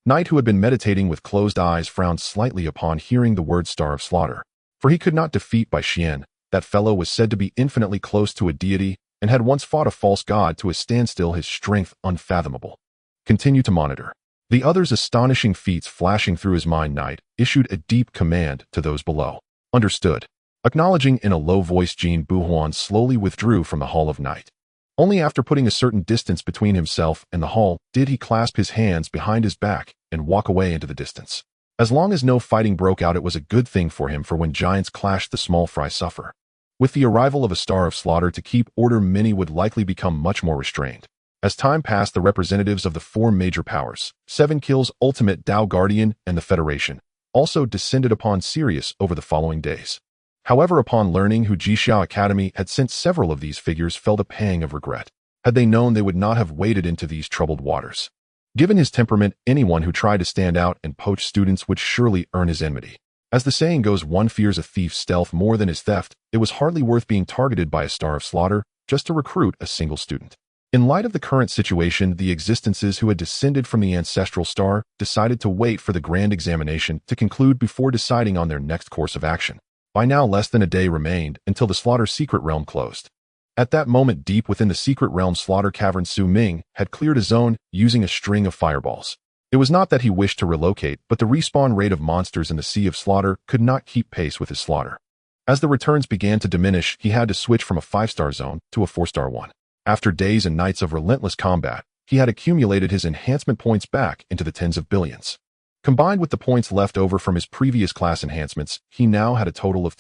Knight, who had been meditating with closed eyes, frowned slightly upon hearing the word Star of Slaughter. For he could not defeat Bai Xian. That fellow was said to be infinitely close to a deity and had once fought a false god to a standstill, his strength unfathomable. Continue to monitor. The other's astonishing feats flashing through his mind, Knight issued a deep command to those below. Understood. Acknowledging in a low voice, Jin Buhuan slowly withdrew from the Hall of Night. Only after putting a certain distance between himself and the hall did he clasp his hands behind his back and walk away into the distance. As long as no fighting broke out, it was a good thing for him, for when giants clashed, the small fry suffer. With the arrival of a Star of Slaughter to keep order, many would likely become much more restrained. As time passed, the representatives of the four major powers, Seven Kills, Ultimate, Tao Guardian, and the Federation, also descended upon Sirius over the following days. However, upon learning who Jishao Academy had sent, several of these figures felt a pang of regret. Had they known, they would not have waded into these troubled waters. Given his temperament, anyone who tried to stand out and poach students would surely earn his enmity. As the saying goes, one fears a thief's stealth more than his theft. It was hardly worth being targeted by a Star of Slaughter just to recruit a single student. In light of the current situation, the existences who had descended from the ancestral star decided to wait for the grand examination to conclude before deciding on their next course of action. By now, less than a day remained until the Slaughter secret realm closed. At that moment, deep within the secret realm Slaughter cavern, Ming had cleared a zone using a string of fireballs. It was not that he wished to relocate, but the respawn rate of monsters in the Sea of Slaughter could not keep pace with his slaughter. As the returns began to diminish, he had to switch from a 5-star zone to a 4-star one. After days and nights of relentless combat, he had accumulated his enhancement points back into the tens of billions. Combined with the points left over from his previous class enhancements, he now had a total of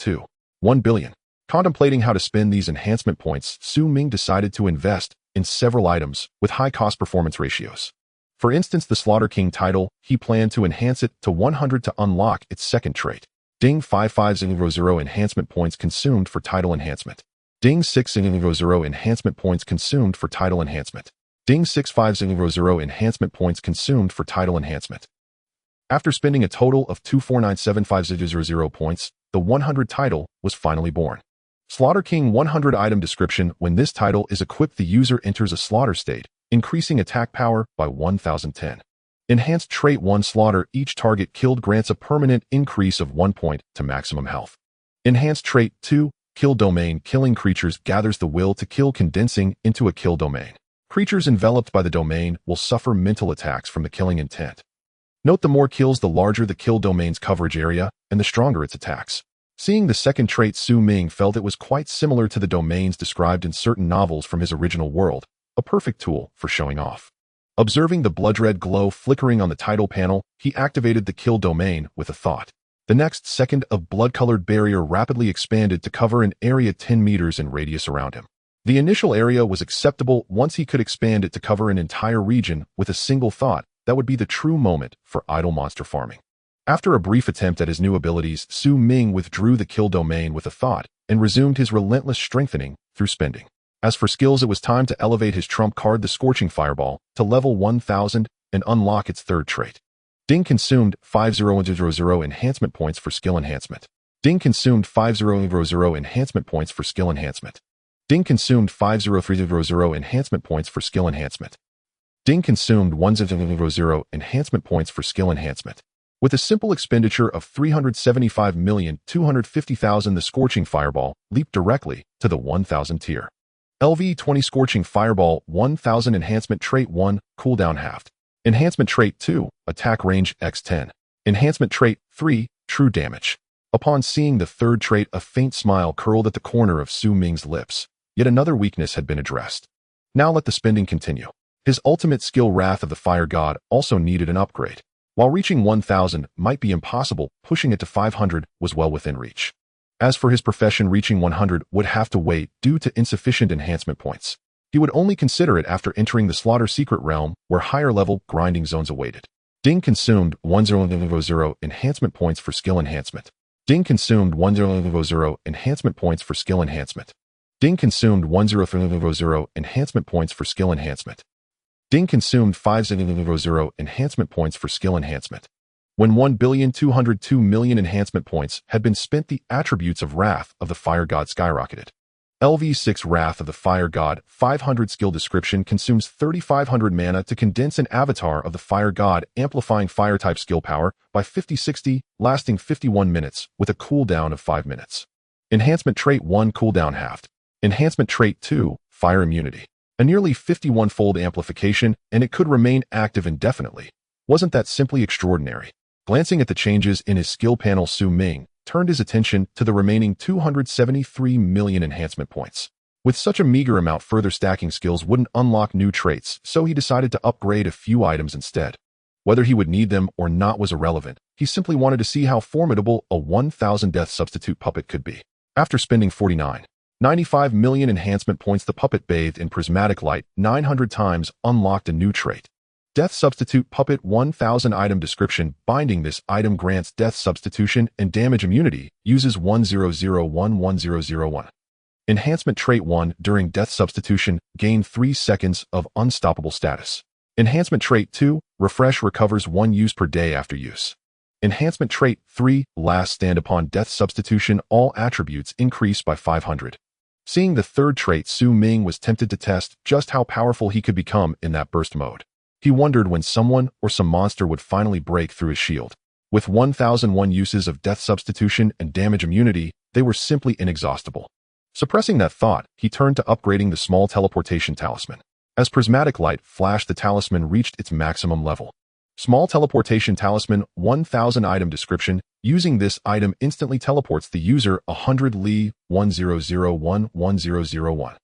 1 billion. Contemplating how to spend these enhancement points, Ming decided to invest in several items with high cost-performance ratios. For instance, the Slaughter King title, he planned to enhance it to 100 to unlock its second trait. Ding 5500 enhancement points consumed for title enhancement. Ding 6000 enhancement points consumed for title enhancement. Ding 6500 enhancement points consumed for title enhancement. After spending a total of 2497500 points, the 100 title was finally born. Slaughter King 100 item description. When this title is equipped, the user enters a slaughter state, increasing attack power by 1010. Enhanced trait 1 Slaughter. Each target killed grants a permanent increase of 1 point to maximum health. Enhanced trait 2 Kill Domain. Killing creatures gathers the will to kill, condensing into a kill domain. Creatures enveloped by the domain will suffer mental attacks from the killing intent. Note, the more kills, the larger the kill domain's coverage area and the stronger its attacks. Seeing the second trait, Ming felt it was quite similar to the domains described in certain novels from his original world, a perfect tool for showing off. Observing the blood-red glow flickering on the title panel, he activated the kill domain with a thought. The next second, a blood-colored barrier rapidly expanded to cover an area 10 meters in radius around him. The initial area was acceptable. Once he could expand it to cover an entire region with a single thought, that would be the true moment for idle monster farming. After a brief attempt at his new abilities, Ming withdrew the kill domain with a thought and resumed his relentless strengthening through spending. As for skills, it was time to elevate his trump card, the Scorching Fireball, to level 1000 and unlock its third trait. Ding consumed 5000 enhancement points for skill enhancement. Ding consumed 5000 enhancement points for skill enhancement. Ding consumed 5030 enhancement points for skill enhancement. Ding consumed 1000 enhancement points for skill enhancement. With a simple expenditure of 375,250,000, the Scorching Fireball leaped directly to the 1000 tier. LV20 Scorching Fireball 1000 Enhancement Trait 1 Cooldown halved. Enhancement Trait 2 Attack Range x10. Enhancement Trait 3 True Damage. Upon seeing the third trait, a faint smile curled at the corner of Ming's lips. Yet another weakness had been addressed. Now let the spending continue. His ultimate skill, Wrath of the Fire God, also needed an upgrade. While reaching 1000 might be impossible, pushing it to 500 was well within reach. As for his profession, reaching 100 would have to wait due to insufficient enhancement points. He would only consider it after entering the Slaughter secret realm, where higher-level grinding zones awaited. Ding consumed 1000 enhancement points for skill enhancement. Ding consumed 1000 enhancement points for skill enhancement. Ding consumed 1000 enhancement points for skill enhancement. Ding consumed 5000 enhancement points for skill enhancement. When 1,202,000,000 enhancement points had been spent, the attributes of Wrath of the Fire God skyrocketed. LV6 Wrath of the Fire God 500 skill description consumes 3500 mana to condense an avatar of the Fire God, amplifying fire-type skill power by 50-60, lasting 51 minutes, with a cooldown of 5 minutes. Enhancement Trait 1 cooldown halved. Enhancement Trait 2 Fire Immunity. A nearly 51-fold amplification, and it could remain active indefinitely. Wasn't that simply extraordinary? Glancing at the changes in his skill panel, Ming turned his attention to the remaining 273 million enhancement points. With such a meager amount, further stacking skills wouldn't unlock new traits, so he decided to upgrade a few items instead. Whether he would need them or not was irrelevant. He simply wanted to see how formidable a 1000 death substitute puppet could be. After spending 95 million enhancement points, the puppet bathed in prismatic light 900 times unlocked a new trait. Death Substitute Puppet 1000 Item Description. Binding: this item grants death substitution and damage immunity, uses 1001-1001. Enhancement Trait 1 during death substitution, gain 3 seconds of unstoppable status. Enhancement Trait 2, refresh, recovers 1 use per day after use. Enhancement Trait 3, last stand upon death substitution, all attributes increase by 500. Seeing the third trait, Ming was tempted to test just how powerful he could become in that burst mode. He wondered when someone or some monster would finally break through his shield. With 1001 uses of death substitution and damage immunity, they were simply inexhaustible. Suppressing that thought, he turned to upgrading the small teleportation talisman. As prismatic light flashed, the talisman reached its maximum level. Small teleportation talisman 1000 item description. Using this item instantly teleports the user 100 li 1001-1001.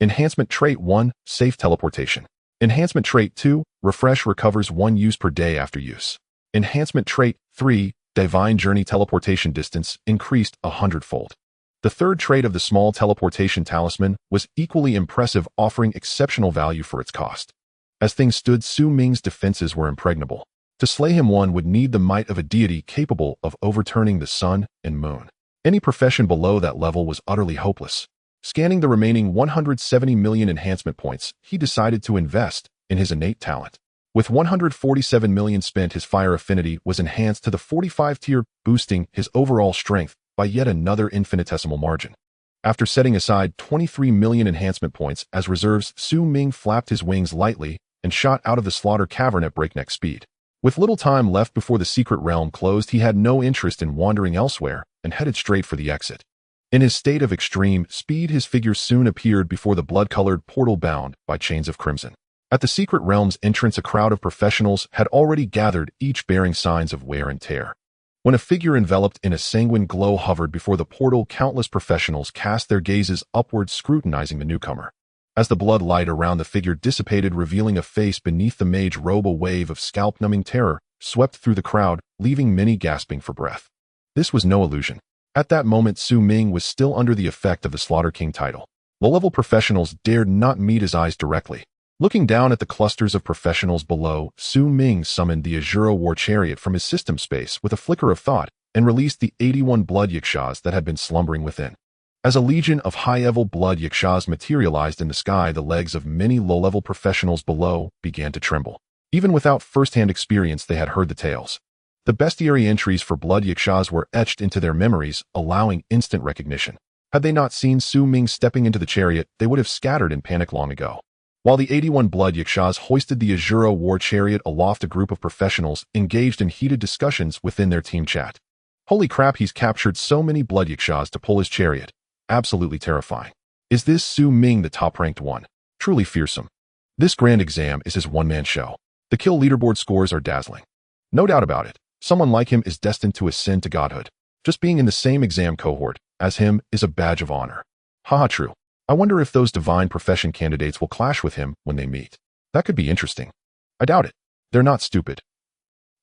Enhancement Trait 1, safe teleportation. Enhancement Trait 2, refresh, recovers 1 use per day after use. Enhancement Trait 3, divine journey, teleportation distance increased 100-fold. The third trait of the small teleportation talisman was equally impressive, offering exceptional value for its cost. As things stood, Ming's defenses were impregnable. To slay him, one would need the might of a deity capable of overturning the sun and moon. Any profession below that level was utterly hopeless. Scanning the remaining 170 million enhancement points, he decided to invest in his innate talent. With 147 million spent, his fire affinity was enhanced to the 45 tier, boosting his overall strength by yet another infinitesimal margin. After setting aside 23 million enhancement points as reserves, Ming flapped his wings lightly and shot out of the slaughter cavern at breakneck speed. With little time left before the secret realm closed, he had no interest in wandering elsewhere and headed straight for the exit. In his state of extreme speed, his figure soon appeared before the blood-colored portal bound by chains of crimson. At the secret realm's entrance, a crowd of professionals had already gathered, each bearing signs of wear and tear. When a figure enveloped in a sanguine glow hovered before the portal, countless professionals cast their gazes upward, scrutinizing the newcomer. As the blood light around the figure dissipated, revealing a face beneath the mage robe, a wave of scalp-numbing terror swept through the crowd, leaving many gasping for breath. This was no illusion. At that moment, Ming was still under the effect of the Slaughter King title. Low-level professionals dared not meet his eyes directly. Looking down at the clusters of professionals below, Ming summoned the Azura War Chariot from his system space with a flicker of thought and released the 81 blood yakshas that had been slumbering within. As a legion of high-level blood yakshas materialized in the sky, the legs of many low-level professionals below began to tremble. Even without first-hand experience, they had heard the tales. The bestiary entries for blood yakshas were etched into their memories, allowing instant recognition. Had they not seen Ming stepping into the chariot, they would have scattered in panic long ago. While the 81 blood yakshas hoisted the Azura War Chariot aloft, a group of professionals engaged in heated discussions within their team chat. Holy crap, he's captured so many blood yakshas to pull his chariot. Absolutely terrifying. Is this Ming the top-ranked one? Truly fearsome. This grand exam is his one-man show. The kill leaderboard scores are dazzling. No doubt about it. Someone like him is destined to ascend to godhood. Just being in the same exam cohort as him is a badge of honor. Haha, true. I wonder if those divine profession candidates will clash with him when they meet. That could be interesting. I doubt it. They're not stupid.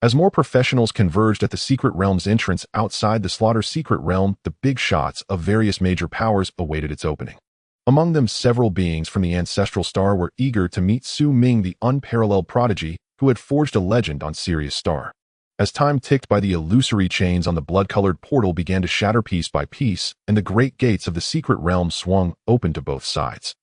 As more professionals converged at the secret realm's entrance outside the Slaughter secret realm, the big shots of various major powers awaited its opening. Among them, several beings from the ancestral star were eager to meet Ming, the unparalleled prodigy who had forged a legend on Sirius Star. As time ticked by, the illusory chains on the blood-colored portal began to shatter piece by piece, and the great gates of the secret realm swung open to both sides.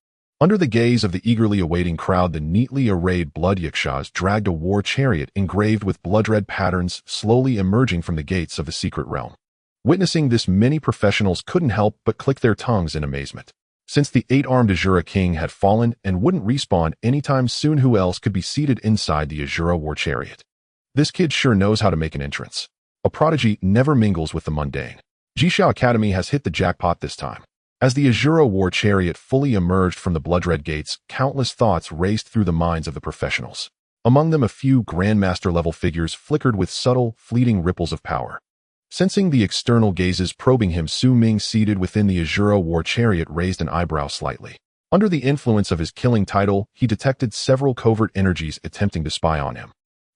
Under the gaze of the eagerly awaiting crowd, the neatly arrayed blood yakshas dragged a war chariot engraved with blood-red patterns slowly emerging from the gates of the secret realm. Witnessing this, many professionals couldn't help but click their tongues in amazement. Since the 8-armed Azura King had fallen and wouldn't respawn anytime soon, who else could be seated inside the Azura War Chariot? This kid sure knows how to make an entrance. A prodigy never mingles with the mundane. Jishao Academy has hit the jackpot this time. As the Azura War Chariot fully emerged from the blood-red gates, countless thoughts raced through the minds of the professionals. Among them, a few Grandmaster-level figures flickered with subtle, fleeting ripples of power. Sensing the external gazes probing him, Su Ming, seated within the Azura War Chariot, raised an eyebrow slightly. Under the influence of his killing title, he detected several covert energies attempting to spy on him.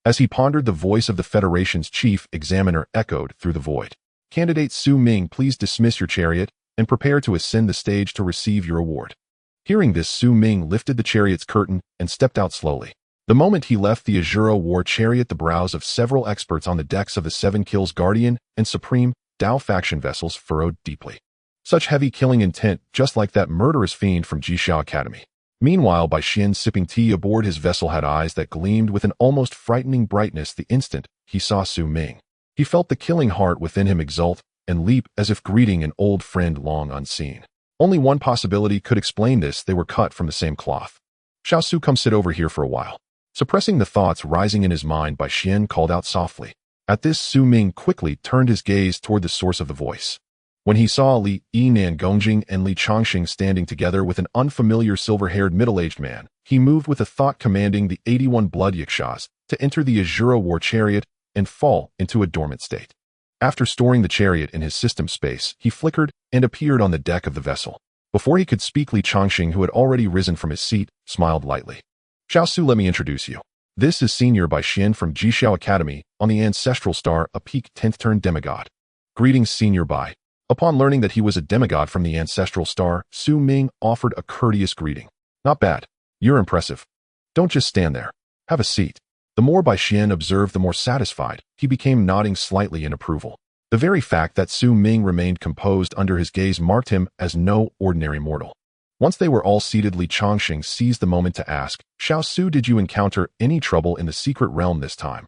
As he pondered, the voice of the Federation's chief examiner echoed through the void. "Candidate Su Ming, please dismiss your chariot and prepare to ascend the stage to receive your award." Hearing this, Su Ming lifted the chariot's curtain and stepped out slowly. The moment he left the Azura War Chariot, the brows of several experts on the decks of the 7 Kills Guardian and Supreme Dao faction vessels furrowed deeply. Such heavy killing intent, just like that murderous fiend from Jishao Academy. Meanwhile, Bai Xian, sipping tea aboard his vessel, had eyes that gleamed with an almost frightening brightness the instant he saw Su Ming. He felt the killing heart within him exult and leap as if greeting an old friend long unseen. Only one possibility could explain this: they were cut from the same cloth. "Xiao Su, come sit over here for a while." Suppressing the thoughts rising in his mind, Bai Xian called out softly. At this, Su Ming quickly turned his gaze toward the source of the voice. When he saw Li Nangongjing and Li Changxing standing together with an unfamiliar silver-haired middle-aged man, he moved with a thought, commanding the 81 blood yakshas to enter the Azura War Chariot and fall into a dormant state. After storing the chariot in his system space, he flickered and appeared on the deck of the vessel. Before he could speak, Li Changxing, who had already risen from his seat, smiled lightly. "Xiao Su, let me introduce you. This is Senior Bai Xian from Jishao Academy on the Ancestral Star, a peak 10th turn demigod." "Greetings, Senior Bai." Upon learning that he was a demigod from the Ancestral Star, Su Ming offered a courteous greeting. "Not bad. You're impressive. Don't just stand there. Have a seat." The more Bai Xian observed, the more satisfied he became, nodding slightly in approval. The very fact that Su Ming remained composed under his gaze marked him as no ordinary mortal. Once they were all seated, Li Changxing seized the moment to ask, "Xiao Su, did you encounter any trouble in the secret realm this time?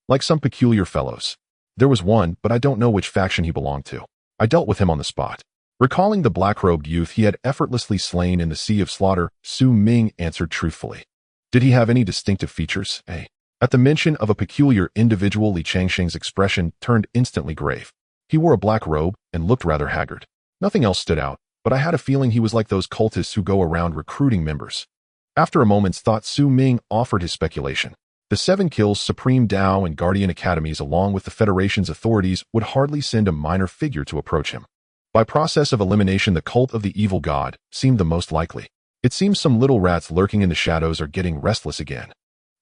Like some peculiar fellows?" "There was one, but I don't know which faction he belonged to. I dealt with him on the spot." Recalling the black-robed youth he had effortlessly slain in the Sea of Slaughter, Su Ming answered truthfully. "Did he have any distinctive features, eh?" At the mention of a peculiar individual, Li Changxing's expression turned instantly grave. He wore a black robe and looked rather haggard. Nothing else stood out, but I had a feeling he was like those cultists who go around recruiting members. After a moment's thought, Su Ming offered his speculation. The 7 Kills, Supreme Dao, and Guardian Academies, along with the Federation's authorities, would hardly send a minor figure to approach him. By process of elimination, the cult of the evil god seemed the most likely. It seems some little rats lurking in the shadows are getting restless again.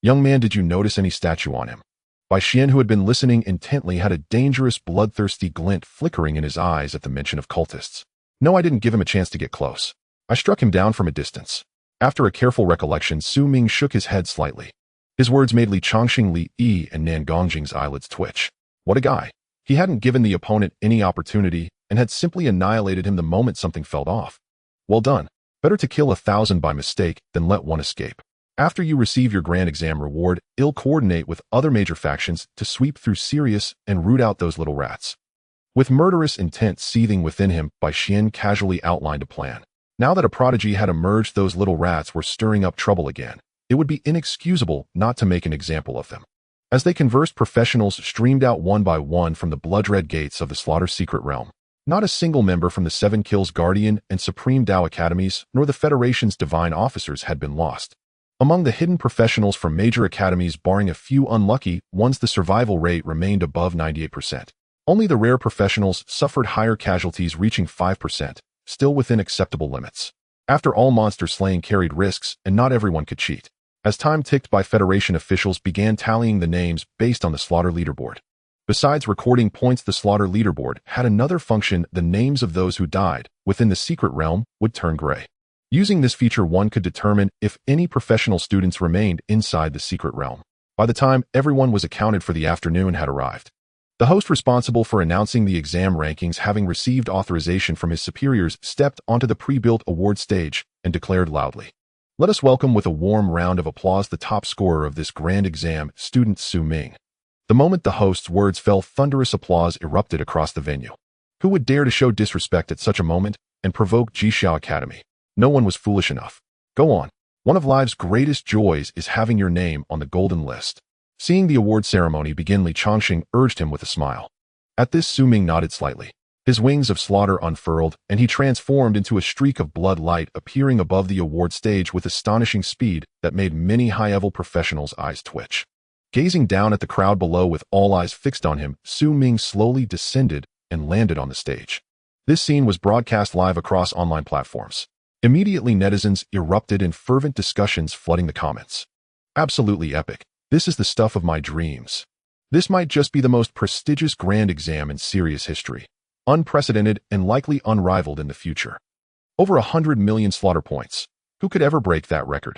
"Young man, did you notice any statue on him?" Bai Xian, who had been listening intently, had a dangerous, bloodthirsty glint flickering in his eyes at the mention of cultists. "No, I didn't give him a chance to get close. I struck him down from a distance." After a careful recollection, Su Ming shook his head slightly. His words made Li Changxing, Li Yi, and Nangongjing's eyelids twitch. What a guy. He hadn't given the opponent any opportunity and had simply annihilated him the moment something felt off. Well done. Better to kill 1,000 by mistake than let one escape. After you receive your grand exam reward, you'll coordinate with other major factions to sweep through Sirius and root out those little rats. With murderous intent seething within him, Bai Xian casually outlined a plan. Now that a prodigy had emerged, those little rats were stirring up trouble again. It would be inexcusable not to make an example of them. As they conversed, professionals streamed out one by one from the blood-red gates of the Slaughter secret realm. Not a single member from the 7 Kills Guardian and Supreme Dao Academies, nor the Federation's divine officers, had been lost. Among the hidden professionals from major academies, barring a few unlucky ones, the survival rate remained above 98%. Only the rare professionals suffered higher casualties, reaching 5%, still within acceptable limits. After all, monster slaying carried risks, and not everyone could cheat. As time ticked by, Federation officials began tallying the names based on the Slaughter leaderboard. Besides recording points, the Slaughter leaderboard had another function: the names of those who died within the secret realm would turn gray. Using this feature, one could determine if any professional students remained inside the secret realm. By the time everyone was accounted for, the afternoon had arrived. The host responsible for announcing the exam rankings, having received authorization from his superiors, stepped onto the pre-built award stage and declared loudly, "Let us welcome with a warm round of applause the top scorer of this grand exam, student Su Ming." The moment the host's words fell, thunderous applause erupted across the venue. Who would dare to show disrespect at such a moment and provoke Jishao Academy? No one was foolish enough. Go on. One of life's greatest joys is having your name on the golden list. Seeing the award ceremony begin, Li Changxing urged him with a smile. At this, Su Ming nodded slightly. His wings of slaughter unfurled, and he transformed into a streak of blood light, appearing above the award stage with astonishing speed that made many high-level professionals' eyes twitch. Gazing down at the crowd below with all eyes fixed on him, Su Ming slowly descended and landed on the stage. This scene was broadcast live across online platforms. Immediately, netizens erupted in fervent discussions, flooding the comments. Absolutely epic. This is the stuff of my dreams. This might just be the most prestigious grand exam in serious history. Unprecedented and likely unrivaled in the future. Over 100 million slaughter points. Who could ever break that record?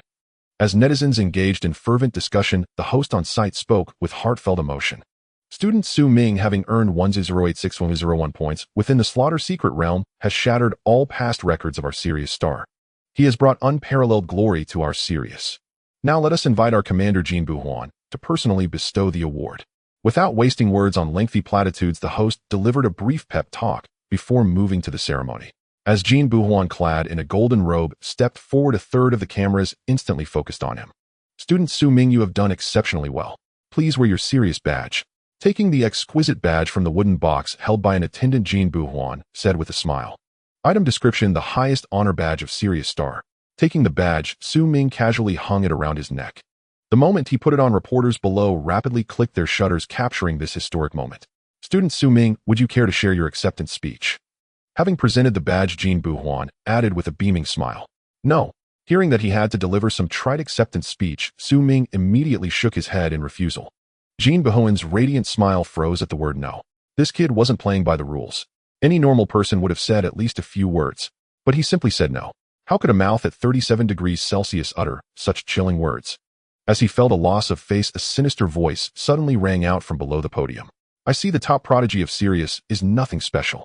As netizens engaged in fervent discussion, the host on site spoke with heartfelt emotion. Student Su Ming, having earned 1086.01 points within the slaughter secret realm, has shattered all past records of our serious star. He has brought unparalleled glory to our serious. Now let us invite our commander Jin Buhuan to personally bestow the award. Without wasting words on lengthy platitudes, the host delivered a brief pep talk before moving to the ceremony. As Jin Buhuan, clad in a golden robe, stepped forward, a third of the cameras instantly focused on him. Student Su Ming, you have done exceptionally well. Please wear your serious badge. Taking the exquisite badge from the wooden box held by an attendant, Jin Buhuan said with a smile. Item description: the highest honor badge of Serious Star. Taking the badge, Su Ming casually hung it around his neck. The moment he put it on, reporters below rapidly clicked their shutters, capturing this historic moment. Student Su Ming, would you care to share your acceptance speech? Having presented the badge, Jin Buhuan added with a beaming smile. No. Hearing that he had to deliver some trite acceptance speech, Su Ming immediately shook his head in refusal. Jin Buhuan's radiant smile froze at the word no. This kid wasn't playing by the rules. Any normal person would have said at least a few words, but he simply said no. How could a mouth at 37 degrees Celsius utter such chilling words? As he felt a loss of face, a sinister voice suddenly rang out from below the podium. I see the top prodigy of Sirius is nothing special.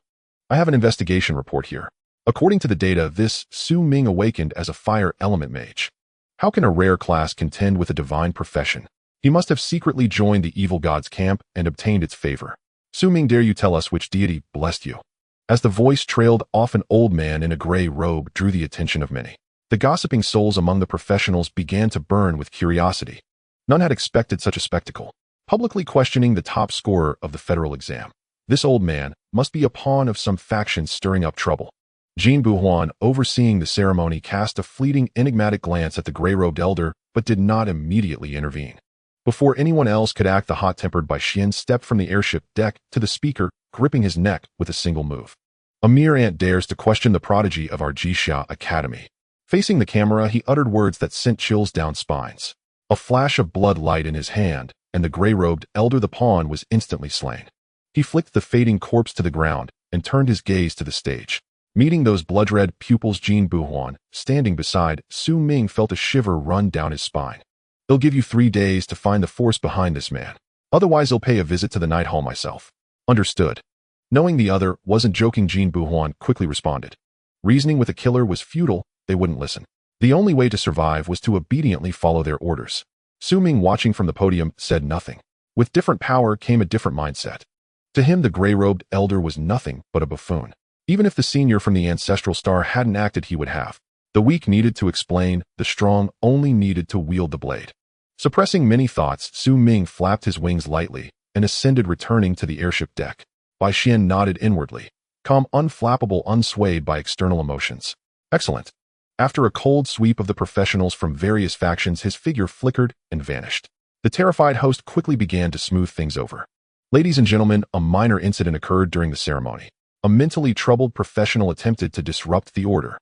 I have an investigation report here. According to the data, this Su Ming awakened as a Fire Element Mage. How can a rare class contend with a divine profession? He must have secretly joined the evil god's camp and obtained its favor. Su Ming, dare you tell us which deity blessed you? As the voice trailed off, an old man in a gray robe drew the attention of many. The gossiping souls among the professionals began to burn with curiosity. None had expected such a spectacle. Publicly questioning the top scorer of the federal exam. This old man must be a pawn of some faction stirring up trouble. Jin Buhuan, overseeing the ceremony, cast a fleeting, enigmatic glance at the gray-robed elder, but did not immediately intervene. Before anyone else could act, the hot-tempered Bai Xian stepped from the airship deck to the speaker, gripping his neck with a single move. A mere ant dares to question the prodigy of our Jixia Academy. Facing the camera, he uttered words that sent chills down spines. A flash of blood light in his hand, and the gray-robed elder, the pawn, was instantly slain. He flicked the fading corpse to the ground and turned his gaze to the stage. Meeting those blood-red pupils, Jin Buhuan, standing beside Su Ming, felt a shiver run down his spine. I'll give you 3 days to find the force behind this man. Otherwise, I'll pay a visit to the night hall myself. Understood. Knowing the other wasn't joking, Jin Buhuan quickly responded. Reasoning with a killer was futile. They wouldn't listen. The only way to survive was to obediently follow their orders. Su Ming, watching from the podium, said nothing. With different power came a different mindset. To him, the gray-robed elder was nothing but a buffoon. Even if the senior from the ancestral star hadn't acted, he would have. The weak needed to explain, the strong only needed to wield the blade. Suppressing many thoughts, Su Ming flapped his wings lightly and ascended, returning to the airship deck. Bai Xian nodded inwardly. Calm, unflappable, unswayed by external emotions. Excellent. After a cold sweep of the professionals from various factions, his figure flickered and vanished. The terrified host quickly began to smooth things over. Ladies and gentlemen, a minor incident occurred during the ceremony. A mentally troubled professional attempted to disrupt the order.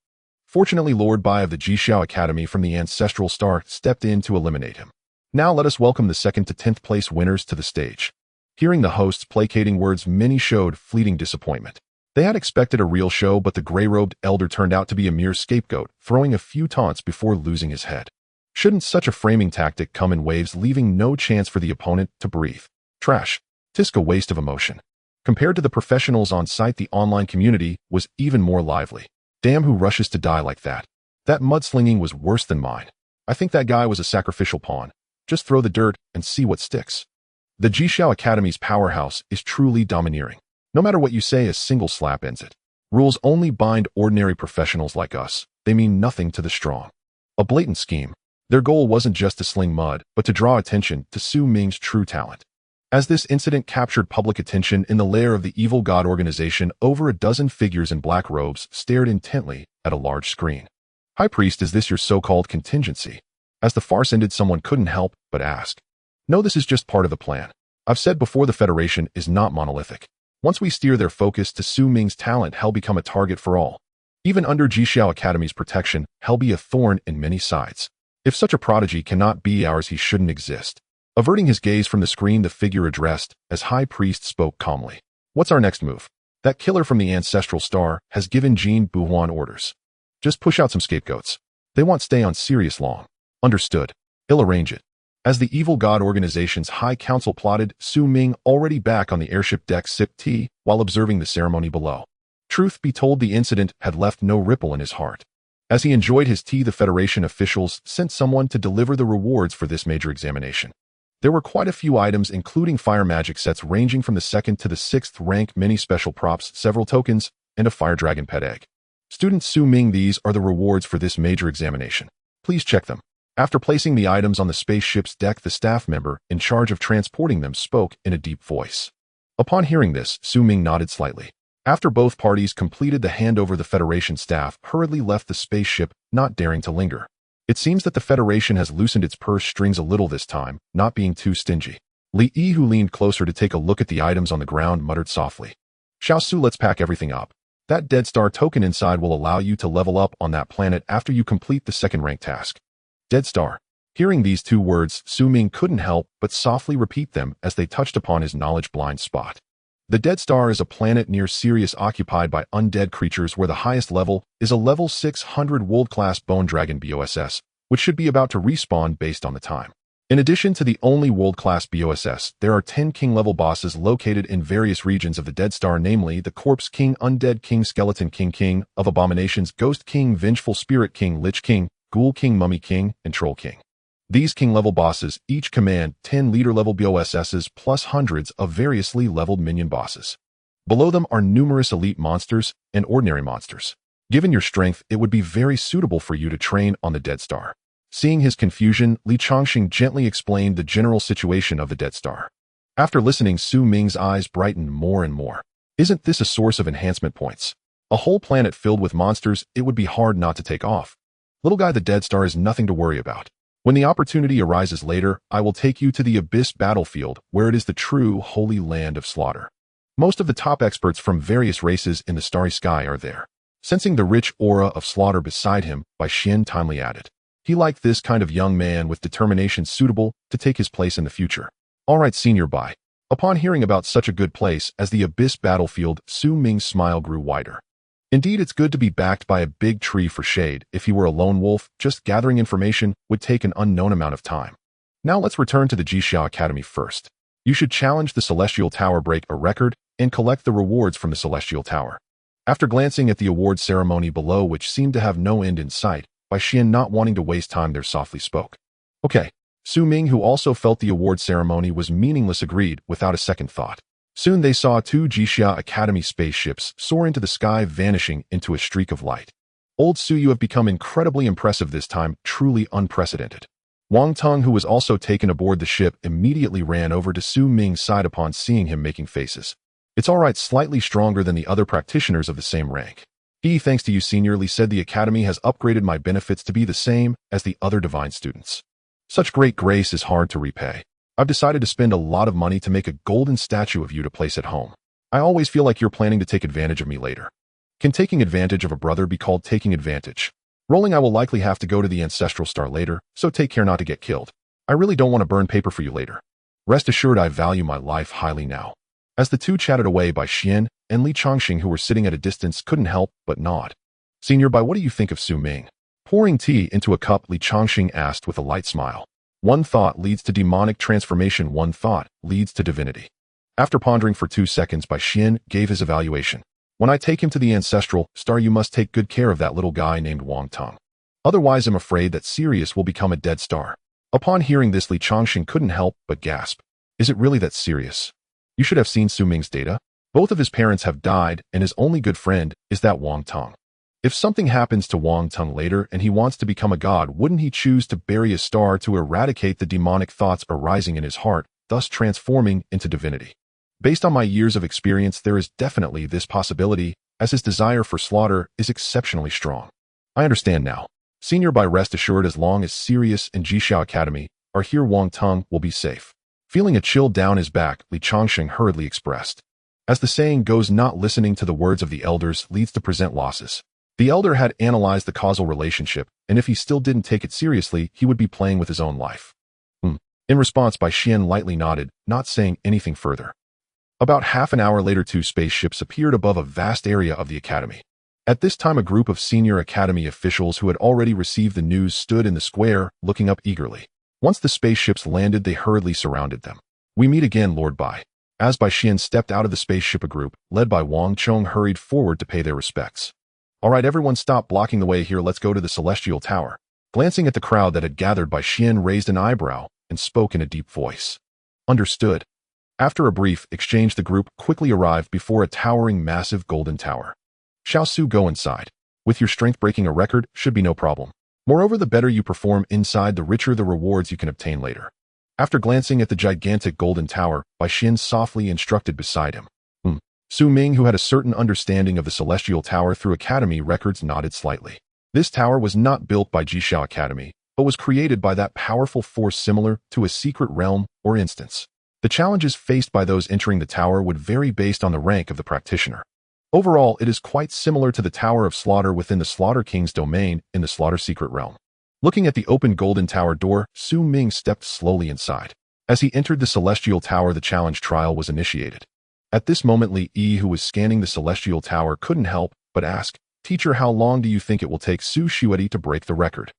Fortunately, Lord Bai of the Jixia Academy from the Ancestral Star stepped in to eliminate him. Now let us welcome the 2nd to 10th place winners to the stage. Hearing the host's placating words, many showed fleeting disappointment. They had expected a real show, but the gray-robed elder turned out to be a mere scapegoat, throwing a few taunts before losing his head. Shouldn't such a framing tactic come in waves, leaving no chance for the opponent to breathe? Trash. Tisk, a waste of emotion. Compared to the professionals on site, the online community was even more lively. Damn, who rushes to die like that? That mudslinging was worse than mine. I think that guy was a sacrificial pawn. Just throw the dirt and see what sticks. The Jixia Academy's powerhouse is truly domineering. No matter what you say, a single slap ends it. Rules only bind ordinary professionals like us. they mean nothing to the strong. A blatant scheme. Their goal wasn't just to sling mud, but to draw attention to Su Ming's true talent. As this incident captured public attention in the lair of the evil god organization, over a dozen figures in black robes stared intently at a large screen. High Priest, is this your so-called contingency? As the farce ended, someone couldn't help but ask. No, this is just part of the plan. I've said before, the Federation is not monolithic. Once we steer their focus to Su Ming's talent, Hell become a target for all. Even under Jixiao Academy's protection, Hell be a thorn in many sides. If such a prodigy cannot be ours, he shouldn't exist. Averting his gaze from the screen, the figure addressed as High Priest spoke calmly. What's our next move? That killer from the Ancestral Star has given Jin Buhuan orders. Just push out some scapegoats. They won't stay on serious long. Understood. He'll arrange it. As the evil god organization's High Council plotted, Su Ming already back on the airship deck sipped tea while observing the ceremony below. Truth be told, the incident had left no ripple in his heart. As he enjoyed his tea, the Federation officials sent someone to deliver the rewards for this major examination. There were quite a few items, including fire magic sets ranging from the 2nd to the 6th rank, many special props, several tokens, and a fire dragon pet egg. Student Su Ming, these are the rewards for this major examination. Please check them. After placing the items on the spaceship's deck, the staff member in charge of transporting them spoke in a deep voice. Upon hearing this, Su Ming nodded slightly. After both parties completed the handover, the Federation staff hurriedly left the spaceship, not daring to linger. It seems that the Federation has loosened its purse strings a little this time, not being too stingy. Li Yi, who leaned closer to take a look at the items on the ground, muttered softly. Xiao Su, let's pack everything up. That Dead Star token inside will allow you to level up on that planet after you complete the 2nd rank task. Dead Star. Hearing these 2 words, Su Ming couldn't help but softly repeat them as they touched upon his knowledge blind spot. The Dead Star is a planet near Sirius occupied by undead creatures where the highest level is a level 600 world-class bone dragon BOSS, which should be about to respawn based on the time. In addition to the only world-class BOSS, there are 10 king-level bosses located in various regions of the Dead Star, namely the Corpse King, Undead King, Skeleton King, King of Abominations, Ghost King, Vengeful Spirit King, Lich King, Ghoul King, Mummy King, and Troll King. These king-level bosses each command 10 leader-level BOSSs plus hundreds of variously leveled minion bosses. Below them are numerous elite monsters and ordinary monsters. Given your strength, it would be very suitable for you to train on the Dead Star. Seeing his confusion, Li Changxing gently explained the general situation of the Dead Star. After listening, Su Ming's eyes brightened more and more. Isn't this a source of enhancement points? A whole planet filled with monsters, it would be hard not to take off. Little guy, the Dead Star is nothing to worry about. When the opportunity arises later, I will take you to the Abyss battlefield, where it is the true holy land of slaughter. Most of the top experts from various races in the starry sky are there. Sensing the rich aura of slaughter beside him, Bai Xian timely added. He liked this kind of young man with determination suitable to take his place in the future. All right, Senior Bai. Upon hearing about such a good place as the Abyss battlefield, Su Ming's smile grew wider. Indeed, it's good to be backed by a big tree for shade. If he were a lone wolf, just gathering information would take an unknown amount of time. Now let's return to the Jixiao Academy first. You should challenge the Celestial Tower, break a record, and collect the rewards from the Celestial Tower. After glancing at the award ceremony below, which seemed to have no end in sight, Bai Xian, not wanting to waste time there, softly spoke. Okay. Su Ming, who also felt the award ceremony was meaningless, agreed without a second thought. Soon they saw 2 Jixiao Academy spaceships soar into the sky, vanishing into a streak of light. Old Su, you have become incredibly impressive this time, truly unprecedented. Wang Tong, who was also taken aboard the ship, immediately ran over to Su Ming's side upon seeing him making faces. It's all right, slightly stronger than the other practitioners of the same rank. Thanks to you, Senior Li said, the Academy has upgraded my benefits to be the same as the other divine students. Such great grace is hard to repay. I've decided to spend a lot of money to make a golden statue of you to place at home. I always feel like you're planning to take advantage of me later. Can taking advantage of a brother be called taking advantage? Rolling, I will likely have to go to the Ancestral Star later, so take care not to get killed. I really don't want to burn paper for you later. Rest assured I value my life highly now. As the 2 chatted away, Bai Xian and Li Changxing, who were sitting at a distance, couldn't help but nod. Senior Bai, what do you think of Su Ming? Pouring tea into a cup, Li Changxing asked with a light smile. One thought leads to demonic transformation, one thought leads to divinity. After pondering for 2 seconds, Bai Xian gave his evaluation. When I take him to the Ancestral Star, you must take good care of that little guy named Wang Tong. Otherwise, I'm afraid that Sirius will become a dead star. Upon hearing this, Li Changxing couldn't help but gasp. Is it really that serious? You should have seen Su Ming's data. Both of his parents have died, and his only good friend is that Wang Tong. If something happens to Wang Tung later and he wants to become a god, wouldn't he choose to bury a star to eradicate the demonic thoughts arising in his heart, thus transforming into divinity? Based on my years of experience, there is definitely this possibility, as his desire for slaughter is exceptionally strong. I understand now. Senior, by rest assured, as long as Sirius and Jishao Academy are here, Wang Tung will be safe. Feeling a chill down his back, Li Chongsheng hurriedly expressed. As the saying goes, not listening to the words of the elders leads to present losses. The elder had analyzed the causal relationship, and if he still didn't take it seriously, he would be playing with his own life. In response, Bai Xian lightly nodded, not saying anything further. About half an hour later, 2 spaceships appeared above a vast area of the academy. At this time, a group of senior academy officials who had already received the news stood in the square, looking up eagerly. Once the spaceships landed, they hurriedly surrounded them. "We meet again, Lord Bai." As Bai Xian stepped out of the spaceship, a group, led by Wang Chong, hurried forward to pay their respects. "All right, everyone, stop blocking the way here. Let's go to the Celestial Tower." Glancing at the crowd that had gathered, Bai Xian raised an eyebrow and spoke in a deep voice. "Understood." After a brief exchange, the group quickly arrived before a towering, massive golden tower. "Xiao Su, go inside. With your strength, breaking a record should be no problem. Moreover, the better you perform inside, the richer the rewards you can obtain later." After glancing at the gigantic golden tower, Bai Xian softly instructed beside him. Su Ming, who had a certain understanding of the Celestial Tower through Academy records, nodded slightly. This tower was not built by Jishao Academy, but was created by that powerful force similar to a secret realm or instance. The challenges faced by those entering the tower would vary based on the rank of the practitioner. Overall, it is quite similar to the Tower of Slaughter within the Slaughter King's domain in the Slaughter Secret Realm. Looking at the open golden tower door, Su Ming stepped slowly inside. As he entered the Celestial Tower, the challenge trial was initiated. At this moment, Li Yi, who was scanning the Celestial Tower, couldn't help but ask, "Teacher, how long do you think it will take Su Shueti to break the record?"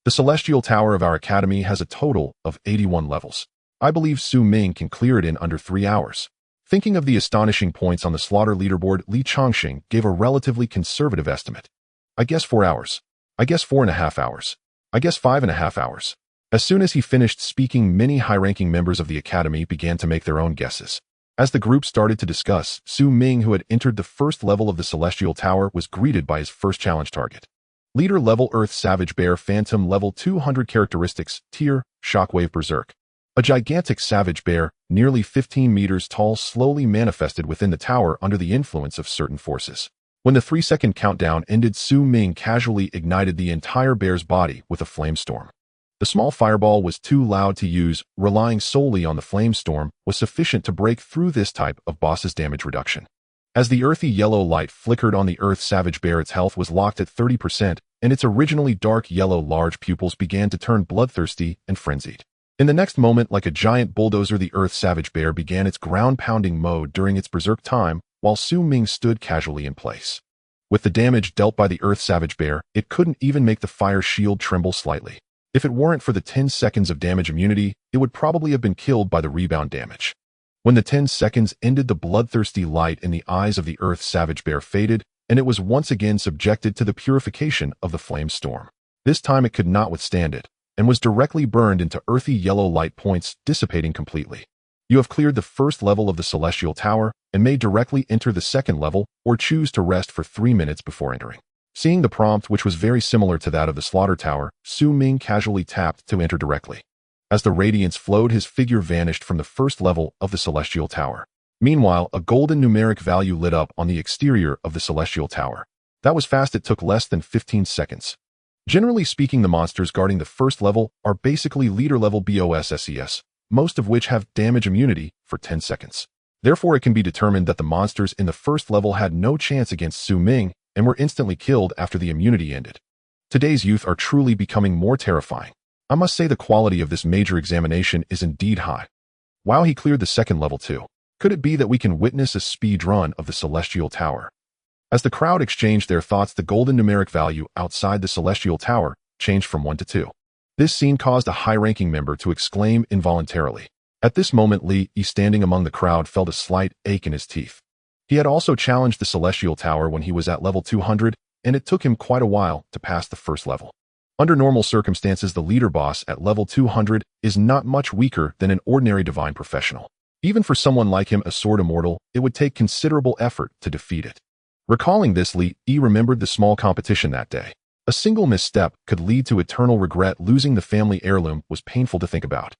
"The Celestial Tower of our academy has a total of 81 levels. I believe Su Ming can clear it in under 3 hours. Thinking of the astonishing points on the slaughter leaderboard, Li Chongsheng gave a relatively conservative estimate. "I guess 4 hours. I guess 4.5 hours. I guess 5.5 hours. As soon as he finished speaking, many high-ranking members of the academy began to make their own guesses. As the group started to discuss, Su Ming, who had entered the first level of the Celestial Tower, was greeted by his first challenge target. Leader level Earth Savage Bear, Phantom level 200 characteristics, tier, Shockwave Berserk. A gigantic savage bear, nearly 15 meters tall, slowly manifested within the tower under the influence of certain forces. When the 3-second countdown ended, Su Ming casually ignited the entire bear's body with a flame storm. The small fireball was too loud to use. Relying solely on the flame storm was sufficient to break through this type of boss's damage reduction. As the earthy yellow light flickered on the Earth Savage Bear, its health was locked at 30%, and its originally dark yellow large pupils began to turn bloodthirsty and frenzied. In the next moment, like a giant bulldozer, the Earth Savage Bear began its ground-pounding mode during its berserk time, while Su Ming stood casually in place. With the damage dealt by the Earth Savage Bear, it couldn't even make the fire shield tremble slightly. If it weren't for the 10 seconds of damage immunity, it would probably have been killed by the rebound damage. When the 10 seconds ended, the bloodthirsty light in the eyes of the Earth Savage Bear faded, and it was once again subjected to the purification of the flame storm. This time it could not withstand it, and was directly burned into earthy yellow light points, dissipating completely. You have cleared the first level of the Celestial Tower, and may directly enter the second level, or choose to rest for 3 minutes before entering. Seeing the prompt, which was very similar to that of the Slaughter Tower, Su Ming casually tapped to enter directly. As the radiance flowed, his figure vanished from the first level of the Celestial Tower. Meanwhile, a golden numeric value lit up on the exterior of the Celestial Tower. That was fast. It took less than 15 seconds. Generally speaking, the monsters guarding the first level are basically leader-level BOSSES, most of which have damage immunity for 10 seconds. Therefore, it can be determined that the monsters in the first level had no chance against Su Ming and were instantly killed after the immunity ended. Today's youth are truly becoming more terrifying. I must say the quality of this major examination is indeed high. Wow, he cleared the second level too. Could it be that we can witness a speed run of the Celestial Tower? As the crowd exchanged their thoughts, the golden numeric value outside the Celestial Tower changed from 1 to 2. This scene caused a high-ranking member to exclaim involuntarily. At this moment, Li Yi, standing among the crowd, felt a slight ache in his teeth. He had also challenged the Celestial Tower when he was at level 200, and it took him quite a while to pass the first level. Under normal circumstances, the leader boss at level 200 is not much weaker than an ordinary divine professional. Even for someone like him, a sword immortal, it would take considerable effort to defeat it. Recalling this, Li Yi remembered the small competition that day. A single misstep could lead to eternal regret. Losing the family heirloom was painful to think about.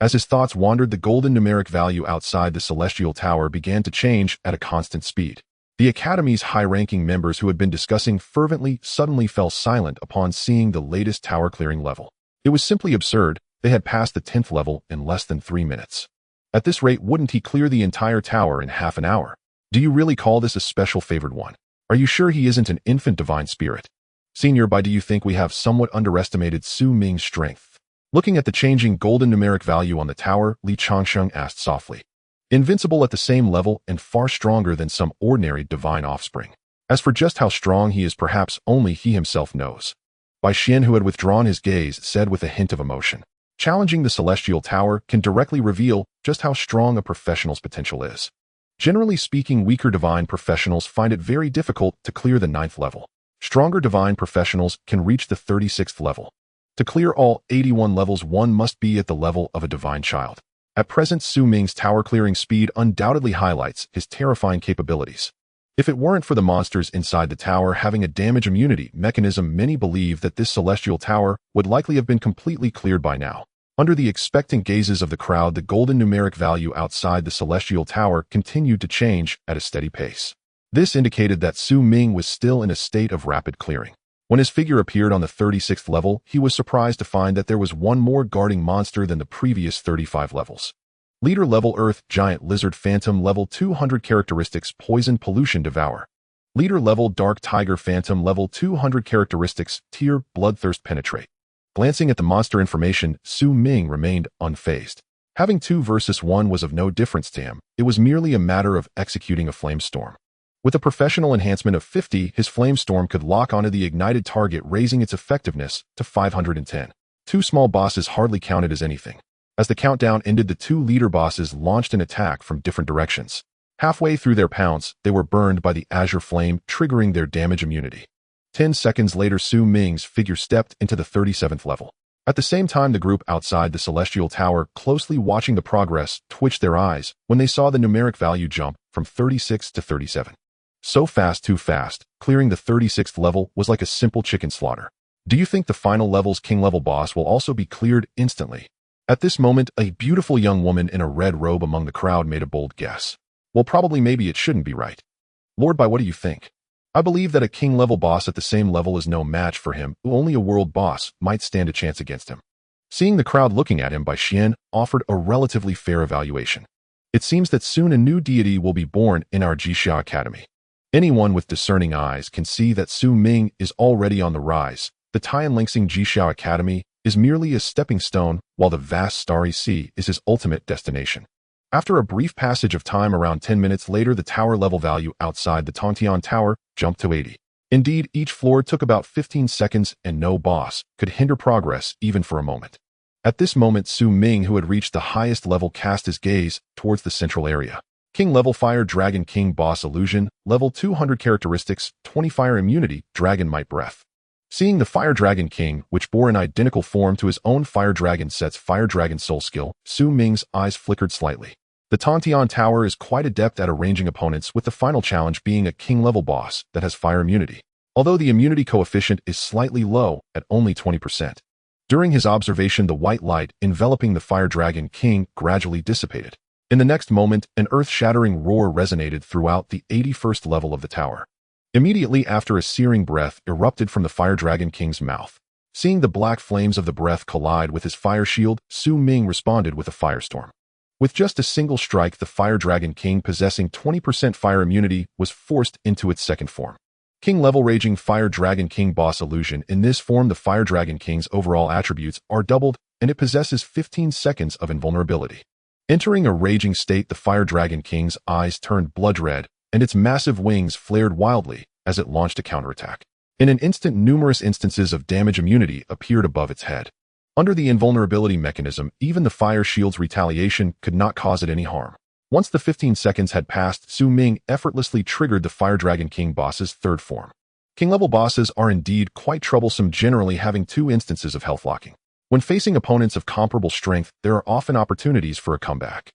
As his thoughts wandered, the golden numeric value outside the celestial tower began to change at a constant speed. The Academy's high-ranking members who had been discussing fervently suddenly fell silent upon seeing the latest tower clearing level. It was simply absurd. They had passed the 10th level in less than 3 minutes. At this rate, wouldn't he clear the entire tower in half an hour? Do you really call this a special favored one? Are you sure he isn't an infant divine spirit? Senior, do you think we have somewhat underestimated Su Ming's strength? Looking at the changing golden numeric value on the tower, Li Changsheng asked softly. Invincible at the same level and far stronger than some ordinary divine offspring. As for just how strong he is, perhaps only he himself knows. Bai Xian, who had withdrawn his gaze, said with a hint of emotion. Challenging the celestial tower can directly reveal just how strong a professional's potential is. Generally speaking, weaker divine professionals find it very difficult to clear the 9th level. Stronger divine professionals can reach the 36th level. To clear all 81 levels, one must be at the level of a divine child. At present, Su Ming's tower clearing speed undoubtedly highlights his terrifying capabilities. If it weren't for the monsters inside the tower having a damage immunity mechanism, many believe that this celestial tower would likely have been completely cleared by now. Under the expectant gazes of the crowd, the golden numeric value outside the celestial tower continued to change at a steady pace. This indicated that Su Ming was still in a state of rapid clearing. When his figure appeared on the 36th level, he was surprised to find that there was one more guarding monster than the previous 35 levels. Leader level Earth, Giant Lizard Phantom level 200 characteristics, Poison Pollution Devour. Leader level Dark Tiger Phantom level 200 characteristics, Tear, Bloodthirst Penetrate. Glancing at the monster information, Su Ming remained unfazed. Having 2 versus 1 was of no difference to him. It was merely a matter of executing a flame storm. With a professional enhancement of 50, his flame storm could lock onto the ignited target, raising its effectiveness to 510. 2 small bosses hardly counted as anything. As the countdown ended, the 2 leader bosses launched an attack from different directions. Halfway through their pounce, they were burned by the azure flame, triggering their damage immunity. 10 seconds later, Su Ming's figure stepped into the 37th level. At the same time, the group outside the celestial tower, closely watching the progress, twitched their eyes when they saw the numeric value jump from 36 to 37. So fast, too fast. Clearing the 36th level was like a simple chicken slaughter. Do you think the final level's king-level boss will also be cleared instantly? At this moment, a beautiful young woman in a red robe among the crowd made a bold guess. Well, probably maybe it shouldn't be right. Lord Bai, what do you think? I believe that a king-level boss at the same level is no match for him. Only a world boss might stand a chance against him. Seeing the crowd looking at him, Bai Xian offered a relatively fair evaluation. It seems that soon a new deity will be born in our Jixia Academy. Anyone with discerning eyes can see that Su Ming is already on the rise. The Tianlingxing Jixia Academy is merely a stepping stone, while the vast starry sea is his ultimate destination. After a brief passage of time, around 10 minutes later, the tower level value outside the Tongtian Tower jumped to 80. Indeed, each floor took about 15 seconds and no boss could hinder progress even for a moment. At this moment, Su Ming, who had reached the highest level, cast his gaze towards the central area. King level Fire Dragon King Boss Illusion, level 200 characteristics, 20 Fire Immunity, Dragon Might Breath. Seeing the Fire Dragon King, which bore an identical form to his own Fire Dragon set's Fire Dragon Soul skill, Su Ming's eyes flickered slightly. The Tongtian Tower is quite adept at arranging opponents, with the final challenge being a king-level boss that has fire immunity, although the immunity coefficient is slightly low at only 20%. During his observation, the white light enveloping the Fire Dragon King gradually dissipated. In the next moment, an earth-shattering roar resonated throughout the 81st level of the tower. Immediately after, a searing breath erupted from the Fire Dragon King's mouth. Seeing the black flames of the breath collide with his fire shield, Su Ming responded with a firestorm. With just a single strike, the Fire Dragon King, possessing 20% fire immunity, was forced into its second form. King-level Raging Fire Dragon King Boss Illusion. In this form, the Fire Dragon King's overall attributes are doubled, and it possesses 15 seconds of invulnerability. Entering a raging state, the Fire Dragon King's eyes turned blood red, and its massive wings flared wildly as it launched a counterattack. In an instant, numerous instances of damage immunity appeared above its head. Under the invulnerability mechanism, even the fire shield's retaliation could not cause it any harm. Once the 15 seconds had passed, Su Ming effortlessly triggered the Fire Dragon King boss's third form. King-level bosses are indeed quite troublesome, generally having 2 instances of health locking. When facing opponents of comparable strength, there are often opportunities for a comeback.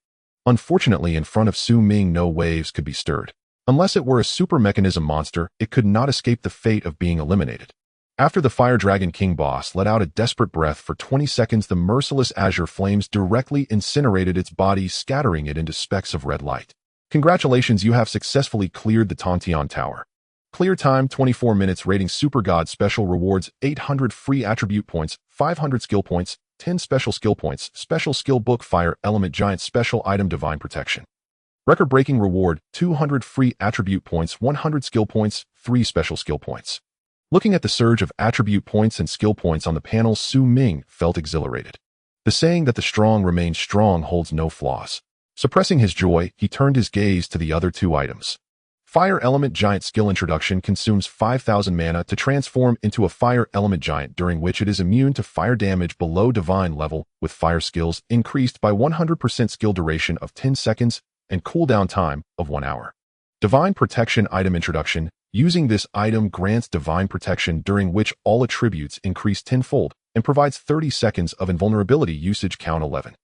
Unfortunately, in front of Su Ming, no waves could be stirred. Unless it were a super mechanism monster, it could not escape the fate of being eliminated. After the Fire Dragon King boss let out a desperate breath for 20 seconds, the merciless azure flames directly incinerated its body, scattering it into specks of red light. Congratulations, you have successfully cleared the Tantion Tower. Clear time 24 minutes. Rating Super God. Special rewards 800 free attribute points, 500 skill points, 10 special skill points, special skill book Fire Element Giant special item Divine Protection. Record-breaking reward 200 free attribute points, 100 skill points, 3 special skill points. Looking at the surge of attribute points and skill points on the panel, Su Ming felt exhilarated. The saying that the strong remain strong holds no flaws. Suppressing his joy, he turned his gaze to the other two items. Fire Element Giant skill introduction consumes 5,000 mana to transform into a Fire Element Giant, during which it is immune to fire damage below divine level, with fire skills increased by 100% skill duration of 10 seconds and cooldown time of 1 hour. Divine Protection item introduction. Using this item grants divine protection, during which all attributes increase tenfold and provides 30 seconds of invulnerability usage count 11.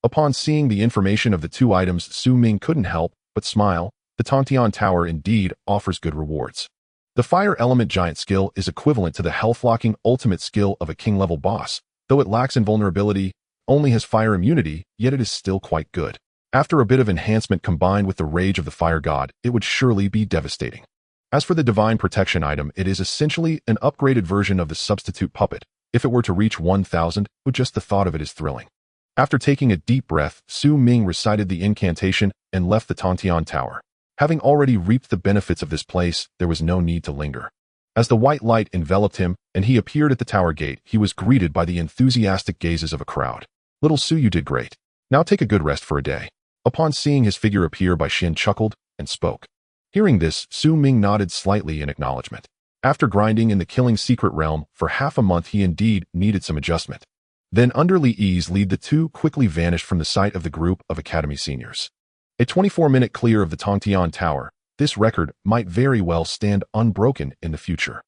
Upon seeing the information of the two items, Su Ming couldn't help but smile. The Tantion Tower indeed offers good rewards. The Fire Element Giant skill is equivalent to the health-locking ultimate skill of a king-level boss. Though it lacks invulnerability, only has fire immunity, yet it is still quite good. After a bit of enhancement combined with the rage of the Fire God, it would surely be devastating. As for the Divine Protection item, it is essentially an upgraded version of the substitute puppet. If it were to reach 1,000, just the thought of it is thrilling. After taking a deep breath, Su Ming recited the incantation and left the Tantion Tower. Having already reaped the benefits of this place, there was no need to linger. As the white light enveloped him and he appeared at the tower gate, he was greeted by the enthusiastic gazes of a crowd. Little Su, you did great. Now take a good rest for a day. Upon seeing his figure appear, Bai Xin chuckled and spoke. Hearing this, Su Ming nodded slightly in acknowledgement. After grinding in the Killing Secret Realm for half a month, he indeed needed some adjustment. Then under Li Yi's lead, the two quickly vanished from the sight of the group of Academy seniors. A 24-minute clear of the Tantion Tower, this record might very well stand unbroken in the future.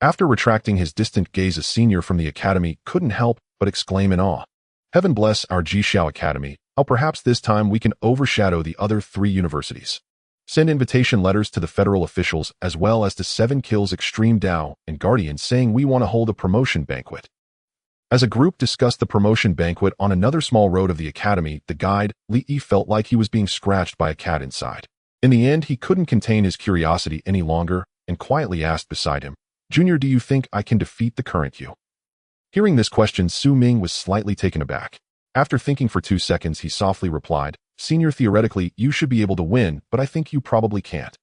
After retracting his distant gaze, a senior from the Academy couldn't help but exclaim in awe. Heaven bless our Jishao Academy, how perhaps this time we can overshadow the other 3 universities. Send invitation letters to the federal officials as well as to 7 Kills Extreme Dao and Guardian, saying we want to hold a promotion banquet. As a group discussed the promotion banquet on another small road of the academy, the guide, Li Yi, felt like he was being scratched by a cat inside. In the end, he couldn't contain his curiosity any longer and quietly asked beside him, Junior, do you think I can defeat the current you? Hearing this question, Su Ming was slightly taken aback. After thinking for 2 seconds, he softly replied, Senior, theoretically, you should be able to win, but I think you probably can't.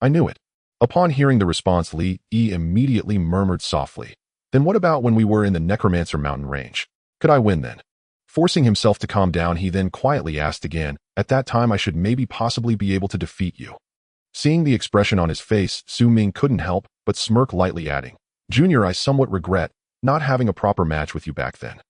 I knew it. Upon hearing the response, Li Yi immediately murmured softly, Then what about when we were in the Necromancer Mountain range? Could I win then? Forcing himself to calm down, he then quietly asked again, At that time I should maybe possibly be able to defeat you. Seeing the expression on his face, Su Ming couldn't help but smirk lightly, adding, Junior, I somewhat regret not having a proper match with you back then.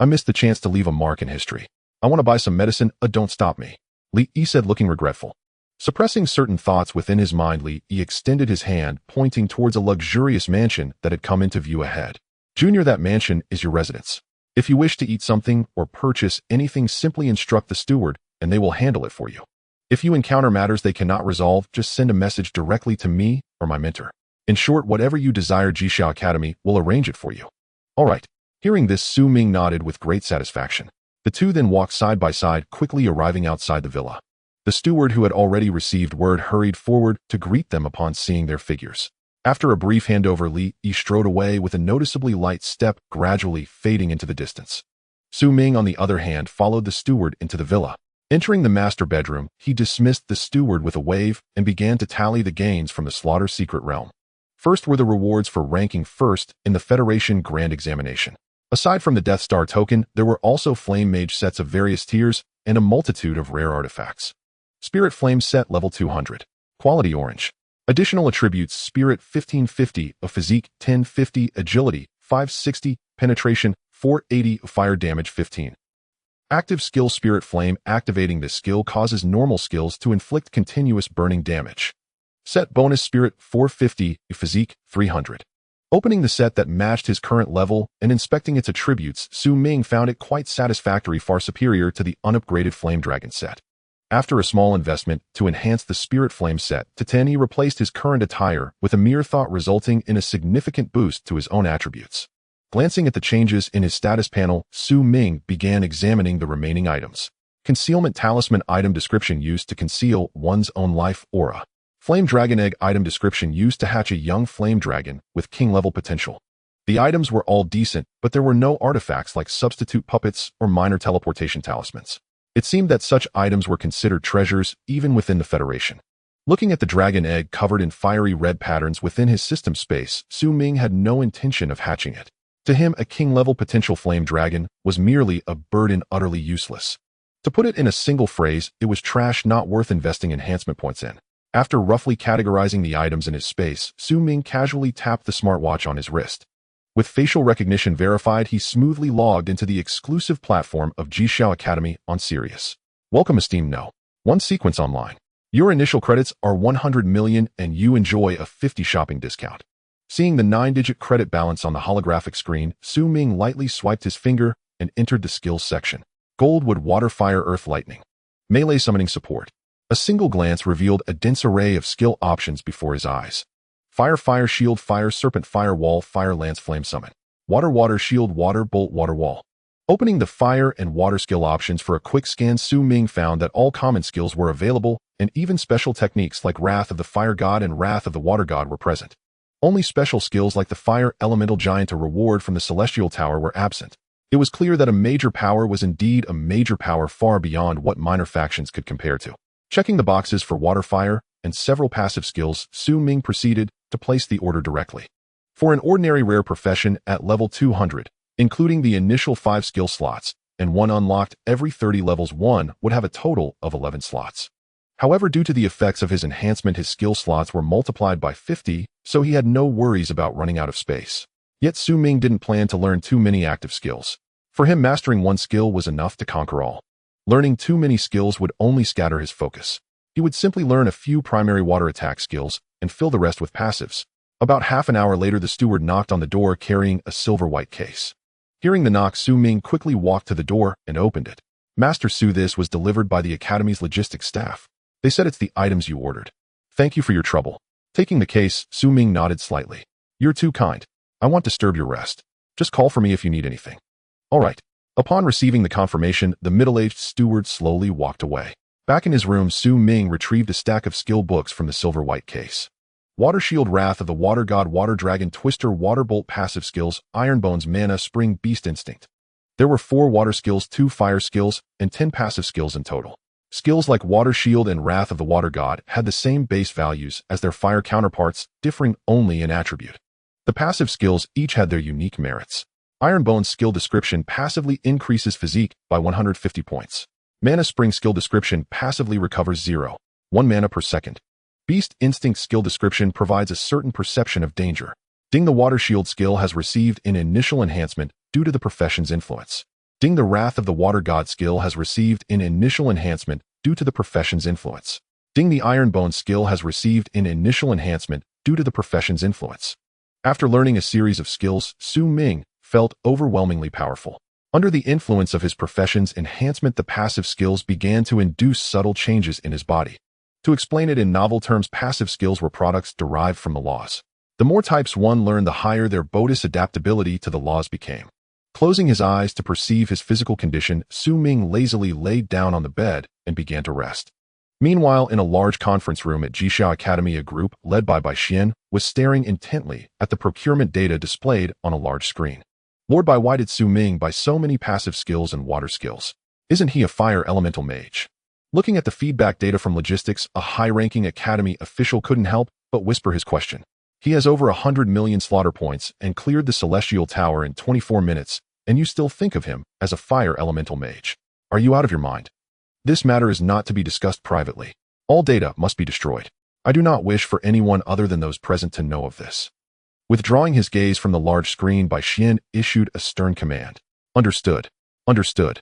I missed the chance to leave a mark in history. I want to buy some medicine, don't stop me. Li Yi said, looking regretful. Suppressing certain thoughts within his mind, Li Yi extended his hand, pointing towards a luxurious mansion that had come into view ahead. Junior, that mansion is your residence. If you wish to eat something or purchase anything, simply instruct the steward and they will handle it for you. If you encounter matters they cannot resolve, just send a message directly to me or my mentor. In short, whatever you desire, Jishao Academy will arrange it for you. All right. Hearing this, Su Ming nodded with great satisfaction. The two then walked side by side, quickly arriving outside the villa. The steward, who had already received word, hurried forward to greet them upon seeing their figures. After a brief handover, Li Yi strode away with a noticeably light step, gradually fading into the distance. Su Ming, on the other hand, followed the steward into the villa. Entering the master bedroom, he dismissed the steward with a wave and began to tally the gains from the Slaughter Secret Realm. First were the rewards for ranking first in the Federation Grand Examination. Aside from the Death Star token, there were also Flame Mage sets of various tiers and a multitude of rare artifacts. Spirit Flame set level 200. Quality orange. Additional attributes: Spirit 1550 of Physique, 1050 Agility, 560 Penetration, 480 Fire Damage 15. Active skill Spirit Flame. Activating this skill causes normal skills to inflict continuous burning damage. Set bonus: Spirit 450 Physique, 300. Opening the set that matched his current level and inspecting its attributes, Su Ming found it quite satisfactory, far superior to the unupgraded Flame Dragon set. After a small investment to enhance the Spirit Flame set to 10, he replaced his current attire with a mere thought, resulting in a significant boost to his own attributes. Glancing at the changes in his status panel, Ming began examining the remaining items. Concealment Talisman item description used to conceal one's own life aura. Flame Dragon Egg item description used to hatch a young flame dragon with king-level potential. The items were all decent, but there were no artifacts like substitute puppets or minor teleportation talismans. It seemed that such items were considered treasures even within the Federation. Looking at the dragon egg covered in fiery red patterns within his system space, Ming had no intention of hatching it. To him, a king-level potential flame dragon was merely a burden, utterly useless. To put it in a single phrase, it was trash not worth investing enhancement points in. After roughly categorizing the items in his space, Ming casually tapped the smartwatch on his wrist. With facial recognition verified, he smoothly logged into the exclusive platform of Jishao Academy on Sirius. Welcome, esteemed No. 1 sequence online. Your initial credits are 100 million and you enjoy a 50 shopping discount. Seeing the 9-digit credit balance on the holographic screen, Ming lightly swiped his finger and entered the skills section. Gold, Wood, Water, Fire, Earth, Lightning. Melee Summoning Support. A single glance revealed a dense array of skill options before his eyes. Fire, Fire, Shield, Fire, Serpent, Fire, Wall, Fire, Lance, Flame, Summon. Water, Water, Shield, Water, Bolt, Water, Wall. Opening the Fire and Water skill options for a quick scan, Ming found that all common skills were available, and even special techniques like Wrath of the Fire God and Wrath of the Water God were present. Only special skills like the Fire Elemental Giant, a reward from the Celestial Tower, were absent. It was clear that a major power was indeed a major power far beyond what minor factions could compare to. Checking the boxes for Water, Fire, and several passive skills, Ming proceeded to place the order directly. For an ordinary rare profession at level 200, including the initial 5 skill slots, and 1 unlocked every 30 levels, 1 would have a total of 11 slots. However, due to the effects of his enhancement, his skill slots were multiplied by 50, so he had no worries about running out of space. Yet Ming didn't plan to learn too many active skills. For him, mastering one skill was enough to conquer all. Learning too many skills would only scatter his focus. He would simply learn a few primary water attack skills and fill the rest with passives. About half an hour later, the steward knocked on the door carrying a silver-white case. Hearing the knock, Ming quickly walked to the door and opened it. Master Su, this was delivered by the Academy's logistics staff. They said it's the items you ordered. Thank you for your trouble. Taking the case, Ming nodded slightly. You're too kind. I won't disturb your rest. Just call for me if you need anything. All right. Upon receiving the confirmation, the middle-aged steward slowly walked away. Back in his room, Ming retrieved a stack of skill books from the silver-white case. Water Shield, Wrath of the Water God, Water Dragon, Twister, Water Bolt, passive skills, Iron Bones, Mana, Spring, Beast Instinct. There were 4 water skills, 2 fire skills, and 10 passive skills in total. Skills like Water Shield and Wrath of the Water God had the same base values as their fire counterparts, differing only in attribute. The passive skills each had their unique merits. Iron Bones skill description passively increases physique by 150 points. Mana Spring skill description passively recovers 0.1 mana per second. Beast Instinct skill description provides a certain perception of danger. Ding, the Water Shield skill has received an initial enhancement due to the profession's influence. Ding, the Wrath of the Water God skill has received an initial enhancement due to the profession's influence. Ding, the Iron Bone skill has received an initial enhancement due to the profession's influence. After learning a series of skills, Ming felt overwhelmingly powerful. Under the influence of his profession's enhancement, the passive skills began to induce subtle changes in his body. To explain it in novel terms, passive skills were products derived from the laws. The more types one learned, the higher their bonus adaptability to the laws became. Closing his eyes to perceive his physical condition, Ming lazily laid down on the bed and began to rest. Meanwhile, in a large conference room at Jishao Academy, a group, led by Xian, was staring intently at the procurement data displayed on a large screen. Lord Bai, why did Ming buy so many passive skills and water skills? Isn't he a Fire Elemental Mage? Looking at the feedback data from logistics, a high-ranking Academy official couldn't help but whisper his question. He has over 100 million slaughter points and cleared the Celestial Tower in 24 minutes, and you still think of him as a Fire Elemental Mage. Are you out of your mind? This matter is not to be discussed privately. All data must be destroyed. I do not wish for anyone other than those present to know of this. Withdrawing his gaze from the large screen, Bai Xian issued a stern command. Understood. Understood.